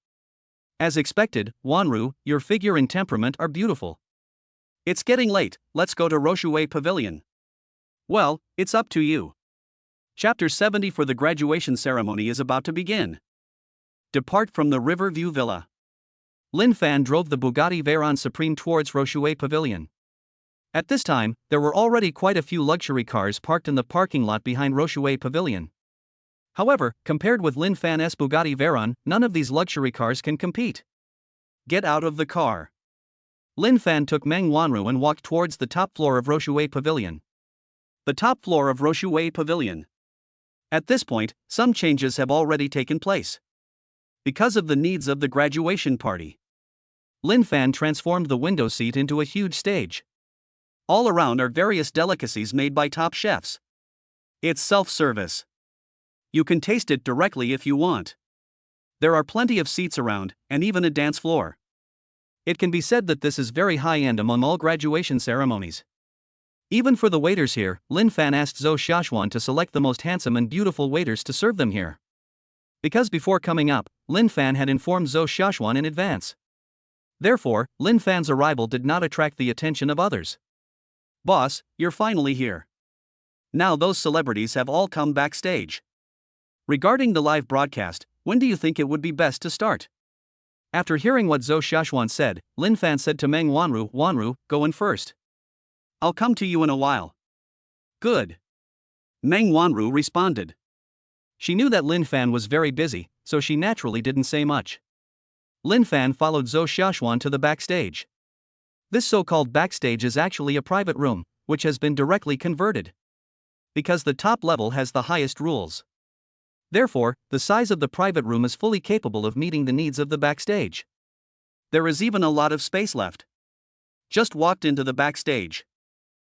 As expected, Wanru, your figure and temperament are beautiful. It's getting late, let's go to Roshue Pavilion. Well, it's up to you. Chapter 70 for the graduation ceremony is about to begin. Depart from the Riverview Villa. Lin Fan drove the Bugatti Veyron Supreme towards Roshue Pavilion. At this time, there were already quite a few luxury cars parked in the parking lot behind Roshue Pavilion. However, compared with Lin Fan's Bugatti Veyron, none of these luxury cars can compete. Get out of the car. Lin Fan took Meng Wanru and walked towards the top floor of Roshue Pavilion. The top floor of Roshue Pavilion. At this point, some changes have already taken place. Because of the needs of the graduation party, Lin Fan transformed the window seat into a huge stage. All around are various delicacies made by top chefs. It's self-service. You can taste it directly if you want. There are plenty of seats around, and even a dance floor. It can be said that this is very high-end among all graduation ceremonies. Even for the waiters here, Lin Fan asked Zhou Xiaoxuan to select the most handsome and beautiful waiters to serve them here. Because before coming up, Lin Fan had informed Zhou Xiaoxuan in advance. Therefore, Lin Fan's arrival did not attract the attention of others. "Boss, you're finally here. Now those celebrities have all come backstage. Regarding the live broadcast, when do you think it would be best to start?" After hearing what Zhou Xiaoxuan said, Lin Fan said to Meng Wanru, "Wanru, go in first. I'll come to you in a while." "Good." Meng Wanru responded. She knew that Lin Fan was very busy, so she naturally didn't say much. Lin Fan followed Zhou Xiaoxuan to the backstage. This so-called backstage is actually a private room, which has been directly converted. Because the top level has the highest rules. Therefore, the size of the private room is fully capable of meeting the needs of the backstage. There is even a lot of space left. Just walked into the backstage.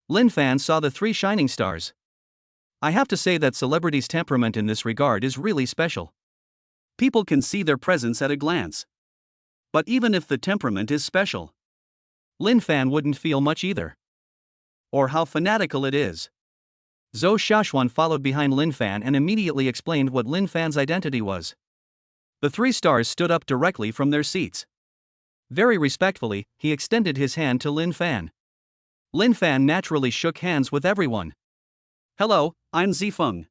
Lin Fan saw the 3 shining stars. I have to say that celebrities' temperament in this regard is really special. People can see their presence at a glance. But even if the temperament is special, Lin Fan wouldn't feel much either. Or how fanatical it is. Zhou Xiaoxuan followed behind Lin Fan and immediately explained what Lin Fan's identity was. The 3 stars stood up directly from their seats. Very respectfully, he extended his hand to Lin Fan. Lin Fan naturally shook hands with everyone. "Hello, I'm Zifeng.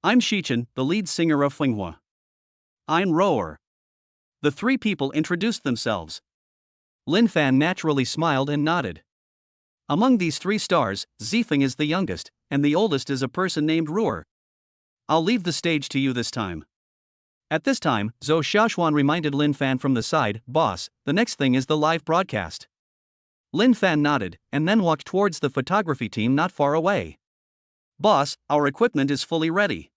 I'm Shichen, the lead singer of Fenghua. I'm Roer." The 3 people introduced themselves. Lin Fan naturally smiled and nodded. Among these 3 stars, Zifeng is the youngest, and the oldest is a person named Roer. I'll leave the stage to you this time. At this time, Zhou Xiaoxuan reminded Lin Fan from the side, "Boss, the next thing is the live broadcast." Lin Fan nodded, and then walked towards the photography team not far away. "Boss, our equipment is fully ready.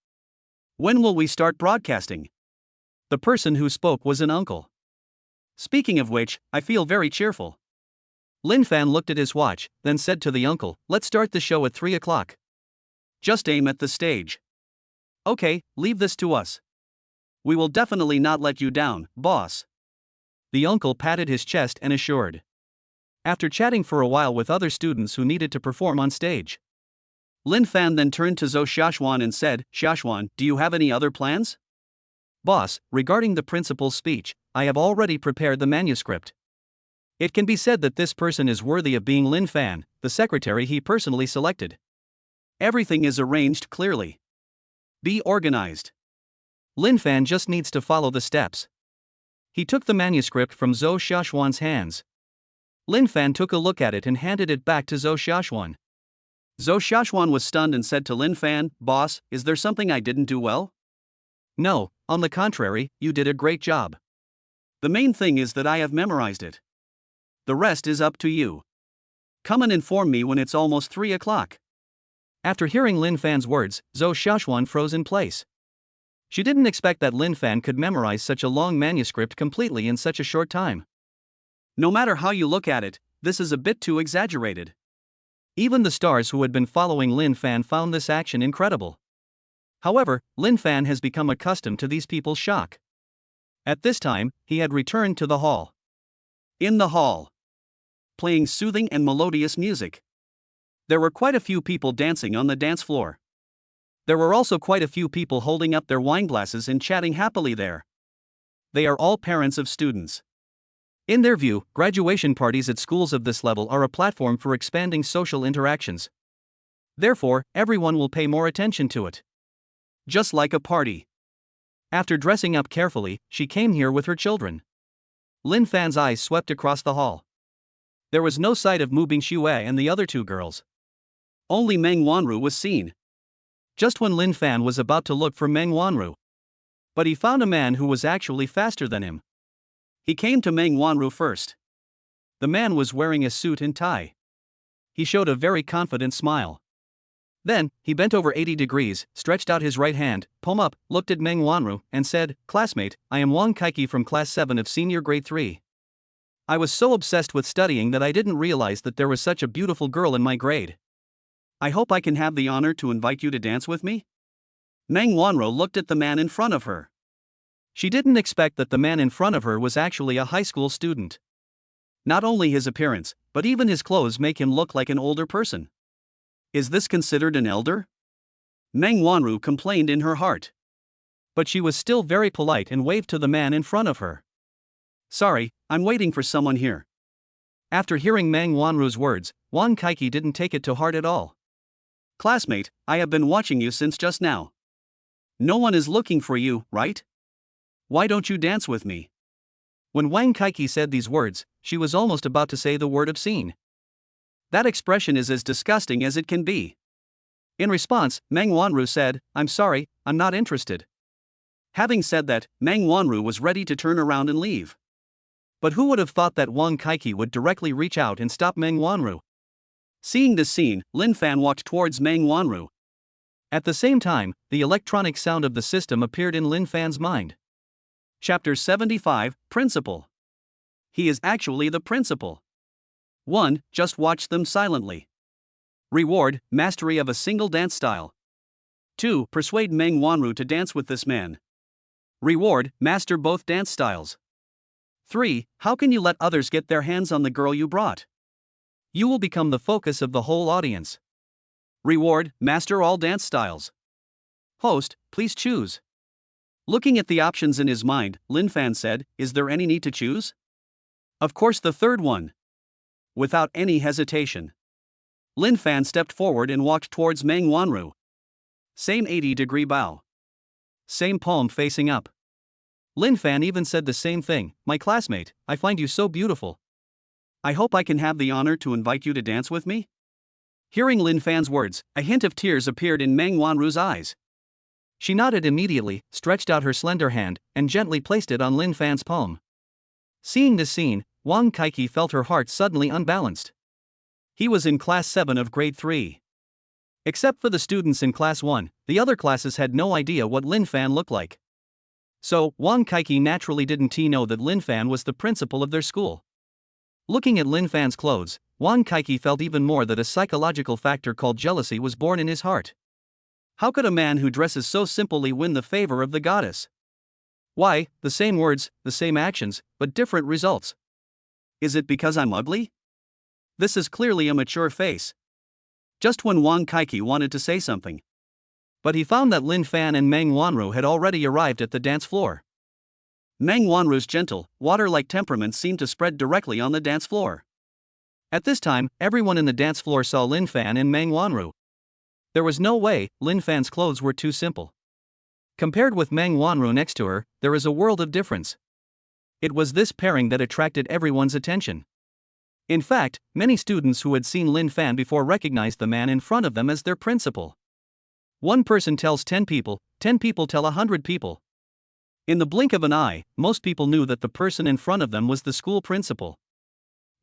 When will we start broadcasting?" The person who spoke was an uncle. "Speaking of which, I feel very cheerful." Lin Fan looked at his watch, then said to the uncle, "Let's start the show at 3 o'clock. Just aim at the stage." "Okay, leave this to us. We will definitely not let you down, boss." The uncle patted his chest and assured. After chatting for a while with other students who needed to perform on stage, Lin Fan then turned to Zhou Xiaoxuan and said, "Xiaoxuan, do you have any other plans?" "Boss, regarding the principal's speech, I have already prepared the manuscript. It can be said that this person is worthy of being Lin Fan, the secretary he personally selected." "Everything is arranged clearly. Be organized. Lin Fan just needs to follow the steps." He took the manuscript from Zhou Xiaoxuan's hands. Lin Fan took a look at it and handed it back to Zhou Xiaoxuan. Zhou Xiaoxuan was stunned and said to Lin Fan, "Boss, is there something I didn't do well?" No, on the contrary, you did a great job. The main thing is that I have memorized it. The rest is up to you. Come and inform me when it's almost 3 o'clock. After hearing Lin Fan's words, Zhou Xiaoxuan froze in place. She didn't expect that Lin Fan could memorize such a long manuscript completely in such a short time. No matter how you look at it, this is a bit too exaggerated. Even the stars who had been following Lin Fan found this action incredible. However, Lin Fan has become accustomed to these people's shock. At this time, he had returned to the hall. In the hall, playing soothing and melodious music. There were quite a few people dancing on the dance floor. There were also quite a few people holding up their wine glasses and chatting happily there. They are all parents of students. In their view, graduation parties at schools of this level are a platform for expanding social interactions. Therefore, everyone will pay more attention to it. Just like a party. After dressing up carefully, she came here with her children. Lin Fan's eyes swept across the hall. There was no sight of Mu Bingxue and the other two girls. Only Meng Wanru was seen. Just when Lin Fan was about to look for Meng Wanru. But he found a man who was actually faster than him. He came to Meng Wanru first. The man was wearing a suit and tie. He showed a very confident smile. Then, he bent over 80 degrees, stretched out his right hand, palm up, looked at Meng Wanru, and said, "Classmate, I am Wang Kaiki from class 7 of senior grade 3. I was so obsessed with studying that I didn't realize that there was such a beautiful girl in my grade. I hope I can have the honor to invite you to dance with me?" Meng Wanru looked at the man in front of her. She didn't expect that the man in front of her was actually a high school student. Not only his appearance, but even his clothes make him look like an older person. Is this considered an elder? Meng Wanru complained in her heart. But she was still very polite and waved to the man in front of her. "Sorry, I'm waiting for someone here." After hearing Meng Wanru's words, Wang Kaiki didn't take it to heart at all. "Classmate, I have been watching you since just now. No one is looking for you, right? Why don't you dance with me?" When Wang Kaiki said these words, she was almost about to say the word obscene. That expression is as disgusting as it can be. In response, Meng Wanru said, "I'm sorry, I'm not interested." Having said that, Meng Wanru was ready to turn around and leave. But who would have thought that Wang Kaiki would directly reach out and stop Meng Wanru? Seeing this scene, Lin Fan walked towards Meng Wanru. At the same time, the electronic sound of the system appeared in Lin Fan's mind. Chapter 75, Principal. He is actually the principal. 1. Just watch them silently. Reward, mastery of a single dance style. 2. Persuade Meng Wanru to dance with this man. Reward, master both dance styles. 3. How can you let others get their hands on the girl you brought? You will become the focus of the whole audience. Reward, master all dance styles. Host, please choose. Looking at the options in his mind, Lin Fan said, "Is there any need to choose?" "Of course, the third one." Without any hesitation, Lin Fan stepped forward and walked towards Meng Wanru. Same 80-degree bow. Same palm facing up. Lin Fan even said the same thing, "My classmate, I find you so beautiful. I hope I can have the honor to invite you to dance with me?" Hearing Lin Fan's words, a hint of tears appeared in Meng Wanru's eyes. She nodded immediately, stretched out her slender hand, and gently placed it on Lin Fan's palm. Seeing this scene, Wang Kaiki felt her heart suddenly unbalanced. He was in class 7 of grade 3. Except for the students in class 1, the other classes had no idea what Lin Fan looked like. So, Wang Kaiki naturally didn't know that Lin Fan was the principal of their school. Looking at Lin Fan's clothes, Wang Kaiki felt even more that a psychological factor called jealousy was born in his heart. How could a man who dresses so simply win the favor of the goddess? Why, the same words, the same actions, but different results. Is it because I'm ugly? This is clearly a mature face. Just when Wang Kaiki wanted to say something, but he found that Lin Fan and Meng Wanru had already arrived at the dance floor. Meng Wanru's gentle, water-like temperament seemed to spread directly on the dance floor. At this time, everyone in the dance floor saw Lin Fan and Meng Wanru. There was no way Lin Fan's clothes were too simple. Compared with Meng Wanru next to her, there is a world of difference. It was this pairing that attracted everyone's attention. In fact, many students who had seen Lin Fan before recognized the man in front of them as their principal. One person tells 10 people tell 100 people. In the blink of an eye, most people knew that the person in front of them was the school principal.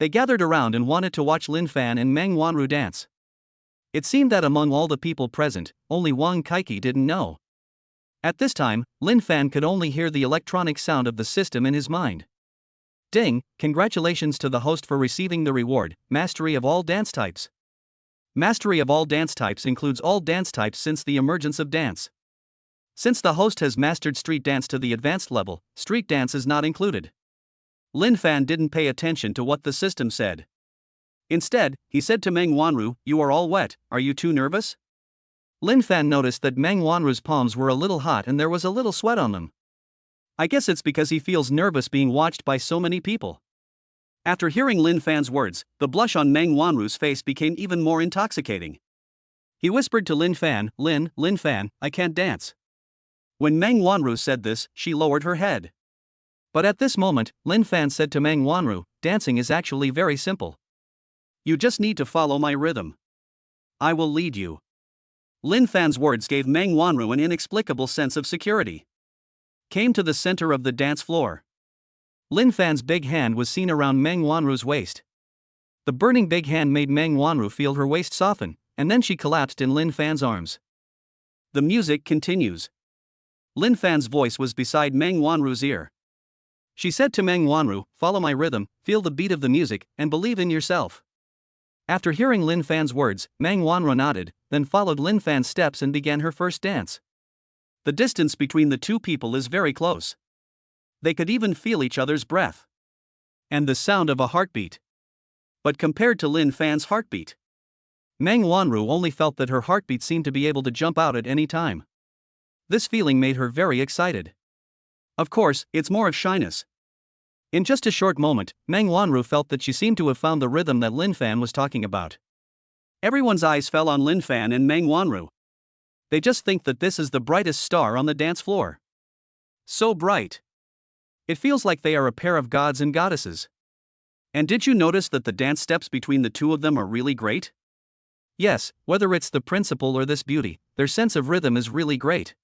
They gathered around and wanted to watch Lin Fan and Meng Wanru dance. It seemed that among all the people present, only Wang Kaiki didn't know. At this time, Lin Fan could only hear the electronic sound of the system in his mind. Ding, congratulations to the host for receiving the reward, Mastery of all dance types. Mastery of all dance types includes all dance types since the emergence of dance. Since the host has mastered street dance to the advanced level, street dance is not included. Lin Fan didn't pay attention to what the system said. Instead, he said to Meng Wanru, "You are all wet, are you too nervous?" Lin Fan noticed that Meng Wanru's palms were a little hot and there was a little sweat on them. I guess it's because he feels nervous being watched by so many people. After hearing Lin Fan's words, the blush on Meng Wanru's face became even more intoxicating. He whispered to Lin Fan, Lin Fan, I can't dance." When Meng Wanru said this, she lowered her head. But at this moment, Lin Fan said to Meng Wanru, "Dancing is actually very simple. You just need to follow my rhythm. I will lead you." Lin Fan's words gave Meng Wanru an inexplicable sense of security. Came to the center of the dance floor. Lin Fan's big hand was seen around Meng Wanru's waist. The burning big hand made Meng Wanru feel her waist soften, and then she collapsed in Lin Fan's arms. The music continues. Lin Fan's voice was beside Meng Wanru's ear. She said to Meng Wanru, "Follow my rhythm, feel the beat of the music, and believe in yourself." After hearing Lin Fan's words, Meng Wanru nodded, then followed Lin Fan's steps and began her first dance. The distance between the two people is very close. They could even feel each other's breath. And the sound of a heartbeat. But compared to Lin Fan's heartbeat, Meng Wanru only felt that her heartbeat seemed to be able to jump out at any time. This feeling made her very excited. Of course, it's more of shyness. In just a short moment, Meng Wanru felt that she seemed to have found the rhythm that Lin Fan was talking about. Everyone's eyes fell on Lin Fan and Meng Wanru. They just think that this is the brightest star on the dance floor. So bright. It feels like they are a pair of gods and goddesses. And did you notice that the dance steps between the two of them are really great? Yes, whether it's the principal or this beauty, their sense of rhythm is really great.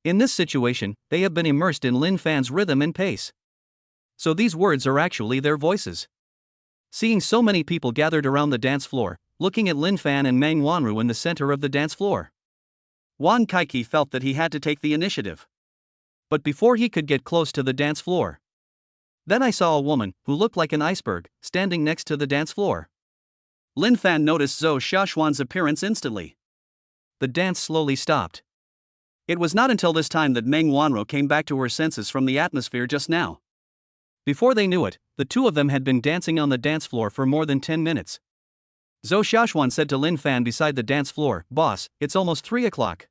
In this situation, they have been immersed in Lin Fan's rhythm and pace. So these words are actually their voices. Seeing so many people gathered around the dance floor, looking at Lin Fan and Meng Wanru in the center of the dance floor, Wang Kaiki felt that he had to take the initiative. But before he could get close to the dance floor, then I saw a woman, who looked like an iceberg, standing next to the dance floor. Lin Fan noticed Zhou Xiaoxuan's appearance instantly. The dance slowly stopped. It was not until this time that Meng Wanru came back to her senses from the atmosphere just now. Before they knew it, the two of them had been dancing on the dance floor for more than 10 minutes. Zhou Xiaoxuan said to Lin Fan beside the dance floor, "Boss, it's almost 3 o'clock.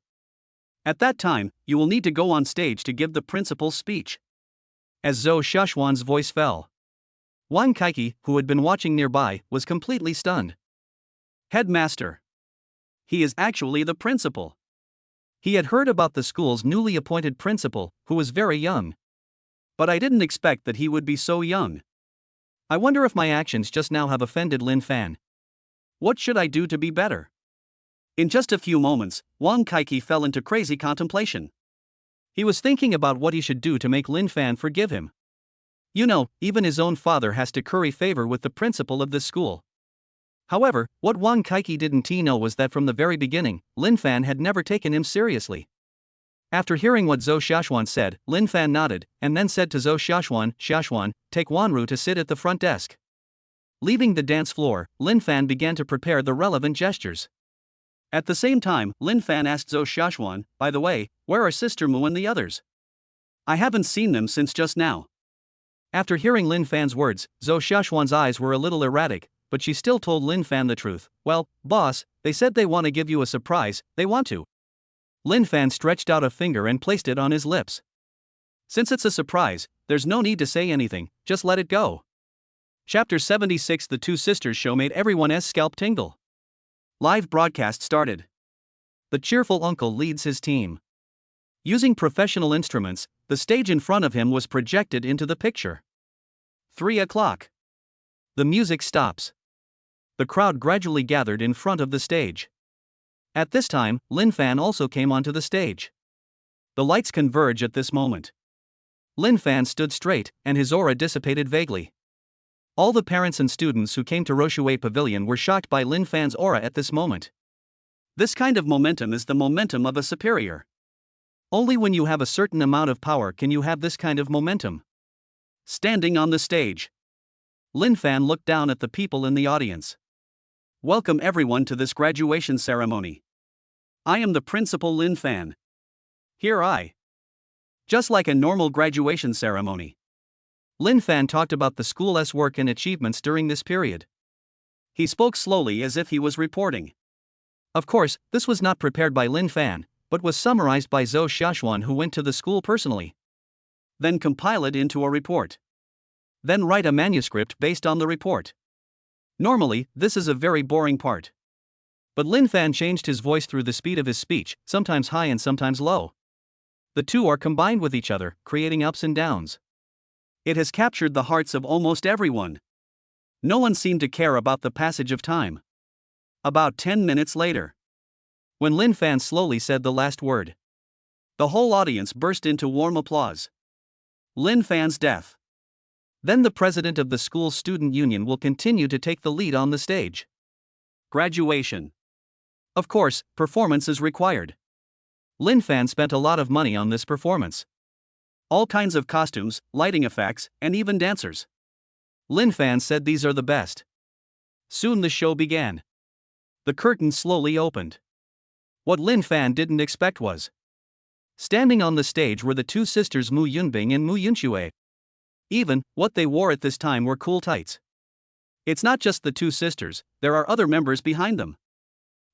At that time, you will need to go on stage to give the principal's speech." As Zhou Xiaoxuan's voice fell, Wang Kaiki, who had been watching nearby, was completely stunned. Headmaster. He is actually the principal. He had heard about the school's newly appointed principal, who was very young. But I didn't expect that he would be so young. I wonder if my actions just now have offended Lin Fan. What should I do to be better? In just a few moments, Wang Kaiki fell into crazy contemplation. He was thinking about what he should do to make Lin Fan forgive him. You know, even his own father has to curry favor with the principal of this school. However, what Wang Kaiki didn't know was that from the very beginning, Lin Fan had never taken him seriously. After hearing what Zhou Xiaoxuan said, Lin Fan nodded, and then said to Zhou Xiaoxuan, "Xiaoxuan, take Wanru to sit at the front desk." Leaving the dance floor, Lin Fan began to prepare the relevant gestures. At the same time, Lin Fan asked Zhou Xiaoxuan, "By the way, where are Sister Mu and the others? I haven't seen them since just now." After hearing Lin Fan's words, Zhou Xiaoxuan's eyes were a little erratic, but she still told Lin Fan the truth. "Well, boss, they said they want to give you a surprise, they want to." Lin Fan stretched out a finger and placed it on his lips. Since it's a surprise, there's no need to say anything, just let it go. Chapter 76. The Two Sisters show made everyone's scalp tingle. Live broadcast started. The cheerful uncle leads his team. Using professional instruments, the stage in front of him was projected into the picture. 3 o'clock. The music stops. The crowd gradually gathered in front of the stage. At this time, Lin Fan also came onto the stage. The lights converge at this moment. Lin Fan stood straight, and his aura dissipated vaguely. All the parents and students who came to Roshue Pavilion were shocked by Lin Fan's aura at this moment. This kind of momentum is the momentum of a superior. Only when you have a certain amount of power can you have this kind of momentum. Standing on the stage, Lin Fan looked down at the people in the audience. Welcome everyone to this graduation ceremony. I am the Principal Lin Fan. Here I. Just like a normal graduation ceremony. Lin Fan talked about the school's work and achievements during this period. He spoke slowly as if he was reporting. Of course, this was not prepared by Lin Fan, but was summarized by Zhou Xiaoxuan, who went to the school personally. Then compile it into a report. Then write a manuscript based on the report. Normally, this is a very boring part. But Lin Fan changed his voice through the speed of his speech, sometimes high and sometimes low. The two are combined with each other, creating ups and downs. It has captured the hearts of almost everyone. No one seemed to care about the passage of time. About 10 minutes later, when Lin Fan slowly said the last word, the whole audience burst into warm applause. Lin Fan's death. Then the president of the school's student union will continue to take the lead on the stage. Graduation. Of course, performance is required. Lin Fan spent a lot of money on this performance. All kinds of costumes, lighting effects, and even dancers. Lin Fan said these are the best. Soon the show began. The curtain slowly opened. What Lin Fan didn't expect was, standing on the stage were the two sisters Mu Yunbing and Mu Yunxue. Even, what they wore at this time were cool tights. It's not just the two sisters, there are other members behind them.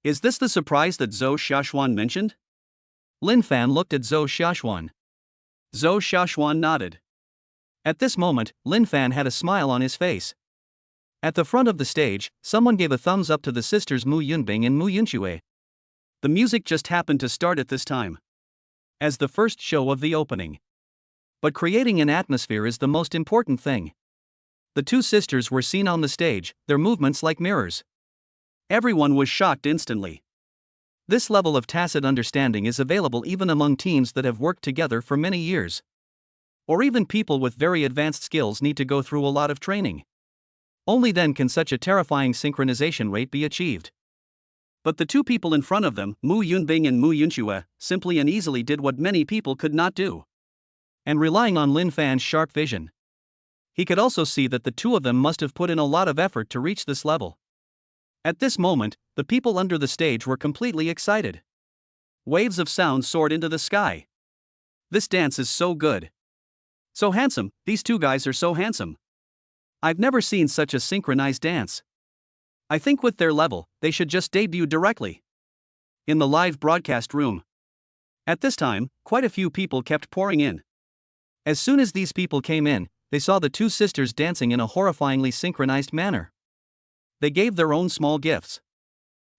Is this the surprise that Zhou Xiaoxuan mentioned? Lin Fan looked at Zhou Xiaoxuan. Zhou Xiaoxuan nodded. At this moment, Lin Fan had a smile on his face. At the front of the stage, someone gave a thumbs up to the sisters Mu Yunbing and Mu Yunxue. The music just happened to start at this time, as the first show of the opening. But creating an atmosphere is the most important thing. The two sisters were seen on the stage, their movements like mirrors. Everyone was shocked instantly. This level of tacit understanding is available even among teams that have worked together for many years. Or even people with very advanced skills need to go through a lot of training. Only then can such a terrifying synchronization rate be achieved. But the two people in front of them, Mu Yunbing and Mu Yunxue, simply and easily did what many people could not do. And relying on Lin Fan's sharp vision, he could also see that the two of them must have put in a lot of effort to reach this level. At this moment, the people under the stage were completely excited. Waves of sound soared into the sky. This dance is so good. So handsome, these two guys are so handsome. I've never seen such a synchronized dance. I think with their level, they should just debut directly in the live broadcast room. At this time, quite a few people kept pouring in. As soon as these people came in, they saw the two sisters dancing in a horrifyingly synchronized manner. They gave their own small gifts.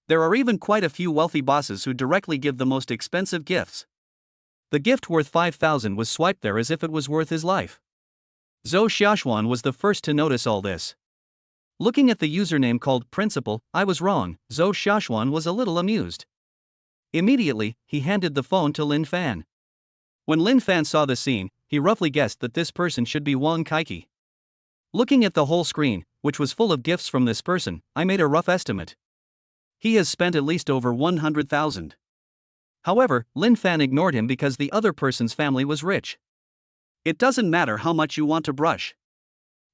There are even quite a few wealthy bosses who directly give the most expensive gifts. The gift worth 5,000 was swiped there as if it was worth his life. Zhou Xiaoxuan was the first to notice all this. Looking at the username called Principal, I was wrong, Zhou Xiaoxuan was a little amused. Immediately, he handed the phone to Lin Fan. When Lin Fan saw the scene, he roughly guessed that this person should be Wang Kaiki. Looking at the whole screen, which was full of gifts from this person, I made a rough estimate. He has spent at least over 100,000. However, Lin Fan ignored him because the other person's family was rich. It doesn't matter how much you want to brush.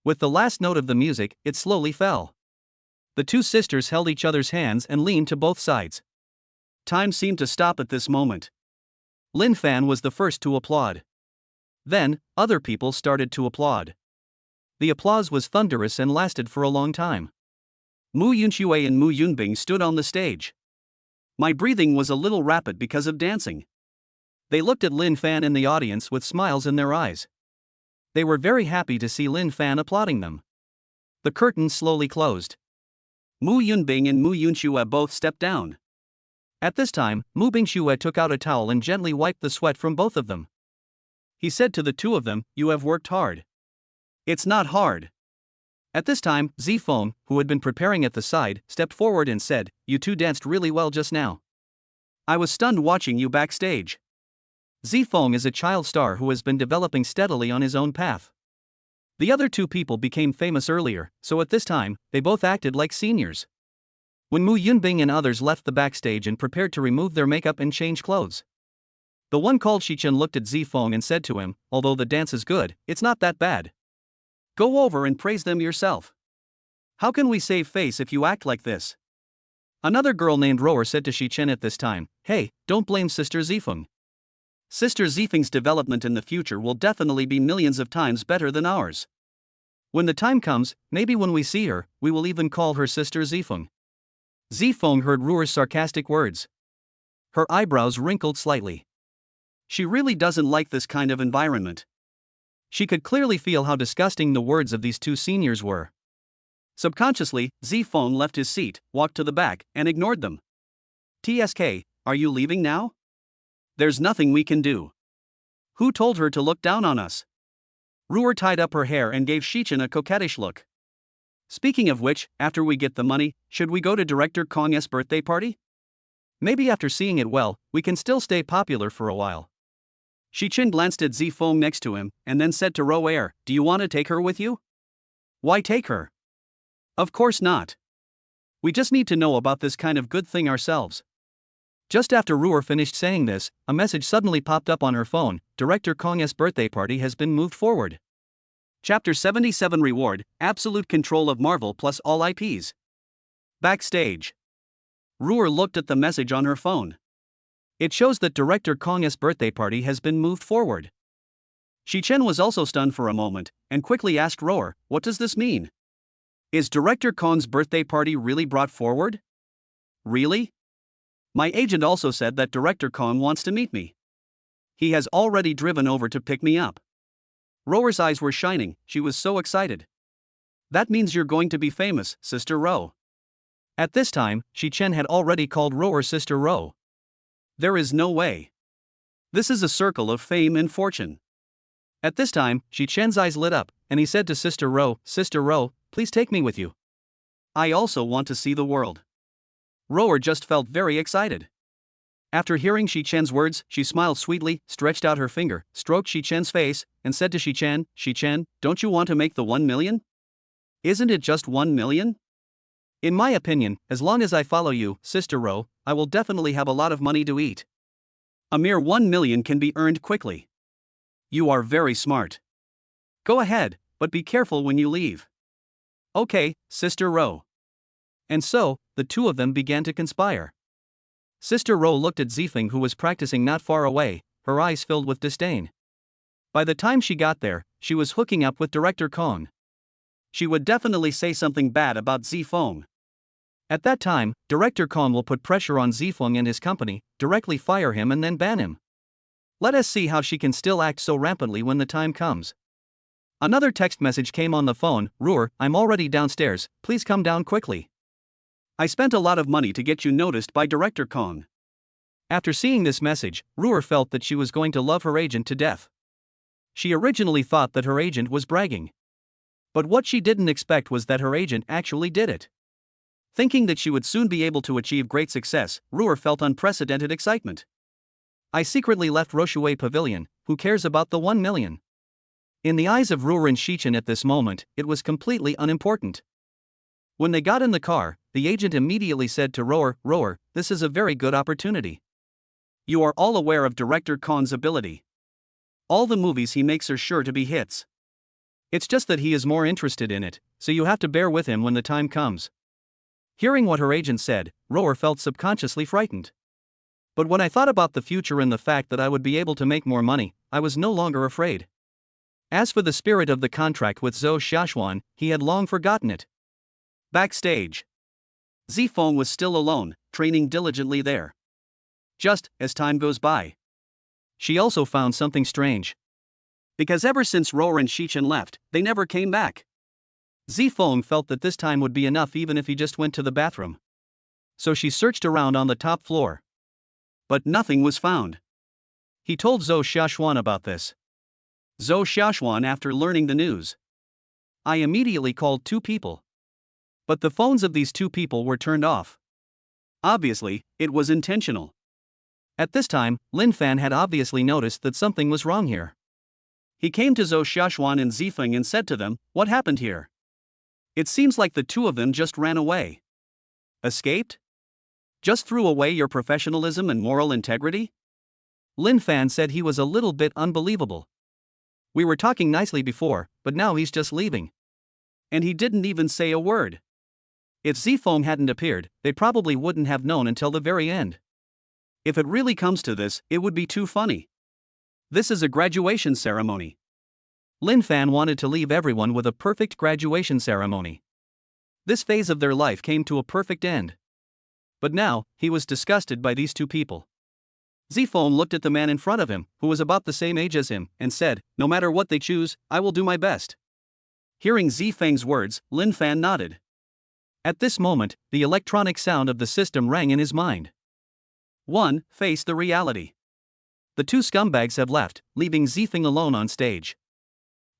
With the last note of the music, it slowly fell. The two sisters held each other's hands and leaned to both sides. Time seemed to stop at this moment. Lin Fan was the first to applaud. Then, other people started to applaud. The applause was thunderous and lasted for a long time. Mu Yunxue and Mu Yunbing stood on the stage. My breathing was a little rapid because of dancing. They looked at Lin Fan in the audience with smiles in their eyes. They were very happy to see Lin Fan applauding them. The curtain slowly closed. Mu Yunbing and Mu Yunxue both stepped down. At this time, Mu Bingxue took out a towel and gently wiped the sweat from both of them. He said to the two of them, "You have worked hard." "It's not hard." At this time, Zifeng, who had been preparing at the side, stepped forward and said, "You two danced really well just now. I was stunned watching you backstage." Zifeng is a child star who has been developing steadily on his own path. The other two people became famous earlier, so at this time, they both acted like seniors. When Mu Yunbing and others left the backstage and prepared to remove their makeup and change clothes, the one called Shichen looked at Zifeng and said to him, "Although the dance is good, it's not that bad. Go over and praise them yourself. How can we save face if you act like this?" Another girl named Rower said to Shichen at this time, "Hey, don't blame Sister Zifeng. Sister Zifeng's development in the future will definitely be millions of times better than ours. When the time comes, maybe when we see her, we will even call her Sister Zifeng." Zifeng heard Ruer's sarcastic words. Her eyebrows wrinkled slightly. She really doesn't like this kind of environment. She could clearly feel how disgusting the words of these two seniors were. Subconsciously, Zifeng left his seat, walked to the back, and ignored them. "TSK, are you leaving now? There's nothing we can do." "Who told her to look down on us?" Ruer tied up her hair and gave Shichen a coquettish look. "Speaking of which, after we get the money, should we go to Director Kong's birthday party? Maybe after seeing it well, we can still stay popular for a while." Shichen glanced at Zifeng next to him, and then said to Roer, "Do you want to take her with you?" "Why take her? Of course not. We just need to know about this kind of good thing ourselves." Just after Ruer finished saying this, a message suddenly popped up on her phone: Director Kong's birthday party has been moved forward. Chapter 77 Reward, Absolute Control of Marvel plus all IPs. Backstage. Ruer looked at the message on her phone. It shows that Director Kong's birthday party has been moved forward. Shichen was also stunned for a moment, and quickly asked Roer, "What does this mean? Is Director Kong's birthday party really brought forward?" "Really? My agent also said that Director Kong wants to meet me. He has already driven over to pick me up." Roer's eyes were shining, she was so excited. "That means you're going to be famous, Sister Ro." At this time, Shichen had already called Roer Sister Ro. "There is no way. This is a circle of fame and fortune." At this time, Shichen's eyes lit up, and he said to Sister Ro, "Sister Ro, please take me with you. I also want to see the world." Roer just felt very excited. After hearing Shichen's words, she smiled sweetly, stretched out her finger, stroked Shichen's face, and said to Shichen, "Shichen, don't you want to make the 1 million? Isn't it just 1 million? In my opinion, as long as I follow you, Sister Ro, I will definitely have a lot of money to eat." "A mere 1 million can be earned quickly. You are very smart. Go ahead, but be careful when you leave." "Okay, Sister Ro." And so, the two of them began to conspire. Sister Ro looked at Zifeng, who was practicing not far away, her eyes filled with disdain. By the time she got there, she was hooking up with Director Kong. She would definitely say something bad about Zifeng. At that time, Director Kong will put pressure on Zifeng and his company, directly fire him and then ban him. Let us see how she can still act so rampantly when the time comes. Another text message came on the phone: "Ruer, I'm already downstairs, please come down quickly. I spent a lot of money to get you noticed by Director Kong." After seeing this message, Ruer felt that she was going to love her agent to death. She originally thought that her agent was bragging. But what she didn't expect was that her agent actually did it. Thinking that she would soon be able to achieve great success, Ruer felt unprecedented excitement. "I secretly left Roshue Pavilion, who cares about the 1 million? In the eyes of Ruer and Shichen at this moment, it was completely unimportant. When they got in the car, the agent immediately said to Roer, "Roer, this is a very good opportunity. You are all aware of Director Kong's ability. All the movies he makes are sure to be hits. It's just that he is more interested in it, so you have to bear with him when the time comes." Hearing what her agent said, Roer felt subconsciously frightened. "But when I thought about the future and the fact that I would be able to make more money, I was no longer afraid." As for the spirit of the contract with Zhou Xiaoxuan, he had long forgotten it. Backstage. Zifeng was still alone, training diligently there. Just as time goes by, she also found something strange. Because ever since Roer and Shichen left, they never came back. Zifeng felt that this time would be enough even if he just went to the bathroom. So she searched around on the top floor. But nothing was found. He told Zhou Xiaoxuan about this. Zhou Xiaoxuan, after learning the news, I immediately called 2 people. But the phones of these 2 people were turned off. Obviously, it was intentional. At this time, Lin Fan had obviously noticed that something was wrong here. He came to Zhou Xiaoxuan and Zifeng and said to them, "What happened here? It seems like the 2 of them just ran away. Escaped? Just threw away your professionalism and moral integrity?" Lin Fan said he was a little bit unbelievable. We were talking nicely before, but now he's just leaving. And he didn't even say a word. If Zifeng hadn't appeared, they probably wouldn't have known until the very end. If it really comes to this, it would be too funny. This is a graduation ceremony. Lin Fan wanted to leave everyone with a perfect graduation ceremony. This phase of their life came to a perfect end. But now, he was disgusted by these 2 people. Zifeng looked at the man in front of him, who was about the same age as him, and said, "No matter what they choose, I will do my best." Hearing Zifeng's words, Lin Fan nodded. At this moment, the electronic sound of the system rang in his mind. 1. Face the reality. The 2 scumbags have left, leaving Zifeng alone on stage.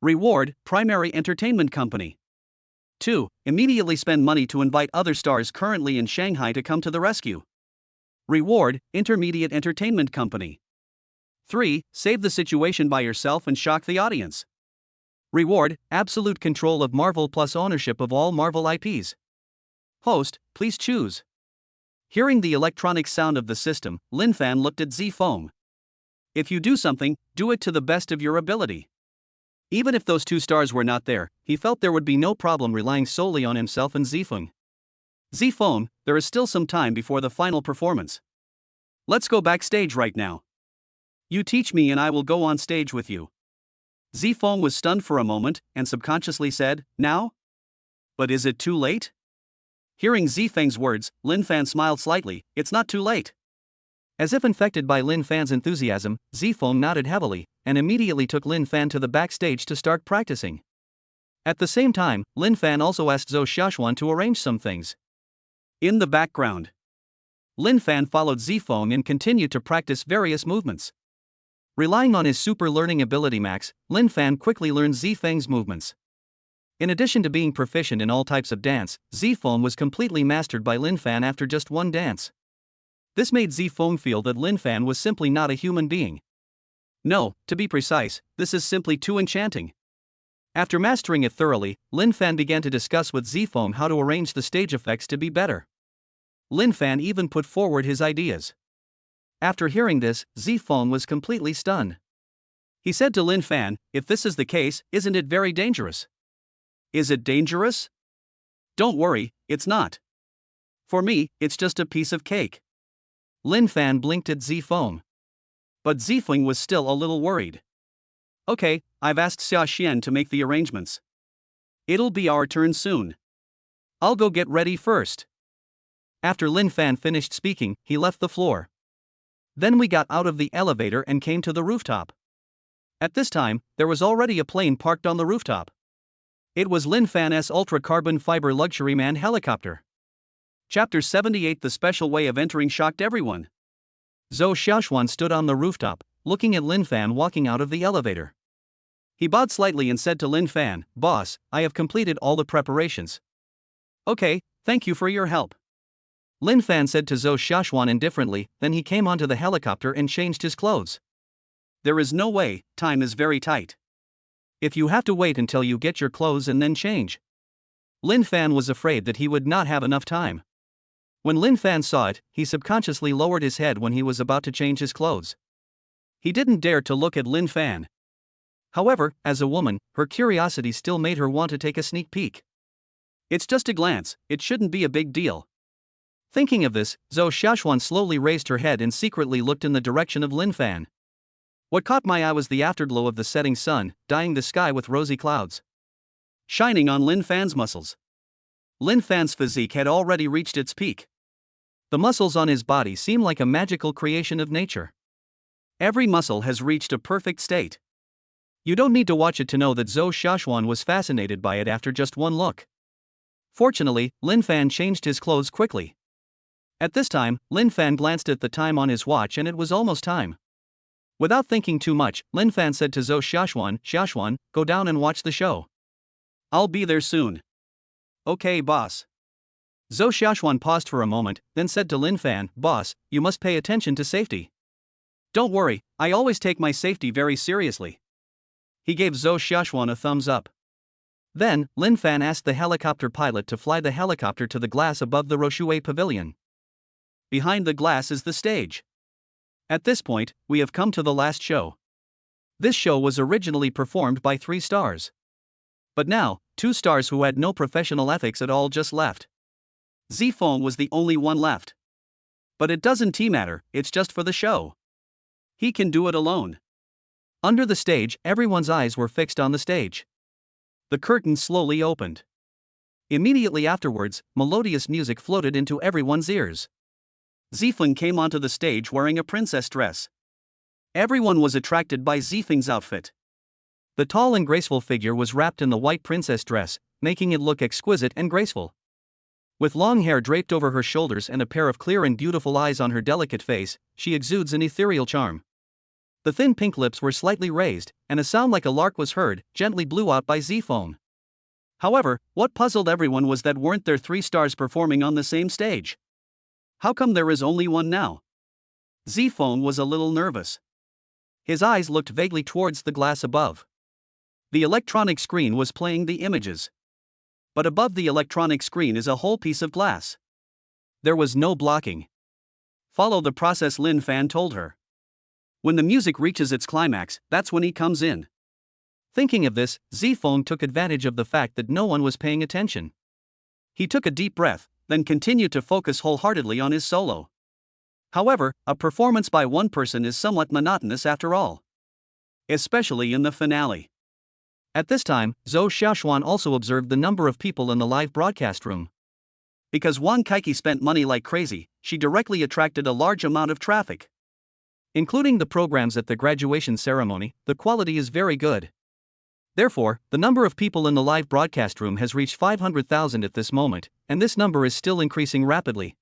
Reward, primary entertainment company. 2. Immediately spend money to invite other stars currently in Shanghai to come to the rescue. Reward, intermediate entertainment company. 3. Save the situation by yourself and shock the audience. Reward, absolute control of Marvel plus ownership of all Marvel IPs. Host, please choose. Hearing the electronic sound of the system, Lin Fan looked at Zifeng. If you do something, do it to the best of your ability. Even if those 2 stars were not there, he felt there would be no problem relying solely on himself and Zifeng. Zifeng, there is still some time before the final performance. Let's go backstage right now. You teach me and I will go on stage with you. Zifeng was stunned for a moment and subconsciously said, "Now? But is it too late?" Hearing Zifeng's words, Lin Fan smiled slightly. "It's not too late." As if infected by Lin Fan's enthusiasm, Zifeng nodded heavily, and immediately took Lin Fan to the backstage to start practicing. At the same time, Lin Fan also asked Zhou Xiaoxuan to arrange some things. In the background, Lin Fan followed Zifeng and continued to practice various movements. Relying on his super learning ability max, Lin Fan quickly learned Zifeng's movements. In addition to being proficient in all types of dance, Zifeng was completely mastered by Lin Fan after just one dance. This made Zifeng feel that Lin Fan was simply not a human being. No, to be precise, this is simply too enchanting. After mastering it thoroughly, Lin Fan began to discuss with Zifeng how to arrange the stage effects to be better. Lin Fan even put forward his ideas. After hearing this, Zifeng was completely stunned. He said to Lin Fan, "If this is the case, isn't it very dangerous?" "Is it dangerous?" "Don't worry, it's not. For me, it's just a piece of cake." Lin Fan blinked at Zifeng. But Zifeng was still a little worried. "Okay, I've asked Xia Xian to make the arrangements. It'll be our turn soon. I'll go get ready first." After Lin Fan finished speaking, he left the floor. Then we got out of the elevator and came to the rooftop. At this time, there was already a plane parked on the rooftop. It was Lin Fan's Ultra Carbon Fiber Luxury Man helicopter. Chapter 78. The special way of entering shocked everyone. Zhou Xiaoxuan stood on the rooftop, looking at Lin Fan walking out of the elevator. He bowed slightly and said to Lin Fan, "Boss, I have completed all the preparations." "Okay, thank you for your help." Lin Fan said to Zhou Xiaoxuan indifferently, then he came onto the helicopter and changed his clothes. "There is no way, time is very tight. If you have to wait until you get your clothes and then change." Lin Fan was afraid that he would not have enough time. When Lin Fan saw it, he subconsciously lowered his head when he was about to change his clothes. He didn't dare to look at Lin Fan. However, as a woman, her curiosity still made her want to take a sneak peek. "It's just a glance, it shouldn't be a big deal." Thinking of this, Zhou Xiaoxuan slowly raised her head and secretly looked in the direction of Lin Fan. What caught my eye was the afterglow of the setting sun, dyeing the sky with rosy clouds, shining on Lin Fan's muscles. Lin Fan's physique had already reached its peak. The muscles on his body seem like a magical creation of nature. Every muscle has reached a perfect state. You don't need to watch it to know that Zhou Xiaoxuan was fascinated by it after just one look. Fortunately, Lin Fan changed his clothes quickly. At this time, Lin Fan glanced at the time on his watch and it was almost time. Without thinking too much, Lin Fan said to Zhou Xiaoxuan, go down and watch the show. I'll be there soon. Okay, boss. Zhou Xiaoxuan paused for a moment, then said to Lin Fan, boss, you must pay attention to safety. Don't worry, I always take my safety very seriously. He gave Zhou Xiaoxuan a thumbs up. Then, Lin Fan asked the helicopter pilot to fly the helicopter to the glass above the Roshui Pavilion. Behind the glass is the stage. At this point, we have come to the last show. This show was originally performed by 3 stars. But now, 2 stars who had no professional ethics at all just left. Zifeng was the only one left. But it doesn't matter, it's just for the show. He can do it alone. Under the stage, everyone's eyes were fixed on the stage. The curtain slowly opened. Immediately afterwards, melodious music floated into everyone's ears. Zifeng came onto the stage wearing a princess dress. Everyone was attracted by Zifeng's outfit. The tall and graceful figure was wrapped in the white princess dress, making it look exquisite and graceful. With long hair draped over her shoulders and a pair of clear and beautiful eyes on her delicate face, she exudes an ethereal charm. The thin pink lips were slightly raised, and a sound like a lark was heard, gently blew out by Zifeng. However, what puzzled everyone was that weren't there 3 stars performing on the same stage? How come there is only one now? Zifeng was a little nervous. His eyes looked vaguely towards the glass above. The electronic screen was playing the images. But above the electronic screen is a whole piece of glass. There was no blocking. Follow the process, Lin Fan told her. When the music reaches its climax, that's when he comes in. Thinking of this, Zifeng took advantage of the fact that no one was paying attention. He took a deep breath, then continued to focus wholeheartedly on his solo. However, a performance by one person is somewhat monotonous after all. Especially in the finale. At this time, Zhou Xiaoxuan also observed the number of people in the live broadcast room. Because Wang Kaiki spent money like crazy, she directly attracted a large amount of traffic. Including the programs at the graduation ceremony, the quality is very good. Therefore, the number of people in the live broadcast room has reached 500,000 at this moment, and this number is still increasing rapidly.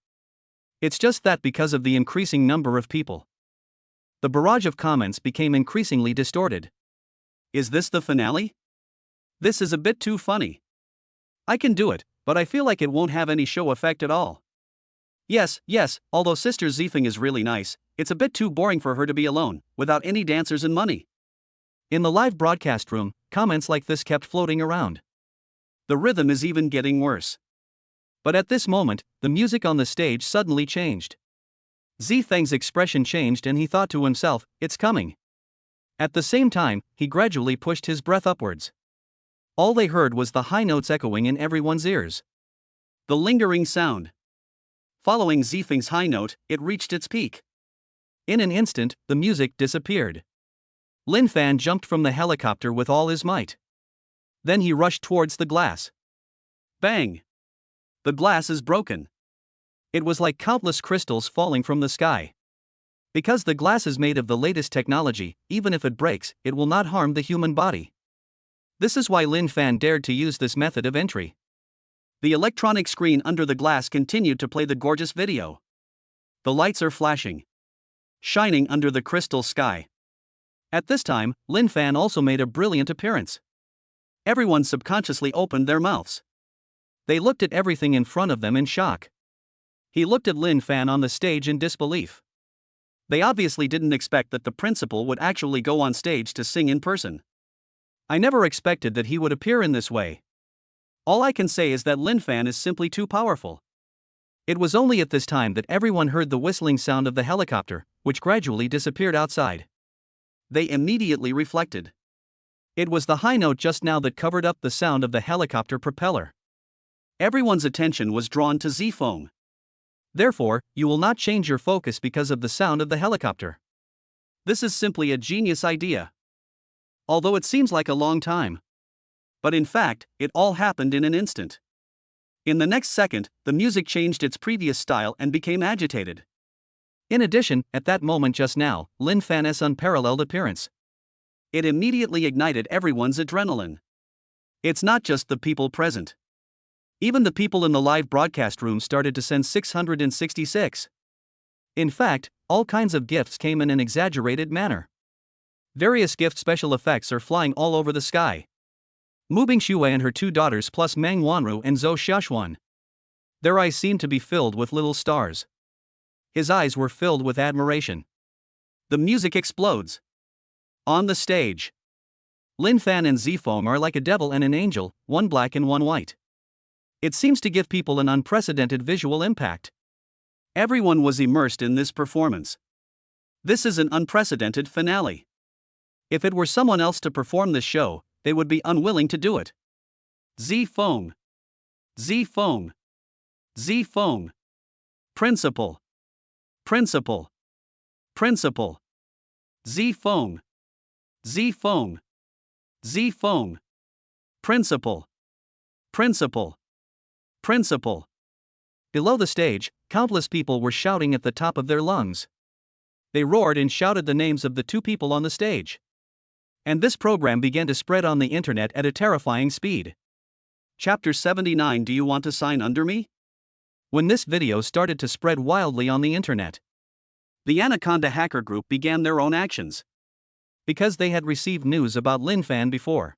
It's just that because of the increasing number of people, the barrage of comments became increasingly distorted. Is this the finale? This is a bit too funny. I can do it, but I feel like it won't have any show effect at all. Yes, although Sister Zifeng is really nice, it's a bit too boring for her to be alone, without any dancers and money. In the live broadcast room, comments like this kept floating around. The rhythm is even getting worse. But at this moment, the music on the stage suddenly changed. Zifeng's expression changed and he thought to himself, it's coming. At the same time, he gradually pushed his breath upwards. All they heard was the high notes echoing in everyone's ears. The lingering sound. Following Zifeng's high note, it reached its peak. In an instant, the music disappeared. Lin Fan jumped from the helicopter with all his might. Then he rushed towards the glass. Bang! The glass is broken. It was like countless crystals falling from the sky. Because the glass is made of the latest technology, even if it breaks, it will not harm the human body. This is why Lin Fan dared to use this method of entry. The electronic screen under the glass continued to play the gorgeous video. The lights are flashing, shining under the crystal sky. At this time, Lin Fan also made a brilliant appearance. Everyone subconsciously opened their mouths. They looked at everything in front of them in shock. He looked at Lin Fan on the stage in disbelief. They obviously didn't expect that the principal would actually go on stage to sing in person. I never expected that he would appear in this way. All I can say is that Lin Fan is simply too powerful. It was only at this time that everyone heard the whistling sound of the helicopter, which gradually disappeared outside. They immediately reflected. It was the high note just now that covered up the sound of the helicopter propeller. Everyone's attention was drawn to Zifeng. Therefore, you will not change your focus because of the sound of the helicopter. This is simply a genius idea. Although it seems like a long time. But in fact, it all happened in an instant. In the next second, the music changed its previous style and became agitated. In addition, at that moment just now, Lin Fan's unparalleled appearance. It immediately ignited everyone's adrenaline. It's not just the people present. Even the people in the live broadcast room started to send 666. In fact, all kinds of gifts came in an exaggerated manner. Various gift special effects are flying all over the sky. Mu Bingshui and her 2 daughters plus Meng Wanru and Zhou Xiaoxuan. Their eyes seemed to be filled with little stars. His eyes were filled with admiration. The music explodes. On the stage, Lin Fan and Zifeng are like a devil and an angel, one black and one white. It seems to give people an unprecedented visual impact. Everyone was immersed in this performance. This is an unprecedented finale. If it were someone else to perform this show, they would be unwilling to do it. Zifeng. Zifeng. Zifeng. Principal. Principal. Principal. Zifeng. Zifeng. Zifeng. Principal. Principal. Principal. Below the stage, countless people were shouting at the top of their lungs. They roared and shouted the names of the 2 people on the stage. And this program began to spread on the internet at a terrifying speed. Chapter 79. Do you want to sign under me? When this video started to spread wildly on the internet, the Anaconda hacker group began their own actions. Because they had received news about Lin Fan before.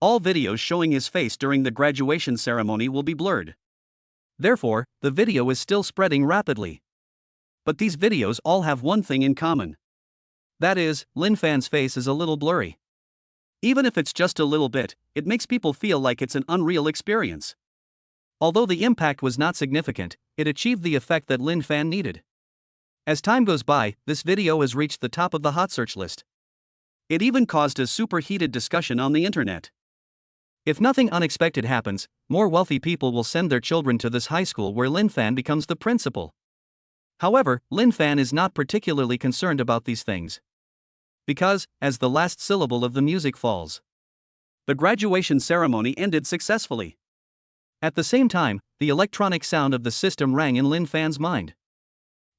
All videos showing his face during the graduation ceremony will be blurred. Therefore, the video is still spreading rapidly. But these videos all have one thing in common. That is, Lin Fan's face is a little blurry. Even if it's just a little bit, it makes people feel like it's an unreal experience. Although the impact was not significant, it achieved the effect that Lin Fan needed. As time goes by, this video has reached the top of the hot search list. It even caused a super heated discussion on the internet. If nothing unexpected happens, more wealthy people will send their children to this high school where Lin Fan becomes the principal. However, Lin Fan is not particularly concerned about these things. Because, as the last syllable of the music falls, the graduation ceremony ended successfully. At the same time, the electronic sound of the system rang in Lin Fan's mind.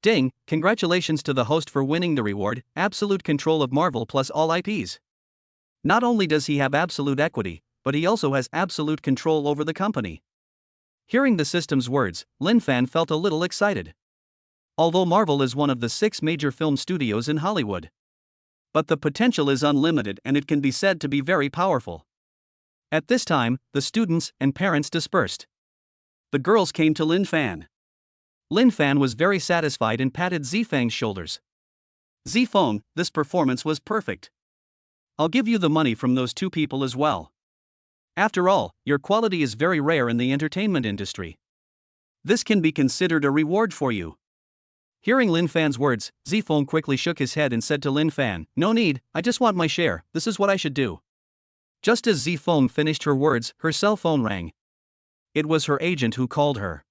Ding, congratulations to the host for winning the reward, absolute control of Marvel plus all IPs. Not only does he have absolute equity, but he also has absolute control over the company. Hearing the system's words, Lin Fan felt a little excited. Although Marvel is one of the 6 major film studios in Hollywood. But the potential is unlimited and it can be said to be very powerful. At this time, the students and parents dispersed. The girls came to Lin Fan. Lin Fan was very satisfied and patted Zifeng's shoulders. Zifeng, this performance was perfect. I'll give you the money from those 2 people as well. After all, your quality is very rare in the entertainment industry. This can be considered a reward for you. Hearing Lin Fan's words, Zifeng quickly shook his head and said to Lin Fan, "No need, I just want my share, this is what I should do." Just as Zifeng finished her words, her cell phone rang. It was her agent who called her.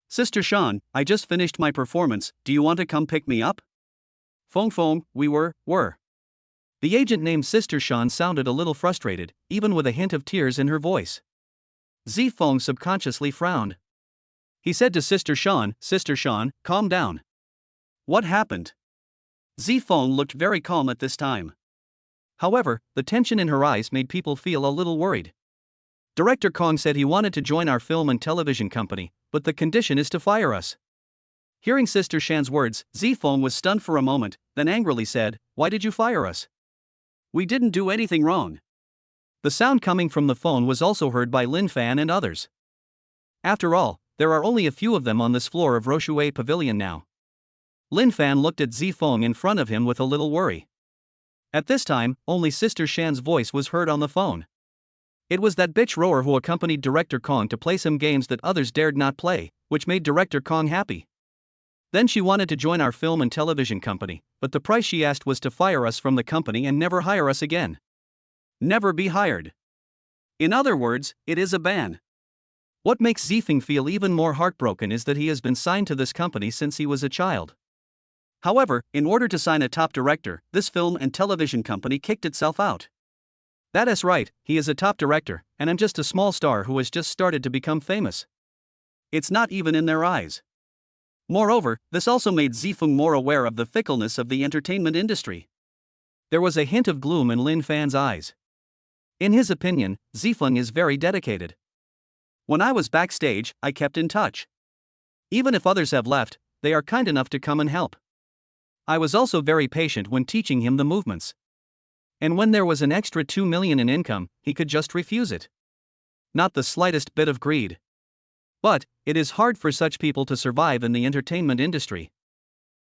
"Sister Shan, I just finished my performance, do you want to come pick me up?" Feng, we were. The agent named Sister Shan sounded a little frustrated, even with a hint of tears in her voice. Zifeng subconsciously frowned. He said to Sister Shan, calm down. What happened? Zifeng looked very calm at this time. However, the tension in her eyes made people feel a little worried. Director Kong said he wanted to join our film and television company, but the condition is to fire us. Hearing Sister Shan's words, Zifeng was stunned for a moment, then angrily said, "Why did you fire us? We didn't do anything wrong." The sound coming from the phone was also heard by Lin Fan and others. After all, there are only a few of them on this floor of Roshue Pavilion now. Lin Fan looked at Zifeng in front of him with a little worry. At this time, only Sister Shan's voice was heard on the phone. It was that bitch rower who accompanied Director Kong to play some games that others dared not play, which made Director Kong happy. Then she wanted to join our film and television company, but the price she asked was to fire us from the company and never hire us again. Never be hired. In other words, it is a ban. What makes Zifeng feel even more heartbroken is that he has been signed to this company since he was a child. However, in order to sign a top director, this film and television company kicked itself out. That is right, he is a top director, and I'm just a small star who has just started to become famous. It's not even in their eyes. Moreover, this also made Zifeng more aware of the fickleness of the entertainment industry. There was a hint of gloom in Lin Fan's eyes. In his opinion, Zifeng is very dedicated. When I was backstage, I kept in touch. Even if others have left, they are kind enough to come and help. I was also very patient when teaching him the movements. And when there was an extra 2 million in income, he could just refuse it. Not the slightest bit of greed. But it is hard for such people to survive in the entertainment industry.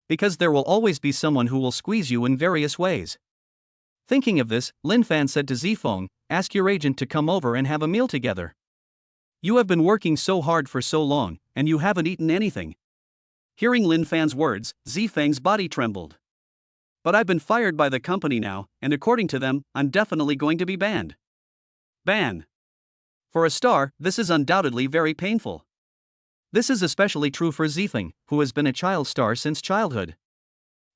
Because there will always be someone who will squeeze you in various ways. Thinking of this, Lin Fan said to Zifeng, "Ask your agent to come over and have a meal together. You have been working so hard for so long, and you haven't eaten anything." Hearing Lin Fan's words, Zifeng's body trembled. "But I've been fired by the company now, and according to them, I'm definitely going to be banned." Ban. For a star, this is undoubtedly very painful. This is especially true for Zifeng, who has been a child star since childhood.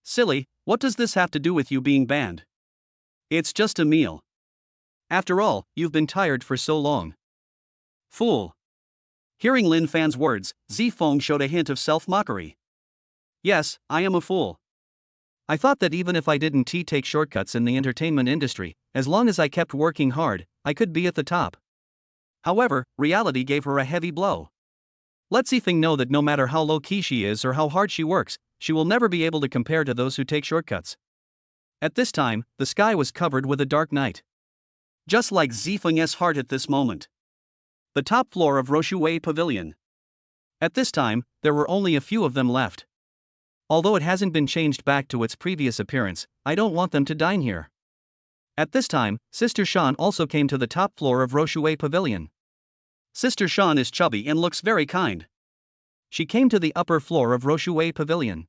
"Silly, what does this have to do with you being banned? It's just a meal. After all, you've been tired for so long." Fool. Hearing Lin Fan's words, Zifeng showed a hint of self-mockery. "Yes, I am a fool. I thought that even if I didn't take shortcuts in the entertainment industry, as long as I kept working hard, I could be at the top." However, reality gave her a heavy blow. Let Zifeng know that no matter how low-key she is or how hard she works, she will never be able to compare to those who take shortcuts. At this time, the sky was covered with a dark night. Just like Zifeng's heart at this moment. The top floor of Roshui Pavilion. At this time, there were only a few of them left. Although it hasn't been changed back to its previous appearance, I don't want them to dine here. At this time, Sister Shan also came to the top floor of Roshui Pavilion. Sister Shan is chubby and looks very kind. She came to the upper floor of Roshui Pavilion.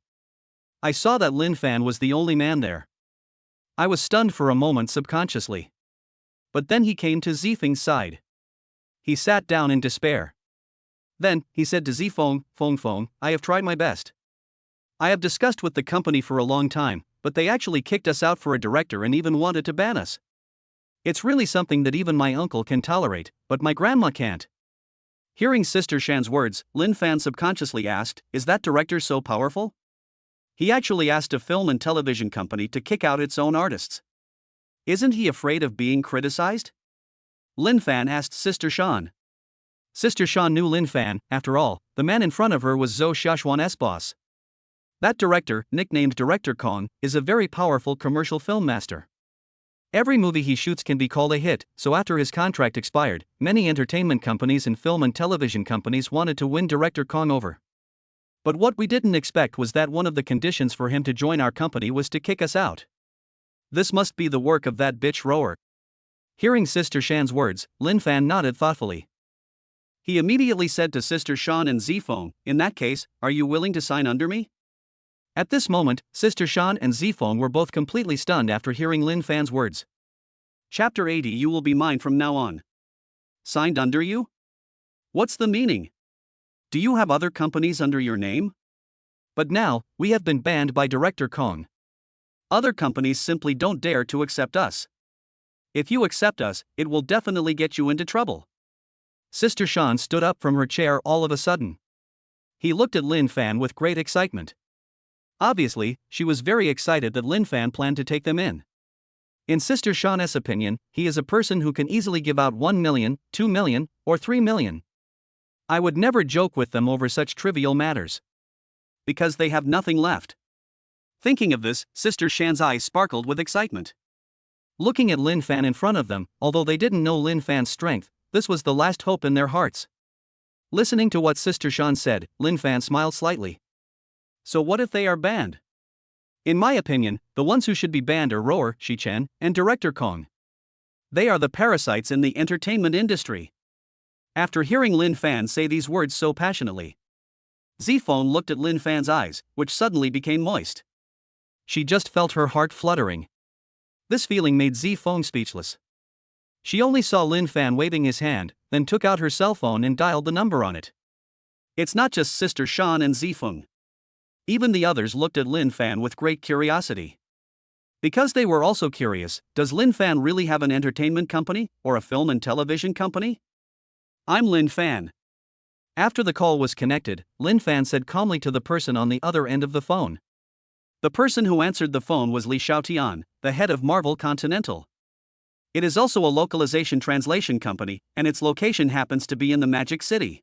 I saw that Lin Fan was the only man there. I was stunned for a moment subconsciously. But then he came to Zifeng's side. He sat down in despair. Then, he said to Zifeng, "Feng, I have tried my best. I have discussed with the company for a long time, but they actually kicked us out for a director and even wanted to ban us. It's really something that even my uncle can tolerate, but my grandma can't." Hearing Sister Shan's words, Lin Fan subconsciously asked, "Is that director so powerful? He actually asked a film and television company to kick out its own artists. Isn't he afraid of being criticized?" Lin Fan asked Sister Shan. Sister Shan knew Lin Fan. After all, the man in front of her was Zhou Xiaoxuan's boss. That director, nicknamed Director Kong, is a very powerful commercial film master. Every movie he shoots can be called a hit, so after his contract expired, many entertainment companies and film and television companies wanted to win Director Kong over. But what we didn't expect was that one of the conditions for him to join our company was to kick us out. This must be the work of that bitch rower. Hearing Sister Shan's words, Lin Fan nodded thoughtfully. He immediately said to Sister Shan and Zifeng, "In that case, are you willing to sign under me?" At this moment, Sister Shan and Zifeng were both completely stunned after hearing Lin Fan's words. Chapter 80. You will be mine from now on. Signed under you? What's the meaning? Do you have other companies under your name? But now, we have been banned by Director Kong. Other companies simply don't dare to accept us. If you accept us, it will definitely get you into trouble. Sister Shan stood up from her chair all of a sudden. He looked at Lin Fan with great excitement. Obviously, she was very excited that Lin Fan planned to take them in. In Sister Shan's opinion, he is a person who can easily give out 1 million, 2 million, or 3 million. I would never joke with them over such trivial matters. Because they have nothing left. Thinking of this, Sister Shan's eyes sparkled with excitement. Looking at Lin Fan in front of them, although they didn't know Lin Fan's strength, this was the last hope in their hearts. Listening to what Sister Shan said, Lin Fan smiled slightly. So what if they are banned? In my opinion, the ones who should be banned are Rower, Shichen, and Director Kong. They are the parasites in the entertainment industry. After hearing Lin Fan say these words so passionately, Zifeng looked at Lin Fan's eyes, which suddenly became moist. She just felt her heart fluttering. This feeling made Zifeng speechless. She only saw Lin Fan waving his hand, then took out her cell phone and dialed the number on it. It's not just Sister Shan and Zifeng. Even the others looked at Lin Fan with great curiosity. Because they were also curious, does Lin Fan really have an entertainment company, or a film and television company? I'm Lin Fan. After the call was connected, Lin Fan said calmly to the person on the other end of the phone. The person who answered the phone was Li Xiaotian, the head of Marvel Continental. It is also a localization translation company, and its location happens to be in the Magic City.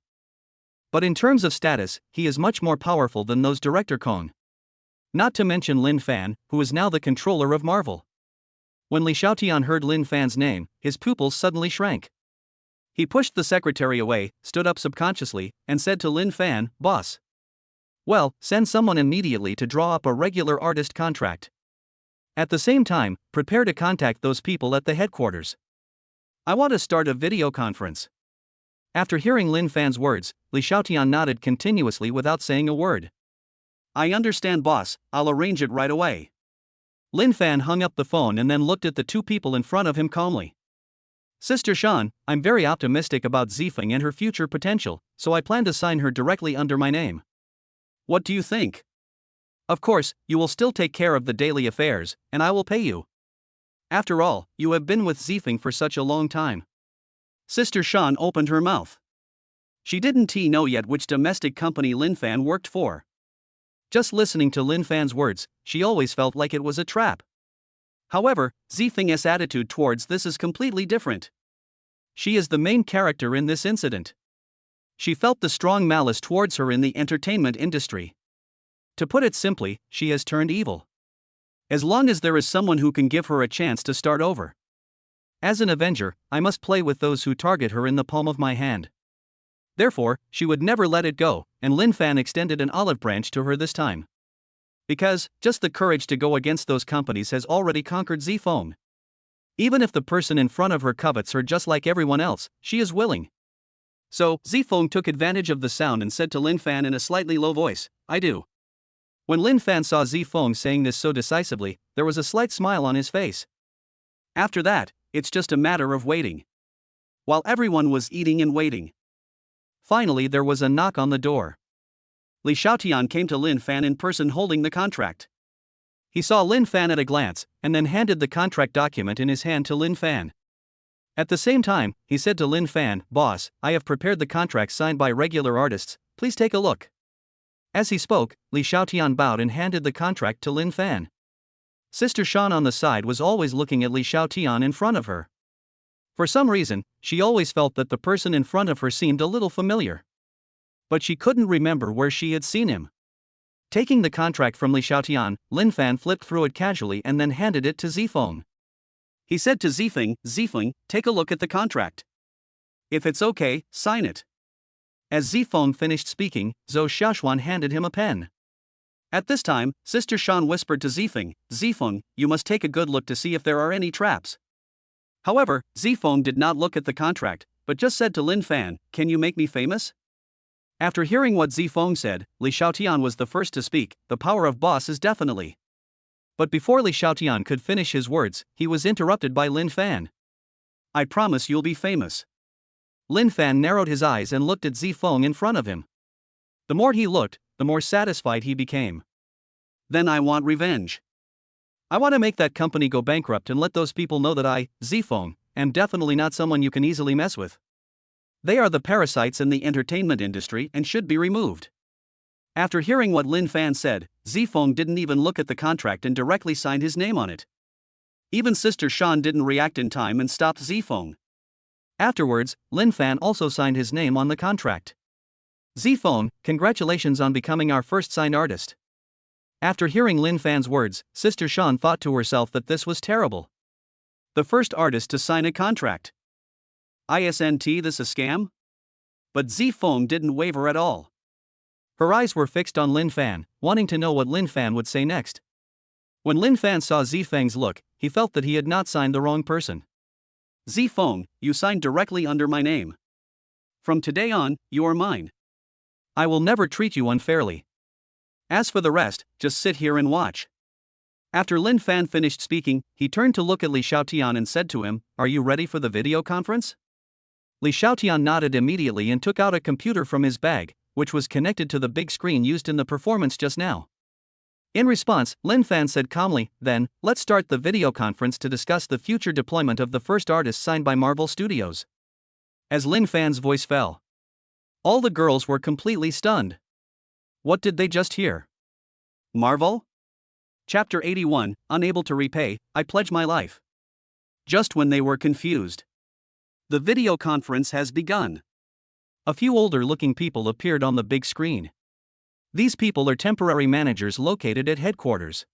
But in terms of status, he is much more powerful than those director Kong. Not to mention Lin Fan, who is now the controller of Marvel. When Li Xiaotian heard Lin Fan's name, his pupils suddenly shrank. He pushed the secretary away, stood up subconsciously, and said to Lin Fan, "Boss. Well, send someone immediately to draw up a regular artist contract. At the same time, prepare to contact those people at the headquarters. I want to start a video conference." After hearing Lin Fan's words, Li Xiaotian nodded continuously without saying a word. "I understand, boss, I'll arrange it right away." Lin Fan hung up the phone and then looked at the two people in front of him calmly. "Sister Shan, I'm very optimistic about Zifeng and her future potential, so I plan to sign her directly under my name. What do you think? Of course, you will still take care of the daily affairs, and I will pay you. After all, you have been with Zifeng for such a long time." Sister Shan opened her mouth. She didn't know yet which domestic company Lin Fan worked for. Just listening to Lin Fan's words, she always felt like it was a trap. However, Zifeng's attitude towards this is completely different. She is the main character in this incident. She felt the strong malice towards her in the entertainment industry. To put it simply, she has turned evil. As long as there is someone who can give her a chance to start over. As an Avenger, I must play with those who target her in the palm of my hand. Therefore, she would never let it go, and Lin Fan extended an olive branch to her this time. Because, just the courage to go against those companies has already conquered Zifeng. Even if the person in front of her covets her just like everyone else, she is willing. So, Zifeng took advantage of the sound and said to Lin Fan in a slightly low voice, "I do." When Lin Fan saw Zifeng saying this so decisively, there was a slight smile on his face. After that, it's just a matter of waiting. While everyone was eating and waiting. Finally, there was a knock on the door. Li Xiaotian came to Lin Fan in person holding the contract. He saw Lin Fan at a glance, and then handed the contract document in his hand to Lin Fan. At the same time, he said to Lin Fan, "Boss, I have prepared the contract signed by regular artists, please take a look." As he spoke, Li Xiaotian bowed and handed the contract to Lin Fan. Sister Shan on the side was always looking at Li Xiaotian in front of her. For some reason, she always felt that the person in front of her seemed a little familiar. But she couldn't remember where she had seen him. Taking the contract from Li Xiaotian, Lin Fan flipped through it casually and then handed it to Zifeng. He said to Zifeng, "Zifeng, take a look at the contract. If it's okay, sign it." As Zifeng finished speaking, Zhou Xiaoshuan handed him a pen. At this time, Sister Shan whispered to Zifeng, "Zifeng, you must take a good look to see if there are any traps." However, Zifeng did not look at the contract, but just said to Lin Fan, "Can you make me famous?" After hearing what Zifeng said, Li Xiaotian was the first to speak, "The power of boss is definitely." But before Li Xiaotian could finish his words, he was interrupted by Lin Fan. "I promise you'll be famous." Lin Fan narrowed his eyes and looked at Zifeng in front of him. The more he looked, the more satisfied he became. "Then I want revenge. I want to make that company go bankrupt and let those people know that I, Zifeng, am definitely not someone you can easily mess with. They are the parasites in the entertainment industry and should be removed." After hearing what Lin Fan said, Zifeng didn't even look at the contract and directly signed his name on it. Even Sister Shan didn't react in time and stopped Zifeng. Afterwards, Lin Fan also signed his name on the contract. "Zifeng, congratulations on becoming our first signed artist." After hearing Lin Fan's words, Sister Shan thought to herself that this was terrible. The first artist to sign a contract. Isn't this a scam? But Zifeng didn't waver at all. Her eyes were fixed on Lin Fan, wanting to know what Lin Fan would say next. When Lin Fan saw Zifeng's look, he felt that he had not signed the wrong person. "Zifeng, you signed directly under my name. From today on, you are mine. I will never treat you unfairly. As for the rest, just sit here and watch." After Lin Fan finished speaking, he turned to look at Li Xiaotian and said to him, "Are you ready for the video conference?" Li Xiaotian nodded immediately and took out a computer from his bag, which was connected to the big screen used in the performance just now. In response, Lin Fan said calmly, "Then, let's start the video conference to discuss the future deployment of the first artist signed by Marvel Studios." As Lin Fan's voice fell, all the girls were completely stunned. What did they just hear? Marvel? Chapter 81, Unable to Repay, I Pledge My Life. Just when they were confused, the video conference has begun. A few older-looking people appeared on the big screen. These people are temporary managers located at headquarters.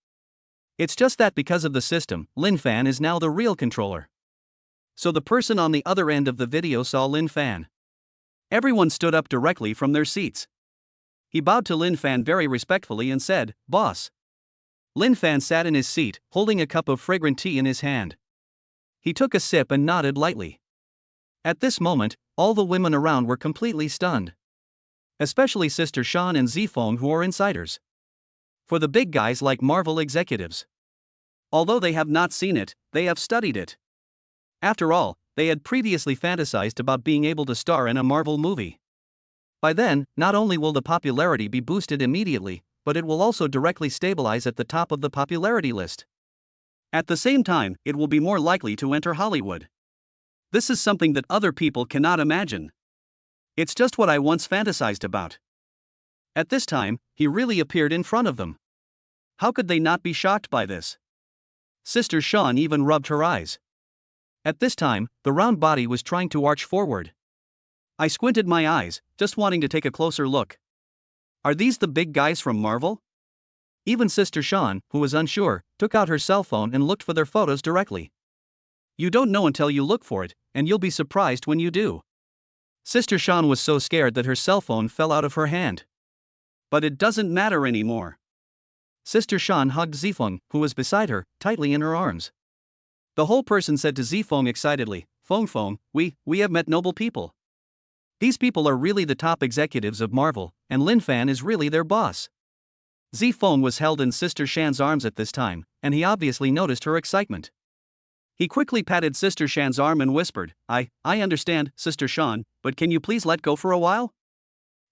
It's just that because of the system, Lin Fan is now the real controller. So the person on the other end of the video saw Lin Fan. Everyone stood up directly from their seats. He bowed to Lin Fan very respectfully and said, "Boss." Lin Fan sat in his seat, holding a cup of fragrant tea in his hand. He took a sip and nodded lightly. At this moment, all the women around were completely stunned. Especially Sister Shan and Zifeng, who are insiders. For the big guys like Marvel executives. Although they have not seen it, they have studied it. After all, they had previously fantasized about being able to star in a Marvel movie. By then, not only will the popularity be boosted immediately, but it will also directly stabilize at the top of the popularity list. At the same time, it will be more likely to enter Hollywood. This is something that other people cannot imagine. It's just what I once fantasized about. At this time, he really appeared in front of them. How could they not be shocked by this? Sister Shan even rubbed her eyes. At this time, the round body was trying to arch forward. I squinted my eyes, just wanting to take a closer look. Are these the big guys from Marvel? Even Sister Shan, who was unsure, took out her cell phone and looked for their photos directly. You don't know until you look for it, and you'll be surprised when you do. Sister Shan was so scared that her cell phone fell out of her hand. But it doesn't matter anymore. Sister Shan hugged Zifeng, who was beside her, tightly in her arms. The whole person said to Zifeng excitedly, Feng, we have met noble people. These people are really the top executives of Marvel, and Lin Fan is really their boss. Zifeng was held in Sister Shan's arms at this time, and he obviously noticed her excitement. He quickly patted Sister Shan's arm and whispered, I understand, Sister Shan, but can you please let go for a while?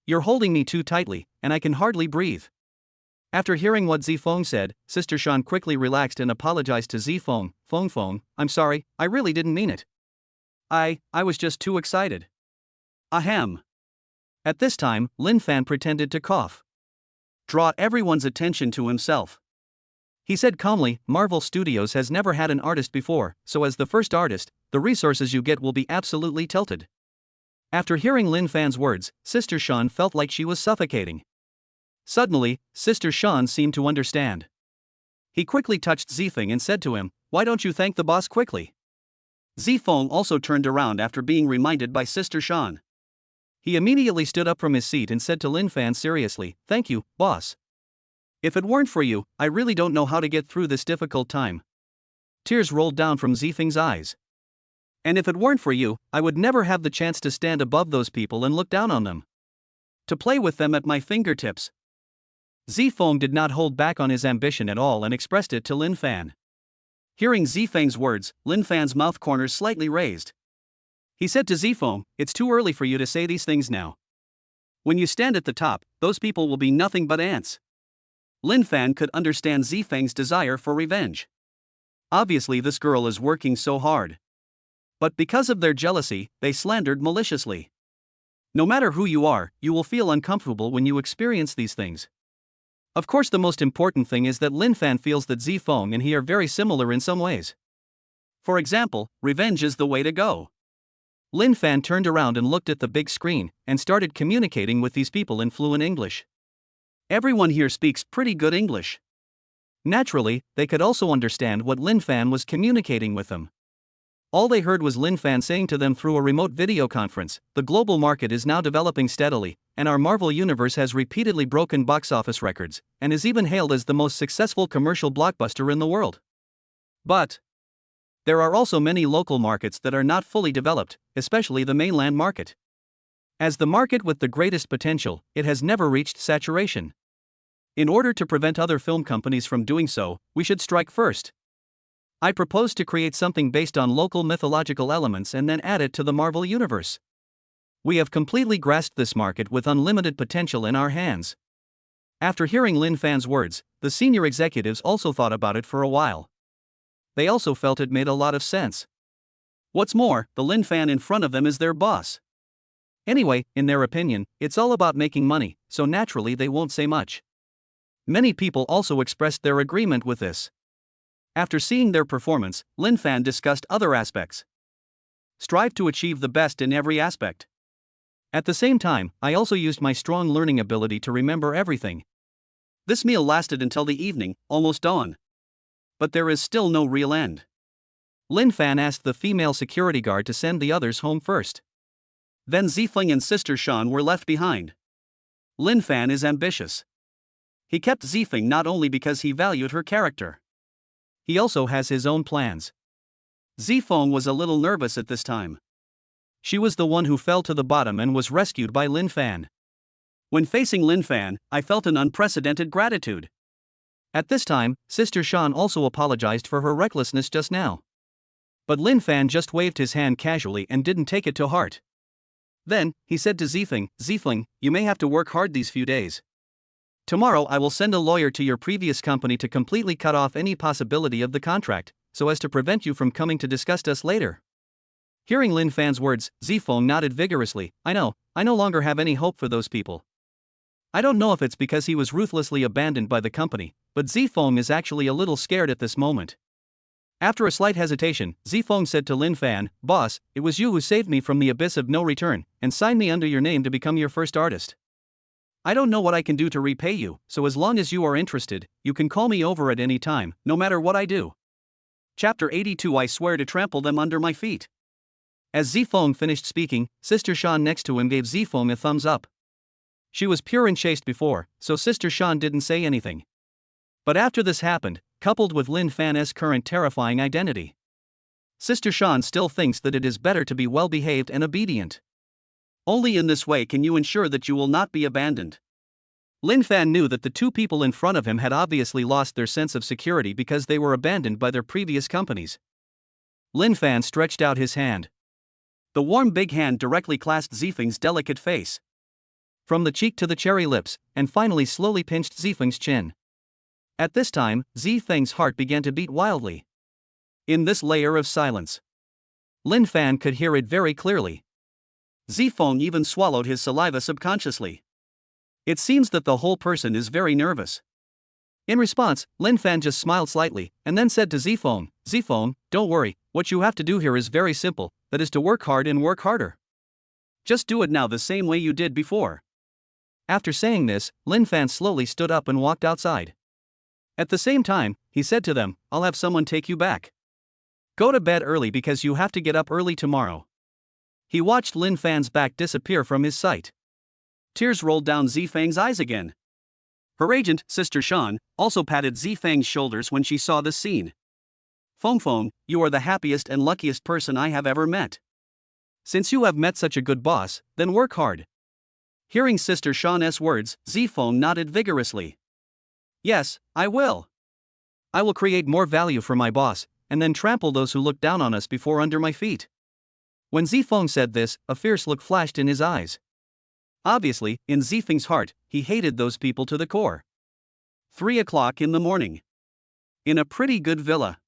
You're holding me too tightly, and I can hardly breathe. After hearing what Zifeng said, Sister Shan quickly relaxed and apologized to Zifeng. Feng, I'm sorry, I really didn't mean it. I was just too excited. Ahem. At this time, Lin Fan pretended to cough. Draw everyone's attention to himself. He said calmly, Marvel Studios has never had an artist before, so as the first artist, the resources you get will be absolutely tilted. After hearing Lin Fan's words, Sister Shan felt like she was suffocating. Suddenly, Sister Shan seemed to understand. He quickly touched Zifeng and said to him, Why don't you thank the boss quickly? Zifeng also turned around after being reminded by Sister Shan. He immediately stood up from his seat and said to Lin Fan seriously, Thank you, boss. If it weren't for you, I really don't know how to get through this difficult time. Tears rolled down from Zifeng's eyes. And if it weren't for you, I would never have the chance to stand above those people and look down on them. To play with them at my fingertips. Zifeng did not hold back on his ambition at all and expressed it to Lin Fan. Hearing Zifeng's words, Lin Fan's mouth corners slightly raised. He said to Zifeng, It's too early for you to say these things now. When you stand at the top, those people will be nothing but ants. Lin Fan could understand Zifeng's desire for revenge. Obviously this girl is working so hard. But because of their jealousy, they slandered maliciously. No matter who you are, you will feel uncomfortable when you experience these things. Of course the most important thing is that Lin Fan feels that Zifeng and he are very similar in some ways. For example, revenge is the way to go. Lin Fan turned around and looked at the big screen, and started communicating with these people in fluent English. Everyone here speaks pretty good English. Naturally, they could also understand what Lin Fan was communicating with them. All they heard was Lin Fan saying to them through a remote video conference, The global market is now developing steadily, and our Marvel universe has repeatedly broken box office records, and is even hailed as the most successful commercial blockbuster in the world. But there are also many local markets that are not fully developed, especially the mainland market. As the market with the greatest potential, it has never reached saturation. In order to prevent other film companies from doing so, we should strike first. I propose to create something based on local mythological elements and then add it to the Marvel universe. We have completely grasped this market with unlimited potential in our hands. After hearing Lin Fan's words, the senior executives also thought about it for a while. They also felt it made a lot of sense. What's more, the Lin Fan in front of them is their boss. Anyway, in their opinion, it's all about making money, so naturally they won't say much. Many people also expressed their agreement with this. After seeing their performance, Lin Fan discussed other aspects. Strive to achieve the best in every aspect. At the same time, I also used my strong learning ability to remember everything. This meal lasted until the evening, almost dawn. But there is still no real end. Lin Fan asked the female security guard to send the others home first. Then Zifeng and Sister Shan were left behind. Lin Fan is ambitious. He kept Zifeng not only because he valued her character. He also has his own plans. Zifeng was a little nervous at this time. She was the one who fell to the bottom and was rescued by Lin Fan. When facing Lin Fan, I felt an unprecedented gratitude. At this time, Sister Shan also apologized for her recklessness just now. But Lin Fan just waved his hand casually and didn't take it to heart. Then, he said to Zifeng, "Zifeng, you may have to work hard these few days. Tomorrow I will send a lawyer to your previous company to completely cut off any possibility of the contract, so as to prevent you from coming to discuss us later." Hearing Lin Fan's words, Zifeng nodded vigorously. I no longer have any hope for those people. I don't know if it's because he was ruthlessly abandoned by the company, but Zifeng is actually a little scared at this moment. After a slight hesitation, Zifeng said to Lin Fan, "Boss, it was you who saved me from the abyss of no return, and signed me under your name to become your first artist. I don't know what I can do to repay you, so as long as you are interested, you can call me over at any time, no matter what I do." Chapter 82. I swear to trample them under my feet. As Zifeng finished speaking, Sister Shan next to him gave Zifeng a thumbs up. She was pure and chaste before, so Sister Shan didn't say anything. But after this happened, coupled with Lin Fan's current terrifying identity, Sister Shan still thinks that it is better to be well-behaved and obedient. Only in this way can you ensure that you will not be abandoned. Lin Fan knew that the two people in front of him had obviously lost their sense of security because they were abandoned by their previous companies. Lin Fan stretched out his hand. The warm big hand directly clasped Zifeng's delicate face. From the cheek to the cherry lips, and finally slowly pinched Zifeng's chin. At this time, Zifeng's heart began to beat wildly. In this layer of silence, Lin Fan could hear it very clearly. Zifeng even swallowed his saliva subconsciously. It seems that the whole person is very nervous. In response, Lin Fan just smiled slightly, and then said to Zifeng, "Zifeng, don't worry, what you have to do here is very simple, that is to work hard and work harder. Just do it now the same way you did before." After saying this, Lin Fan slowly stood up and walked outside. At the same time, he said to them, "I'll have someone take you back. Go to bed early because you have to get up early tomorrow." He watched Lin Fan's back disappear from his sight. Tears rolled down Zifeng's eyes again. Her agent, Sister Shan, also patted Zifeng's shoulders when she saw this scene. "Feng, you are the happiest and luckiest person I have ever met. Since you have met such a good boss, then work hard." Hearing Sister Shan's words, Zifeng nodded vigorously. "Yes, I will. I will create more value for my boss, and then trample those who look down on us before under my feet." When Zifeng said this, a fierce look flashed in his eyes. Obviously, in Zifeng's heart, he hated those people to the core. 3 o'clock in the morning. In a pretty good villa.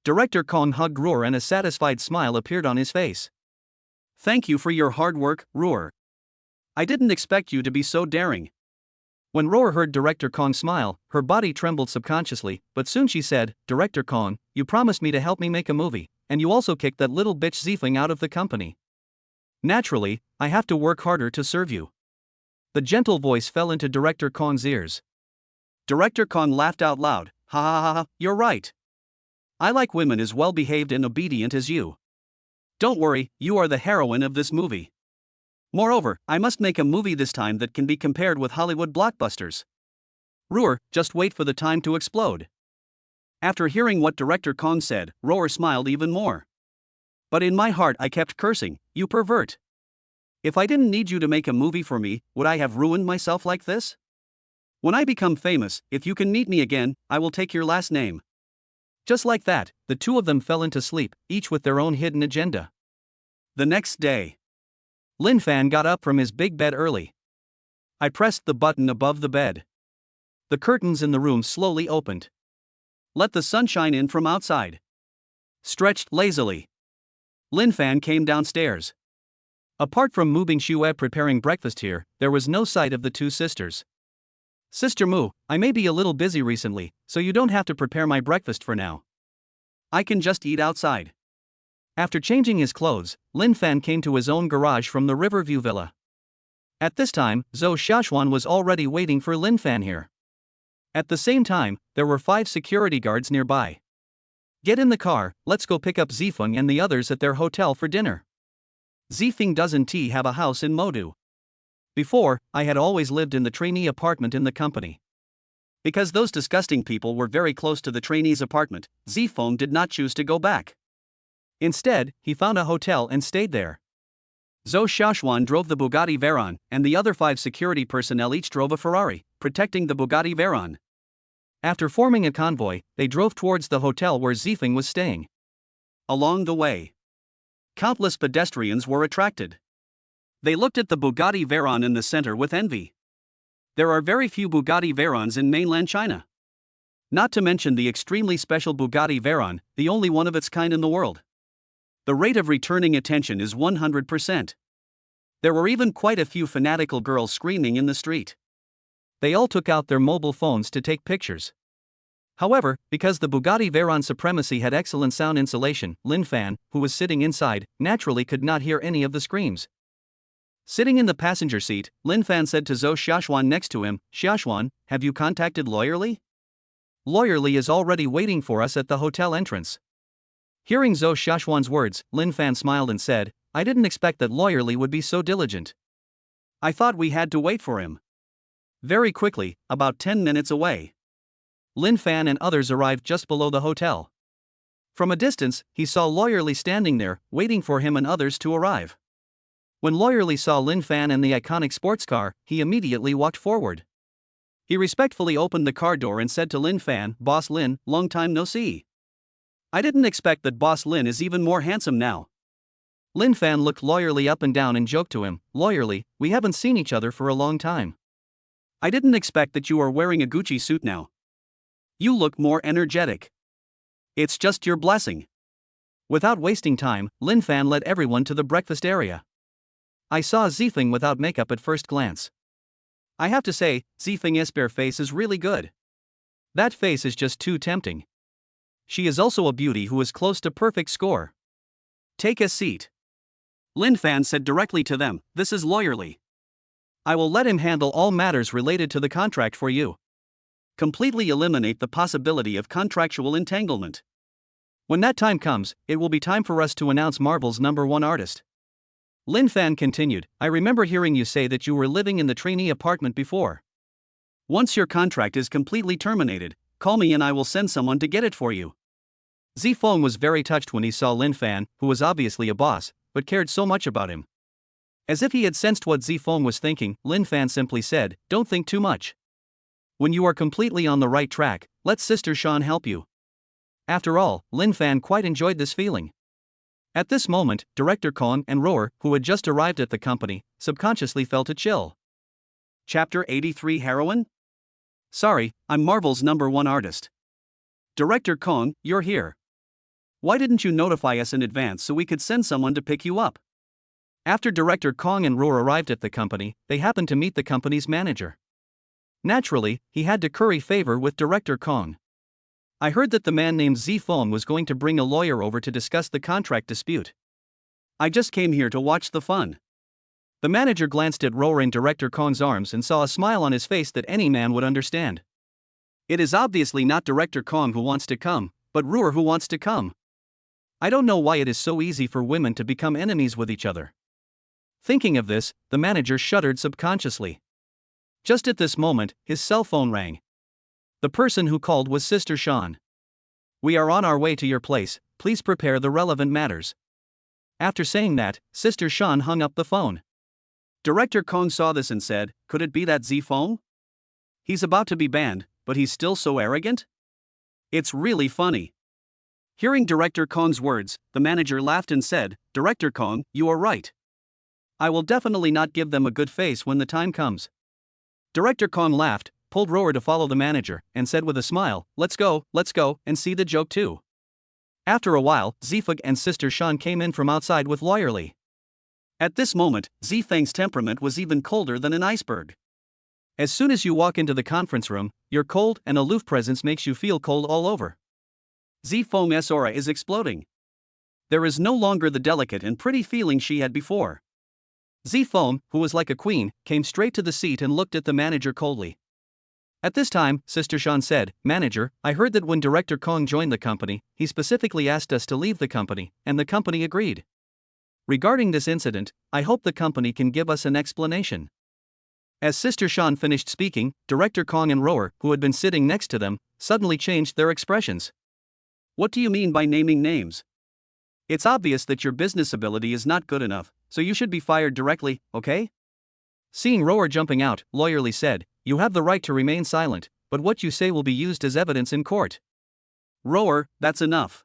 Director Kong hugged Roar and a satisfied smile appeared on his face. "Thank you for your hard work, Roar. I didn't expect you to be so daring." When Roar heard Director Kong smile, her body trembled subconsciously, but soon she said, "Director Kong, you promised me to help me make a movie, and you also kicked that little bitch Zifeng out of the company. Naturally, I have to work harder to serve you." The gentle voice fell into Director Kong's ears. Director Kong laughed out loud. "Ha ha ha ha, you're right. I like women as well behaved and obedient as you. Don't worry, you are the heroine of this movie. Moreover, I must make a movie this time that can be compared with Hollywood blockbusters. Roar, just wait for the time to explode." After hearing what Director Kong said, Roar smiled even more. But in my heart I kept cursing, "You pervert. If I didn't need you to make a movie for me, would I have ruined myself like this? When I become famous, if you can meet me again, I will take your last name." Just like that, the two of them fell into sleep, each with their own hidden agenda. The next day, Lin Fan got up from his big bed early. I pressed the button above the bed. The curtains in the room slowly opened. Let the sunshine in from outside. Stretched lazily, Lin Fan came downstairs. Apart from Mu Bingxue preparing breakfast here, there was no sight of the two sisters. Sister Mu, I may be a little busy recently, so you don't have to prepare my breakfast for now. I can just eat outside. After changing his clothes, Lin Fan came to his own garage from the Riverview Villa. At this time, Zhou Xiaoxuan was already waiting for Lin Fan here. At the same time, there were 5 security guards nearby. Get in the car, let's go pick up Zifeng and the others at their hotel for dinner. Zifeng doesn't have a house in Modu. Before, I had always lived in the trainee apartment in the company. Because those disgusting people were very close to the trainee's apartment, Zifeng did not choose to go back. Instead, he found a hotel and stayed there. Zhou Xiaoxuan drove the Bugatti Veyron, and the other 5 security personnel each drove a Ferrari, protecting the Bugatti Veyron. After forming a convoy, they drove towards the hotel where Zifeng was staying. Along the way, countless pedestrians were attracted. They looked at the Bugatti Veyron in the center with envy. There are very few Bugatti Veyrons in mainland China. Not to mention the extremely special Bugatti Veyron, the only one of its kind in the world. The rate of returning attention is 100%. There were even quite a few fanatical girls screaming in the street. They all took out their mobile phones to take pictures. However, because the Bugatti Veyron Supremacy had excellent sound insulation, Lin Fan, who was sitting inside, naturally could not hear any of the screams. Sitting in the passenger seat, Lin Fan said to Zhou Xiaoxuan next to him, "Xiaoxuan, have you contacted Lawyerly? Lawyerly is already waiting for us at the hotel entrance." Hearing Zhou Xiaoxuan's words, Lin Fan smiled and said, "I didn't expect that Lawyerly would be so diligent. I thought we had to wait for him." Very quickly, about 10 minutes away, Lin Fan and others arrived just below the hotel. From a distance, he saw Lawyerly standing there, waiting for him and others to arrive. When Lawyerly saw Lin Fan and the iconic sports car, he immediately walked forward. He respectfully opened the car door and said to Lin Fan, "Boss Lin, long time no see. I didn't expect that Boss Lin is even more handsome now." Lin Fan looked Lawyerly up and down and joked to him, "Lawyerly, we haven't seen each other for a long time. I didn't expect that you are wearing a Gucci suit now. You look more energetic. It's just your blessing." Without wasting time, Lin Fan led everyone to the breakfast area. I saw Zifeng without makeup at first glance. I have to say, Zifeng's bare face is really good. That face is just too tempting. She is also a beauty who is close to perfect score. "Take a seat." Lin Fan said directly to them, "This is Lawyerly. I will let him handle all matters related to the contract for you. Completely eliminate the possibility of contractual entanglement. When that time comes, it will be time for us to announce Marvel's #1 artist." Lin Fan continued, "I remember hearing you say that you were living in the trainee apartment before. Once your contract is completely terminated, call me and I will send someone to get it for you." Zifeng was very touched when he saw Lin Fan, who was obviously a boss, but cared so much about him. As if he had sensed what Zifeng was thinking, Lin Fan simply said, "Don't think too much. When you are completely on the right track, let Sister Shan help you." After all, Lin Fan quite enjoyed this feeling. At this moment, Director Kong and Roar, who had just arrived at the company, subconsciously felt a chill. Chapter 83 Heroine? Sorry, I'm Marvel's #1 artist. Director Kong, you're here. Why didn't you notify us in advance so we could send someone to pick you up? After Director Kong and Roar arrived at the company, they happened to meet the company's manager. Naturally, he had to curry favor with Director Kong. "I heard that the man named Zifeng was going to bring a lawyer over to discuss the contract dispute. I just came here to watch the fun." The manager glanced at Roar in Director Kong's arms and saw a smile on his face that any man would understand. It is obviously not Director Kong who wants to come, but Roar who wants to come. I don't know why it is so easy for women to become enemies with each other. Thinking of this, the manager shuddered subconsciously. Just at this moment, his cell phone rang. The person who called was Sister Shan. "We are on our way to your place, please prepare the relevant matters." After saying that, Sister Shan hung up the phone. Director Kong saw this and said, "Could it be that Zifeng? He's about to be banned, but he's still so arrogant? It's really funny." Hearing Director Kong's words, the manager laughed and said, "Director Kong, you are right. I will definitely not give them a good face when the time comes." Director Kong laughed, pulled Roar to follow the manager, and said with a smile, let's go, and see the joke too." After a while, Zifeng and Sister Shan came in from outside with Lawyerly. At this moment, Zifeng's temperament was even colder than an iceberg. As soon as you walk into the conference room, your cold and aloof presence makes you feel cold all over. Zifeng's aura is exploding. There is no longer the delicate and pretty feeling she had before. Zifeng, who was like a queen, came straight to the seat and looked at the manager coldly. At this time, Sister Shan said, "Manager, I heard that when Director Kong joined the company, he specifically asked us to leave the company, and the company agreed. Regarding this incident, I hope the company can give us an explanation." As Sister Shan finished speaking, Director Kong and Rower, who had been sitting next to them, suddenly changed their expressions. What do you mean by naming names? It's obvious that your business ability is not good enough, so you should be fired directly, okay? Seeing Rower jumping out, Lawyerly said, "You have the right to remain silent, but what you say will be used as evidence in court." Rower, that's enough.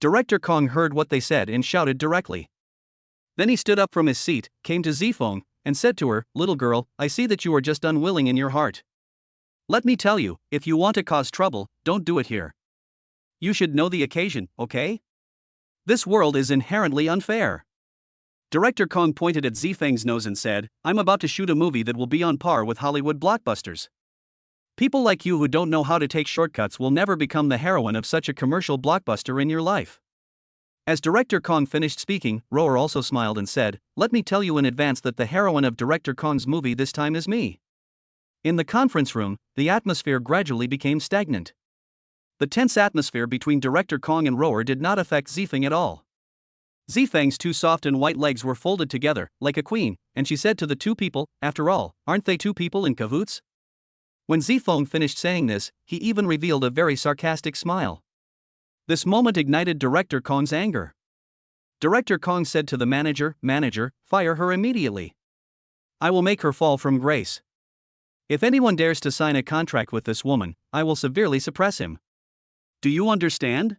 Director Kong heard what they said and shouted directly. Then he stood up from his seat, came to Zifeng, and said to her, "Little girl, I see that you are just unwilling in your heart. Let me tell you, if you want to cause trouble, don't do it here. You should know the occasion, okay? This world is inherently unfair." Director Kong pointed at Zifeng's nose and said, "I'm about to shoot a movie that will be on par with Hollywood blockbusters. People like you who don't know how to take shortcuts will never become the heroine of such a commercial blockbuster in your life." As Director Kong finished speaking, Rower also smiled and said, "Let me tell you in advance that the heroine of Director Kong's movie this time is me." In the conference room, the atmosphere gradually became stagnant. The tense atmosphere between Director Kong and Rower did not affect Zifeng at all. Zifeng's two soft and white legs were folded together, like a queen, and she said to the two people, "After all, aren't they two people in cahoots?" When Zifeng finished saying this, he even revealed a very sarcastic smile. This moment ignited Director Kong's anger. Director Kong said to the manager, "Manager, fire her immediately. I will make her fall from grace. If anyone dares to sign a contract with this woman, I will severely suppress him." Do you understand?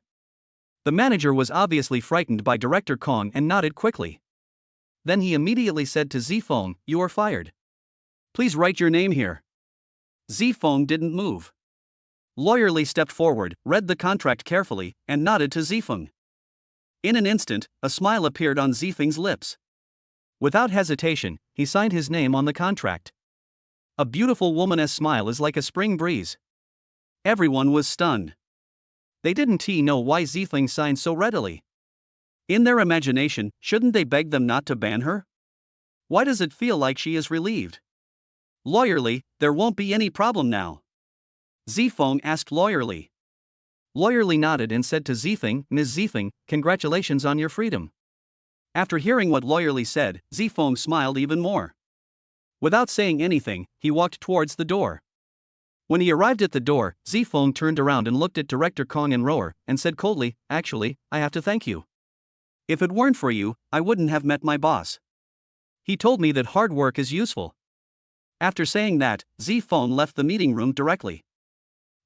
The manager was obviously frightened by Director Kong and nodded quickly. Then he immediately said to Zifeng, "You are fired. Please write your name here." Zifeng didn't move. Lawyerly stepped forward, read the contract carefully, and nodded to Zifeng. In an instant, a smile appeared on Zifeng's lips. Without hesitation, he signed his name on the contract. A beautiful woman's smile is like a spring breeze. Everyone was stunned. They didn't know why Zifeng signed so readily. In their imagination, shouldn't they beg them not to ban her? Why does it feel like she is relieved? Lawyerly, there won't be any problem now. Zifeng asked Lawyerly. Lawyerly nodded and said to Zifeng, "Ms. Zifeng, congratulations on your freedom." After hearing what Lawyerly said, Zifeng smiled even more. Without saying anything, he walked towards the door. When he arrived at the door, Zifeng turned around and looked at Director Kong and Rower, and said coldly, "Actually, I have to thank you. If it weren't for you, I wouldn't have met my boss. He told me that hard work is useful." After saying that, Zifeng left the meeting room directly.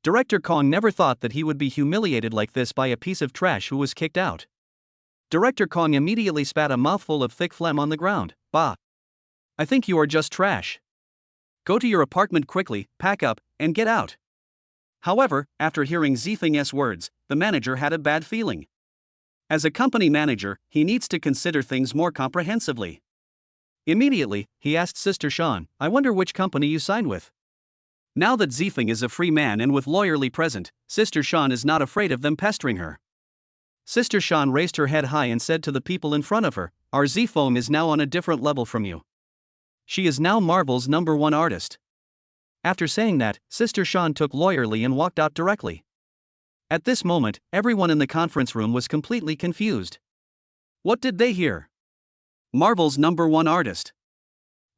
Director Kong never thought that he would be humiliated like this by a piece of trash who was kicked out. Director Kong immediately spat a mouthful of thick phlegm on the ground. "Bah! I think you are just trash. Go to your apartment quickly, pack up, and get out." However, after hearing Zifeng's words, the manager had a bad feeling. As a company manager, he needs to consider things more comprehensively. Immediately, he asked Sister Shan, "I wonder which company you signed with." Now that Zifeng is a free man and with Lawyerly present, Sister Shan is not afraid of them pestering her. Sister Shan raised her head high and said to the people in front of her, "Our Zifeng is now on a different level from you. She is now Marvel's #1 artist." After saying that, Sister Shan took Lawyerly and walked out directly. At this moment, everyone in the conference room was completely confused. What did they hear? Marvel's #1 artist.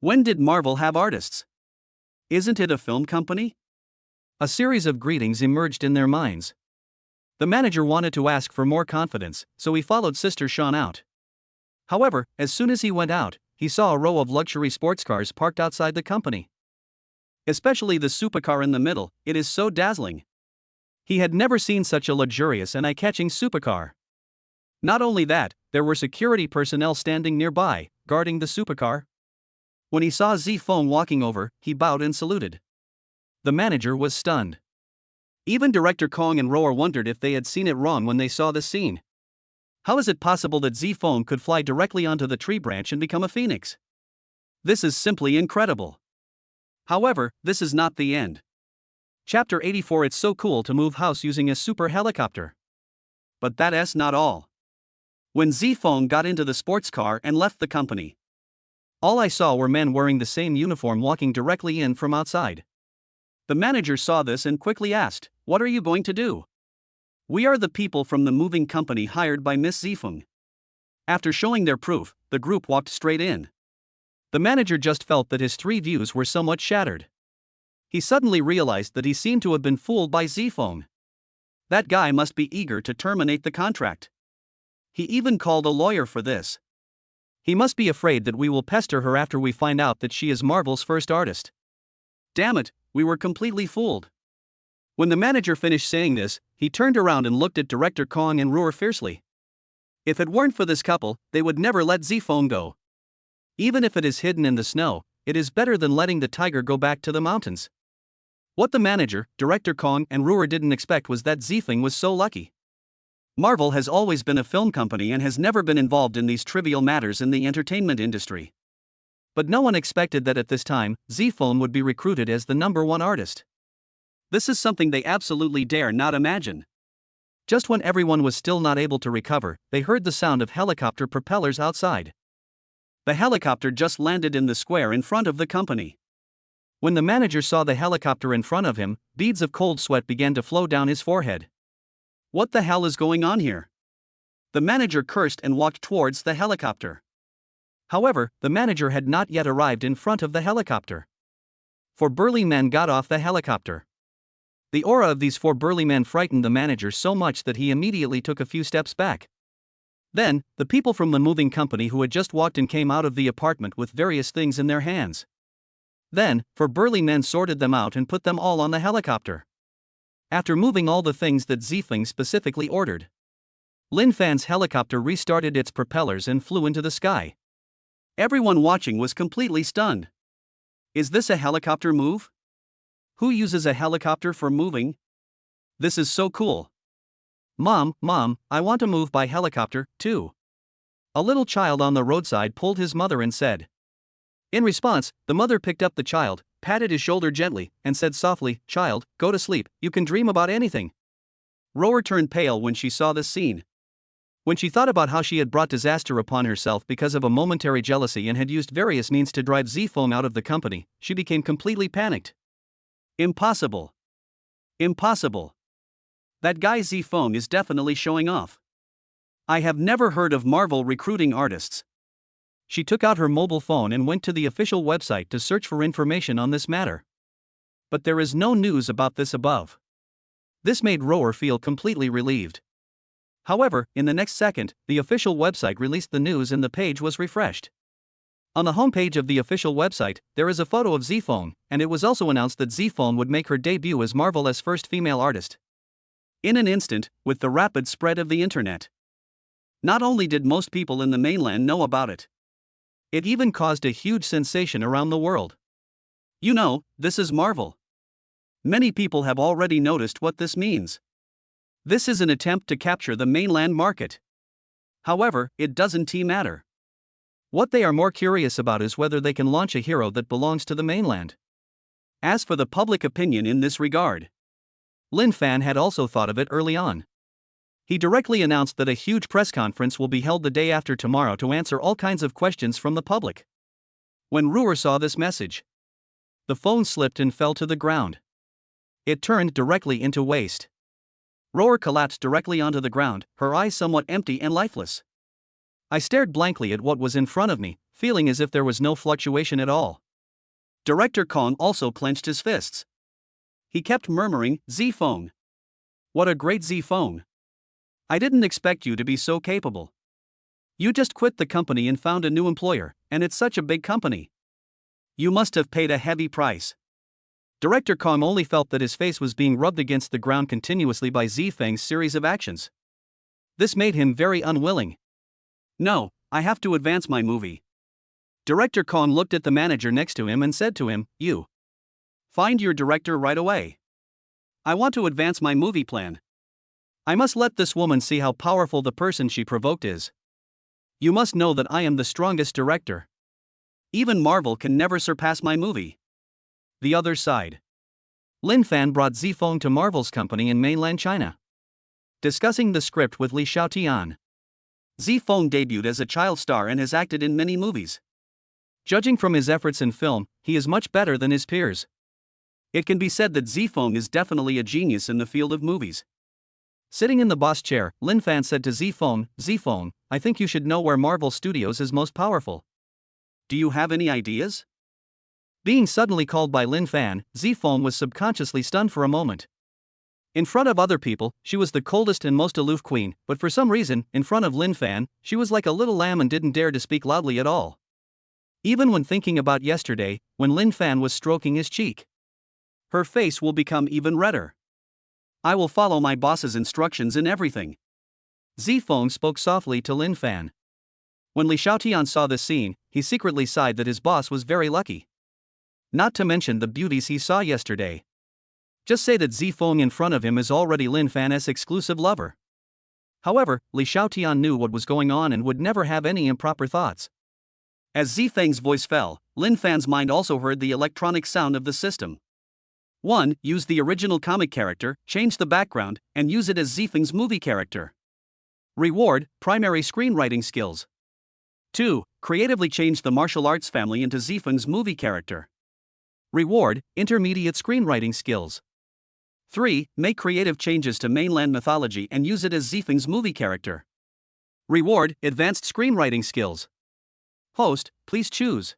When did Marvel have artists? Isn't it a film company? A series of greetings emerged in their minds. The manager wanted to ask for more confidence, so he followed Sister Shan out. However, as soon as he went out, he saw a row of luxury sports cars parked outside the company. Especially the supercar in the middle, it is so dazzling. He had never seen such a luxurious and eye-catching supercar. Not only that, there were security personnel standing nearby, guarding the supercar. When he saw Zifeng walking over, he bowed and saluted. The manager was stunned. Even Director Kong and Rower wondered if they had seen it wrong when they saw the scene. How is it possible that Zifeng could fly directly onto the tree branch and become a phoenix? This is simply incredible. However, this is not the end. Chapter 84. It's so cool to move house using a super helicopter. But that's not all. When Zifeng got into the sports car and left the company, all I saw were men wearing the same uniform walking directly in from outside. The manager saw this and quickly asked, "What are you going to do?" "We are the people from the moving company hired by Miss Zifeng." After showing their proof, the group walked straight in. The manager just felt that his three views were somewhat shattered. He suddenly realized that he seemed to have been fooled by Zifeng. That guy must be eager to terminate the contract. He even called a lawyer for this. He must be afraid that we will pester her after we find out that she is Marvel's first artist. Damn it, we were completely fooled. When the manager finished saying this, he turned around and looked at Director Kong and Ruhr fiercely. If it weren't for this couple, they would never let Zifeng go. Even if it is hidden in the snow, it is better than letting the tiger go back to the mountains. What the manager, Director Kong, and Ruhr didn't expect was that Zifeng was so lucky. Marvel has always been a film company and has never been involved in these trivial matters in the entertainment industry. But no one expected that at this time, Zifeng would be recruited as the #1 artist. This is something they absolutely dare not imagine. Just when everyone was still not able to recover, they heard the sound of helicopter propellers outside. The helicopter just landed in the square in front of the company. When the manager saw the helicopter in front of him, beads of cold sweat began to flow down his forehead. What the hell is going on here? The manager cursed and walked towards the helicopter. However, the manager had not yet arrived in front of the helicopter. 4 burly men got off the helicopter. The aura of these 4 burly men frightened the manager so much that he immediately took a few steps back. Then, the people from the moving company who had just walked in came out of the apartment with various things in their hands. Then, 4 burly men sorted them out and put them all on the helicopter. After moving all the things that Zifeng specifically ordered, Lin Fan's helicopter restarted its propellers and flew into the sky. Everyone watching was completely stunned. Is this a helicopter move? Who uses a helicopter for moving? This is so cool. Mom, I want to move by helicopter, too. A little child on the roadside pulled his mother and said. In response, the mother picked up the child, patted his shoulder gently, and said softly, "Child, go to sleep, you can dream about anything." Rower turned pale when she saw this scene. When she thought about how she had brought disaster upon herself because of a momentary jealousy and had used various means to drive Zifeng out of the company, she became completely panicked. Impossible. Impossible. That guy Zifeng is definitely showing off. I have never heard of Marvel recruiting artists. She took out her mobile phone and went to the official website to search for information on this matter. But there is no news about this above. This made Rower feel completely relieved. However, in the next second, the official website released the news and the page was refreshed. On the homepage of the official website, there is a photo of Zifeng, and it was also announced that Zifeng would make her debut as Marvel's first female artist. In an instant, with the rapid spread of the internet, not only did most people in the mainland know about it, it even caused a huge sensation around the world. You know, this is Marvel. Many people have already noticed what this means. This is an attempt to capture the mainland market. However, it doesn't matter. What they are more curious about is whether they can launch a hero that belongs to the mainland. As for the public opinion in this regard, Lin Fan had also thought of it early on. He directly announced that a huge press conference will be held the day after tomorrow to answer all kinds of questions from the public. When Ruhr saw this message, the phone slipped and fell to the ground. It turned directly into waste. Rower collapsed directly onto the ground, her eyes somewhat empty and lifeless. I stared blankly at what was in front of me, feeling as if there was no fluctuation at all. Director Kong also clenched his fists. He kept murmuring, "Zifeng. What a great Zifeng. I didn't expect you to be so capable. You just quit the company and found a new employer, and it's such a big company. You must have paid a heavy price." Director Kong only felt that his face was being rubbed against the ground continuously by Zifeng's series of actions. This made him very unwilling. "No, I have to advance my movie." Director Kong looked at the manager next to him and said to him, "You find your director right away. I want to advance my movie plan. I must let this woman see how powerful the person she provoked is. You must know that I am the strongest director. Even Marvel can never surpass my movie. The other side. Lin Fan brought Zifeng to Marvel's company in mainland China. Discussing the script with Li Xiaotian. Zifeng debuted as a child star and has acted in many movies. Judging from his efforts in film, he is much better than his peers. It can be said that Zifeng is definitely a genius in the field of movies. Sitting in the boss chair, Lin Fan said to Zifeng, I think you should know where Marvel Studios is most powerful. Do you have any ideas? Being suddenly called by Lin Fan, Zifeng was subconsciously stunned for a moment. In front of other people, she was the coldest and most aloof queen, but for some reason, in front of Lin Fan, she was like a little lamb and didn't dare to speak loudly at all. Even when thinking about yesterday, when Lin Fan was stroking his cheek. Her face will become even redder. I will follow my boss's instructions in everything. Zifeng spoke softly to Lin Fan. When Li Xiaotian saw this scene, he secretly sighed that his boss was very lucky. Not to mention the beauties he saw yesterday. Just say that Zifeng in front of him is already Lin Fan's exclusive lover. However, Li Xiaotian knew what was going on and would never have any improper thoughts. As Zifeng's voice fell, Lin Fan's mind also heard the electronic sound of the system. 1. Use the original comic character, change the background, and use it as Zifeng's movie character. Reward, primary screenwriting skills. 2. Creatively change the martial arts family into Zifeng's movie character. Reward, intermediate screenwriting skills. 3. Make creative changes to mainland mythology and use it as Zifeng's movie character. Reward, advanced screenwriting skills. Host, please choose.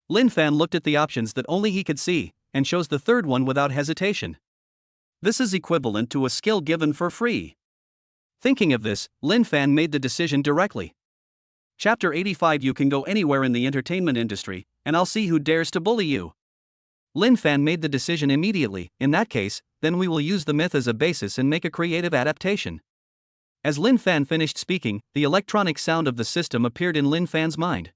Lin Fan looked at the options that only he could see, and chose the third one without hesitation. This is equivalent to a skill given for free. Thinking of this, Lin Fan made the decision directly. Chapter 85. You can go anywhere in the entertainment industry, and I'll see who dares to bully you. Lin Fan made the decision immediately. In that case, then we will use the myth as a basis and make a creative adaptation. As Lin Fan finished speaking, the electronic sound of the system appeared in Lin Fan's mind.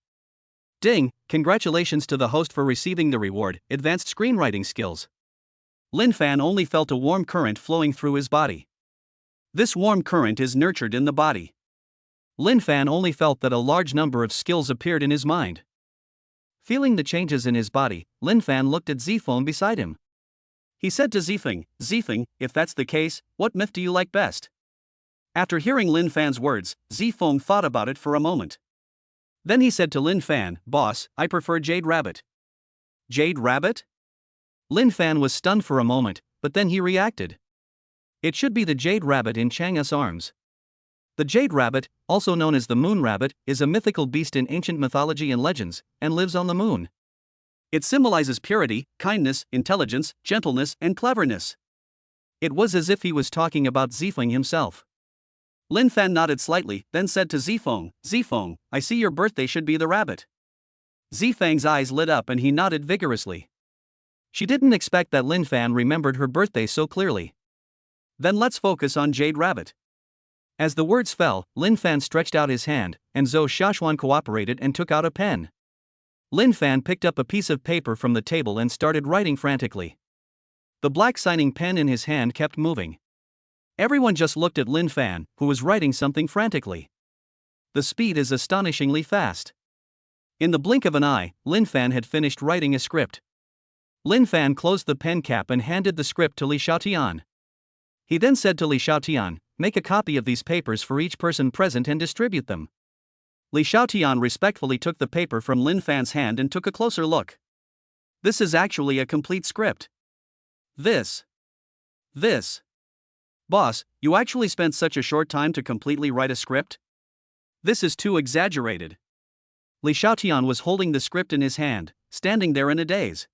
Ding, congratulations to the host for receiving the reward, advanced screenwriting skills. Lin Fan only felt a warm current flowing through his body. This warm current is nurtured in the body. Lin Fan only felt that a large number of skills appeared in his mind. Feeling the changes in his body, Lin Fan looked at Zifeng beside him. He said to Zifeng, if that's the case, what myth do you like best? After hearing Lin Fan's words, Zifeng thought about it for a moment. Then he said to Lin Fan, Boss, I prefer Jade Rabbit. Jade Rabbit? Lin Fan was stunned for a moment, but then he reacted. It should be the Jade Rabbit in Chang'e's arms. The Jade Rabbit, also known as the Moon Rabbit, is a mythical beast in ancient mythology and legends, and lives on the moon. It symbolizes purity, kindness, intelligence, gentleness, and cleverness. It was as if he was talking about Zifeng himself. Lin Fan nodded slightly, then said to Zifeng, I see your birthday should be the rabbit. Zifeng's eyes lit up and he nodded vigorously. She didn't expect that Lin Fan remembered her birthday so clearly. Then let's focus on Jade Rabbit. As the words fell, Lin Fan stretched out his hand, and Zhou Xiaoxuan cooperated and took out a pen. Lin Fan picked up a piece of paper from the table and started writing frantically. The black signing pen in his hand kept moving. Everyone just looked at Lin Fan, who was writing something frantically. The speed is astonishingly fast. In the blink of an eye, Lin Fan had finished writing a script. Lin Fan closed the pen cap and handed the script to Li Xiaotian. He then said to Li Xiaotian, make a copy of these papers for each person present and distribute them. Li Xiaotian respectfully took the paper from Lin Fan's hand and took a closer look. This is actually a complete script. This. Boss, you actually spent such a short time to completely write a script? This is too exaggerated. Li Xiaotian was holding the script in his hand, standing there in a daze.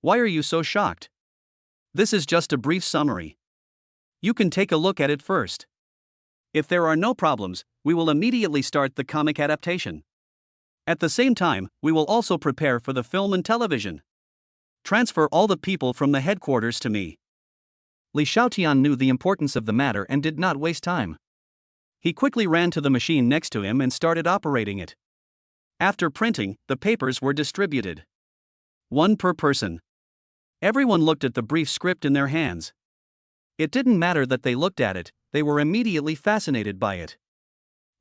Why are you so shocked? This is just a brief summary. You can take a look at it first. If there are no problems, we will immediately start the comic adaptation. At the same time, we will also prepare for the film and television. Transfer all the people from the headquarters to me. Li Xiaotian knew the importance of the matter and did not waste time. He quickly ran to the machine next to him and started operating it. After printing, the papers were distributed. One per person. Everyone looked at the brief script in their hands. It didn't matter that they looked at it, they were immediately fascinated by it.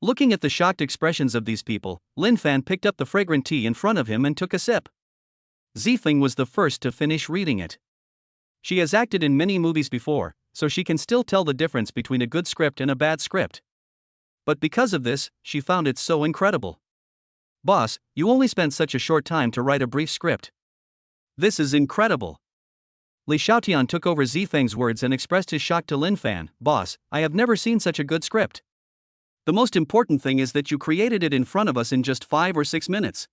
Looking at the shocked expressions of these people, Lin Fan picked up the fragrant tea in front of him and took a sip. Zifeng was the first to finish reading it. She has acted in many movies before, so she can still tell the difference between a good script and a bad script. But because of this, she found it so incredible. Boss, you only spent such a short time to write a brief script. This is incredible. Li Xiaotian took over Zifeng's words and expressed his shock to Lin Fan. Boss, I have never seen such a good script. The most important thing is that you created it in front of us in just 5 or 6 minutes.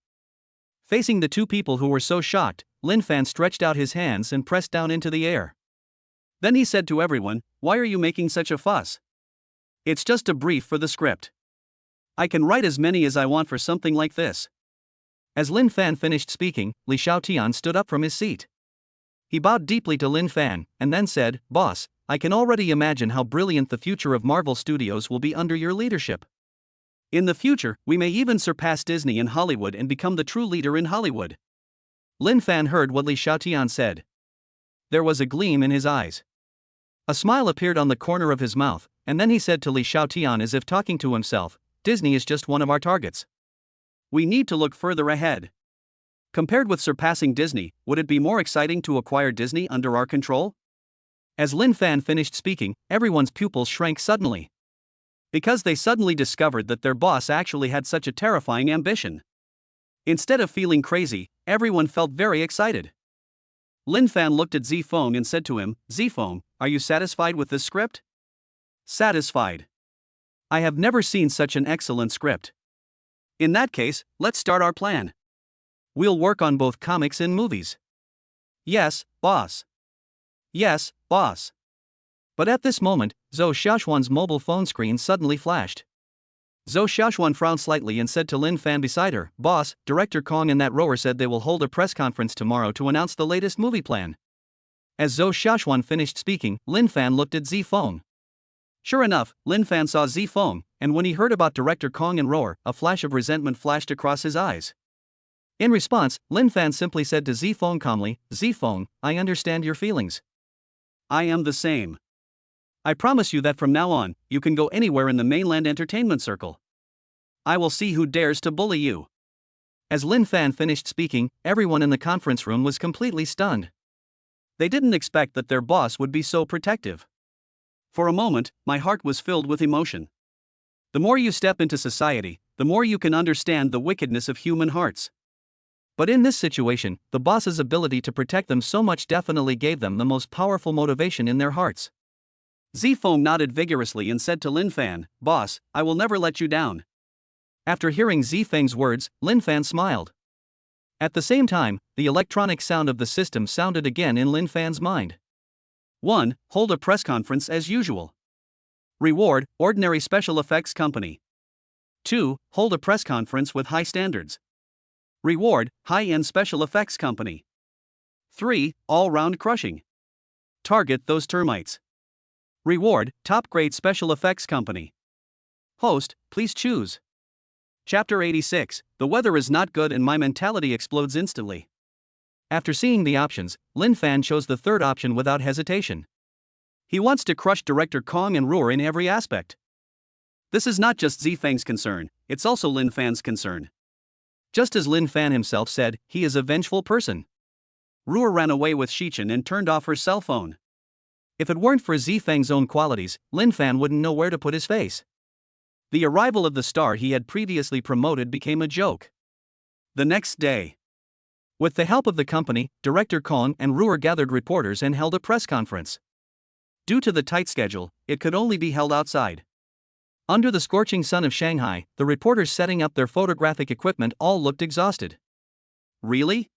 Facing the two people who were so shocked, Lin Fan stretched out his hands and pressed down into the air. Then he said to everyone, "Why are you making such a fuss? It's just a brief for the script. I can write as many as I want for something like this." As Lin Fan finished speaking, Li Xiaotian stood up from his seat. He bowed deeply to Lin Fan, and then said, "Boss, I can already imagine how brilliant the future of Marvel Studios will be under your leadership. In the future, we may even surpass Disney in Hollywood and become the true leader in Hollywood." Lin Fan heard what Li Xiaotian said. There was a gleam in his eyes. A smile appeared on the corner of his mouth, and then he said to Li Xiaotian as if talking to himself, "Disney is just one of our targets. We need to look further ahead. Compared with surpassing Disney, would it be more exciting to acquire Disney under our control?" As Lin Fan finished speaking, everyone's pupils shrank suddenly. Because they suddenly discovered that their boss actually had such a terrifying ambition. Instead of feeling crazy, everyone felt very excited. Lin Fan looked at Zifeng and said to him, "Zifeng, are you satisfied with this script?" "Satisfied. I have never seen such an excellent script." "In that case, let's start our plan. We'll work on both comics and movies." "Yes, boss. Yes, boss." But at this moment, Zhou Xiaoxuan's mobile phone screen suddenly flashed. Zhou Xiaoxuan frowned slightly and said to Lin Fan beside her, "Boss, Director Kong and that rower said they will hold a press conference tomorrow to announce the latest movie plan." As Zhou Xiaoxuan finished speaking, Lin Fan looked at Zifeng. Sure enough, Lin Fan saw Zifeng, and when he heard about Director Kong and rower, a flash of resentment flashed across his eyes. In response, Lin Fan simply said to Zifeng calmly, "Zifeng, I understand your feelings. I am the same. I promise you that from now on, you can go anywhere in the mainland entertainment circle. I will see who dares to bully you." As Lin Fan finished speaking, everyone in the conference room was completely stunned. They didn't expect that their boss would be so protective. For a moment, my heart was filled with emotion. The more you step into society, the more you can understand the wickedness of human hearts. But in this situation, the boss's ability to protect them so much definitely gave them the most powerful motivation in their hearts. Zifeng nodded vigorously and said to Lin Fan, "Boss, I will never let you down." After hearing Zifeng's words, Lin Fan smiled. At the same time, the electronic sound of the system sounded again in Lin Fan's mind. 1. Hold a press conference as usual. Reward, ordinary special effects company. 2. Hold a press conference with high standards. Reward, high-end special effects company. 3. All-round crushing. Target those termites. Reward, top-grade special effects company. Host, please choose. Chapter 86, The weather is not good and my mentality explodes instantly. After seeing the options, Lin Fan chose the third option without hesitation. He wants to crush Director Kong and roar in every aspect. This is not just Zifeng's concern, it's also Lin Fan's concern. Just as Lin Fan himself said, he is a vengeful person. Ruer ran away with Shichen and turned off her cell phone. If it weren't for Zifeng's own qualities, Lin Fan wouldn't know where to put his face. The arrival of the star he had previously promoted became a joke. The next day, with the help of the company, Director Kong and Ruer gathered reporters and held a press conference. Due to the tight schedule, it could only be held outside. Under the scorching sun of Shanghai, the reporters setting up their photographic equipment all looked exhausted. Really?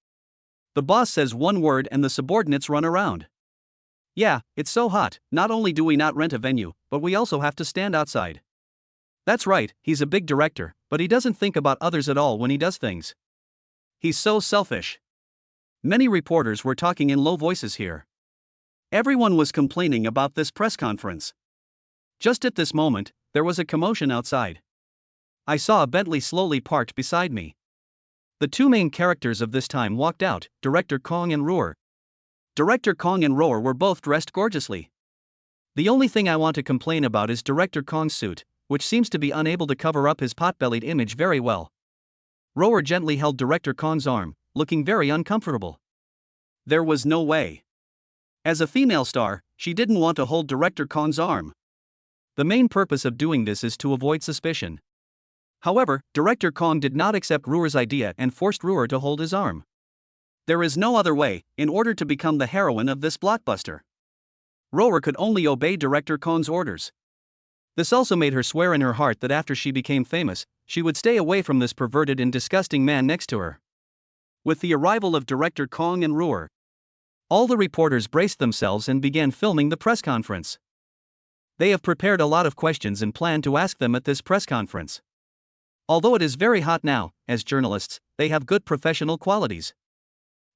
The boss says one word and the subordinates run around. Yeah, it's so hot, not only do we not rent a venue, but we also have to stand outside. That's right, he's a big director, but he doesn't think about others at all when he does things. He's so selfish. Many reporters were talking in low voices here. Everyone was complaining about this press conference. Just at this moment, there was a commotion outside. I saw a Bentley slowly parked beside me. The two main characters of this time walked out, Director Kong and Ruer. Director Kong and Ruer were both dressed gorgeously. The only thing I want to complain about is Director Kong's suit, which seems to be unable to cover up his pot-bellied image very well. Ruer gently held Director Kong's arm, looking very uncomfortable. There was no way. As a female star, she didn't want to hold Director Kong's arm. The main purpose of doing this is to avoid suspicion. However, Director Kong did not accept Ruer's idea and forced Ruer to hold his arm. There is no other way, in order to become the heroine of this blockbuster. Ruer could only obey Director Kong's orders. This also made her swear in her heart that after she became famous, she would stay away from this perverted and disgusting man next to her. With the arrival of Director Kong and Ruer, all the reporters braced themselves and began filming the press conference. They have prepared a lot of questions and plan to ask them at this press conference. Although it is very hot now, as journalists, they have good professional qualities.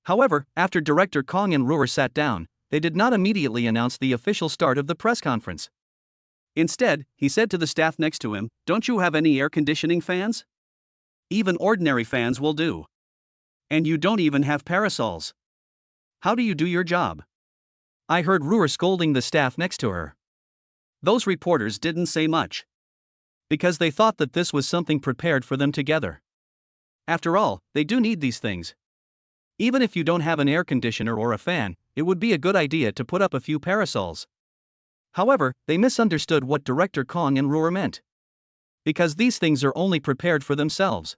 However, after Director Kong and Ruer sat down, they did not immediately announce the official start of the press conference. Instead, he said to the staff next to him, "Don't you have any air conditioning fans? Even ordinary fans will do. And you don't even have parasols. How do you do your job?" I heard Ruer scolding the staff next to her. Those reporters didn't say much, because they thought that this was something prepared for them together. After all, they do need these things. Even if you don't have an air conditioner or a fan, it would be a good idea to put up a few parasols. However, they misunderstood what Director Kong and Ruer meant. Because these things are only prepared for themselves.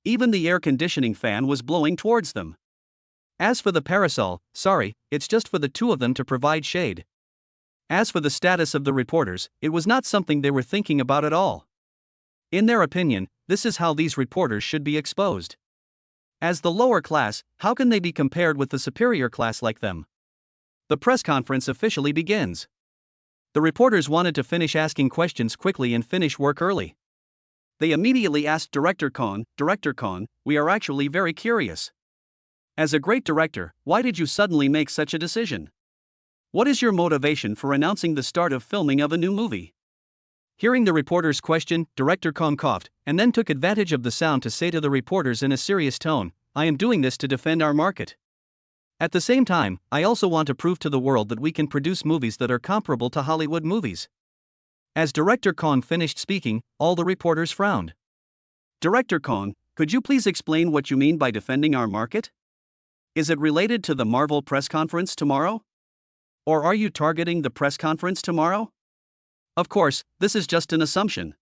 Even the air conditioning fan was blowing towards them. As for the parasol, sorry, it's just for the two of them to provide shade. As for the status of the reporters, it was not something they were thinking about at all. In their opinion, this is how these reporters should be exposed. As the lower class, how can they be compared with the superior class like them? The press conference officially begins. The reporters wanted to finish asking questions quickly and finish work early. They immediately asked Director Kong, "Director Kong, we are actually very curious. As a great director, why did you suddenly make such a decision? What is your motivation for announcing the start of filming of a new movie?" Hearing the reporter's question, Director Kong coughed, and then took advantage of the sound to say to the reporters in a serious tone, "I am doing this to defend our market. At the same time, I also want to prove to the world that we can produce movies that are comparable to Hollywood movies." As Director Kong finished speaking, all the reporters frowned. "Director Kong, could you please explain what you mean by defending our market? Is it related to the Marvel press conference tomorrow? Or are you targeting the press conference tomorrow?" Of course, this is just an assumption.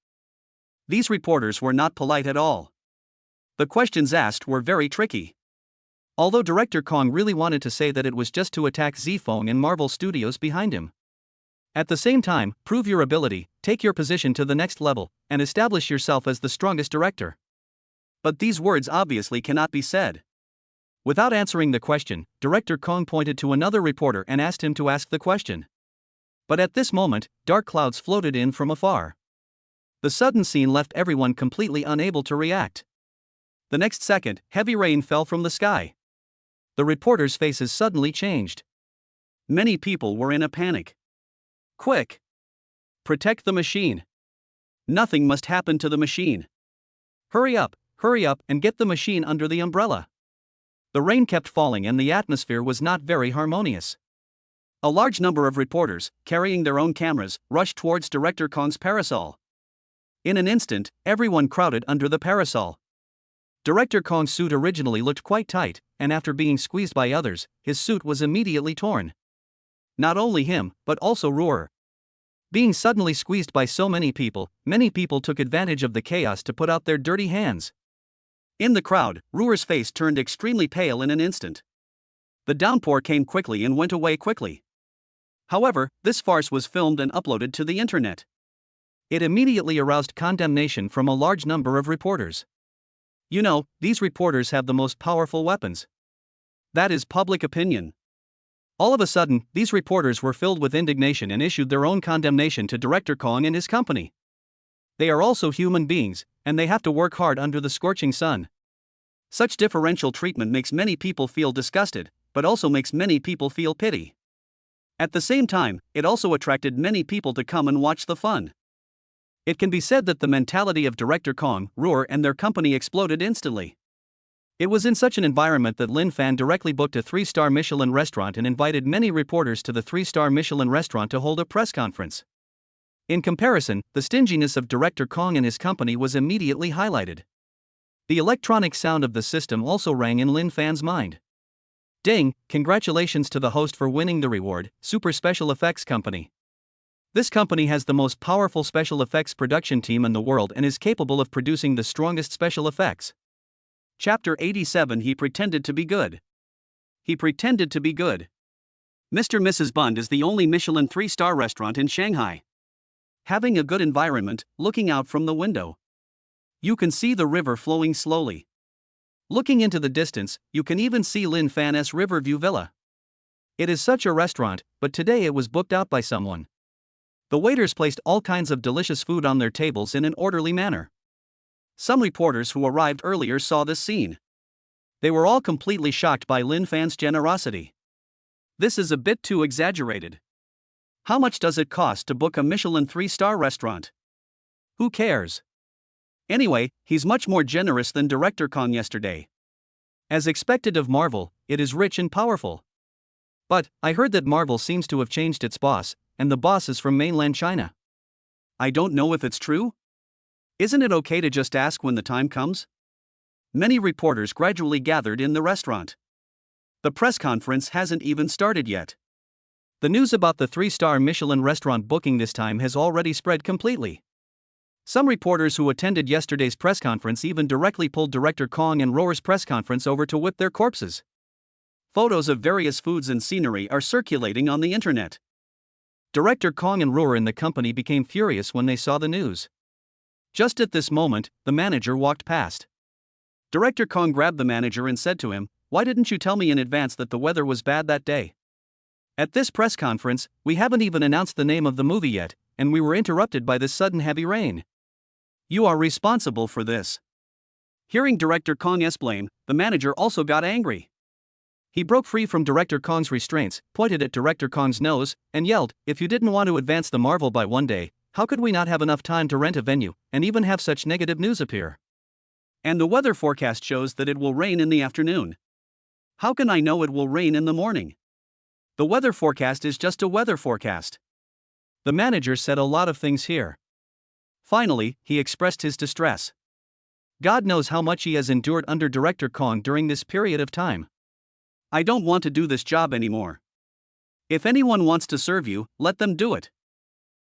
These reporters were not polite at all. The questions asked were very tricky. Although Director Kong really wanted to say that it was just to attack Zfong and Marvel Studios behind him. At the same time, prove your ability, take your position to the next level, and establish yourself as the strongest director. But these words obviously cannot be said. Without answering the question, Director Kong pointed to another reporter and asked him to ask the question. But at this moment, dark clouds floated in from afar. The sudden scene left everyone completely unable to react. The next second, heavy rain fell from the sky. The reporters' faces suddenly changed. Many people were in a panic. "Quick! Protect the machine. Nothing must happen to the machine. Hurry up, and get the machine under the umbrella." The rain kept falling and the atmosphere was not very harmonious. A large number of reporters, carrying their own cameras, rushed towards Director Kong's parasol. In an instant, everyone crowded under the parasol. Director Kong's suit originally looked quite tight, and after being squeezed by others, his suit was immediately torn. Not only him, but also Ruer. Being suddenly squeezed by so many people took advantage of the chaos to put out their dirty hands. In the crowd, Ruer's face turned extremely pale in an instant. The downpour came quickly and went away quickly. However, this farce was filmed and uploaded to the internet. It immediately aroused condemnation from a large number of reporters. You know, these reporters have the most powerful weapons. That is public opinion. All of a sudden, these reporters were filled with indignation and issued their own condemnation to Director Kong and his company. They are also human beings, and they have to work hard under the scorching sun. Such differential treatment makes many people feel disgusted, but also makes many people feel pity. At the same time, it also attracted many people to come and watch the fun. It can be said that the mentality of Director Kong, Ruer and their company exploded instantly. It was in such an environment that Lin Fan directly booked a 3-star Michelin restaurant and invited many reporters to the 3-star Michelin restaurant to hold a press conference. In comparison, the stinginess of Director Kong and his company was immediately highlighted. The electronic sound of the system also rang in Lin Fan's mind. Ding, congratulations to the host for winning the reward, Super Special Effects Company. This company has the most powerful special effects production team in the world and is capable of producing the strongest special effects. Chapter 87. He pretended to be good. He pretended to be good. Mr. Mrs. Bund is the only Michelin 3-star restaurant in Shanghai. Having a good environment, looking out from the window. You can see the river flowing slowly. Looking into the distance, you can even see Lin Fan's Riverview Villa. It is such a restaurant, but today it was booked out by someone. The waiters placed all kinds of delicious food on their tables in an orderly manner. Some reporters who arrived earlier saw this scene. They were all completely shocked by Lin Fan's generosity. This is a bit too exaggerated. How much does it cost to book a Michelin 3-star restaurant? Who cares? Anyway, he's much more generous than Director Kong yesterday. As expected of Marvel, it is rich and powerful. But, I heard that Marvel seems to have changed its boss, and the boss is from mainland China. I don't know if it's true. Isn't it okay to just ask when the time comes? Many reporters gradually gathered in the restaurant. The press conference hasn't even started yet. The news about the 3-star Michelin restaurant booking this time has already spread completely. Some reporters who attended yesterday's press conference even directly pulled Director Kong and Roar's press conference over to whip their corpses. Photos of various foods and scenery are circulating on the internet. Director Kong and Roar in the company became furious when they saw the news. Just at this moment, the manager walked past. Director Kong grabbed the manager and said to him, "Why didn't you tell me in advance that the weather was bad that day? At this press conference, we haven't even announced the name of the movie yet, and we were interrupted by this sudden heavy rain. You are responsible for this." Hearing Director Kong's blame, the manager also got angry. He broke free from Director Kong's restraints, pointed at Director Kong's nose, and yelled, "If you didn't want to advance the Marvel by one day, how could we not have enough time to rent a venue, and even have such negative news appear? And the weather forecast shows that it will rain in the afternoon. How can I know it will rain in the morning? The weather forecast is just a weather forecast." The manager said a lot of things here. Finally, he expressed his distress. God knows how much he has endured under Director Kong during this period of time. "I don't want to do this job anymore. If anyone wants to serve you, let them do it.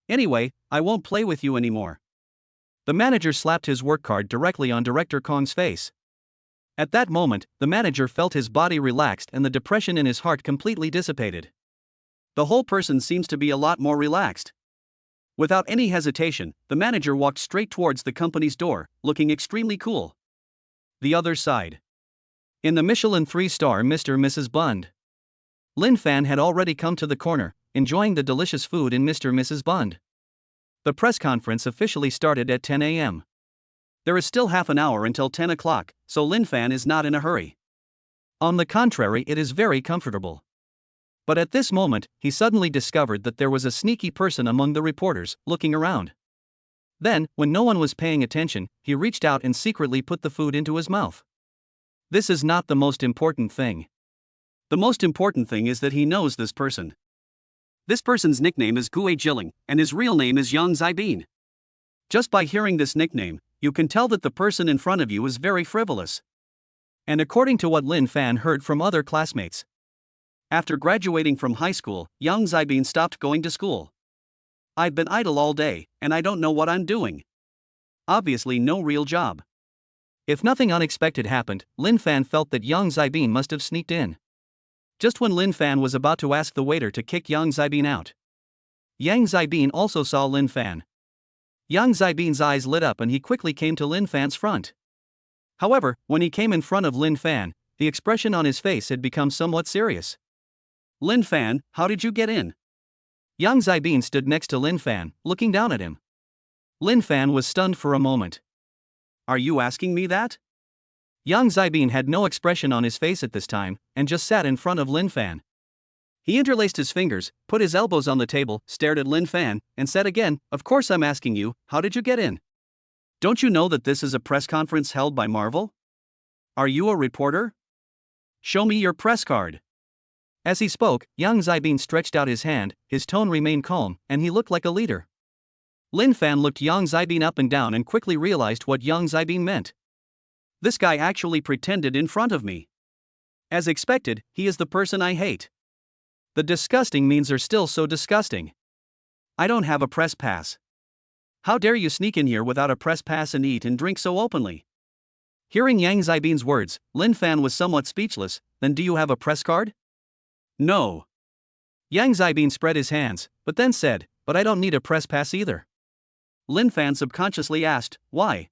Anyway, I won't play with you anymore." The manager slapped his work card directly on Director Kong's face. At that moment, the manager felt his body relaxed and the depression in his heart completely dissipated. The whole person seems to be a lot more relaxed. Without any hesitation, the manager walked straight towards the company's door, looking extremely cool. The other side. In the Michelin 3-star Mr. and Mrs. Bund. Lin Fan had already come to the corner, enjoying the delicious food in Mr. and Mrs. Bund. The press conference officially started at 10 a.m. There is still half an hour until 10 o'clock, so Lin Fan is not in a hurry. On the contrary, it is very comfortable. But at this moment, he suddenly discovered that there was a sneaky person among the reporters, looking around. Then, when no one was paying attention, he reached out and secretly put the food into his mouth. This is not the most important thing. The most important thing is that he knows this person. This person's nickname is Gue Jilling, and his real name is Yang Zibin. Just by hearing this nickname, you can tell that the person in front of you is very frivolous. And according to what Lin Fan heard from other classmates, after graduating from high school, Yang Zibin stopped going to school. "I've been idle all day, and I don't know what I'm doing." Obviously no real job. If nothing unexpected happened, Lin Fan felt that Yang Zibin must have sneaked in. Just when Lin Fan was about to ask the waiter to kick Yang Zibin out, Yang Zibin also saw Lin Fan. Yang Zibin's eyes lit up and he quickly came to Lin Fan's front. However, when he came in front of Lin Fan, the expression on his face had become somewhat serious. "Lin Fan, how did you get in?" Yang Zibin stood next to Lin Fan, looking down at him. Lin Fan was stunned for a moment. "Are you asking me that?" Yang Zibin had no expression on his face at this time, and just sat in front of Lin Fan. He interlaced his fingers, put his elbows on the table, stared at Lin Fan, and said again, "Of course I'm asking you, how did you get in? Don't you know that this is a press conference held by Marvel? Are you a reporter? Show me your press card." As he spoke, Yang Zibin stretched out his hand, his tone remained calm, and he looked like a leader. Lin Fan looked Yang Zibin up and down and quickly realized what Yang Zibin meant. This guy actually pretended in front of me. As expected, he is the person I hate. The disgusting means are still so disgusting. I don't have a press pass. How dare you sneak in here without a press pass and eat and drink so openly? Hearing Yang Zibin's words, Lin Fan was somewhat speechless. Then do you have a press card? No. Yang Zibin spread his hands, but then said, but I don't need a press pass either. Lin Fan subconsciously asked, why?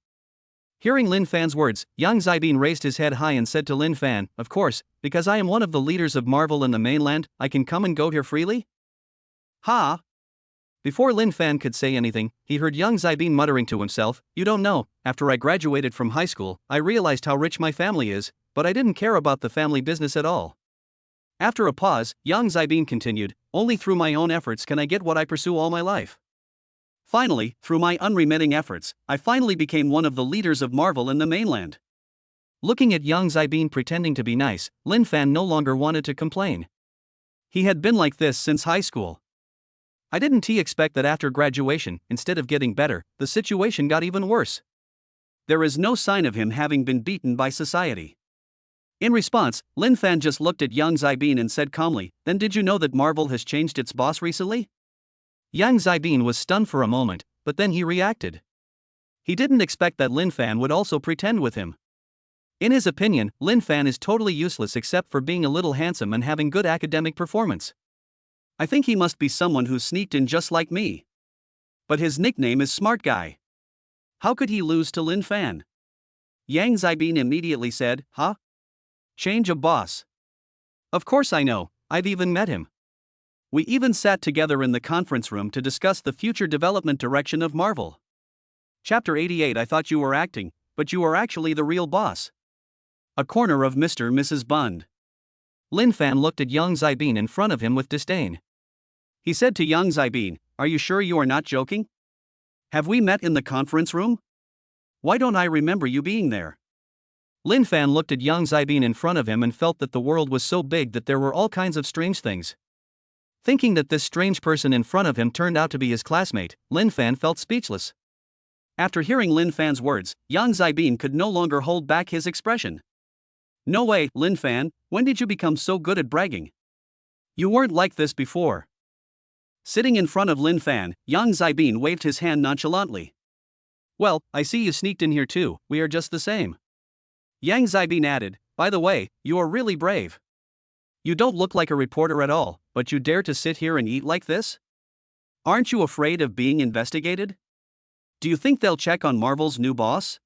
Hearing Lin Fan's words, Yang Zibin raised his head high and said to Lin Fan, of course, because I am one of the leaders of Marvel in the mainland, I can come and go here freely? Ha! Before Lin Fan could say anything, he heard Yang Zibin muttering to himself, you don't know, after I graduated from high school, I realized how rich my family is, but I didn't care about the family business at all. After a pause, Yang Zibin continued, only through my own efforts can I get what I pursue all my life. Finally, through my unremitting efforts, I finally became one of the leaders of Marvel in the mainland. Looking at Yang Zibin pretending to be nice, Lin Fan no longer wanted to complain. He had been like this since high school. I didn't expect that after graduation, instead of getting better, the situation got even worse. There is no sign of him having been beaten by society. In response, Lin Fan just looked at Yang Zibin and said calmly, then did you know that Marvel has changed its boss recently? Yang Zibin was stunned for a moment, but then he reacted. He didn't expect that Lin Fan would also pretend with him. In his opinion, Lin Fan is totally useless except for being a little handsome and having good academic performance. I think he must be someone who sneaked in just like me. But his nickname is Smart Guy. How could he lose to Lin Fan? Yang Zibin immediately said, huh? Change of boss. Of course I know, I've even met him. We even sat together in the conference room to discuss the future development direction of Marvel. Chapter 88 I thought you were acting, but you are actually the real boss. A corner of Mr. and Mrs. Bund. Lin Fan looked at Yang Zibin in front of him with disdain. He said to Yang Zibin, are you sure you are not joking? Have we met in the conference room? Why don't I remember you being there? Lin Fan looked at Yang Zibin in front of him and felt that the world was so big that there were all kinds of strange things. Thinking that this strange person in front of him turned out to be his classmate, Lin Fan felt speechless. After hearing Lin Fan's words, Yang Zibin could no longer hold back his expression. No way, Lin Fan, when did you become so good at bragging? You weren't like this before. Sitting in front of Lin Fan, Yang Zibin waved his hand nonchalantly. Well, I see you sneaked in here too, we are just the same. Yang Zibin added, by the way, you are really brave. You don't look like a reporter at all, but you dare to sit here and eat like this? Aren't you afraid of being investigated? Do you think they'll check on Marvel's new boss?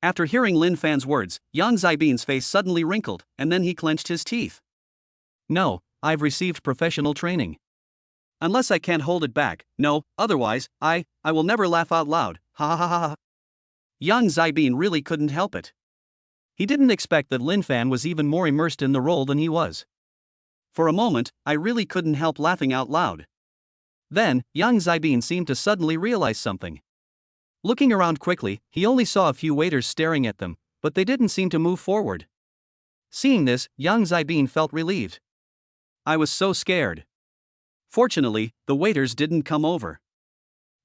After hearing Lin Fan's words, Yang Zibin's face suddenly wrinkled, and then he clenched his teeth. No, I've received professional training. Unless I can't hold it back, no, otherwise, I will never laugh out loud, ha ha ha ha. Yang Zibin really couldn't help it. He didn't expect that Lin Fan was even more immersed in the role than he was. For a moment, I really couldn't help laughing out loud. Then, Yang Zibin seemed to suddenly realize something. Looking around quickly, he only saw a few waiters staring at them, but they didn't seem to move forward. Seeing this, Yang Zibin felt relieved. I was so scared. Fortunately, the waiters didn't come over.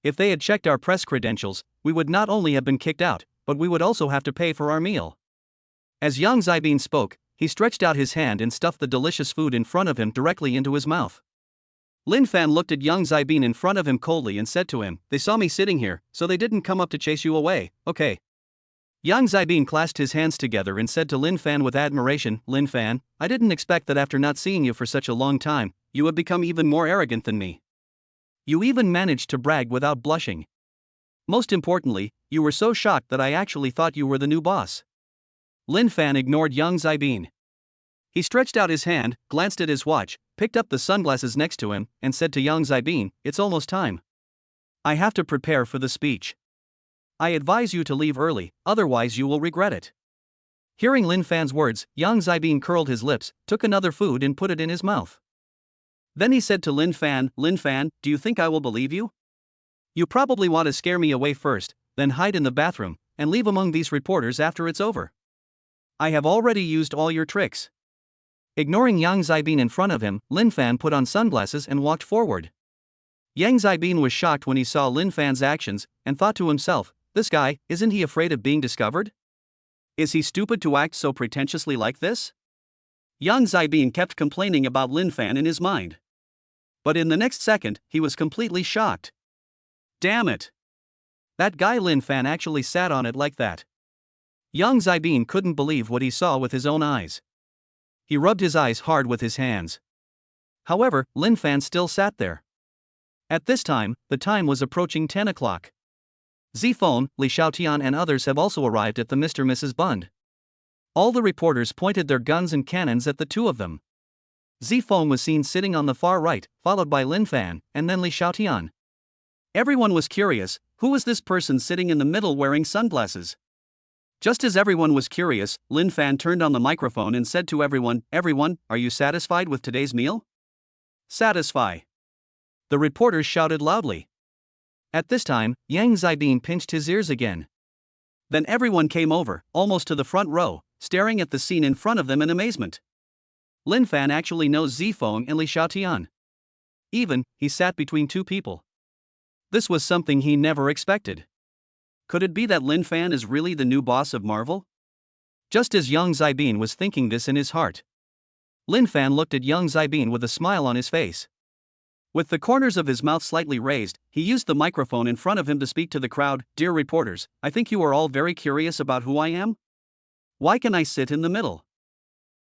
If they had checked our press credentials, we would not only have been kicked out, but we would also have to pay for our meal. As Yang Zibin spoke, he stretched out his hand and stuffed the delicious food in front of him directly into his mouth. Lin Fan looked at Yang Zibin in front of him coldly and said to him, they saw me sitting here, so they didn't come up to chase you away, okay? Yang Zibin clasped his hands together and said to Lin Fan with admiration, Lin Fan, I didn't expect that after not seeing you for such a long time, you have become even more arrogant than me. You even managed to brag without blushing. Most importantly, you were so shocked that I actually thought you were the new boss. Lin Fan ignored Yang Zibin. He stretched out his hand, glanced at his watch, picked up the sunglasses next to him, and said to Yang Zibin, it's almost time. I have to prepare for the speech. I advise you to leave early, otherwise you will regret it. Hearing Lin Fan's words, Yang Zibin curled his lips, took another food and put it in his mouth. Then he said to Lin Fan, do you think I will believe you? You probably want to scare me away first, then hide in the bathroom, and leave among these reporters after it's over. I have already used all your tricks. Ignoring Yang Zibin in front of him, Lin Fan put on sunglasses and walked forward. Yang Zibin was shocked when he saw Lin Fan's actions, and thought to himself, this guy, isn't he afraid of being discovered? Is he stupid to act so pretentiously like this? Yang Zibin kept complaining about Lin Fan in his mind. But in the next second, he was completely shocked. Damn it! That guy Lin Fan actually sat on it like that. Yang Zibin couldn't believe what he saw with his own eyes. He rubbed his eyes hard with his hands. However, Lin Fan still sat there. At this time, the time was approaching 10 o'clock. Zifeng, Li Xiaotian and others have also arrived at the Mr. Mrs. Bund. All the reporters pointed their guns and cannons at the two of them. Zifeng was seen sitting on the far right, followed by Lin Fan, and then Li Xiaotian. Everyone was curious, who was this person sitting in the middle wearing sunglasses? Just as everyone was curious, Lin Fan turned on the microphone and said to everyone, "Everyone, are you satisfied with today's meal?" Satisfy. The reporters shouted loudly. At this time, Yang Zibin pinched his ears again. Then everyone came over, almost to the front row, staring at the scene in front of them in amazement. Lin Fan actually knows Zifeng and Li Xiaotian. Even, he sat between two people. This was something he never expected. Could it be that Lin Fan is really the new boss of Marvel? Just as Yang Zibin was thinking this in his heart, Lin Fan looked at Yang Zibin with a smile on his face. With the corners of his mouth slightly raised, he used the microphone in front of him to speak to the crowd. "Dear reporters, I think you are all very curious about who I am. Why can I sit in the middle?"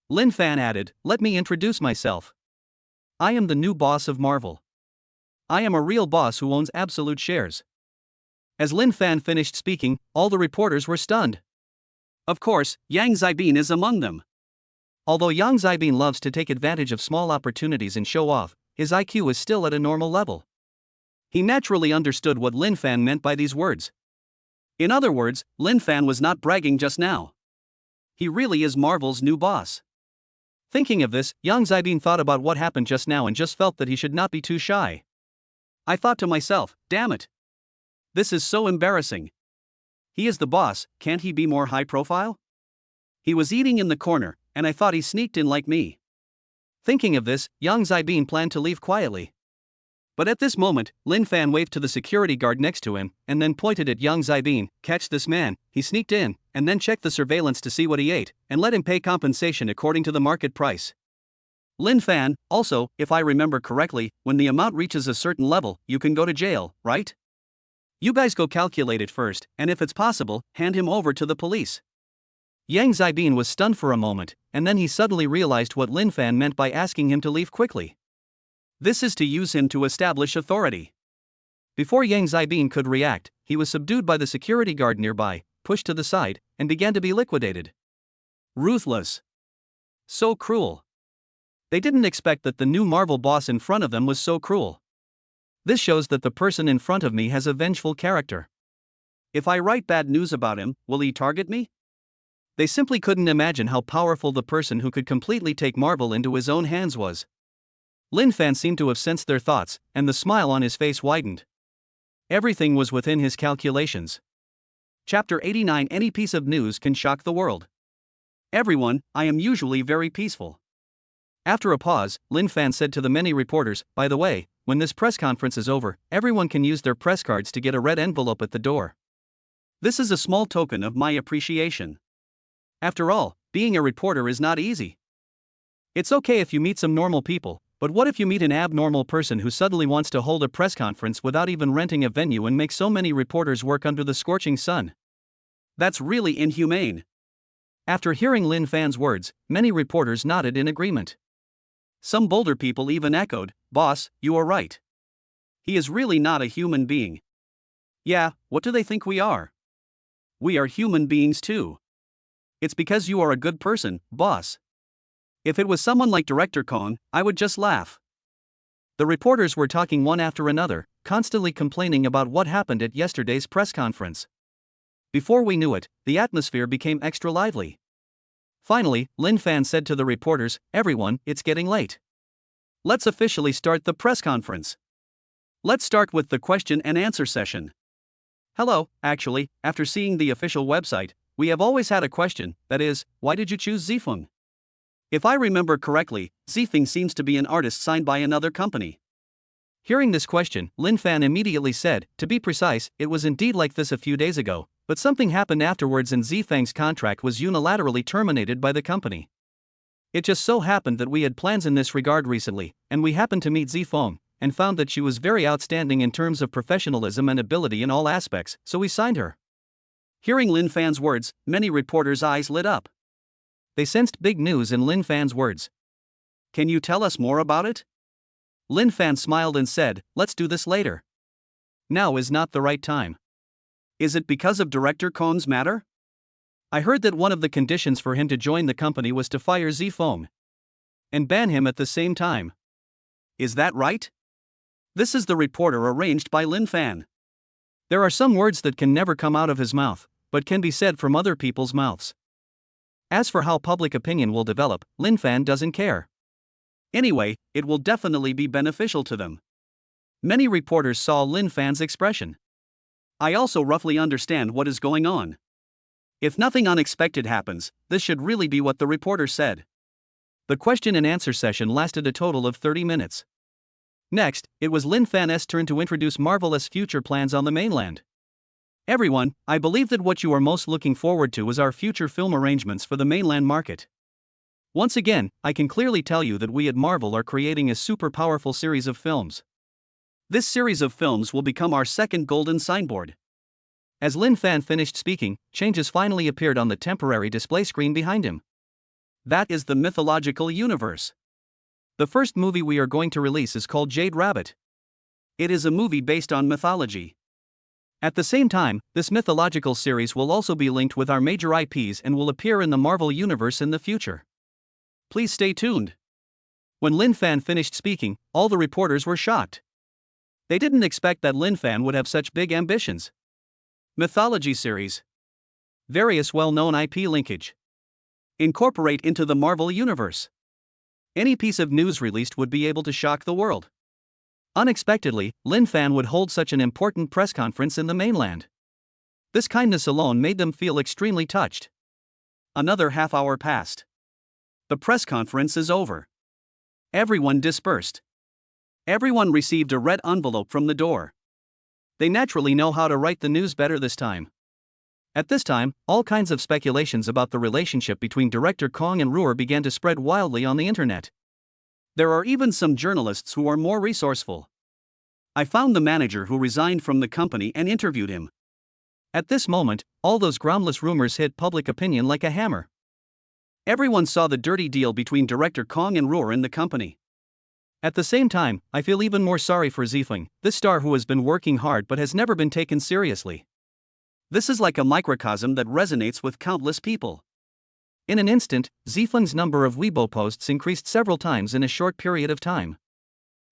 Lin Fan added, "Let me introduce myself. I am the new boss of Marvel. I am a real boss who owns absolute shares." As Lin Fan finished speaking, all the reporters were stunned. Of course, Yang Zibin is among them. Although Yang Zibin loves to take advantage of small opportunities and show off, his IQ is still at a normal level. He naturally understood what Lin Fan meant by these words. In other words, Lin Fan was not bragging just now. He really is Marvel's new boss. Thinking of this, Yang Zibin thought about what happened just now and just felt that he should not be too shy. I thought to myself, damn it. This is so embarrassing. He is the boss, can't he be more high profile? He was eating in the corner, and I thought he sneaked in like me. Thinking of this, Yang Zibin planned to leave quietly. But at this moment, Lin Fan waved to the security guard next to him, and then pointed at Yang Zibin. "Catch this man, he sneaked in, and then check the surveillance to see what he ate, and let him pay compensation according to the market price." Lin Fan, also, if I remember correctly, when the amount reaches a certain level, you can go to jail, right? You guys go calculate it first, and if it's possible, hand him over to the police. Yang Zibin was stunned for a moment, and then he suddenly realized what Lin Fan meant by asking him to leave quickly. This is to use him to establish authority. Before Yang Zibin could react, he was subdued by the security guard nearby, pushed to the side, and began to be liquidated. Ruthless. So cruel. They didn't expect that the new Marvel boss in front of them was so cruel. This shows that the person in front of me has a vengeful character. If I write bad news about him, will he target me? They simply couldn't imagine how powerful the person who could completely take Marvel into his own hands was. Lin Fan seemed to have sensed their thoughts, and the smile on his face widened. Everything was within his calculations. Chapter 89. Any piece of news can shock the world. Everyone, I am usually very peaceful. After a pause, Lin Fan said to the many reporters, "By the way, when this press conference is over, everyone can use their press cards to get a red envelope at the door. This is a small token of my appreciation. After all, being a reporter is not easy. It's okay if you meet some normal people, but what if you meet an abnormal person who suddenly wants to hold a press conference without even renting a venue and make so many reporters work under the scorching sun? That's really inhumane." After hearing Lin Fan's words, many reporters nodded in agreement. Some bolder people even echoed, "Boss, you are right. He is really not a human being." Yeah, what do they think we are? We are human beings too. It's because you are a good person, boss. If it was someone like Director Kong, I would just laugh. The reporters were talking one after another, constantly complaining about what happened at yesterday's press conference. Before we knew it, the atmosphere became extra lively. Finally, Lin Fan said to the reporters, "Everyone, it's getting late. Let's officially start the press conference. Let's start with the question and answer session." Hello, actually, after seeing the official website, we have always had a question, that is, why did you choose Zifeng? If I remember correctly, Zifeng seems to be an artist signed by another company. Hearing this question, Lin Fan immediately said, "To be precise, it was indeed like this a few days ago, But something happened afterwards and Zifeng's contract was unilaterally terminated by the company. It just so happened that we had plans in this regard recently, and we happened to meet Zifeng, and found that she was very outstanding in terms of professionalism and ability in all aspects, so we signed her. Hearing Lin Fan's words, many reporters' eyes lit up. They sensed big news in Lin Fan's words. Can you tell us more about it? Lin Fan smiled and said, let's do this later. Now is not the right time. Is it because of Director Kong's matter? I heard that one of the conditions for him to join the company was to fire Zifeng and ban him at the same time. Is that right? This is the reporter arranged by Lin Fan. There are some words that can never come out of his mouth, but can be said from other people's mouths. As for how public opinion will develop, Lin Fan doesn't care. Anyway, it will definitely be beneficial to them. Many reporters saw Lin Fan's expression. I also roughly understand what is going on. If nothing unexpected happens, this should really be what the reporter said. The question and answer session lasted a total of 30 minutes. Next, it was Lin Fan's turn to introduce Marvel's future plans on the mainland. Everyone, I believe that what you are most looking forward to is our future film arrangements for the mainland market. Once again, I can clearly tell you that we at Marvel are creating a super powerful series of films. This series of films will become our second golden signboard. As Lin Fan finished speaking, changes finally appeared on the temporary display screen behind him. That is the mythological universe. The first movie we are going to release is called Jade Rabbit. It is a movie based on mythology. At the same time, this mythological series will also be linked with our major IPs and will appear in the Marvel Universe in the future. Please stay tuned. When Lin Fan finished speaking, all the reporters were shocked. They didn't expect that Lin Fan would have such big ambitions. Mythology series. Various well-known IP linkage. Incorporate into the Marvel Universe. Any piece of news released would be able to shock the world. Unexpectedly, Lin Fan would hold such an important press conference in the mainland. This kindness alone made them feel extremely touched. Another half hour passed. The press conference is over. Everyone dispersed. Everyone received a red envelope from the door. They naturally know how to write the news better this time. At this time, all kinds of speculations about the relationship between Director Kong and Reward began to spread wildly on the internet. There are even some journalists who are more resourceful. I found the manager who resigned from the company and interviewed him. At this moment, all those groundless rumors hit public opinion like a hammer. Everyone saw the dirty deal between Director Kong and Reward in the company. At the same time, I feel even more sorry for Zifeng, this star who has been working hard but has never been taken seriously. This is like a microcosm that resonates with countless people. In an instant, Zifeng's number of Weibo posts increased several times in a short period of time.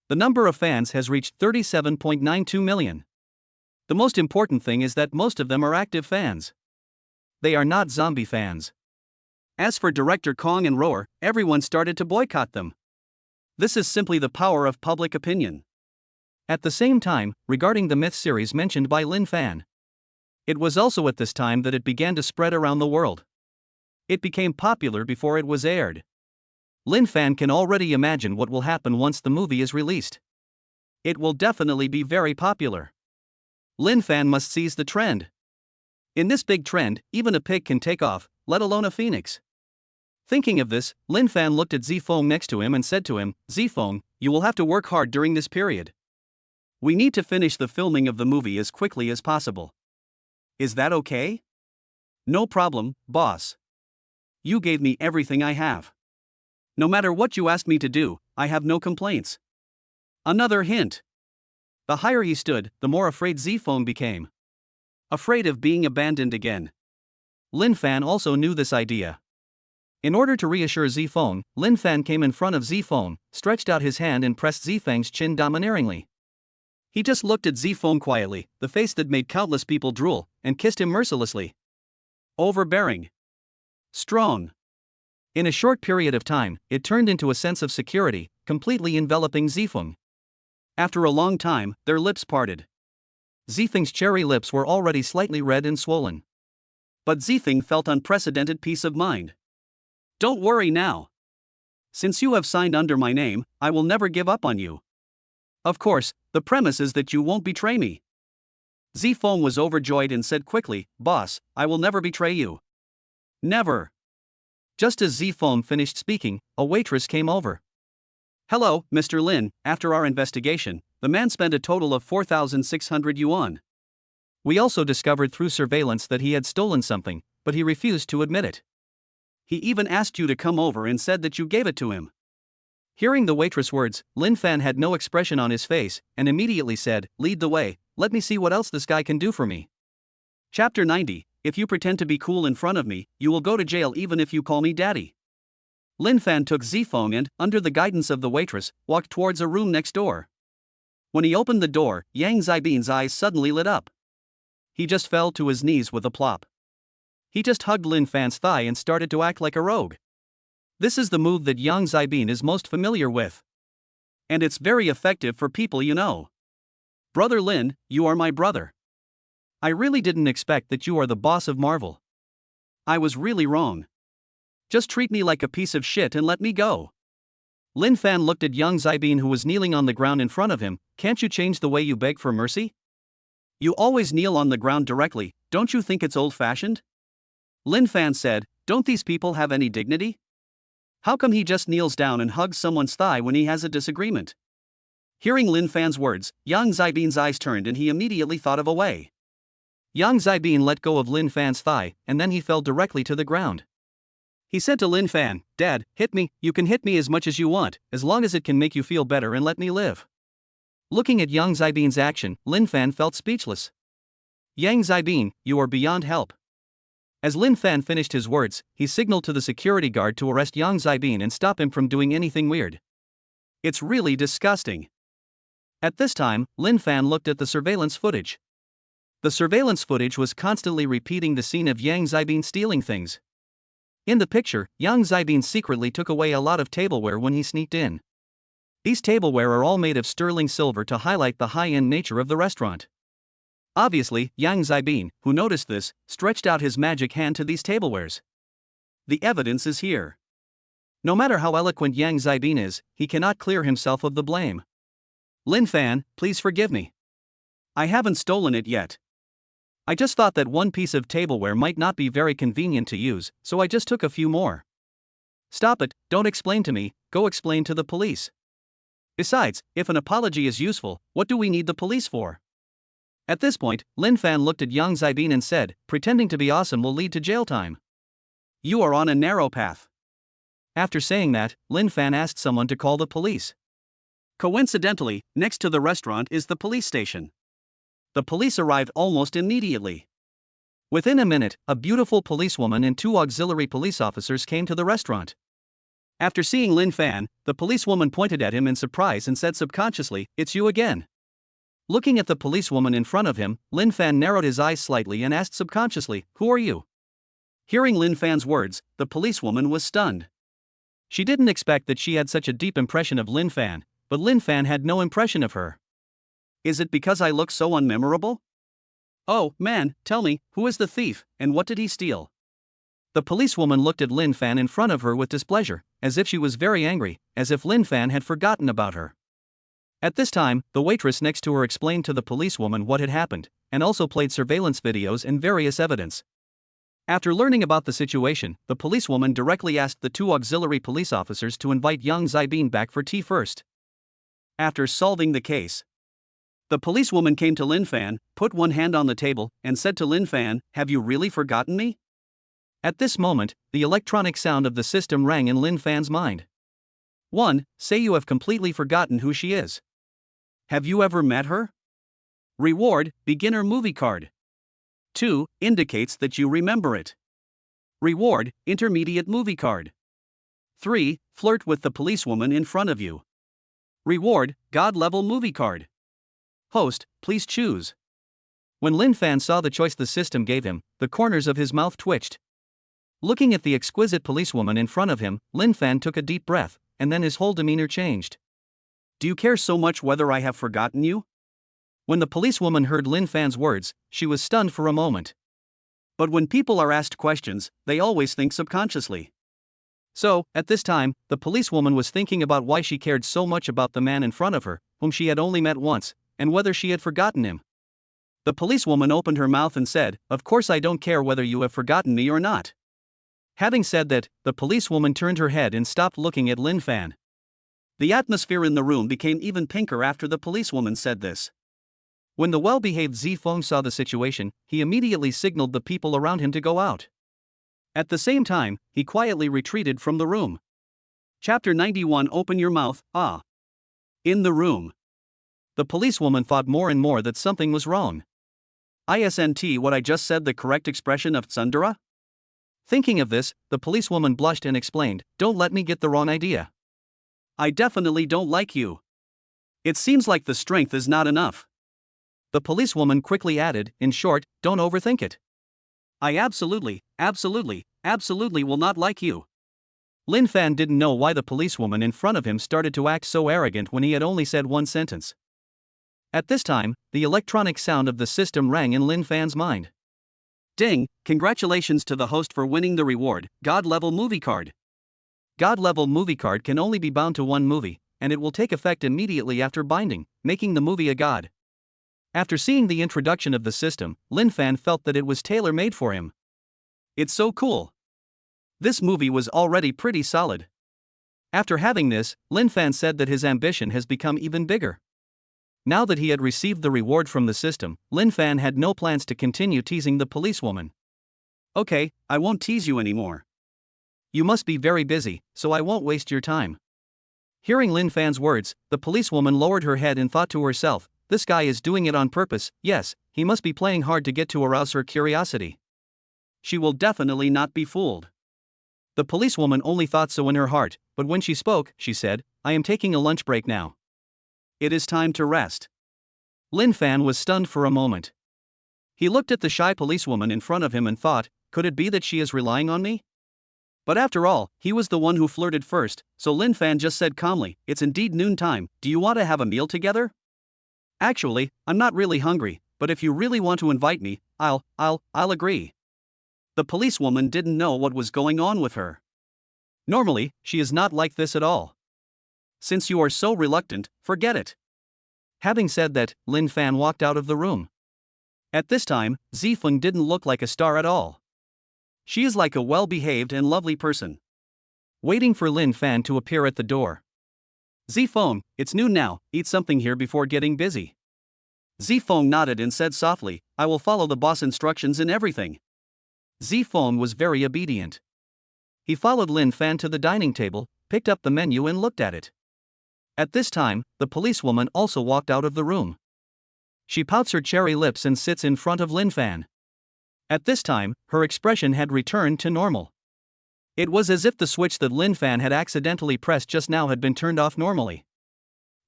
The number of fans has reached 37.92 million. The most important thing is that most of them are active fans. They are not zombie fans. As for Director Kong and Reward, everyone started to boycott them. This is simply the power of public opinion. At the same time, regarding the myth series mentioned by Lin Fan, it was also at this time that it began to spread around the world. It became popular before it was aired. Lin Fan can already imagine what will happen once the movie is released. It will definitely be very popular. Lin Fan must seize the trend. In this big trend, even a pig can take off, let alone a phoenix. Thinking of this, Lin Fan looked at Zifeng next to him and said to him, Zifeng, you will have to work hard during this period. We need to finish the filming of the movie as quickly as possible. Is that okay? No problem, boss. You gave me everything I have. No matter what you asked me to do, I have no complaints. Another hint. The higher he stood, the more afraid Zifeng became. Afraid of being abandoned again. Lin Fan also knew this idea. In order to reassure Zifeng, Lin Fan came in front of Zifeng, stretched out his hand and pressed Zifeng's chin domineeringly. He just looked at Zifeng quietly, the face that made countless people drool, and kissed him mercilessly. Overbearing. Strong. In a short period of time, it turned into a sense of security, completely enveloping Zifeng. After a long time, their lips parted. Zifeng's cherry lips were already slightly red and swollen. But Zifeng felt unprecedented peace of mind. Don't worry now. Since you have signed under my name, I will never give up on you. Of course, the premise is that you won't betray me. Zfong was overjoyed and said quickly, "Boss, I will never betray you." "Never." Just as Zfong finished speaking, a waitress came over. "Hello, Mr. Lin, after our investigation, the man spent a total of 4,600 yuan. We also discovered through surveillance that he had stolen something, but he refused to admit it. He even asked you to come over and said that you gave it to him." Hearing the waitress' words, Lin Fan had no expression on his face, and immediately said, "Lead the way, let me see what else this guy can do for me." Chapter 90. If you pretend to be cool in front of me, you will go to jail even if you call me daddy. Lin Fan took Zfong and, under the guidance of the waitress, walked towards a room next door. When he opened the door, Yang Zibin's eyes suddenly lit up. He just fell to his knees with a plop. He just hugged Lin Fan's thigh and started to act like a rogue. This is the move that Yang Zibin is most familiar with. And it's very effective for people you know. "Brother Lin, you are my brother. I really didn't expect that you are the boss of Marvel. I was really wrong. Just treat me like a piece of shit and let me go." Lin Fan looked at Yang Zibin, who was kneeling on the ground in front of him. "Can't you change the way you beg for mercy? You always kneel on the ground directly, don't you think it's old-fashioned?" Lin Fan said, "Don't these people have any dignity? How come he just kneels down and hugs someone's thigh when he has a disagreement?" Hearing Lin Fan's words, Yang Zibin's eyes turned and he immediately thought of a way. Yang Zibin let go of Lin Fan's thigh, and then he fell directly to the ground. He said to Lin Fan, "Dad, hit me, you can hit me as much as you want, as long as it can make you feel better and let me live." Looking at Yang Zibin's action, Lin Fan felt speechless. "Yang Zibin, you are beyond help." As Lin Fan finished his words, he signaled to the security guard to arrest Yang Zibin and stop him from doing anything weird. "It's really disgusting." At this time, Lin Fan looked at the surveillance footage. The surveillance footage was constantly repeating the scene of Yang Zibin stealing things. In the picture, Yang Zibin secretly took away a lot of tableware when he sneaked in. These tableware are all made of sterling silver to highlight the high-end nature of the restaurant. Obviously, Yang Zibin, who noticed this, stretched out his magic hand to these tablewares. The evidence is here. No matter how eloquent Yang Zibin is, he cannot clear himself of the blame. "Lin Fan, please forgive me. I haven't stolen it yet. I just thought that one piece of tableware might not be very convenient to use, so I just took a few more." "Stop it, don't explain to me, go explain to the police. Besides, if an apology is useful, what do we need the police for?" At this point, Lin Fan looked at Yang Zibin and said, "Pretending to be awesome will lead to jail time. You are on a narrow path." After saying that, Lin Fan asked someone to call the police. Coincidentally, next to the restaurant is the police station. The police arrived almost immediately. Within a minute, a beautiful policewoman and 2 auxiliary police officers came to the restaurant. After seeing Lin Fan, the policewoman pointed at him in surprise and said subconsciously, "It's you again." Looking at the policewoman in front of him, Lin Fan narrowed his eyes slightly and asked subconsciously, "Who are you?" Hearing Lin Fan's words, the policewoman was stunned. She didn't expect that she had such a deep impression of Lin Fan, but Lin Fan had no impression of her. "Is it because I look so unmemorable? Oh, man, tell me, who is the thief, and what did he steal?" The policewoman looked at Lin Fan in front of her with displeasure, as if she was very angry, as if Lin Fan had forgotten about her. At this time, the waitress next to her explained to the policewoman what had happened, and also played surveillance videos and various evidence. After learning about the situation, the policewoman directly asked the 2 auxiliary police officers to invite Yang Zibin back for tea first. After solving the case, the policewoman came to Lin Fan, put one hand on the table, and said to Lin Fan, "Have you really forgotten me?" At this moment, the electronic sound of the system rang in Lin Fan's mind. 1. Say you have completely forgotten who she is. Have you ever met her? Reward, beginner movie card. 2. Indicates that you remember it. Reward, intermediate movie card. 3. Flirt with the policewoman in front of you. Reward, God-level movie card. Host, please choose. When Lin Fan saw the choice the system gave him, the corners of his mouth twitched. Looking at the exquisite policewoman in front of him, Lin Fan took a deep breath, and then his whole demeanor changed. "Do you care so much whether I have forgotten you?" When the policewoman heard Lin Fan's words, she was stunned for a moment. But when people are asked questions, they always think subconsciously. So, at this time, the policewoman was thinking about why she cared so much about the man in front of her, whom she had only met once, and whether she had forgotten him. The policewoman opened her mouth and said, "Of course I don't care whether you have forgotten me or not." Having said that, the policewoman turned her head and stopped looking at Lin Fan. The atmosphere in the room became even pinker after the policewoman said this. When the well-behaved Zifeng saw the situation, he immediately signaled the people around him to go out. At the same time, he quietly retreated from the room. Chapter 91. Open your mouth, ah. In the room. The policewoman thought more and more that something was wrong. Isn't what I just said the correct expression of tsundere? Thinking of this, the policewoman blushed and explained, "Don't let me get the wrong idea. I definitely don't like you. It seems like the strength is not enough." The policewoman quickly added, "In short, don't overthink it. I absolutely will not like you." Lin Fan didn't know why the policewoman in front of him started to act so arrogant when he had only said one sentence. At this time, the electronic sound of the system rang in Lin Fan's mind. Ding, congratulations to the host for winning the reward, God-level movie card. God-level movie card can only be bound to one movie, and it will take effect immediately after binding, making the movie a god. After seeing the introduction of the system, Lin Fan felt that it was tailor-made for him. It's so cool. This movie was already pretty solid. After having this, Lin Fan said that his ambition has become even bigger. Now that he had received the reward from the system, Lin Fan had no plans to continue teasing the policewoman. "Okay, I won't tease you anymore. You must be very busy, so I won't waste your time." Hearing Lin Fan's words, the policewoman lowered her head and thought to herself, "This guy is doing it on purpose. Yes, he must be playing hard to get to arouse her curiosity. She will definitely not be fooled." The policewoman only thought so in her heart, but when she spoke, she said, "I am taking a lunch break now. It is time to rest." Lin Fan was stunned for a moment. He looked at the shy policewoman in front of him and thought, could it be that she is relying on me? But after all, he was the one who flirted first, so Lin Fan just said calmly, "It's indeed noontime, do you want to have a meal together? Actually, I'm not really hungry, but if you really want to invite me, I'll agree." The policewoman didn't know what was going on with her. Normally, she is not like this at all. Since you are so reluctant, forget it. Having said that, Lin Fan walked out of the room. At this time, Zifeng didn't look like a star at all. She is like a well-behaved and lovely person. Waiting for Lin Fan to appear at the door. "Zifeng, it's noon now, eat something here before getting busy." Zifeng nodded and said softly, "I will follow the boss instructions in everything." Zifeng was very obedient. He followed Lin Fan to the dining table, picked up the menu and looked at it. At this time, the policewoman also walked out of the room. She pouts her cherry lips and sits in front of Lin Fan. At this time, her expression had returned to normal. It was as if the switch that Lin Fan had accidentally pressed just now had been turned off normally.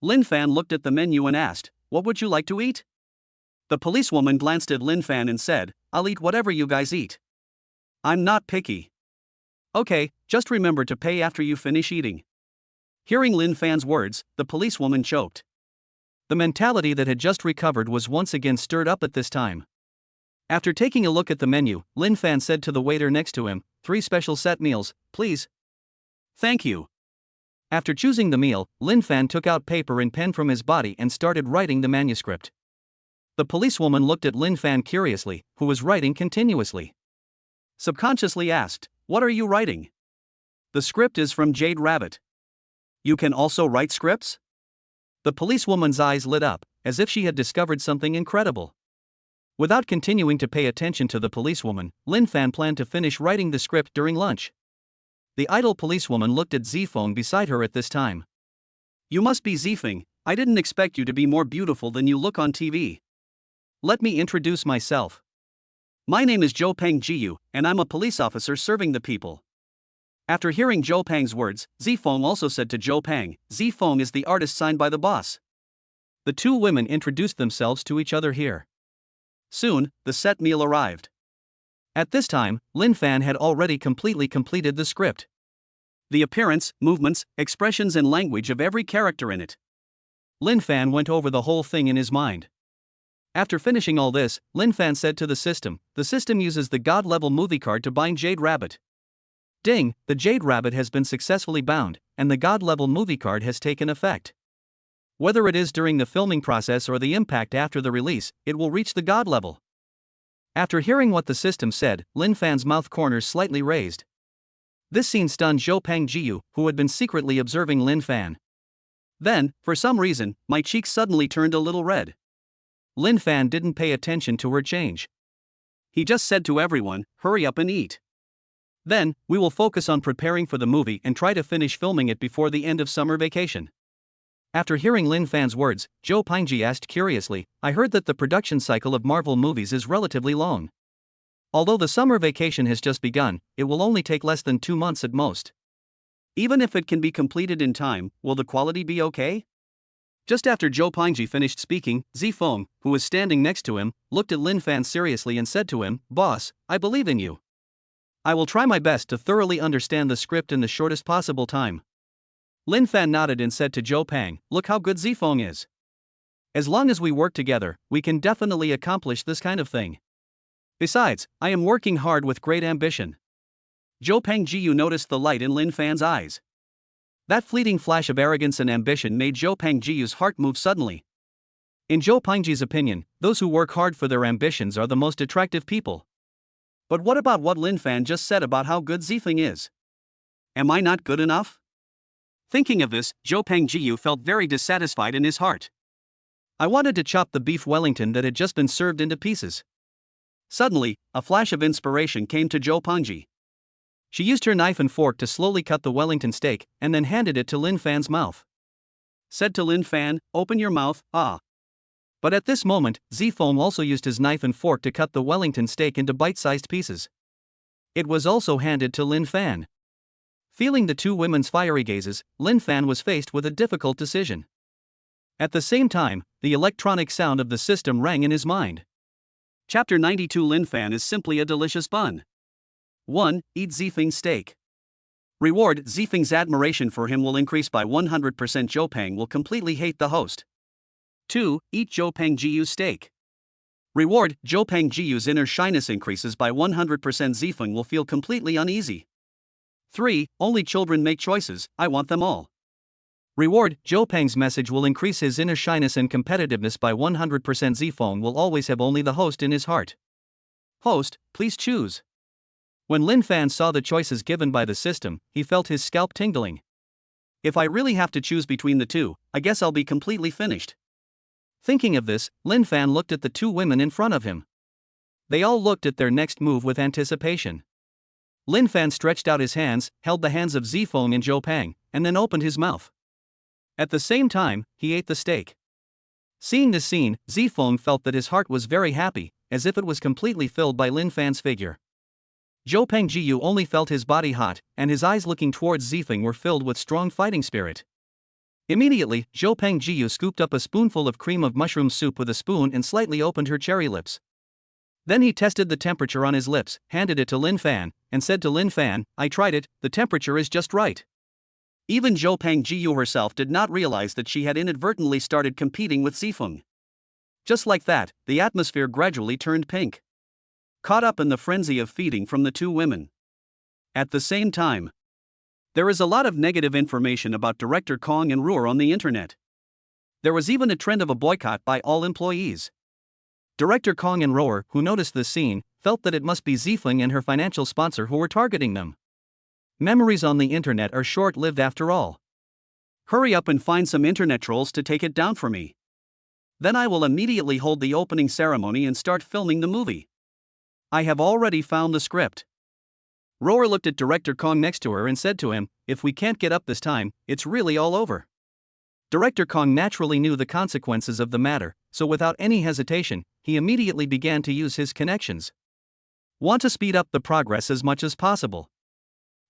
Lin Fan looked at the menu and asked, "What would you like to eat?" The policewoman glanced at Lin Fan and said, "I'll eat whatever you guys eat. I'm not picky." "Okay, just remember to pay after you finish eating." Hearing Lin Fan's words, the policewoman choked. The mentality that had just recovered was once again stirred up at this time. After taking a look at the menu, Lin Fan said to the waiter next to him, "3 special set meals, please." "Thank you." After choosing the meal, Lin Fan took out paper and pen from his body and started writing the manuscript. The policewoman looked at Lin Fan curiously, who was writing continuously. Subconsciously asked, "What are you writing?" "The script is from Jade Rabbit." "You can also write scripts?" The policewoman's eyes lit up, as if she had discovered something incredible. Without continuing to pay attention to the policewoman, Lin Fan planned to finish writing the script during lunch. The idle policewoman looked at Zifeng beside her at this time. "You must be Zifeng, I didn't expect you to be more beautiful than you look on TV. Let me introduce myself. My name is Zhou Peng Jiyu, and I'm a police officer serving the people." After hearing Zhou Peng's words, Zifeng also said to Zhou Peng, "Zifeng is the artist signed by the boss." The two women introduced themselves to each other here. Soon, the set meal arrived. At this time, Lin Fan had already completely completed the script. The appearance, movements, expressions and language of every character in it. Lin Fan went over the whole thing in his mind. After finishing all this, Lin Fan said to the system uses the God-level movie card to bind Jade Rabbit. Ding, the Jade Rabbit has been successfully bound, and the God-level movie card has taken effect. Whether it is during the filming process or the impact after the release, it will reach the god level. After hearing what the system said, Lin Fan's mouth corners slightly raised. This scene stunned Zhou Pengjiu, who had been secretly observing Lin Fan. Then, for some reason, my cheeks suddenly turned a little red. Lin Fan didn't pay attention to her change. He just said to everyone, "Hurry up and eat. Then, we will focus on preparing for the movie and try to finish filming it before the end of summer vacation." After hearing Lin Fan's words, Zhou Pengji asked curiously, "I heard that the production cycle of Marvel movies is relatively long. Although the summer vacation has just begun, it will only take less than 2 months at most. Even if it can be completed in time, will the quality be okay?" Just after Zhou Pengji finished speaking, Zifeng, who was standing next to him, looked at Lin Fan seriously and said to him, "Boss, I believe in you. I will try my best to thoroughly understand the script in the shortest possible time." Lin Fan nodded and said to Zhou Peng, "Look how good Zifeng is. As long as we work together, we can definitely accomplish this kind of thing. Besides, I am working hard with great ambition." Zhou Pengjiu noticed the light in Lin Fan's eyes. That fleeting flash of arrogance and ambition made Zhou Pengjiu's heart move suddenly. In Zhou Pengji's opinion, those who work hard for their ambitions are the most attractive people. But what about what Lin Fan just said about how good Zifeng is? Am I not good enough? Thinking of this, Zhou Pengjiu felt very dissatisfied in his heart. I wanted to chop the beef Wellington that had just been served into pieces. Suddenly, a flash of inspiration came to Zhou Pengji. She used her knife and fork to slowly cut the Wellington steak, and then handed it to Lin Fan's mouth. Said to Lin Fan, "Open your mouth, ah." But at this moment, Zifeng also used his knife and fork to cut the Wellington steak into bite-sized pieces. It was also handed to Lin Fan. Feeling the two women's fiery gazes, Lin Fan was faced with a difficult decision. At the same time, the electronic sound of the system rang in his mind. Chapter 92. Lin Fan is simply a delicious bun. 1. Eat Zifeng's steak. Reward: Zifeng's admiration for him will increase by 100%. Zhou Peng will completely hate the host. 2. Eat Zhou Pengjiu's steak. Reward: Zhou Pengjiu's inner shyness increases by 100%. Zifeng will feel completely uneasy. 3. Only children make choices, I want them all. Reward: Zhou Peng's message will increase his inner shyness and competitiveness by 100%. Zifeng will always have only the host in his heart. Host, please choose. When Lin Fan saw the choices given by the system, he felt his scalp tingling. If I really have to choose between the two, I guess I'll be completely finished. Thinking of this, Lin Fan looked at the two women in front of him. They all looked at their next move with anticipation. Lin Fan stretched out his hands, held the hands of Zifeng and Zhou Peng, and then opened his mouth. At the same time, he ate the steak. Seeing this scene, Zifeng felt that his heart was very happy, as if it was completely filled by Lin Fan's figure. Zhou Pengjiu only felt his body hot, and his eyes looking towards Zifeng were filled with strong fighting spirit. Immediately, Zhou Pengjiu scooped up a spoonful of cream of mushroom soup with a spoon and slightly opened her cherry lips. Then he tested the temperature on his lips, handed it to Lin Fan, and said to Lin Fan, "I tried it, the temperature is just right." Even Zhou Pengjiu herself did not realize that she had inadvertently started competing with Zifeng. Just like that, the atmosphere gradually turned pink. Caught up in the frenzy of feeding from the two women. At the same time, there is a lot of negative information about Director Kong and Ruhr on the internet. There was even a trend of a boycott by all employees. Director Kong and Ruhr, who noticed this scene, felt that it must be Zifeng and her financial sponsor who were targeting them. Memories on the internet are short-lived after all. Hurry up and find some internet trolls to take it down for me. Then I will immediately hold the opening ceremony and start filming the movie. I have already found the script. Ruhr looked at Director Kong next to her and said to him, "If we can't get up this time, it's really all over." Director Kong naturally knew the consequences of the matter, so without any hesitation, he immediately began to use his connections. Want to speed up the progress as much as possible.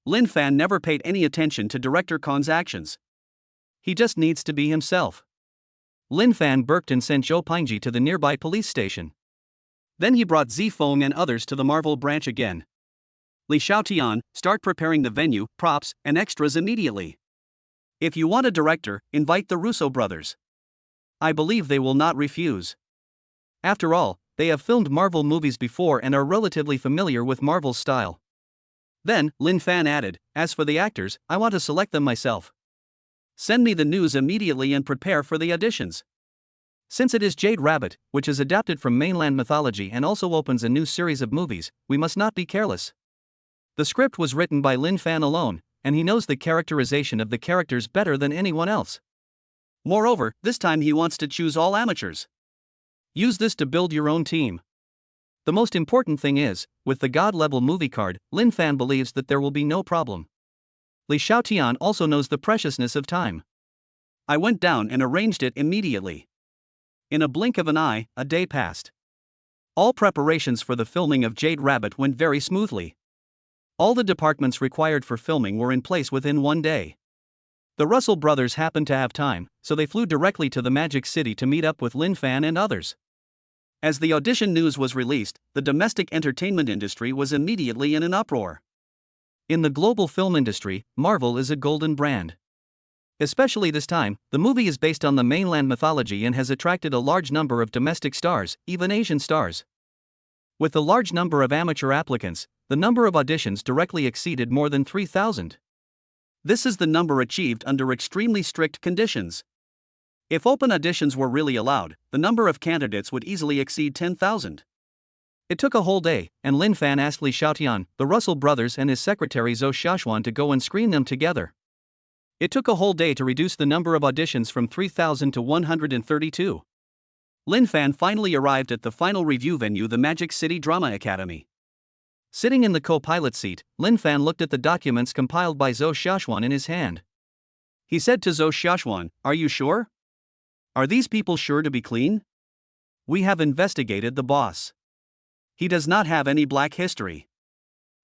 Lin Fan never paid any attention to Director Kong's actions. He just needs to be himself. Lin Fan burped and sent Zhou Pengji to the nearby police station. Then he brought Zifeng and others to the Marvel branch again. Li Xiaotian, start preparing the venue, props, and extras immediately. If you want a director, invite the Russo brothers. I believe they will not refuse. After all, they have filmed Marvel movies before and are relatively familiar with Marvel's style. Then, Lin Fan added, "As for the actors, I want to select them myself." Send me the news immediately and prepare for the auditions. Since it is Jade Rabbit, which is adapted from mainland mythology and also opens a new series of movies, we must not be careless. The script was written by Lin Fan alone, and he knows the characterization of the characters better than anyone else. Moreover, this time he wants to choose all amateurs. Use this to build your own team. The most important thing is, with the God-level movie card, Lin Fan believes that there will be no problem. Li Xiaotian also knows the preciousness of time. I went down and arranged it immediately. In a blink of an eye, a day passed. All preparations for the filming of Jade Rabbit went very smoothly. All the departments required for filming were in place within one day. The Russell brothers happened to have time, so they flew directly to the Magic City to meet up with Lin Fan and others. As the audition news was released, the domestic entertainment industry was immediately in an uproar. In the global film industry, Marvel is a golden brand. Especially this time, the movie is based on the mainland mythology and has attracted a large number of domestic stars, even Asian stars. With the large number of amateur applicants, the number of auditions directly exceeded more than 3,000. This is the number achieved under extremely strict conditions. If open auditions were really allowed, the number of candidates would easily exceed 10,000. It took a whole day, and Lin Fan asked Li Xiaotian, the Russell brothers and his secretary Zhou Xiaoxuan to go and screen them together. It took a whole day to reduce the number of auditions from 3,000 to 132. Lin Fan finally arrived at the final review venue, the Magic City Drama Academy. Sitting in the co-pilot seat, Lin Fan looked at the documents compiled by Zhou Xiaoxuan in his hand. He said to Zhou Xiaoxuan, "Are you sure? Are these people sure to be clean? We have investigated the boss. He does not have any black history.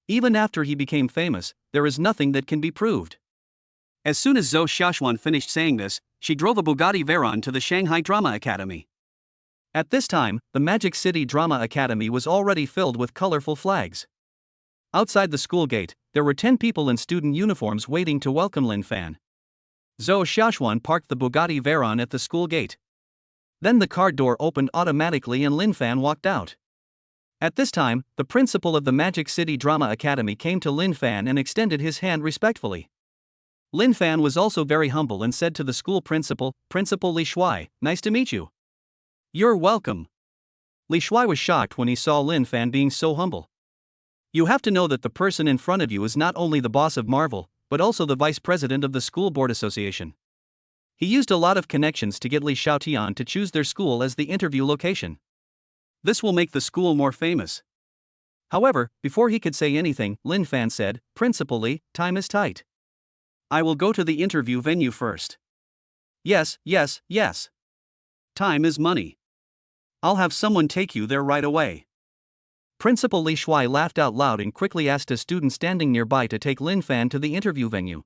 Even after he became famous, there is nothing that can be proved." As soon as Zhou Xiaoxuan finished saying this, she drove a Bugatti Veyron to the Shanghai Drama Academy. At this time, the Magic City Drama Academy was already filled with colorful flags. Outside the school gate, there were 10 people in student uniforms waiting to welcome Lin Fan. Zhou Xiaoxuan parked the Bugatti Veyron at the school gate. Then the car door opened automatically and Lin Fan walked out. At this time, the principal of the Magic City Drama Academy came to Lin Fan and extended his hand respectfully. Lin Fan was also very humble and said to the school principal, "Principal Li Shuai, nice to meet you." "You're welcome." Li Shuai was shocked when he saw Lin Fan being so humble. You have to know that the person in front of you is not only the boss of Marvel, but also the vice president of the school board association. He used a lot of connections to get Li Xiaotian to choose their school as the interview location. This will make the school more famous. However, before he could say anything, Lin Fan said, "Principal Li, time is tight. I will go to the interview venue first." Yes. Time is money. I'll have someone take you there right away." Principal Li Shuai laughed out loud and quickly asked a student standing nearby to take Lin Fan to the interview venue.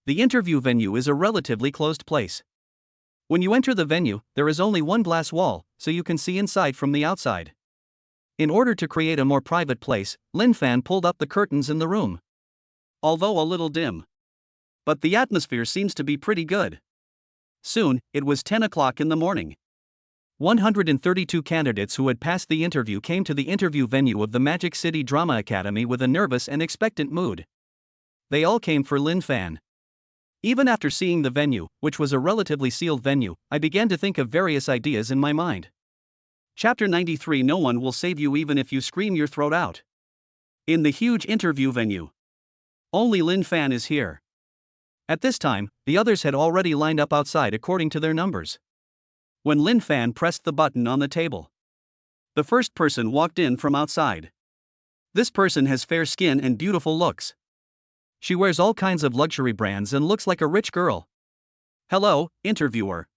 The interview venue is a relatively closed place. When you enter the venue, there is only one glass wall, so you can see inside from the outside. In order to create a more private place, Lin Fan pulled up the curtains in the room. Although a little dim, but the atmosphere seems to be pretty good. Soon, it was 10 o'clock in the morning. 132 candidates who had passed the interview came to the interview venue of the Magic City Drama Academy with a nervous and expectant mood. They all came for Lin Fan. Even after seeing the venue, which was a relatively sealed venue, I began to think of various ideas in my mind. Chapter 93. No one will save you even if you scream your throat out. In the huge interview venue, only Lin Fan is here. At this time, the others had already lined up outside according to their numbers. When Lin Fan pressed the button on the table, the first person walked in from outside. This person has fair skin and beautiful looks. She wears all kinds of luxury brands and looks like a rich girl. "Hello, interviewer.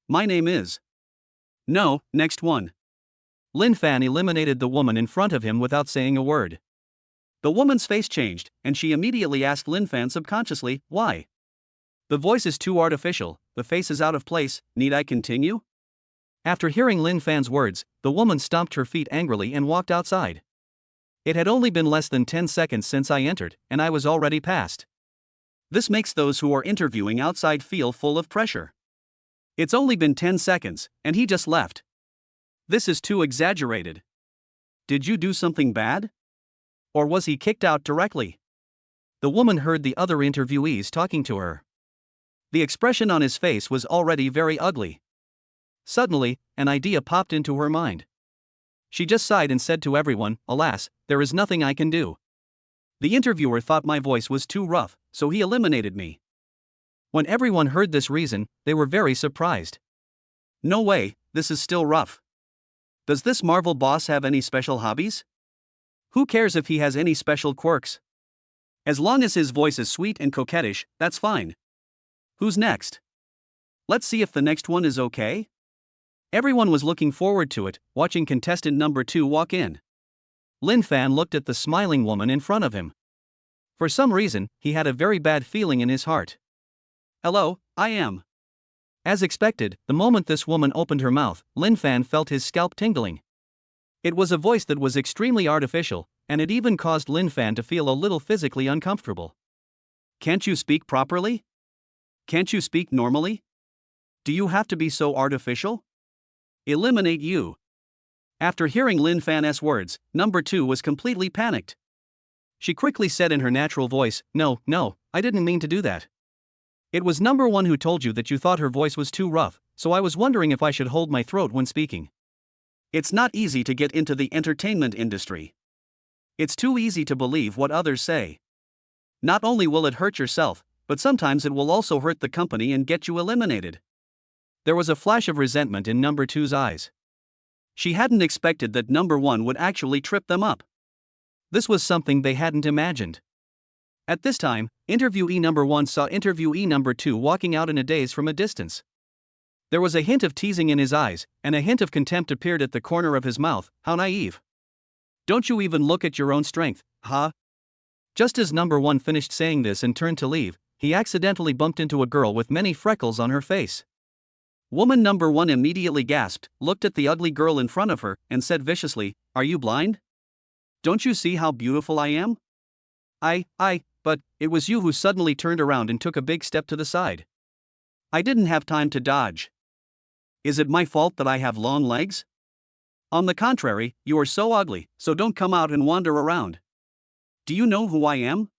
My name is..." "No, next one." Lin Fan eliminated the woman in front of him without saying a word. The woman's face changed, and she immediately asked Lin Fan subconsciously, "Why? The voice is too artificial, the face is out of place, need I continue?" After hearing Lin Fan's words, the woman stomped her feet angrily and walked outside. It had only been less than 10 seconds since I entered, and I was already passed. This makes those who are interviewing outside feel full of pressure. It's only been 10 seconds, and he just left. This is too exaggerated. Did you do something bad? Or was he kicked out directly? The woman heard the other interviewees talking to her. The expression on his face was already very ugly. Suddenly, an idea popped into her mind. She just sighed and said to everyone, "Alas, there is nothing I can do." The interviewer thought my voice was too rough, so he eliminated me. When everyone heard this reason, they were very surprised. No way, this is still rough. Does this Marvel boss have any special hobbies? Who cares if he has any special quirks? As long as his voice is sweet and coquettish, that's fine. Who's next? Let's see if the next one is okay. Everyone was looking forward to it, watching contestant number 2 walk in. Lin Fan looked at the smiling woman in front of him. For some reason, he had a very bad feeling in his heart. "Hello, I am." As expected, the moment this woman opened her mouth, Lin Fan felt his scalp tingling. It was a voice that was extremely artificial, and it even caused Lin Fan to feel a little physically uncomfortable. "Can't you speak properly? Can't you speak normally? Do you have to be so artificial? Eliminate you." After hearing Lin Fan's words, number 2 was completely panicked. She quickly said in her natural voice, No, I didn't mean to do that. It was number 1 who told you that you thought her voice was too rough, so I was wondering if I should hold my throat when speaking. It's not easy to get into the entertainment industry. It's too easy to believe what others say. Not only will it hurt yourself, but sometimes it will also hurt the company and get you eliminated. There was a flash of resentment in number 2's eyes. She hadn't expected that number 1 would actually trip them up. This was something they hadn't imagined. At this time, interviewee number 1 saw interviewee number 2 walking out in a daze from a distance. There was a hint of teasing in his eyes, and a hint of contempt appeared at the corner of his mouth. How naive. Don't you even look at your own strength, huh? Just as number 1 finished saying this and turned to leave, he accidentally bumped into a girl with many freckles on her face. Woman number 1 immediately gasped, looked at the ugly girl in front of her, and said viciously, "Are you blind? Don't you see how beautiful I am?" But it was you who suddenly turned around and took a big step to the side. I didn't have time to dodge. Is it my fault that I have long legs? On the contrary, you are so ugly, so don't come out and wander around. Do you know who I am?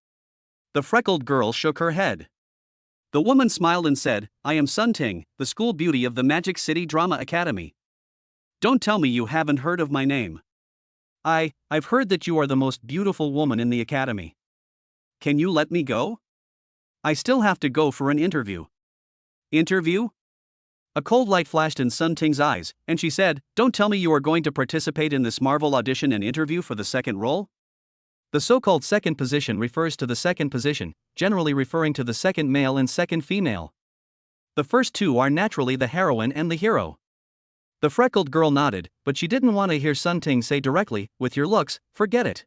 The freckled girl shook her head. The woman smiled and said, "I am Sun Ting, the school beauty of the Magic City Drama Academy. Don't tell me you haven't heard of my name. I've heard that you are the most beautiful woman in the academy. Can you let me go? I still have to go for an interview." Interview? A cold light flashed in Sun Ting's eyes, and she said, "Don't tell me you are going to participate in this Marvel audition and interview for the second role?" The so-called second position refers to the second position, generally referring to the second male and second female. The first two are naturally the heroine and the hero. The freckled girl nodded, but she didn't want to hear Sun Ting say directly, "With your looks, forget it.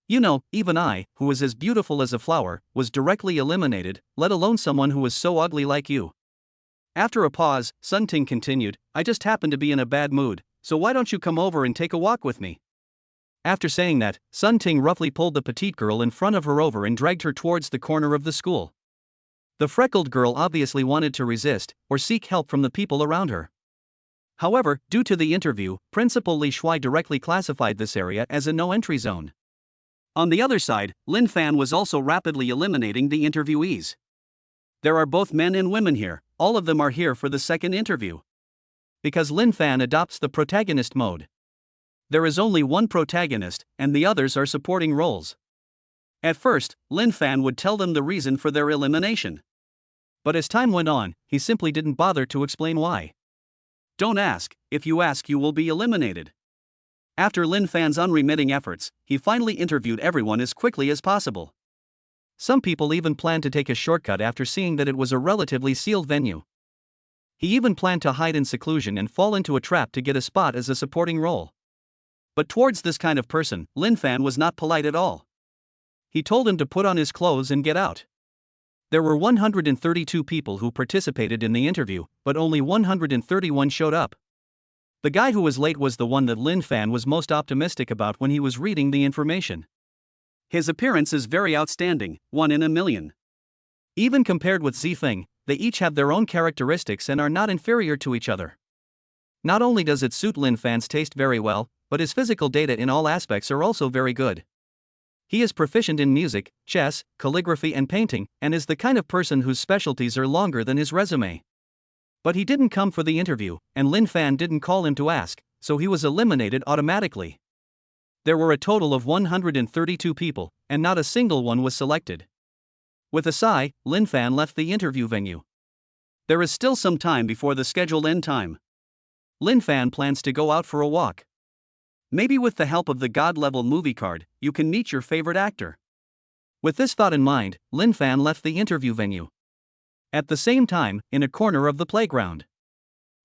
You know, even I, who was as beautiful as a flower, was directly eliminated, let alone someone who was so ugly like you." After a pause, Sun Ting continued, "I just happen to be in a bad mood, so why don't you come over and take a walk with me?" After saying that, Sun Ting roughly pulled the petite girl in front of her over and dragged her towards the corner of the school. The freckled girl obviously wanted to resist, or seek help from the people around her. However, due to the interview, Principal Li Shuai directly classified this area as a no-entry zone. On the other side, Lin Fan was also rapidly eliminating the interviewees. There are both men and women here, all of them are here for the second interview. Because Lin Fan adopts the protagonist mode. There is only one protagonist, and the others are supporting roles. At first, Lin Fan would tell them the reason for their elimination. But as time went on, he simply didn't bother to explain why. Don't ask, if you ask you will be eliminated. After Lin Fan's unremitting efforts, he finally interviewed everyone as quickly as possible. Some people even planned to take a shortcut after seeing that it was a relatively sealed venue. He even planned to hide in seclusion and fall into a trap to get a spot as a supporting role. But towards this kind of person, Lin Fan was not polite at all. He told him to put on his clothes and get out. There were 132 people who participated in the interview, but only 131 showed up. The guy who was late was the one that Lin Fan was most optimistic about when he was reading the information. His appearance is very outstanding, 1 in a million. Even compared with Zifeng, they each have their own characteristics and are not inferior to each other. Not only does it suit Lin Fan's taste very well, but his physical data in all aspects are also very good. He is proficient in music, chess, calligraphy, and painting, and is the kind of person whose specialties are longer than his resume. But he didn't come for the interview, and Lin Fan didn't call him to ask, so he was eliminated automatically. There were a total of 132 people, and not a single one was selected. With a sigh, Lin Fan left the interview venue. There is still some time before the scheduled end time. Lin Fan plans to go out for a walk. Maybe with the help of the God-level movie card, you can meet your favorite actor. With this thought in mind, Lin Fan left the interview venue. At the same time, in a corner of the playground,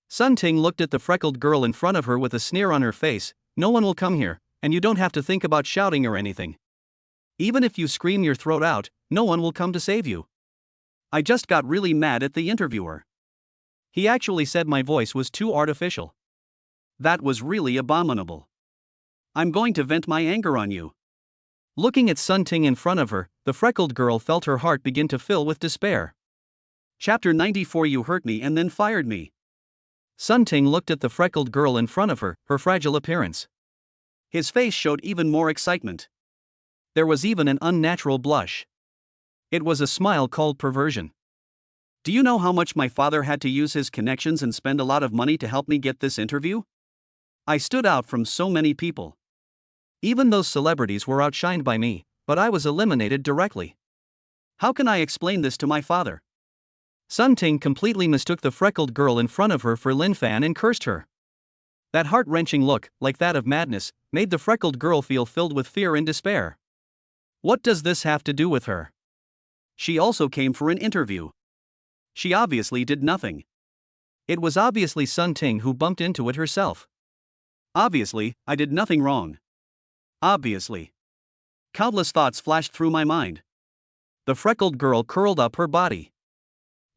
Sun Ting looked at the freckled girl in front of her with a sneer on her face. No one will come here, and you don't have to think about shouting or anything. Even if you scream your throat out, no one will come to save you. I just got really mad at the interviewer. He actually said my voice was too artificial. That was really abominable. I'm going to vent my anger on you. Looking at Sun Ting in front of her, the freckled girl felt her heart begin to fill with despair. Chapter 94. You hurt me and then fired me. Sun Ting looked at the freckled girl in front of her fragile appearance. His face showed even more excitement. There was even an unnatural blush. It was a smile called perversion. Do you know how much my father had to use his connections and spend a lot of money to help me get this interview? I stood out from so many people. Even those celebrities were outshined by me, but I was eliminated directly. How can I explain this to my father? Sun Ting completely mistook the freckled girl in front of her for Lin Fan and cursed her. That heart-wrenching look, like that of madness, made the freckled girl feel filled with fear and despair. What does this have to do with her? She also came for an interview. She obviously did nothing. It was obviously Sun Ting who bumped into it herself. Obviously, I did nothing wrong. Obviously. Countless thoughts flashed through my mind. The freckled girl curled up her body.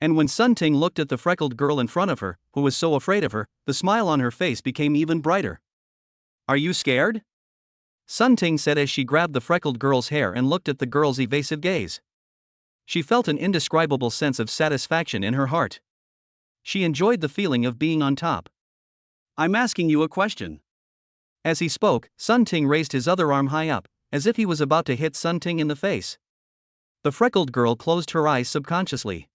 And when Sun Ting looked at the freckled girl in front of her, who was so afraid of her, the smile on her face became even brighter. Are you scared? Sun Ting said as she grabbed the freckled girl's hair and looked at the girl's evasive gaze. She felt an indescribable sense of satisfaction in her heart. She enjoyed the feeling of being on top. I'm asking you a question. As he spoke, Sun Ting raised his other arm high up, as if he was about to hit Sun Ting in the face. The freckled girl closed her eyes subconsciously.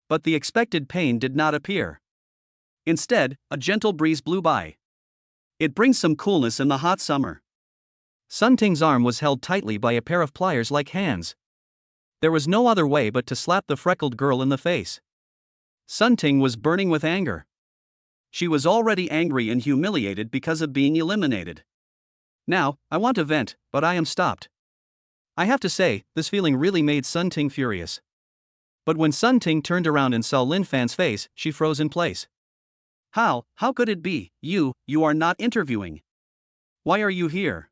But the expected pain did not appear. Instead, a gentle breeze blew by. It brings some coolness in the hot summer. Sun Ting's arm was held tightly by a pair of pliers-like hands. There was no other way but to slap the freckled girl in the face. Sun Ting was burning with anger. She was already angry and humiliated because of being eliminated. Now, I want to vent, but I am stopped. I have to say, this feeling really made Sun Ting furious. But when Sun Ting turned around and saw Lin Fan's face, she froze in place. How could it be? You are not interviewing. Why are you here?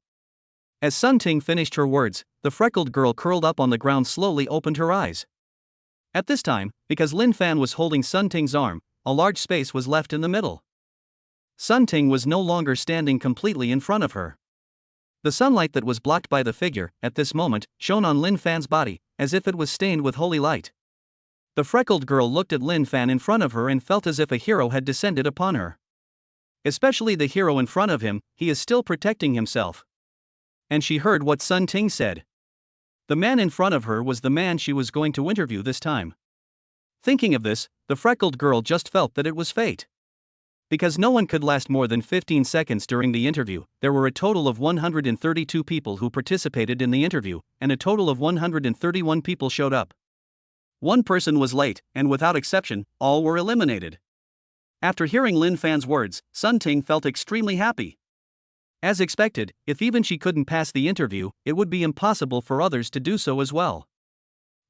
As Sun Ting finished her words, the freckled girl curled up on the ground slowly opened her eyes. At this time, because Lin Fan was holding Sun Ting's arm, a large space was left in the middle. Sun Ting was no longer standing completely in front of her. The sunlight that was blocked by the figure, at this moment, shone on Lin Fan's body, as if it was stained with holy light. The freckled girl looked at Lin Fan in front of her and felt as if a hero had descended upon her. Especially the hero in front of him, he is still protecting himself. And she heard what Sun Ting said. The man in front of her was the man she was going to interview this time. Thinking of this, the freckled girl just felt that it was fate. Because no one could last more than 15 seconds during the interview, there were a total of 132 people who participated in the interview, and a total of 131 people showed up. One person was late, and without exception, all were eliminated. After hearing Lin Fan's words, Sun Ting felt extremely happy. As expected, if even she couldn't pass the interview, it would be impossible for others to do so as well.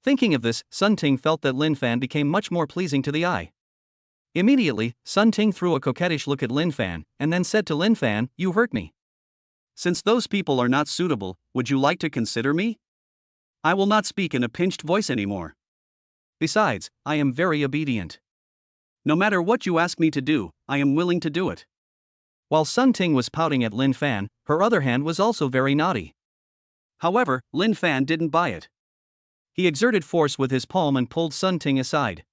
Thinking of this, Sun Ting felt that Lin Fan became much more pleasing to the eye. Immediately, Sun Ting threw a coquettish look at Lin Fan, and then said to Lin Fan, "You hurt me. Since those people are not suitable, would you like to consider me? I will not speak in a pinched voice anymore. Besides, I am very obedient. No matter what you ask me to do, I am willing to do it." While Sun Ting was pouting at Lin Fan, her other hand was also very naughty. However, Lin Fan didn't buy it. He exerted force with his palm and pulled Sun Ting aside.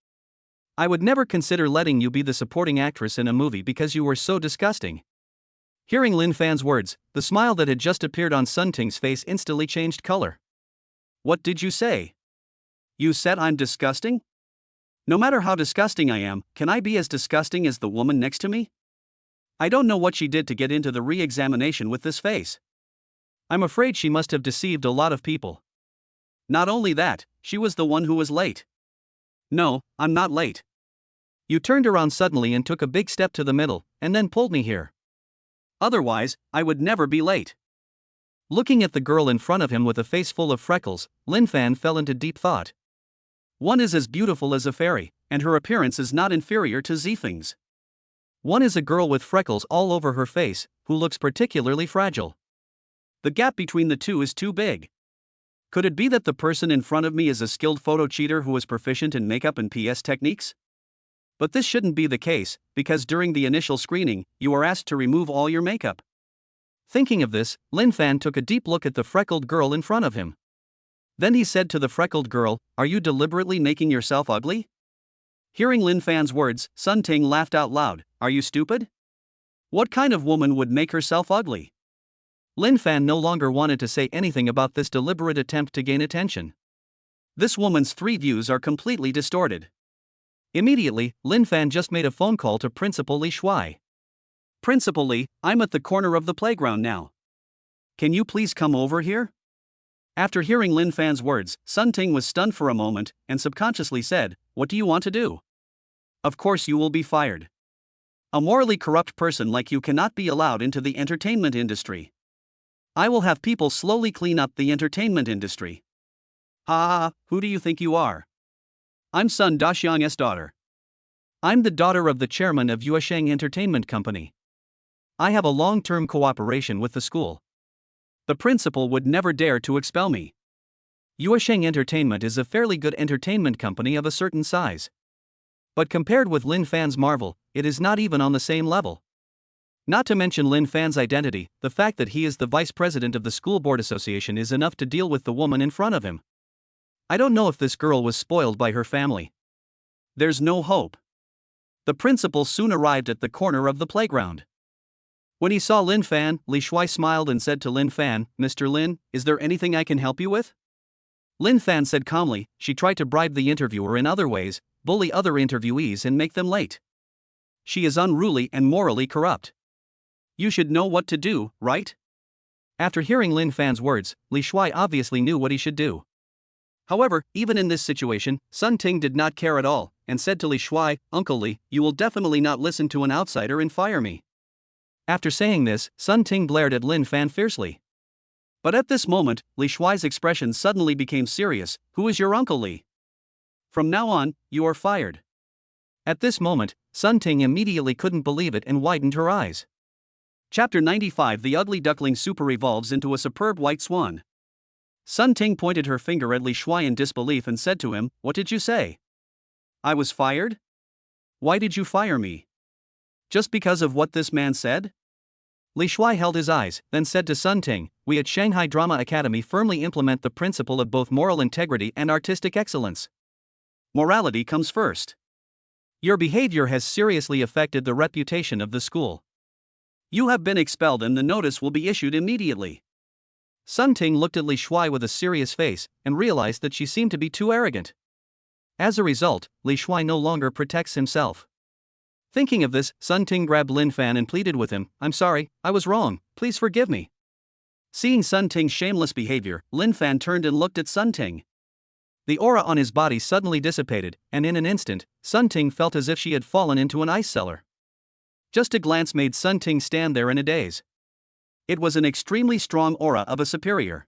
"I would never consider letting you be the supporting actress in a movie because you were so disgusting. Hearing Lin Fan's words, the smile that had just appeared on Sun Ting's face instantly changed color. What did you say? You said I'm disgusting? No matter how disgusting I am, can I be as disgusting as the woman next to me? I don't know what she did to get into the re-examination with this face. I'm afraid she must have deceived a lot of people. Not only that, she was the one who was late. No, I'm not late. You turned around suddenly and took a big step to the middle, and then pulled me here. Otherwise, I would never be late. Looking at the girl in front of him with a face full of freckles, Lin Fan fell into deep thought. One is as beautiful as a fairy, and her appearance is not inferior to Zifeng's. One is a girl with freckles all over her face, who looks particularly fragile. The gap between the two is too big. Could it be that the person in front of me is a skilled photo cheater who is proficient in makeup and PS techniques? But this shouldn't be the case, because during the initial screening, you are asked to remove all your makeup. Thinking of this, Lin Fan took a deep look at the freckled girl in front of him. Then he said to the freckled girl, "Are you deliberately making yourself ugly?" Hearing Lin Fan's words, Sun Ting laughed out loud. Are you stupid? What kind of woman would make herself ugly? Lin Fan no longer wanted to say anything about this deliberate attempt to gain attention. This woman's three views are completely distorted. Immediately, Lin Fan just made a phone call to Principal Li Shuai. Principal Li, I'm at the corner of the playground now. Can you please come over here? After hearing Lin Fan's words, Sun Ting was stunned for a moment, and subconsciously said, What do you want to do? Of course you will be fired. A morally corrupt person like you cannot be allowed into the entertainment industry. I will have people slowly clean up the entertainment industry. Who do you think you are? I'm Sun Daxiang's daughter. I'm the daughter of the chairman of Yuesheng Entertainment Company. I have a long-term cooperation with the school. The principal would never dare to expel me. Yuesheng Entertainment is a fairly good entertainment company of a certain size. But compared with Lin Fan's Marvel, it is not even on the same level. Not to mention Lin Fan's identity, the fact that he is the vice president of the school board association is enough to deal with the woman in front of him. I don't know if this girl was spoiled by her family. There's no hope. The principal soon arrived at the corner of the playground. When he saw Lin Fan, Li Shuai smiled and said to Lin Fan, Mr. Lin, is there anything I can help you with? Lin Fan said calmly, she tried to bribe the interviewer in other ways, bully other interviewees and make them late. She is unruly and morally corrupt. You should know what to do, right? After hearing Lin Fan's words, Li Shuai obviously knew what he should do. However, even in this situation, Sun Ting did not care at all, and said to Li Shuai, Uncle Li, you will definitely not listen to an outsider and fire me. After saying this, Sun Ting glared at Lin Fan fiercely. But at this moment, Li Shuai's expression suddenly became serious. Who is your Uncle Li? From now on, you are fired. At this moment, Sun Ting immediately couldn't believe it and widened her eyes. Chapter 95 The ugly duckling super evolves into a superb white swan. Sun Ting pointed her finger at Li Shuai in disbelief and said to him, What did you say? I was fired? Why did you fire me? Just because of what this man said? Li Shuai held his eyes, then said to Sun Ting, We at Shanghai Drama Academy firmly implement the principle of both moral integrity and artistic excellence. Morality comes first. Your behavior has seriously affected the reputation of the school. You have been expelled and the notice will be issued immediately. Sun Ting looked at Li Shuai with a serious face, and realized that she seemed to be too arrogant. As a result, Li Shuai no longer protects himself. Thinking of this, Sun Ting grabbed Lin Fan and pleaded with him, I'm sorry, I was wrong, please forgive me. Seeing Sun Ting's shameless behavior, Lin Fan turned and looked at Sun Ting. The aura on his body suddenly dissipated, and in an instant, Sun Ting felt as if she had fallen into an ice cellar. Just a glance made Sun Ting stand there in a daze. It was an extremely strong aura of a superior.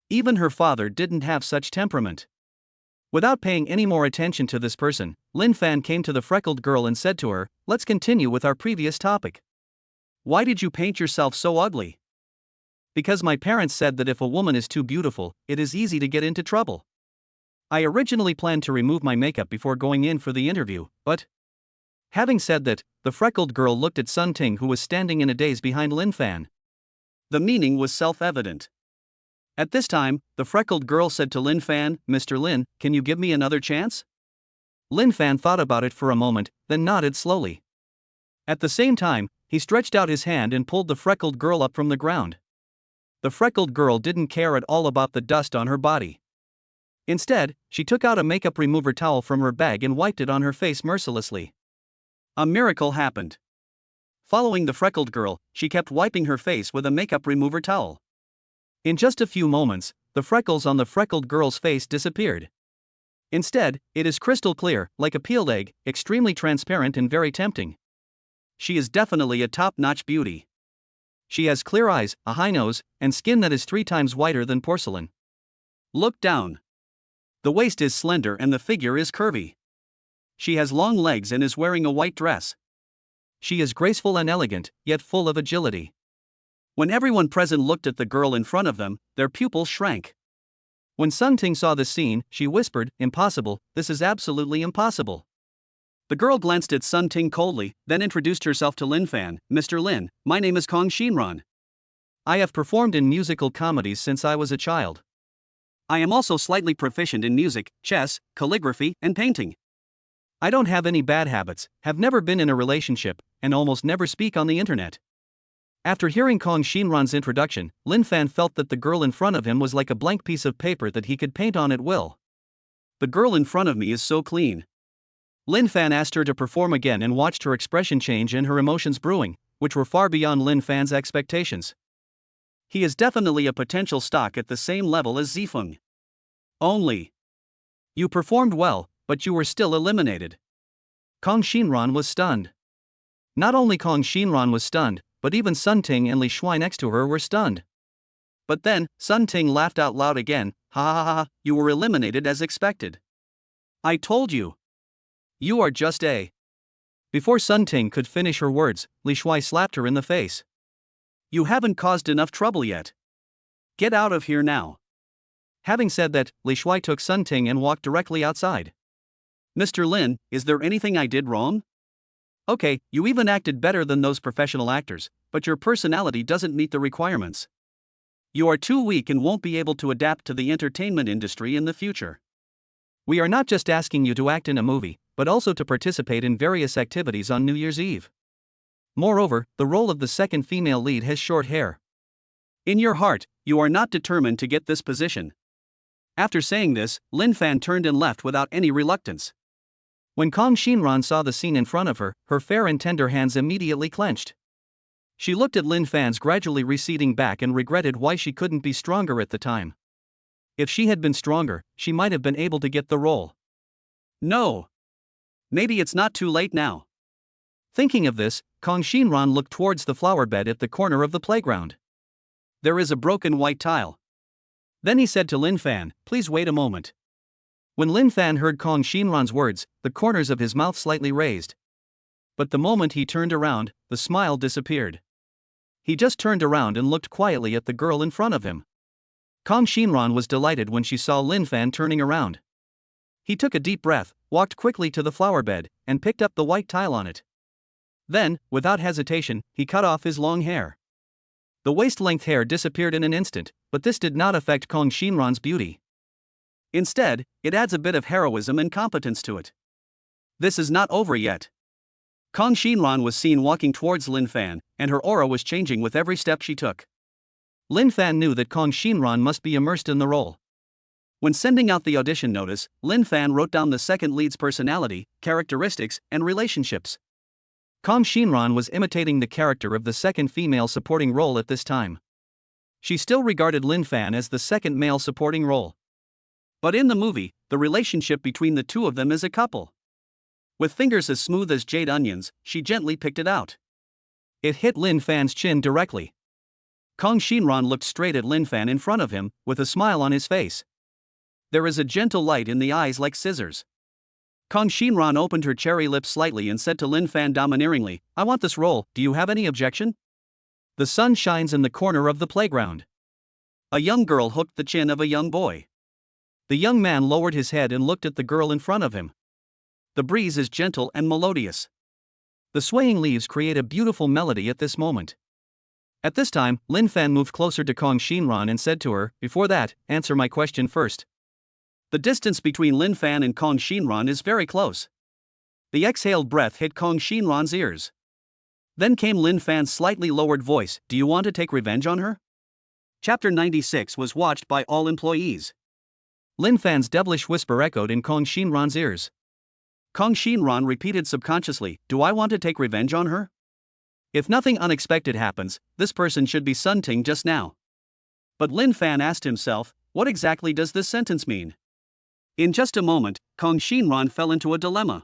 Even her father didn't have such temperament. Without paying any more attention to this person, Lin Fan came to the freckled girl and said to her, Let's continue with our previous topic. Why did you paint yourself so ugly? Because my parents said that if a woman is too beautiful, it is easy to get into trouble. I originally planned to remove my makeup before going in for the interview, but... Having said that, the freckled girl looked at Sun Ting, who was standing in a daze behind Lin Fan. The meaning was self-evident. At this time, the freckled girl said to Lin Fan, Mr. Lin, can you give me another chance? Lin Fan thought about it for a moment, then nodded slowly. At the same time, He stretched out his hand and pulled the freckled girl up from the ground. The freckled girl didn't care at all about the dust on her body. Instead, she took out a makeup remover towel from her bag and wiped it on her face mercilessly. A miracle happened. Following the freckled girl, she kept wiping her face with a makeup remover towel. In just a few moments, the freckles on the freckled girl's face disappeared. Instead, it is crystal clear, like a peeled egg, extremely transparent and very tempting. She is definitely a top-notch beauty. She has clear eyes, a high nose, and skin that is 3 times whiter than porcelain. Look down. The waist is slender and the figure is curvy. She has long legs and is wearing a white dress. She is graceful and elegant, yet full of agility. When everyone present looked at the girl in front of them, their pupils shrank. When Sun Ting saw the scene, she whispered, "Impossible, this is absolutely impossible." The girl glanced at Sun Ting coldly, then introduced herself to Lin Fan. "Mr. Lin, my name is Kong Shinran. I have performed in musical comedies since I was a child. I am also slightly proficient in music, chess, calligraphy, and painting. I don't have any bad habits, have never been in a relationship, and almost never speak on the internet." After hearing Kong Shinran's introduction, Lin Fan felt that the girl in front of him was like a blank piece of paper that he could paint on at will. "The girl in front of me is so clean." Lin Fan asked her to perform again and watched her expression change and her emotions brewing, which were far beyond Lin Fan's expectations. He is definitely a potential stock at the same level as Zifeng. Only. You performed well, but you were still eliminated. Kong Shinran was stunned. Not only Kong Shinran was stunned, but even Sun Ting and Li Shuai next to her were stunned. But then, Sun Ting laughed out loud again. "Ha ha ha ha, you were eliminated as expected. I told you. You are just a..." Before Sun Ting could finish her words, Li Shuai slapped her in the face. "You haven't caused enough trouble yet. Get out of here now." Having said that, Li Shuai took Sun Ting and walked directly outside. "Mr. Lin, is there anything I did wrong? Okay, you even acted better than those professional actors, but your personality doesn't meet the requirements. You are too weak and won't be able to adapt to the entertainment industry in the future. We are not just asking you to act in a movie, but also to participate in various activities on New Year's Eve. Moreover, the role of the second female lead has short hair. In your heart, you are not determined to get this position." After saying this, Lin Fan turned and left without any reluctance. When Kong Shinran saw the scene in front of her, her fair and tender hands immediately clenched. She looked at Lin Fan's gradually receding back and regretted why she couldn't be stronger at the time. If she had been stronger, she might have been able to get the role. No. Maybe it's not too late now. Thinking of this, Kong Shinran looked towards the flower bed at the corner of the playground. There is a broken white tile. Then he said to Lin Fan, "Please wait a moment." When Lin Fan heard Kong Shinran's words, the corners of his mouth slightly raised. But the moment he turned around, the smile disappeared. He just turned around and looked quietly at the girl in front of him. Kong Shinran was delighted when she saw Lin Fan turning around. He took a deep breath, walked quickly to the flower bed, and picked up the white tile on it. Then, without hesitation, he cut off his long hair. The waist-length hair disappeared in an instant, but this did not affect Kong Shinran's beauty. Instead, it adds a bit of heroism and competence to it. This is not over yet. Kong Shinran was seen walking towards Lin Fan, and her aura was changing with every step she took. Lin Fan knew that Kong Shinran must be immersed in the role. When sending out the audition notice, Lin Fan wrote down the second lead's personality, characteristics, and relationships. Kong Shinran was imitating the character of the second female supporting role at this time. She still regarded Lin Fan as the second male supporting role. But in the movie, the relationship between the two of them is a couple. With fingers as smooth as jade onions, she gently picked it out. It hit Lin Fan's chin directly. Kong Shinran looked straight at Lin Fan in front of him, with a smile on his face. There is a gentle light in the eyes like scissors. Kong Shinran opened her cherry lips slightly and said to Lin Fan domineeringly, "I want this role, do you have any objection?" The sun shines in the corner of the playground. A young girl hooked the chin of a young boy. The young man lowered his head and looked at the girl in front of him. The breeze is gentle and melodious. The swaying leaves create a beautiful melody at this moment. At this time, Lin Fan moved closer to Kong Shinran and said to her, "Before that, answer my question first." The distance between Lin Fan and Kong Shinran is very close. The exhaled breath hit Kong Shinran's ears. Then came Lin Fan's slightly lowered voice, do you want to take revenge on her? Chapter 96 was watched by all employees. Lin Fan's devilish whisper echoed in Kong Shinran's ears. Kong Shinran repeated subconsciously, do I want to take revenge on her? If nothing unexpected happens, this person should be Sun Ting just now. But Lin Fan asked himself, what exactly does this sentence mean? In just a moment, Kong Shinran fell into a dilemma.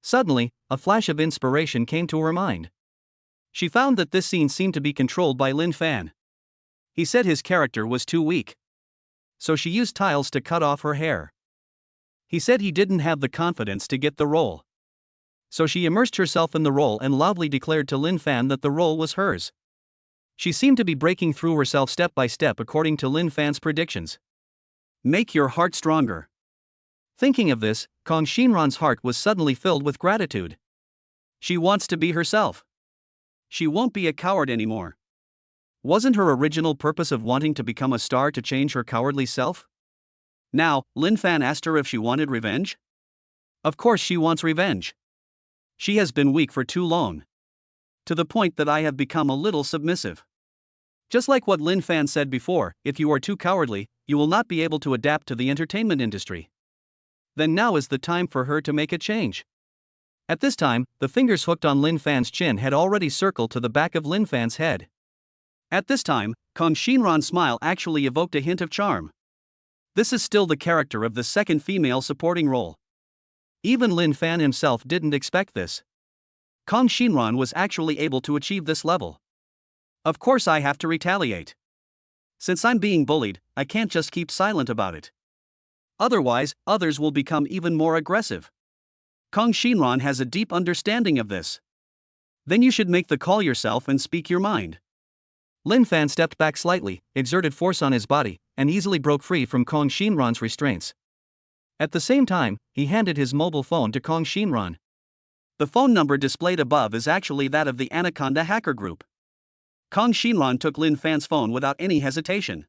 Suddenly, a flash of inspiration came to her mind. She found that this scene seemed to be controlled by Lin Fan. He said his character was too weak. So she used tiles to cut off her hair. He said he didn't have the confidence to get the role. So she immersed herself in the role and loudly declared to Lin Fan that the role was hers. She seemed to be breaking through herself step by step according to Lin Fan's predictions. Make your heart stronger. Thinking of this, Kong Shinran's heart was suddenly filled with gratitude. She wants to be herself. She won't be a coward anymore. Wasn't her original purpose of wanting to become a star to change her cowardly self? Now, Lin Fan asked her if she wanted revenge? Of course she wants revenge. She has been weak for too long. To the point that I have become a little submissive. Just like what Lin Fan said before, if you are too cowardly, you will not be able to adapt to the entertainment industry. Then now is the time for her to make a change. At this time, the fingers hooked on Lin Fan's chin had already circled to the back of Lin Fan's head. At this time, Kong Shinran's smile actually evoked a hint of charm. This is still the character of the second female supporting role. Even Lin Fan himself didn't expect this. Kong Shinran was actually able to achieve this level. Of course I have to retaliate. Since I'm being bullied, I can't just keep silent about it. Otherwise, others will become even more aggressive. Kong Shinran has a deep understanding of this. Then you should make the call yourself and speak your mind. Lin Fan stepped back slightly, exerted force on his body, and easily broke free from Kong Shinran's restraints. At the same time, he handed his mobile phone to Kong Shinran. The phone number displayed above is actually that of the Anaconda hacker group. Kong Shinran took Lin Fan's phone without any hesitation.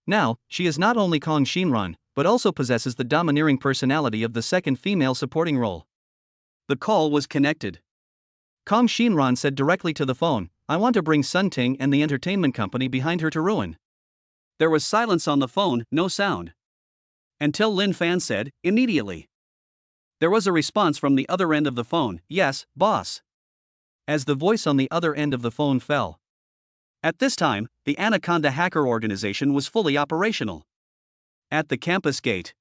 Now, she is not only Kong Shinran, but also possesses the domineering personality of the second female supporting role. The call was connected. Kong Shinran said directly to the phone, I want to bring Sun Ting and the entertainment company behind her to ruin. There was silence on the phone, no sound. Until Lin Fan said, immediately. There was a response from the other end of the phone, yes, boss. As the voice on the other end of the phone fell. At this time, the Anaconda hacker organization was fully operational. At the campus gate,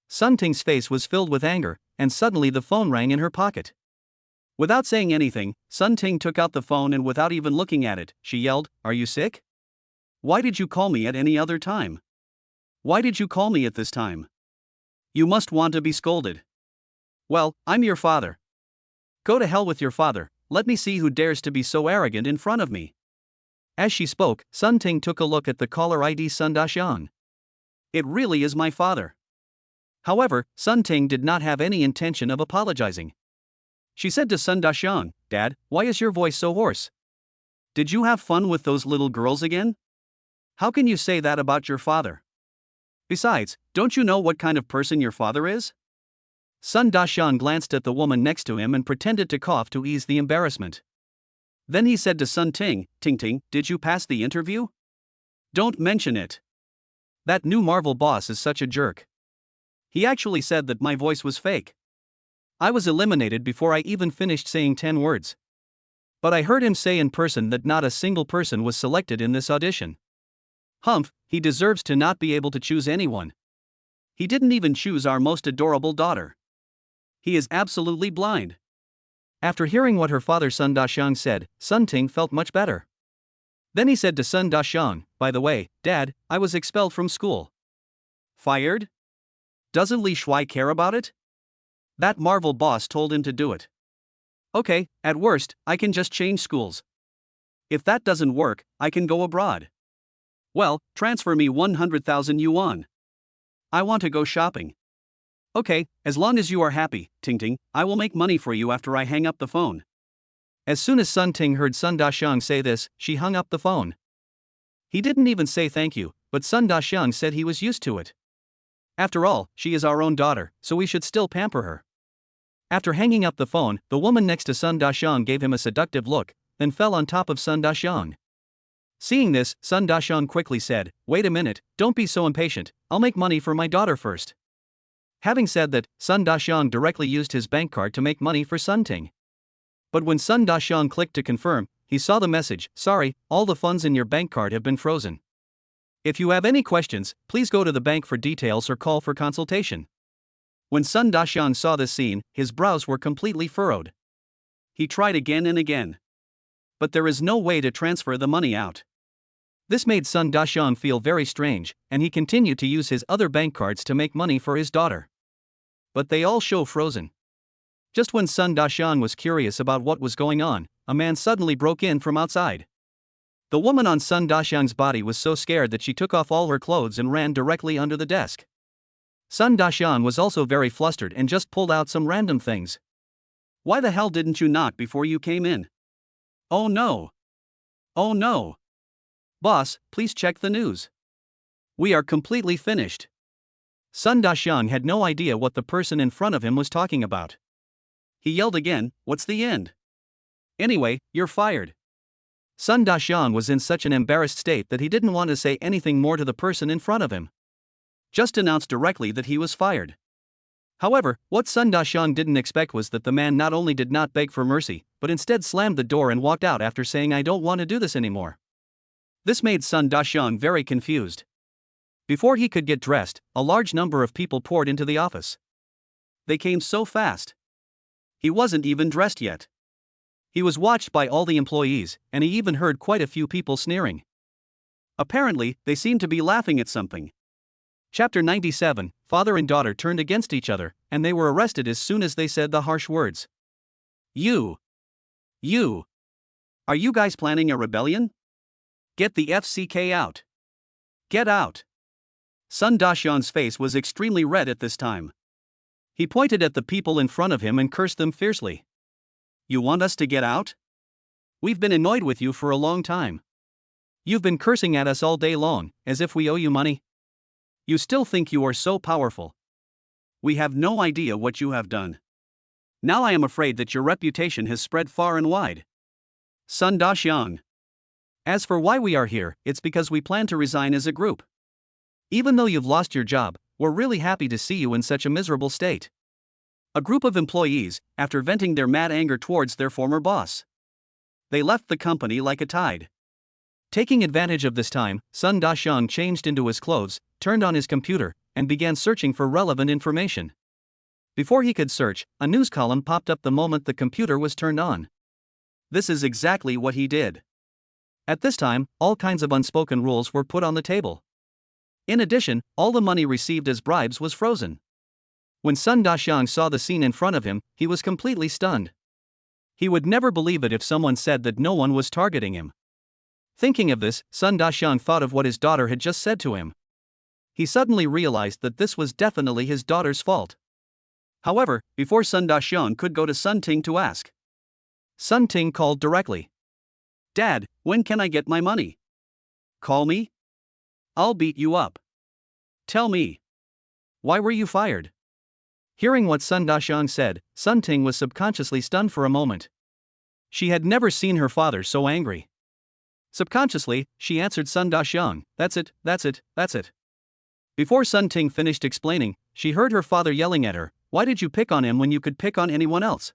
Sun Ting's face was filled with anger, and suddenly the phone rang in her pocket. Without saying anything, Sun Ting took out the phone and without even looking at it, she yelled, are you sick? Why did you call me at any other time? Why did you call me at this time? You must want to be scolded. Well, I'm your father. Go to hell with your father, let me see who dares to be so arrogant in front of me. As she spoke, Sun Ting took a look at the caller ID Sun Daxiang. It really is my father. However, Sun Ting did not have any intention of apologizing. She said to Sun Daxiang, Dad, why is your voice so hoarse? Did you have fun with those little girls again? How can you say that about your father? Besides, don't you know what kind of person your father is? Sun Daxiang glanced at the woman next to him and pretended to cough to ease the embarrassment. Then he said to Sun Ting, Ting, did you pass the interview? Don't mention it. That new Marvel boss is such a jerk. He actually said that my voice was fake. I was eliminated before I even finished saying 10 words. But I heard him say in person that not a single person was selected in this audition. Humph, he deserves to not be able to choose anyone. He didn't even choose our most adorable daughter. He is absolutely blind. After hearing what her father Sun Daxiang said, Sun Ting felt much better. Then he said to Sun Daxiang, by the way, Dad, I was expelled from school. Fired? Doesn't Li Shuai care about it? That Marvel boss told him to do it. Okay, at worst, I can just change schools. If that doesn't work, I can go abroad. Well, transfer me 100,000 yuan. I want to go shopping. Okay, as long as you are happy, Ting, I will make money for you after I hang up the phone. As soon as Sun Ting heard Sun Daxiang say this, she hung up the phone. He didn't even say thank you, but Sun Daxiang said he was used to it. After all, she is our own daughter, so we should still pamper her. After hanging up the phone, the woman next to Sun Daxiang gave him a seductive look, then fell on top of Sun Daxiang. Seeing this, Sun Daxiang quickly said, "Wait a minute, don't be so impatient, I'll make money for my daughter first." Having said that, Sun Daxiang directly used his bank card to make money for Sun Ting. But when Sun Daxiang clicked to confirm, he saw the message, "Sorry, all the funds in your bank card have been frozen. If you have any questions, please go to the bank for details or call for consultation." When Sun Daxiang saw this scene, his brows were completely furrowed. He tried again and again. But there is no way to transfer the money out. This made Sun Daxiang feel very strange, and he continued to use his other bank cards to make money for his daughter. But they all show frozen. Just when Sun Daxiang was curious about what was going on, a man suddenly broke in from outside. The woman on Sun Daxiang's body was so scared that she took off all her clothes and ran directly under the desk. Sun Daxiang was also very flustered and just pulled out some random things. "Why the hell didn't you knock before you came in?" "Oh no. Oh no. Boss, please check the news. We are completely finished." Sun Daxiang had no idea what the person in front of him was talking about. He yelled again, "What's the end? Anyway, you're fired." Sun Daxiang was in such an embarrassed state that he didn't want to say anything more to the person in front of him. Just announced directly that he was fired. However, what Sun Daxiang didn't expect was that the man not only did not beg for mercy, but instead slammed the door and walked out after saying, "I don't want to do this anymore." This made Sun Daxiang very confused. Before he could get dressed, a large number of people poured into the office. They came so fast. He wasn't even dressed yet. He was watched by all the employees, and he even heard quite a few people sneering. Apparently, they seemed to be laughing at something. Chapter 97, Father and daughter turned against each other, and they were arrested as soon as they said the harsh words. You. Are you guys planning a rebellion? Get the FCK out. Get out." Sun Daxiang's face was extremely red at this time. He pointed at the people in front of him and cursed them fiercely. "You want us to get out? We've been annoyed with you for a long time. You've been cursing at us all day long, as if we owe you money. You still think you are so powerful. We have no idea what you have done. Now I am afraid that your reputation has spread far and wide." Sun Daxiang. "As for why we are here, it's because we plan to resign as a group. Even though you've lost your job, we're really happy to see you in such a miserable state." A group of employees, after venting their mad anger towards their former boss, they left the company like a tide. Taking advantage of this time, Sun Daxiang changed into his clothes, turned on his computer, and began searching for relevant information. Before he could search, a news column popped up the moment the computer was turned on. This is exactly what he did. At this time, all kinds of unspoken rules were put on the table. In addition, all the money received as bribes was frozen. When Sun Daxiang saw the scene in front of him, he was completely stunned. He would never believe it if someone said that no one was targeting him. Thinking of this, Sun Daxiang thought of what his daughter had just said to him. He suddenly realized that this was definitely his daughter's fault. However, before Sun Daxiang could go to Sun Ting to ask, Sun Ting called directly. "Dad, when can I get my money? Call me? I'll beat you up. Tell me. Why were you fired?" Hearing what Sun Daxiang said, Sun Ting was subconsciously stunned for a moment. She had never seen her father so angry. Subconsciously, she answered Sun Daxiang, "That's it. Before Sun Ting finished explaining, she heard her father yelling at her, "Why did you pick on him when you could pick on anyone else?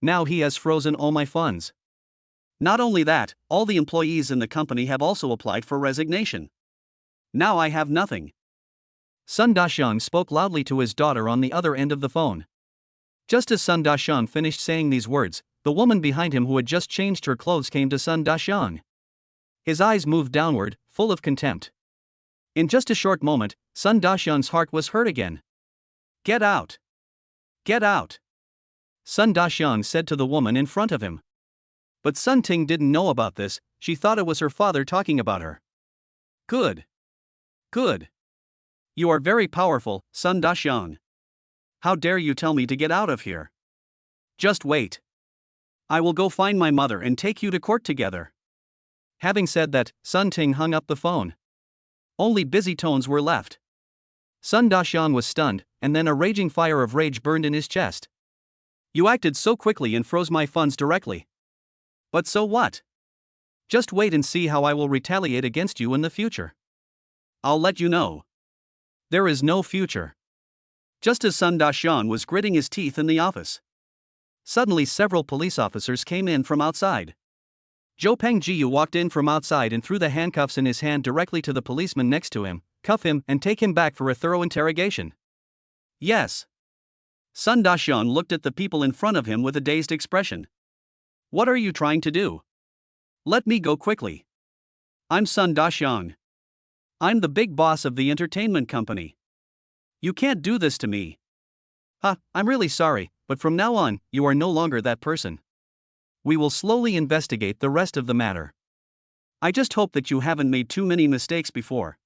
Now he has frozen all my funds. Not only that, all the employees in the company have also applied for resignation. Now I have nothing." Sun Daxiang spoke loudly to his daughter on the other end of the phone. Just as Sun Daxiang finished saying these words, the woman behind him who had just changed her clothes came to Sun Daxiang. His eyes moved downward, full of contempt. In just a short moment, Sun Daxiang's heart was hurt again. "Get out! Get out!" Sun Daxiang said to the woman in front of him. But Sun Ting didn't know about this, she thought it was her father talking about her. Good. You are very powerful, Sun Daxiang. How dare you tell me to get out of here? Just wait. I will go find my mother and take you to court together. Having said that, Sun Ting hung up the phone. Only busy tones were left. Sun Daxiang was stunned, and then a raging fire of rage burned in his chest. You acted so quickly and froze my funds directly. But so what? Just wait and see how I will retaliate against you in the future. I'll let you know. There is no future. Just as Sun Da-xian was gritting his teeth in the office, suddenly several police officers came in from outside. Zhou Pengjiu walked in from outside and threw the handcuffs in his hand directly to the policeman next to him. Cuff him and take him back for a thorough interrogation. Yes. Sun Da-xian looked at the people in front of him with a dazed expression. What are you trying to do? Let me go quickly. I'm Sun Da-xian. I'm the big boss of the entertainment company. You can't do this to me. I'm really sorry, but from now on, you are no longer that person. We will slowly investigate the rest of the matter. I just hope that you haven't made too many mistakes before.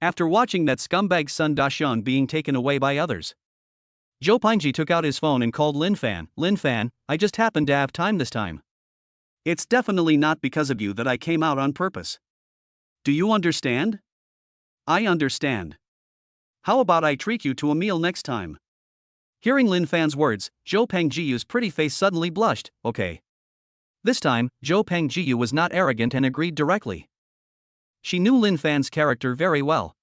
After watching that scumbag Sun Da-xian being taken away by others, Zhou Pengji took out his phone and called Lin Fan. Lin Fan, I just happened to have time this time. It's definitely not because of you that I came out on purpose. Do you understand? I understand. How about I treat you to a meal next time? Hearing Lin Fan's words, Zhou Pengjiu's pretty face suddenly blushed. Okay. This time, Zhou Pengjiu was not arrogant and agreed directly. She knew Lin Fan's character very well.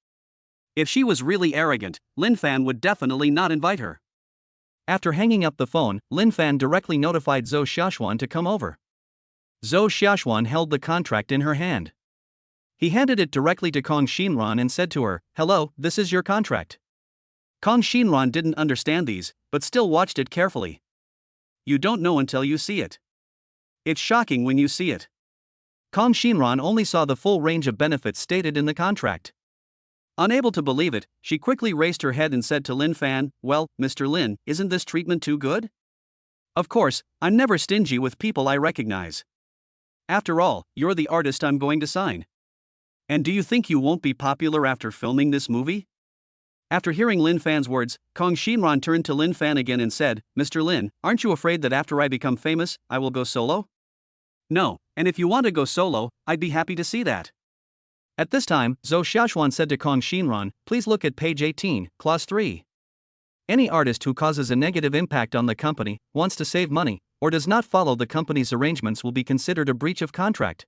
If she was really arrogant, Lin Fan would definitely not invite her. After hanging up the phone, Lin Fan directly notified Zhou Xiaoxuan to come over. Zhou Xiaoxuan held the contract in her hand. He handed it directly to Kong Xinran and said to her, "Hello, this is your contract." Kong Xinran didn't understand these, but still watched it carefully. You don't know until you see it. It's shocking when you see it. Kong Xinran only saw the full range of benefits stated in the contract. Unable to believe it, she quickly raised her head and said to Lin Fan, "Well, Mr. Lin, isn't this treatment too good? Of course, I'm never stingy with people I recognize. After all, you're the artist I'm going to sign. And do you think you won't be popular after filming this movie?" After hearing Lin Fan's words, Kong Xinran turned to Lin Fan again and said, "Mr. Lin, aren't you afraid that after I become famous, I will go solo?" "No, and if you want to go solo, I'd be happy to see that." At this time, Zhou Xiaoxuan said to Kong Xinran, "Please look at page 18, clause 3. Any artist who causes a negative impact on the company, wants to save money, or does not follow the company's arrangements will be considered a breach of contract.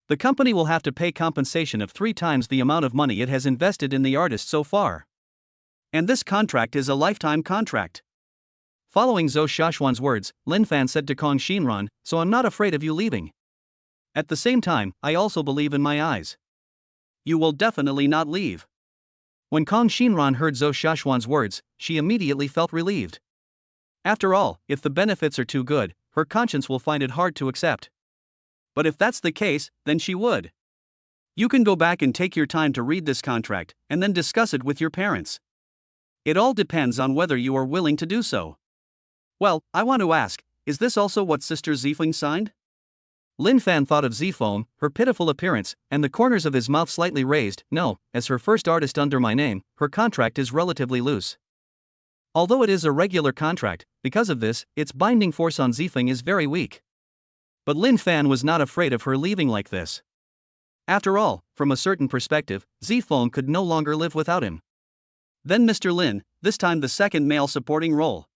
The company will have to pay compensation of 3 times the amount of money it has invested in the artist so far. And this contract is a lifetime contract." Following Zhou Xiaoxuan's words, Lin Fan said to Kong Xinran, "So I'm not afraid of you leaving. At the same time, I also believe in my eyes. You will definitely not leave." When Kong Xinran heard Zhou Xiaoxuan's words, she immediately felt relieved. After all, if the benefits are too good, her conscience will find it hard to accept. But if that's the case, then she would. You can go back and take your time to read this contract, and then discuss it with your parents. It all depends on whether you are willing to do so. Well, I want to ask, is this also what Sister Zifeng signed? Lin Fan thought of Zifeng, her pitiful appearance, and the corners of his mouth slightly raised. No, as her first artist under my name, her contract is relatively loose. Although it is a regular contract, because of this, its binding force on Zifeng is very weak. But Lin Fan was not afraid of her leaving like this. After all, from a certain perspective, Zifeng could no longer live without him. Then Mr. Lin, this time the second male supporting role.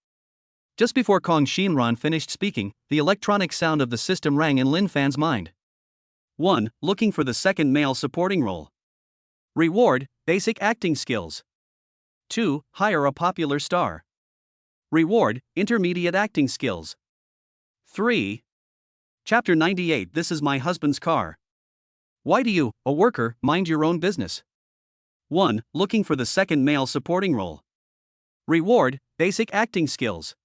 Just before Kong Xinran finished speaking, the electronic sound of the system rang in Lin Fan's mind. 1. Looking for the second male supporting role. Reward, basic acting skills. 2. Hire a popular star. Reward, intermediate acting skills. 3. Chapter 98. This is my husband's car. Why do you, a worker, mind your own business? 1. Looking for the second male supporting role. Reward, basic acting skills.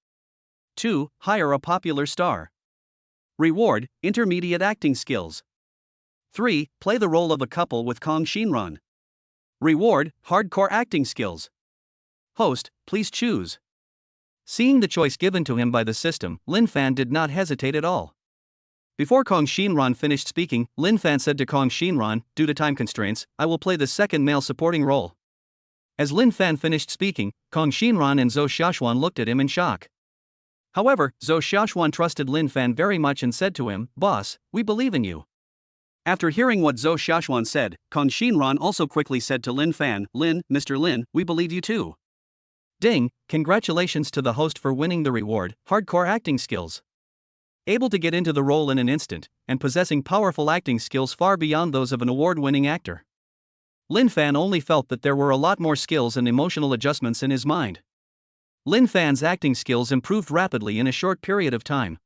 2. Hire a popular star. Reward, intermediate acting skills. 3. Play the role of a couple with Kong Xinran. Reward, hardcore acting skills. Host, please choose. Seeing the choice given to him by the system, Lin Fan did not hesitate at all. Before Kong Xinran finished speaking, Lin Fan said to Kong Xinran, "Due to time constraints, I will play the second male supporting role." As Lin Fan finished speaking, Kong Xinran and Zhou Xiaoxuan looked at him in shock. However, Zhou Xiaoxuan trusted Lin Fan very much and said to him, "Boss, we believe in you." After hearing what Zhou Xiaoxuan said, Kong Xinran also quickly said to Lin Fan, "Lin, Mr. Lin, we believe you too." Ding, congratulations to the host for winning the reward, hardcore acting skills. Able to get into the role in an instant, and possessing powerful acting skills far beyond those of an award-winning actor. Lin Fan only felt that there were a lot more skills and emotional adjustments in his mind. Lin Fan's acting skills improved rapidly in a short period of time.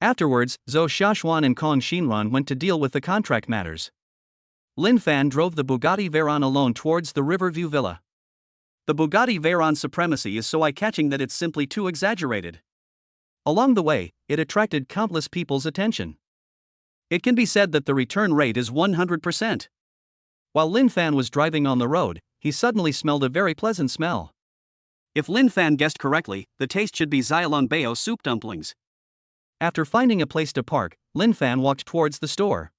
Afterwards, Zhou Xiaoxuan and Kong Xinran went to deal with the contract matters. Lin Fan drove the Bugatti Veyron alone towards the Riverview Villa. The Bugatti Veyron supremacy is so eye-catching that it's simply too exaggerated. Along the way, it attracted countless people's attention. It can be said that the return rate is 100%. While Lin Fan was driving on the road, he suddenly smelled a very pleasant smell. If Lin Fan guessed correctly, the taste should be Xiaolongbao soup dumplings. After finding a place to park, Lin Fan walked towards the store.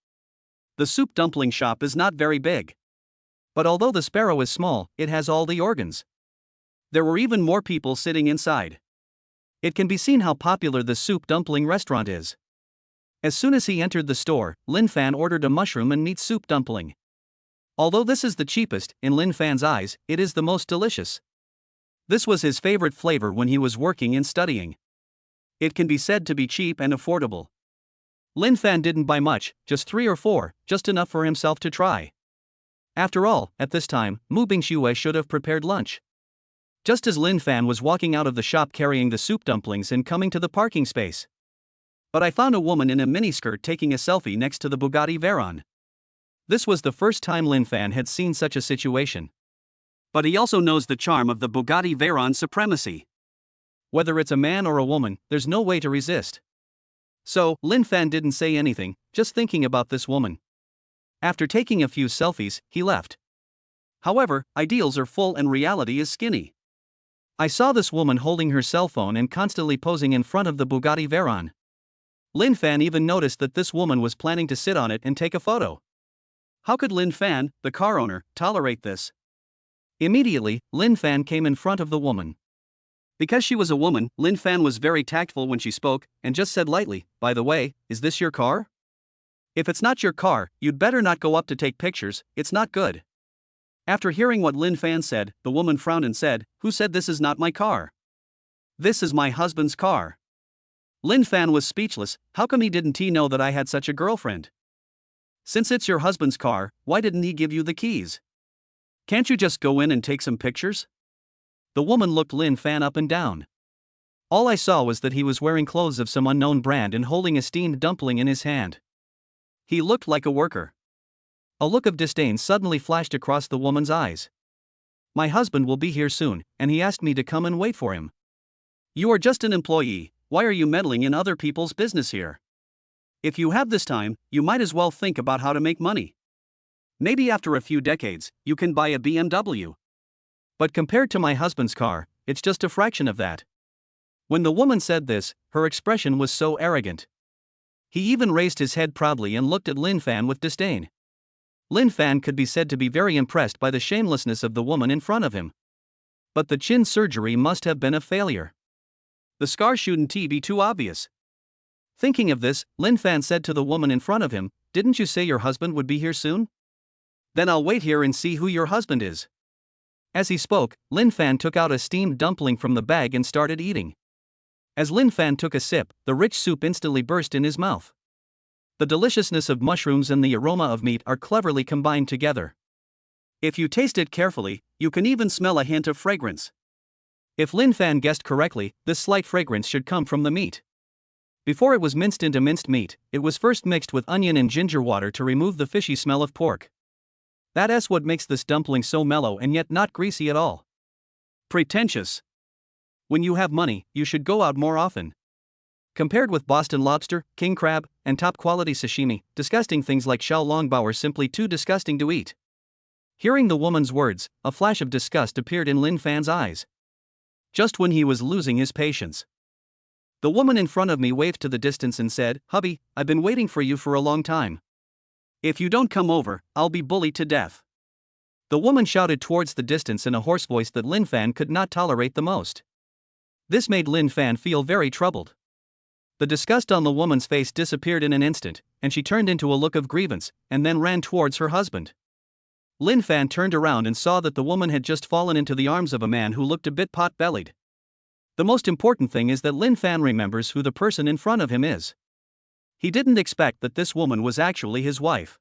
The soup dumpling shop is not very big. But although the sparrow is small, it has all the organs. There were even more people sitting inside. It can be seen how popular the soup dumpling restaurant is. As soon as he entered the store, Lin Fan ordered a mushroom and meat soup dumpling. Although this is the cheapest, in Lin Fan's eyes, it is the most delicious. This was his favorite flavor when he was working and studying. It can be said to be cheap and affordable. Lin Fan didn't buy much, just 3 or 4, just enough for himself to try. After all, at this time, Mu Bingxue should have prepared lunch. Just as Lin Fan was walking out of the shop carrying the soup dumplings and coming to the parking space. But I found a woman in a miniskirt taking a selfie next to the Bugatti Veyron. This was the first time Lin Fan had seen such a situation. But he also knows the charm of the Bugatti Veyron supremacy. Whether it's a man or a woman, there's no way to resist. So, Lin Fan didn't say anything, just thinking about this woman. After taking a few selfies, he left. However, ideals are full and reality is skinny. I saw this woman holding her cell phone and constantly posing in front of the Bugatti Veyron. Lin Fan even noticed that this woman was planning to sit on it and take a photo. How could Lin Fan, the car owner, tolerate this? Immediately, Lin Fan came in front of the woman. Because she was a woman, Lin Fan was very tactful when she spoke, and just said lightly, "By the way, is this your car? If it's not your car, you'd better not go up to take pictures, it's not good." After hearing what Lin Fan said, the woman frowned and said, "Who said this is not my car? This is my husband's car." Lin Fan was speechless. How come he didn't know that I had such a girlfriend? Since it's your husband's car, why didn't he give you the keys? Can't you just go in and take some pictures? The woman looked Lin Fan up and down. All I saw was that he was wearing clothes of some unknown brand and holding a steamed dumpling in his hand. He looked like a worker. A look of disdain suddenly flashed across the woman's eyes. "My husband will be here soon, and he asked me to come and wait for him. You are just an employee, why are you meddling in other people's business here? If you have this time, you might as well think about how to make money. Maybe after a few decades, you can buy a BMW. But compared to my husband's car, it's just a fraction of that." When the woman said this, her expression was so arrogant. He even raised his head proudly and looked at Lin Fan with disdain. Lin Fan could be said to be very impressed by the shamelessness of the woman in front of him. But the chin surgery must have been a failure. The scar shouldn't be too obvious. Thinking of this, Lin Fan said to the woman in front of him, "Didn't you say your husband would be here soon? Then I'll wait here and see who your husband is." As he spoke, Lin Fan took out a steamed dumpling from the bag and started eating. As Lin Fan took a sip, the rich soup instantly burst in his mouth. The deliciousness of mushrooms and the aroma of meat are cleverly combined together. If you taste it carefully, you can even smell a hint of fragrance. If Lin Fan guessed correctly, this slight fragrance should come from the meat. Before it was minced into minced meat, it was first mixed with onion and ginger water to remove the fishy smell of pork. That's what makes this dumpling so mellow and yet not greasy at all. Pretentious. When you have money, you should go out more often. Compared with Boston lobster, king crab, and top-quality sashimi, disgusting things like Xiaolongbao are simply too disgusting to eat. Hearing the woman's words, a flash of disgust appeared in Lin Fan's eyes. Just when he was losing his patience. The woman in front of me waved to the distance and said, "Hubby, I've been waiting for you for a long time. If you don't come over, I'll be bullied to death." The woman shouted towards the distance in a hoarse voice that Lin Fan could not tolerate the most. This made Lin Fan feel very troubled. The disgust on the woman's face disappeared in an instant, and she turned into a look of grievance, and then ran towards her husband. Lin Fan turned around and saw that the woman had just fallen into the arms of a man who looked a bit pot-bellied. The most important thing is that Lin Fan remembers who the person in front of him is. He didn't expect that this woman was actually his wife.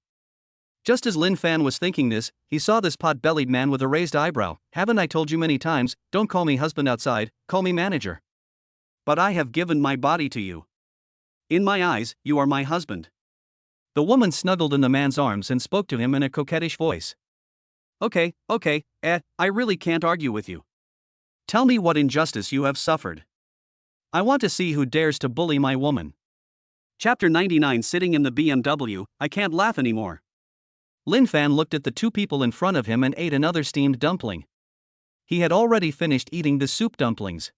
Just as Lin Fan was thinking this, he saw this pot-bellied man with a raised eyebrow. Haven't I told you many times, don't call me husband outside, call me manager. But I have given my body to you. In my eyes, you are my husband. The woman snuggled in the man's arms and spoke to him in a coquettish voice. Okay, I really can't argue with you. Tell me what injustice you have suffered. I want to see who dares to bully my woman. Chapter 99. Sitting in the BMW, I can't laugh anymore. Lin Fan looked at the two people in front of him and ate another steamed dumpling. He had already finished eating the soup dumplings.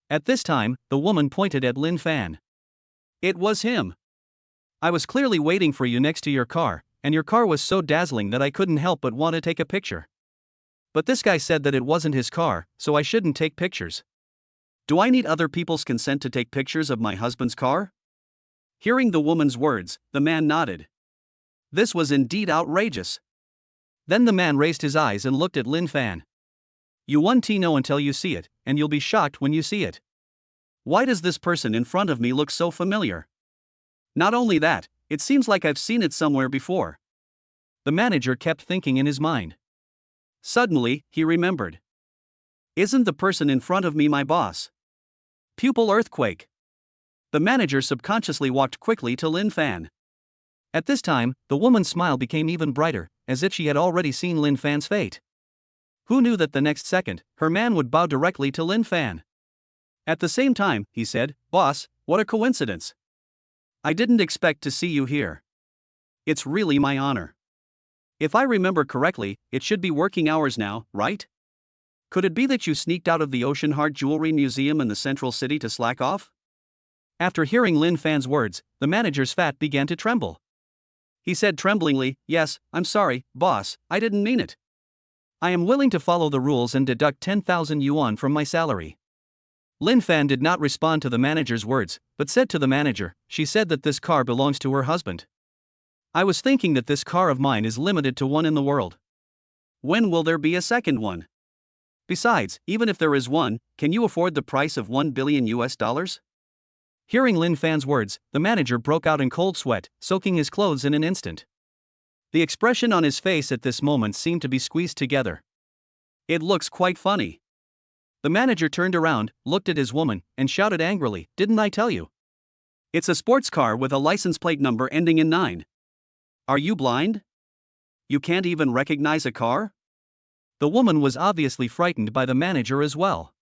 At this time, the woman pointed at Lin Fan. It was him. I was clearly waiting for you next to your car, and your car was so dazzling that I couldn't help but want to take a picture. But this guy said that it wasn't his car, so I shouldn't take pictures. Do I need other people's consent to take pictures of my husband's car? Hearing the woman's words, the man nodded. This was indeed outrageous. Then the man raised his eyes and looked at Lin Fan. You won't know until you see it, and you'll be shocked when you see it. Why does this person in front of me look so familiar? Not only that, it seems like I've seen it somewhere before. The manager kept thinking in his mind. Suddenly, he remembered. Isn't the person in front of me my boss? Pupil earthquake. The manager subconsciously walked quickly to Lin Fan. At this time, the woman's smile became even brighter, as if she had already seen Lin Fan's fate. Who knew that the next second, her man would bow directly to Lin Fan? At the same time, he said, Boss, what a coincidence. I didn't expect to see you here. It's really my honor. If I remember correctly, it should be working hours now, right? Could it be that you sneaked out of the Ocean Heart Jewelry Museum in the central city to slack off? After hearing Lin Fan's words, the manager's fat began to tremble. He said tremblingly, Yes, I'm sorry, boss, I didn't mean it. I am willing to follow the rules and deduct 10,000 yuan from my salary. Lin Fan did not respond to the manager's words, but said to the manager, she said that this car belongs to her husband. I was thinking that this car of mine is limited to one in the world. When will there be a second one? Besides, even if there is one, can you afford the price of $1 billion? Hearing Lin Fan's words, the manager broke out in cold sweat, soaking his clothes in an instant. The expression on his face at this moment seemed to be squeezed together. It looks quite funny. The manager turned around, looked at his woman, and shouted angrily, Didn't I tell you? It's a sports car with a license plate number ending in 9. Are you blind? You can't even recognize a car? The woman was obviously frightened by the manager as well.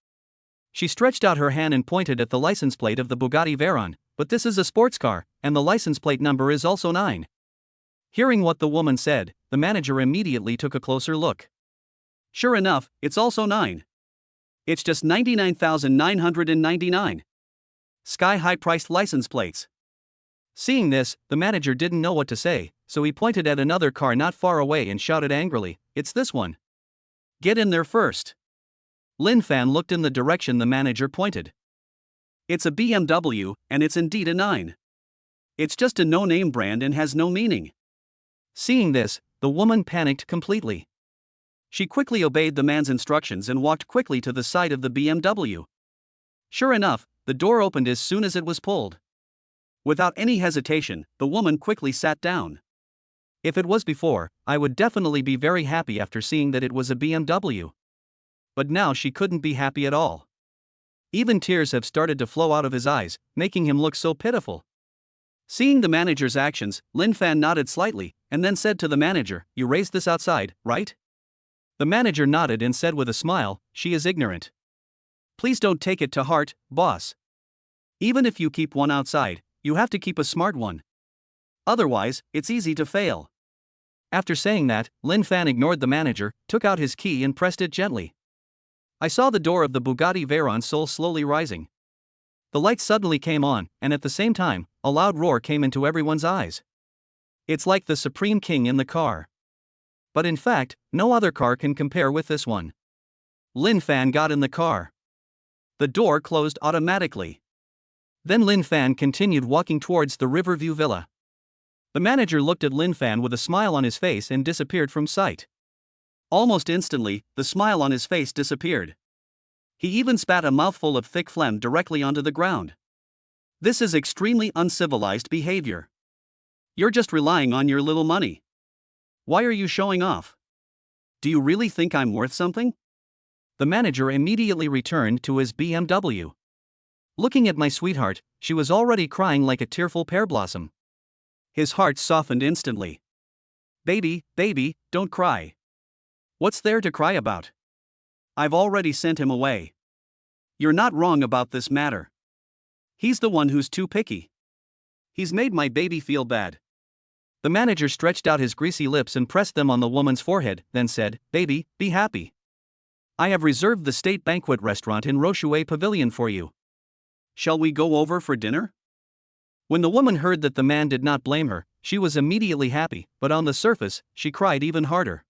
She stretched out her hand and pointed at the license plate of the Bugatti Veyron, but this is a sports car, and the license plate number is also 9. Hearing what the woman said, the manager immediately took a closer look. Sure enough, it's also 9. It's just 99,999. Sky-high priced license plates. Seeing this, the manager didn't know what to say, so he pointed at another car not far away and shouted angrily, It's this one. Get in there first. Lin Fan looked in the direction the manager pointed. It's a BMW, and it's indeed a 9. It's just a no-name brand and has no meaning. Seeing this, the woman panicked completely. She quickly obeyed the man's instructions and walked quickly to the side of the BMW. Sure enough, the door opened as soon as it was pulled. Without any hesitation, the woman quickly sat down. If it was before, I would definitely be very happy after seeing that it was a BMW. But now she couldn't be happy at all. Even tears have started to flow out of his eyes, making him look so pitiful. Seeing the manager's actions, Lin Fan nodded slightly, and then said to the manager, You raised this outside, right? The manager nodded and said with a smile, She is ignorant. Please don't take it to heart, boss. Even if you keep one outside, you have to keep a smart one. Otherwise, it's easy to fail. After saying that, Lin Fan ignored the manager, took out his key and pressed it gently. I saw the door of the Bugatti Veyron slowly rising. The lights suddenly came on, and at the same time, a loud roar came into everyone's eyes. It's like the Supreme King in the car. But in fact, no other car can compare with this one. Lin Fan got in the car. The door closed automatically. Then Lin Fan continued walking towards the Riverview Villa. The manager looked at Lin Fan with a smile on his face and disappeared from sight. Almost instantly, the smile on his face disappeared. He even spat a mouthful of thick phlegm directly onto the ground. This is extremely uncivilized behavior. You're just relying on your little money. Why are you showing off? Do you really think I'm worth something? The manager immediately returned to his BMW. Looking at my sweetheart, she was already crying like a tearful pear blossom. His heart softened instantly. Baby, don't cry. What's there to cry about? I've already sent him away. You're not wrong about this matter. He's the one who's too picky. He's made my baby feel bad. The manager stretched out his greasy lips and pressed them on the woman's forehead, then said, Baby, be happy. I have reserved the state banquet restaurant in Rochouet Pavilion for you. Shall we go over for dinner? When the woman heard that the man did not blame her, she was immediately happy, but on the surface, she cried even harder.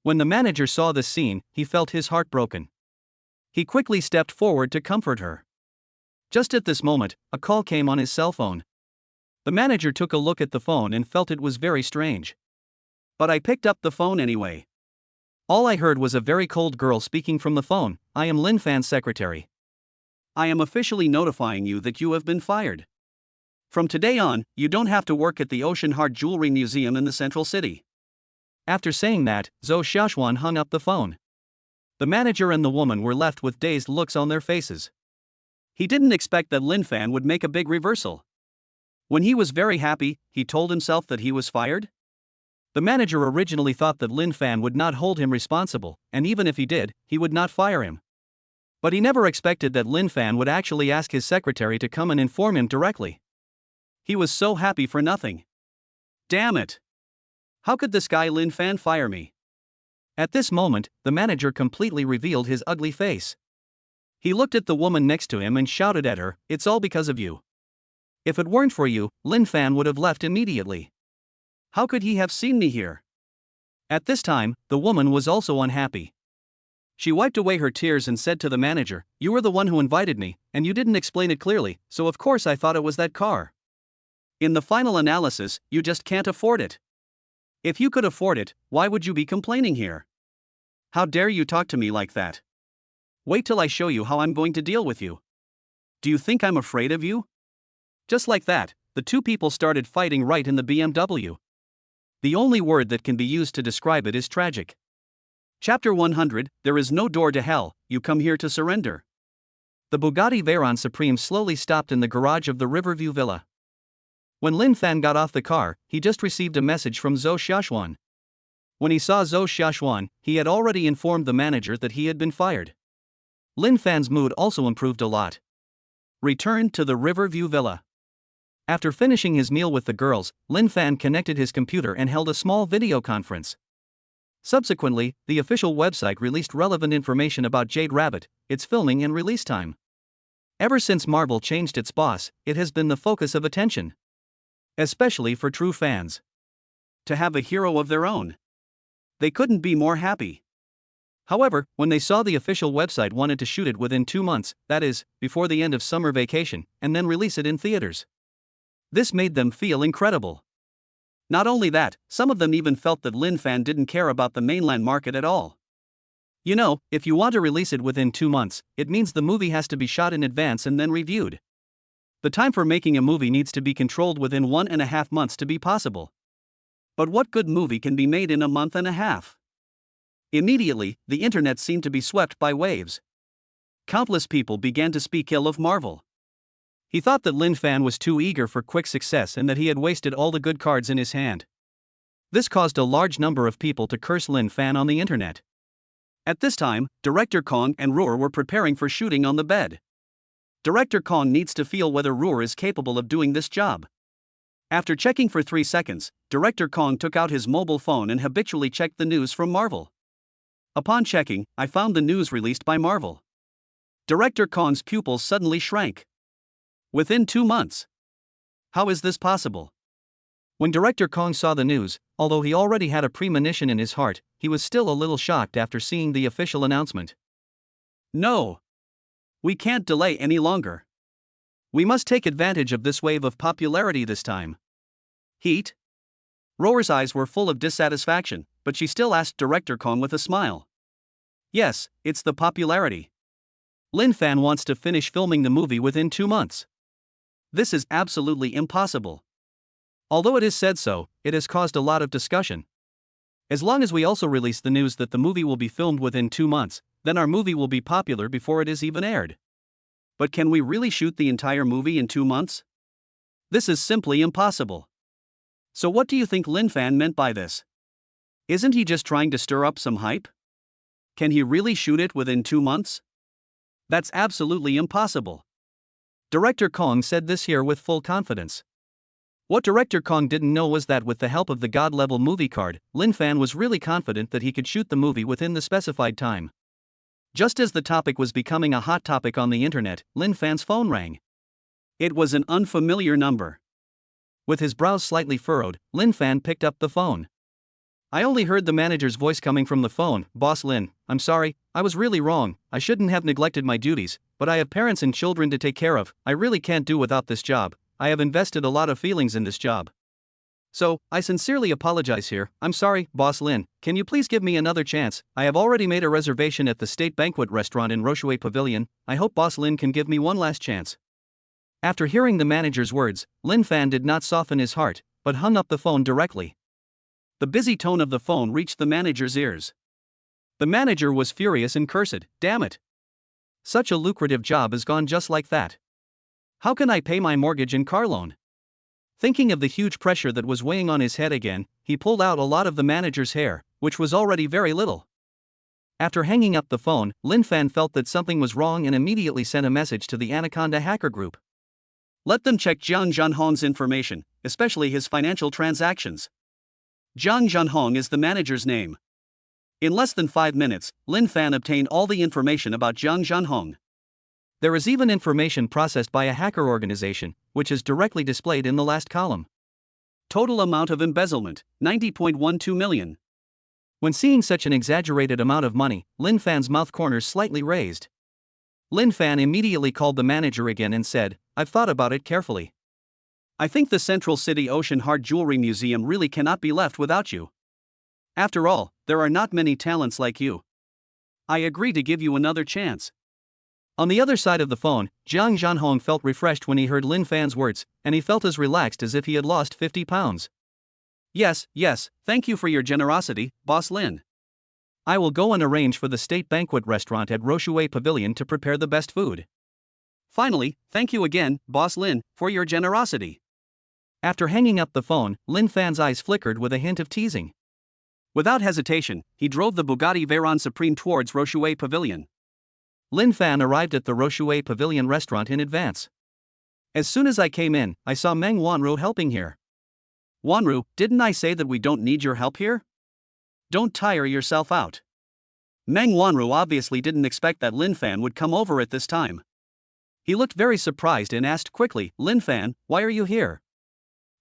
When the manager saw this scene, he felt his heart broken. He quickly stepped forward to comfort her. Just at this moment, a call came on his cell phone. The manager took a look at the phone and felt it was very strange. But I picked up the phone anyway. All I heard was a very cold girl speaking from the phone. I am Lin Fan's secretary. I am officially notifying you that you have been fired. From today on, you don't have to work at the Ocean Heart Jewelry Museum in the central city. After saying that, Zhou Xiaoxuan hung up the phone. The manager and the woman were left with dazed looks on their faces. He didn't expect that Lin Fan would make a big reversal. When he was very happy, he told himself that he was fired? The manager originally thought that Lin Fan would not hold him responsible, and even if he did, he would not fire him. But he never expected that Lin Fan would actually ask his secretary to come and inform him directly. He was so happy for nothing. Damn it! How could this guy Lin Fan fire me? At this moment, the manager completely revealed his ugly face. He looked at the woman next to him and shouted at her, It's all because of you. If it weren't for you, Lin Fan would have left immediately. How could he have seen me here? At this time, the woman was also unhappy. She wiped away her tears and said to the manager, You were the one who invited me, and you didn't explain it clearly, so of course I thought it was that car. In the final analysis, you just can't afford it. If you could afford it, why would you be complaining here? How dare you talk to me like that? Wait till I show you how I'm going to deal with you. Do you think I'm afraid of you? Just like that, the two people started fighting right in the BMW. The only word that can be used to describe it is tragic. Chapter 100, There is no door to hell, you come here to surrender. The Bugatti Veyron Supreme slowly stopped in the garage of the Riverview Villa. When Lin Fan got off the car, he just received a message from Zhou Xiaoxuan. When he saw Zhou Xiaoxuan, he had already informed the manager that he had been fired. Lin Fan's mood also improved a lot. Return to the Riverview Villa. After finishing his meal with the girls, Lin Fan connected his computer and held a small video conference. Subsequently, the official website released relevant information about Jade Rabbit, its filming and release time. Ever since Marvel changed its boss, it has been the focus of attention. Especially for true fans. To have a hero of their own. They couldn't be more happy. However, when they saw the official website wanted to shoot it within 2 months, that is, before the end of summer vacation, and then release it in theaters. This made them feel incredible. Not only that, some of them even felt that Lin Fan didn't care about the mainland market at all. You know, if you want to release it within 2 months, it means the movie has to be shot in advance and then reviewed. The time for making a movie needs to be controlled within 1.5 months to be possible. But what good movie can be made in a month and a half? Immediately, the internet seemed to be swept by waves. Countless people began to speak ill of Marvel. He thought that Lin Fan was too eager for quick success and that he had wasted all the good cards in his hand. This caused a large number of people to curse Lin Fan on the internet. At this time, director Kong and Ruhr were preparing for shooting on the bed. Director Kong needs to feel whether Ruhr is capable of doing this job. After checking for 3 seconds, Director Kong took out his mobile phone and habitually checked the news from Marvel. Upon checking, I found the news released by Marvel. Director Kong's pupils suddenly shrank. Within 2 months. How is this possible? When Director Kong saw the news, although he already had a premonition in his heart, he was still a little shocked after seeing the official announcement. No. We can't delay any longer. We must take advantage of this wave of popularity this time. Heat? Roar's eyes were full of dissatisfaction, but she still asked Director Kong with a smile. Yes, it's the popularity. Lin Fan wants to finish filming the movie within 2 months. This is absolutely impossible. Although it is said so, it has caused a lot of discussion. As long as we also release the news that the movie will be filmed within 2 months, then our movie will be popular before it is even aired. But can we really shoot the entire movie in 2 months? This is simply impossible. So what do you think Lin Fan meant by this? Isn't he just trying to stir up some hype? Can he really shoot it within 2 months? That's absolutely impossible. Director Kong said this here with full confidence. What Director Kong didn't know was that with the help of the God-level movie card, Lin Fan was really confident that he could shoot the movie within the specified time. Just as the topic was becoming a hot topic on the internet, Lin Fan's phone rang. It was an unfamiliar number. With his brows slightly furrowed, Lin Fan picked up the phone. I only heard the manager's voice coming from the phone. Boss Lin, I'm sorry, I was really wrong, I shouldn't have neglected my duties, but I have parents and children to take care of, I really can't do without this job, I have invested a lot of feelings in this job. So, I sincerely apologize here, I'm sorry, Boss Lin, can you please give me another chance, I have already made a reservation at the State Banquet Restaurant in Rochouet Pavilion, I hope Boss Lin can give me one last chance. After hearing the manager's words, Lin Fan did not soften his heart, but hung up the phone directly. The busy tone of the phone reached the manager's ears. The manager was furious and cursed, damn it. Such a lucrative job is gone just like that. How can I pay my mortgage and car loan? Thinking of the huge pressure that was weighing on his head again, he pulled out a lot of the manager's hair, which was already very little. After hanging up the phone, Lin Fan felt that something was wrong and immediately sent a message to the Anaconda hacker group. Let them check Jiang Junhong's information, especially his financial transactions. Jiang Junhong is the manager's name. In less than 5 minutes, Lin Fan obtained all the information about Jiang Junhong. There is even information processed by a hacker organization, which is directly displayed in the last column. Total amount of embezzlement, 90.12 million. When seeing such an exaggerated amount of money, Lin Fan's mouth corners slightly raised. Lin Fan immediately called the manager again and said, I've thought about it carefully. I think the Central City Ocean Heart Jewelry Museum really cannot be left without you. After all, there are not many talents like you. I agree to give you another chance. On the other side of the phone, Jiang Junhong felt refreshed when he heard Lin Fan's words, and he felt as relaxed as if he had lost 50 pounds. Yes, thank you for your generosity, Boss Lin. I will go and arrange for the State Banquet Restaurant at Rochouet Pavilion to prepare the best food. Finally, thank you again, Boss Lin, for your generosity. After hanging up the phone, Lin Fan's eyes flickered with a hint of teasing. Without hesitation, he drove the Bugatti Veyron Supreme towards Rochouet Pavilion. Lin Fan arrived at the Rochouet Pavilion restaurant in advance. As soon as I came in, I saw Meng Wanru helping here. Wanru, didn't I say that we don't need your help here? Don't tire yourself out. Meng Wanru obviously didn't expect that Lin Fan would come over at this time. He looked very surprised and asked quickly, Lin Fan, why are you here?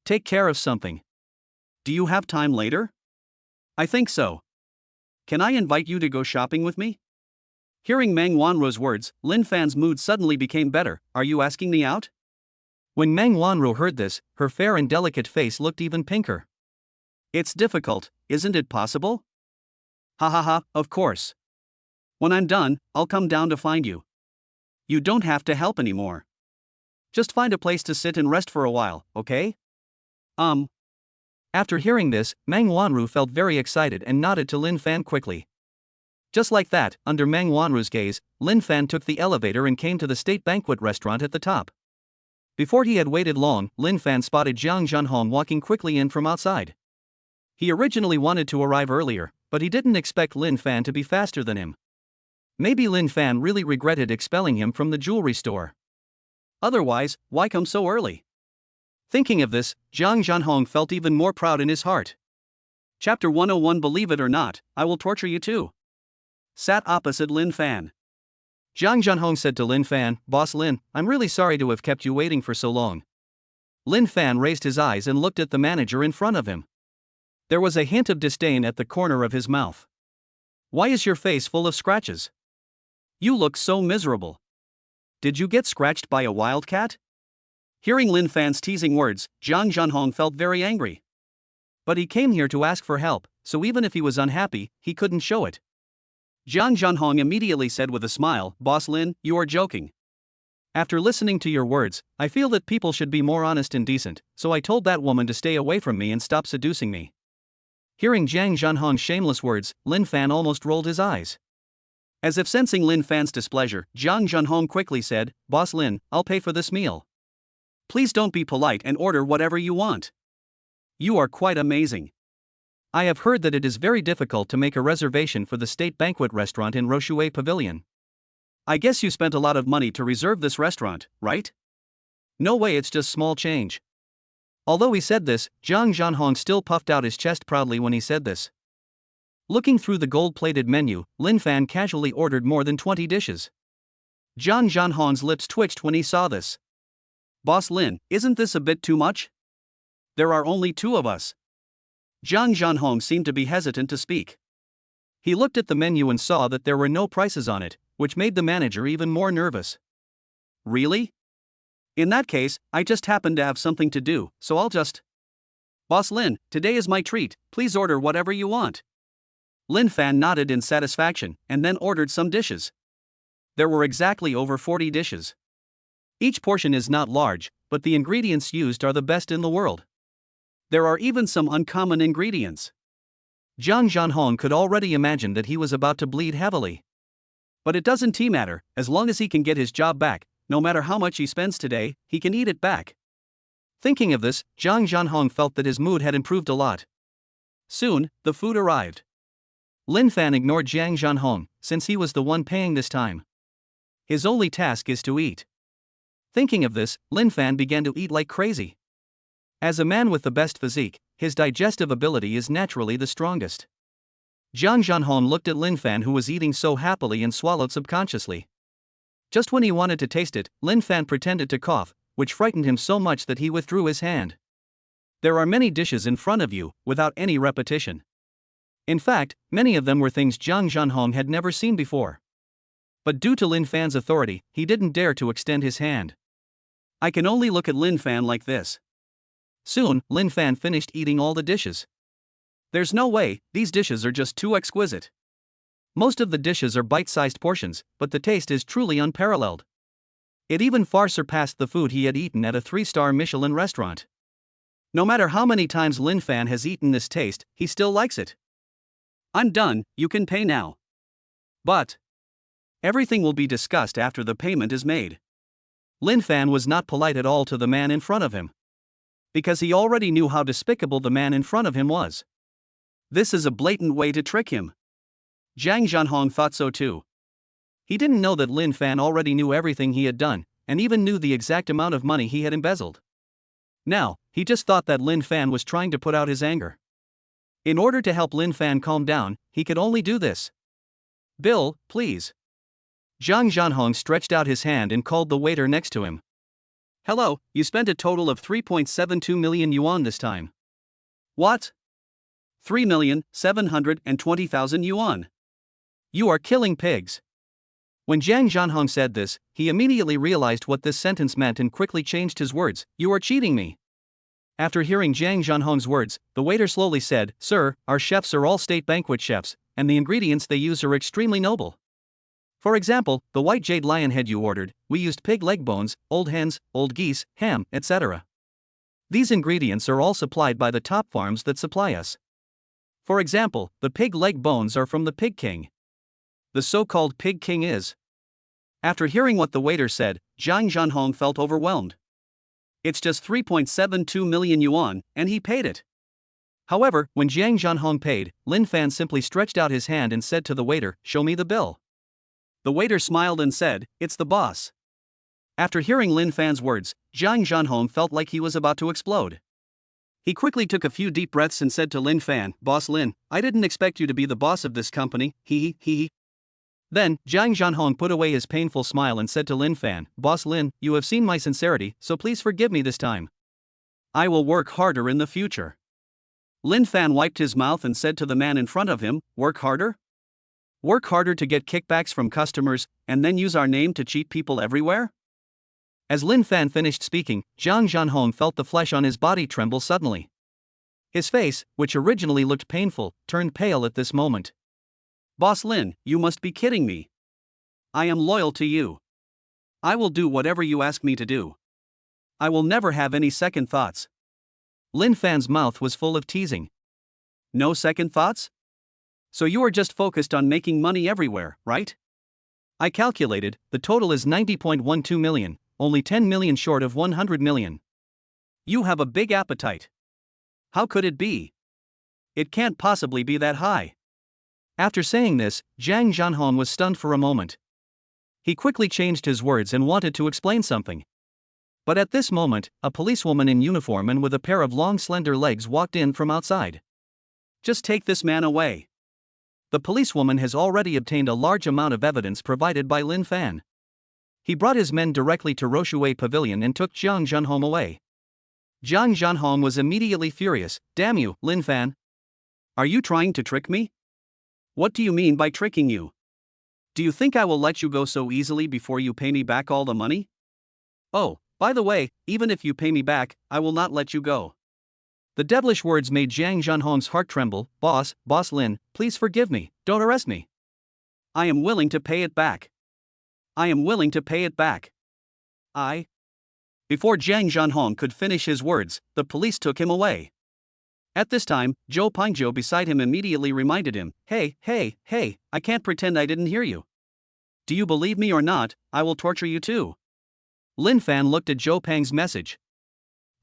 Take care of something. Do you have time later? I think so. Can I invite you to go shopping with me? Hearing Meng Wanru's words, Lin Fan's mood suddenly became better. Are you asking me out? When Meng Wanru heard this, her fair and delicate face looked even pinker. It's difficult, isn't it possible? Ha, of course. When I'm done, I'll come down to find you. You don't have to help anymore. Just find a place to sit and rest for a while, okay? After hearing this, Meng Wanru felt very excited and nodded to Lin Fan quickly. Just like that, under Meng Wanru's gaze, Lin Fan took the elevator and came to the State Banquet Restaurant at the top. Before he had waited long, Lin Fan spotted Jiang Junhong walking quickly in from outside. He originally wanted to arrive earlier, but he didn't expect Lin Fan to be faster than him. Maybe Lin Fan really regretted expelling him from the jewelry store. Otherwise, why come so early? Thinking of this, Jiang Junhong felt even more proud in his heart. Chapter 101 Believe it or not, I will torture you too. Sat opposite Lin Fan. Jiang Junhong said to Lin Fan, Boss Lin, I'm really sorry to have kept you waiting for so long. Lin Fan raised his eyes and looked at the manager in front of him. There was a hint of disdain at the corner of his mouth. Why is your face full of scratches? You look so miserable. Did you get scratched by a wildcat? Hearing Lin Fan's teasing words, Zhang Zhanhong felt very angry. But he came here to ask for help, so even if he was unhappy, he couldn't show it. Zhang Zhanhong immediately said with a smile, "Boss Lin, you are joking." After listening to your words, I feel that people should be more honest and decent, so I told that woman to stay away from me and stop seducing me. Hearing Zhang Zhanhong's shameless words, Lin Fan almost rolled his eyes. As if sensing Lin Fan's displeasure, Zhang Zhanhong quickly said, "Boss Lin, I'll pay for this meal. Please don't be polite and order whatever you want. You are quite amazing." I have heard that it is very difficult to make a reservation for the state banquet restaurant in Rochue Pavilion. I guess you spent a lot of money to reserve this restaurant, right? No way, it's just small change. Although he said this, Zhang Zhanhong still puffed out his chest proudly when he said this. Looking through the gold-plated menu, Lin Fan casually ordered more than 20 dishes. Zhang Zhanhong's lips twitched when he saw this. "Boss Lin, isn't this a bit too much? There are only 2 of us." Zhang Zhanhong seemed to be hesitant to speak. He looked at the menu and saw that there were no prices on it, which made the manager even more nervous. "Really? In that case, I just happen to have something to do, so I'll just..." "Boss Lin, today is my treat, please order whatever you want." Lin Fan nodded in satisfaction, and then ordered some dishes. There were exactly over 40 dishes. Each portion is not large, but the ingredients used are the best in the world. There are even some uncommon ingredients. Zhang Zhanhong could already imagine that he was about to bleed heavily. But it doesn't matter, as long as he can get his job back, no matter how much he spends today, he can eat it back. Thinking of this, Zhang Zhanhong felt that his mood had improved a lot. Soon, the food arrived. Lin Fan ignored Zhang Zhanhong, since he was the one paying this time. His only task is to eat. Thinking of this, Lin Fan began to eat like crazy. As a man with the best physique, his digestive ability is naturally the strongest. Zhang Zhanhong looked at Lin Fan, who was eating so happily, and swallowed subconsciously. Just when he wanted to taste it, Lin Fan pretended to cough, which frightened him so much that he withdrew his hand. There are many dishes in front of you, without any repetition. In fact, many of them were things Zhang Zhanhong had never seen before. But due to Lin Fan's authority, he didn't dare to extend his hand. I can only look at Lin Fan like this. Soon, Lin Fan finished eating all the dishes. There's no way, these dishes are just too exquisite. Most of the dishes are bite-sized portions, but the taste is truly unparalleled. It even far surpassed the food he had eaten at a 3-star Michelin restaurant. No matter how many times Lin Fan has eaten this taste, he still likes it. "I'm done, you can pay now." "But everything will be discussed after the payment is made." Lin Fan was not polite at all to the man in front of him, because he already knew how despicable the man in front of him was. This is a blatant way to trick him. Zhang Zhanhong thought so too. He didn't know that Lin Fan already knew everything he had done, and even knew the exact amount of money he had embezzled. Now, he just thought that Lin Fan was trying to put out his anger. In order to help Lin Fan calm down, he could only do this. "Bill, please." Zhang Zhanhong stretched out his hand and called the waiter next to him. "Hello, you spent a total of 3.72 million yuan this time." "What? 3,720,000 yuan. You are killing pigs." When Zhang Zhanhong said this, he immediately realized what this sentence meant and quickly changed his words. "You are cheating me." After hearing Zhang Zhanhong's words, the waiter slowly said, "Sir, our chefs are all state banquet chefs, and the ingredients they use are extremely noble. For example, the white jade lion head you ordered, we used pig leg bones, old hens, old geese, ham, etc. These ingredients are all supplied by the top farms that supply us. For example, the pig leg bones are from the Pig King. The so-called Pig King is..." After hearing what the waiter said, Zhang Zhanhong felt overwhelmed. It's just 3.72 million yuan, and he paid it. However, when Zhang Zhanhong paid, Lin Fan simply stretched out his hand and said to the waiter, "Show me the bill." The waiter smiled and said, "It's the boss." After hearing Lin Fan's words, Zhang Zhanhong felt like he was about to explode. He quickly took a few deep breaths and said to Lin Fan, "Boss Lin, I didn't expect you to be the boss of this company, hee hee." Then, Zhang Zhanhong put away his painful smile and said to Lin Fan, "Boss Lin, you have seen my sincerity, so please forgive me this time. I will work harder in the future." Lin Fan wiped his mouth and said to the man in front of him, "Work harder? Work harder to get kickbacks from customers, and then use our name to cheat people everywhere?" As Lin Fan finished speaking, Zhang Zhanhong felt the flesh on his body tremble suddenly. His face, which originally looked painful, turned pale at this moment. Boss Lin, you must be kidding me. I am loyal to you. I will do whatever you ask me to do. I will never have any second thoughts. Lin Fan's mouth was full of teasing. No second thoughts? So you are just focused on making money everywhere, right? I calculated, the total is 90.12 million, only 10 million short of 100 million. You have a big appetite. How could it be? It can't possibly be that high. After saying this, Zhang Zhanhong was stunned for a moment. He quickly changed his words and wanted to explain something. But at this moment, a policewoman in uniform and with a pair of long slender legs walked in from outside. Just take this man away. The policewoman has already obtained a large amount of evidence provided by Lin Fan. He brought his men directly to Roshui Pavilion and took Zhang Zhanhong away. Zhang Zhanhong was immediately furious. Damn you, Lin Fan. Are you trying to trick me? What do you mean by tricking you? Do you think I will let you go so easily before you pay me back all the money? Oh, by the way, even if you pay me back, I will not let you go. The devilish words made Zhang Zhanhong's heart tremble. Boss Lin, please forgive me, don't arrest me. I am willing to pay it back. I am willing to pay it back. Before Zhang Zhanhong could finish his words, the police took him away. At this time, Zhou Pingzhou beside him immediately reminded him, Hey, I can't pretend I didn't hear you. Do you believe me or not, I will torture you too. Lin Fan looked at Zhou Peng's message.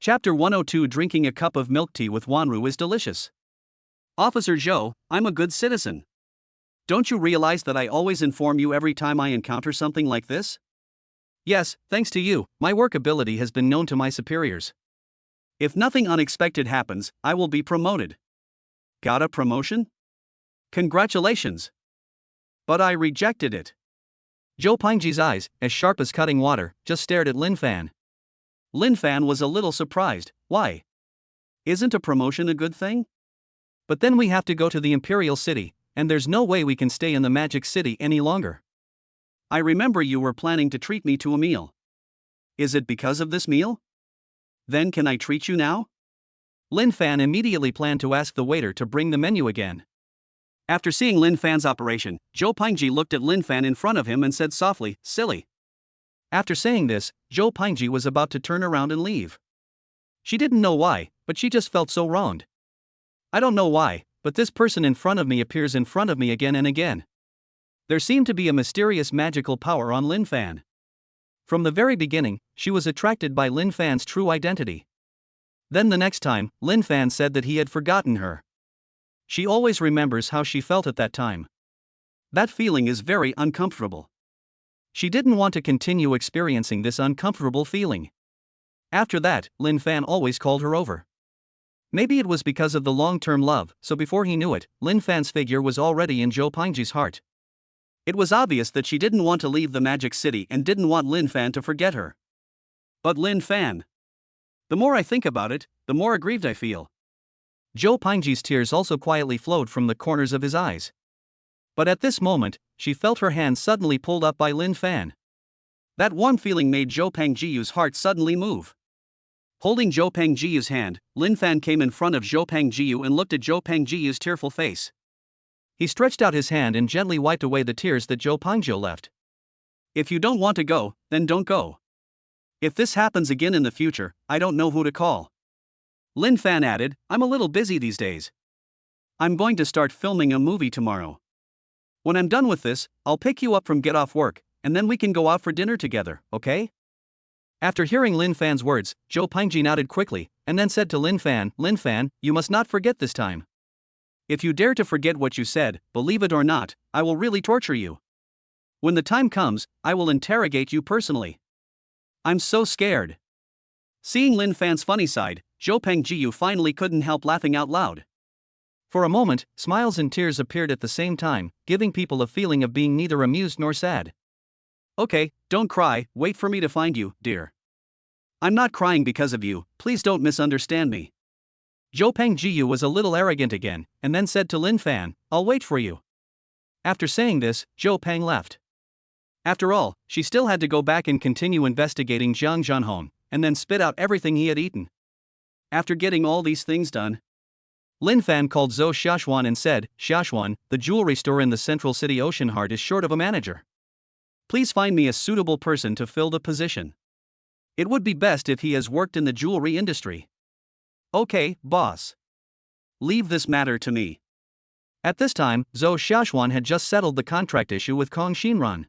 Chapter 102 Drinking a cup of milk tea with Wanru is delicious. Officer Zhou, I'm a good citizen. Don't you realize that I always inform you every time I encounter something like this? Yes, thanks to you, my work ability has been known to my superiors. If nothing unexpected happens, I will be promoted. Got a promotion? Congratulations. But I rejected it. Zhou Pingzhi's eyes, as sharp as cutting water, just stared at Lin Fan. Lin Fan was a little surprised. Why? Isn't a promotion a good thing? But then we have to go to the Imperial City, and there's no way we can stay in the Magic City any longer. I remember you were planning to treat me to a meal. Is it because of this meal? Then can I treat you now? Lin Fan immediately planned to ask the waiter to bring the menu again. After seeing Lin Fan's operation, Zhou Pingzhi looked at Lin Fan in front of him and said softly, Silly. After saying this, Zhou Pingzhi was about to turn around and leave. She didn't know why, but she just felt so wronged. I don't know why, but this person in front of me appears in front of me again and again. There seemed to be a mysterious magical power on Lin Fan. From the very beginning, she was attracted by Lin Fan's true identity. Then the next time, Lin Fan said that he had forgotten her. She always remembers how she felt at that time. That feeling is very uncomfortable. She didn't want to continue experiencing this uncomfortable feeling. After that, Lin Fan always called her over. Maybe it was because of the long-term love, so before he knew it, Lin Fan's figure was already in Zhou Pingzhi's heart. It was obvious that she didn't want to leave the Magic City and didn't want Lin Fan to forget her. But Lin Fan. The more I think about it, the more aggrieved I feel. Zhou Pingzhi's tears also quietly flowed from the corners of his eyes. But at this moment, she felt her hand suddenly pulled up by Lin Fan. That warm feeling made Zhou Pengzhi's heart suddenly move. Holding Zhou Pengzhi's hand, Lin Fan came in front of Zhou Pengzhi and looked at Zhou Pengzhi's tearful face. He stretched out his hand and gently wiped away the tears that Zhou Pingzhi left. If you don't want to go, then don't go. If this happens again in the future, I don't know who to call. Lin Fan added, I'm a little busy these days. I'm going to start filming a movie tomorrow. When I'm done with this, I'll pick you up from get off work, and then we can go out for dinner together, okay? After hearing Lin Fan's words, Zhou Pingzhi nodded quickly, and then said to Lin Fan, you must not forget this time. If you dare to forget what you said, believe it or not, I will really torture you. When the time comes, I will interrogate you personally. I'm so scared. Seeing Lin Fan's funny side, Zhou Pengzhi finally couldn't help laughing out loud. For a moment, smiles and tears appeared at the same time, giving people a feeling of being neither amused nor sad. Okay, don't cry, wait for me to find you, dear. I'm not crying because of you, please don't misunderstand me. Zhou Pengzhi was a little arrogant again, and then said to Lin Fan, I'll wait for you. After saying this, Zhou Peng left. After all, she still had to go back and continue investigating Jiang Jianhong, and then spit out everything he had eaten. After getting all these things done, Lin Fan called Zhou Xiaoxuan and said, "Xiaoxuan, the jewelry store in the central city Ocean Heart is short of a manager. Please find me a suitable person to fill the position. It would be best if he has worked in the jewelry industry." "Okay, boss. Leave this matter to me." At this time, Zhou Xiaoxuan had just settled the contract issue with Kong Xinran.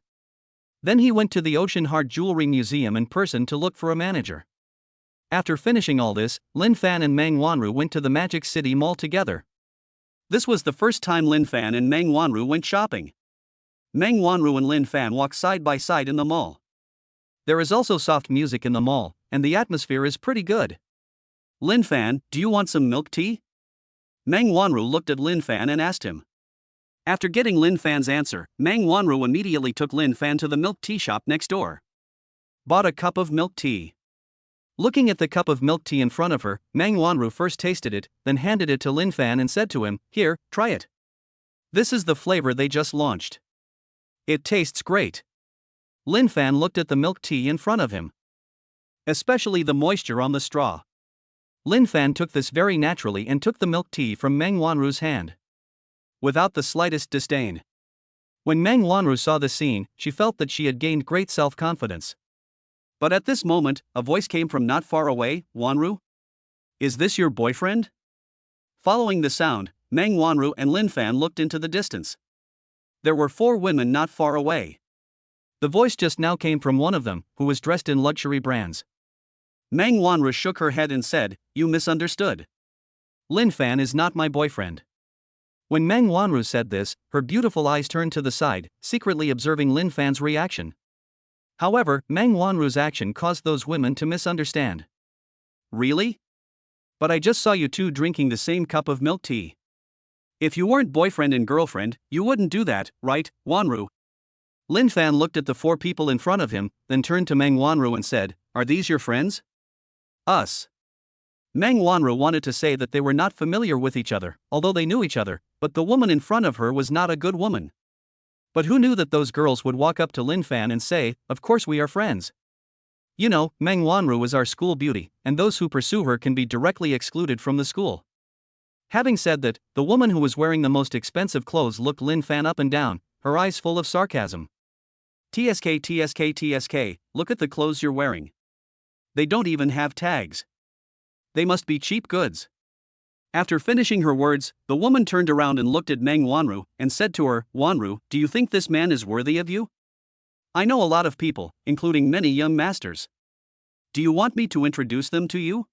Then he went to the Ocean Heart Jewelry Museum in person to look for a manager. After finishing all this, Lin Fan and Meng Wanru went to the Magic City Mall together. This was the first time Lin Fan and Meng Wanru went shopping. Meng Wanru and Lin Fan walk side by side in the mall. There is also soft music in the mall, and the atmosphere is pretty good. "Lin Fan, do you want some milk tea?" Meng Wanru looked at Lin Fan and asked him. After getting Lin Fan's answer, Meng Wanru immediately took Lin Fan to the milk tea shop next door. Bought a cup of milk tea. Looking at the cup of milk tea in front of her, Meng Wanru first tasted it, then handed it to Lin Fan and said to him, "Here, try it. This is the flavor they just launched. It tastes great." Lin Fan looked at the milk tea in front of him, especially the moisture on the straw. Lin Fan took this very naturally and took the milk tea from Meng Wanru's hand, without the slightest disdain. When Meng Wanru saw the scene, she felt that she had gained great self-confidence. But at this moment, a voice came from not far away. "Wanru? Is this your boyfriend?" Following the sound, Meng Wanru and Lin Fan looked into the distance. There were 4 women not far away. The voice just now came from one of them, who was dressed in luxury brands. Meng Wanru shook her head and said, "You misunderstood. Lin Fan is not my boyfriend." When Meng Wanru said this, her beautiful eyes turned to the side, secretly observing Lin Fan's reaction. However, Meng Wanru's action caused those women to misunderstand. "Really? But I just saw you two drinking the same cup of milk tea. If you weren't boyfriend and girlfriend, you wouldn't do that, right, Wanru?" Lin Fan looked at the 4 people in front of him, then turned to Meng Wanru and said, "Are these your friends?" "Us." Meng Wanru wanted to say that they were not familiar with each other, although they knew each other, but the woman in front of her was not a good woman. But who knew that those girls would walk up to Lin Fan and say, "Of course we are friends. You know, Meng Wanru is our school beauty, and those who pursue her can be directly excluded from the school." Having said that, the woman who was wearing the most expensive clothes looked Lin Fan up and down, her eyes full of sarcasm. "TSK, TSK, TSK, look at the clothes you're wearing. They don't even have tags. They must be cheap goods." After finishing her words, the woman turned around and looked at Meng Wanru and said to her, "Wanru, do you think this man is worthy of you? I know a lot of people, including many young masters. Do you want me to introduce them to you?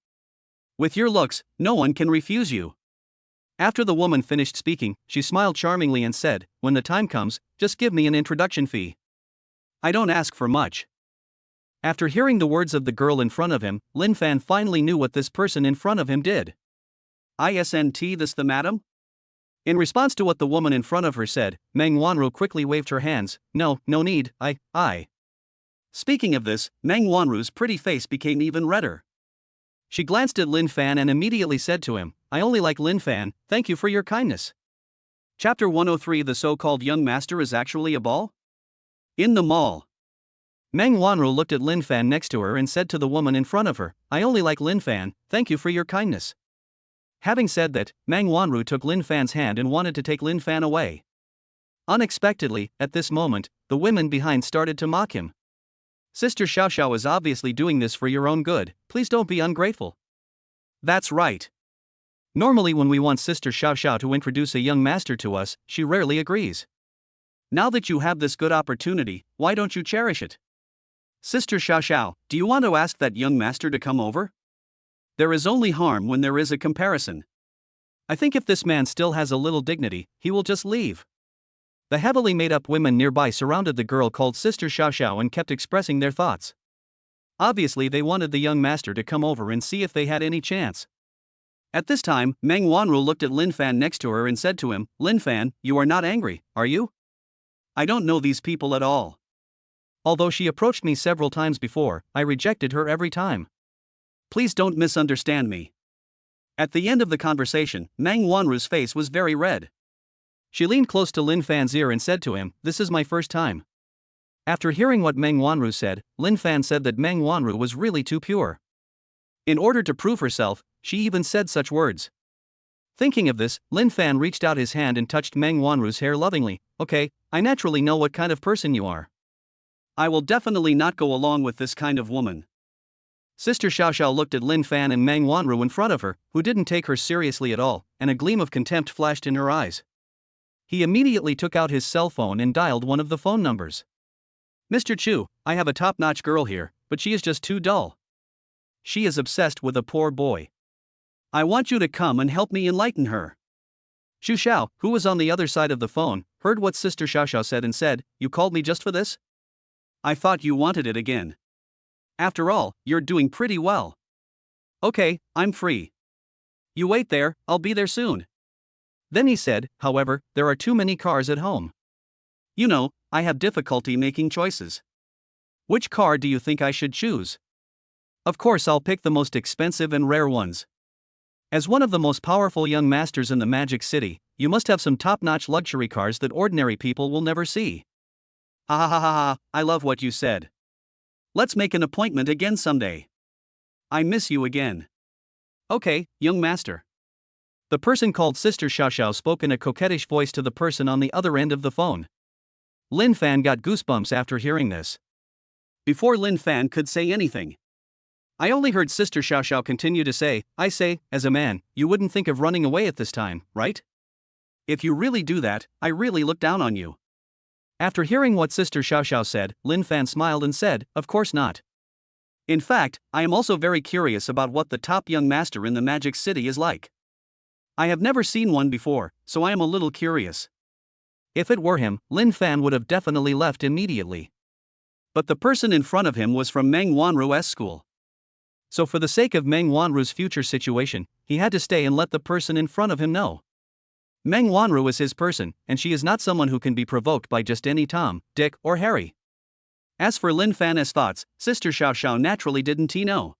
With your looks, no one can refuse you." After the woman finished speaking, she smiled charmingly and said, "When the time comes, just give me an introduction fee. I don't ask for much." After hearing the words of the girl in front of him, Lin Fan finally knew what this person in front of him did. "Isn't this the madam?" In response to what the woman in front of her said, Meng Wanru quickly waved her hands. No need, I. Speaking of this, Meng Wanru's pretty face became even redder. She glanced at Lin Fan and immediately said to him, "I only like Lin Fan, thank you for your kindness." Chapter 103. The so-called young master is actually a ball? In the mall. Meng Wanru looked at Lin Fan next to her and said to the woman in front of her, "I only like Lin Fan, thank you for your kindness." Having said that, Meng Wanru took Lin Fan's hand and wanted to take Lin Fan away. Unexpectedly, at this moment, the women behind started to mock him. "Sister Xiaoxiao is obviously doing this for your own good, please don't be ungrateful." That's right. Normally when we want Sister Xiaoxiao to introduce a young master to us, she rarely agrees. Now that you have this good opportunity, why don't you cherish it? "Sister Xiaoxiao, do you want to ask that young master to come over? There is only harm when there is a comparison. I think if this man still has a little dignity, he will just leave." The heavily made-up women nearby surrounded the girl called Sister Xiaoxiao and kept expressing their thoughts. Obviously they wanted the young master to come over and see if they had any chance. At this time, Meng Wanru looked at Lin Fan next to her and said to him, "Lin Fan, you are not angry, are you? I don't know these people at all. Although she approached me several times before, I rejected her every time. Please don't misunderstand me." At the end of the conversation, Meng Wanru's face was very red. She leaned close to Lin Fan's ear and said to him, "This is my first time. After hearing what Meng Wanru said, Lin Fan said that Meng Wanru was really too pure. In order to prove herself, she even said such words. Thinking of this, Lin Fan reached out his hand and touched Meng Wanru's hair lovingly. Okay, I naturally know what kind of person you are. I will definitely not go along with this kind of woman. Sister Xiaoxiao looked at Lin Fan and Meng Wanru in front of her, who didn't take her seriously at all, and a gleam of contempt flashed in her eyes. He immediately took out his cell phone and dialed one of the phone numbers. Mr. Chu, I have a top-notch girl here, but she is just too dull. She is obsessed with a poor boy. I want you to come and help me enlighten her. Xu Xiao, who was on the other side of the phone, heard what Sister Xiaoxiao said and said, "You called me just for this? I thought you wanted it again. After all, you're doing pretty well. Okay, I'm free. You wait there, I'll be there soon." Then he said, "However, there are too many cars at home. You know, I have difficulty making choices. Which car do you think I should choose?" "Of course I'll pick the most expensive and rare ones. As one of the most powerful young masters in the Magic City, you must have some top-notch luxury cars that ordinary people will never see." Ha ha ha ha ha, I love what you said. Let's make an appointment again someday. I miss you again. Okay, young master. The person called Sister Xiaoxiao spoke in a coquettish voice to the person on the other end of the phone. Lin Fan got goosebumps after hearing this. Before Lin Fan could say anything, I only heard Sister Xiaoxiao continue to say, "I say, as a man, you wouldn't think of running away at this time, right? If you really do that, I really look down on you." After hearing what Sister Xiaoxiao said, Lin Fan smiled and said, "Of course not. In fact, I am also very curious about what the top young master in the Magic City is like. I have never seen one before, so I am a little curious." If it were him, Lin Fan would have definitely left immediately. But the person in front of him was from Meng Wanru's school. So for the sake of Meng Wanru's future situation, he had to stay and let the person in front of him know. Meng Wanru is his person, and she is not someone who can be provoked by just any Tom, Dick, or Harry. As for Lin Fan's thoughts, Sister Xiaoxiao naturally didn't know.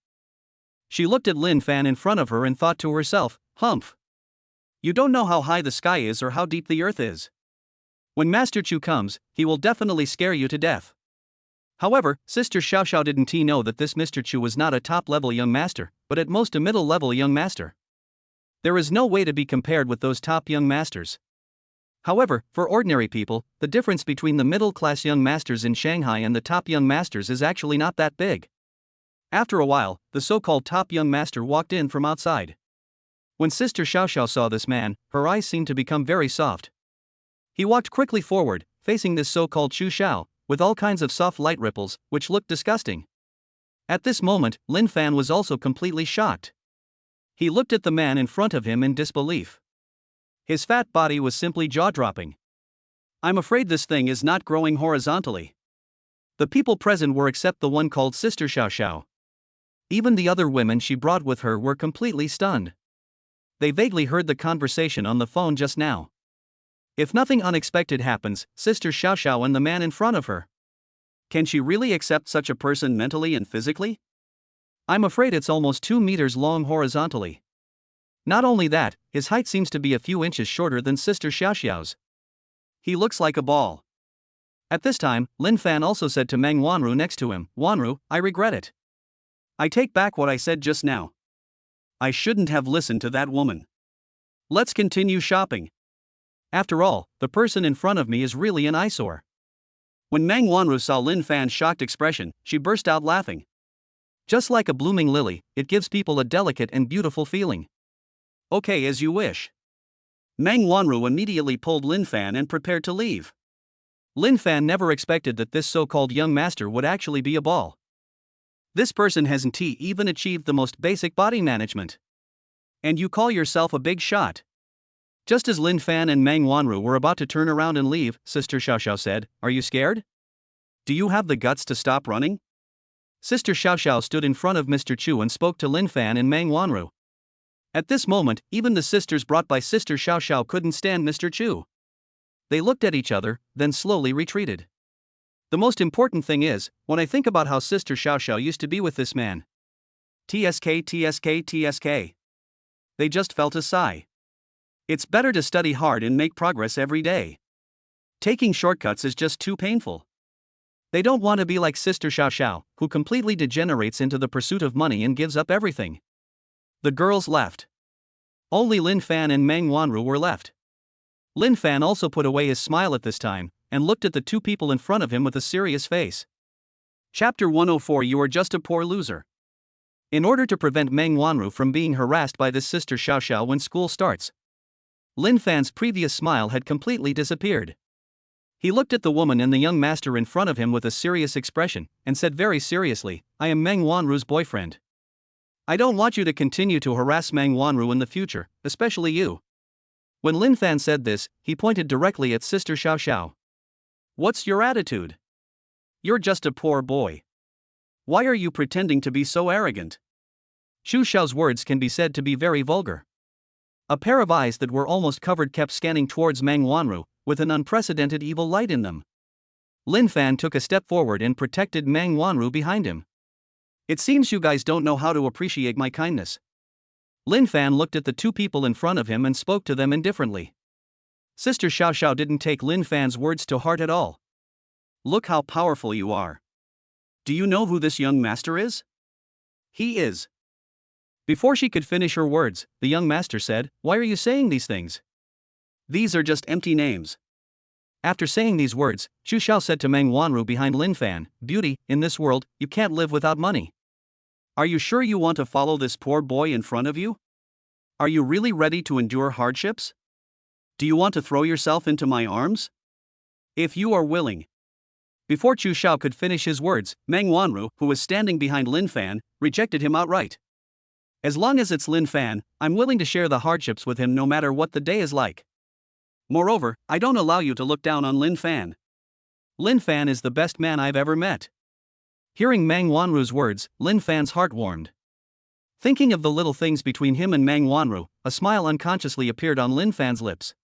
She looked at Lin Fan in front of her and thought to herself, "Humph. You don't know how high the sky is or how deep the earth is. When Master Chu comes, he will definitely scare you to death." However, Sister Xiaoxiao didn't know that this Mr. Chu was not a top-level young master, but at most a middle-level young master. There is no way to be compared with those top young masters. However, for ordinary people, the difference between the middle-class young masters in Shanghai and the top young masters is actually not that big. After a while, the so-called top young master walked in from outside. When Sister Xiaoxiao saw this man, her eyes seemed to become very soft. He walked quickly forward, facing this so-called Xu Xiao, with all kinds of soft light ripples, which looked disgusting. At this moment, Lin Fan was also completely shocked. He looked at the man in front of him in disbelief. His fat body was simply jaw-dropping. I'm afraid this thing is not growing horizontally. The people present were except the one called Sister Xiaoxiao. Even the other women she brought with her were completely stunned. They vaguely heard the conversation on the phone just now. If nothing unexpected happens, Sister Xiaoxiao and the man in front of her. Can she really accept such a person mentally and physically? I'm afraid it's almost 2 meters long horizontally. Not only that, his height seems to be a few inches shorter than Sister Xiaoxiao's. He looks like a ball. At this time, Lin Fan also said to Meng Wanru next to him, "Wanru, I regret it. I take back what I said just now. I shouldn't have listened to that woman. Let's continue shopping. After all, the person in front of me is really an eyesore." When Meng Wanru saw Lin Fan's shocked expression, she burst out laughing. Just like a blooming lily, it gives people a delicate and beautiful feeling. Okay, as you wish. Meng Wanru immediately pulled Lin Fan and prepared to leave. Lin Fan never expected that this so-called young master would actually be a ball. This person hasn't even achieved the most basic body management. And you call yourself a big shot? Just as Lin Fan and Meng Wanru were about to turn around and leave, Sister Xiaoxiao said, "Are you scared? Do you have the guts to stop running?" Sister Xiaoxiao stood in front of Mr. Chu and spoke to Lin Fan and Meng Wanru. At this moment, even the sisters brought by Sister Xiaoxiao couldn't stand Mr. Chu. They looked at each other, then slowly retreated. The most important thing is, when I think about how Sister Xiaoxiao used to be with this man. TSK, TSK, TSK. They just felt a sigh. It's better to study hard and make progress every day. Taking shortcuts is just too painful. They don't want to be like Sister Xiao Xiao, who completely degenerates into the pursuit of money and gives up everything. The girls left. Only Lin Fan and Meng Wanru were left. Lin Fan also put away his smile at this time, and looked at the two people in front of him with a serious face. Chapter 104 You are just a poor loser. In order to prevent Meng Wanru from being harassed by this Sister Xiao Xiao when school starts, Lin Fan's previous smile had completely disappeared. He looked at the woman and the young master in front of him with a serious expression, and said very seriously, I am Meng Wanru's boyfriend. I don't want you to continue to harass Meng Wanru in the future, especially you. When Lin Fan said this, he pointed directly at Sister Xiao Xiao. What's your attitude? You're just a poor boy. Why are you pretending to be so arrogant? Xu Xiao's words can be said to be very vulgar. A pair of eyes that were almost covered kept scanning towards Meng Wanru, with an unprecedented evil light in them. Lin Fan took a step forward and protected Meng Wanru behind him. It seems you guys don't know how to appreciate my kindness. Lin Fan looked at the two people in front of him and spoke to them indifferently. Sister Xiao Xiao didn't take Lin Fan's words to heart at all. Look how powerful you are. Do you know who this young master is? He is. Before she could finish her words, the young master said, Why are you saying these things? These are just empty names. After saying these words, Xu Xiao said to Meng Wanru behind Lin Fan, Beauty, in this world, you can't live without money. Are you sure you want to follow this poor boy in front of you? Are you really ready to endure hardships? Do you want to throw yourself into my arms? If you are willing. Before Xu Xiao could finish his words, Meng Wanru, who was standing behind Lin Fan, rejected him outright. As long as it's Lin Fan, I'm willing to share the hardships with him no matter what the day is like. Moreover, I don't allow you to look down on Lin Fan. Lin Fan is the best man I've ever met. Hearing Meng Wanru's words, Lin Fan's heart warmed. Thinking of the little things between him and Meng Wanru, a smile unconsciously appeared on Lin Fan's lips.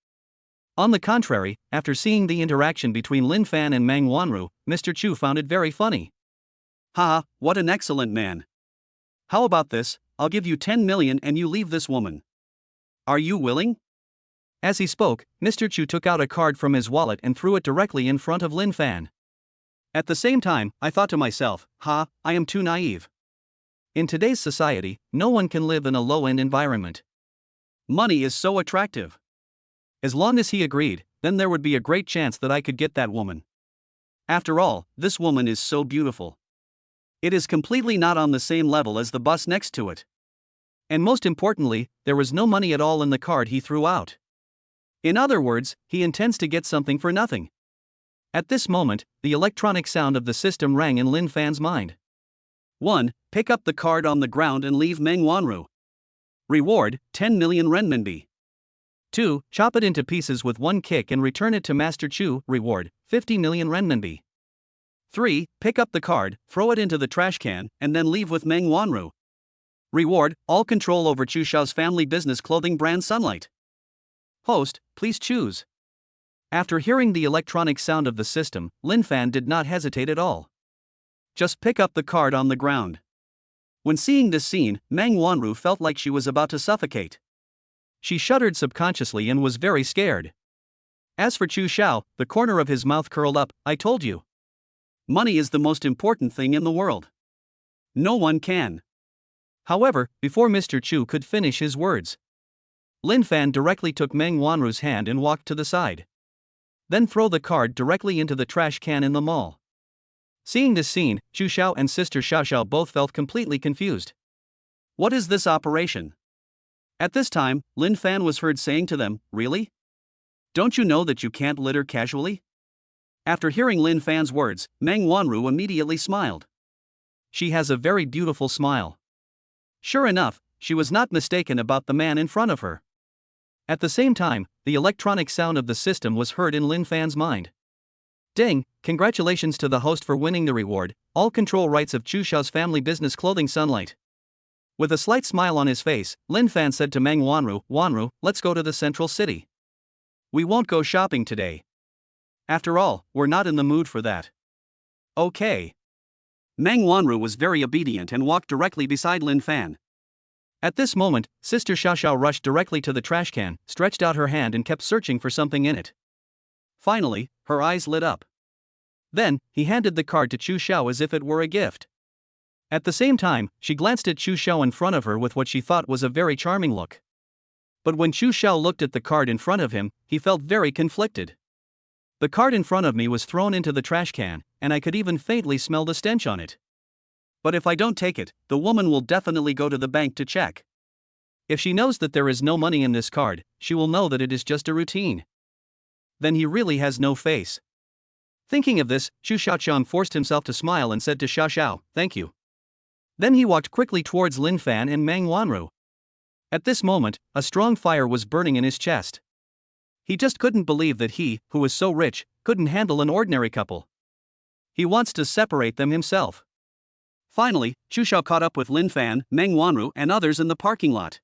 On the contrary, after seeing the interaction between Lin Fan and Meng Wanru, Mr. Chu found it very funny. Haha, what an excellent man. How about this? I'll give you 10 million and you leave this woman. Are you willing? As he spoke, Mr. Chu took out a card from his wallet and threw it directly in front of Lin Fan. At the same time, I thought to myself, I am too naive. In today's society, no one can live in a low-end environment. Money is so attractive. As long as he agreed, then there would be a great chance that I could get that woman. After all, this woman is so beautiful. It is completely not on the same level as the bus next to it. And most importantly, there was no money at all in the card he threw out. In other words, he intends to get something for nothing. At this moment, the electronic sound of the system rang in Lin Fan's mind. 1. Pick up the card on the ground and leave Meng Wanru. Reward, 10 million renminbi. 2. Chop it into pieces with one kick and return it to Master Chu. Reward, 50 million renminbi. 3. Pick up the card, throw it into the trash can, and then leave with Meng Wanru. Reward, all control over Chu Xiao's family business clothing brand Sunlight. Host, please choose. After hearing the electronic sound of the system, Lin Fan did not hesitate at all. Just pick up the card on the ground. When seeing this scene, Meng Wanru felt like she was about to suffocate. She shuddered subconsciously and was very scared. As for Chu Xiao, the corner of his mouth curled up. I told you. Money is the most important thing in the world. No one can. However, before Mr. Chu could finish his words, Lin Fan directly took Meng Wanru's hand and walked to the side. Then throw the card directly into the trash can in the mall. Seeing this scene, Chu Xiao and Sister Xiao Xiao both felt completely confused. What is this operation? At this time, Lin Fan was heard saying to them, Really? Don't you know that you can't litter casually? After hearing Lin Fan's words, Meng Wanru immediately smiled. She has a very beautiful smile. Sure enough, she was not mistaken about the man in front of her. At the same time, the electronic sound of the system was heard in Lin Fan's mind. Ding, congratulations to the host for winning the reward, all control rights of Chu Xiao's family business clothing Sunlight. With a slight smile on his face, Lin Fan said to Meng Wanru, Wanru, let's go to the central city. We won't go shopping today. After all, we're not in the mood for that. Okay. Meng Wanru was very obedient and walked directly beside Lin Fan. At this moment, Sister Xiao Xiao rushed directly to the trash can, stretched out her hand and kept searching for something in it. Finally, her eyes lit up. Then, he handed the card to Chu Xiao as if it were a gift. At the same time, she glanced at Chu Xiao in front of her with what she thought was a very charming look. But when Chu Xiao looked at the card in front of him, he felt very conflicted. The card in front of me was thrown into the trash can, and I could even faintly smell the stench on it. But if I don't take it, the woman will definitely go to the bank to check. If she knows that there is no money in this card, she will know that it is just a routine. Then he really has no face. Thinking of this, Chu Xiaoqiang forced himself to smile and said to Xiao Xiao, "Thank you." Then he walked quickly towards Lin Fan and Meng Wanru. At this moment, a strong fire was burning in his chest. He just couldn't believe that he, who was so rich, couldn't handle an ordinary couple. He wants to separate them himself. Finally, Chu Xiao caught up with Lin Fan, Meng Wanru, and others in the parking lot.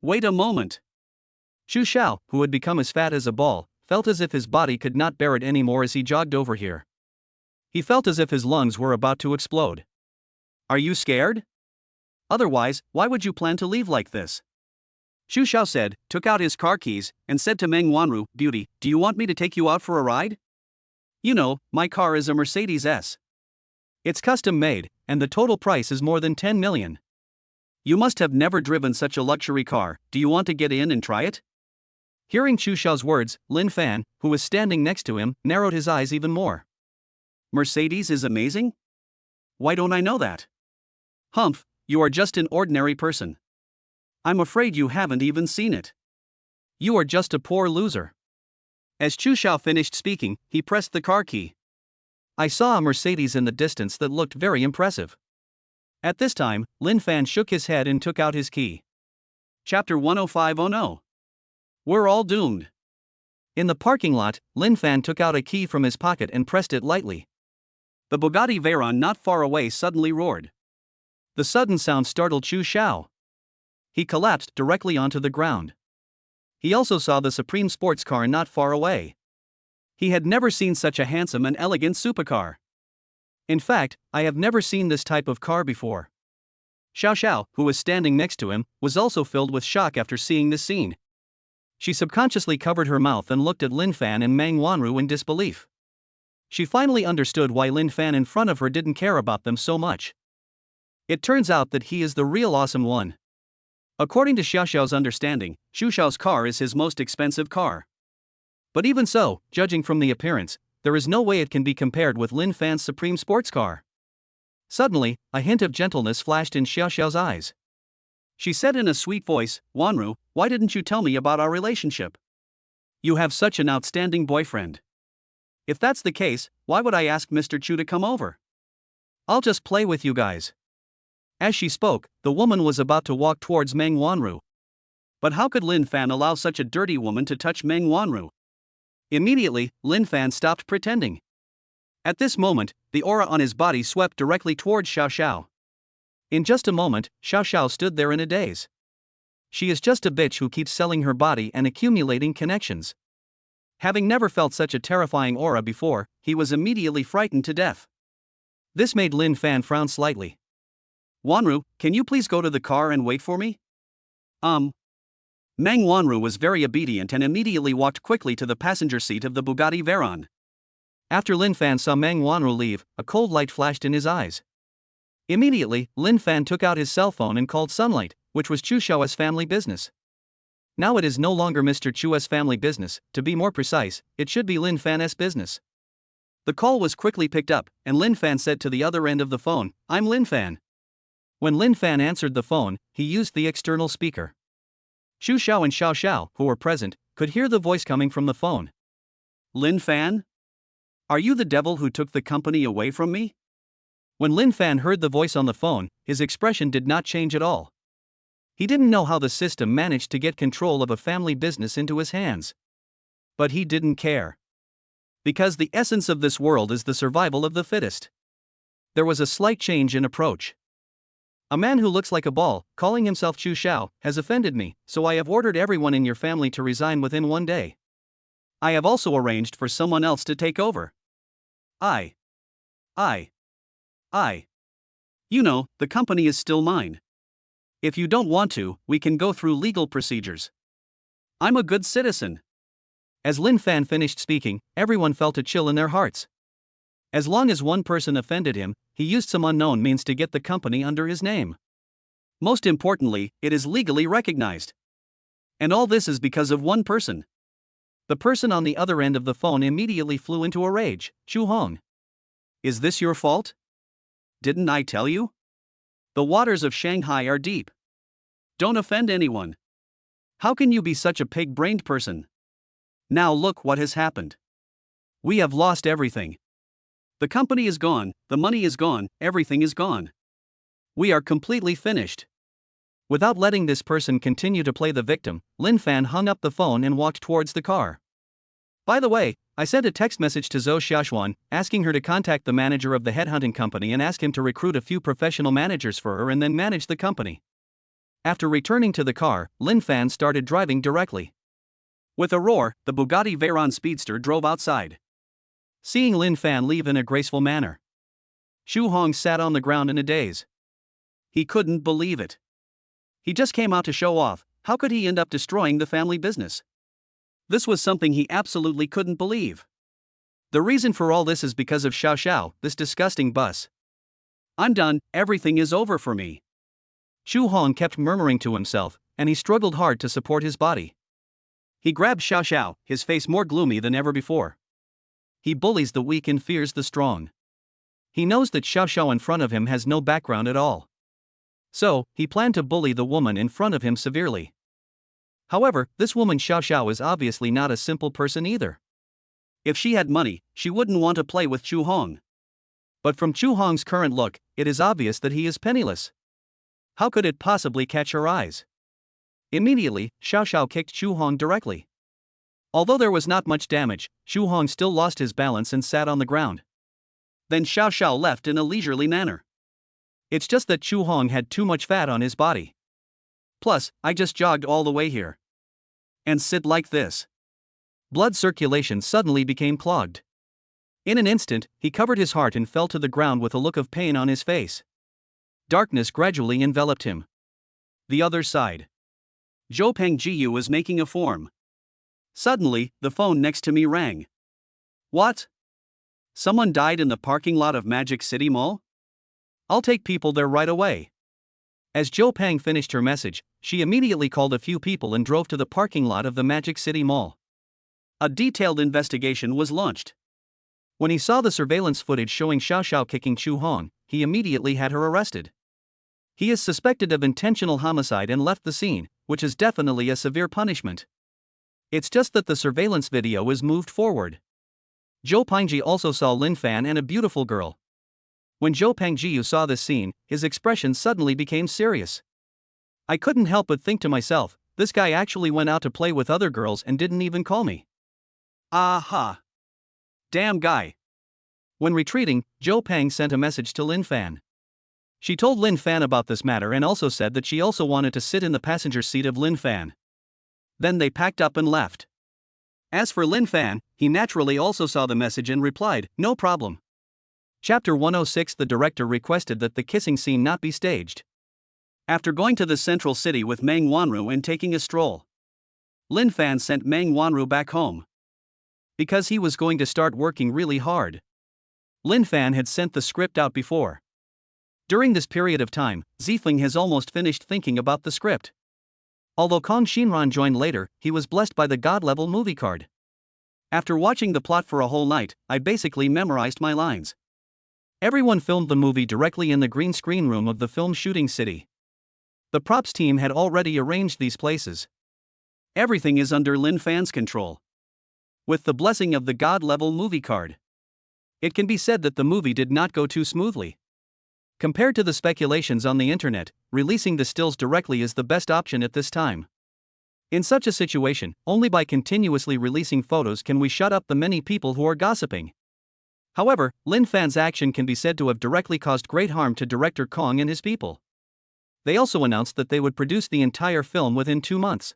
Wait a moment. Chu Xiao, who had become as fat as a ball, felt as if his body could not bear it anymore as he jogged over here. He felt as if his lungs were about to explode. Are you scared? Otherwise, why would you plan to leave like this? Chu Xiao said, took out his car keys, and said to Meng Wanru, "Beauty, do you want me to take you out for a ride? You know, my car is a Mercedes S. It's custom made, and the total price is more than 10 million. You must have never driven such a luxury car. Do you want to get in and try it?" Hearing Chu Xiao's words, Lin Fan, who was standing next to him, narrowed his eyes even more. Mercedes is amazing? Why don't I know that? Humph, you are just an ordinary person. I'm afraid you haven't even seen it. You are just a poor loser. As Chu Xiao finished speaking, he pressed the car key. I saw a Mercedes in the distance that looked very impressive. At this time, Lin Fan shook his head and took out his key. Chapter 105. Oh no. We're all doomed. In the parking lot, Lin Fan took out a key from his pocket and pressed it lightly. The Bugatti Veyron not far away suddenly roared. The sudden sound startled Chu Xiao. He collapsed directly onto the ground. He also saw the Supreme sports car not far away. He had never seen such a handsome and elegant supercar. In fact, I have never seen this type of car before. Xiao Xiao, who was standing next to him, was also filled with shock after seeing this scene. She subconsciously covered her mouth and looked at Lin Fan and Meng Wanru in disbelief. She finally understood why Lin Fan in front of her didn't care about them so much. It turns out that he is the real awesome one. According to Xiao Xiao's understanding, Chu Xiao's car is his most expensive car. But even so, judging from the appearance, there is no way it can be compared with Lin Fan's Supreme sports car. Suddenly, a hint of gentleness flashed in Xiao Xiao's eyes. She said in a sweet voice, "Wanru, why didn't you tell me about our relationship? You have such an outstanding boyfriend. If that's the case, why would I ask Mr. Chu to come over? I'll just play with you guys." As she spoke, the woman was about to walk towards Meng Wanru. But how could Lin Fan allow such a dirty woman to touch Meng Wanru? Immediately, Lin Fan stopped pretending. At this moment, the aura on his body swept directly towards Xiao Xiao. In just a moment, Xiao Xiao stood there in a daze. She is just a bitch who keeps selling her body and accumulating connections. Having never felt such a terrifying aura before, he was immediately frightened to death. This made Lin Fan frown slightly. "Wanru, can you please go to the car and wait for me?" Meng Wanru was very obedient and immediately walked quickly to the passenger seat of the Bugatti Veyron. After Lin Fan saw Meng Wanru leave, a cold light flashed in his eyes. Immediately, Lin Fan took out his cell phone and called Sunlight, which was Chu Xiao's family business. Now it is no longer Mr. Chu's family business, to be more precise, it should be Lin Fan's business. The call was quickly picked up, and Lin Fan said to the other end of the phone, "I'm Lin Fan." When Lin Fan answered the phone, he used the external speaker. Chu Xiao and Xiao Xiao, who were present, could hear the voice coming from the phone. "Lin Fan? Are you the devil who took the company away from me?" When Lin Fan heard the voice on the phone, his expression did not change at all. He didn't know how the system managed to get control of a family business into his hands. But he didn't care. Because the essence of this world is the survival of the fittest. There was a slight change in approach. "A man who looks like a ball, calling himself Chu Xiao, has offended me, so I have ordered everyone in your family to resign within 1 day. I have also arranged for someone else to take over. I. You know, the company is still mine. If you don't want to, we can go through legal procedures. I'm a good citizen." As Lin Fan finished speaking, everyone felt a chill in their hearts. As long as one person offended him, he used some unknown means to get the company under his name. Most importantly, it is legally recognized. And all this is because of one person. The person on the other end of the phone immediately flew into a rage. Chu Hong. Is this your fault? Didn't I tell you? The waters of Shanghai are deep. Don't offend anyone. How can you be such a pig-brained person? Now look what has happened. We have lost everything. The company is gone, the money is gone, everything is gone. We are completely finished. Without letting this person continue to play the victim, Lin Fan hung up the phone and walked towards the car. By the way, I sent a text message to Zhou Xiaoxuan, asking her to contact the manager of the headhunting company and ask him to recruit a few professional managers for her and then manage the company. After returning to the car, Lin Fan started driving directly. With a roar, the Bugatti Veyron Speedster drove outside. Seeing Lin Fan leave in a graceful manner, Chu Hong sat on the ground in a daze. He couldn't believe it. He just came out to show off. How could he end up destroying the family business? This was something he absolutely couldn't believe. The reason for all this is because of Xiao Xiao, this disgusting bus. I'm done, everything is over for me. Chu Hong kept murmuring to himself, and he struggled hard to support his body. He grabbed Xiao Xiao, his face more gloomy than ever before. He bullies the weak and fears the strong. He knows that Xiao Xiao in front of him has no background at all. So, he planned to bully the woman in front of him severely. However, this woman Xiao Xiao is obviously not a simple person either. If she had money, she wouldn't want to play with Chu Hong. But from Chu Hong's current look, it is obvious that he is penniless. How could it possibly catch her eyes? Immediately, Xiao Xiao kicked Chu Hong directly. Although there was not much damage, Chu Hong still lost his balance and sat on the ground. Then Xiao Xiao left in a leisurely manner. It's just that Chu Hong had too much fat on his body. Plus, I just jogged all the way here. And sit like this. Blood circulation suddenly became clogged. In an instant, he covered his heart and fell to the ground with a look of pain on his face. Darkness gradually enveloped him. The other side. Zhou Pengjiu was making a form. Suddenly, the phone next to me rang. What? Someone died in the parking lot of Magic City Mall? I'll take people there right away. As Zhou Peng finished her message, she immediately called a few people and drove to the parking lot of the Magic City Mall. A detailed investigation was launched. When he saw the surveillance footage showing Xiao Xiao kicking Chu Hong, he immediately had her arrested. He is suspected of intentional homicide and left the scene, which is definitely a severe punishment. It's just that the surveillance video is moved forward. Zhou Pengji also saw Lin Fan and a beautiful girl. When Zhou Pengjiu saw this scene, his expression suddenly became serious. I couldn't help but think to myself, this guy actually went out to play with other girls and didn't even call me. Aha! Damn guy. When retreating, Zhou Peng sent a message to Lin Fan. She told Lin Fan about this matter and also said that she also wanted to sit in the passenger seat of Lin Fan. Then they packed up and left. As for Lin Fan, he naturally also saw the message and replied, no problem. Chapter 106. The director requested that the kissing scene not be staged. After going to the central city with Meng Wanru and taking a stroll, Lin Fan sent Meng Wanru back home. Because he was going to start working really hard. Lin Fan had sent the script out before. During this period of time, Zifeng has almost finished thinking about the script. Although Kong Xinran joined later, he was blessed by the God-level movie card. After watching the plot for a whole night, I basically memorized my lines. Everyone filmed the movie directly in the green screen room of the film shooting city. The props team had already arranged these places. Everything is under Lin Fan's control. With the blessing of the God-level movie card, it can be said that the movie did not go too smoothly. Compared to the speculations on the internet, releasing the stills directly is the best option at this time. In such a situation, only by continuously releasing photos can we shut up the many people who are gossiping. However, Lin Fan's action can be said to have directly caused great harm to director Kong and his people. They also announced that they would produce the entire film within 2 months.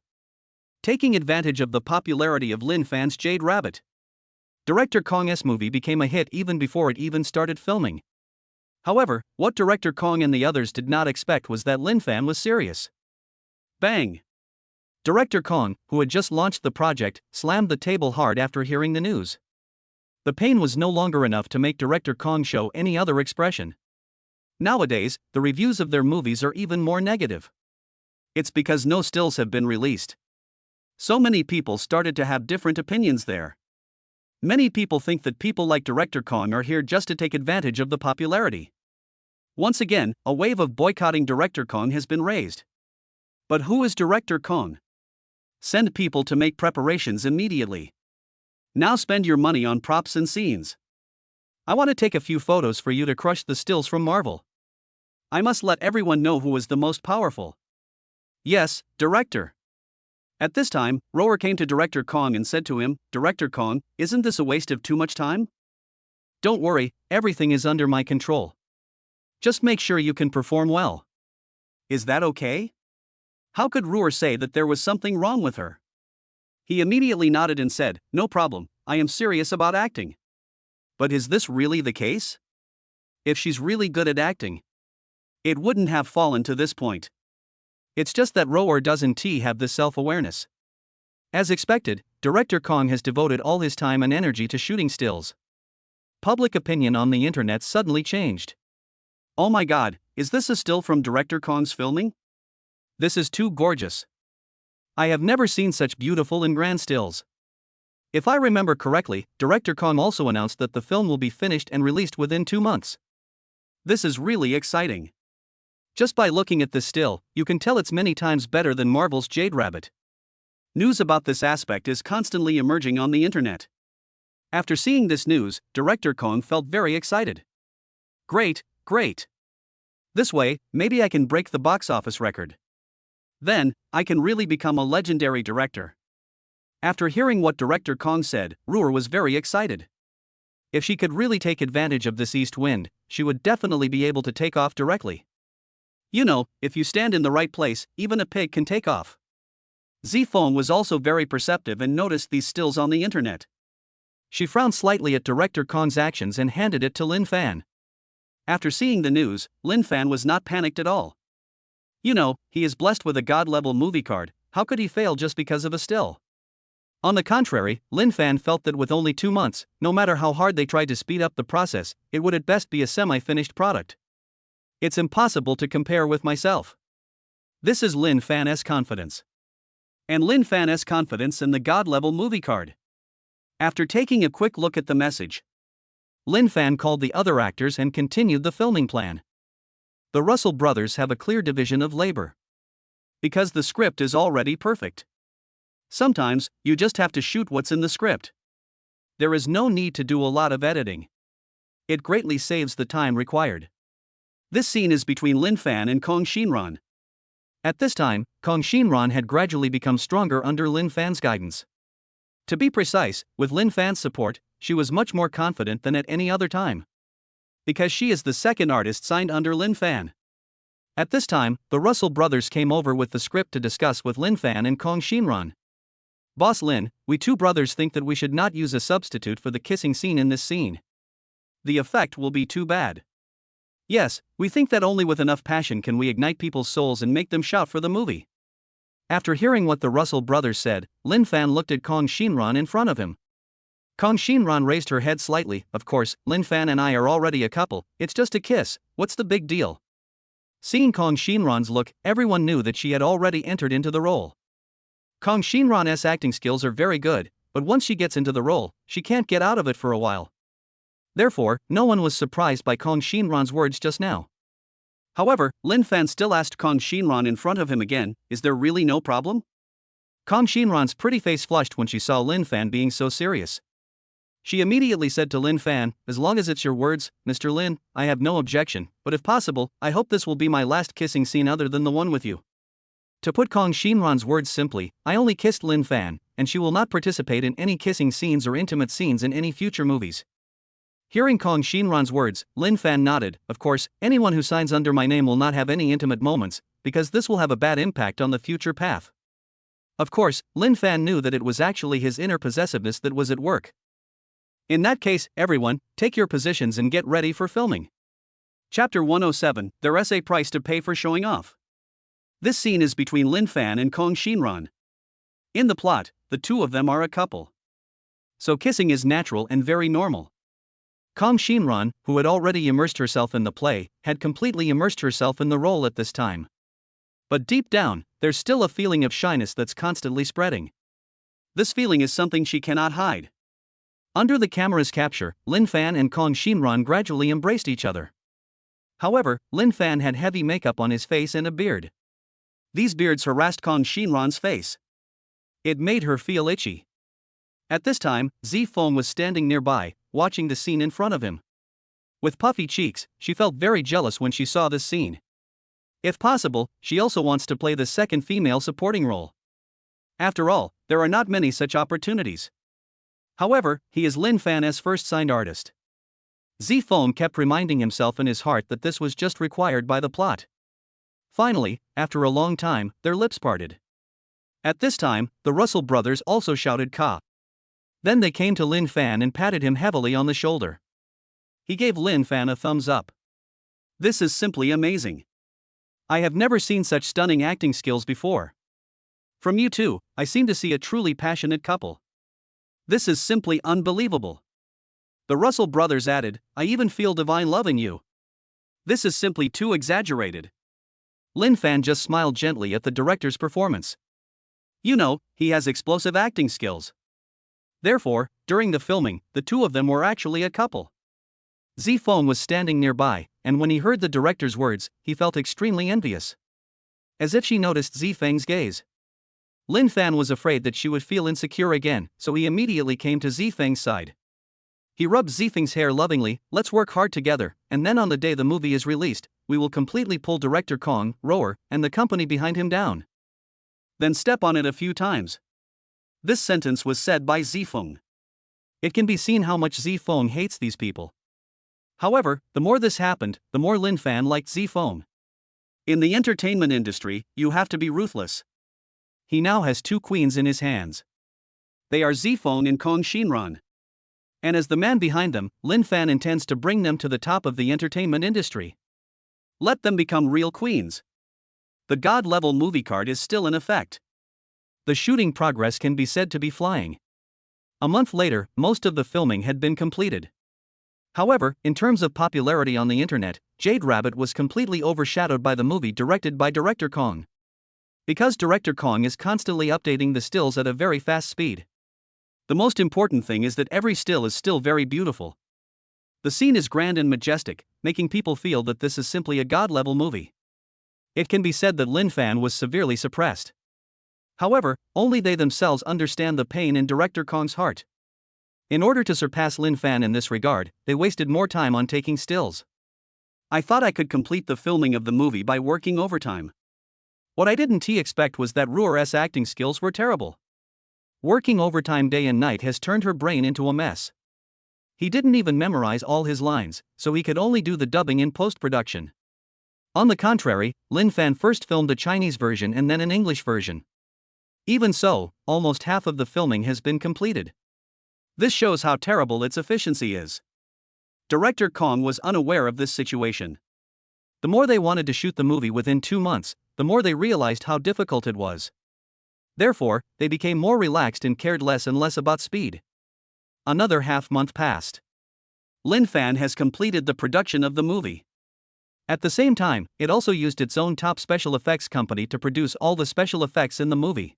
Taking advantage of the popularity of Lin Fan's Jade Rabbit, director Kong's movie became a hit even before it even started filming. However, what director Kong and the others did not expect was that Lin Fan was serious. Bang! Director Kong, who had just launched the project, slammed the table hard after hearing the news. The pain was no longer enough to make director Kong show any other expression. Nowadays, the reviews of their movies are even more negative. It's because no stills have been released. So many people started to have different opinions there. Many people think that people like director Kong are here just to take advantage of the popularity. Once again, a wave of boycotting director Kong has been raised. But who is director Kong? Send people to make preparations immediately. Now spend your money on props and scenes. I want to take a few photos for you to crush the stills from Marvel. I must let everyone know who is the most powerful. Yes, director. At this time, Rower came to director Kong and said to him, "Director Kong, isn't this a waste of too much time? Don't worry, everything is under my control. Just make sure you can perform well." Is that okay? How could Rower say that there was something wrong with her? He immediately nodded and said, "No problem, I am serious about acting." But is this really the case? If she's really good at acting, it wouldn't have fallen to this point. It's just that Rower doesn't have this self-awareness. As expected, director Kong has devoted all his time and energy to shooting stills. Public opinion on the internet suddenly changed. Oh my god, is this a still from director Kong's filming? This is too gorgeous. I have never seen such beautiful and grand stills. If I remember correctly, director Kong also announced that the film will be finished and released within 2 months. This is really exciting. Just by looking at this still, you can tell it's many times better than Marvel's Jade Rabbit. News about this aspect is constantly emerging on the internet. After seeing this news, director Kong felt very excited. Great, great. This way, maybe I can break the box office record. Then, I can really become a legendary director. After hearing what director Kong said, Rower was very excited. If she could really take advantage of this east wind, she would definitely be able to take off directly. You know, if you stand in the right place, even a pig can take off. Z-Phone was also very perceptive and noticed these stills on the internet. She frowned slightly at director Kong's actions and handed it to Lin Fan. After seeing the news, Lin Fan was not panicked at all. You know, he is blessed with a god-level movie card, how could he fail just because of a still? On the contrary, Lin Fan felt that with only 2 months, no matter how hard they tried to speed up the process, it would at best be a semi-finished product. It's impossible to compare with myself. This is Lin Fan's confidence. And Lin Fan's confidence in the god-level movie card. After taking a quick look at the message, Lin Fan called the other actors and continued the filming plan. The Russell brothers have a clear division of labor. Because the script is already perfect. Sometimes, you just have to shoot what's in the script. There is no need to do a lot of editing. It greatly saves the time required. This scene is between Lin Fan and Kong Shinran. At this time, Kong Shinran had gradually become stronger under Lin Fan's guidance. To be precise, with Lin Fan's support, she was much more confident than at any other time. Because she is the second artist signed under Lin Fan. At this time, the Russell brothers came over with the script to discuss with Lin Fan and Kong Shinran. "Boss Lin, we two brothers think that we should not use a substitute for the kissing scene in this scene. The effect will be too bad. Yes, we think that only with enough passion can we ignite people's souls and make them shout for the movie." After hearing what the Russell brothers said, Lin Fan looked at Kong Shinran in front of him. Kong Shinran raised her head slightly. "Of course, Lin Fan and I are already a couple, it's just a kiss, what's the big deal?" Seeing Kong Shinran's look, everyone knew that she had already entered into the role. Kong Shinran's acting skills are very good, but once she gets into the role, she can't get out of it for a while. Therefore, no one was surprised by Kong Shinran's words just now. However, Lin Fan still asked Kong Shinran in front of him again, "Is there really no problem?" Kong Shinran's pretty face flushed when she saw Lin Fan being so serious. She immediately said to Lin Fan, "As long as it's your words, Mr. Lin, I have no objection, but if possible, I hope this will be my last kissing scene other than the one with you." To put Kong Shinran's words simply, I only kissed Lin Fan, and she will not participate in any kissing scenes or intimate scenes in any future movies. Hearing Kong Shinran's words, Lin Fan nodded. "Of course, anyone who signs under my name will not have any intimate moments, because this will have a bad impact on the future path." Of course, Lin Fan knew that it was actually his inner possessiveness that was at work. In that case, everyone, take your positions and get ready for filming. Chapter 107, There's a price to pay for showing off. This scene is between Lin Fan and Kong Shinran. In the plot, the two of them are a couple. So kissing is natural and very normal. Kang Shinran, who had already immersed herself in the play, had completely immersed herself in the role at this time. But deep down, there's still a feeling of shyness that's constantly spreading. This feeling is something she cannot hide. Under the camera's capture, Lin Fan and Kang Shinran gradually embraced each other. However, Lin Fan had heavy makeup on his face and a beard. These beards harassed Kang Shinran's face. It made her feel itchy. At this time, Zi Feng was standing nearby, watching the scene in front of him. With puffy cheeks, she felt very jealous when she saw this scene. If possible, she also wants to play the second female supporting role. After all, there are not many such opportunities. However, he is Lin Fan's first signed artist. Zi Feng kept reminding himself in his heart that this was just required by the plot. Finally, after a long time, their lips parted. At this time, the Russell brothers also shouted "Ka." Then they came to Lin Fan and patted him heavily on the shoulder. He gave Lin Fan a thumbs up. This is simply amazing. I have never seen such stunning acting skills before. From you two, I seem to see a truly passionate couple. This is simply unbelievable. The Russell brothers added, I even feel divine love in you. This is simply too exaggerated. Lin Fan just smiled gently at the director's performance. You know, he has explosive acting skills. Therefore, during the filming, the two of them were actually a couple. Zi Feng was standing nearby, and when he heard the director's words, he felt extremely envious. As if she noticed Zi Feng's gaze. Lin Fan was afraid that she would feel insecure again, so he immediately came to Zi Feng's side. He rubbed Zi Feng's hair lovingly. Let's work hard together, and then on the day the movie is released, we will completely pull director Kang, Rower, and the company behind him down. Then step on it a few times. This sentence was said by Zi Feng. It can be seen how much Zi Feng hates these people. However, the more this happened, the more Lin Fan liked Zi Feng. In the entertainment industry, you have to be ruthless. He now has two queens in his hands. They are Zi Feng and Kang Shinran. And as the man behind them, Lin Fan intends to bring them to the top of the entertainment industry. Let them become real queens. The God-level movie card is still in effect. The shooting progress can be said to be flying. A month later, most of the filming had been completed. However, in terms of popularity on the internet, Jade Rabbit was completely overshadowed by the movie directed by director Kang. Because director Kang is constantly updating the stills at a very fast speed. The most important thing is that every still is still very beautiful. The scene is grand and majestic, making people feel that this is simply a God-level movie. It can be said that Lin Fan was severely suppressed. However, only they themselves understand the pain in director Kang's heart. In order to surpass Lin Fan in this regard, they wasted more time on taking stills. I thought I could complete the filming of the movie by working overtime. What I didn't expect was that Ruer's acting skills were terrible. Working overtime day and night has turned her brain into a mess. He didn't even memorize all his lines, so he could only do the dubbing in post-production. On the contrary, Lin Fan first filmed a Chinese version and then an English version. Even so, almost half of the filming has been completed. This shows how terrible its efficiency is. Director Kang was unaware of this situation. The more they wanted to shoot the movie within 2 months, the more they realized how difficult it was. Therefore, they became more relaxed and cared less and less about speed. Another half-month passed. Lin Fan has completed the production of the movie. At the same time, it also used its own top special effects company to produce all the special effects in the movie.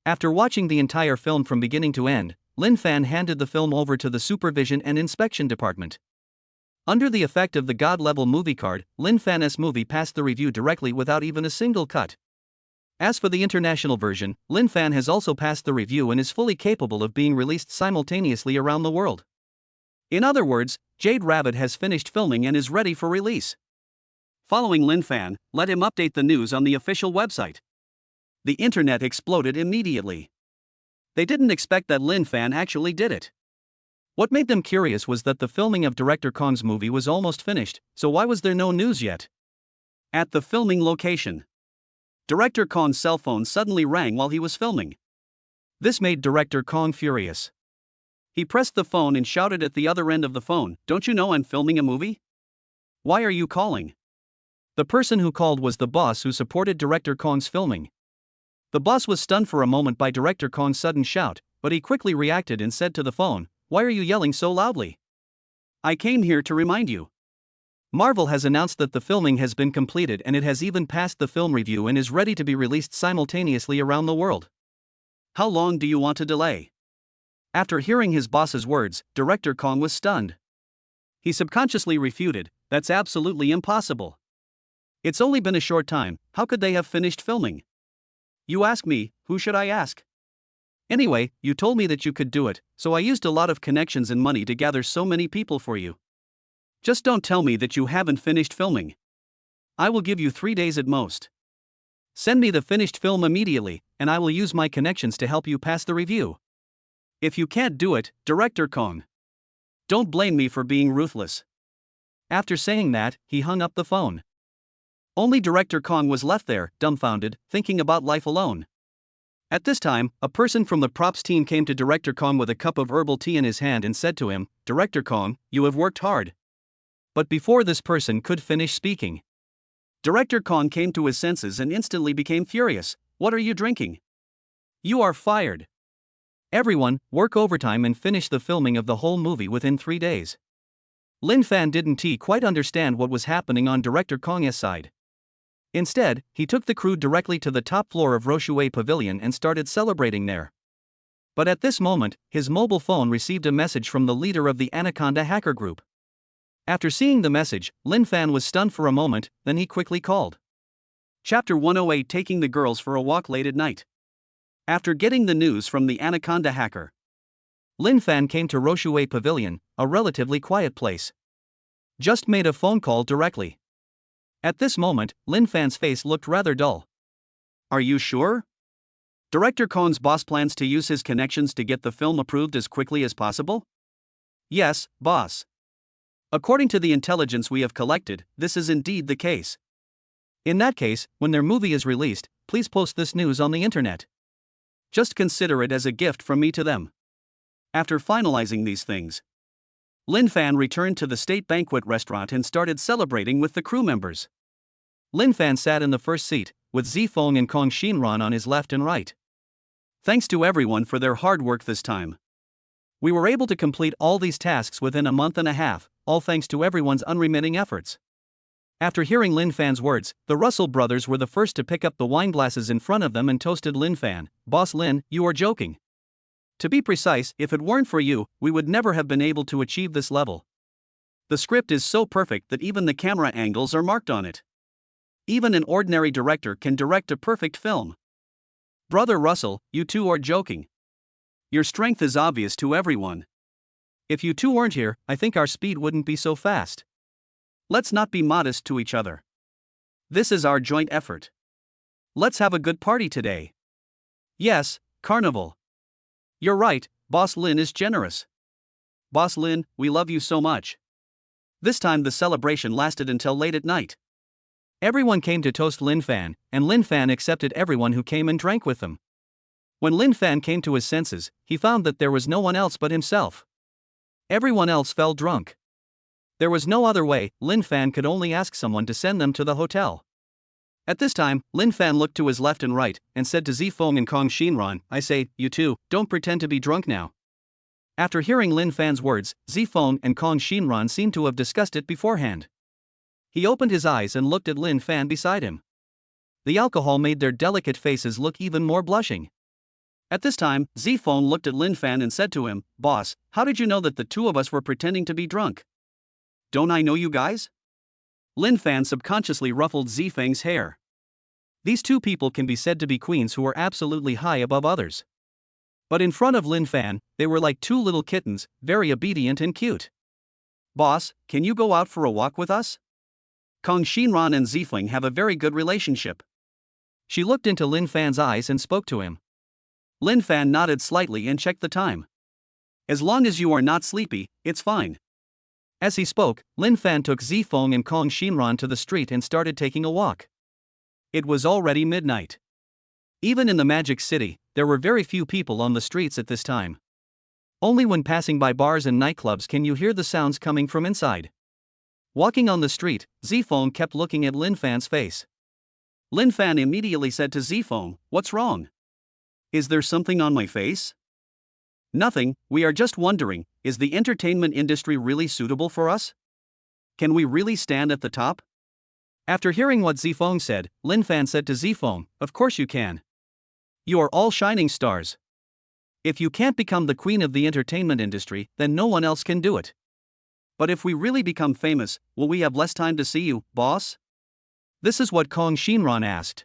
After watching the entire film from beginning to end, Lin Fan handed the film over to the Supervision and Inspection Department. Under the effect of the God-level movie card, Lin Fan's movie passed the review directly without even a single cut. As for the international version, Lin Fan has also passed the review and is fully capable of being released simultaneously around the world. In other words, Jade Rabbit has finished filming and is ready for release. Following Lin Fan, let him update the news on the official website. The internet exploded immediately. They didn't expect that Lin Fan actually did it. What made them curious was that the filming of director Kang's movie was almost finished, so why was there no news yet? At the filming location, director Kang's cell phone suddenly rang while he was filming. This made director Kang furious. He pressed the phone and shouted at the other end of the phone, "Don't you know I'm filming a movie? Why are you calling?" The person who called was the boss who supported director Kang's filming. The boss was stunned for a moment by director Kang's sudden shout, but he quickly reacted and said to the phone, "Why are you yelling so loudly? I came here to remind you. Marvel has announced that the filming has been completed and it has even passed the film review and is ready to be released simultaneously around the world. How long do you want to delay?" After hearing his boss's words, Director Kong was stunned. He subconsciously refuted, "That's absolutely impossible. It's only been a short time, how could they have finished filming?" "You ask me, who should I ask? Anyway, you told me that you could do it, so I used a lot of connections and money to gather so many people for you. Just don't tell me that you haven't finished filming. I will give you 3 days at most. Send me the finished film immediately, and I will use my connections to help you pass the review. If you can't do it, Director Kong, don't blame me for being ruthless." After saying that, he hung up the phone. Only Director Kong was left there, dumbfounded, thinking about life alone. At this time, a person from the props team came to Director Kong with a cup of herbal tea in his hand and said to him, "Director Kong, you have worked hard." But before this person could finish speaking, Director Kong came to his senses and instantly became furious. "What are you drinking? You are fired. Everyone, work overtime and finish the filming of the whole movie within 3 days." Lin Fan didn't quite understand what was happening on Director Kong's side. Instead, he took the crew directly to the top floor of Roshue Pavilion and started celebrating there. But at this moment, his mobile phone received a message from the leader of the Anaconda hacker group. After seeing the message, Lin Fan was stunned for a moment, then he quickly called. Chapter 108: Taking the girls for a walk late at night. After getting the news from the Anaconda hacker, Lin Fan came to Roshue Pavilion, a relatively quiet place. Just made a phone call directly. At this moment, Lin Fan's face looked rather dull. "Are you sure? Director Kong's boss plans to use his connections to get the film approved as quickly as possible?" "Yes, boss. According to the intelligence we have collected, this is indeed the case." "In that case, when their movie is released, please post this news on the internet. Just consider it as a gift from me to them." After finalizing these things, Lin Fan returned to the state banquet restaurant and started celebrating with the crew members. Lin Fan sat in the first seat, with Zifeng and Kong Shinran on his left and right. "Thanks to everyone for their hard work this time. We were able to complete all these tasks within a month and a half, all thanks to everyone's unremitting efforts." After hearing Lin Fan's words, the Russell brothers were the first to pick up the wine glasses in front of them and toasted Lin Fan. "Boss Lin, you are joking. To be precise, if it weren't for you, we would never have been able to achieve this level. The script is so perfect that even the camera angles are marked on it. Even an ordinary director can direct a perfect film. Brother Russell, you two are joking. Your strength is obvious to everyone. If you two weren't here, I think our speed wouldn't be so fast. Let's not be modest to each other. This is our joint effort. Let's have a good party today." "Yes, carnival. You're right, Boss Lin is generous. Boss Lin, we love you so much." This time the celebration lasted until late at night. Everyone came to toast Lin Fan, and Lin Fan accepted everyone who came and drank with them. When Lin Fan came to his senses, he found that there was no one else but himself. Everyone else fell drunk. There was no other way, Lin Fan could only ask someone to send them to the hotel. At this time, Lin Fan looked to his left and right, and said to Zifeng and Kong Shinran, "I say, you two, don't pretend to be drunk now." After hearing Lin Fan's words, Zifeng and Kong Shinran seemed to have discussed it beforehand. He opened his eyes and looked at Lin Fan beside him. The alcohol made their delicate faces look even more blushing. At this time, Zifeng looked at Lin Fan and said to him, "Boss, how did you know that the two of us were pretending to be drunk?" "Don't I know you guys?" Lin Fan subconsciously ruffled Zifeng's hair. These two people can be said to be queens who are absolutely high above others. But in front of Lin Fan, they were like two little kittens, very obedient and cute. "Boss, can you go out for a walk with us? Kong Shinran and Zifeng have a very good relationship." She looked into Lin Fan's eyes and spoke to him. Lin Fan nodded slightly and checked the time. "As long as you are not sleepy, it's fine." As he spoke, Lin Fan took Zifeng and Kong Shinran to the street and started taking a walk. It was already midnight. Even in the Magic City, there were very few people on the streets at this time. Only when passing by bars and nightclubs can you hear the sounds coming from inside. Walking on the street, Zifeng kept looking at Lin Fan's face. Lin Fan immediately said to Zifeng, "What's wrong? Is there something on my face?" Nothing, we are just wondering, is the entertainment industry really suitable for us? Can we really stand at the top? After hearing what Zifeng said, Lin Fan said to Zifeng, of course you can. You are all shining stars. If you can't become the queen of the entertainment industry, then no one else can do it. But if we really become famous, will we have less time to see you, boss? This is what Kong Shinran asked.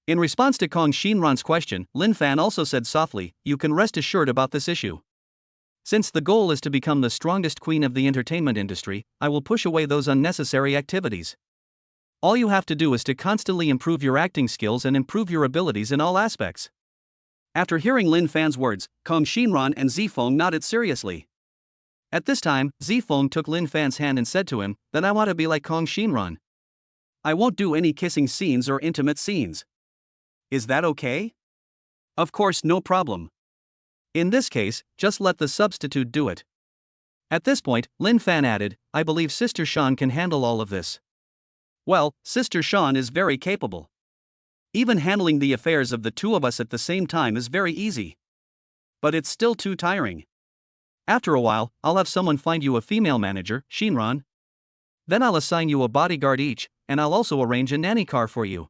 In response to Kong Shinran's question, Lin Fan also said softly, you can rest assured about this issue. Since the goal is to become the strongest queen of the entertainment industry, I will push away those unnecessary activities. All you have to do is to constantly improve your acting skills and improve your abilities in all aspects. After hearing Lin Fan's words, Kong Shinran and Zifeng nodded seriously. At this time, Zifeng took Lin Fan's hand and said to him, then I want to be like Kong Shinran. I won't do any kissing scenes or intimate scenes. Is that okay? Of course, no problem. In this case, just let the substitute do it. At this point, Lin Fan added, I believe Sister Shan can handle all of this. Well, Sister Shan is very capable. Even handling the affairs of the two of us at the same time is very easy. But it's still too tiring. After a while, I'll have someone find you a female manager, Shinran. Then I'll assign you a bodyguard each, and I'll also arrange a nanny car for you.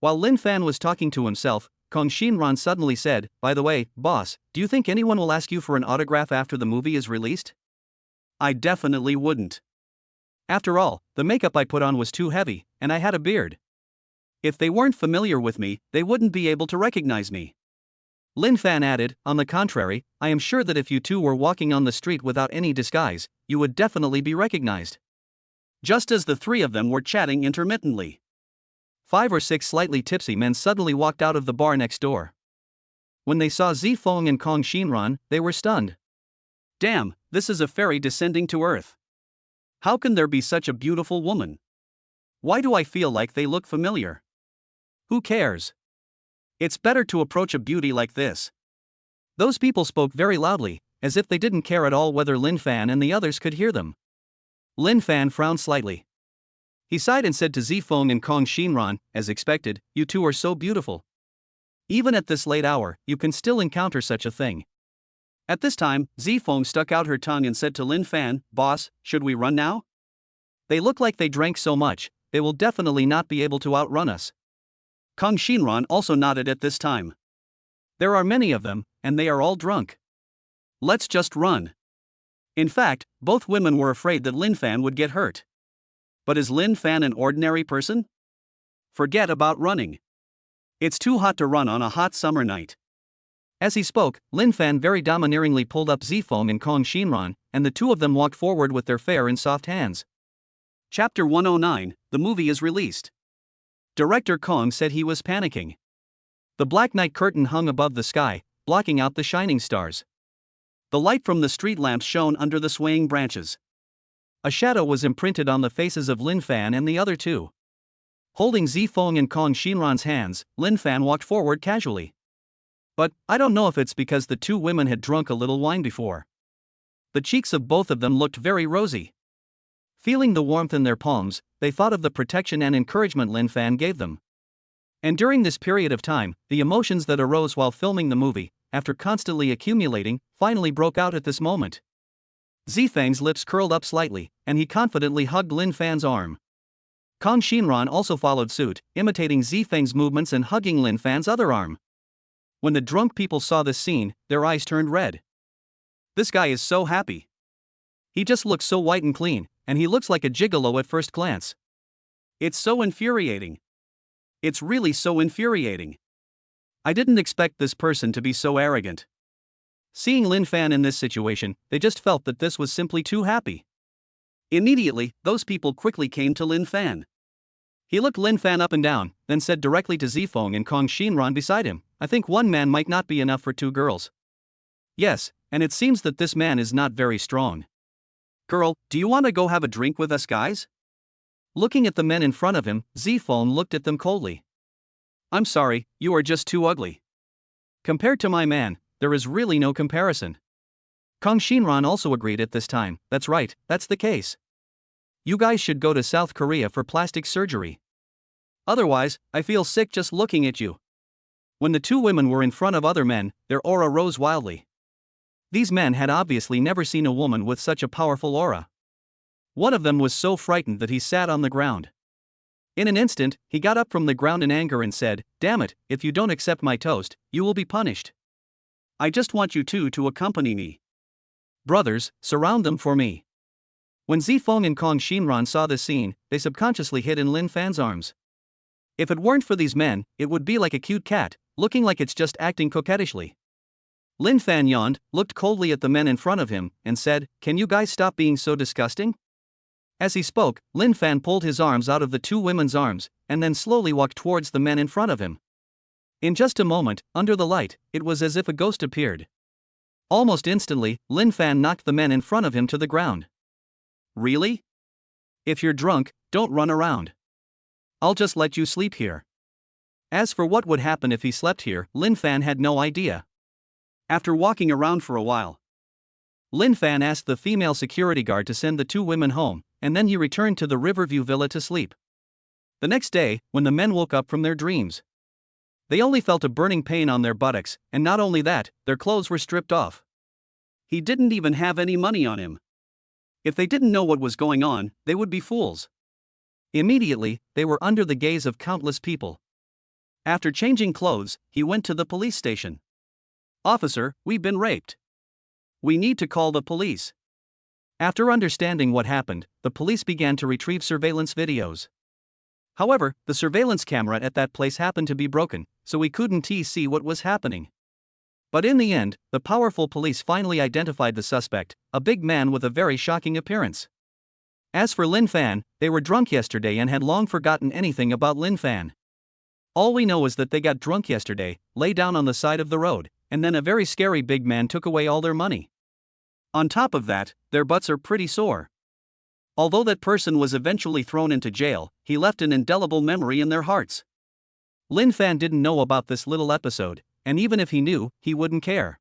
While Lin Fan was talking to himself, Kong Shinran suddenly said, by the way, boss, do you think anyone will ask you for an autograph after the movie is released? I definitely wouldn't. After all, the makeup I put on was too heavy, and I had a beard. If they weren't familiar with me, they wouldn't be able to recognize me. Lin Fan added, on the contrary, I am sure that if you two were walking on the street without any disguise, you would definitely be recognized. Just as the three of them were chatting intermittently, 5 or 6 slightly tipsy men suddenly walked out of the bar next door. When they saw Zifeng and Kong Shinran, they were stunned. Damn, this is a fairy descending to earth. How can there be such a beautiful woman? Why do I feel like they look familiar? Who cares? It's better to approach a beauty like this. Those people spoke very loudly, as if they didn't care at all whether Lin Fan and the others could hear them. Lin Fan frowned slightly. He sighed and said to Zifeng and Kong Shinran, as expected, you two are so beautiful. Even at this late hour, you can still encounter such a thing. At this time, Zifeng stuck out her tongue and said to Lin Fan, boss, should we run now? They look like they drank so much, they will definitely not be able to outrun us. Kong Shinran also nodded at this time. There are many of them, and they are all drunk. Let's just run. In fact, both women were afraid that Lin Fan would get hurt. But is Lin Fan an ordinary person? Forget about running. It's too hot to run on a hot summer night. As he spoke, Lin Fan very domineeringly pulled up Zifeng and Kong Shinran, and the two of them walked forward with their fair and soft hands. Chapter 109, the movie is released. Director Kong said he was panicking. The black night curtain hung above the sky, blocking out the shining stars. The light from the street lamps shone under the swaying branches. A shadow was imprinted on the faces of Lin Fan and the other two. Holding Zifeng and Kong Shinran's hands, Lin Fan walked forward casually. But, I don't know if it's because the two women had drunk a little wine before. The cheeks of both of them looked very rosy. Feeling the warmth in their palms, they thought of the protection and encouragement Lin Fan gave them. And during this period of time, the emotions that arose while filming the movie, after constantly accumulating, finally broke out at this moment. Zifeng's lips curled up slightly, and he confidently hugged Lin Fan's arm. Kong Shinran also followed suit, imitating Zifeng's movements and hugging Lin Fan's other arm. When the drunk people saw this scene, their eyes turned red. This guy is so happy. He just looks so white and clean, and he looks like a gigolo at first glance. It's so infuriating. It's really so infuriating. I didn't expect this person to be so arrogant. Seeing Lin Fan in this situation, they just felt that this was simply too happy. Immediately, those people quickly came to Lin Fan. He looked Lin Fan up and down, then said directly to Zifeng and Kong Shinran beside him, I think one man might not be enough for two girls. Yes, and it seems that this man is not very strong. Girl, do you want to go have a drink with us guys? Looking at the men in front of him, Zifeng looked at them coldly. I'm sorry, you are just too ugly. Compared to my man, there is really no comparison. Kong Shinran also agreed at this time, that's right, that's the case. You guys should go to South Korea for plastic surgery. Otherwise, I feel sick just looking at you. When the two women were in front of other men, their aura rose wildly. These men had obviously never seen a woman with such a powerful aura. One of them was so frightened that he sat on the ground. In an instant, he got up from the ground in anger and said, "Damn it, if you don't accept my toast, you will be punished. I just want you two to accompany me. Brothers, surround them for me." When Zifeng and Kong Shinran saw this scene, they subconsciously hid in Lin Fan's arms. If it weren't for these men, it would be like a cute cat, looking like it's just acting coquettishly. Lin Fan yawned, looked coldly at the men in front of him, and said, "Can you guys stop being so disgusting?" As he spoke, Lin Fan pulled his arms out of the two women's arms, and then slowly walked towards the men in front of him. In just a moment, under the light, it was as if a ghost appeared. Almost instantly, Lin Fan knocked the men in front of him to the ground. "Really? If you're drunk, don't run around. I'll just let you sleep here." As for what would happen if he slept here, Lin Fan had no idea. After walking around for a while, Lin Fan asked the female security guard to send the two women home, and then he returned to the Riverview Villa to sleep. The next day, when the men woke up from their dreams, they only felt a burning pain on their buttocks, and not only that, their clothes were stripped off. He didn't even have any money on him. If they didn't know what was going on, they would be fools. Immediately, they were under the gaze of countless people. After changing clothes, he went to the police station. "Officer, we've been raped. We need to call the police." After understanding what happened, the police began to retrieve surveillance videos. However, the surveillance camera at that place happened to be broken, so we couldn't see what was happening. But in the end, the powerful police finally identified the suspect, a big man with a very shocking appearance. As for Lin Fan, they were drunk yesterday and had long forgotten anything about Lin Fan. All we know is that they got drunk yesterday, lay down on the side of the road, and then a very scary big man took away all their money. On top of that, their butts are pretty sore. Although that person was eventually thrown into jail, he left an indelible memory in their hearts. Lin Fan didn't know about this little episode, and even if he knew, he wouldn't care.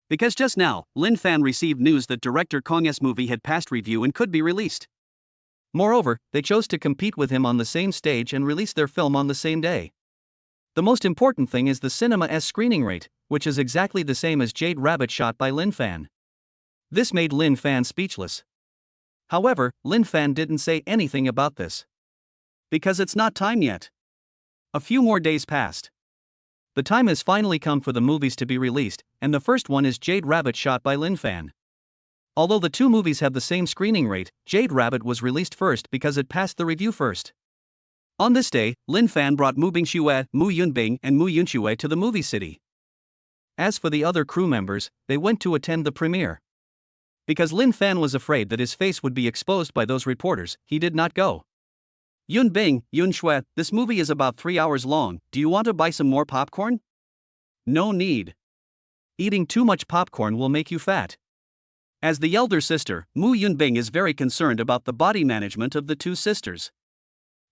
Because just now, Lin Fan received news that director Kong's movie had passed review and could be released. Moreover, they chose to compete with him on the same stage and release their film on the same day. The most important thing is the cinema's screening rate, which is exactly the same as Jade Rabbit shot by Lin Fan. This made Lin Fan speechless. However, Lin Fan didn't say anything about this. Because it's not time yet. A few more days passed. The time has finally come for the movies to be released, and the first one is Jade Rabbit shot by Lin Fan. Although the two movies have the same screening rate, Jade Rabbit was released first because it passed the review first. On this day, Lin Fan brought Mu Bingxue, Mu Yunbing, and Mu Yunxue to the movie city. As for the other crew members, they went to attend the premiere. Because Lin Fan was afraid that his face would be exposed by those reporters, he did not go. "Yunbing, Yunxue, this movie is about 3 hours long, do you want to buy some more popcorn?" "No need. Eating too much popcorn will make you fat." As the elder sister, Mu Yunbing is very concerned about the body management of the two sisters.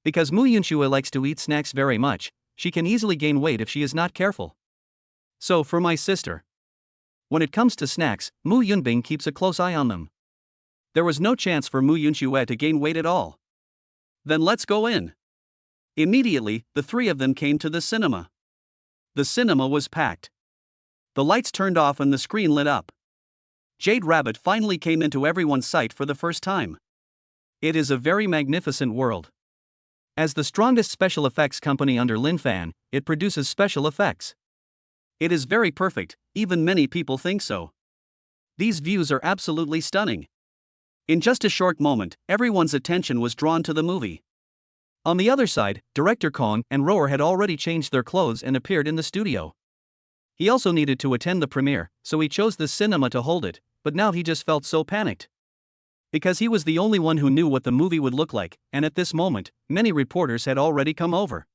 Because Mu Yunxue likes to eat snacks very much, she can easily gain weight if she is not careful. So for my sister, when it comes to snacks, Mu Yunbing keeps a close eye on them. There was no chance for Mu Yunxue to gain weight at all. "Then let's go in." Immediately, the three of them came to the cinema. The cinema was packed. The lights turned off and the screen lit up. Jade Rabbit finally came into everyone's sight for the first time. It is a very magnificent world. As the strongest special effects company under Lin Fan, it produces special effects. It is very perfect, even many people think so. These views are absolutely stunning. In just a short moment, everyone's attention was drawn to the movie. On the other side, director Kong and Roar had already changed their clothes and appeared in the studio. He also needed to attend the premiere, so he chose the cinema to hold it, but now he just felt so panicked. Because he was the only one who knew what the movie would look like, and at this moment, many reporters had already come over.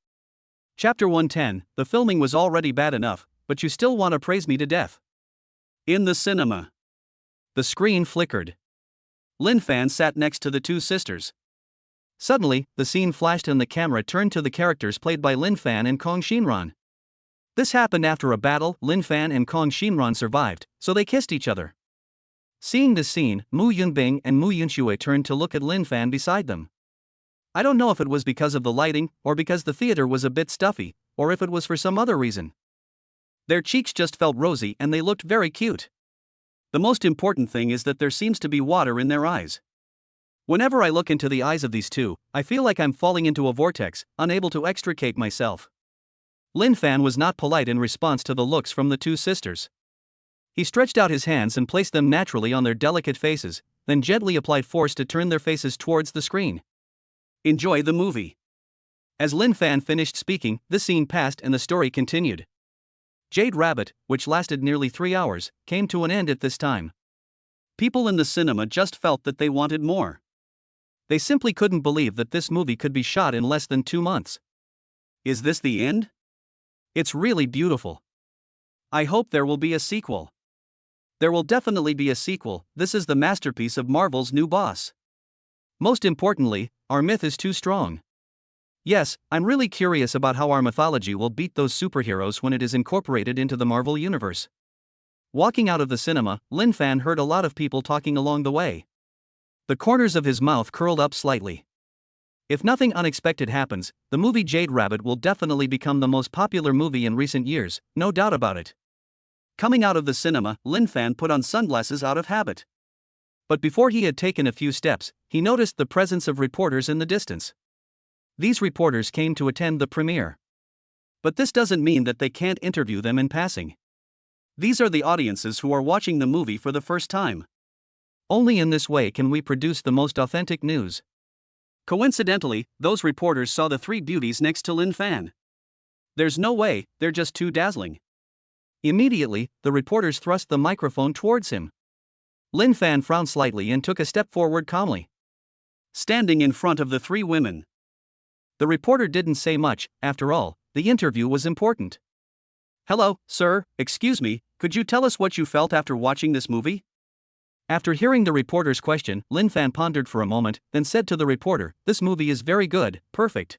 Chapter 110, the filming was already bad enough, but you still want to praise me to death. In the cinema. The screen flickered. Lin Fan sat next to the two sisters. Suddenly, the scene flashed and the camera turned to the characters played by Lin Fan and Kong Shinran. This happened after a battle. Lin Fan and Kong Shinran survived, so they kissed each other. Seeing this scene, Mu Yunbing and Mu Yunxue turned to look at Lin Fan beside them. I don't know if it was because of the lighting, or because the theater was a bit stuffy, or if it was for some other reason. Their cheeks just felt rosy and they looked very cute. The most important thing is that there seems to be water in their eyes. Whenever I look into the eyes of these two, I feel like I'm falling into a vortex, unable to extricate myself. Lin Fan was not polite in response to the looks from the two sisters. He stretched out his hands and placed them naturally on their delicate faces, then gently applied force to turn their faces towards the screen. Enjoy the movie. As Lin Fan finished speaking, the scene passed and the story continued. Jade Rabbit, which lasted nearly 3 hours, came to an end at this time. People in the cinema just felt that they wanted more. They simply couldn't believe that this movie could be shot in less than 2 months. Is this the end? It's really beautiful. I hope there will be a sequel. There will definitely be a sequel. This is the masterpiece of Marvel's new boss. Most importantly, our myth is too strong. Yes, I'm really curious about how our mythology will beat those superheroes when it is incorporated into the Marvel universe. Walking out of the cinema, Lin Fan heard a lot of people talking along the way. The corners of his mouth curled up slightly. If nothing unexpected happens, the movie Jade Rabbit will definitely become the most popular movie in recent years, no doubt about it. Coming out of the cinema, Lin Fan put on sunglasses out of habit. But before he had taken a few steps, he noticed the presence of reporters in the distance. These reporters came to attend the premiere. But this doesn't mean that they can't interview them in passing. These are the audiences who are watching the movie for the first time. Only in this way can we produce the most authentic news. Coincidentally, those reporters saw the three beauties next to Lin Fan. There's no way, they're just too dazzling. Immediately, the reporters thrust the microphone towards him. Lin Fan frowned slightly and took a step forward calmly, standing in front of the three women. The reporter didn't say much. After all, the interview was important. Hello, sir, excuse me, could you tell us what you felt after watching this movie? After hearing the reporter's question, Lin Fan pondered for a moment, then said to the reporter, "This movie is very good, perfect.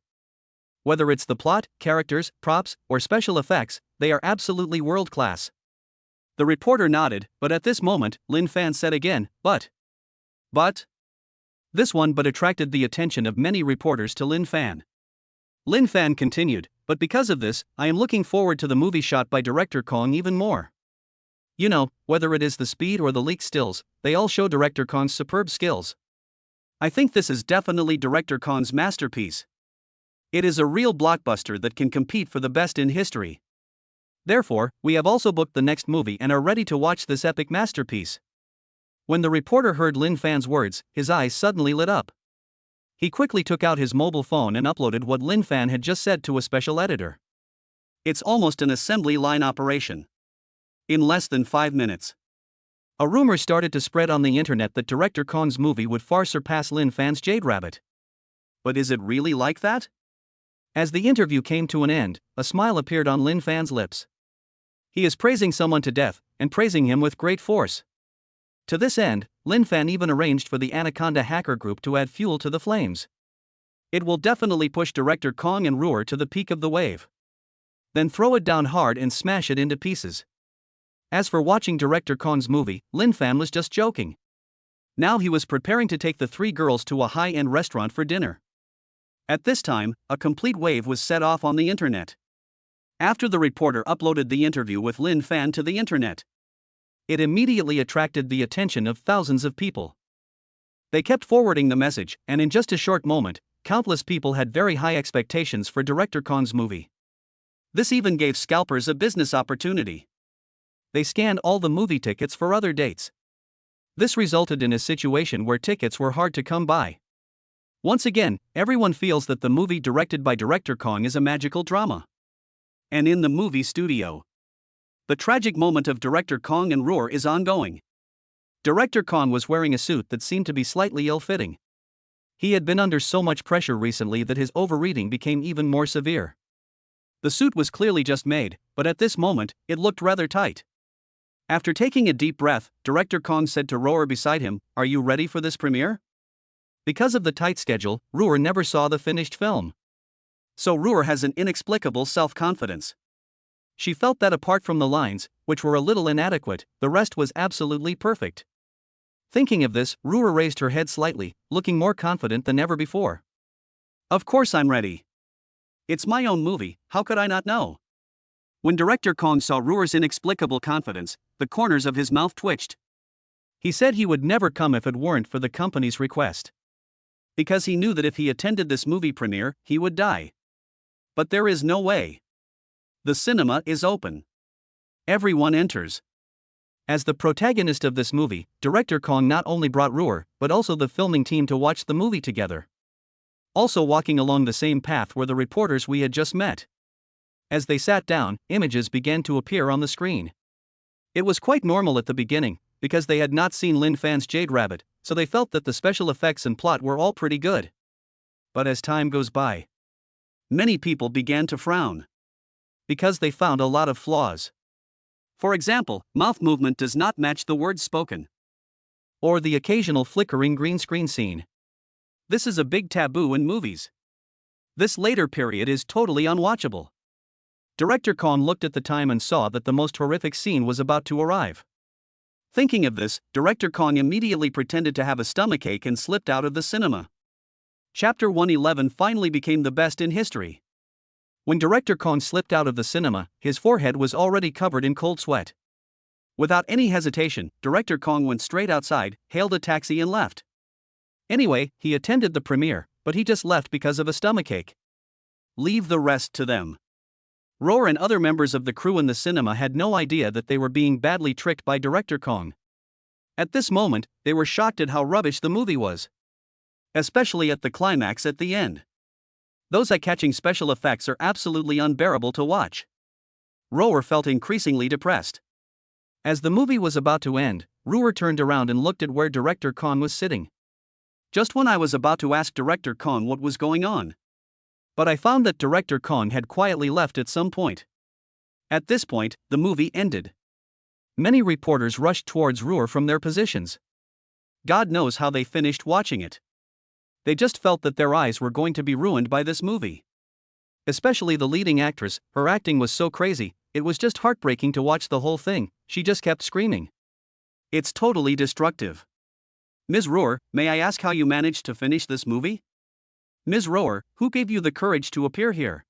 Whether it's the plot, characters, props, or special effects, they are absolutely world-class." The reporter nodded, but at this moment, Lin Fan said again, But. This one but attracted the attention of many reporters to Lin Fan. Lin Fan continued, "But because of this, I am looking forward to the movie shot by director Kong even more. You know, whether it is the speed or the leaked stills, they all show director Kong's superb skills. I think this is definitely director Kong's masterpiece. It is a real blockbuster that can compete for the best in history. Therefore, we have also booked the next movie and are ready to watch this epic masterpiece." When the reporter heard Lin Fan's words, his eyes suddenly lit up. He quickly took out his mobile phone and uploaded what Lin Fan had just said to a special editor. It's almost an assembly line operation. In less than 5 minutes. A rumor started to spread on the internet that director Kong's movie would far surpass Lin Fan's Jade Rabbit. But is it really like that? As the interview came to an end, a smile appeared on Lin Fan's lips. He is praising someone to death, and praising him with great force. To this end, Lin Fan even arranged for the Anaconda hacker group to add fuel to the flames. It will definitely push director Kong and Reward to the peak of the wave. Then throw it down hard and smash it into pieces. As for watching director Kong's movie, Lin Fan was just joking. Now he was preparing to take the three girls to a high-end restaurant for dinner. At this time, a complete wave was set off on the internet. After the reporter uploaded the interview with Lin Fan to the internet, it immediately attracted the attention of thousands of people. They kept forwarding the message, and in just a short moment, countless people had very high expectations for director Kong's movie. This even gave scalpers a business opportunity. They scanned all the movie tickets for other dates. This resulted in a situation where tickets were hard to come by. Once again, everyone feels that the movie directed by director Kong is a magical drama. And in the movie studio, the tragic moment of director Kong and Roar is ongoing. Director Kong was wearing a suit that seemed to be slightly ill-fitting. He had been under so much pressure recently that his overeating became even more severe. The suit was clearly just made, but at this moment, it looked rather tight. After taking a deep breath, director Kong said to Roar beside him, "Are you ready for this premiere?" Because of the tight schedule, Roar never saw the finished film. So Roar has an inexplicable self-confidence. She felt that apart from the lines, which were a little inadequate, the rest was absolutely perfect. Thinking of this, Roar raised her head slightly, looking more confident than ever before. "Of course I'm ready. It's my own movie, how could I not know?" When director Kong saw Roar's inexplicable confidence, the corners of his mouth twitched. He said he would never come if it weren't for the company's request. Because he knew that if he attended this movie premiere, he would die. But there is no way. The cinema is open. Everyone enters. As the protagonist of this movie, director Kong not only brought Ruhr, but also the filming team to watch the movie together. Also walking along the same path were the reporters we had just met. As they sat down, images began to appear on the screen. It was quite normal at the beginning, because they had not seen Lin Fan's Jade Rabbit, so they felt that the special effects and plot were all pretty good. But as time goes by, many people began to frown. Because they found a lot of flaws. For example, mouth movement does not match the words spoken. Or the occasional flickering green screen scene. This is a big taboo in movies. This later period is totally unwatchable. Director Kong looked at the time and saw that the most horrific scene was about to arrive. Thinking of this, Director Kong immediately pretended to have a stomachache and slipped out of the cinema. Chapter 111 finally became the best in history. When Director Kong slipped out of the cinema, his forehead was already covered in cold sweat. Without any hesitation, Director Kong went straight outside, hailed a taxi and left. Anyway, he attended the premiere, but he just left because of a stomachache. Leave the rest to them. Roar and other members of the crew in the cinema had no idea that they were being badly tricked by Director Kong. At this moment, they were shocked at how rubbish the movie was. Especially at the climax at the end. Those eye-catching special effects are absolutely unbearable to watch. Roar felt increasingly depressed. As the movie was about to end, Roar turned around and looked at where Director Kong was sitting. Just when I was about to ask Director Kong what was going on. But I found that Director Kong had quietly left at some point. At this point, the movie ended. Many reporters rushed towards Roar from their positions. God knows how they finished watching it. They just felt that their eyes were going to be ruined by this movie. Especially the leading actress, her acting was so crazy, it was just heartbreaking to watch the whole thing, she just kept screaming. It's totally destructive. Ms. Roar, may I ask how you managed to finish this movie? Ms. Roar, who gave you the courage to appear here?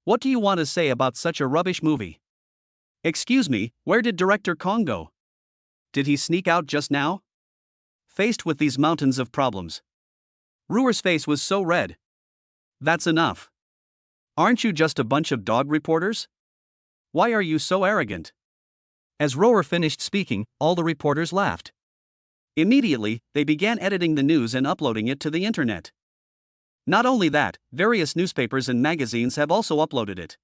What do you want to say about such a rubbish movie? Excuse me, where did Director Kong go? Did he sneak out just now? Faced with these mountains of problems, Roar's face was so red. That's enough. Aren't you just a bunch of dog reporters? Why are you so arrogant? As Roar finished speaking, all the reporters laughed. Immediately, they began editing the news and uploading it to the internet. Not only that, various newspapers and magazines have also uploaded it.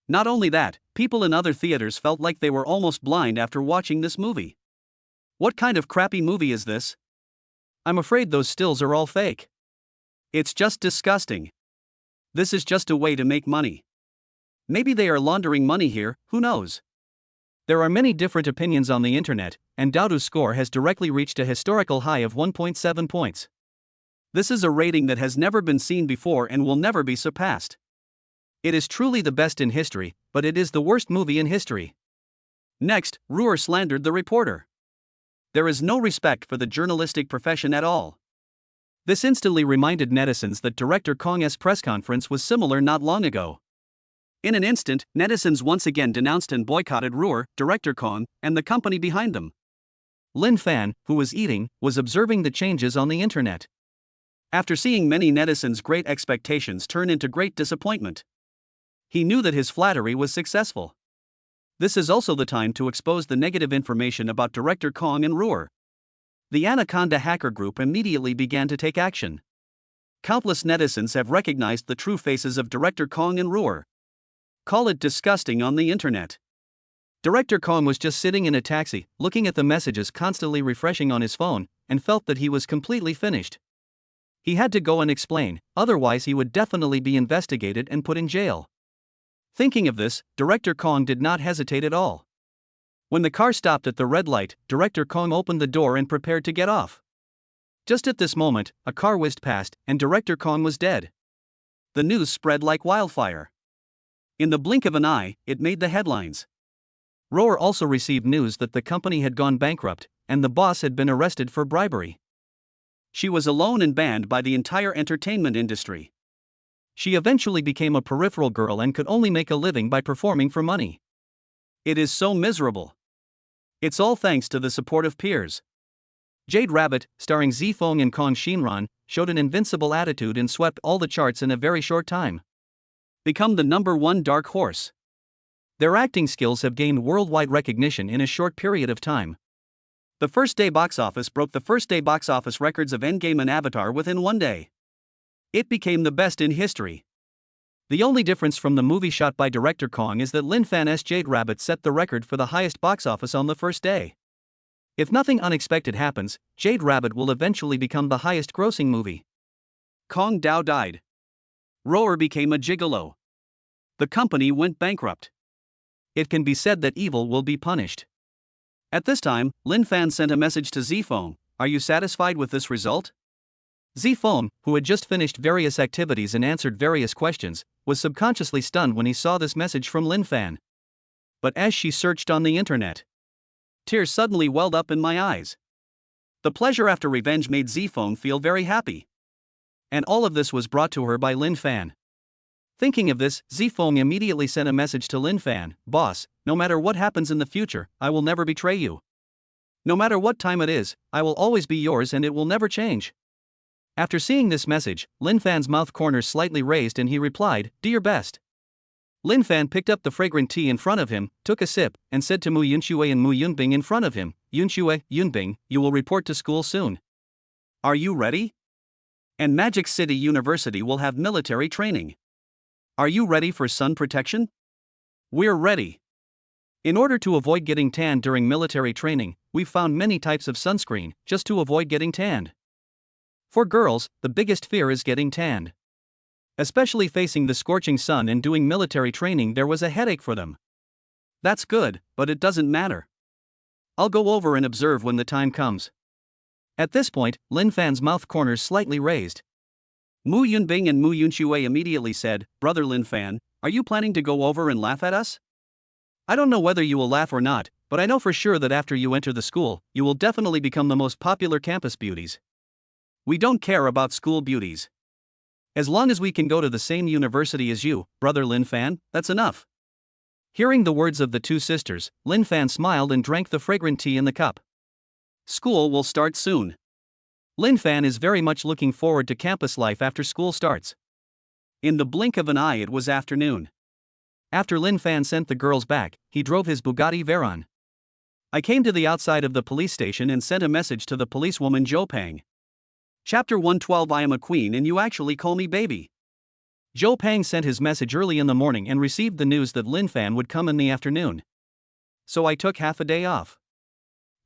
Not only that, people in other theaters felt like they were almost blind after watching this movie. What kind of crappy movie is this? I'm afraid those stills are all fake. It's just disgusting. This is just a way to make money. Maybe they are laundering money here, who knows? There are many different opinions on the internet, and Dowd's score has directly reached a historical high of 1.7 points. This is a rating that has never been seen before and will never be surpassed. It is truly the best in history, but it is the worst movie in history. Next, Roar slandered the reporter. There is no respect for the journalistic profession at all. This instantly reminded netizens that Director Kong's press conference was similar not long ago. In an instant, netizens once again denounced and boycotted Roar, Director Kong, and the company behind them. Lin Fan, who was eating, was observing the changes on the internet. After seeing many netizens' great expectations turn into great disappointment, he knew that his flattery was successful. This is also the time to expose the negative information about Director Kong and Roar. The Anaconda hacker group immediately began to take action. Countless netizens have recognized the true faces of Director Kong and Roar. Call it disgusting on the internet. Director Kong was just sitting in a taxi, looking at the messages constantly refreshing on his phone, and felt that he was completely finished. He had to go and explain, otherwise he would definitely be investigated and put in jail. Thinking of this, Director Kong did not hesitate at all. When the car stopped at the red light, Director Kong opened the door and prepared to get off. Just at this moment, a car whizzed past, and Director Kong was dead. The news spread like wildfire. In the blink of an eye, it made the headlines. Roar also received news that the company had gone bankrupt, and the boss had been arrested for bribery. She was alone and banned by the entire entertainment industry. She eventually became a peripheral girl and could only make a living by performing for money. It is so miserable. It's all thanks to the support of peers. Jade Rabbit, starring Zifeng and Kong Shinran, showed an invincible attitude and swept all the charts in a very short time. Become the #1 dark horse. Their acting skills have gained worldwide recognition in a short period of time. The first day box office broke the first day box office records of Endgame and Avatar within one day. It became the best in history. The only difference from the movie shot by director Kong is that Lin Fan's Jade Rabbit set the record for the highest box office on the first day. If nothing unexpected happens, Jade Rabbit will eventually become the highest grossing movie. Kong Dao died. Roar became a gigolo. The company went bankrupt. It can be said that evil will be punished. At this time, Lin Fan sent a message to Zifeng. Are you satisfied with this result? Zifeng, who had just finished various activities and answered various questions, was subconsciously stunned when he saw this message from Lin Fan. But as she searched on the internet, tears suddenly welled up in my eyes. The pleasure after revenge made Zifeng feel very happy. And all of this was brought to her by Lin Fan. Thinking of this, Zifeng immediately sent a message to Lin Fan. Boss, no matter what happens in the future, I will never betray you. No matter what time it is, I will always be yours and it will never change. After seeing this message, Lin Fan's mouth corners slightly raised and he replied, do your best. Lin Fan picked up the fragrant tea in front of him, took a sip, and said to Mu Yunxue and Mu Yunbing in front of him, Yunxue, Yunbing, you will report to school soon. Are you ready? And Magic City University will have military training. Are you ready for sun protection? We're ready. In order to avoid getting tanned during military training, we've found many types of sunscreen, just to avoid getting tanned. For girls, the biggest fear is getting tanned. Especially facing the scorching sun and doing military training, there was a headache for them. That's good, but it doesn't matter. I'll go over and observe when the time comes. At this point, Lin Fan's mouth corners slightly raised. Mu Yunbing and Mu Yunxue immediately said, Brother Lin Fan, are you planning to go over and laugh at us? I don't know whether you will laugh or not, but I know for sure that after you enter the school, you will definitely become the most popular campus beauties. We don't care about school beauties. As long as we can go to the same university as you, Brother Lin Fan, that's enough. Hearing the words of the two sisters, Lin Fan smiled and drank the fragrant tea in the cup. School will start soon. Lin Fan is very much looking forward to campus life after school starts. In the blink of an eye it was afternoon. After Lin Fan sent the girls back, he drove his Bugatti Veyron. I came to the outside of the police station and sent a message to the policewoman Zhou Pang. Chapter 112 I am a queen and you actually call me baby. Zhou Pang sent his message early in the morning and received the news that Lin Fan would come in the afternoon. So I took half a day off.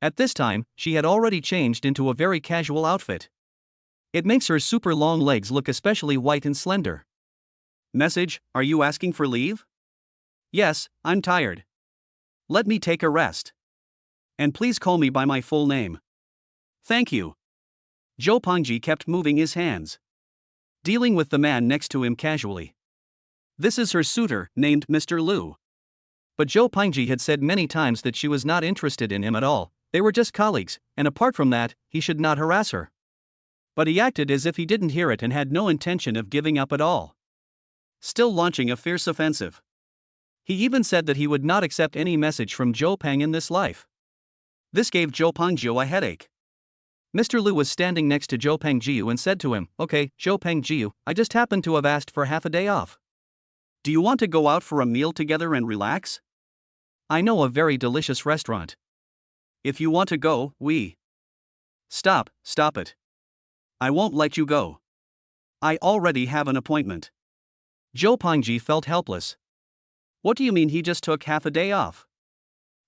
At this time, she had already changed into a very casual outfit. It makes her super long legs look especially white and slender. Message, are you asking for leave? Yes, I'm tired. Let me take a rest. And please call me by my full name. Thank you. Zhou Pengji kept moving his hands, dealing with the man next to him casually. This is her suitor, named Mr. Liu. But Zhou Pengji had said many times that she was not interested in him at all. They were just colleagues, and apart from that, he should not harass her. But he acted as if he didn't hear it and had no intention of giving up at all, still launching a fierce offensive. He even said that he would not accept any message from Zhou Peng in this life. This gave Zhou Pengjiu a headache. Mr. Liu was standing next to Zhou Pengjiu and said to him, Okay, Zhou Pengjiu, I just happened to have asked for half a day off. Do you want to go out for a meal together and relax? I know a very delicious restaurant. If you want to go, we. Stop it. I won't let you go. I already have an appointment. Zhou Pengji felt helpless. What do you mean he just took half a day off?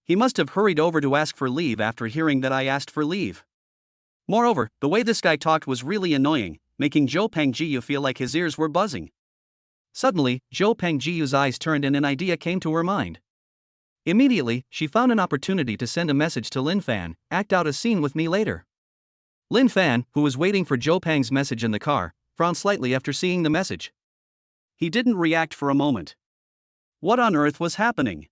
He must have hurried over to ask for leave after hearing that I asked for leave. Moreover, the way this guy talked was really annoying, making Zhou Pengjiu feel like his ears were buzzing. Suddenly, Zhou Pengjiu's eyes turned and an idea came to her mind. Immediately, she found an opportunity to send a message to Lin Fan, act out a scene with me later. Lin Fan, who was waiting for Zhou Peng's message in the car, frowned slightly after seeing the message. He didn't react for a moment. What on earth was happening?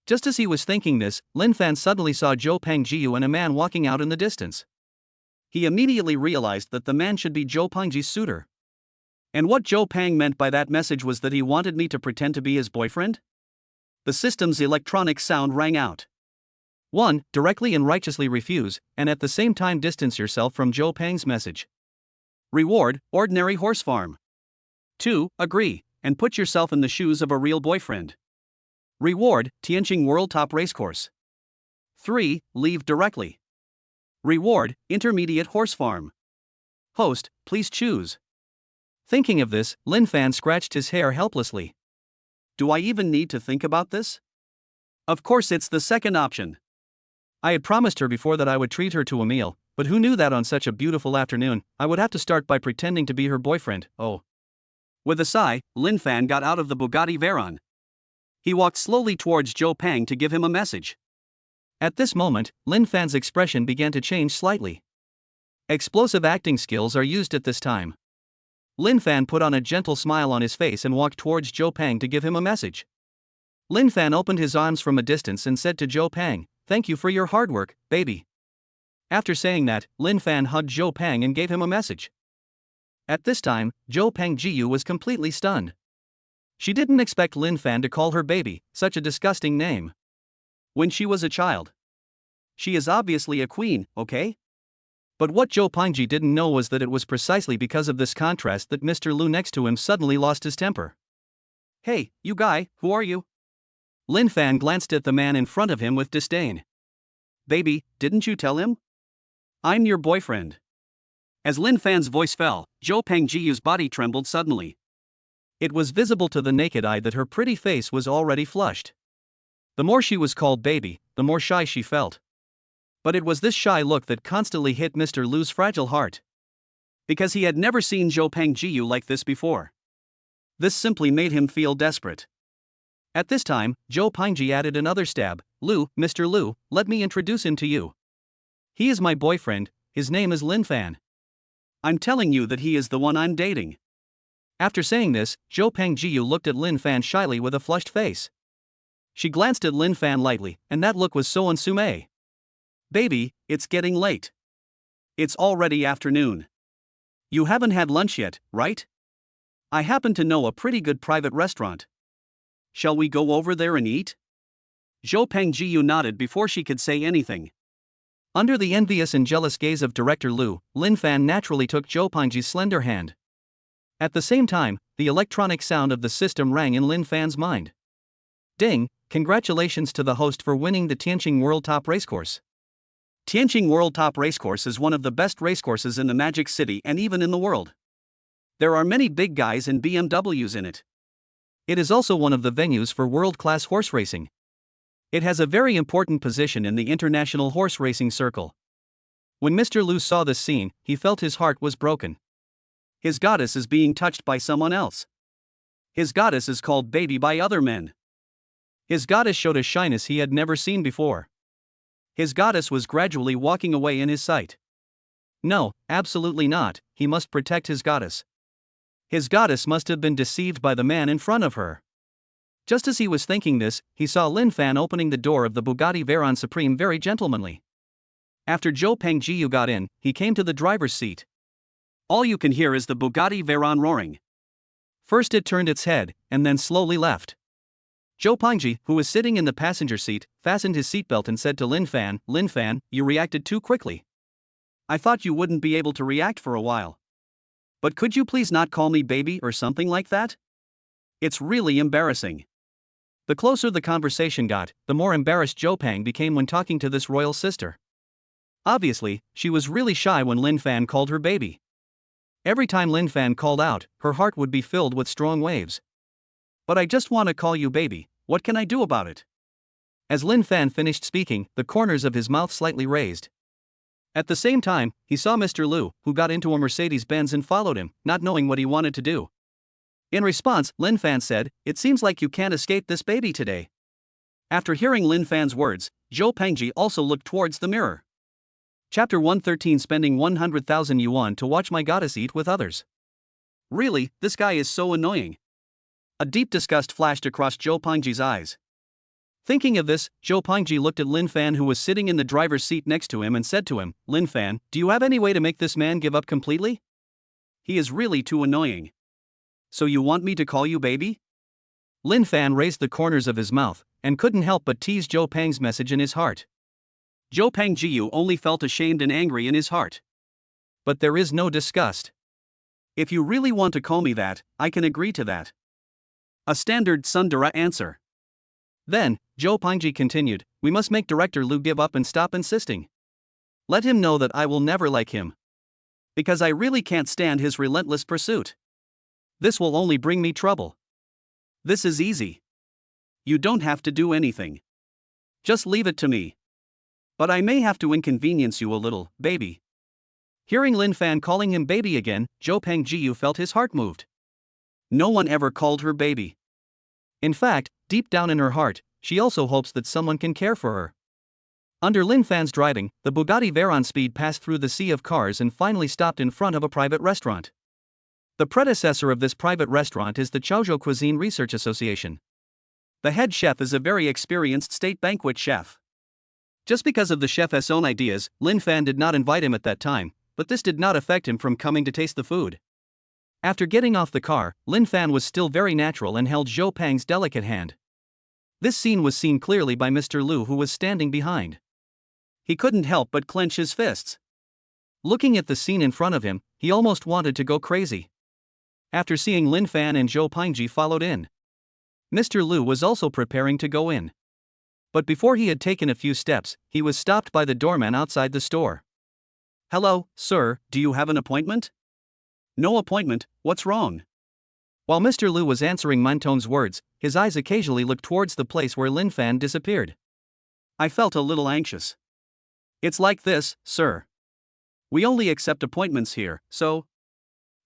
Just as he was thinking this, Lin Fan suddenly saw Zhou Pengjiu and a man walking out in the distance. He immediately realized that the man should be Zhou Pengji's suitor. And what Zhou Peng meant by that message was that he wanted me to pretend to be his boyfriend? The system's electronic sound rang out. 1. Directly and righteously refuse, and at the same time distance yourself from Joe Pang's message. Reward, ordinary horse farm. 2. Agree, and put yourself in the shoes of a real boyfriend. Reward, Tianjin World Top Racecourse. 3. Leave directly. Reward, intermediate horse farm. Host, please choose. Thinking of this, Lin Fan scratched his hair helplessly. Do I even need to think about this? Of course it's the second option. I had promised her before that I would treat her to a meal, but who knew that on such a beautiful afternoon, I would have to start by pretending to be her boyfriend. Oh. With a sigh, Lin Fan got out of the Bugatti Veyron. He walked slowly towards Joe Pang to give him a message. At this moment, Lin Fan's expression began to change slightly. Explosive acting skills are used at this time. Lin Fan put on a gentle smile on his face and walked towards Joe Pang to give him a message. Lin Fan opened his arms from a distance and said to Joe Pang, "Thank you for your hard work, baby." After saying that, Lin Fan hugged Joe Pang and gave him a message. At this time, Joe Pang Jiu was completely stunned. She didn't expect Lin Fan to call her baby, such a disgusting name. When she was a child. She is obviously a queen, okay? But what Joe Pangji didn't know was that it was precisely because of this contrast that Mr. Lu next to him suddenly lost his temper. Hey, you guy, who are you? Lin Fan glanced at the man in front of him with disdain. Baby, didn't you tell him? I'm your boyfriend. As Lin Fan's voice fell, Joe Pang Jiu's body trembled suddenly. It was visible to the naked eye that her pretty face was already flushed. The more she was called baby, the more shy she felt. But it was this shy look that constantly hit Mr. Lu's fragile heart. Because he had never seen Joe Pang Jiu like this before. This simply made him feel desperate. At this time, Joe Pangji added another stab. "Lu, Mr. Lu, let me introduce him to you. He is my boyfriend, his name is Lin Fan." I'm telling you that he is the one I'm dating. After saying this, Joe Pang Jiu looked at Lin Fan shyly with a flushed face. She glanced at Lin Fan lightly, and that look was so unsume. Baby, it's getting late. It's already afternoon. You haven't had lunch yet, right? I happen to know a pretty good private restaurant. Shall we go over there and eat? Zhou Pengjiu nodded before she could say anything. Under the envious and jealous gaze of Director Lu, Lin Fan naturally took Zhou Pengji's slender hand. At the same time, the electronic sound of the system rang in Lin Fan's mind. Ding, congratulations to the host for winning the Tianjin World Top Racecourse. Tianjin World Top Racecourse is one of the best racecourses in the Magic City and even in the world. There are many big guys and BMWs in it. It is also one of the venues for world-class horse racing. It has a very important position in the international horse racing circle. When Mr. Lu saw this scene, he felt his heart was broken. His goddess is being touched by someone else. His goddess is called baby by other men. His goddess showed a shyness he had never seen before. His goddess was gradually walking away in his sight. No, absolutely not, he must protect his goddess. His goddess must have been deceived by the man in front of her. Just as he was thinking this, he saw Lin Fan opening the door of the Bugatti Veyron Supreme very gentlemanly. After Zhou Pengjiu got in, he came to the driver's seat. All you can hear is the Bugatti Veyron roaring. First it turned its head, and then slowly left. Zhou Pengji, who was sitting in the passenger seat, fastened his seatbelt and said to Lin Fan, "Lin Fan, you reacted too quickly. I thought you wouldn't be able to react for a while. But could you please not call me baby or something like that? It's really embarrassing." The closer the conversation got, the more embarrassed Zhou Peng became when talking to this royal sister. Obviously, she was really shy when Lin Fan called her baby. Every time Lin Fan called out, her heart would be filled with strong waves. "But I just want to call you baby, what can I do about it?" As Lin Fan finished speaking, the corners of his mouth slightly raised. At the same time, he saw Mr. Lu, who got into a Mercedes-Benz and followed him, not knowing what he wanted to do. In response, Lin Fan said, "It seems like you can't escape this baby today." After hearing Lin Fan's words, Zhou Pengji also looked towards the mirror. Chapter 113, spending 100,000 yuan to watch my goddess eat with others. Really, this guy is so annoying. A deep disgust flashed across Zhou Pengji's eyes. Thinking of this, Zhou Pengji looked at Lin Fan, who was sitting in the driver's seat next to him, and said to him, "Lin Fan, do you have any way to make this man give up completely? He is really too annoying. So you want me to call you baby?" Lin Fan raised the corners of his mouth, and couldn't help but tease Zhou Peng's message in his heart. Zhou Pengjiu only felt ashamed and angry in his heart. But there is no disgust. If you really want to call me that, I can agree to that. A standard tsundere answer. Then, Zhou Pengji continued, we must make Director Lu give up and stop insisting. Let him know that I will never like him. Because I really can't stand his relentless pursuit. This will only bring me trouble. This is easy. You don't have to do anything. Just leave it to me. But I may have to inconvenience you a little, baby. Hearing Lin Fan calling him baby again, Zhou Pengjiu felt his heart moved. No one ever called her baby. In fact, deep down in her heart, she also hopes that someone can care for her. Under Lin Fan's driving, the Bugatti Veyron Speed passed through the sea of cars and finally stopped in front of a private restaurant. The predecessor of this private restaurant is the Chaozhou Cuisine Research Association. The head chef is a very experienced state banquet chef. Just because of the chef's own ideas, Lin Fan did not invite him at that time, but this did not affect him from coming to taste the food. After getting off the car, Lin Fan was still very natural and held Zhou Peng's delicate hand. This scene was seen clearly by Mr. Lu, who was standing behind. He couldn't help but clench his fists. Looking at the scene in front of him, he almost wanted to go crazy. After seeing Lin Fan and Zhou Pengji followed in, Mr. Lu was also preparing to go in. But before he had taken a few steps, he was stopped by the doorman outside the store. Hello, sir, do you have an appointment? No appointment, what's wrong? While Mr. Lu was answering Manton's words, his eyes occasionally looked towards the place where Lin Fan disappeared. I felt a little anxious. It's like this, sir. We only accept appointments here, so.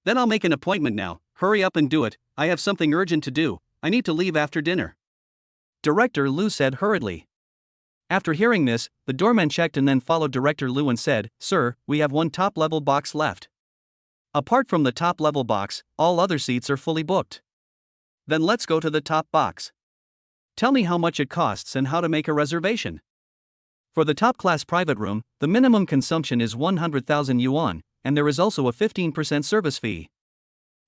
Then I'll make an appointment now, hurry up and do it, I have something urgent to do, I need to leave after dinner. Director Lu said hurriedly. After hearing this, the doorman checked and then followed Director Lu and said, Sir, we have one top-level box left. Apart from the top-level box, all other seats are fully booked. Then let's go to the top box. Tell me how much it costs and how to make a reservation. For the top-class private room, the minimum consumption is 100,000 yuan, and there is also a 15% service fee.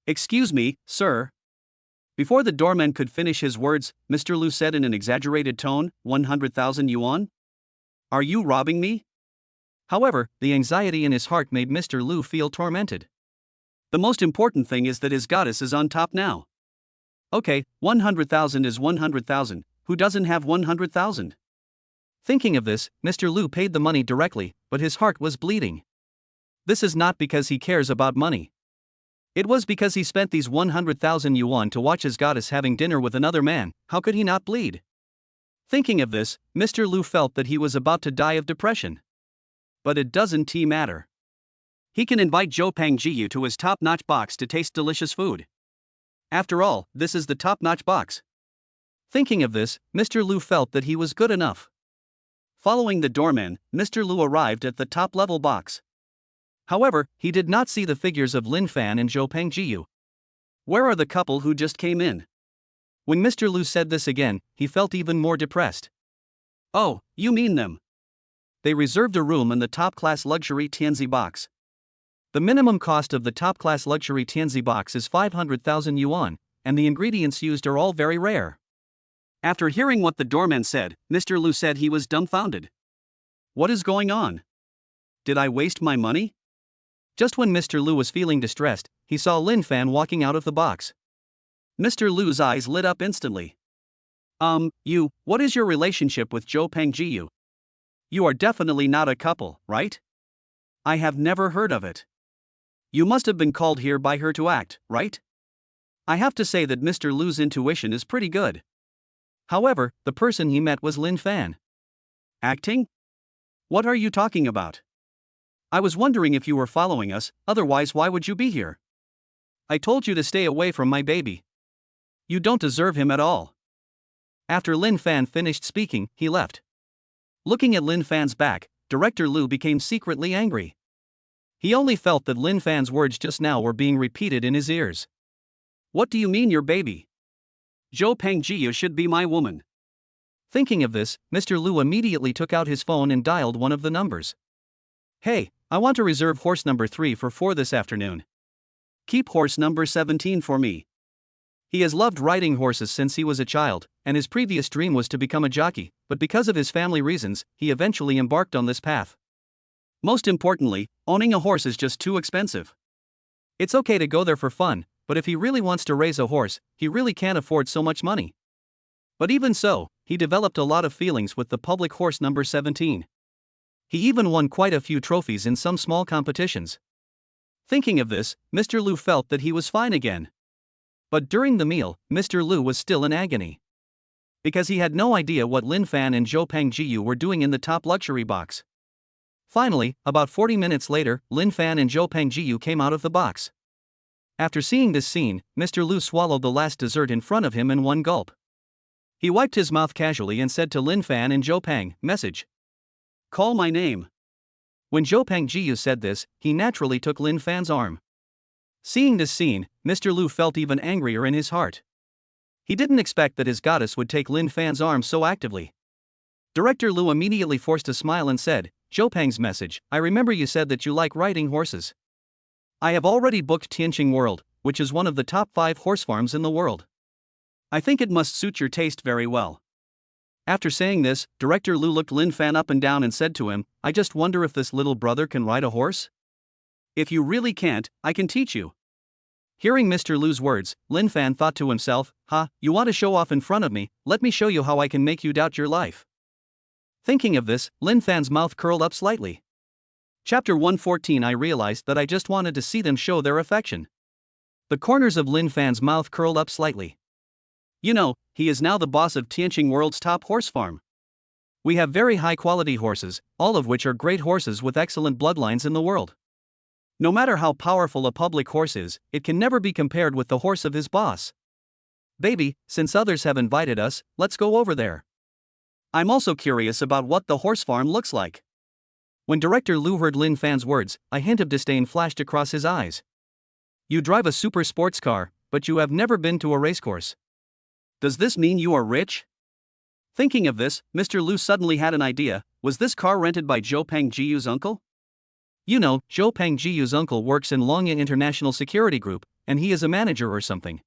Excuse me, sir. Before the doorman could finish his words, Mr. Lu said in an exaggerated tone, 100,000 yuan? Are you robbing me? However, the anxiety in his heart made Mr. Lu feel tormented. The most important thing is that his goddess is on top now. Okay, 100,000 is 100,000, who doesn't have 100,000? Thinking of this, Mr. Lu paid the money directly, but his heart was bleeding. This is not because he cares about money. It was because he spent these 100,000 yuan to watch his goddess having dinner with another man, how could he not bleed? Thinking of this, Mr. Lu felt that he was about to die of depression. But it doesn't matter. He can invite Zhou Pengjiu to his top-notch box to taste delicious food. After all, this is the top-notch box. Thinking of this, Mr. Lu felt that he was good enough. Following the doorman, Mr. Lu arrived at the top-level box. However, he did not see the figures of Lin Fan and Zhou Pengjiu. Where are the couple who just came in? When Mr. Lu said this again, he felt even more depressed. Oh, you mean them? They reserved a room in the top-class luxury Tianzi box. The minimum cost of the top-class luxury Tianzi box is 500,000 yuan, and the ingredients used are all very rare. After hearing what the doorman said, Mr. Lu said he was dumbfounded. What is going on? Did I waste my money? Just when Mr. Lu was feeling distressed, he saw Lin Fan walking out of the box. Mr. Lu's eyes lit up instantly. What is your relationship with Zhou Pengjiu? You are definitely not a couple, right? I have never heard of it. You must have been called here by her to act, right? I have to say that Mr. Lu's intuition is pretty good. However, the person he met was Lin Fan. Acting? What are you talking about? I was wondering if you were following us, otherwise why would you be here? I told you to stay away from my baby. You don't deserve him at all. After Lin Fan finished speaking, he left. Looking at Lin Fan's back, Director Lu became secretly angry. He only felt that Lin Fan's words just now were being repeated in his ears. What do you mean your baby? Zhou Pengjiu should be my woman. Thinking of this, Mr. Lu immediately took out his phone and dialed one of the numbers. Hey, I want to reserve horse number 3 for 4 this afternoon. Keep horse number 17 for me. He has loved riding horses since he was a child, and his previous dream was to become a jockey, but because of his family reasons, he eventually embarked on this path. Most importantly, owning a horse is just too expensive. It's okay to go there for fun, but if he really wants to raise a horse, he really can't afford so much money. But even so, he developed a lot of feelings with the public horse number 17. He even won quite a few trophies in some small competitions. Thinking of this, Mr. Liu felt that he was fine again. But during the meal, Mr. Liu was still in agony. Because he had no idea what Lin Fan and Zhou Pengjiu were doing in the top luxury box. Finally, about 40 minutes later, Lin Fan and Zhou Pengjiu came out of the box. After seeing this scene, Mr. Liu swallowed the last dessert in front of him in one gulp. He wiped his mouth casually and said to Lin Fan and Zhou Peng, "Message. Call my name." When Zhou Pengjiu said this, he naturally took Lin Fan's arm. Seeing this scene, Mr. Liu felt even angrier in his heart. He didn't expect that his goddess would take Lin Fan's arm so actively. Director Liu immediately forced a smile and said, "Zhou Peng's message, I remember you said that you like riding horses. I have already booked Tianqing World, which is one of the top 5 horse farms in the world. I think it must suit your taste very well." After saying this, Director Liu looked Lin Fan up and down and said to him, "I just wonder if this little brother can ride a horse? If you really can't, I can teach you." Hearing Mr. Liu's words, Lin Fan thought to himself, You want to show off in front of me? Let me show you how I can make you doubt your life." Thinking of this, Lin Fan's mouth curled up slightly. Chapter 114. I realized that I just wanted to see them show their affection. The corners of Lin Fan's mouth curled up slightly. You know, he is now the boss of Tianqing World's top horse farm. We have very high quality horses, all of which are great horses with excellent bloodlines in the world. No matter how powerful a public horse is, it can never be compared with the horse of his boss. Baby, since others have invited us, let's go over there. I'm also curious about what the horse farm looks like. When Director Liu heard Lin Fan's words, a hint of disdain flashed across his eyes. You drive a super sports car, but you have never been to a racecourse. Does this mean you are rich? Thinking of this, Mr. Liu suddenly had an idea. Was this car rented by Zhou Pengjiu's uncle? You know, Zhou Pengjiu's uncle works in Longyan International Security Group, and he is a manager or something.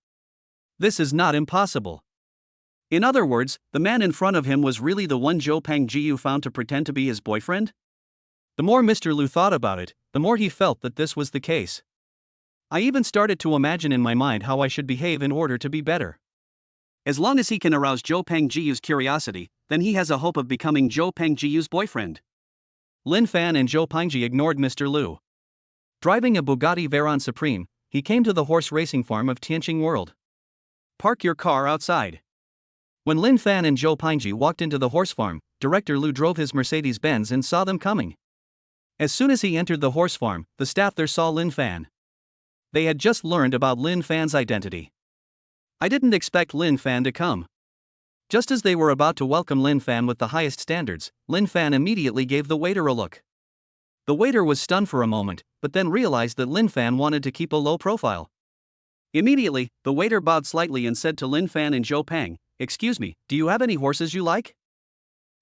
This is not impossible. In other words, the man in front of him was really the one Zhou Pengjiu found to pretend to be his boyfriend? The more Mr. Liu thought about it, the more he felt that this was the case. I even started to imagine in my mind how I should behave in order to be better. As long as he can arouse Zhou Pengjiu's curiosity, then he has a hope of becoming Zhou Pengjiu's boyfriend. Lin Fan and Zhou Pengji ignored Mr. Liu. Driving a Bugatti Veyron Supreme, he came to the horse racing farm of Tianqing World. Park your car outside. When Lin Fan and Zhou Pengji walked into the horse farm, Director Liu drove his Mercedes-Benz and saw them coming. As soon as he entered the horse farm, the staff there saw Lin Fan. They had just learned about Lin Fan's identity. I didn't expect Lin Fan to come. Just as they were about to welcome Lin Fan with the highest standards, Lin Fan immediately gave the waiter a look. The waiter was stunned for a moment, but then realized that Lin Fan wanted to keep a low profile. Immediately, the waiter bowed slightly and said to Lin Fan and Zhou Peng, "Excuse me, do you have any horses you like?"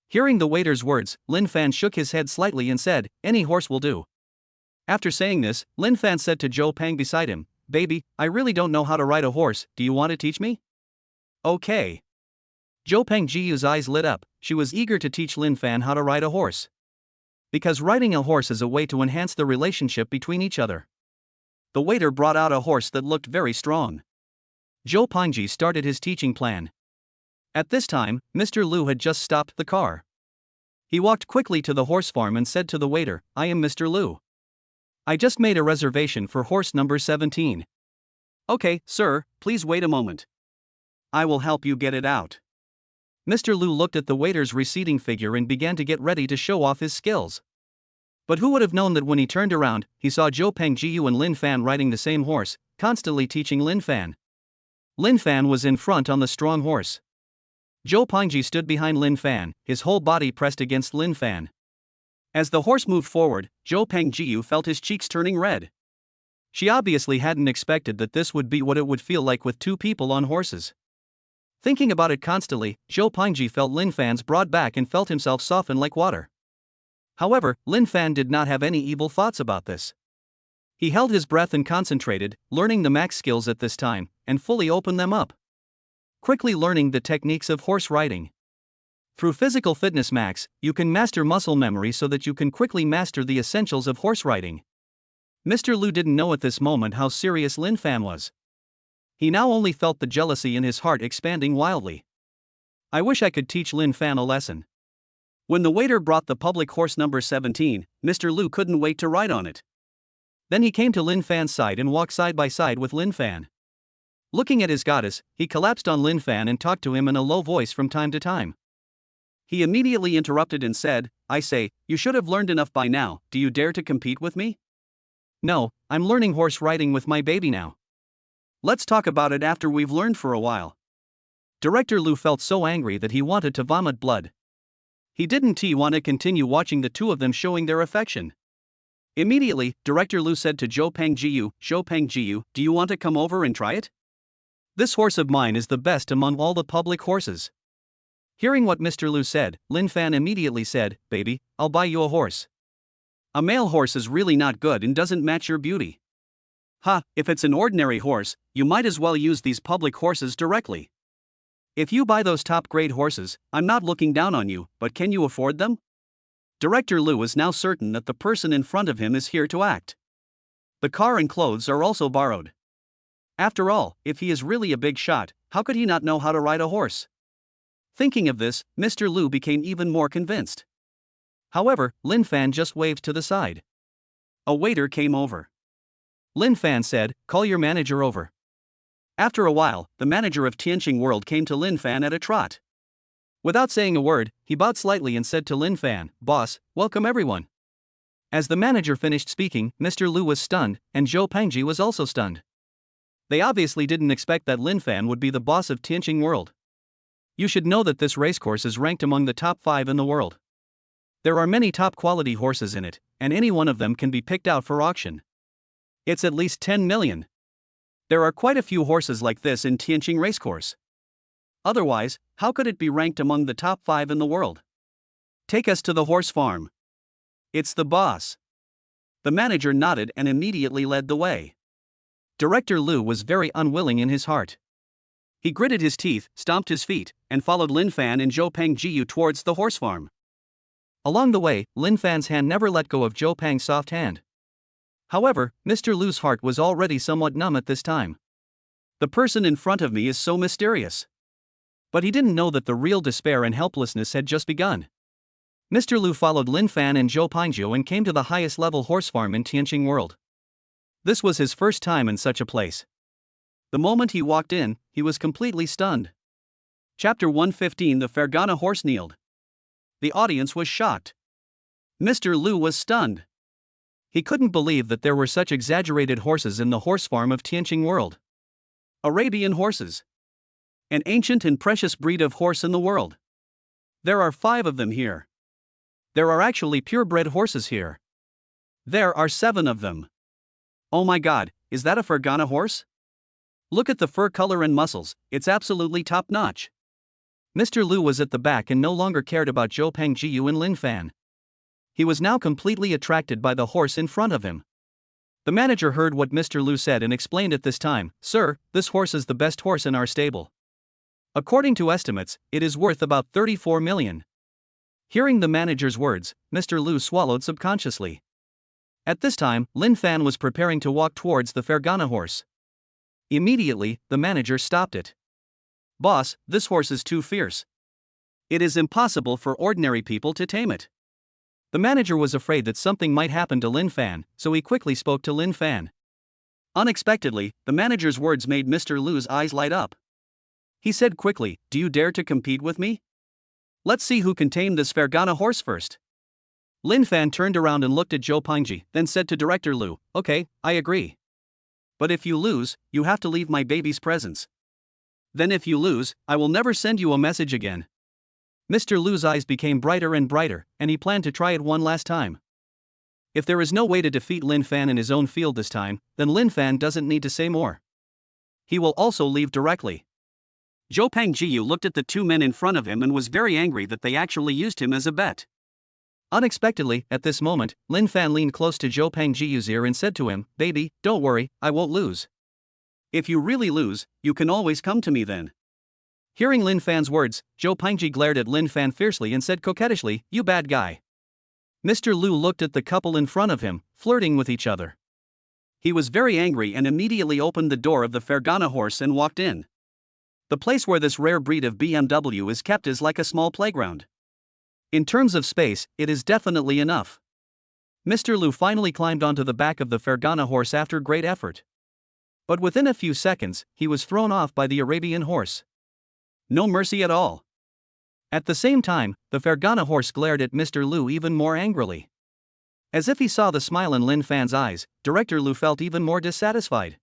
Hearing the waiter's words, Lin Fan shook his head slightly and said, "Any horse will do." After saying this, Lin Fan said to Zhou Peng beside him, "Baby, I really don't know how to ride a horse, do you want to teach me?" Okay. Zhou Pengjiu's eyes lit up. She was eager to teach Lin Fan how to ride a horse. Because riding a horse is a way to enhance the relationship between each other. The waiter brought out a horse that looked very strong. Zhou Pengji started his teaching plan. At this time, Mr. Liu had just stopped the car. He walked quickly to the horse farm and said to the waiter, "I am Mr. Liu. I just made a reservation for horse number 17. Okay, sir, please wait a moment. I will help you get it out." Mr. Liu looked at the waiter's receding figure and began to get ready to show off his skills. But who would have known that when he turned around, he saw Zhou Pengjiu and Lin Fan riding the same horse, constantly teaching Lin Fan. Lin Fan was in front on the strong horse. Zhou Pengji stood behind Lin Fan, his whole body pressed against Lin Fan. As the horse moved forward, Zhou Pengjiu felt his cheeks turning red. She obviously hadn't expected that this would be what it would feel like with two people on horses. Thinking about it constantly, Zhou Pengji felt Lin Fan's broad back and felt himself soften like water. However, Lin Fan did not have any evil thoughts about this. He held his breath and concentrated, learning the max skills at this time, and fully opened them up. Quickly learning the techniques of horse riding. Through Physical Fitness Max, you can master muscle memory so that you can quickly master the essentials of horse riding. Mr. Lu didn't know at this moment how serious Lin Fan was. He now only felt the jealousy in his heart expanding wildly. I wish I could teach Lin Fan a lesson. When the waiter brought the public horse number 17, Mr. Lu couldn't wait to ride on it. Then he came to Lin Fan's side and walked side by side with Lin Fan. Looking at his goddess, he collapsed on Lin Fan and talked to him in a low voice from time to time. He immediately interrupted and said, I say, you should have learned enough by now, do you dare to compete with me? No, I'm learning horse riding with my baby now. Let's talk about it after we've learned for a while. Director Lu felt so angry that he wanted to vomit blood. He didn't want to continue watching the two of them showing their affection. Immediately, Director Lu said to Zhou Pengjiu, do you want to come over and try it? This horse of mine is the best among all the public horses. Hearing what Mr. Lu said, Lin Fan immediately said, baby, I'll buy you a horse. A male horse is really not good and doesn't match your beauty. If it's an ordinary horse, you might as well use these public horses directly. If you buy those top-grade horses, I'm not looking down on you, but can you afford them? Director Lu is now certain that the person in front of him is here to act. The car and clothes are also borrowed. After all, if he is really a big shot, how could he not know how to ride a horse? Thinking of this, Mr. Lu became even more convinced. However, Lin Fan just waved to the side. A waiter came over. Lin Fan said, call your manager over. After a while, the manager of Tianqing World came to Lin Fan at a trot. Without saying a word, he bowed slightly and said to Lin Fan, boss, welcome everyone. As the manager finished speaking, Mr. Lu was stunned, and Zhou Pengji was also stunned. They obviously didn't expect that Lin Fan would be the boss of Tianqing World. You should know that this racecourse is ranked among the top 5 in the world. There are many top-quality horses in it, and any one of them can be picked out for auction. It's at least 10 million. There are quite a few horses like this in Tianqing Racecourse. Otherwise, how could it be ranked among the top 5 in the world? Take us to the horse farm. It's the boss. The manager nodded and immediately led the way. Director Lu was very unwilling in his heart. He gritted his teeth, stomped his feet, and followed Lin Fan and Zhou Pengjiu towards the horse farm. Along the way, Lin Fan's hand never let go of Zhou Peng's soft hand. However, Mr. Lu's heart was already somewhat numb at this time. The person in front of me is so mysterious. But he didn't know that the real despair and helplessness had just begun. Mr. Lu followed Lin Fan and Zhou Pengjiu and came to the highest level horse farm in Tianqing World. This was his first time in such a place. The moment he walked in, he was completely stunned. Chapter 115 The Fergana horse kneeled. The audience was shocked. Mr. Lu was stunned. He couldn't believe that there were such exaggerated horses in the horse farm of Tianqing World. Arabian horses. An ancient and precious breed of horse in the world. There are 5 of them here. There are actually purebred horses here. There are 7 of them. Oh my god, is that a Fergana horse? Look at the fur color and muscles, it's absolutely top-notch. Mr. Lu was at the back and no longer cared about Zhou Pengjiu and Lin Fan. He was now completely attracted by the horse in front of him. The manager heard what Mr. Lu said and explained at this time, Sir, this horse is the best horse in our stable. According to estimates, it is worth about 34 million. Hearing the manager's words, Mr. Lu swallowed subconsciously. At this time, Lin Fan was preparing to walk towards the Fergana horse. Immediately, the manager stopped it. Boss, this horse is too fierce. It is impossible for ordinary people to tame it. The manager was afraid that something might happen to Lin Fan, so he quickly spoke to Lin Fan. Unexpectedly, the manager's words made Mr. Lu's eyes light up. He said quickly, do you dare to compete with me? Let's see who can tame this Fergana horse first. Lin Fan turned around and looked at Zhou Pengji, then said to Director Lu, okay, I agree. But if you lose, you have to leave my baby's presence. Then if you lose, I will never send you a message again. Mr. Lu's eyes became brighter and brighter, and he planned to try it one last time. If there is no way to defeat Lin Fan in his own field this time, then Lin Fan doesn't need to say more. He will also leave directly. Zhou Pengjiu looked at the 2 men in front of him and was very angry that they actually used him as a bet. Unexpectedly, at this moment, Lin Fan leaned close to Zhou Pangjiyu's ear and said to him, "Baby, don't worry, I won't lose." If you really lose, you can always come to me then. Hearing Lin Fan's words, Zhou Pengji glared at Lin Fan fiercely and said coquettishly, "You bad guy." Mr. Lu looked at the couple in front of him, flirting with each other. He was very angry and immediately opened the door of the Fergana horse and walked in. The place where this rare breed of BMW is kept is like a small playground. In terms of space, it is definitely enough. Mr. Lu finally climbed onto the back of the Fergana horse after great effort. But within a few seconds, he was thrown off by the Arabian horse. No mercy at all. At the same time, the Fergana horse glared at Mr. Lu even more angrily. As if he saw the smile in Lin Fan's eyes, Director Lu felt even more dissatisfied.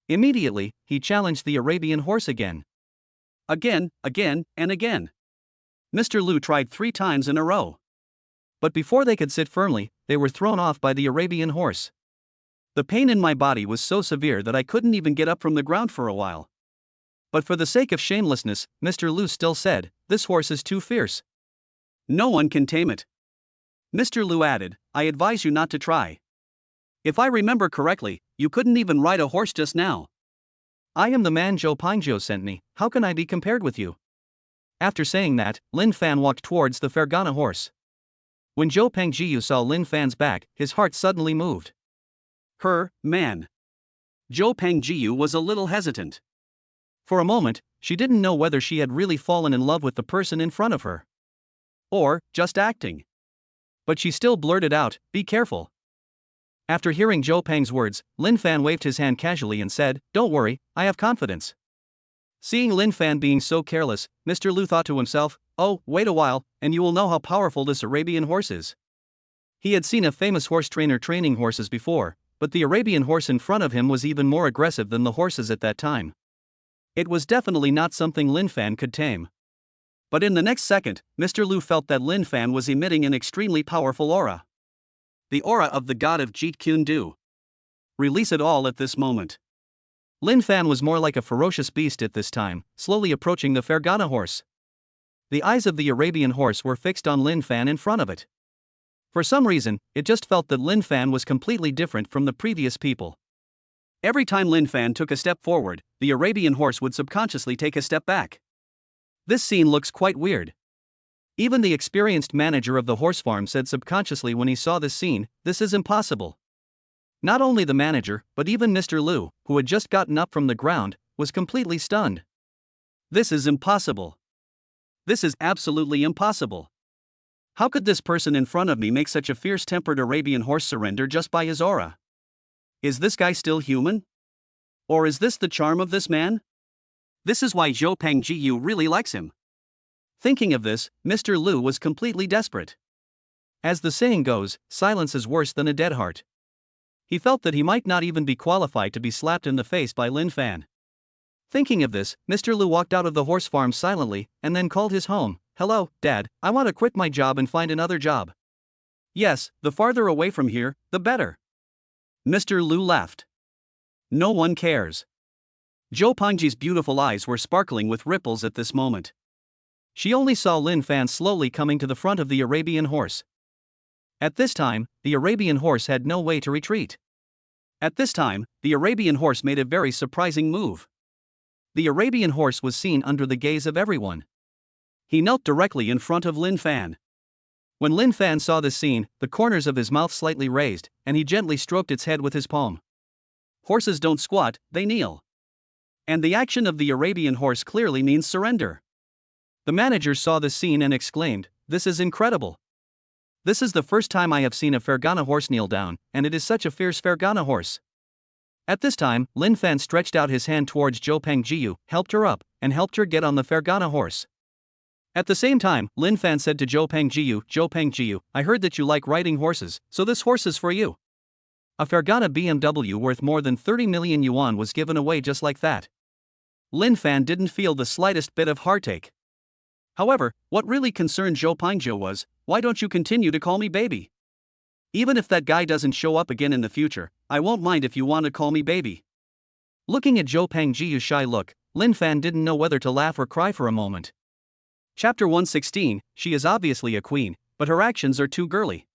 Immediately, he challenged the Arabian horse again. Again, and again. Mr. Lu tried 3 times in a row. But before they could sit firmly, they were thrown off by the Arabian horse. The pain in my body was so severe that I couldn't even get up from the ground for a while. But for the sake of shamelessness, Mr. Lu still said, "This horse is too fierce. No one can tame it." Mr. Lu added, "I advise you not to try. If I remember correctly, you couldn't even ride a horse just now." "I am the man Zhou Pengjiu sent me, how can I be compared with you?" After saying that, Lin Fan walked towards the Fergana horse. When Zhou Pengjiu saw Lin Fan's back, his heart suddenly moved. Man. Zhou Pengjiu was a little hesitant. For a moment, she didn't know whether she had really fallen in love with the person in front of her. Or, just acting. But she still blurted out, "Be careful." After hearing Zhou Peng's words, Lin Fan waved his hand casually and said, "Don't worry, I have confidence." Seeing Lin Fan being so careless, Mr. Lu thought to himself, "Oh, wait a while, and you will know how powerful this Arabian horse is." He had seen a famous horse trainer training horses before, but the Arabian horse in front of him was even more aggressive than the horses at that time. It was definitely not something Lin Fan could tame. But in the next second, Mr. Lu felt that Lin Fan was emitting an extremely powerful aura. The aura of the god of Jeet Kune Do. Release it all at this moment. Lin Fan was more like a ferocious beast at this time, slowly approaching the Fergana horse. The eyes of the Arabian horse were fixed on Lin Fan in front of it. For some reason, it just felt that Lin Fan was completely different from the previous people. Every time Lin Fan took a step forward, the Arabian horse would subconsciously take a step back. This scene looks quite weird. Even the experienced manager of the horse farm said subconsciously when he saw this scene, "This is impossible." Not only the manager, but even Mr. Lu, who had just gotten up from the ground, was completely stunned. This is impossible. This is absolutely impossible. How could this person in front of me make such a fierce-tempered Arabian horse surrender just by his aura? Is this guy still human? Or is this the charm of this man? This is why Zhou Pengjiu really likes him. Thinking of this, Mr. Lu was completely desperate. As the saying goes, silence is worse than a dead heart. He felt that he might not even be qualified to be slapped in the face by Lin Fan. Thinking of this, Mr. Lu walked out of the horse farm silently and then called his home. "Hello, Dad, I want to quit my job and find another job." "Yes, the farther away from here, the better." Mr. Lu laughed. "No one cares." Zhou Pengji's beautiful eyes were sparkling with ripples at this moment. She only saw Lin Fan slowly coming to the front of the Arabian horse. At this time, the Arabian horse had no way to retreat. At this time, the Arabian horse made a very surprising move. The Arabian horse was seen under the gaze of everyone. He knelt directly in front of Lin Fan. When Lin Fan saw this scene, the corners of his mouth slightly raised, and he gently stroked its head with his palm. Horses don't squat, they kneel. And the action of the Arabian horse clearly means surrender. The manager saw this scene and exclaimed, "This is incredible. This is the first time I have seen a Fergana horse kneel down, and it is such a fierce Fergana horse." At this time, Lin Fan stretched out his hand towards Zhou Pengjiu, helped her up, and helped her get on the Fergana horse. At the same time, Lin Fan said to Zhou Pengjiu, "I heard that you like riding horses, so this horse is for you." A Fergana BMW worth more than 30 million yuan was given away just like that. Lin Fan didn't feel the slightest bit of heartache. However, what really concerned Zhou Pengjiu was, "Why don't you continue to call me baby? Even if that guy doesn't show up again in the future, I won't mind if you want to call me baby." Looking at Zhou Pengjiu's shy look, Lin Fan didn't know whether to laugh or cry for a moment. Chapter 116, She is obviously a queen, but her actions are too girly.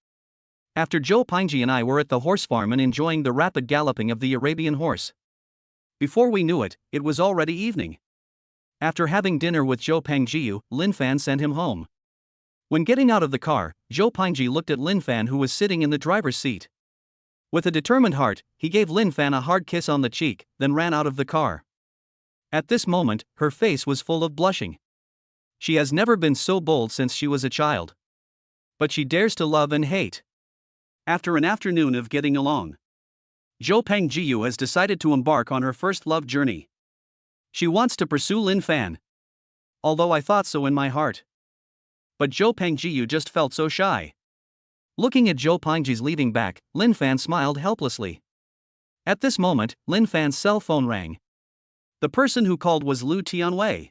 After Zhou Pingji and I were at the horse farm and enjoying the rapid galloping of the Arabian horse. Before we knew it, it was already evening. After having dinner with Zhou Pengjiu, Lin Fan sent him home. When getting out of the car, Zhou Pingji looked at Lin Fan, who was sitting in the driver's seat. With a determined heart, he gave Lin Fan a hard kiss on the cheek, then ran out of the car. At this moment, her face was full of blushing. She has never been so bold since she was a child. But she dares to love and hate. After an afternoon of getting along, Zhou Pengjiu has decided to embark on her first love journey. She wants to pursue Lin Fan. Although I thought so in my heart. But Zhou Pengjiu just felt so shy. Looking at Zhou Pengji's leading back, Lin Fan smiled helplessly. At this moment, Lin Fan's cell phone rang. The person who called was Liu Tianwei,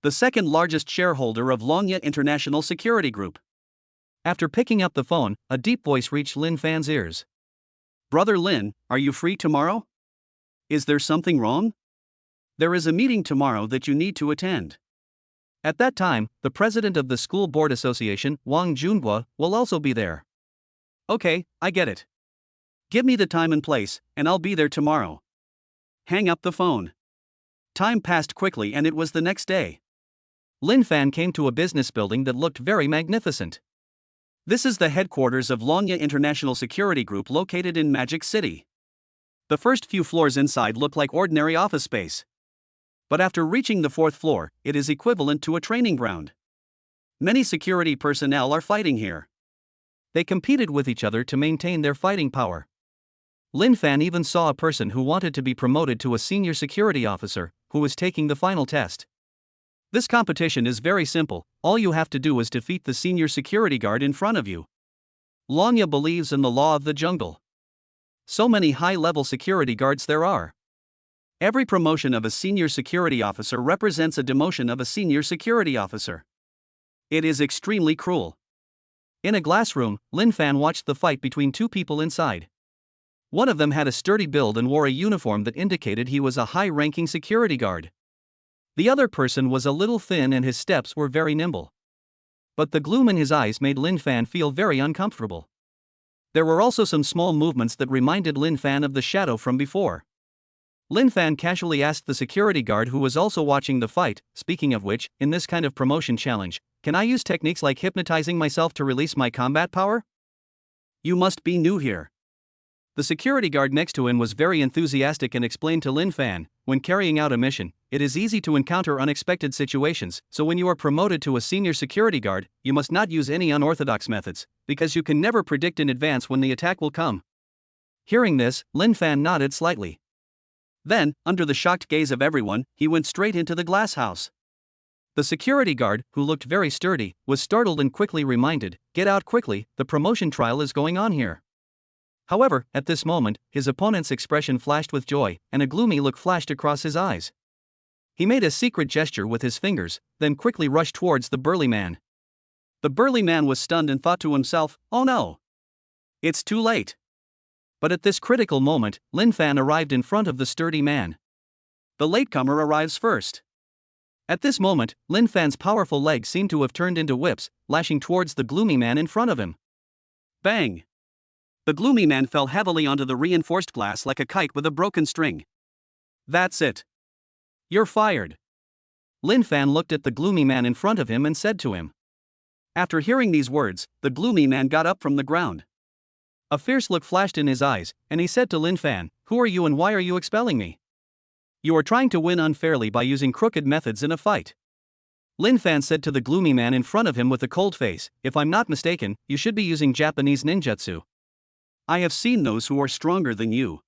the second largest shareholder of Longya International Security Group. After picking up the phone, a deep voice reached Lin Fan's ears. "Brother Lin, are you free tomorrow? Is there something wrong? There is a meeting tomorrow that you need to attend." At that time, the president of the School Board Association, Wang Junhua, will also be there. "Okay, I get it. Give me the time and place, and I'll be there tomorrow." Hang up the phone. Time passed quickly and it was the next day. Lin Fan came to a business building that looked very magnificent. This is the headquarters of Longya International Security Group located in Magic City. The first few floors inside look like ordinary office space. But after reaching the fourth floor, it is equivalent to a training ground. Many security personnel are fighting here. They competed with each other to maintain their fighting power. Lin Fan even saw a person who wanted to be promoted to a senior security officer, who was taking the final test. This competition is very simple, all you have to do is defeat the senior security guard in front of you. Longya believes in the law of the jungle. So many high-level security guards there are. Every promotion of a senior security officer represents a demotion of a senior security officer. It is extremely cruel. In a glass room, Lin Fan watched the fight between two people inside. One of them had a sturdy build and wore a uniform that indicated he was a high-ranking security guard. The other person was a little thin and his steps were very nimble. But the gloom in his eyes made Lin Fan feel very uncomfortable. There were also some small movements that reminded Lin Fan of the shadow from before. Lin Fan casually asked the security guard who was also watching the fight, "Speaking of which, in this kind of promotion challenge, can I use techniques like hypnotizing myself to release my combat power?" "You must be new here." The security guard next to him was very enthusiastic and explained to Lin Fan, "When carrying out a mission, it is easy to encounter unexpected situations, so when you are promoted to a senior security guard, you must not use any unorthodox methods, because you can never predict in advance when the attack will come." Hearing this, Lin Fan nodded slightly. Then, under the shocked gaze of everyone, he went straight into the glass house. The security guard, who looked very sturdy, was startled and quickly reminded, "Get out quickly, the promotion trial is going on here." However, at this moment, his opponent's expression flashed with joy, and a gloomy look flashed across his eyes. He made a secret gesture with his fingers, then quickly rushed towards the burly man. The burly man was stunned and thought to himself, "Oh no! It's too late." But at this critical moment, Lin Fan arrived in front of the sturdy man. The latecomer arrives first. At this moment, Lin Fan's powerful legs seemed to have turned into whips, lashing towards the gloomy man in front of him. Bang! The gloomy man fell heavily onto the reinforced glass like a kite with a broken string. "That's it. You're fired." Lin Fan looked at the gloomy man in front of him and said to him. After hearing these words, the gloomy man got up from the ground. A fierce look flashed in his eyes, and he said to Lin Fan, "Who are you and why are you expelling me? You are trying to win unfairly by using crooked methods in a fight." Lin Fan said to the gloomy man in front of him with a cold face, "If I'm not mistaken, you should be using Japanese ninjutsu. I have seen those who are stronger than you.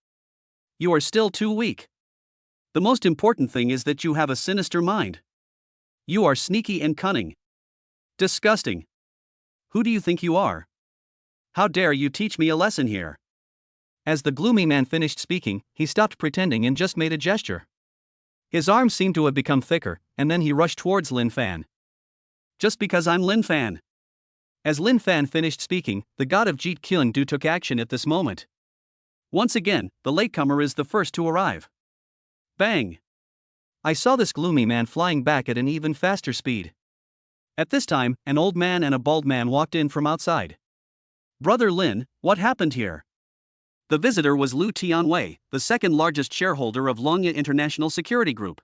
You are still too weak. The most important thing is that you have a sinister mind. You are sneaky and cunning. Disgusting. Who do you think you are? How dare you teach me a lesson here?" As the gloomy man finished speaking, he stopped pretending and just made a gesture. His arms seemed to have become thicker, and then he rushed towards Lin Fan. "Just because I'm Lin Fan." As Lin Fan finished speaking, the god of Jeet Kune Do took action at this moment. Once again, the latecomer is the first to arrive. Bang! I saw this gloomy man flying back at an even faster speed. At this time, an old man and a bald man walked in from outside. Brother Lin, what happened here? The visitor was Lu Tianwei, the second largest shareholder of Longya International Security Group.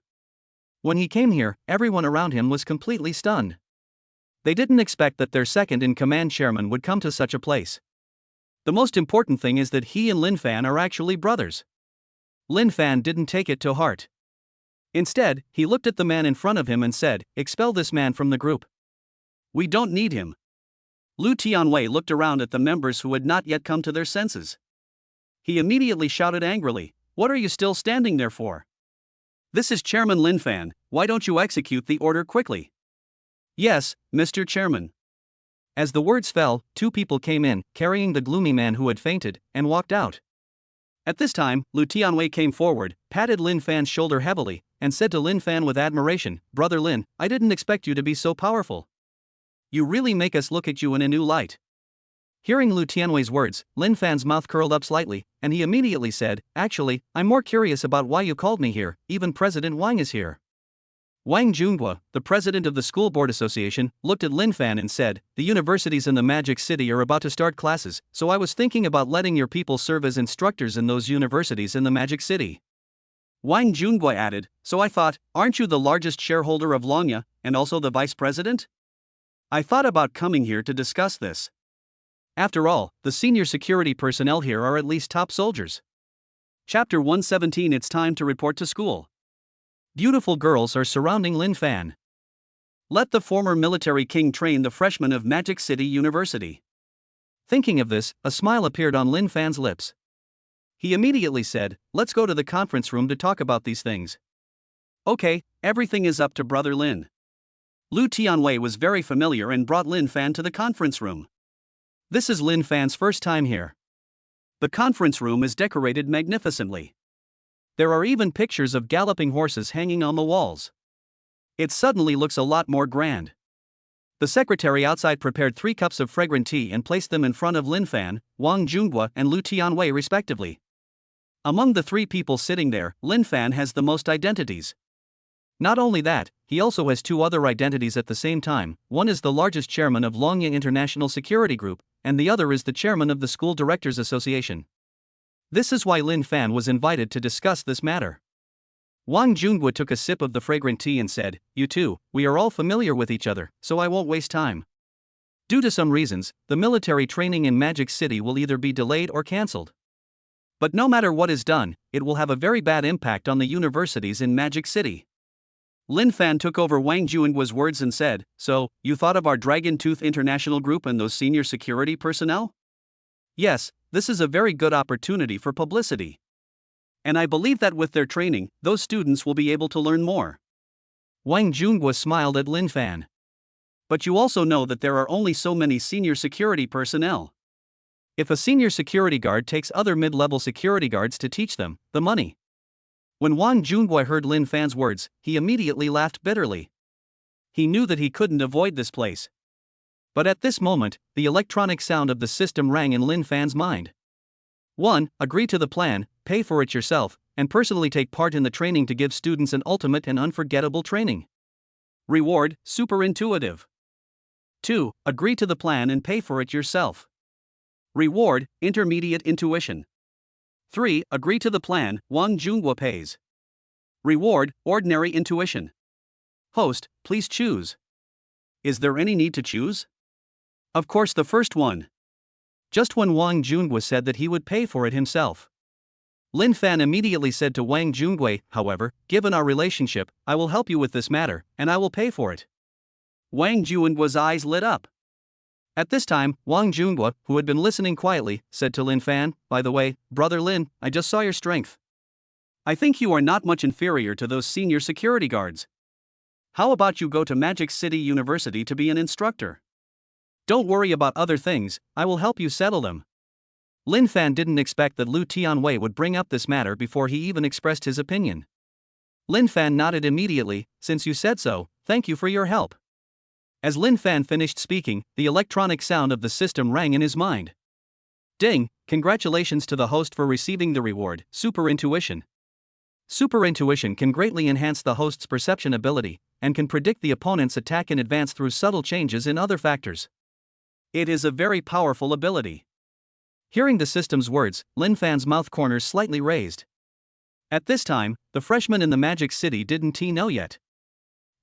When he came here, everyone around him was completely stunned. They didn't expect that their second-in-command chairman would come to such a place. The most important thing is that he and Lin Fan are actually brothers. Lin Fan didn't take it to heart. Instead, he looked at the man in front of him and said, "Expel this man from the group. We don't need him." Lu Tianwei looked around at the members who had not yet come to their senses. He immediately shouted angrily, "What are you still standing there for? This is Chairman Lin Fan, why don't you execute the order quickly?" "Yes, Mr. Chairman." As the words fell, two people came in, carrying the gloomy man who had fainted, and walked out. At this time, Lu Tianwei came forward, patted Lin Fan's shoulder heavily, and said to Lin Fan with admiration, "Brother Lin, I didn't expect you to be so powerful. You really make us look at you in a new light." Hearing Lu Tianwei's words, Lin Fan's mouth curled up slightly, and he immediately said, "Actually, I'm more curious about why you called me here, even President Wang is here." Wang Junhua, the president of the School Board Association, looked at Lin Fan and said, "The universities in the Magic City are about to start classes, so I was thinking about letting your people serve as instructors in those universities in the Magic City." Wang Junhua added, "So I thought, aren't you the largest shareholder of Longya, and also the vice president? I thought about coming here to discuss this. After all, the senior security personnel here are at least top soldiers." Chapter 117. It's time to report to school. Beautiful girls are surrounding Lin Fan. Let the former military king train the freshmen of Magic City University. Thinking of this, a smile appeared on Lin Fan's lips. He immediately said, "Let's go to the conference room to talk about these things." Okay, everything is up to Brother Lin. Lu Tianwei was very familiar and brought Lin Fan to the conference room. This is Lin Fan's first time here. The conference room is decorated magnificently. There are even pictures of galloping horses hanging on the walls. It suddenly looks a lot more grand. The secretary outside prepared 3 cups of fragrant tea and placed them in front of Lin Fan, Wang Junhua, and Lu Tianwei respectively. Among the 3 people sitting there, Lin Fan has the most identities. Not only that, he also has 2 other identities at the same time. One is the largest chairman of Longya International Security Group, and the other is the chairman of the School Directors Association. This is why Lin Fan was invited to discuss this matter. Wang Junhua took a sip of the fragrant tea and said, "You two, we are all familiar with each other, so I won't waste time. Due to some reasons, the military training in Magic City will either be delayed or cancelled. But no matter what is done, it will have a very bad impact on the universities in Magic City." Lin Fan took over Wang Junhua's words and said, "So, you thought of our Dragon Tooth International Group and those senior security personnel?" "Yes, this is a very good opportunity for publicity. And I believe that with their training, those students will be able to learn more." Wang Junhua smiled at Lin Fan. "But you also know that there are only so many senior security personnel. If a senior security guard takes other mid-level security guards to teach them, the money." When Wang Junhua heard Lin Fan's words, he immediately laughed bitterly. He knew that he couldn't avoid this place. But at this moment, the electronic sound of the system rang in Lin Fan's mind. 1. Agree to the plan, pay for it yourself, and personally take part in the training to give students an ultimate and unforgettable training. Reward, super intuitive. 2. Agree to the plan and pay for it yourself. Reward, intermediate intuition. 3. Agree to the plan, Wang Junhua pays. Reward, ordinary intuition. Host, please choose. Is there any need to choose? Of course, the first one. Just when Wang Junhua said that he would pay for it himself, Lin Fan immediately said to Wang Junhua, "However, given our relationship, I will help you with this matter, and I will pay for it." Wang Junhua's eyes lit up. At this time, Wang Junhua, who had been listening quietly, said to Lin Fan, "By the way, Brother Lin, I just saw your strength. I think you are not much inferior to those senior security guards. How about you go to Magic City University to be an instructor? Don't worry about other things, I will help you settle them." Lin Fan didn't expect that Lu Tianwei would bring up this matter before he even expressed his opinion. Lin Fan nodded immediately. "Since you said so, thank you for your help." As Lin Fan finished speaking, the electronic sound of the system rang in his mind. "Ding, congratulations to the host for receiving the reward, Super Intuition. Super Intuition can greatly enhance the host's perception ability, and can predict the opponent's attack in advance through subtle changes in other factors. It is a very powerful ability. Hearing the system's words, Lin Fan's mouth corners slightly raised. At this time, the freshmen in the Magic City didn't know yet.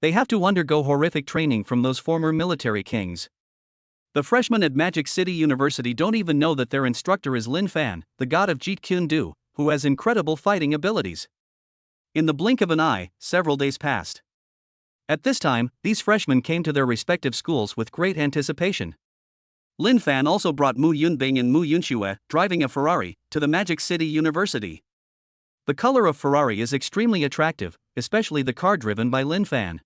They have to undergo horrific training from those former military kings. The freshmen at Magic City University don't even know that their instructor is Lin Fan, the god of Jeet Kune Do, who has incredible fighting abilities. In the blink of an eye, several days passed. At this time, these freshmen came to their respective schools with great anticipation. Lin Fan also brought Mu Yunbing and Mu Yunxue, driving a Ferrari, to the Magic City University. The color of Ferrari is extremely attractive, especially the car driven by Lin Fan.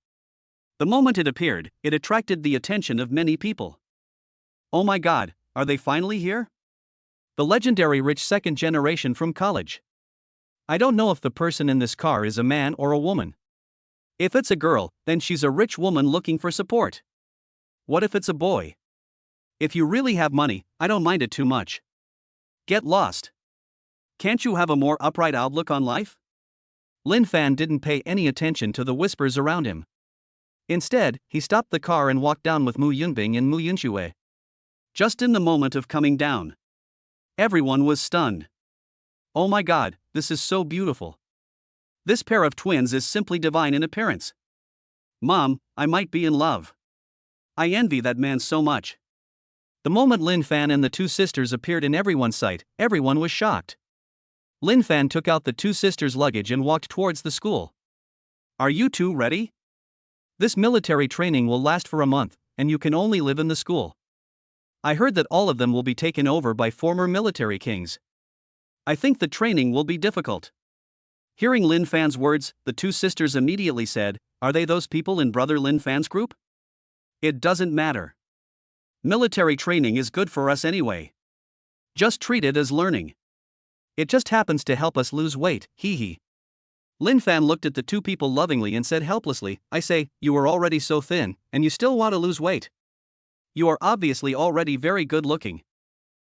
The moment it appeared, it attracted the attention of many people. Oh my god, are they finally here? The legendary rich second generation from college. I don't know if the person in this car is a man or a woman. If it's a girl, then she's a rich woman looking for support. What if it's a boy? If you really have money, I don't mind it too much. Get lost. Can't you have a more upright outlook on life? Lin Fan didn't pay any attention to the whispers around him. Instead, he stopped the car and walked down with Mu Yunbing and Mu Yunxue. Just in the moment of coming down, everyone was stunned. Oh my god, this is so beautiful. This pair of twins is simply divine in appearance. Mom, I might be in love. I envy that man so much. The moment Lin Fan and the two sisters appeared in everyone's sight, everyone was shocked. Lin Fan took out the two sisters' luggage and walked towards the school. Are you two ready? This military training will last for a month, and you can only live in the school. I heard that all of them will be taken over by former military kings. I think the training will be difficult. Hearing Lin Fan's words, the two sisters immediately said, "Are they those people in Brother Lin Fan's group?" It doesn't matter. Military training is good for us anyway. Just treat it as learning. It just happens to help us lose weight, hee hee. Lin Fan looked at the two people lovingly and said helplessly, "I say, you are already so thin, and you still want to lose weight. You are obviously already very good looking."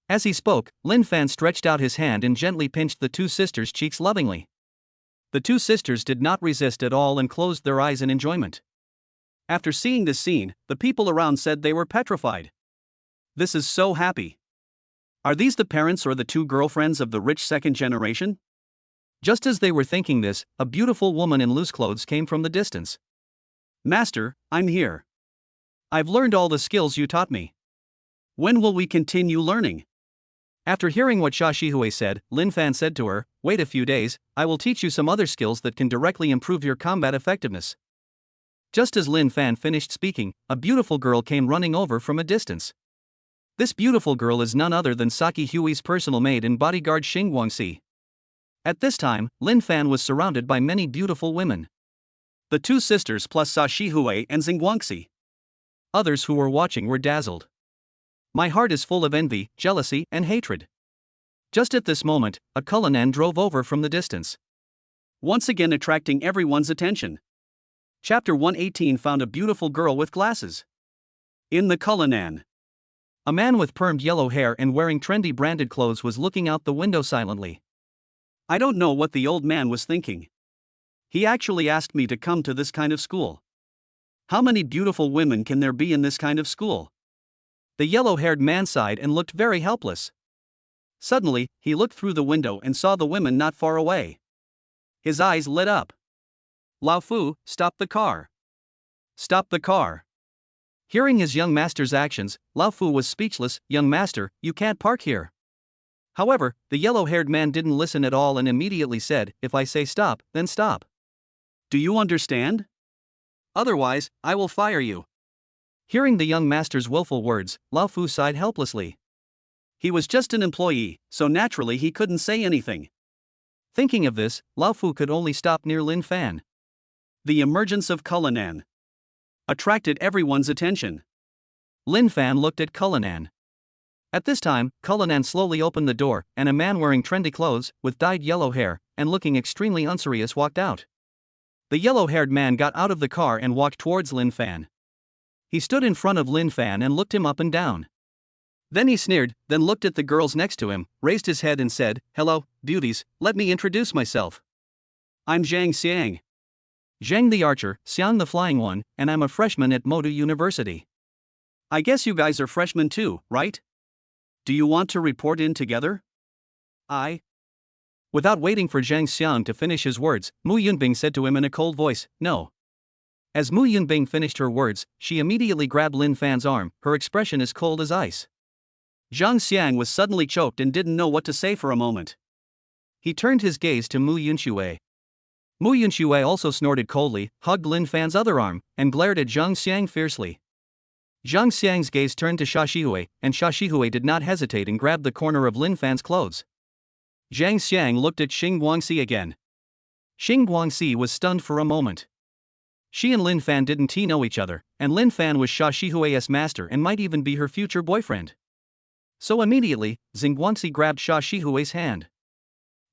As he spoke, Lin Fan stretched out his hand and gently pinched the two sisters' cheeks lovingly. The two sisters did not resist at all and closed their eyes in enjoyment. After seeing this scene, the people around said they were petrified. This is so happy. Are these the parents or the two girlfriends of the rich second generation? Just as they were thinking this, a beautiful woman in loose clothes came from the distance. Master, I'm here. I've learned all the skills you taught me. When will we continue learning? After hearing what Xia Shihui said, Lin Fan said to her, "Wait a few days, I will teach you some other skills that can directly improve your combat effectiveness." Just as Lin Fan finished speaking, a beautiful girl came running over from a distance. This beautiful girl is none other than Saki Hui's personal maid and bodyguard Xing Guangxi. At this time, Lin Fan was surrounded by many beautiful women. The two sisters plus Xia Shihui and Xing Guangxi. Others who were watching were dazzled. My heart is full of envy, jealousy, and hatred. Just at this moment, a Cullinan drove over from the distance, once again attracting everyone's attention. Chapter 118 found a beautiful girl with glasses. In the Cullinan, a man with permed yellow hair and wearing trendy branded clothes was looking out the window silently. I don't know what the old man was thinking. He actually asked me to come to this kind of school. How many beautiful women can there be in this kind of school? The yellow-haired man sighed and looked very helpless. Suddenly, he looked through the window and saw the women not far away. His eyes lit up. Lao Fu, stop the car. Stop the car. Hearing his young master's actions, Lao Fu was speechless. "Young master, you can't park here." However, the yellow-haired man didn't listen at all and immediately said, "If I say stop, then stop. Do you understand? Otherwise, I will fire you." Hearing the young master's willful words, Lao Fu sighed helplessly. He was just an employee, so naturally he couldn't say anything. Thinking of this, Lao Fu could only stop near Lin Fan. The emergence of Cullinan attracted everyone's attention. Lin Fan looked at Cullinan. At this time, Cullinan slowly opened the door, and a man wearing trendy clothes, with dyed yellow hair, and looking extremely unserious walked out. The yellow-haired man got out of the car and walked towards Lin Fan. He stood in front of Lin Fan and looked him up and down. Then he sneered, then looked at the girls next to him, raised his head and said, "Hello, beauties, let me introduce myself. I'm Zhang Xiang. Zhang the archer, Xiang the flying one, and I'm a freshman at Modu University. I guess you guys are freshmen too, right? Do you want to report in together? Without waiting for Zhang Xiang to finish his words, Mu Yunbing said to him in a cold voice, no. As Mu Yunbing finished her words, she immediately grabbed Lin Fan's arm, her expression as cold as ice. Zhang Xiang was suddenly choked and didn't know what to say for a moment. He turned his gaze to Mu Yunxue. Mu Yunxue also snorted coldly, hugged Lin Fan's other arm, and glared at Zhang Xiang fiercely. Zhang Xiang's gaze turned to Xia Shihui, and Xia Shihui did not hesitate and grabbed the corner of Lin Fan's clothes. Zhang Xiang looked at Xing Guangxi again. Xing Guangxi was stunned for a moment. She and Lin Fan didn't know each other, and Lin Fan was Xia Shihui's master and might even be her future boyfriend. So immediately, Xing Guangxi grabbed Xia Shihui's hand.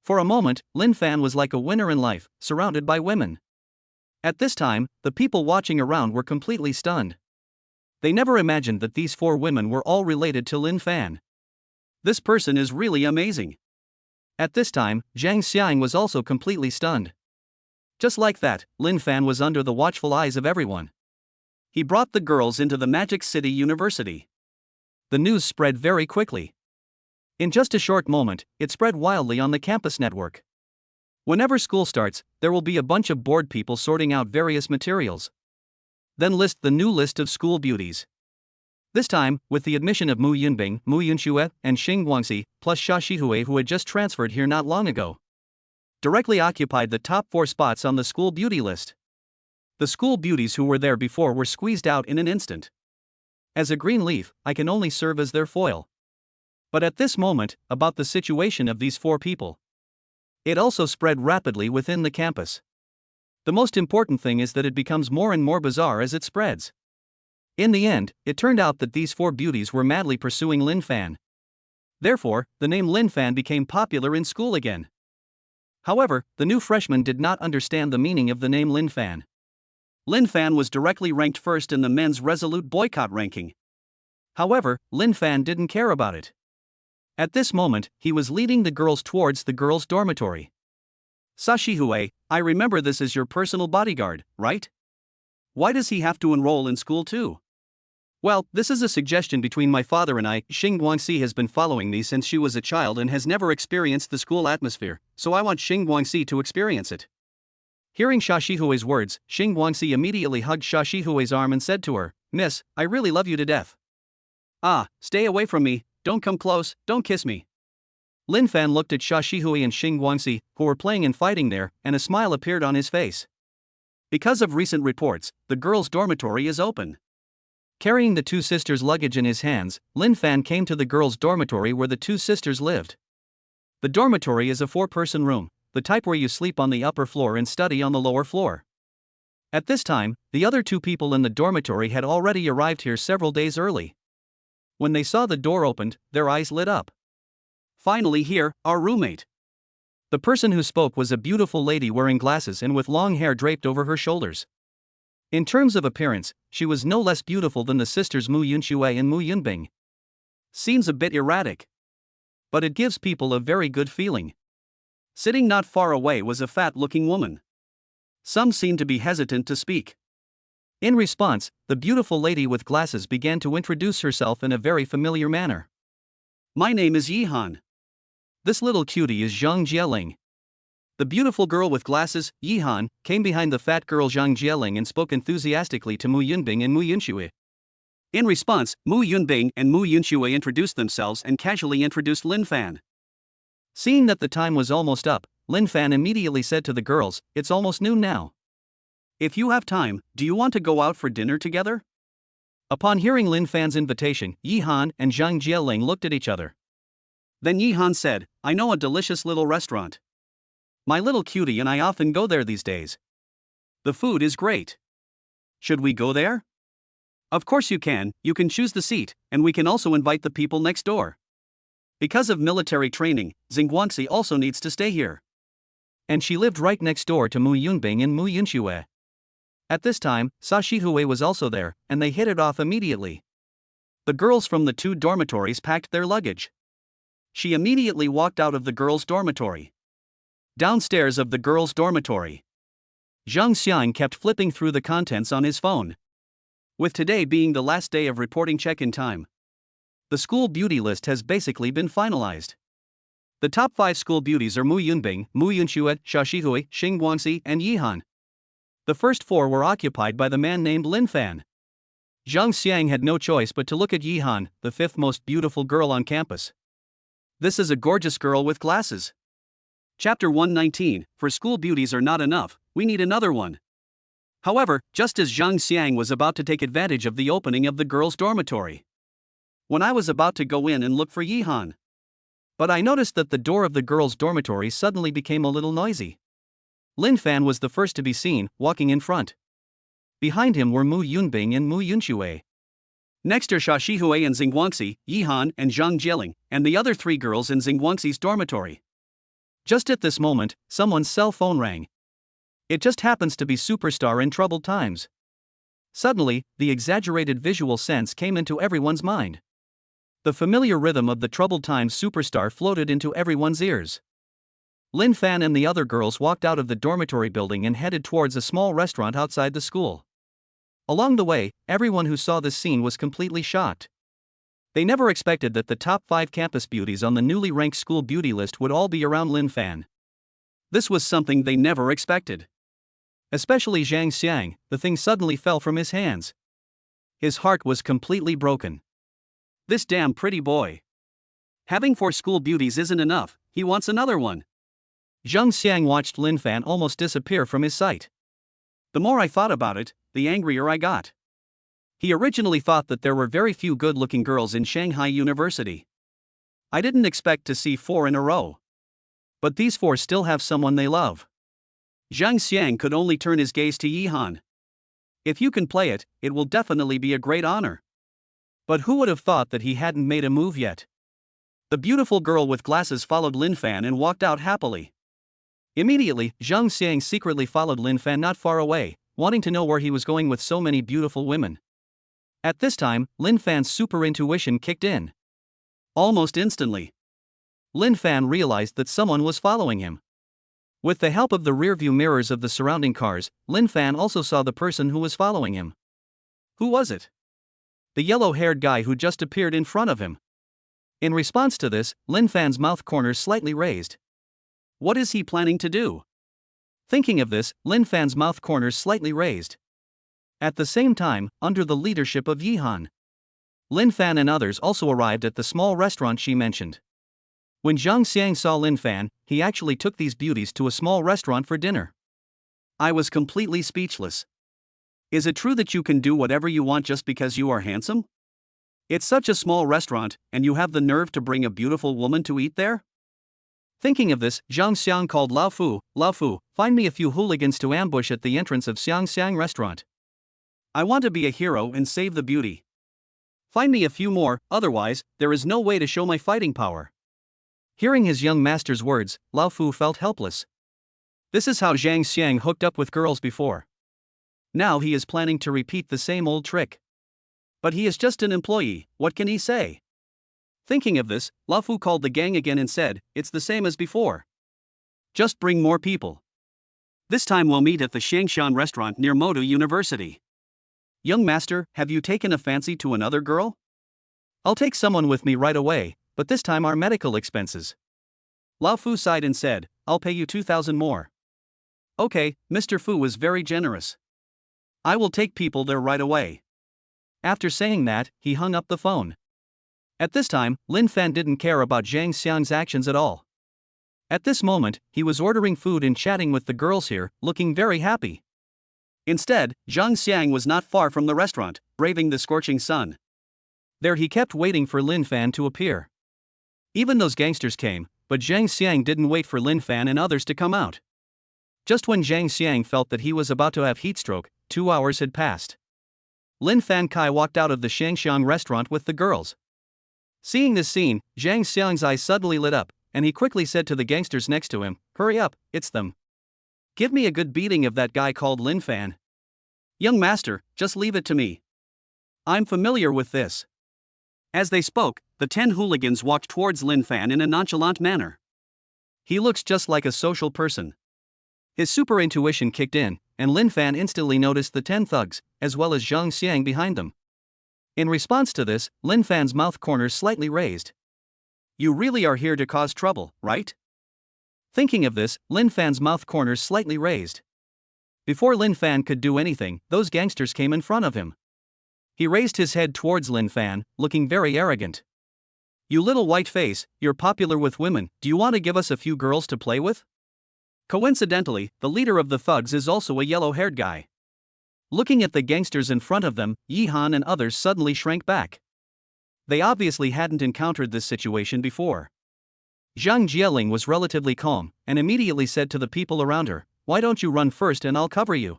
For a moment, Lin Fan was like a winner in life, surrounded by women. At this time, the people watching around were completely stunned. They never imagined that these four women were all related to Lin Fan. This person is really amazing. At this time, Zhang Xiang was also completely stunned. Just like that, Lin Fan was under the watchful eyes of everyone. He brought the girls into the Magic City University. The news spread very quickly. In just a short moment, it spread wildly on the campus network. Whenever school starts, there will be a bunch of bored people sorting out various materials. Then list the new list of school beauties. This time, with the admission of Mu Yunbing, Mu Yunxue, and Xing Guangxi, plus Xia Shihui who had just transferred here not long ago, directly occupied the top 4 spots on the school beauty list. The school beauties who were there before were squeezed out in an instant. As a green leaf, I can only serve as their foil. But at this moment, about the situation of these 4 people, it also spread rapidly within the campus. The most important thing is that it becomes more and more bizarre as it spreads. In the end, it turned out that these 4 beauties were madly pursuing Lin Fan. Therefore, the name Lin Fan became popular in school again. However, the new freshman did not understand the meaning of the name Lin Fan. Lin Fan was directly ranked first in the men's resolute boycott ranking. However, Lin Fan didn't care about it. At this moment, he was leading the girls towards the girls' dormitory. Xia Shihui, I remember this as your personal bodyguard, right? Why does he have to enroll in school too? Well, this is a suggestion between my father and I. Xing Guangxi has been following me since she was a child and has never experienced the school atmosphere, so I want Xing Guangxi to experience it. Hearing Xia Shihui's words, Xing Guangxi immediately hugged Xia Shihui's arm and said to her, "Miss, I really love you to death." Stay away from me, don't come close, don't kiss me. Lin Fan looked at Xia Shihui and Xing Guangxi, who were playing and fighting there, and a smile appeared on his face. Because of recent reports, the girls' dormitory is open. Carrying the 2 sisters' luggage in his hands, Lin Fan came to the girls' dormitory where the 2 sisters lived. The dormitory is a 4-person room, the type where you sleep on the upper floor and study on the lower floor. At this time, the other 2 people in the dormitory had already arrived here several days early. When they saw the door opened, their eyes lit up. Finally here, our roommate. The person who spoke was a beautiful lady wearing glasses and with long hair draped over her shoulders. In terms of appearance, she was no less beautiful than the sisters Mu Yunxue and Mu Yunbing. Seems a bit erratic, but it gives people a very good feeling. Sitting not far away was a fat-looking woman. Some seemed to be hesitant to speak. In response, the beautiful lady with glasses began to introduce herself in a very familiar manner. My name is Yihan. This little cutie is Zhang Jieling. The beautiful girl with glasses, Yihan, came behind the fat girl Zhang Jieling and spoke enthusiastically to Mu Yunbing and Mu Yunxue. In response, Mu Yunbing and Mu Yunxue introduced themselves and casually introduced Lin Fan. Seeing that the time was almost up, Lin Fan immediately said to the girls, "It's almost noon now. If you have time, do you want to go out for dinner together?" Upon hearing Lin Fan's invitation, Yihan and Zhang Jieling looked at each other. Then Yihan said, "I know a delicious little restaurant. My little cutie and I often go there these days. The food is great. Should we go there?" "Of course you can choose the seat, and we can also invite the people next door. Because of military training, Xing Guangxi also needs to stay here." And she lived right next door to Mu Yunbing and Mu Yunxue. At this time, Xia Shihui was also there, and they hit it off immediately. The girls from the 2 dormitories packed their luggage. She immediately walked out of the girls' dormitory. Downstairs of the girls' dormitory, Zhang Xiang kept flipping through the contents on his phone. With today being the last day of reporting check-in time, the school beauty list has basically bin finalized. The top 5 school beauties are Mu Yunbing, Mu Yunxue, Xia Shihui, Xing Guangxi, and Yi Han. The first 4 were occupied by the man named Lin Fan. Zhang Xiang had no choice but to look at Yi Han, the 5th most beautiful girl on campus. This is a gorgeous girl with glasses. Chapter 119, For school beauties are not enough, we need another one. However, just as Zhang Xiang was about to take advantage of the opening of the girls' dormitory, when I was about to go in and look for Yi Han, but I noticed that the door of the girls' dormitory suddenly became a little noisy. Lin Fan was the first to be seen, walking in front. Behind him were Mu Yunbing and Mu Yunxue. Next are Xia Shihui and Xing Guangxi, Yi Han and Zhang Jieling, and the other 3 girls in Xing Guangxi's dormitory. Just at this moment, someone's cell phone rang. It just happens to be Superstar in troubled times. Suddenly, the exaggerated visual sense came into everyone's mind. The familiar rhythm of the troubled times Superstar floated into everyone's ears. Lin Fan and the other girls walked out of the dormitory building and headed towards a small restaurant outside the school. Along the way, everyone who saw this scene was completely shocked. They never expected that the top 5 campus beauties on the newly ranked school beauty list would all be around Lin Fan. This was something they never expected. Especially Zhang Xiang, the thing suddenly fell from his hands. His heart was completely broken. This damn pretty boy. Having 4 school beauties isn't enough, he wants another one. Zhang Xiang watched Lin Fan almost disappear from his sight. The more I thought about it, the angrier I got. He originally thought that there were very few good-looking girls in Shanghai University. I didn't expect to see 4 in a row. But these 4 still have someone they love. Zhang Xiang could only turn his gaze to Yi Han. If you can play it, it will definitely be a great honor. But who would have thought that he hadn't made a move yet? The beautiful girl with glasses followed Lin Fan and walked out happily. Immediately, Zhang Xiang secretly followed Lin Fan not far away, wanting to know where he was going with so many beautiful women. At this time, Lin Fan's super intuition kicked in. Almost instantly, Lin Fan realized that someone was following him. With the help of the rearview mirrors of the surrounding cars, Lin Fan also saw the person who was following him. Who was it? The yellow-haired guy who just appeared in front of him. In response to this, Lin Fan's mouth corners slightly raised. What is he planning to do? Thinking of this, Lin Fan's mouth corners slightly raised. At the same time, under the leadership of Yi Han, Lin Fan and others also arrived at the small restaurant she mentioned. When Zhang Xiang saw Lin Fan, he actually took these beauties to a small restaurant for dinner. I was completely speechless. Is it true that you can do whatever you want just because you are handsome? It's such a small restaurant, and you have the nerve to bring a beautiful woman to eat there? Thinking of this, Zhang Xiang called Lao Fu, find me a few hooligans to ambush at the entrance of Xiang restaurant. I want to be a hero and save the beauty. Find me a few more, otherwise, there is no way to show my fighting power. Hearing his young master's words, Lao Fu felt helpless. This is how Zhang Xiang hooked up with girls before. Now he is planning to repeat the same old trick. But he is just an employee, what can he say? Thinking of this, Lao Fu called the gang again and said, it's the same as before. Just bring more people. This time we'll meet at the Shangshan restaurant near Modu University. Young master, have you taken a fancy to another girl? I'll take someone with me right away, but this time our medical expenses. Lao Fu sighed and said, I'll pay you 2,000 more. Okay, Mr. Fu is very generous. I will take people there right away. After saying that, he hung up the phone. At this time, Lin Fan didn't care about Zhang Xiang's actions at all. At this moment, he was ordering food and chatting with the girls here, looking very happy. Instead, Zhang Xiang was not far from the restaurant, braving the scorching sun. There he kept waiting for Lin Fan to appear. Even those gangsters came, but Zhang Xiang didn't wait for Lin Fan and others to come out. Just when Zhang Xiang felt that he was about to have heatstroke, 2 hours had passed. Lin Fan Kai walked out of the Shangshan restaurant with the girls. Seeing this scene, Zhang Xiang's eyes suddenly lit up, and he quickly said to the gangsters next to him, hurry up, it's them. Give me a good beating of that guy called Lin Fan. Young master, just leave it to me. I'm familiar with this. As they spoke, the 10 hooligans walked towards Lin Fan in a nonchalant manner. He looks just like a social person. His super intuition kicked in, and Lin Fan instantly noticed the 10 thugs, as well as Zhang Xiang behind them. In response to this, Lin Fan's mouth corners slightly raised. You really are here to cause trouble, right? Thinking of this, Lin Fan's mouth corners slightly raised. Before Lin Fan could do anything, those gangsters came in front of him. He raised his head towards Lin Fan, looking very arrogant. You little white face, you're popular with women, do you want to give us a few girls to play with? Coincidentally, the leader of the thugs is also a yellow-haired guy. Looking at the gangsters in front of them, Yi Han and others suddenly shrank back. They obviously hadn't encountered this situation before. Zhang Jieling was relatively calm, and immediately said to the people around her, "Why don't you run first and I'll cover you?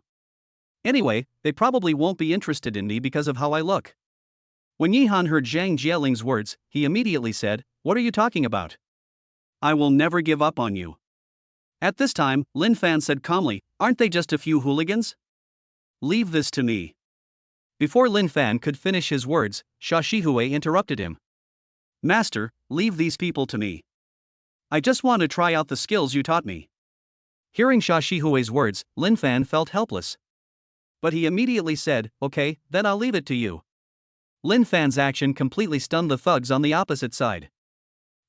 Anyway, they probably won't be interested in me because of how I look." When Yi Han heard Zhang Jieling's words, he immediately said, "What are you talking about? I will never give up on you." At this time, Lin Fan said calmly, "Aren't they just a few hooligans? Leave this to me." Before Lin Fan could finish his words, Xia Shihui interrupted him. "Master, leave these people to me. I just want to try out the skills you taught me." Hearing Xia Shihui's words, Lin Fan felt helpless. But he immediately said, "Okay, then I'll leave it to you." Lin Fan's action completely stunned the thugs on the opposite side.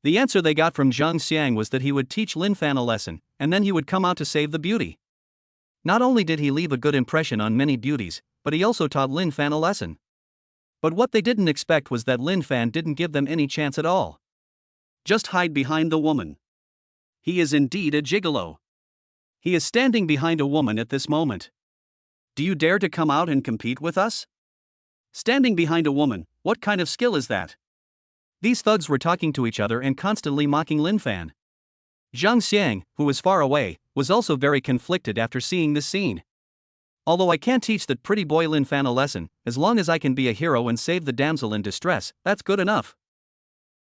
The answer they got from Zhang Xiang was that he would teach Lin Fan a lesson, and then he would come out to save the beauty. Not only did he leave a good impression on many beauties, but he also taught Lin Fan a lesson. But what they didn't expect was that Lin Fan didn't give them any chance at all. Just hide behind the woman. He is indeed a gigolo. He is standing behind a woman at this moment. Do you dare to come out and compete with us? Standing behind a woman, what kind of skill is that? These thugs were talking to each other and constantly mocking Lin Fan. Zhang Xiang, who was far away, was also very conflicted after seeing this scene. Although I can't teach that pretty boy Lin Fan a lesson, as long as I can be a hero and save the damsel in distress, that's good enough.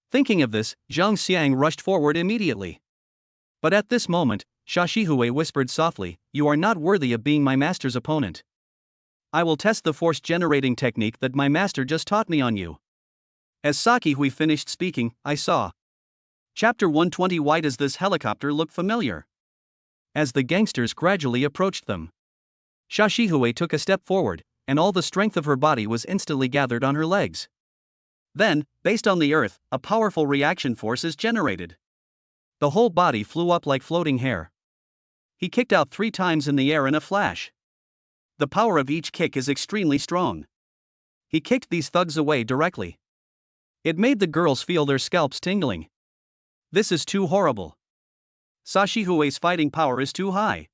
Thinking of this, Zhang Xiang rushed forward immediately. But at this moment, Xia Shihui whispered softly, "You are not worthy of being my master's opponent. I will test the force-generating technique that my master just taught me on you." As Saki Hui finished speaking, I saw. Chapter 120. Why does this helicopter look familiar? As the gangsters gradually approached them, Xia Shihui took a step forward, and all the strength of her body was instantly gathered on her legs. Then, based on the earth, a powerful reaction force is generated. The whole body flew up like floating hair. He kicked out 3 times in the air in a flash. The power of each kick is extremely strong. He kicked these thugs away directly. It made the girls feel their scalps tingling. This is too horrible. Xia Shihui's fighting power is too high.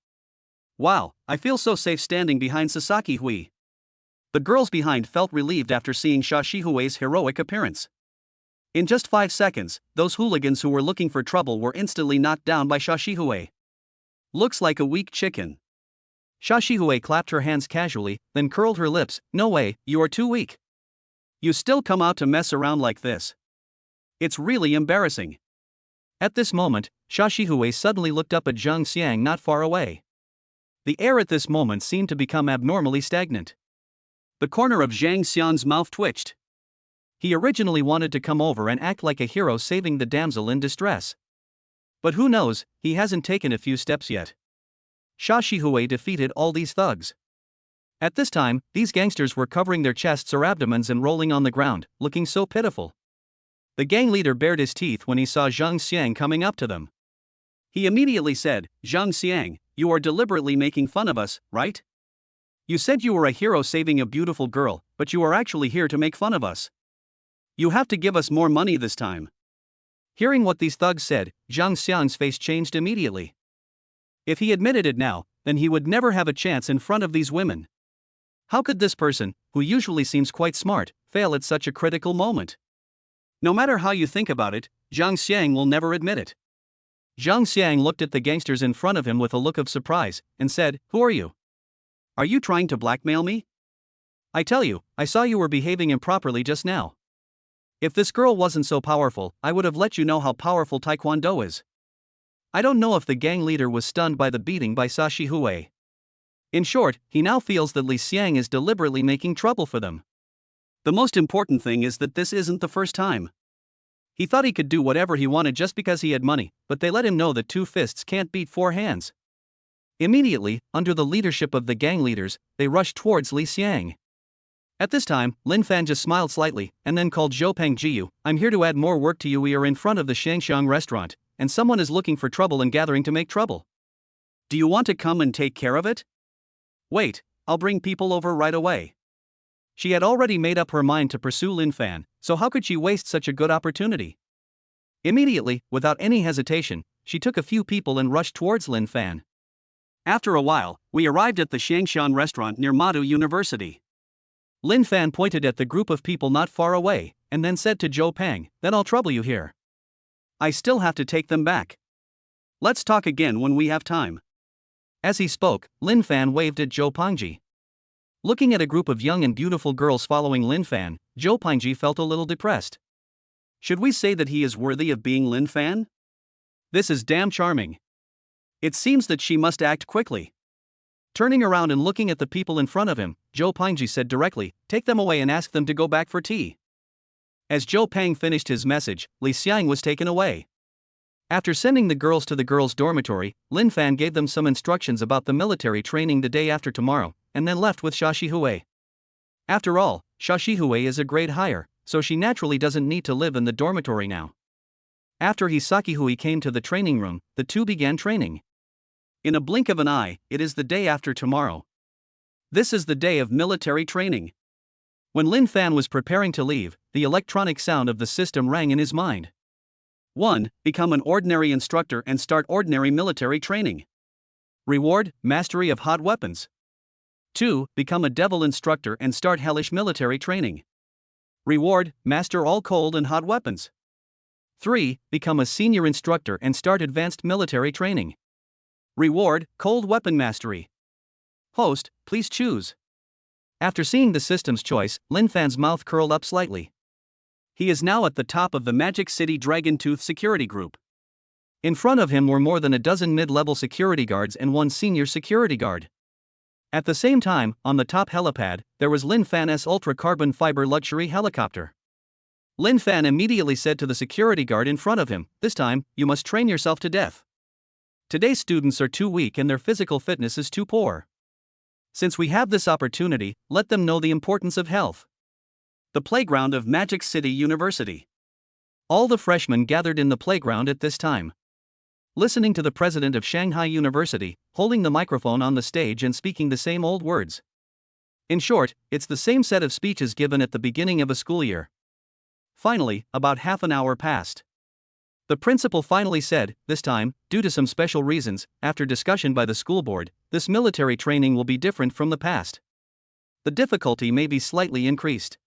Wow, I feel so safe standing behind Sasaki Hui. The girls behind felt relieved after seeing Xia Shihui's heroic appearance. In just 5 seconds, those hooligans who were looking for trouble were instantly knocked down by Xia Shihui. Looks like a weak chicken. Xia Shihui clapped her hands casually, then curled her lips. "No way, you are too weak. You still come out to mess around like this. It's really embarrassing." At this moment, Xia Shihui suddenly looked up at Zhang Xiang not far away. The air at this moment seemed to become abnormally stagnant. The corner of Zhang Xiang's mouth twitched. He originally wanted to come over and act like a hero saving the damsel in distress. But who knows, he hasn't taken a few steps yet. Xia Shihui defeated all these thugs. At this time, these gangsters were covering their chests or abdomens and rolling on the ground, looking so pitiful. The gang leader bared his teeth when he saw Zhang Xiang coming up to them. He immediately said, "Zhang Xiang, you are deliberately making fun of us, right? You said you were a hero saving a beautiful girl, but you are actually here to make fun of us. You have to give us more money this time." Hearing what these thugs said, Zhang Xiang's face changed immediately. If he admitted it now, then he would never have a chance in front of these women. How could this person, who usually seems quite smart, fail at such a critical moment? No matter how you think about it, Zhang Xiang will never admit it. Zhang Xiang looked at the gangsters in front of him with a look of surprise, and said, "Who are you? Are you trying to blackmail me? I tell you, I saw you were behaving improperly just now. If this girl wasn't so powerful, I would have let you know how powerful Taekwondo is." I don't know if the gang leader was stunned by the beating by Xia Shihui. In short, he now feels that Li Xiang is deliberately making trouble for them. The most important thing is that this isn't the first time. He thought he could do whatever he wanted just because he had money, but they let him know that 2 fists can't beat 4 hands. Immediately, under the leadership of the gang leaders, they rushed towards Li Xiang. At this time, Lin Fan just smiled slightly, and then called Zhou Pengjiu, "I'm here to add more work to you. We are in front of the Shangxiang restaurant, and someone is looking for trouble and gathering to make trouble. Do you want to come and take care of it?" "Wait, I'll bring people over right away." She had already made up her mind to pursue Lin Fan, so how could she waste such a good opportunity? Immediately, without any hesitation, she took a few people and rushed towards Lin Fan. After a while, we arrived at the Shangxiang restaurant near Madu University. Lin Fan pointed at the group of people not far away, and then said to Zhou Peng, "Then I'll trouble you here. I still have to take them back. Let's talk again when we have time." As he spoke, Lin Fan waved at Zhou Pengji. Looking at a group of young and beautiful girls following Lin Fan, Zhou Pengji felt a little depressed. Should we say that he is worthy of being Lin Fan? This is damn charming. It seems that she must act quickly. Turning around and looking at the people in front of him, Zhou Pengji said directly, "Take them away and ask them to go back for tea." As Zhou Peng finished his message, Li Xiang was taken away. After sending the girls to the girls' dormitory, Lin Fan gave them some instructions about the military training the day after tomorrow, and then left with Xia Shihui. After all, Xia Shihui is a grade higher, so she naturally doesn't need to live in the dormitory now. After Hisakihui came to the training room, the two began training. In a blink of an eye, it is the day after tomorrow. This is the day of military training. When Lin Fan was preparing to leave, the electronic sound of the system rang in his mind. 1. Become an ordinary instructor and start ordinary military training. Reward, mastery of hot weapons. 2. Become a devil instructor and start hellish military training. Reward, master all cold and hot weapons. 3. Become a senior instructor and start advanced military training. Reward, cold weapon mastery. Host, please choose. After seeing the system's choice, Lin Fan's mouth curled up slightly. He is now at the top of the Magic City Dragon Tooth security group. In front of him were more than a dozen mid-level security guards and one senior security guard. At the same time, on the top helipad, there was Lin Fan's ultra-carbon fiber luxury helicopter. Lin Fan immediately said to the security guard in front of him, "This time, you must train yourself to death. Today's students are too weak and their physical fitness is too poor. Since we have this opportunity, let them know the importance of health." The playground of Magic City University. All the freshmen gathered in the playground at this time. Listening to the president of Shanghai University, holding the microphone on the stage and speaking the same old words. In short, it's the same set of speeches given at the beginning of a school year. Finally, about half an hour passed. The principal finally said, "This time, due to some special reasons, after discussion by the school board, this military training will be different from the past. The difficulty may be slightly increased.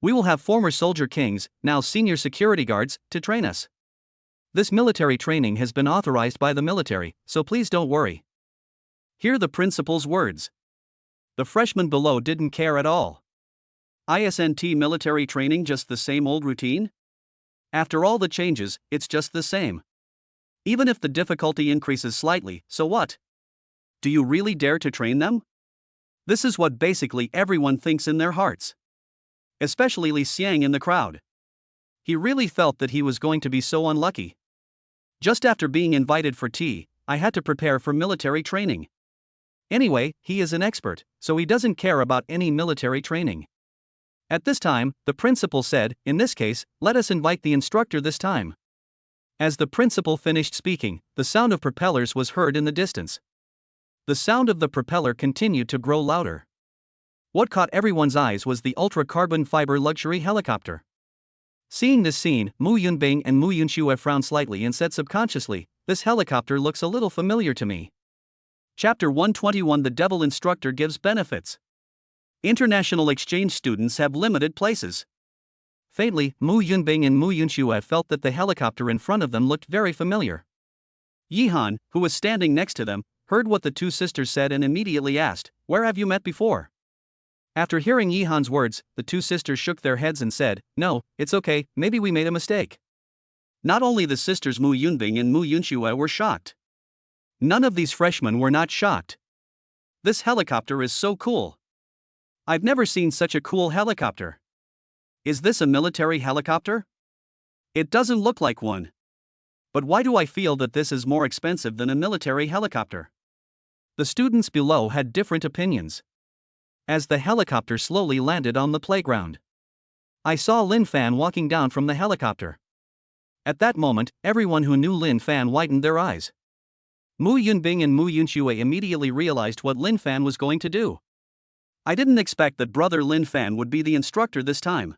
We will have former soldier kings, now senior security guards, to train us. This military training has been authorized by the military, so please don't worry." Hear the principal's words. The freshmen below didn't care at all. Isn't military training just the same old routine? After all the changes, it's just the same. Even if the difficulty increases slightly, so what? Do you really dare to train them? This is what basically everyone thinks in their hearts. Especially Li Xiang in the crowd. He really felt that he was going to be so unlucky. Just after being invited for tea, I had to prepare for military training. Anyway, he is an expert, so he doesn't care about any military training. At this time, the principal said, "In this case, let us invite the instructor this time." As the principal finished speaking, the sound of propellers was heard in the distance. The sound of the propeller continued to grow louder. What caught everyone's eyes was the ultra-carbon fiber luxury helicopter. Seeing this scene, Mu Yunbing and Mu Yunxue frowned slightly and said subconsciously, "This helicopter looks a little familiar to me." Chapter 121. The Devil Instructor gives benefits. International exchange students have limited places. Faintly, Mu Yunbing and Mu Yunxue felt that the helicopter in front of them looked very familiar. Yihan, who was standing next to them, heard what the two sisters said and immediately asked, "Where have you met before?" After hearing Yihan's words, the two sisters shook their heads and said, "No, it's okay, maybe we made a mistake." Not only the sisters Mu Yunbing and Mu Yunxue were shocked. None of these freshmen were not shocked. This helicopter is so cool. I've never seen such a cool helicopter. Is this a military helicopter? It doesn't look like one. But why do I feel that this is more expensive than a military helicopter? The students below had different opinions. As the helicopter slowly landed on the playground, I saw Lin Fan walking down from the helicopter. At that moment, everyone who knew Lin Fan widened their eyes. Mu Yunbing and Mu Yunxue immediately realized what Lin Fan was going to do. I didn't expect that brother Lin Fan would be the instructor this time.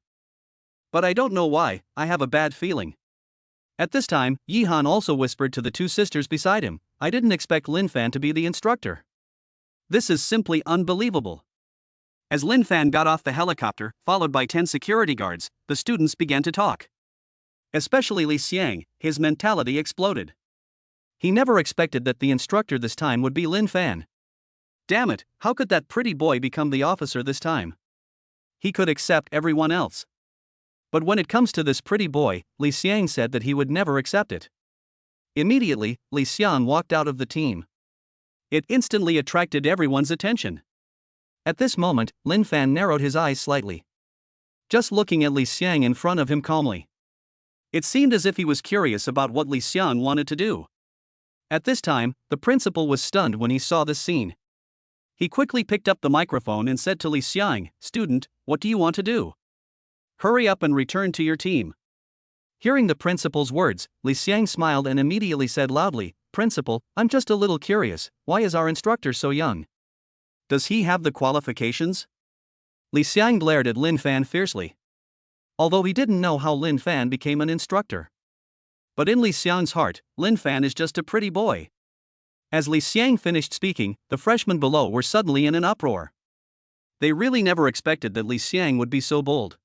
But I don't know why, I have a bad feeling. At this time, Yi Han also whispered to the two sisters beside him, I didn't expect Lin Fan to be the instructor. This is simply unbelievable. As Lin Fan got off the helicopter, followed by 10 security guards, the students began to talk. Especially Li Xiang, his mentality exploded. He never expected that the instructor this time would be Lin Fan. Damn it, how could that pretty boy become the officer this time? He could accept everyone else. But when it comes to this pretty boy, Li Xiang said that he would never accept it. Immediately, Li Xiang walked out of the team. It instantly attracted everyone's attention. At this moment, Lin Fan narrowed his eyes slightly, just looking at Li Xiang in front of him calmly. It seemed as if he was curious about what Li Xiang wanted to do. At this time, the principal was stunned when he saw this scene. He quickly picked up the microphone and said to Li Xiang, "Student, what do you want to do? Hurry up and return to your team." Hearing the principal's words, Li Xiang smiled and immediately said loudly, "Principal, I'm just a little curious, why is our instructor so young? Does he have the qualifications?" Li Xiang glared at Lin Fan fiercely. Although he didn't know how Lin Fan became an instructor. But in Li Xiang's heart, Lin Fan is just a pretty boy. As Li Xiang finished speaking, the freshmen below were suddenly in an uproar. They really never expected that Li Xiang would be so bold.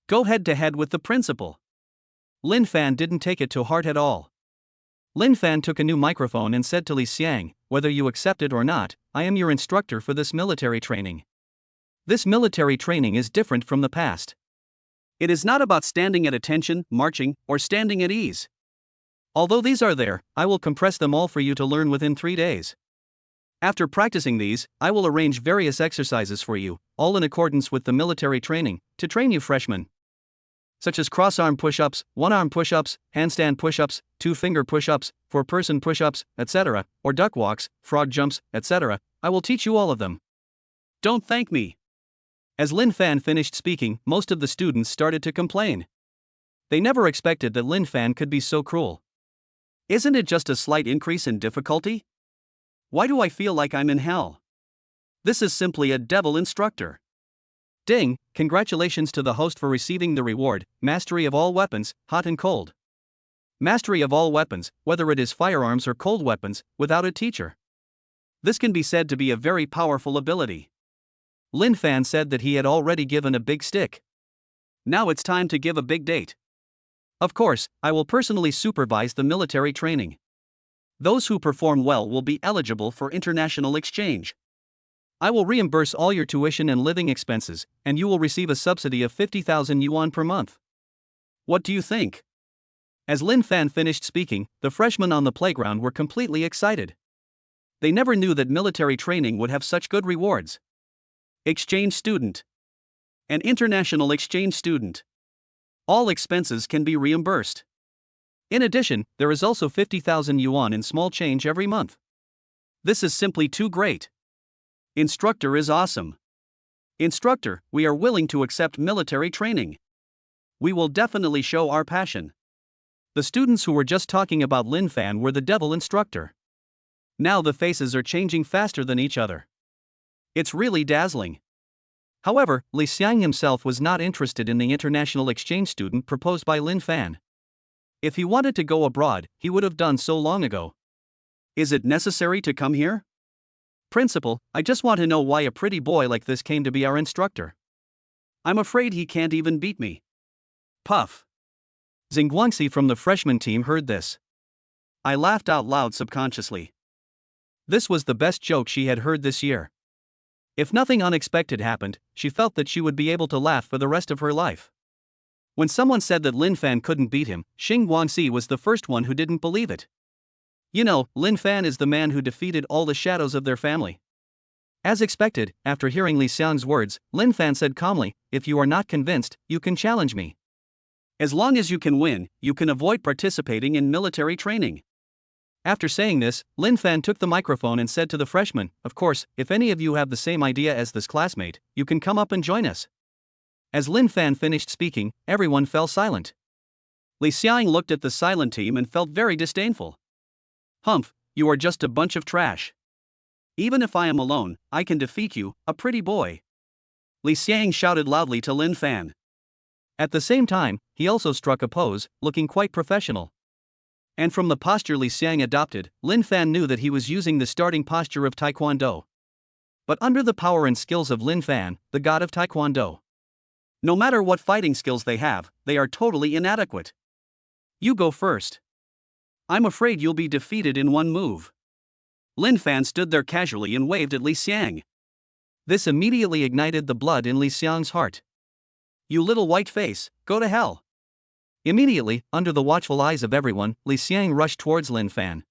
Go head to head with the principal. Lin Fan didn't take it to heart at all. Lin Fan took a new microphone and said to Li Xiang, "Whether you accept it or not, I am your instructor for this military training. This military training is different from the past. It is not about standing at attention, marching, or standing at ease. Although these are there, I will compress them all for you to learn within 3 days. After practicing these, I will arrange various exercises for you, all in accordance with the military training, to train you freshmen. Such as cross-arm push-ups, one-arm push-ups, handstand push-ups, two-finger push-ups, four-person push-ups, etc., or duck walks, frog jumps, etc. I will teach you all of them. Don't thank me." As Lin Fan finished speaking, most of the students started to complain. They never expected that Lin Fan could be so cruel. Isn't it just a slight increase in difficulty? Why do I feel like I'm in hell? This is simply a devil instructor. Ding, congratulations to the host for receiving the reward, Mastery of all weapons, hot and cold. Mastery of all weapons, whether it is firearms or cold weapons, without a teacher. This can be said to be a very powerful ability. Lin Fan said that he had already given a big stick. Now it's time to give a big date. Of course, I will personally supervise the military training. Those who perform well will be eligible for international exchange. I will reimburse all your tuition and living expenses, and you will receive a subsidy of 50,000 yuan per month. What do you think? As Lin Fan finished speaking, the freshmen on the playground were completely excited. They never knew that military training would have such good rewards. Exchange student. An international exchange student. All expenses can be reimbursed. In addition, there is also 50,000 yuan in small change every month. This is simply too great. Instructor is awesome. Instructor, we are willing to accept military training. We will definitely show our passion. The students who were just talking about Lin Fan were the devil instructor. Now the faces are changing faster than each other. It's really dazzling. However, Li Xiang himself was not interested in the international exchange student proposed by Lin Fan. If he wanted to go abroad, he would have done so long ago. Is it necessary to come here? Principal, I just want to know why a pretty boy like this came to be our instructor. I'm afraid he can't even beat me. Puff. Xing Guangxi from the freshman team heard this. I laughed out loud subconsciously. This was the best joke she had heard this year. If nothing unexpected happened, she felt that she would be able to laugh for the rest of her life. When someone said that Lin Fan couldn't beat him, Xing Guangxi was the first one who didn't believe it. You know, Lin Fan is the man who defeated all the shadows of their family. As expected, after hearing Li Xiang's words, Lin Fan said calmly, if you are not convinced, you can challenge me. As long as you can win, you can avoid participating in military training. After saying this, Lin Fan took the microphone and said to the freshmen, "Of course, if any of you have the same idea as this classmate, you can come up and join us." As Lin Fan finished speaking, everyone fell silent. Li Xiang looked at the silent team and felt very disdainful. "Humph, you are just a bunch of trash. Even if I am alone, I can defeat you, a pretty boy." Li Xiang shouted loudly to Lin Fan. At the same time, he also struck a pose, looking quite professional. And from the posture Li Xiang adopted, Lin Fan knew that he was using the starting posture of Taekwondo. But under the power and skills of Lin Fan, the god of Taekwondo, no matter what fighting skills they have, they are totally inadequate. "You go first. I'm afraid you'll be defeated in one move." Lin Fan stood there casually and waved at Li Xiang. This immediately ignited the blood in Li Xiang's heart. "You little white face, go to hell." Immediately, under the watchful eyes of everyone, Li Xiang rushed towards Lin Fan.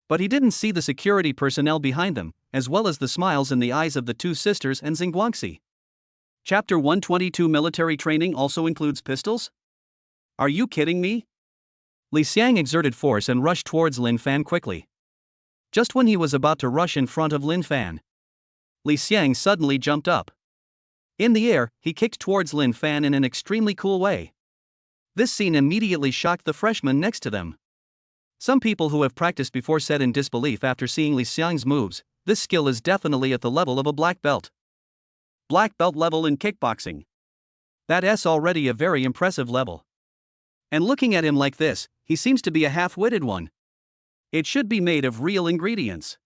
But he didn't see the security personnel behind them, as well as the smiles in the eyes of the two sisters and Xingguangxi. Chapter 122 Military training also includes pistols? Are you kidding me? Li Xiang exerted force and rushed towards Lin Fan quickly. Just when he was about to rush in front of Lin Fan, Li Xiang suddenly jumped up. In the air, he kicked towards Lin Fan in an extremely cool way. This scene immediately shocked the freshmen next to them. Some people who have practiced before said in disbelief after seeing Li Xiang's moves, "This skill is definitely at the level of a black belt." Black belt level in kickboxing. That's already a very impressive level. And looking at him like this, he seems to be a half-witted one. It should be made of real ingredients.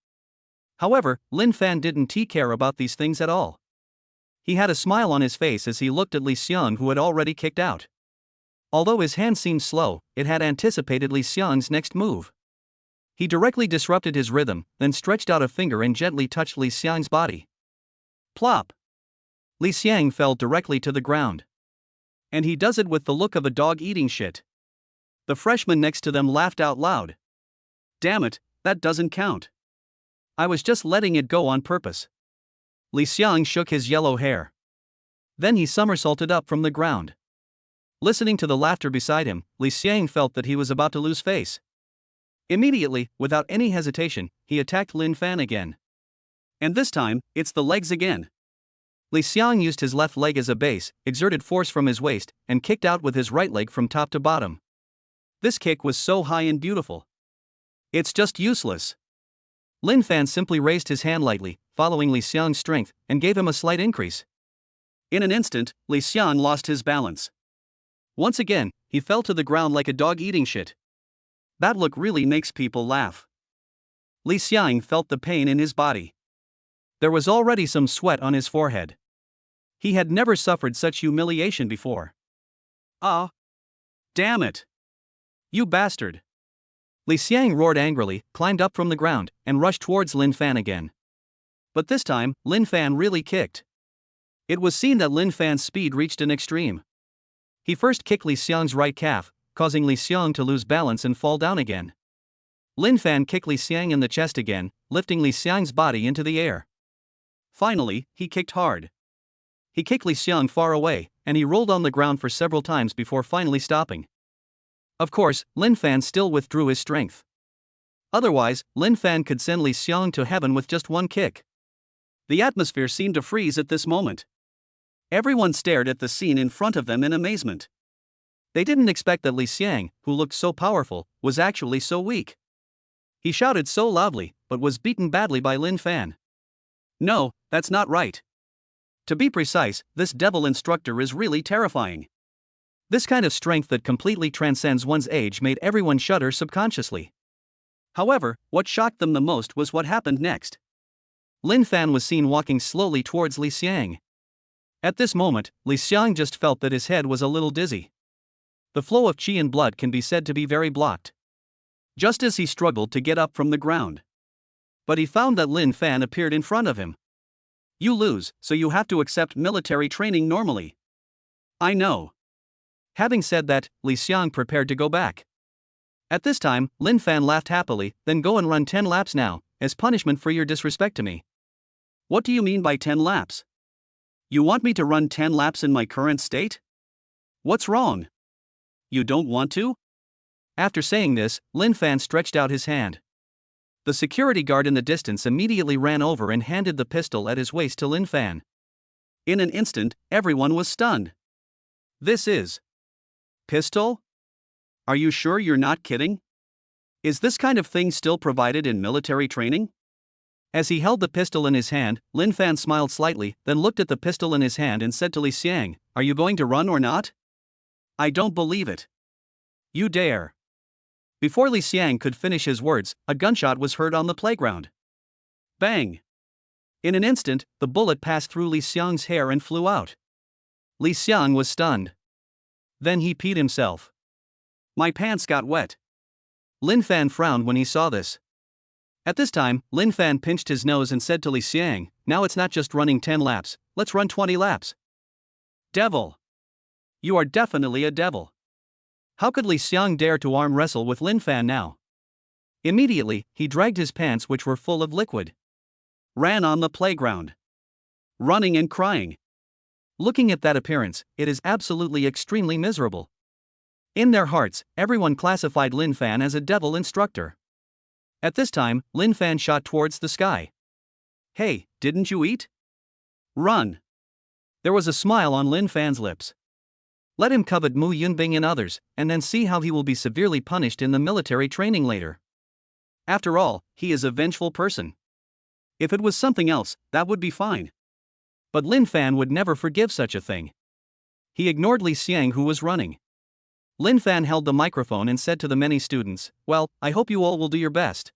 However, Lin Fan didn't care about these things at all. He had a smile on his face as he looked at Li Xiang, who had already kicked out. Although his hand seemed slow, it had anticipated Li Xiang's next move. He directly disrupted his rhythm, then stretched out a finger and gently touched Li Xiang's body. Plop! Li Xiang fell directly to the ground. And he does it with the look of a dog eating shit. The freshman next to them laughed out loud. "Damn it, that doesn't count. I was just letting it go on purpose." Li Xiang shook his yellow hair. Then he somersaulted up from the ground. Listening to the laughter beside him, Li Xiang felt that he was about to lose face. Immediately, without any hesitation, he attacked Lin Fan again. And this time, it's the legs again. Li Xiang used his left leg as a base, exerted force from his waist, and kicked out with his right leg from top to bottom. This kick was so high and beautiful. It's just useless. Lin Fan simply raised his hand lightly, following Li Xiang's strength, and gave him a slight increase. In an instant, Li Xiang lost his balance. Once again, he fell to the ground like a dog eating shit. That look really makes people laugh. Li Xiang felt the pain in his body. There was already some sweat on his forehead. He had never suffered such humiliation before. Ah! Damn it! You bastard! Li Xiang roared angrily, climbed up from the ground, and rushed towards Lin Fan again. But this time, Lin Fan really kicked. It was seen that Lin Fan's speed reached an extreme. He first kicked Li Xiang's right calf, causing Li Xiang to lose balance and fall down again. Lin Fan kicked Li Xiang in the chest again, lifting Li Xiang's body into the air. Finally, he kicked hard. He kicked Li Xiang far away, and he rolled on the ground for several times before finally stopping. Of course, Lin Fan still withdrew his strength. Otherwise, Lin Fan could send Li Xiang to heaven with just one kick. The atmosphere seemed to freeze at this moment. Everyone stared at the scene in front of them in amazement. They didn't expect that Li Xiang, who looked so powerful, was actually so weak. He shouted so loudly, but was beaten badly by Lin Fan. "No, that's not right. To be precise, this devil instructor is really terrifying." This kind of strength that completely transcends one's age made everyone shudder subconsciously. However, what shocked them the most was what happened next. Lin Fan was seen walking slowly towards Li Xiang. At this moment, Li Xiang just felt that his head was a little dizzy. The flow of qi and blood can be said to be very blocked. Just as he struggled to get up from the ground. But he found that Lin Fan appeared in front of him. "You lose, so you have to accept military training normally." "I know." Having said that, Li Xiang prepared to go back. At this time, Lin Fan laughed happily, "Then go and run 10 laps now, as punishment for your disrespect to me." "What do you mean by 10 laps? You want me to run 10 laps in my current state? What's wrong? You don't want to?" After saying this, Lin Fan stretched out his hand. The security guard in the distance immediately ran over and handed the pistol at his waist to Lin Fan. In an instant, everyone was stunned. This is pistol? Are you sure you're not kidding? Is this kind of thing still provided in military training? As he held the pistol in his hand, Lin Fan smiled slightly, then looked at the pistol in his hand and said to Li Xiang, "Are you going to run or not?" "I don't believe it." "You dare." Before Li Xiang could finish his words, a gunshot was heard on the playground. Bang! In an instant, the bullet passed through Li Xiang's hair and flew out. Li Xiang was stunned. Then he peed himself. "My pants got wet." Lin Fan frowned when he saw this. At this time, Lin Fan pinched his nose and said to Li Xiang, "Now it's not just running 10 laps, let's run 20 laps. Devil! You are definitely a devil." How could Li Xiang dare to arm wrestle with Lin Fan now? Immediately, he dragged his pants, which were full of liquid. Ran on the playground. Running and crying. Looking at that appearance, it is absolutely extremely miserable. In their hearts, everyone classified Lin Fan as a devil instructor. At this time, Lin Fan shot towards the sky. "Hey, didn't you eat? Run!" There was a smile on Lin Fan's lips. Let him covet Mu Yunbing and others, and then see how he will be severely punished in the military training later. After all, he is a vengeful person. If it was something else, that would be fine. But Lin Fan would never forgive such a thing. He ignored Li Xiang, who was running. Lin Fan held the microphone and said to the many students, "Well, I hope you all will do your best.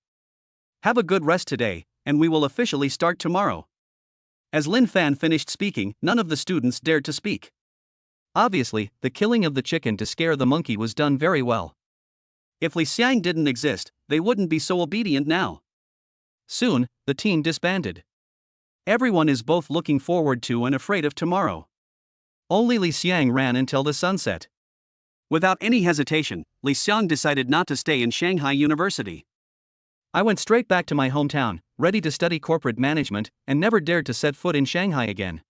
Have a good rest today, and we will officially start tomorrow." As Lin Fan finished speaking, none of the students dared to speak. Obviously, the killing of the chicken to scare the monkey was done very well. If Li Xiang didn't exist, they wouldn't be so obedient now. Soon, the team disbanded. Everyone is both looking forward to and afraid of tomorrow. Only Li Xiang ran until the sunset. Without any hesitation, Li Xiang decided not to stay in Shanghai University. "I went straight back to my hometown, ready to study corporate management, and never dared to set foot in Shanghai again."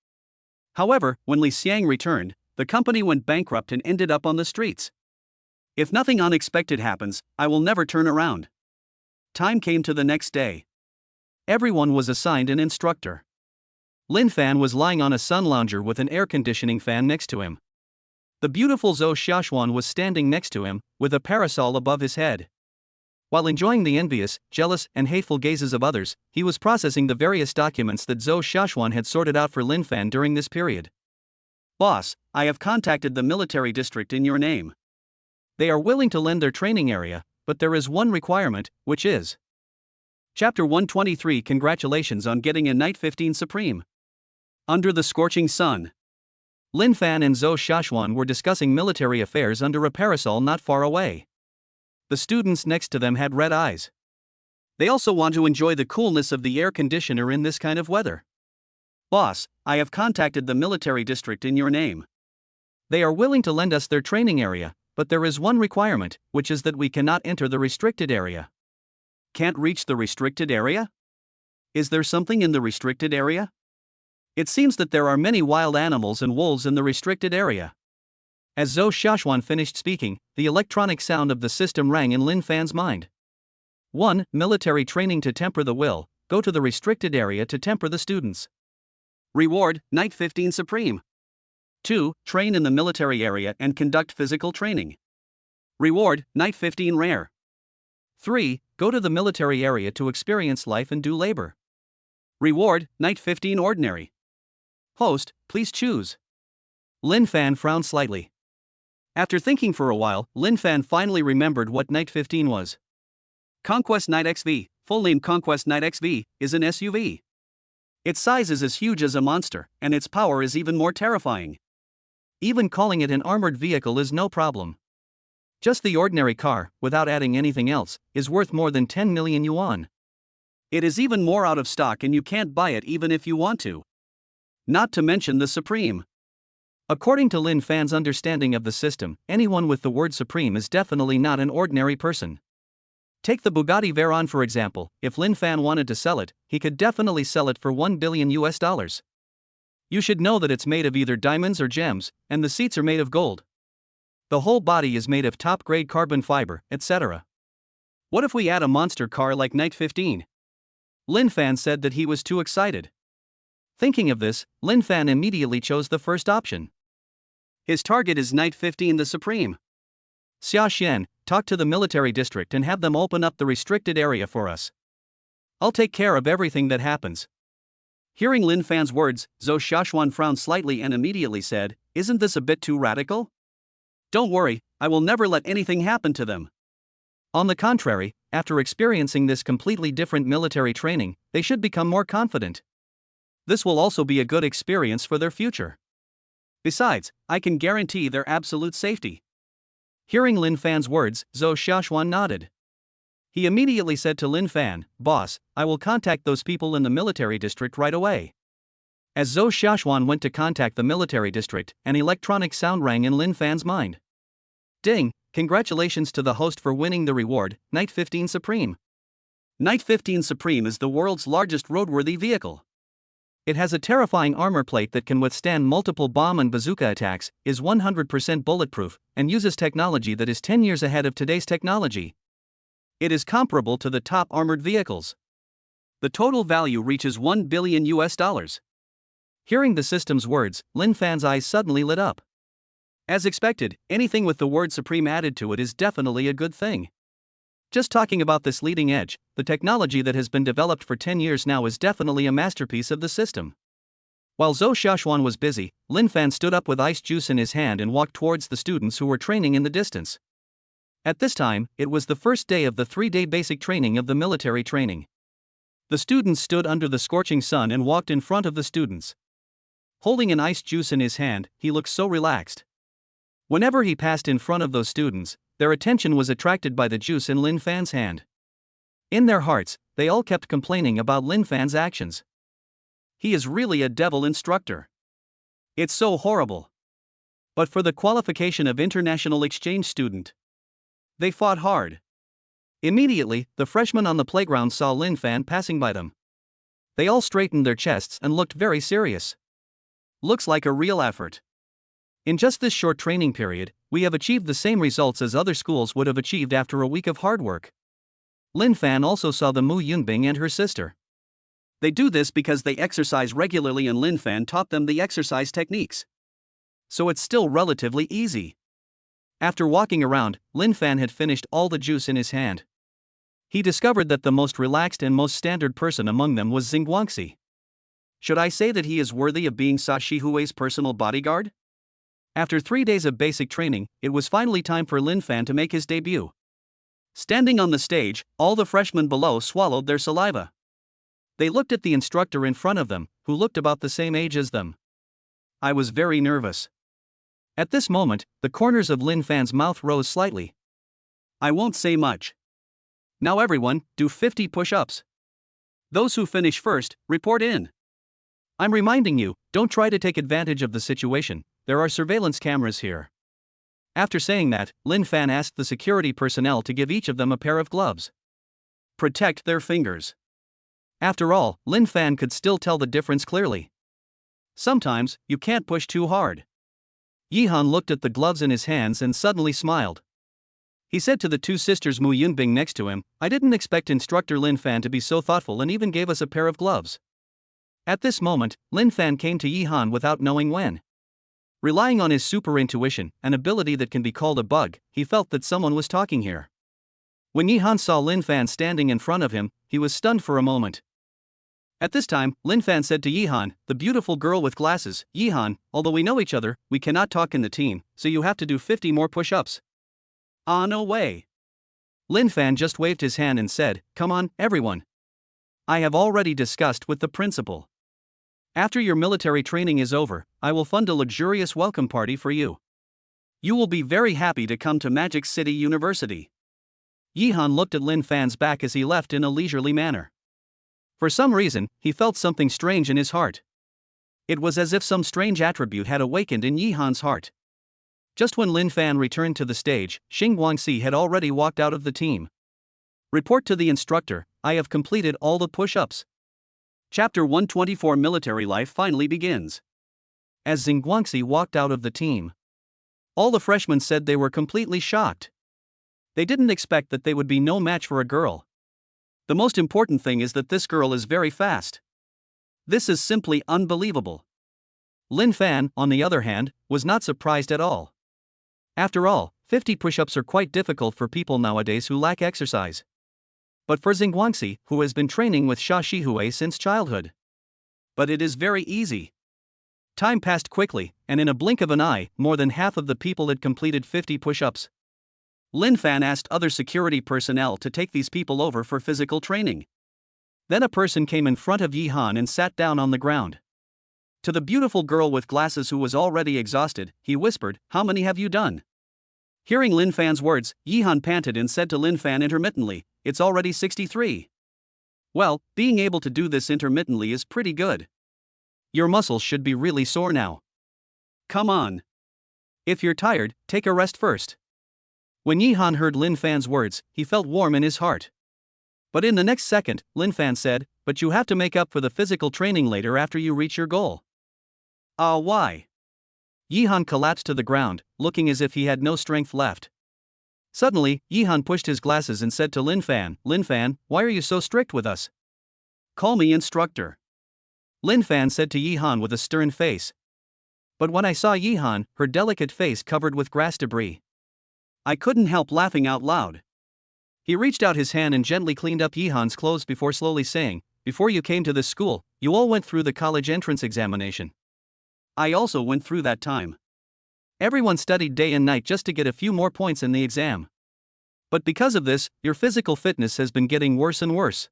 However, when Li Xiang returned, the company went bankrupt and ended up on the streets. If nothing unexpected happens, I will never turn around. Time came to the next day. Everyone was assigned an instructor. Lin Fan was lying on a sun lounger with an air conditioning fan next to him. The beautiful Zhou Xiaoxuan was standing next to him, with a parasol above his head. While enjoying the envious, jealous, and hateful gazes of others, he was processing the various documents that Zhou Xiaoxuan had sorted out for Lin Fan during this period. "Boss, I have contacted the military district in your name. They are willing to lend their training area, but there is one requirement, which is..." Chapter 123. Congratulations on getting a Night 15 Supreme. Under the scorching sun. Lin Fan and Zhou Xiaoxuan were discussing military affairs under a parasol not far away. The students next to them had red eyes. They also want to enjoy the coolness of the air conditioner in this kind of weather. "Boss, I have contacted the military district in your name. They are willing to lend us their training area, but there is one requirement, which is that we cannot enter the restricted area." Can't reach the restricted area? Is there something in the restricted area? It seems that there are many wild animals and wolves in the restricted area. As Zhou Xiaoxuan finished speaking, the electronic sound of the system rang in Lin Fan's mind. 1. Military training to temper the will, go to the restricted area to temper the students. Reward, Night 15 Supreme. 2. Train in the military area and conduct physical training. Reward, Night 15 Rare. 3. Go to the military area to experience life and do labor. Reward, Night 15 Ordinary. Host, please choose. Lin Fan frowned slightly. After thinking for a while, Lin Fan finally remembered what Night 15 was. Conquest Night XV, full name Conquest Night XV, is an SUV. Its size is as huge as a monster, and its power is even more terrifying. Even calling it an armored vehicle is no problem. Just the ordinary car, without adding anything else, is worth more than 10 million yuan. It is even more out of stock and you can't buy it even if you want to. Not to mention the Supreme. According to Lin Fan's understanding of the system, anyone with the word Supreme is definitely not an ordinary person. Take the Bugatti Veyron for example. If Lin Fan wanted to sell it, he could definitely sell it for $1 billion. You should know that it's made of either diamonds or gems, and the seats are made of gold. The whole body is made of top-grade carbon fiber, etc. What if we add a monster car like Night 15? Lin Fan said that he was too excited. Thinking of this, Lin Fan immediately chose the first option. His target is Night 15 the Supreme. Xia Xian, talk to the military district and have them open up the restricted area for us. I'll take care of everything that happens. Hearing Lin Fan's words, Zhou Xiaoxuan frowned slightly and immediately said, "Isn't this a bit too radical? Don't worry, I will never let anything happen to them." On the contrary, after experiencing this completely different military training, they should become more confident. This will also be a good experience for their future. Besides, I can guarantee their absolute safety. Hearing Lin Fan's words, Zhou Xiaoxuan nodded. He immediately said to Lin Fan, "Boss, I will contact those people in the military district right away." As Zhou Xiaoxuan went to contact the military district, an electronic sound rang in Lin Fan's mind. Ding! Congratulations to the host for winning the reward, Night 15 Supreme. Night 15 Supreme is the world's largest roadworthy vehicle. It has a terrifying armor plate that can withstand multiple bomb and bazooka attacks, is 100% bulletproof, and uses technology that is 10 years ahead of today's technology. It is comparable to the top armored vehicles. The total value reaches $1 billion. Hearing the system's words, Lin Fan's eyes suddenly lit up. As expected, anything with the word Supreme added to it is definitely a good thing. Just talking about this leading edge, the technology that has been developed for 10 years now is definitely a masterpiece of the system. While Zhou Xiaoxuan was busy, Lin Fan stood up with ice juice in his hand and walked towards the students who were training in the distance. At this time, it was the first day of the 3-day basic training of the military training. The students stood under the scorching sun and walked in front of the students. Holding an ice juice in his hand, he looked so relaxed. Whenever he passed in front of those students, their attention was attracted by the juice in Lin Fan's hand. In their hearts, they all kept complaining about Lin Fan's actions. He is really a devil instructor. It's so horrible. But for the qualification of international exchange student, they fought hard. Immediately, the freshmen on the playground saw Lin Fan passing by them. They all straightened their chests and looked very serious. Looks like a real effort. In just this short training period, we have achieved the same results as other schools would have achieved after a week of hard work. Lin Fan also saw the Mu Yunbing and her sister. They do this because they exercise regularly and Lin Fan taught them the exercise techniques. So it's still relatively easy. After walking around, Lin Fan had finished all the juice in his hand. He discovered that the most relaxed and most standard person among them was Xingguangxi. Should I say that he is worthy of being Sa Shihui's personal bodyguard? After 3 days of basic training, it was finally time for Lin Fan to make his debut. Standing on the stage, all the freshmen below swallowed their saliva. They looked at the instructor in front of them, who looked about the same age as them. I was very nervous. At this moment, the corners of Lin Fan's mouth rose slightly. I won't say much. Now everyone, do 50 push-ups. Those who finish first, report in. I'm reminding you, don't try to take advantage of the situation. There are surveillance cameras here. After saying that, Lin Fan asked the security personnel to give each of them a pair of gloves. Protect their fingers. After all, Lin Fan could still tell the difference clearly. Sometimes, you can't push too hard. Yihan looked at the gloves in his hands and suddenly smiled. He said to the two sisters Mu Yunbing next to him, I didn't expect instructor Lin Fan to be so thoughtful and even gave us a pair of gloves. At this moment, Lin Fan came to Yihan without knowing when. Relying on his super intuition, an ability that can be called a bug, he felt that someone was talking here. When Yihan saw Lin Fan standing in front of him, he was stunned for a moment. At this time, Lin Fan said to Yihan, the beautiful girl with glasses, Yihan, although we know each other, we cannot talk in the team, so you have to do 50 more push-ups. Ah, no way. Lin Fan just waved his hand and said, come on, everyone. I have already discussed with the principal. After your military training is over, I will fund a luxurious welcome party for you. You will be very happy to come to Magic City University. Yihan looked at Lin Fan's back as he left in a leisurely manner. For some reason, he felt something strange in his heart. It was as if some strange attribute had awakened in Yihan's heart. Just when Lin Fan returned to the stage, Xingguangxi had already walked out of the team. Report to the instructor, I have completed all the push-ups. Chapter 124 Military Life finally begins. As Xingguangxi walked out of the team, all the freshmen said they were completely shocked. They didn't expect that they would be no match for a girl. The most important thing is that this girl is very fast. This is simply unbelievable. Lin Fan, on the other hand, was not surprised at all. After all, 50 push-ups are quite difficult for people nowadays who lack exercise. But for Xingguangxi, who has been training with Xia Shihui since childhood. But it is very easy. Time passed quickly, and in a blink of an eye, more than half of the people had completed 50 push-ups. Lin Fan asked other security personnel to take these people over for physical training. Then a person came in front of Yi Han and sat down on the ground. To the beautiful girl with glasses who was already exhausted, he whispered, "How many have you done?" Hearing Lin Fan's words, Yi Han panted and said to Lin Fan intermittently, "It's already 63. Well, being able to do this intermittently is pretty good. Your muscles should be really sore now. Come on. If you're tired, take a rest first." When Yi Han heard Lin Fan's words, he felt warm in his heart. But in the next second, Lin Fan said, "But you have to make up for the physical training later after you reach your goal." Why? Yi Han collapsed to the ground, looking as if he had no strength left. Suddenly, Yi Han pushed his glasses and said to Lin Fan, "Lin Fan, why are you so strict with us? Call me instructor." Lin Fan said to Yi Han with a stern face. But when I saw Yi Han, her delicate face covered with grass debris, I couldn't help laughing out loud. He reached out his hand and gently cleaned up Yi Han's clothes before slowly saying, "Before you came to this school, you all went through the college entrance examination. I also went through that time. Everyone studied day and night just to get a few more points in the exam. But because of this, your physical fitness has been getting worse and worse.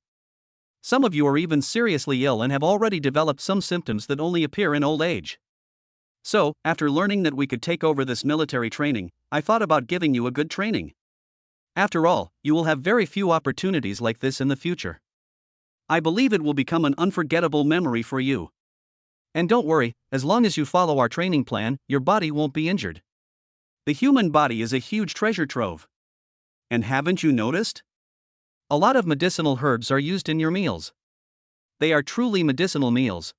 Some of you are even seriously ill and have already developed some symptoms that only appear in old age. So, after learning that we could take over this military training, I thought about giving you a good training. After all, you will have very few opportunities like this in the future. I believe it will become an unforgettable memory for you. And don't worry, as long as you follow our training plan, your body won't be injured. The human body is a huge treasure trove. And haven't you noticed? A lot of medicinal herbs are used in your meals. They are truly medicinal meals."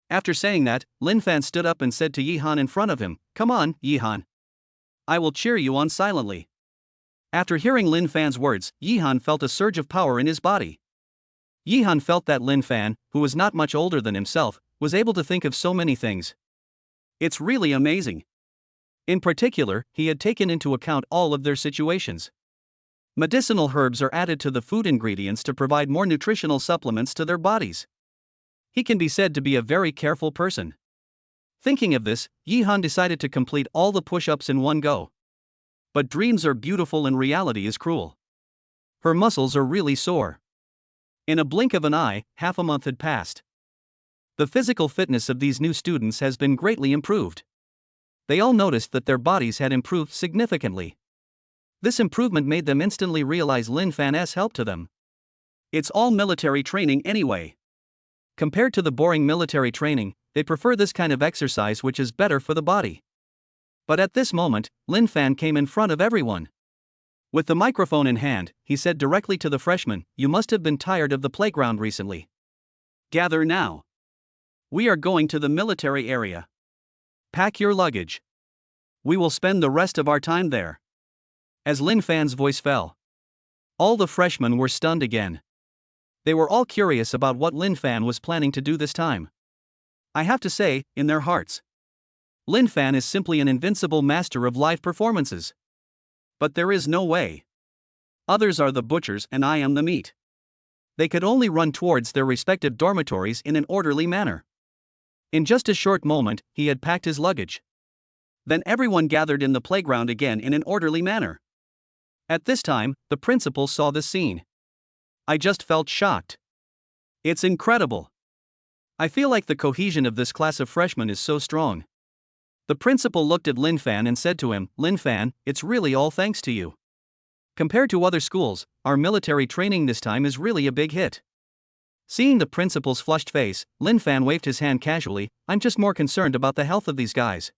After saying that, Lin Fan stood up and said to Yi Han in front of him, "Come on, Yi Han. I will cheer you on silently." After hearing Lin Fan's words, Yi Han felt a surge of power in his body. Yi Han felt that Lin Fan, who was not much older than himself, was able to think of so many things. It's really amazing. In particular, he had taken into account all of their situations. Medicinal herbs are added to the food ingredients to provide more nutritional supplements to their bodies. He can be said to be a very careful person. Thinking of this, Yi Han decided to complete all the push-ups in one go. But dreams are beautiful and reality is cruel. Her muscles are really sore. In a blink of an eye, half a month had passed. The physical fitness of these new students has been greatly improved. They all noticed that their bodies had improved significantly. This improvement made them instantly realize Lin Fan's help to them. It's all military training anyway. Compared to the boring military training, they prefer this kind of exercise which is better for the body. But at this moment, Lin Fan came in front of everyone. With the microphone in hand, he said directly to the freshmen, "You must have been tired of the playground recently. Gather now. We are going to the military area. Pack your luggage. We will spend the rest of our time there." As Lin Fan's voice fell, all the freshmen were stunned again. They were all curious about what Lin Fan was planning to do this time. I have to say, in their hearts, Lin Fan is simply an invincible master of live performances. But there is no way. Others are the butchers and I am the meat. They could only run towards their respective dormitories in an orderly manner. In just a short moment, he had packed his luggage. Then everyone gathered in the playground again in an orderly manner. At this time, the principal saw this scene. I just felt shocked. It's incredible. I feel like the cohesion of this class of freshmen is so strong. The principal looked at Lin Fan and said to him, "Lin Fan, it's really all thanks to you. Compared to other schools, our military training this time is really a big hit." Seeing the principal's flushed face, Lin Fan waved his hand casually, "I'm just more concerned about the health of these guys."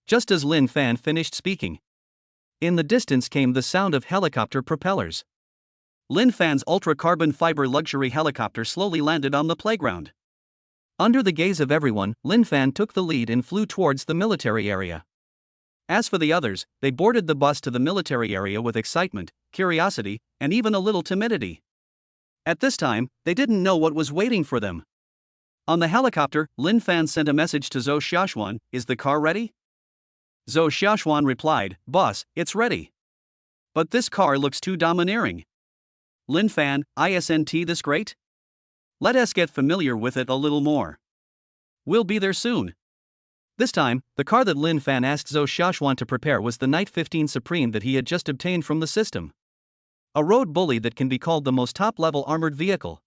Just as Lin Fan finished speaking, in the distance came the sound of helicopter propellers. Lin Fan's ultra-carbon fiber luxury helicopter slowly landed on the playground. Under the gaze of everyone, Lin Fan took the lead and flew towards the military area. As for the others, they boarded the bus to the military area with excitement, curiosity, and even a little timidity. At this time, they didn't know what was waiting for them. On the helicopter, Lin Fan sent a message to Zhou Xiaoxuan, "Is the car ready?" Zhou Xiaoxuan replied, "Boss, it's ready. But this car looks too domineering." Lin Fan, "Isn't this great? Let us get familiar with it a little more. We'll be there soon." This time, the car that Lin Fan asked Zhou Xiaoxuan to prepare was the Night 15 Supreme that he had just obtained from the system. A road bully that can be called the most top-level armored vehicle.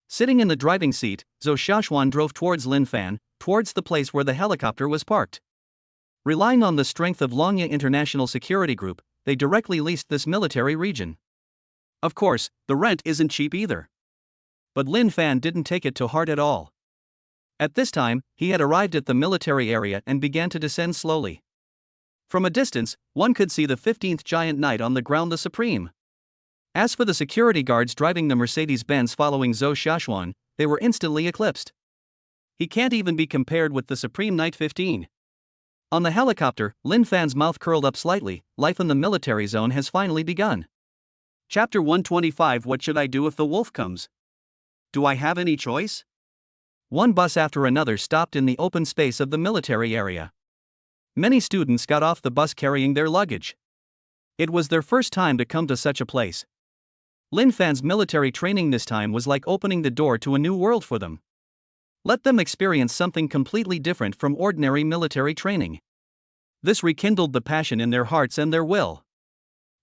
Sitting in the driving seat, Zhou Xiaoxuan drove towards Lin Fan, towards the place where the helicopter was parked. Relying on the strength of Longya International Security Group, they directly leased this military region. Of course, the rent isn't cheap either. But Lin Fan didn't take it to heart at all. At this time, he had arrived at the military area and began to descend slowly. From a distance, one could see the 15th giant knight on the ground, the Supreme. As for the security guards driving the Mercedes-Benz following Zhou Xiaoxuan, they were instantly eclipsed. He can't even be compared with the Supreme Night 15. On the helicopter, Lin Fan's mouth curled up slightly. Life in the military zone has finally begun. Chapter 125. What should I do if the wolf comes? Do I have any choice? One bus after another stopped in the open space of the military area. Many students got off the bus carrying their luggage. It was their first time to come to such a place. Lin Fan's military training this time was like opening the door to a new world for them. Let them experience something completely different from ordinary military training. This rekindled the passion in their hearts and their will.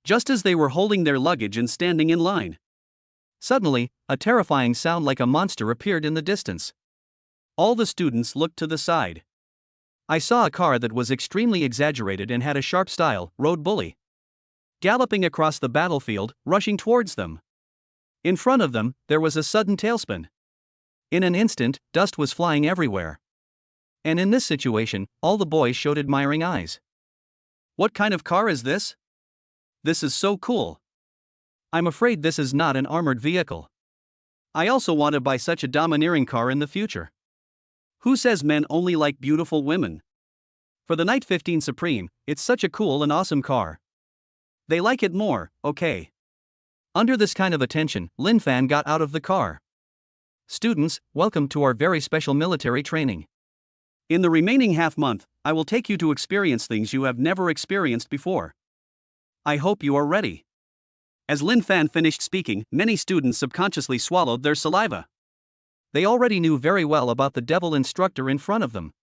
Just as they were holding their luggage and standing in line, suddenly, a terrifying sound like a monster appeared in the distance. All the students looked to the side. I saw a car that was extremely exaggerated and had a sharp style, road bully, galloping across the battlefield, rushing towards them. In front of them, there was a sudden tailspin. In an instant, dust was flying everywhere. And in this situation, all the boys showed admiring eyes. What kind of car is this? This is so cool. I'm afraid this is not an armored vehicle. I also want to buy such a domineering car in the future. Who says men only like beautiful women? For the Night 15 Supreme, it's such a cool and awesome car. They like it more, okay. Under this kind of attention, Lin Fan got out of the car. Students, welcome to our very special military training. In the remaining half month, I will take you to experience things you have never experienced before. I hope you are ready. As Lin Fan finished speaking, many students subconsciously swallowed their saliva. They already knew very well about the devil instructor in front of them.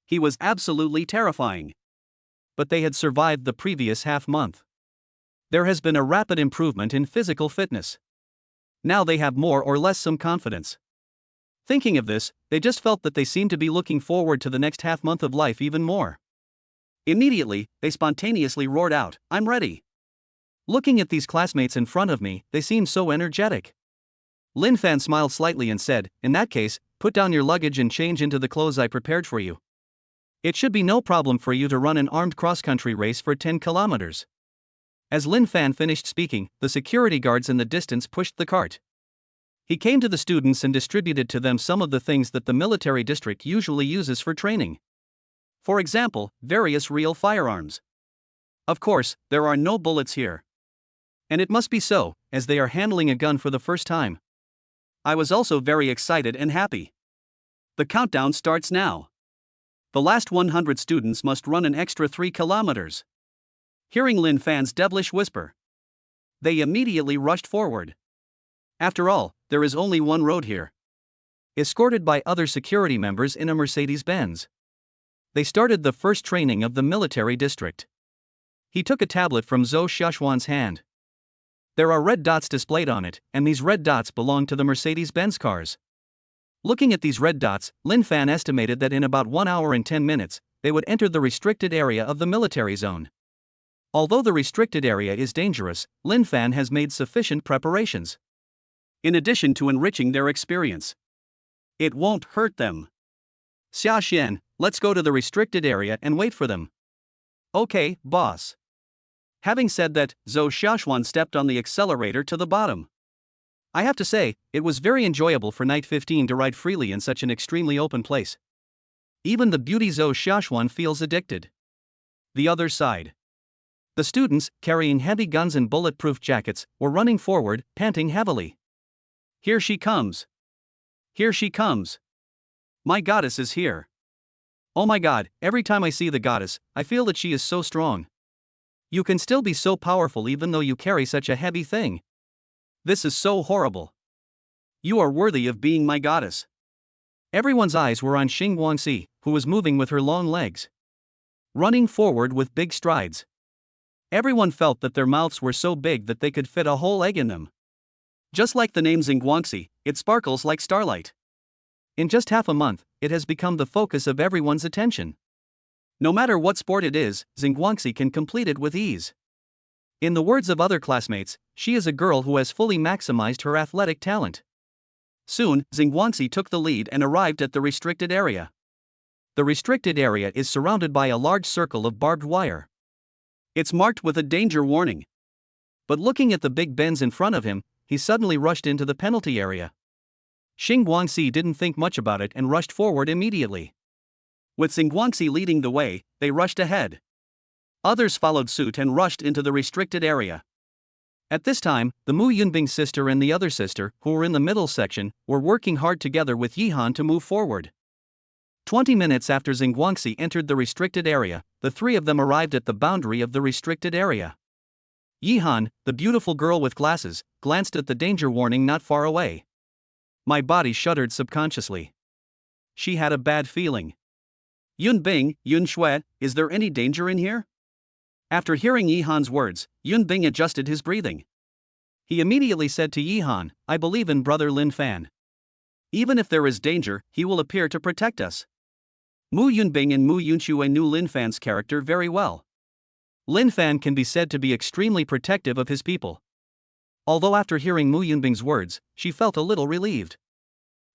He was absolutely terrifying. But they had survived the previous half month. There has been a rapid improvement in physical fitness. Now they have more or less some confidence. Thinking of this, they just felt that they seemed to be looking forward to the next half month of life even more. Immediately, they spontaneously roared out, "I'm ready." Looking at these classmates in front of me, they seemed so energetic. Lin Fan smiled slightly and said, "In that case, put down your luggage and change into the clothes I prepared for you. It should be no problem for you to run an armed cross-country race for 10 kilometers. As Lin Fan finished speaking, the security guards in the distance pushed the cart. He came to the students and distributed to them some of the things that the military district usually uses for training. For example, various real firearms. Of course, there are no bullets here. And it must be so, as they are handling a gun for the first time. I was also very excited and happy. The countdown starts now. The last 100 students must run an extra 3 kilometers. Hearing Lin Fan's devilish whisper, they immediately rushed forward. After all, there is only one road here. Escorted by other security members in a Mercedes-Benz, they started the first training of the military district. He took a tablet from Zhou Xiaoxuan's hand. There are red dots displayed on it, and these red dots belong to the Mercedes-Benz cars. Looking at these red dots, Lin Fan estimated that in about 1 hour and 10 minutes, they would enter the restricted area of the military zone. Although the restricted area is dangerous, Lin Fan has made sufficient preparations. In addition to enriching their experience, it won't hurt them. Xia Xian, let's go to the restricted area and wait for them. Okay, boss. Having said that, Zhou Xiaoxuan stepped on the accelerator to the bottom. I have to say, it was very enjoyable for Night 15 to ride freely in such an extremely open place. Even the beauty Zhou Xiaoxuan feels addicted. the other side. The students, carrying heavy guns and bulletproof jackets, were running forward, panting heavily. Here she comes! Here she comes! My goddess is here! Oh my god, every time I see the goddess, I feel that she is so strong. You can still be so powerful even though you carry such a heavy thing. This is so horrible. You are worthy of being my goddess. Everyone's eyes were on Xing Guangxi, who was moving with her long legs, running forward with big strides. Everyone felt that their mouths were so big that they could fit a whole egg in them. Just like the name Xingguangxi, it sparkles like starlight. In just half a month, it has become the focus of everyone's attention. No matter what sport it is, Xingguangxi can complete it with ease. In the words of other classmates, she is a girl who has fully maximized her athletic talent. Soon, Xingguangxi took the lead and arrived at the restricted area. The restricted area is surrounded by a large circle of barbed wire. It's marked with a danger warning. But looking at the big bends in front of him, he suddenly rushed into the penalty area. Xing Guangxi didn't think much about it and rushed forward immediately. With Xingguangxi leading the way, they rushed ahead. Others followed suit and rushed into the restricted area. At this time, the Mu Yunbing sister and the other sister, who were in the middle section, were working hard together with Yihan to move forward. 20 minutes after Xingguangxi entered the restricted area, the three of them arrived at the boundary of the restricted area. Yihan, the beautiful girl with glasses, glanced at the danger warning not far away. My body shuddered subconsciously. She had a bad feeling. Yunbing, Yunshui, is there any danger in here? After hearing Yihan's words, Yunbing adjusted his breathing. He immediately said to Yihan, I believe in brother Lin Fan. Even if there is danger, he will appear to protect us. Mu Yunbing and Mu Yunshui knew Lin Fan's character very well. Lin Fan can be said to be extremely protective of his people. Although after hearing Mu Yunbing's words, she felt a little relieved.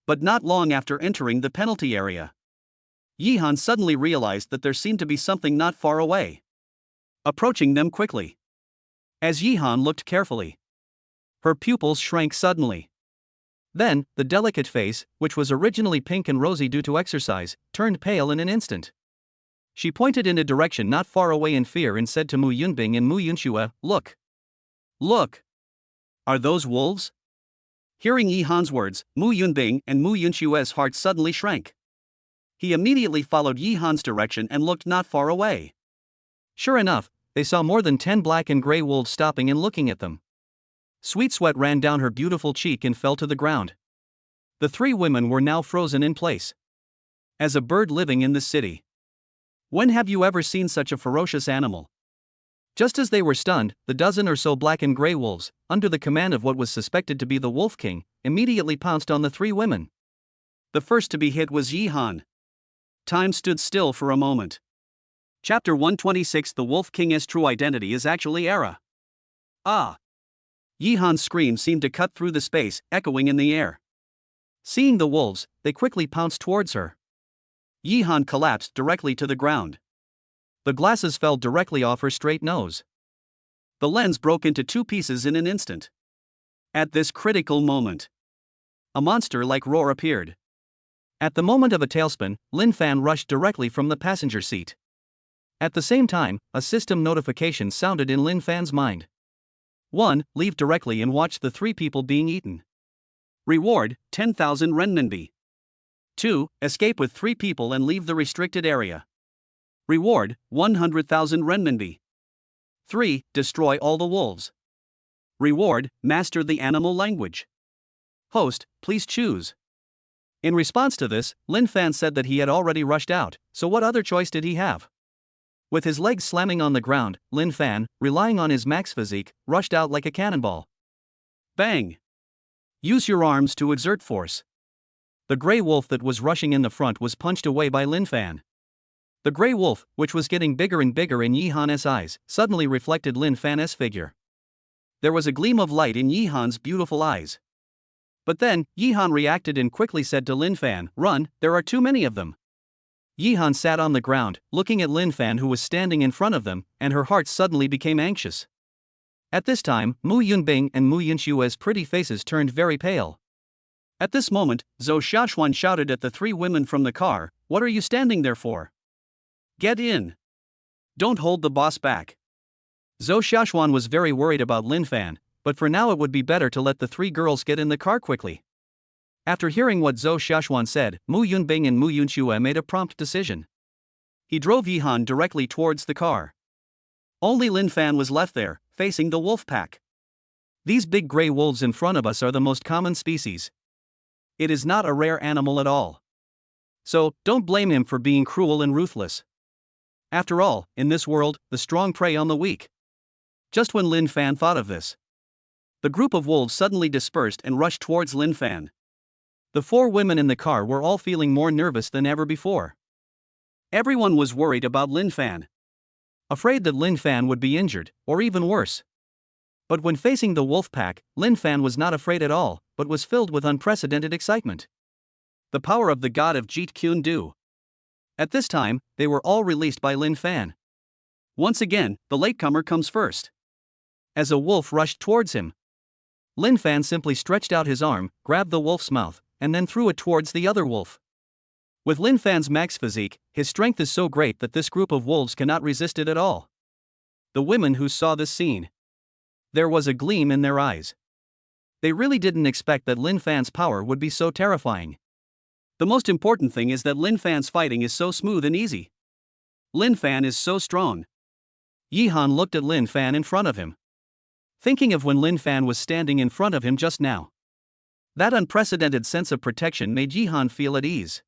But not long after entering the penalty area, Yihan suddenly realized that there seemed to be something not far away, approaching them quickly. As Yihan looked carefully, her pupils shrank suddenly. Then, the delicate face, which was originally pink and rosy due to exercise, turned pale in an instant. She pointed in a direction not far away in fear and said to Mu Yunbing and Mu Yunshui, Look! Look! Are those wolves? Hearing Yihan's words, Mu Yunbing and Mu Yunshui's heart suddenly shrank. He immediately followed Yihan's direction and looked not far away. Sure enough, they saw more than 10 black and gray wolves stopping and looking at them. Sweet sweat ran down her beautiful cheek and fell to the ground. The three women were now frozen in place, as a bird living in the city. When have you ever seen such a ferocious animal? Just as they were stunned, the dozen or so black and gray wolves, under the command of what was suspected to be the Wolf King, immediately pounced on the three women. The first to be hit was Yihan. Time stood still for a moment. Chapter 126 The Wolf King's true identity is actually Era. Ah! Yihan's scream seemed to cut through the space, echoing in the air. Seeing the wolves, they quickly pounced towards her. Yihan collapsed directly to the ground. The glasses fell directly off her straight nose. The lens broke into two pieces in an instant. At this critical moment, a monster-like roar appeared. At the moment of a tailspin, Lin Fan rushed directly from the passenger seat. At the same time, a system notification sounded in Lin Fan's mind. 1. Leave directly and watch the three people being eaten. Reward, 10,000 renminbi. 2. Escape with 3 people and leave the restricted area. Reward, 100,000 renminbi. 3. Destroy all the wolves. Reward, master the animal language. Host, please choose. In response to this, Lin Fan said that he had already rushed out, so what other choice did he have? With his legs slamming on the ground, Lin Fan, relying on his max physique, rushed out like a cannonball. Bang! Use your arms to exert force. The gray wolf that was rushing in the front was punched away by Lin Fan. The gray wolf, which was getting bigger and bigger in Yihan's eyes, suddenly reflected Lin Fan's figure. There was a gleam of light in Yihan's beautiful eyes. But then, Yihan reacted and quickly said to Lin Fan, Run, there are too many of them. Yihan sat on the ground, looking at Lin Fan who was standing in front of them, and her heart suddenly became anxious. At this time, Mu Yunbing and Mu Yunshui's pretty faces turned very pale. At this moment, Zhou Xiaoxuan shouted at the 3 women from the car, What are you standing there for? Get in! Don't hold the boss back. Zhou Xiaoxuan was very worried about Lin Fan, but for now it would be better to let the three girls get in the car quickly. After hearing what Zhou Xiaoxuan said, Mu Yunbing and Mu Yunxue made a prompt decision. He drove Yihan directly towards the car. Only Lin Fan was left there, facing the wolf pack. These big gray wolves in front of us are the most common species. It is not a rare animal at all. So, don't blame him for being cruel and ruthless. After all, in this world, the strong prey on the weak. Just when Lin Fan thought of this, the group of wolves suddenly dispersed and rushed towards Lin Fan. The four women in the car were all feeling more nervous than ever before. Everyone was worried about Lin Fan, afraid that Lin Fan would be injured, or even worse. But when facing the wolf pack, Lin Fan was not afraid at all, but was filled with unprecedented excitement. The power of the god of Jeet Kune Do. At this time, they were all released by Lin Fan. Once again, the latecomer comes first. As a wolf rushed towards him, Lin Fan simply stretched out his arm, grabbed the wolf's mouth, and then threw it towards the other wolf. With Lin Fan's max physique, his strength is so great that this group of wolves cannot resist it at all. The women who saw this scene, there was a gleam in their eyes. They really didn't expect that Lin Fan's power would be so terrifying. The most important thing is that Lin Fan's fighting is so smooth and easy. Lin Fan is so strong. Yihan looked at Lin Fan in front of him, thinking of when Lin Fan was standing in front of him just now. That unprecedented sense of protection made Yihan feel at ease.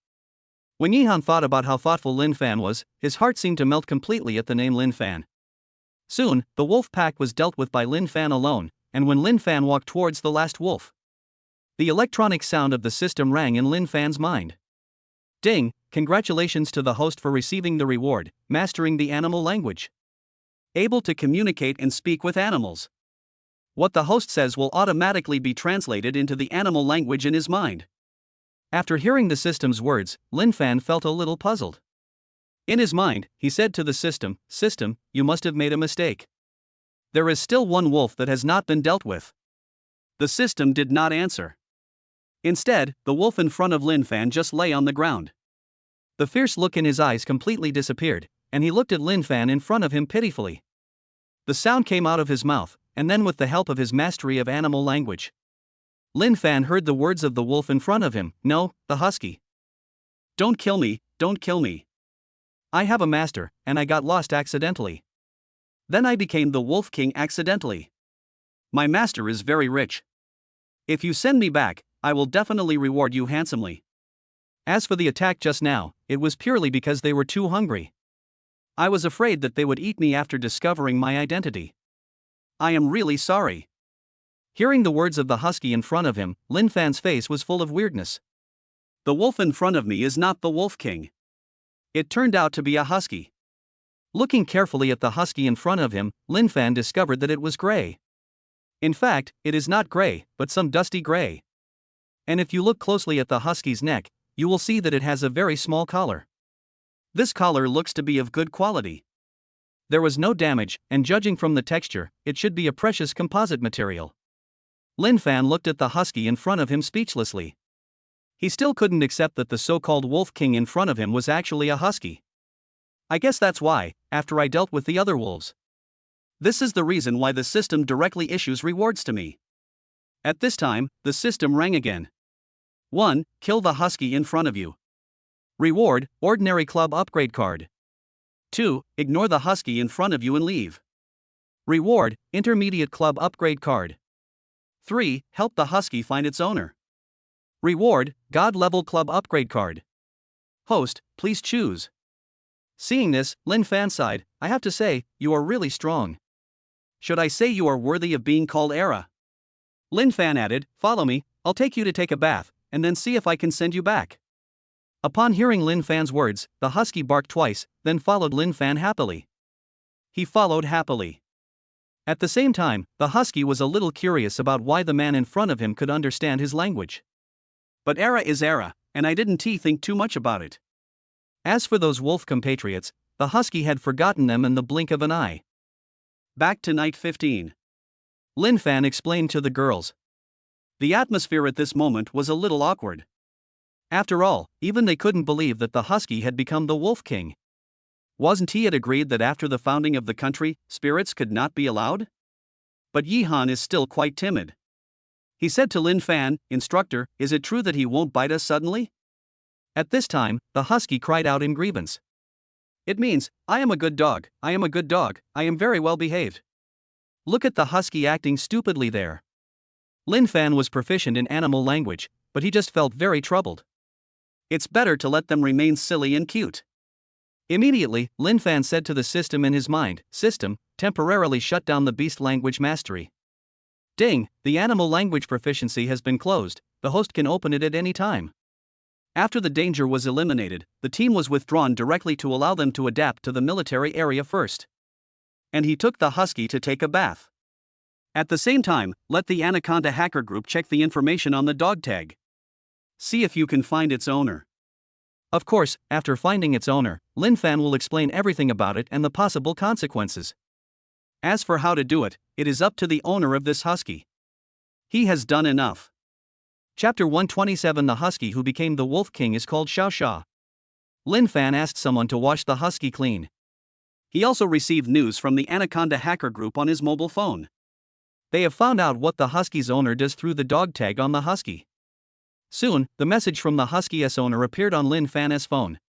When Yihan thought about how thoughtful Lin Fan was, his heart seemed to melt completely at the name Lin Fan. Soon, the wolf pack was dealt with by Lin Fan alone, and when Lin Fan walked towards the last wolf, the electronic sound of the system rang in Lin Fan's mind. Ding! Congratulations to the host for receiving the reward, mastering the animal language. Able to communicate and speak with animals. What the host says will automatically be translated into the animal language in his mind. After hearing the system's words, Lin Fan felt a little puzzled. In his mind, he said to the system, "System, you must have made a mistake. There is still one wolf that has not been dealt with." The system did not answer. Instead, the wolf in front of Lin Fan just lay on the ground. The fierce look in his eyes completely disappeared, and he looked at Lin Fan in front of him pitifully. The sound came out of his mouth, and then with the help of his mastery of animal language, Lin Fan heard the words of the wolf in front of him. "No, the husky. Don't kill me, don't kill me. I have a master, and I got lost accidentally. Then I became the Wolf King accidentally. My master is very rich. If you send me back, I will definitely reward you handsomely." As for the attack just now, it was purely because they were too hungry. I was afraid that they would eat me after discovering my identity. I am really sorry. Hearing the words of the husky in front of him, Lin Fan's face was full of weirdness. The wolf in front of me is not the Wolf King. It turned out to be a husky. Looking carefully at the husky in front of him, Lin Fan discovered that it was gray. In fact, it is not gray, but some dusty gray. And if you look closely at the husky's neck, you will see that it has a very small collar. This collar looks to be of good quality. There was no damage, and judging from the texture, it should be a precious composite material. Lin Fan looked at the husky in front of him speechlessly. He still couldn't accept that the so-called Wolf King in front of him was actually a husky. I guess that's why, after I dealt with the other wolves. This is the reason why the system directly issues rewards to me. At this time, the system rang again. 1. Kill the husky in front of you. Reward, ordinary club upgrade card. 2. Ignore the husky in front of you and leave. Reward, intermediate club upgrade card. 3. Help the husky find its owner. Reward, God level club upgrade card. Host, please choose. Seeing this, Lin Fan sighed. "I have to say, you are really strong." Should I say you are worthy of being called Era? Lin Fan added, "Follow me, I'll take you to take a bath, and then see if I can send you back." Upon hearing Lin Fan's words, the husky barked twice, then followed Lin Fan happily. He followed happily. At the same time, the husky was a little curious about why the man in front of him could understand his language. But Era is Era, and I didn't think too much about it. As for those wolf compatriots, the husky had forgotten them in the blink of an eye. Back to night 15. Lin Fan explained to the girls. The atmosphere at this moment was a little awkward. After all, even they couldn't believe that the husky had become the Wolf King. Wasn't he had agreed that after the founding of the country, spirits could not be allowed? But Yihan is still quite timid. He said to Lin Fan, "Instructor, is it true that he won't bite us suddenly?" At this time, the husky cried out in grievance. "It means, I am a good dog, I am a good dog, I am very well behaved." Look at the husky acting stupidly there. Lin Fan was proficient in animal language, but he just felt very troubled. It's better to let them remain silly and cute. Immediately, Lin Fan said to the system in his mind, "System, temporarily shut down the beast language mastery." Ding, the animal language proficiency has been closed, the host can open it at any time. After the danger was eliminated, the team was withdrawn directly to allow them to adapt to the military area first. And he took the husky to take a bath. At the same time, let the Anaconda hacker group check the information on the dog tag. See if you can find its owner. Of course, after finding its owner, Lin Fan will explain everything about it and the possible consequences. As for how to do it, it is up to the owner of this husky. He has done enough. Chapter 127. The husky who became the Wolf King is called Xiao Xia. Lin Fan asked someone to wash the husky clean. He also received news from the Anaconda hacker group on his mobile phone. They have found out what the husky's owner does through the dog tag on the husky. Soon, the message from the husky's owner appeared on Lin Fan's phone.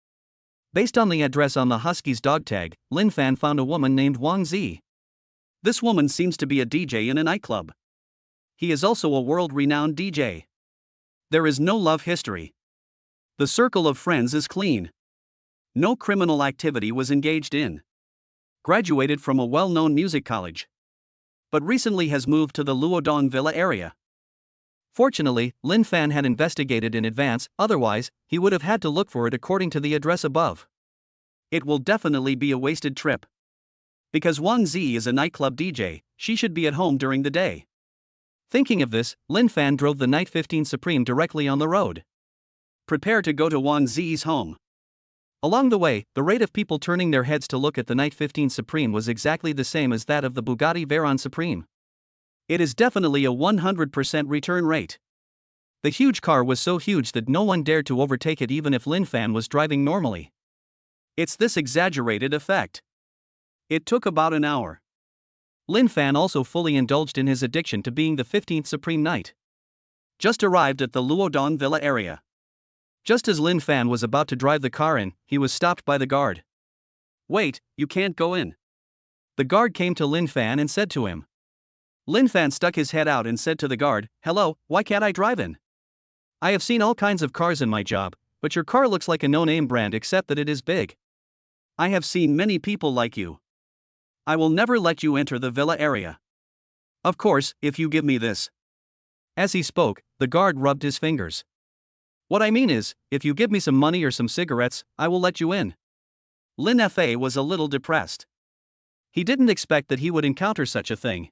Based on the address on the husky's dog tag, Lin Fan found a woman named Wang Zi. This woman seems to be a DJ in a nightclub. He is also a world-renowned DJ. There is no love history. The circle of friends is clean. No criminal activity was engaged in. Graduated from a well-known music college. But recently has moved to the Luodong Villa area. Fortunately, Lin Fan had investigated in advance, otherwise, he would have had to look for it according to the address above. It will definitely be a wasted trip. Because Wang Zi is a nightclub DJ, she should be at home during the day. Thinking of this, Lin Fan drove the Night 15 Supreme directly on the road. Prepare to go to Wang Zi's home. Along the way, the rate of people turning their heads to look at the Night 15 Supreme was exactly the same as that of the Bugatti Veyron Supreme. It is definitely a 100% return rate. The huge car was so huge that no one dared to overtake it even if Lin Fan was driving normally. It's this exaggerated effect. It took about an hour. Lin Fan also fully indulged in his addiction to being the 15th Supreme Knight. Just arrived at the Luodong Villa area. Just as Lin Fan was about to drive the car in, he was stopped by the guard. "Wait, you can't go in." The guard came to Lin Fan and said to him. Lin Fan stuck his head out and said to the guard, "Hello, why can't I drive in? I have seen all kinds of cars in my job, but your car looks like a no-name brand except that it is big. I have seen many people like you. I will never let you enter the villa area. Of course, if you give me this." As he spoke, the guard rubbed his fingers. "What I mean is, if you give me some money or some cigarettes, I will let you in." Lin Fa was a little depressed. He didn't expect that he would encounter such a thing.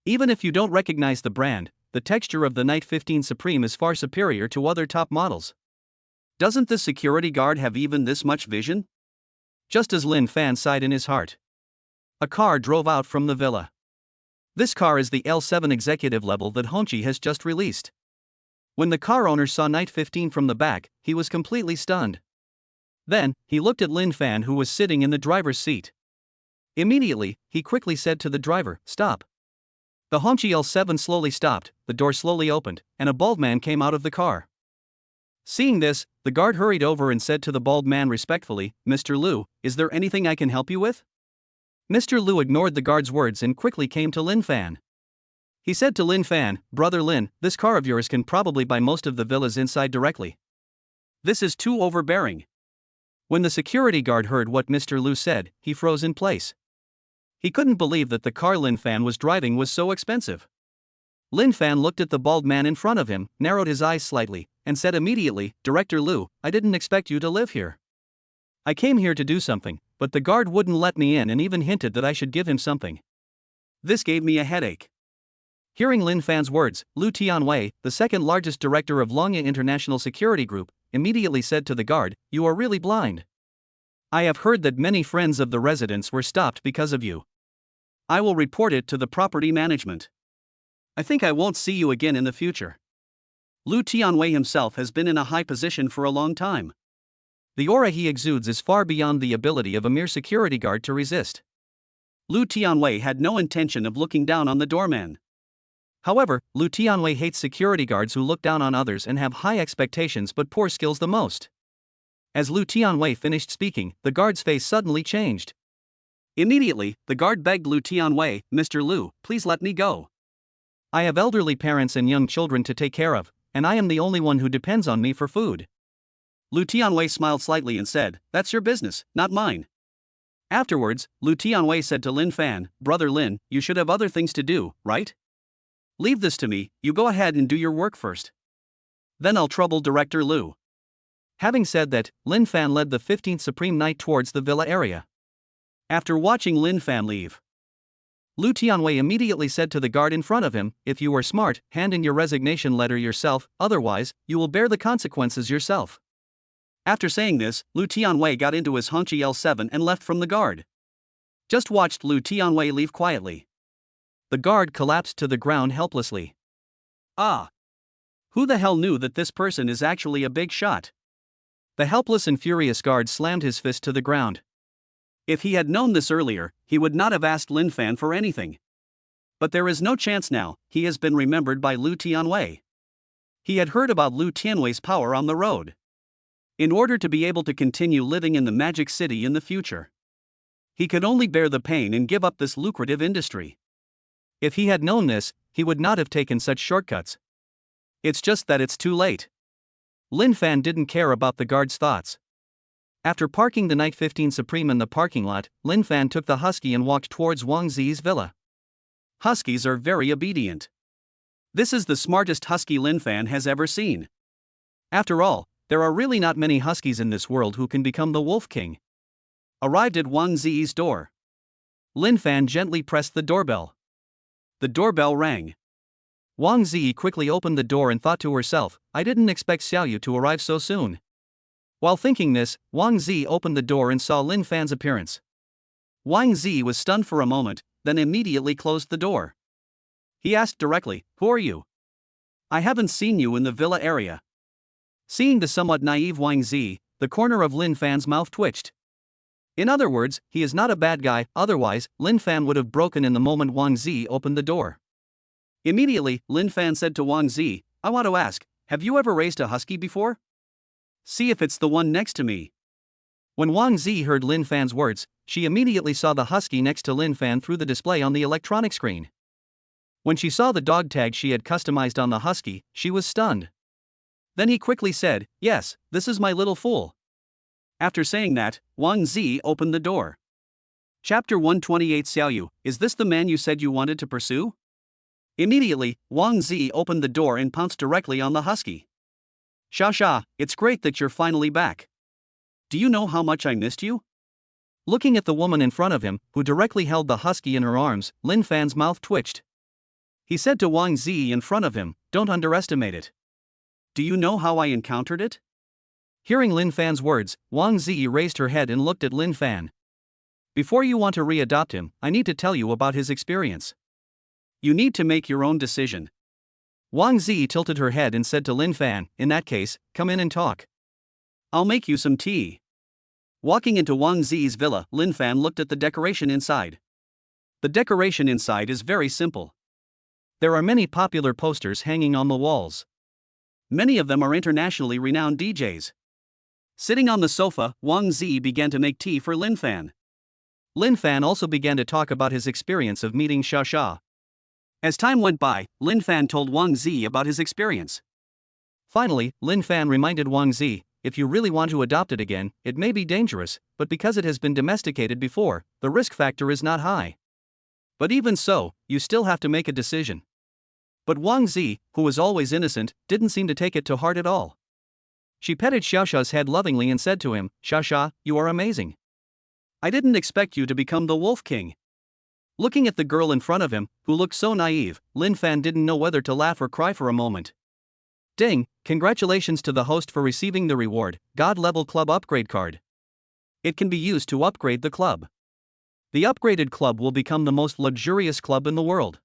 Even if you don't recognize the brand, the texture of the Night 15 Supreme is far superior to other top models. Doesn't the security guard have even this much vision? Just as Lin Fan sighed in his heart. A car drove out from the villa. This car is the L7 executive level that Hongqi has just released. When the car owner saw Night 15 from the back, he was completely stunned. Then, he looked at Lin Fan who was sitting in the driver's seat. Immediately, he quickly said to the driver, "Stop." The Hongqi L7 slowly stopped, the door slowly opened, and a bald man came out of the car. Seeing this, the guard hurried over and said to the bald man respectfully, "Mr. Liu, is there anything I can help you with?" Mr. Liu ignored the guard's words and quickly came to Lin Fan. He said to Lin Fan, "Brother Lin, this car of yours can probably buy most of the villas inside directly. This is too overbearing." When the security guard heard what Mr. Liu said, he froze in place. He couldn't believe that the car Lin Fan was driving was so expensive. Lin Fan looked at the bald man in front of him, narrowed his eyes slightly, and said immediately, "Director Liu, I didn't expect you to live here. I came here to do something, but the guard wouldn't let me in and even hinted that I should give him something. This gave me a headache." Hearing Lin Fan's words, Liu Tianwei, the second largest director of Longya International Security Group, immediately said to the guard, "You are really blind. I have heard that many friends of the residents were stopped because of you. I will report it to the property management. I think I won't see you again in the future." Liu Tianwei himself has been in a high position for a long time. The aura he exudes is far beyond the ability of a mere security guard to resist. Lu Tianwei had no intention of looking down on the doorman. However, Lu Tianwei hates security guards who look down on others and have high expectations but poor skills the most. As Lu Tianwei finished speaking, the guard's face suddenly changed. Immediately, the guard begged Lu Tianwei, "Mr. Lu, please let me go. I have elderly parents and young children to take care of, and I am the only one who depends on me for food." Lu Tianwei smiled slightly and said, "That's your business, not mine." Afterwards, Lu Tianwei said to Lin Fan, "Brother Lin, you should have other things to do, right? Leave this to me, you go ahead and do your work first. Then I'll trouble Director Lu." Having said that, Lin Fan led the 15th Supreme Knight towards the villa area. After watching Lin Fan leave, Lu Tianwei immediately said to the guard in front of him, "If you are smart, hand in your resignation letter yourself, otherwise, you will bear the consequences yourself." After saying this, Lu Tianwei got into his Hongqi L7 and left from the guard. Just watched Lu Tianwei leave quietly. The guard collapsed to the ground helplessly. Ah! Who the hell knew that this person is actually a big shot? The helpless and furious guard slammed his fist to the ground. If he had known this earlier, he would not have asked Lin Fan for anything. But there is no chance now, he has been remembered by Lu Tianwei. He had heard about Lu Tianwei's power on the road. In order to be able to continue living in the Magic City in the future, he could only bear the pain and give up this lucrative industry. If he had known this, he would not have taken such shortcuts. It's just that it's too late. Lin Fan didn't care about the guard's thoughts. After parking the Knight 15 Supreme in the parking lot, Lin Fan took the husky and walked towards Wang Zi's villa. Huskies are very obedient. This is the smartest husky Lin Fan has ever seen. After all, there are really not many huskies in this world who can become the Wolf King. Arrived at Wang Zi's door, Lin Fan gently pressed the doorbell. The doorbell rang. Wang Zi quickly opened the door and thought to herself, "I didn't expect Xiaoyu to arrive so soon." While thinking this, Wang Zi opened the door and saw Lin Fan's appearance. Wang Zi was stunned for a moment, then immediately closed the door. He asked directly, "Who are you? I haven't seen you in the villa area." Seeing the somewhat naive Wang Zi, the corner of Lin Fan's mouth twitched. In other words, he is not a bad guy, otherwise, Lin Fan would have broken in the moment Wang Zi opened the door. Immediately, Lin Fan said to Wang Zi, "I want to ask, have you ever raised a husky before? See if it's the one next to me." When Wang Zi heard Lin Fan's words, she immediately saw the husky next to Lin Fan through the display on the electronic screen. When she saw the dog tag she had customized on the husky, she was stunned. Then he quickly said, "Yes, this is my little fool." After saying that, Wang Zi opened the door. Chapter 128 Xiaoyu, is this the man you said you wanted to pursue? Immediately, Wang Zi opened the door and pounced directly on the husky. "Xiaosha, it's great that you're finally back. Do you know how much I missed you?" Looking at the woman in front of him, who directly held the husky in her arms, Lin Fan's mouth twitched. He said to Wang Zi in front of him, "Don't underestimate it." "Do you know how I encountered it?" Hearing Lin Fan's words, Wang Zi raised her head and looked at Lin Fan. "Before you want to re-adopt him, I need to tell you about his experience. You need to make your own decision." Wang Zi tilted her head and said to Lin Fan, "In that case, come in and talk. I'll make you some tea." Walking into Wang Zi's villa, Lin Fan looked at the decoration inside. The decoration inside is very simple. There are many popular posters hanging on the walls. Many of them are internationally renowned DJs. Sitting on the sofa, Wang Zi began to make tea for Lin Fan. Lin Fan also began to talk about his experience of meeting Xiaosha. As time went by, Lin Fan told Wang Zi about his experience. Finally, Lin Fan reminded Wang Zi, "If you really want to adopt it again, it may be dangerous, but because it has been domesticated before, the risk factor is not high. But even so, you still have to make a decision." But Wang Zi, who was always innocent, didn't seem to take it to heart at all. She petted Xiaosha's head lovingly and said to him, "Xiaosha, you are amazing. I didn't expect you to become the Wolf King." Looking at the girl in front of him, who looked so naive, Lin Fan didn't know whether to laugh or cry for a moment. Ding, congratulations to the host for receiving the reward, God Level Club Upgrade card. It can be used to upgrade the club. The upgraded club will become the most luxurious club in the world.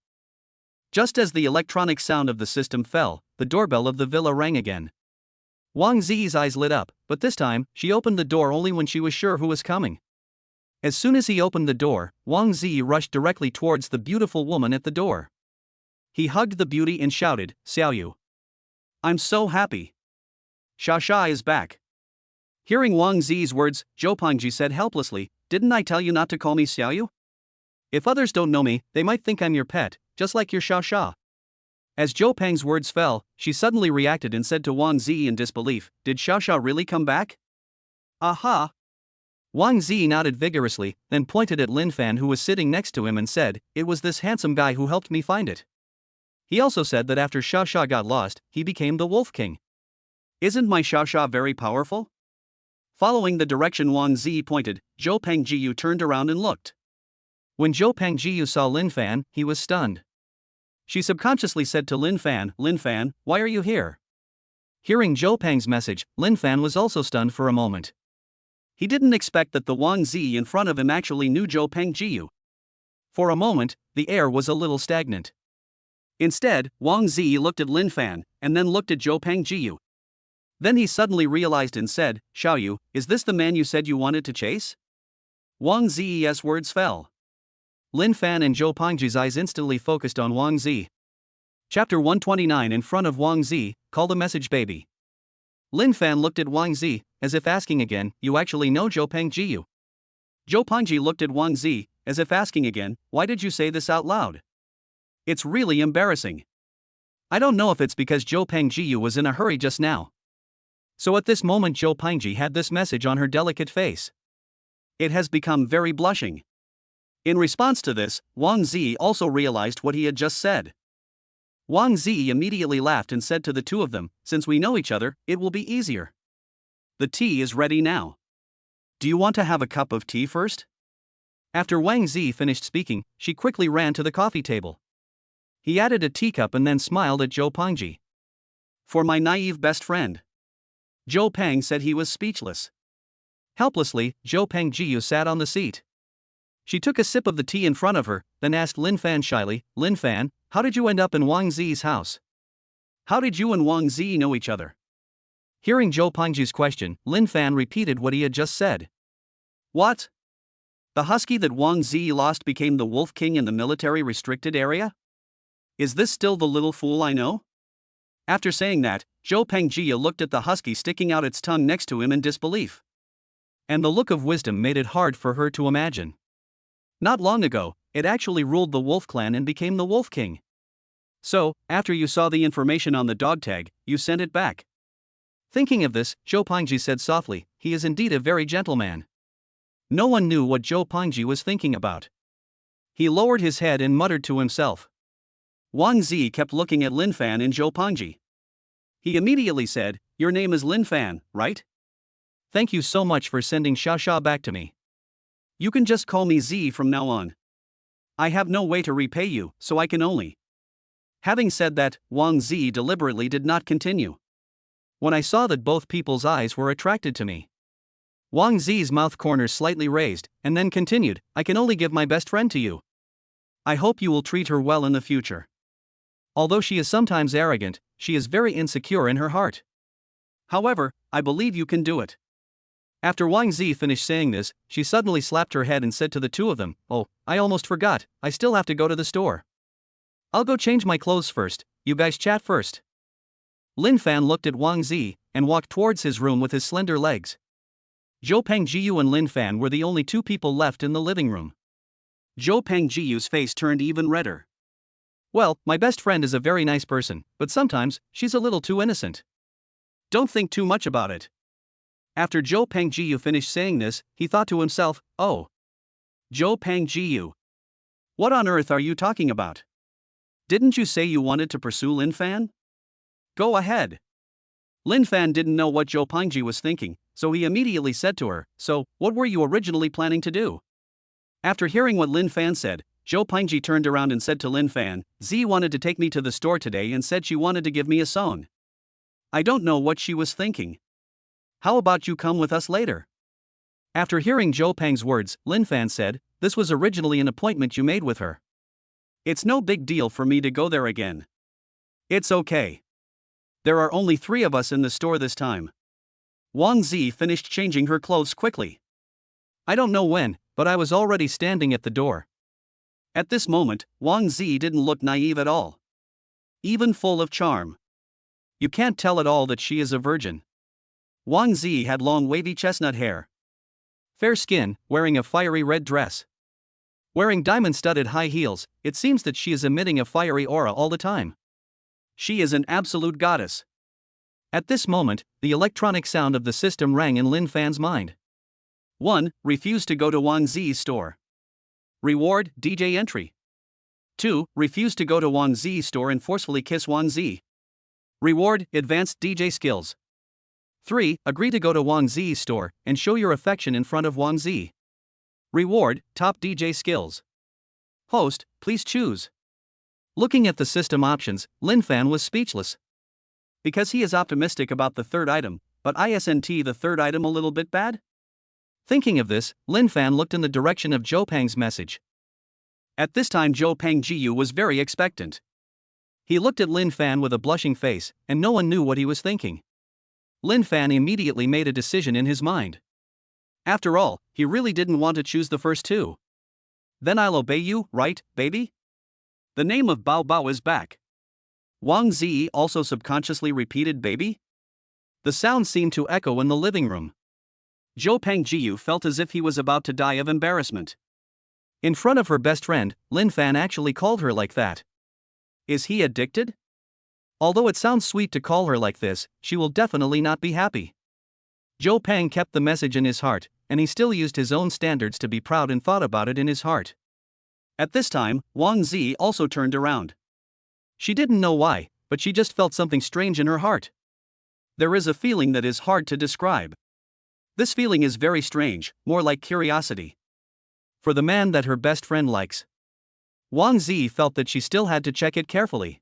Just as the electronic sound of the system fell, the doorbell of the villa rang again. Wang Zi's eyes lit up, but this time, she opened the door only when she was sure who was coming. As soon as he opened the door, Wang Zi rushed directly towards the beautiful woman at the door. He hugged the beauty and shouted, "Xiaoyu. I'm so happy. Xia is back." Hearing Wang Zi's words, Zhou Pengji said helplessly, "Didn't I tell you not to call me Xiaoyu? If others don't know me, they might think I'm your pet, just like your Xia." As Zhou Peng's words fell, she suddenly reacted and said to Wang Zi in disbelief, "Did Xia really come back?" "Aha." Wang Zi nodded vigorously, then pointed at Lin Fan who was sitting next to him and said, "It was this handsome guy who helped me find it." He also said that after Xia got lost, he became the Wolf King. "Isn't my Xia very powerful?" Following the direction Wang Zi pointed, Zhou Pengjiu turned around and looked. When Zhou Pengjiu saw Lin Fan, he was stunned. She subconsciously said to Lin Fan, "Why are you here?" Hearing Zhou Peng's message, Lin Fan was also stunned for a moment. He didn't expect that the Wang Zi in front of him actually knew Zhou Pengjiu. For a moment, the air was a little stagnant. Instead, Wang Zi looked at Lin Fan, and then looked at Zhou Pengjiu. Then he suddenly realized and said, "Xiaoyu, is this the man you said you wanted to chase?" Wang Zi's words fell. Lin Fan and Zhou Pengji's eyes instantly focused on Wang Zi. Chapter 129. In front of Wang Zi, call the message baby. Lin Fan looked at Wang Zi, as if asking again, "You actually know Zhou Pengjiu?" Zhou Pengji looked at Wang Zi, as if asking again, "Why did you say this out loud? It's really embarrassing. I don't know if it's because Zhou Pengjiu was in a hurry just now." So at this moment Zhou Pengji had this message on her delicate face. It has become very blushing. In response to this, Wang Zi also realized what he had just said. Wang Zi immediately laughed and said to the two of them, "Since we know each other, it will be easier. The tea is ready now. Do you want to have a cup of tea first?" After Wang Zi finished speaking, she quickly ran to the coffee table. He added a teacup and then smiled at Zhou Pengji. "For my naive best friend." Zhou Peng said he was speechless. Helplessly, Zhou Pengjiu sat on the seat. She took a sip of the tea in front of her, then asked Lin Fan shyly, "Lin Fan, how did you end up in Wang Zi's house? How did you and Wang Zi know each other?" Hearing Zhou Pengji's question, Lin Fan repeated what he had just said. "What? The husky that Wang Zi lost became the Wolf King in the military restricted area? Is this still the little fool I know?" After saying that, Zhou Pengjiu looked at the husky sticking out its tongue next to him in disbelief. And the look of wisdom made it hard for her to imagine. Not long ago, it actually ruled the Wolf Clan and became the Wolf King. So, after you saw the information on the dog tag, you sent it back. Thinking of this, Zhou Pengji said softly, "He is indeed a very gentle man." No one knew what Zhou Pengji was thinking about. He lowered his head and muttered to himself. Wang Zi kept looking at Lin Fan and Zhou Pengji. He immediately said, "Your name is Lin Fan, right? Thank you so much for sending Xia back to me. You can just call me Z from now on. I have no way to repay you, so I can only." Having said that, Wang Zi deliberately did not continue. When I saw that both people's eyes were attracted to me. Wang Zi's mouth corners slightly raised, and then continued, "I can only give my best friend to you. I hope you will treat her well in the future. Although she is sometimes arrogant, she is very insecure in her heart. However, I believe you can do it." After Wang Zi finished saying this, she suddenly slapped her head and said to the two of them, "Oh, I almost forgot, I still have to go to the store. I'll go change my clothes first, you guys chat first." Lin Fan looked at Wang Zi, and walked towards his room with his slender legs. Zhou Pengjiu and Lin Fan were the only two people left in the living room. Zhou Pengjiu's face turned even redder. "Well, my best friend is a very nice person, but sometimes, she's a little too innocent. Don't think too much about it." After Zhou Pengjiu finished saying this, he thought to himself, "Oh. Zhou Pengjiu. What on earth are you talking about? Didn't you say you wanted to pursue Lin Fan? Go ahead." Lin Fan didn't know what Zhou Pengji was thinking, so he immediately said to her, "So, what were you originally planning to do?" After hearing what Lin Fan said, Zhou Pengji turned around and said to Lin Fan, "Z wanted to take me to the store today and said she wanted to give me a song. I don't know what she was thinking. How about you come with us later?" After hearing Zhou Peng's words, Lin Fan said, "This was originally an appointment you made with her. It's no big deal for me to go there again. It's okay. There are only 3 of us in the store this time. Wang Zi finished changing her clothes quickly. I don't know when, but I was already standing at the door. At this moment, Wang Zi didn't look naive at all. Even full of charm. You can't tell at all that she is a virgin. Wang Zi had long wavy chestnut hair. Fair skin, wearing a fiery red dress. Wearing diamond-studded high heels, it seems that she is emitting a fiery aura all the time. She is an absolute goddess. At this moment, the electronic sound of the system rang in Lin Fan's mind. 1. Refuse to go to Wang Zi's store. Reward, DJ entry. 2. Refuse to go to Wang Zi's store and forcefully kiss Wang Zi. Reward, advanced DJ skills. 3. Agree to go to Wang Zi's store and show your affection in front of Wang Zi. Reward, top DJ skills. Host, please choose. Looking at the system options, Lin Fan was speechless. Because he is optimistic about the third item, but isn't the third item a little bit bad? Thinking of this, Lin Fan looked in the direction of Zhou Peng's message. At this time Zhou Peng Jiyu was very expectant. He looked at Lin Fan with a blushing face, and no one knew what he was thinking. Lin Fan immediately made a decision in his mind. After all, he really didn't want to choose the first 2. Then I'll obey you, right, baby? The name of Bao Bao is back. Wang Zi also subconsciously repeated baby? The sound seemed to echo in the living room. Zhou Peng Jiyu felt as if he was about to die of embarrassment. In front of her best friend, Lin Fan actually called her like that. Is he addicted? Although it sounds sweet to call her like this, she will definitely not be happy. Zhou Peng kept the message in his heart, and he still used his own standards to be proud and thought about it in his heart. At this time, Wang Zi also turned around. She didn't know why, but she just felt something strange in her heart. There is a feeling that is hard to describe. This feeling is very strange, more like curiosity. For the man that her best friend likes. Wang Zi felt that she still had to check it carefully.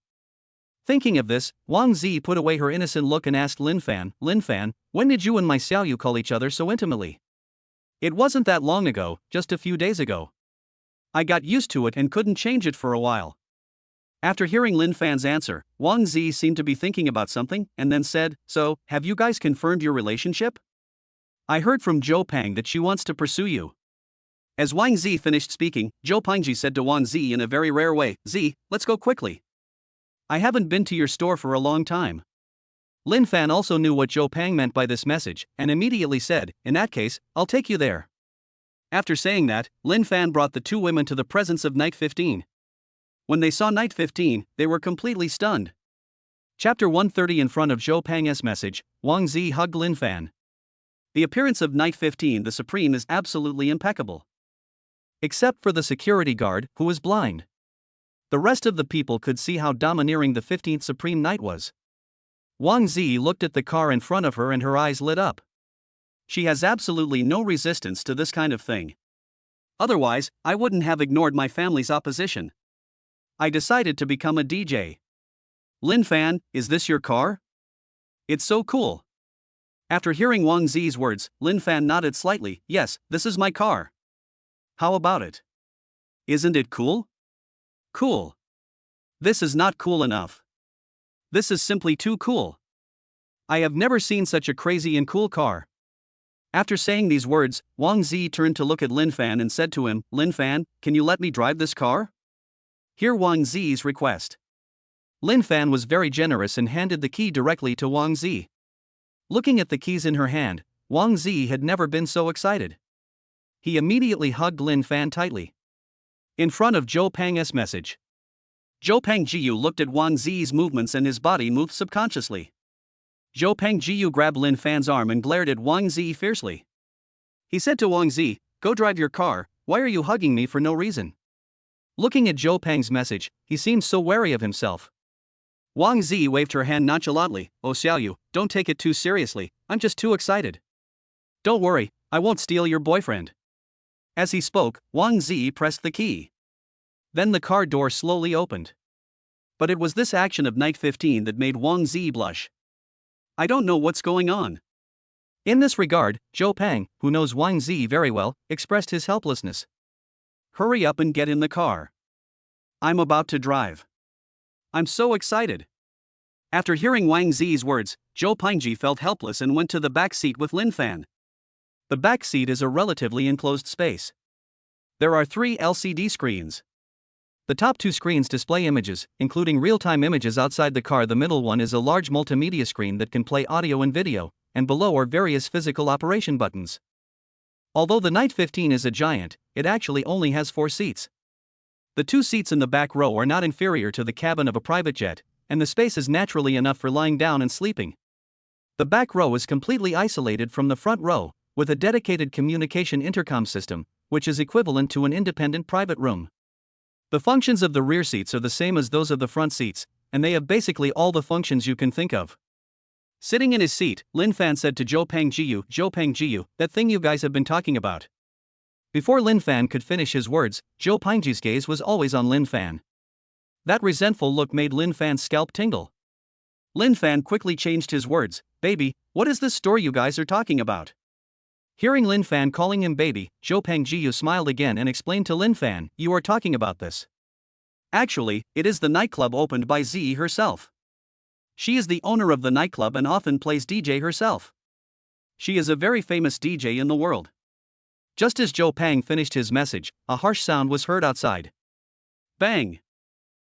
Thinking of this, Wang Zi put away her innocent look and asked Lin Fan, when did you and my Xiaoyu call each other so intimately? It wasn't that long ago, just a few days ago. I got used to it and couldn't change it for a while. After hearing Lin Fan's answer, Wang Zi seemed to be thinking about something, and then said, so, have you guys confirmed your relationship? I heard from Zhou Peng that she wants to pursue you. As Wang Zi finished speaking, Zhou Pengji said to Wang Zi in a very rare way, Zi, let's go quickly. I haven't been to your store for a long time. Lin Fan also knew what Zhou Peng meant by this message, and immediately said, in that case, I'll take you there. After saying that, Lin Fan brought the 2 women to the presence of Night 15. When they saw Night 15, they were completely stunned. Chapter 130. In front of Zhou Peng's message, Wang Zi hugged Lin Fan. The appearance of Night 15 the Supreme is absolutely impeccable. Except for the security guard, who was blind. The rest of the people could see how domineering the 15th Supreme Knight was. Wang Zi looked at the car in front of her and her eyes lit up. She has absolutely no resistance to this kind of thing. Otherwise, I wouldn't have ignored my family's opposition. I decided to become a DJ. Lin Fan, is this your car? It's so cool. After hearing Wang Zi's words, Lin Fan nodded slightly, yes, this is my car. How about it? Isn't it cool? Cool. This is not cool enough. This is simply too cool. I have never seen such a crazy and cool car. After saying these words, Wang Zi turned to look at Lin Fan and said to him, Lin Fan, can you let me drive this car? Hear Wang Zi's request. Lin Fan was very generous and handed the key directly to Wang Zi. Looking at the keys in her hand, Wang Zi had never been so excited. He immediately hugged Lin Fan tightly. In front of Zhou Peng's message. Zhou Peng Jiyu looked at Wang Zi's movements and his body moved subconsciously. Zhou Peng Jiyu grabbed Lin Fan's arm and glared at Wang Zi fiercely. He said to Wang Zi, go drive your car, why are you hugging me for no reason? Looking at Zhou Peng's message, he seemed so wary of himself. Wang Zi waved her hand nonchalantly, oh Xiaoyu, don't take it too seriously, I'm just too excited. Don't worry, I won't steal your boyfriend. As he spoke, Wang Zi pressed the key. Then the car door slowly opened. But it was this action of Night 15 that made Wang Zi blush. I don't know what's going on. In this regard, Zhou Peng, who knows Wang Zi very well, expressed his helplessness. Hurry up and get in the car. I'm about to drive. I'm so excited. After hearing Wang Zi's words, Zhou Pingji felt helpless and went to the back seat with Lin Fan. The back seat is a relatively enclosed space. There are 3 LCD screens. The top 2 screens display images, including real-time images outside the car. The middle one is a large multimedia screen that can play audio and video, and below are various physical operation buttons. Although the Night 15 is a giant, it actually only has 4 seats. The 2 seats in the back row are not inferior to the cabin of a private jet, and the space is naturally enough for lying down and sleeping. The back row is completely isolated from the front row, with a dedicated communication intercom system, which is equivalent to an independent private room. The functions of the rear seats are the same as those of the front seats, and they have basically all the functions you can think of. Sitting in his seat, Lin Fan said to Zhou Pingji, that thing you guys have been talking about. Before Lin Fan could finish his words, Zhou Pingji's gaze was always on Lin Fan. That resentful look made Lin Fan's scalp tingle. Lin Fan quickly changed his words. Baby, what is this story you guys are talking about? Hearing Lin Fan calling him baby, Zhou Pingji smiled again and explained to Lin Fan, you are talking about this. Actually, it is the nightclub opened by Zi herself. She is the owner of the nightclub and often plays DJ herself. She is a very famous DJ in the world. Just as Zhou Pang finished his message, a harsh sound was heard outside. Bang!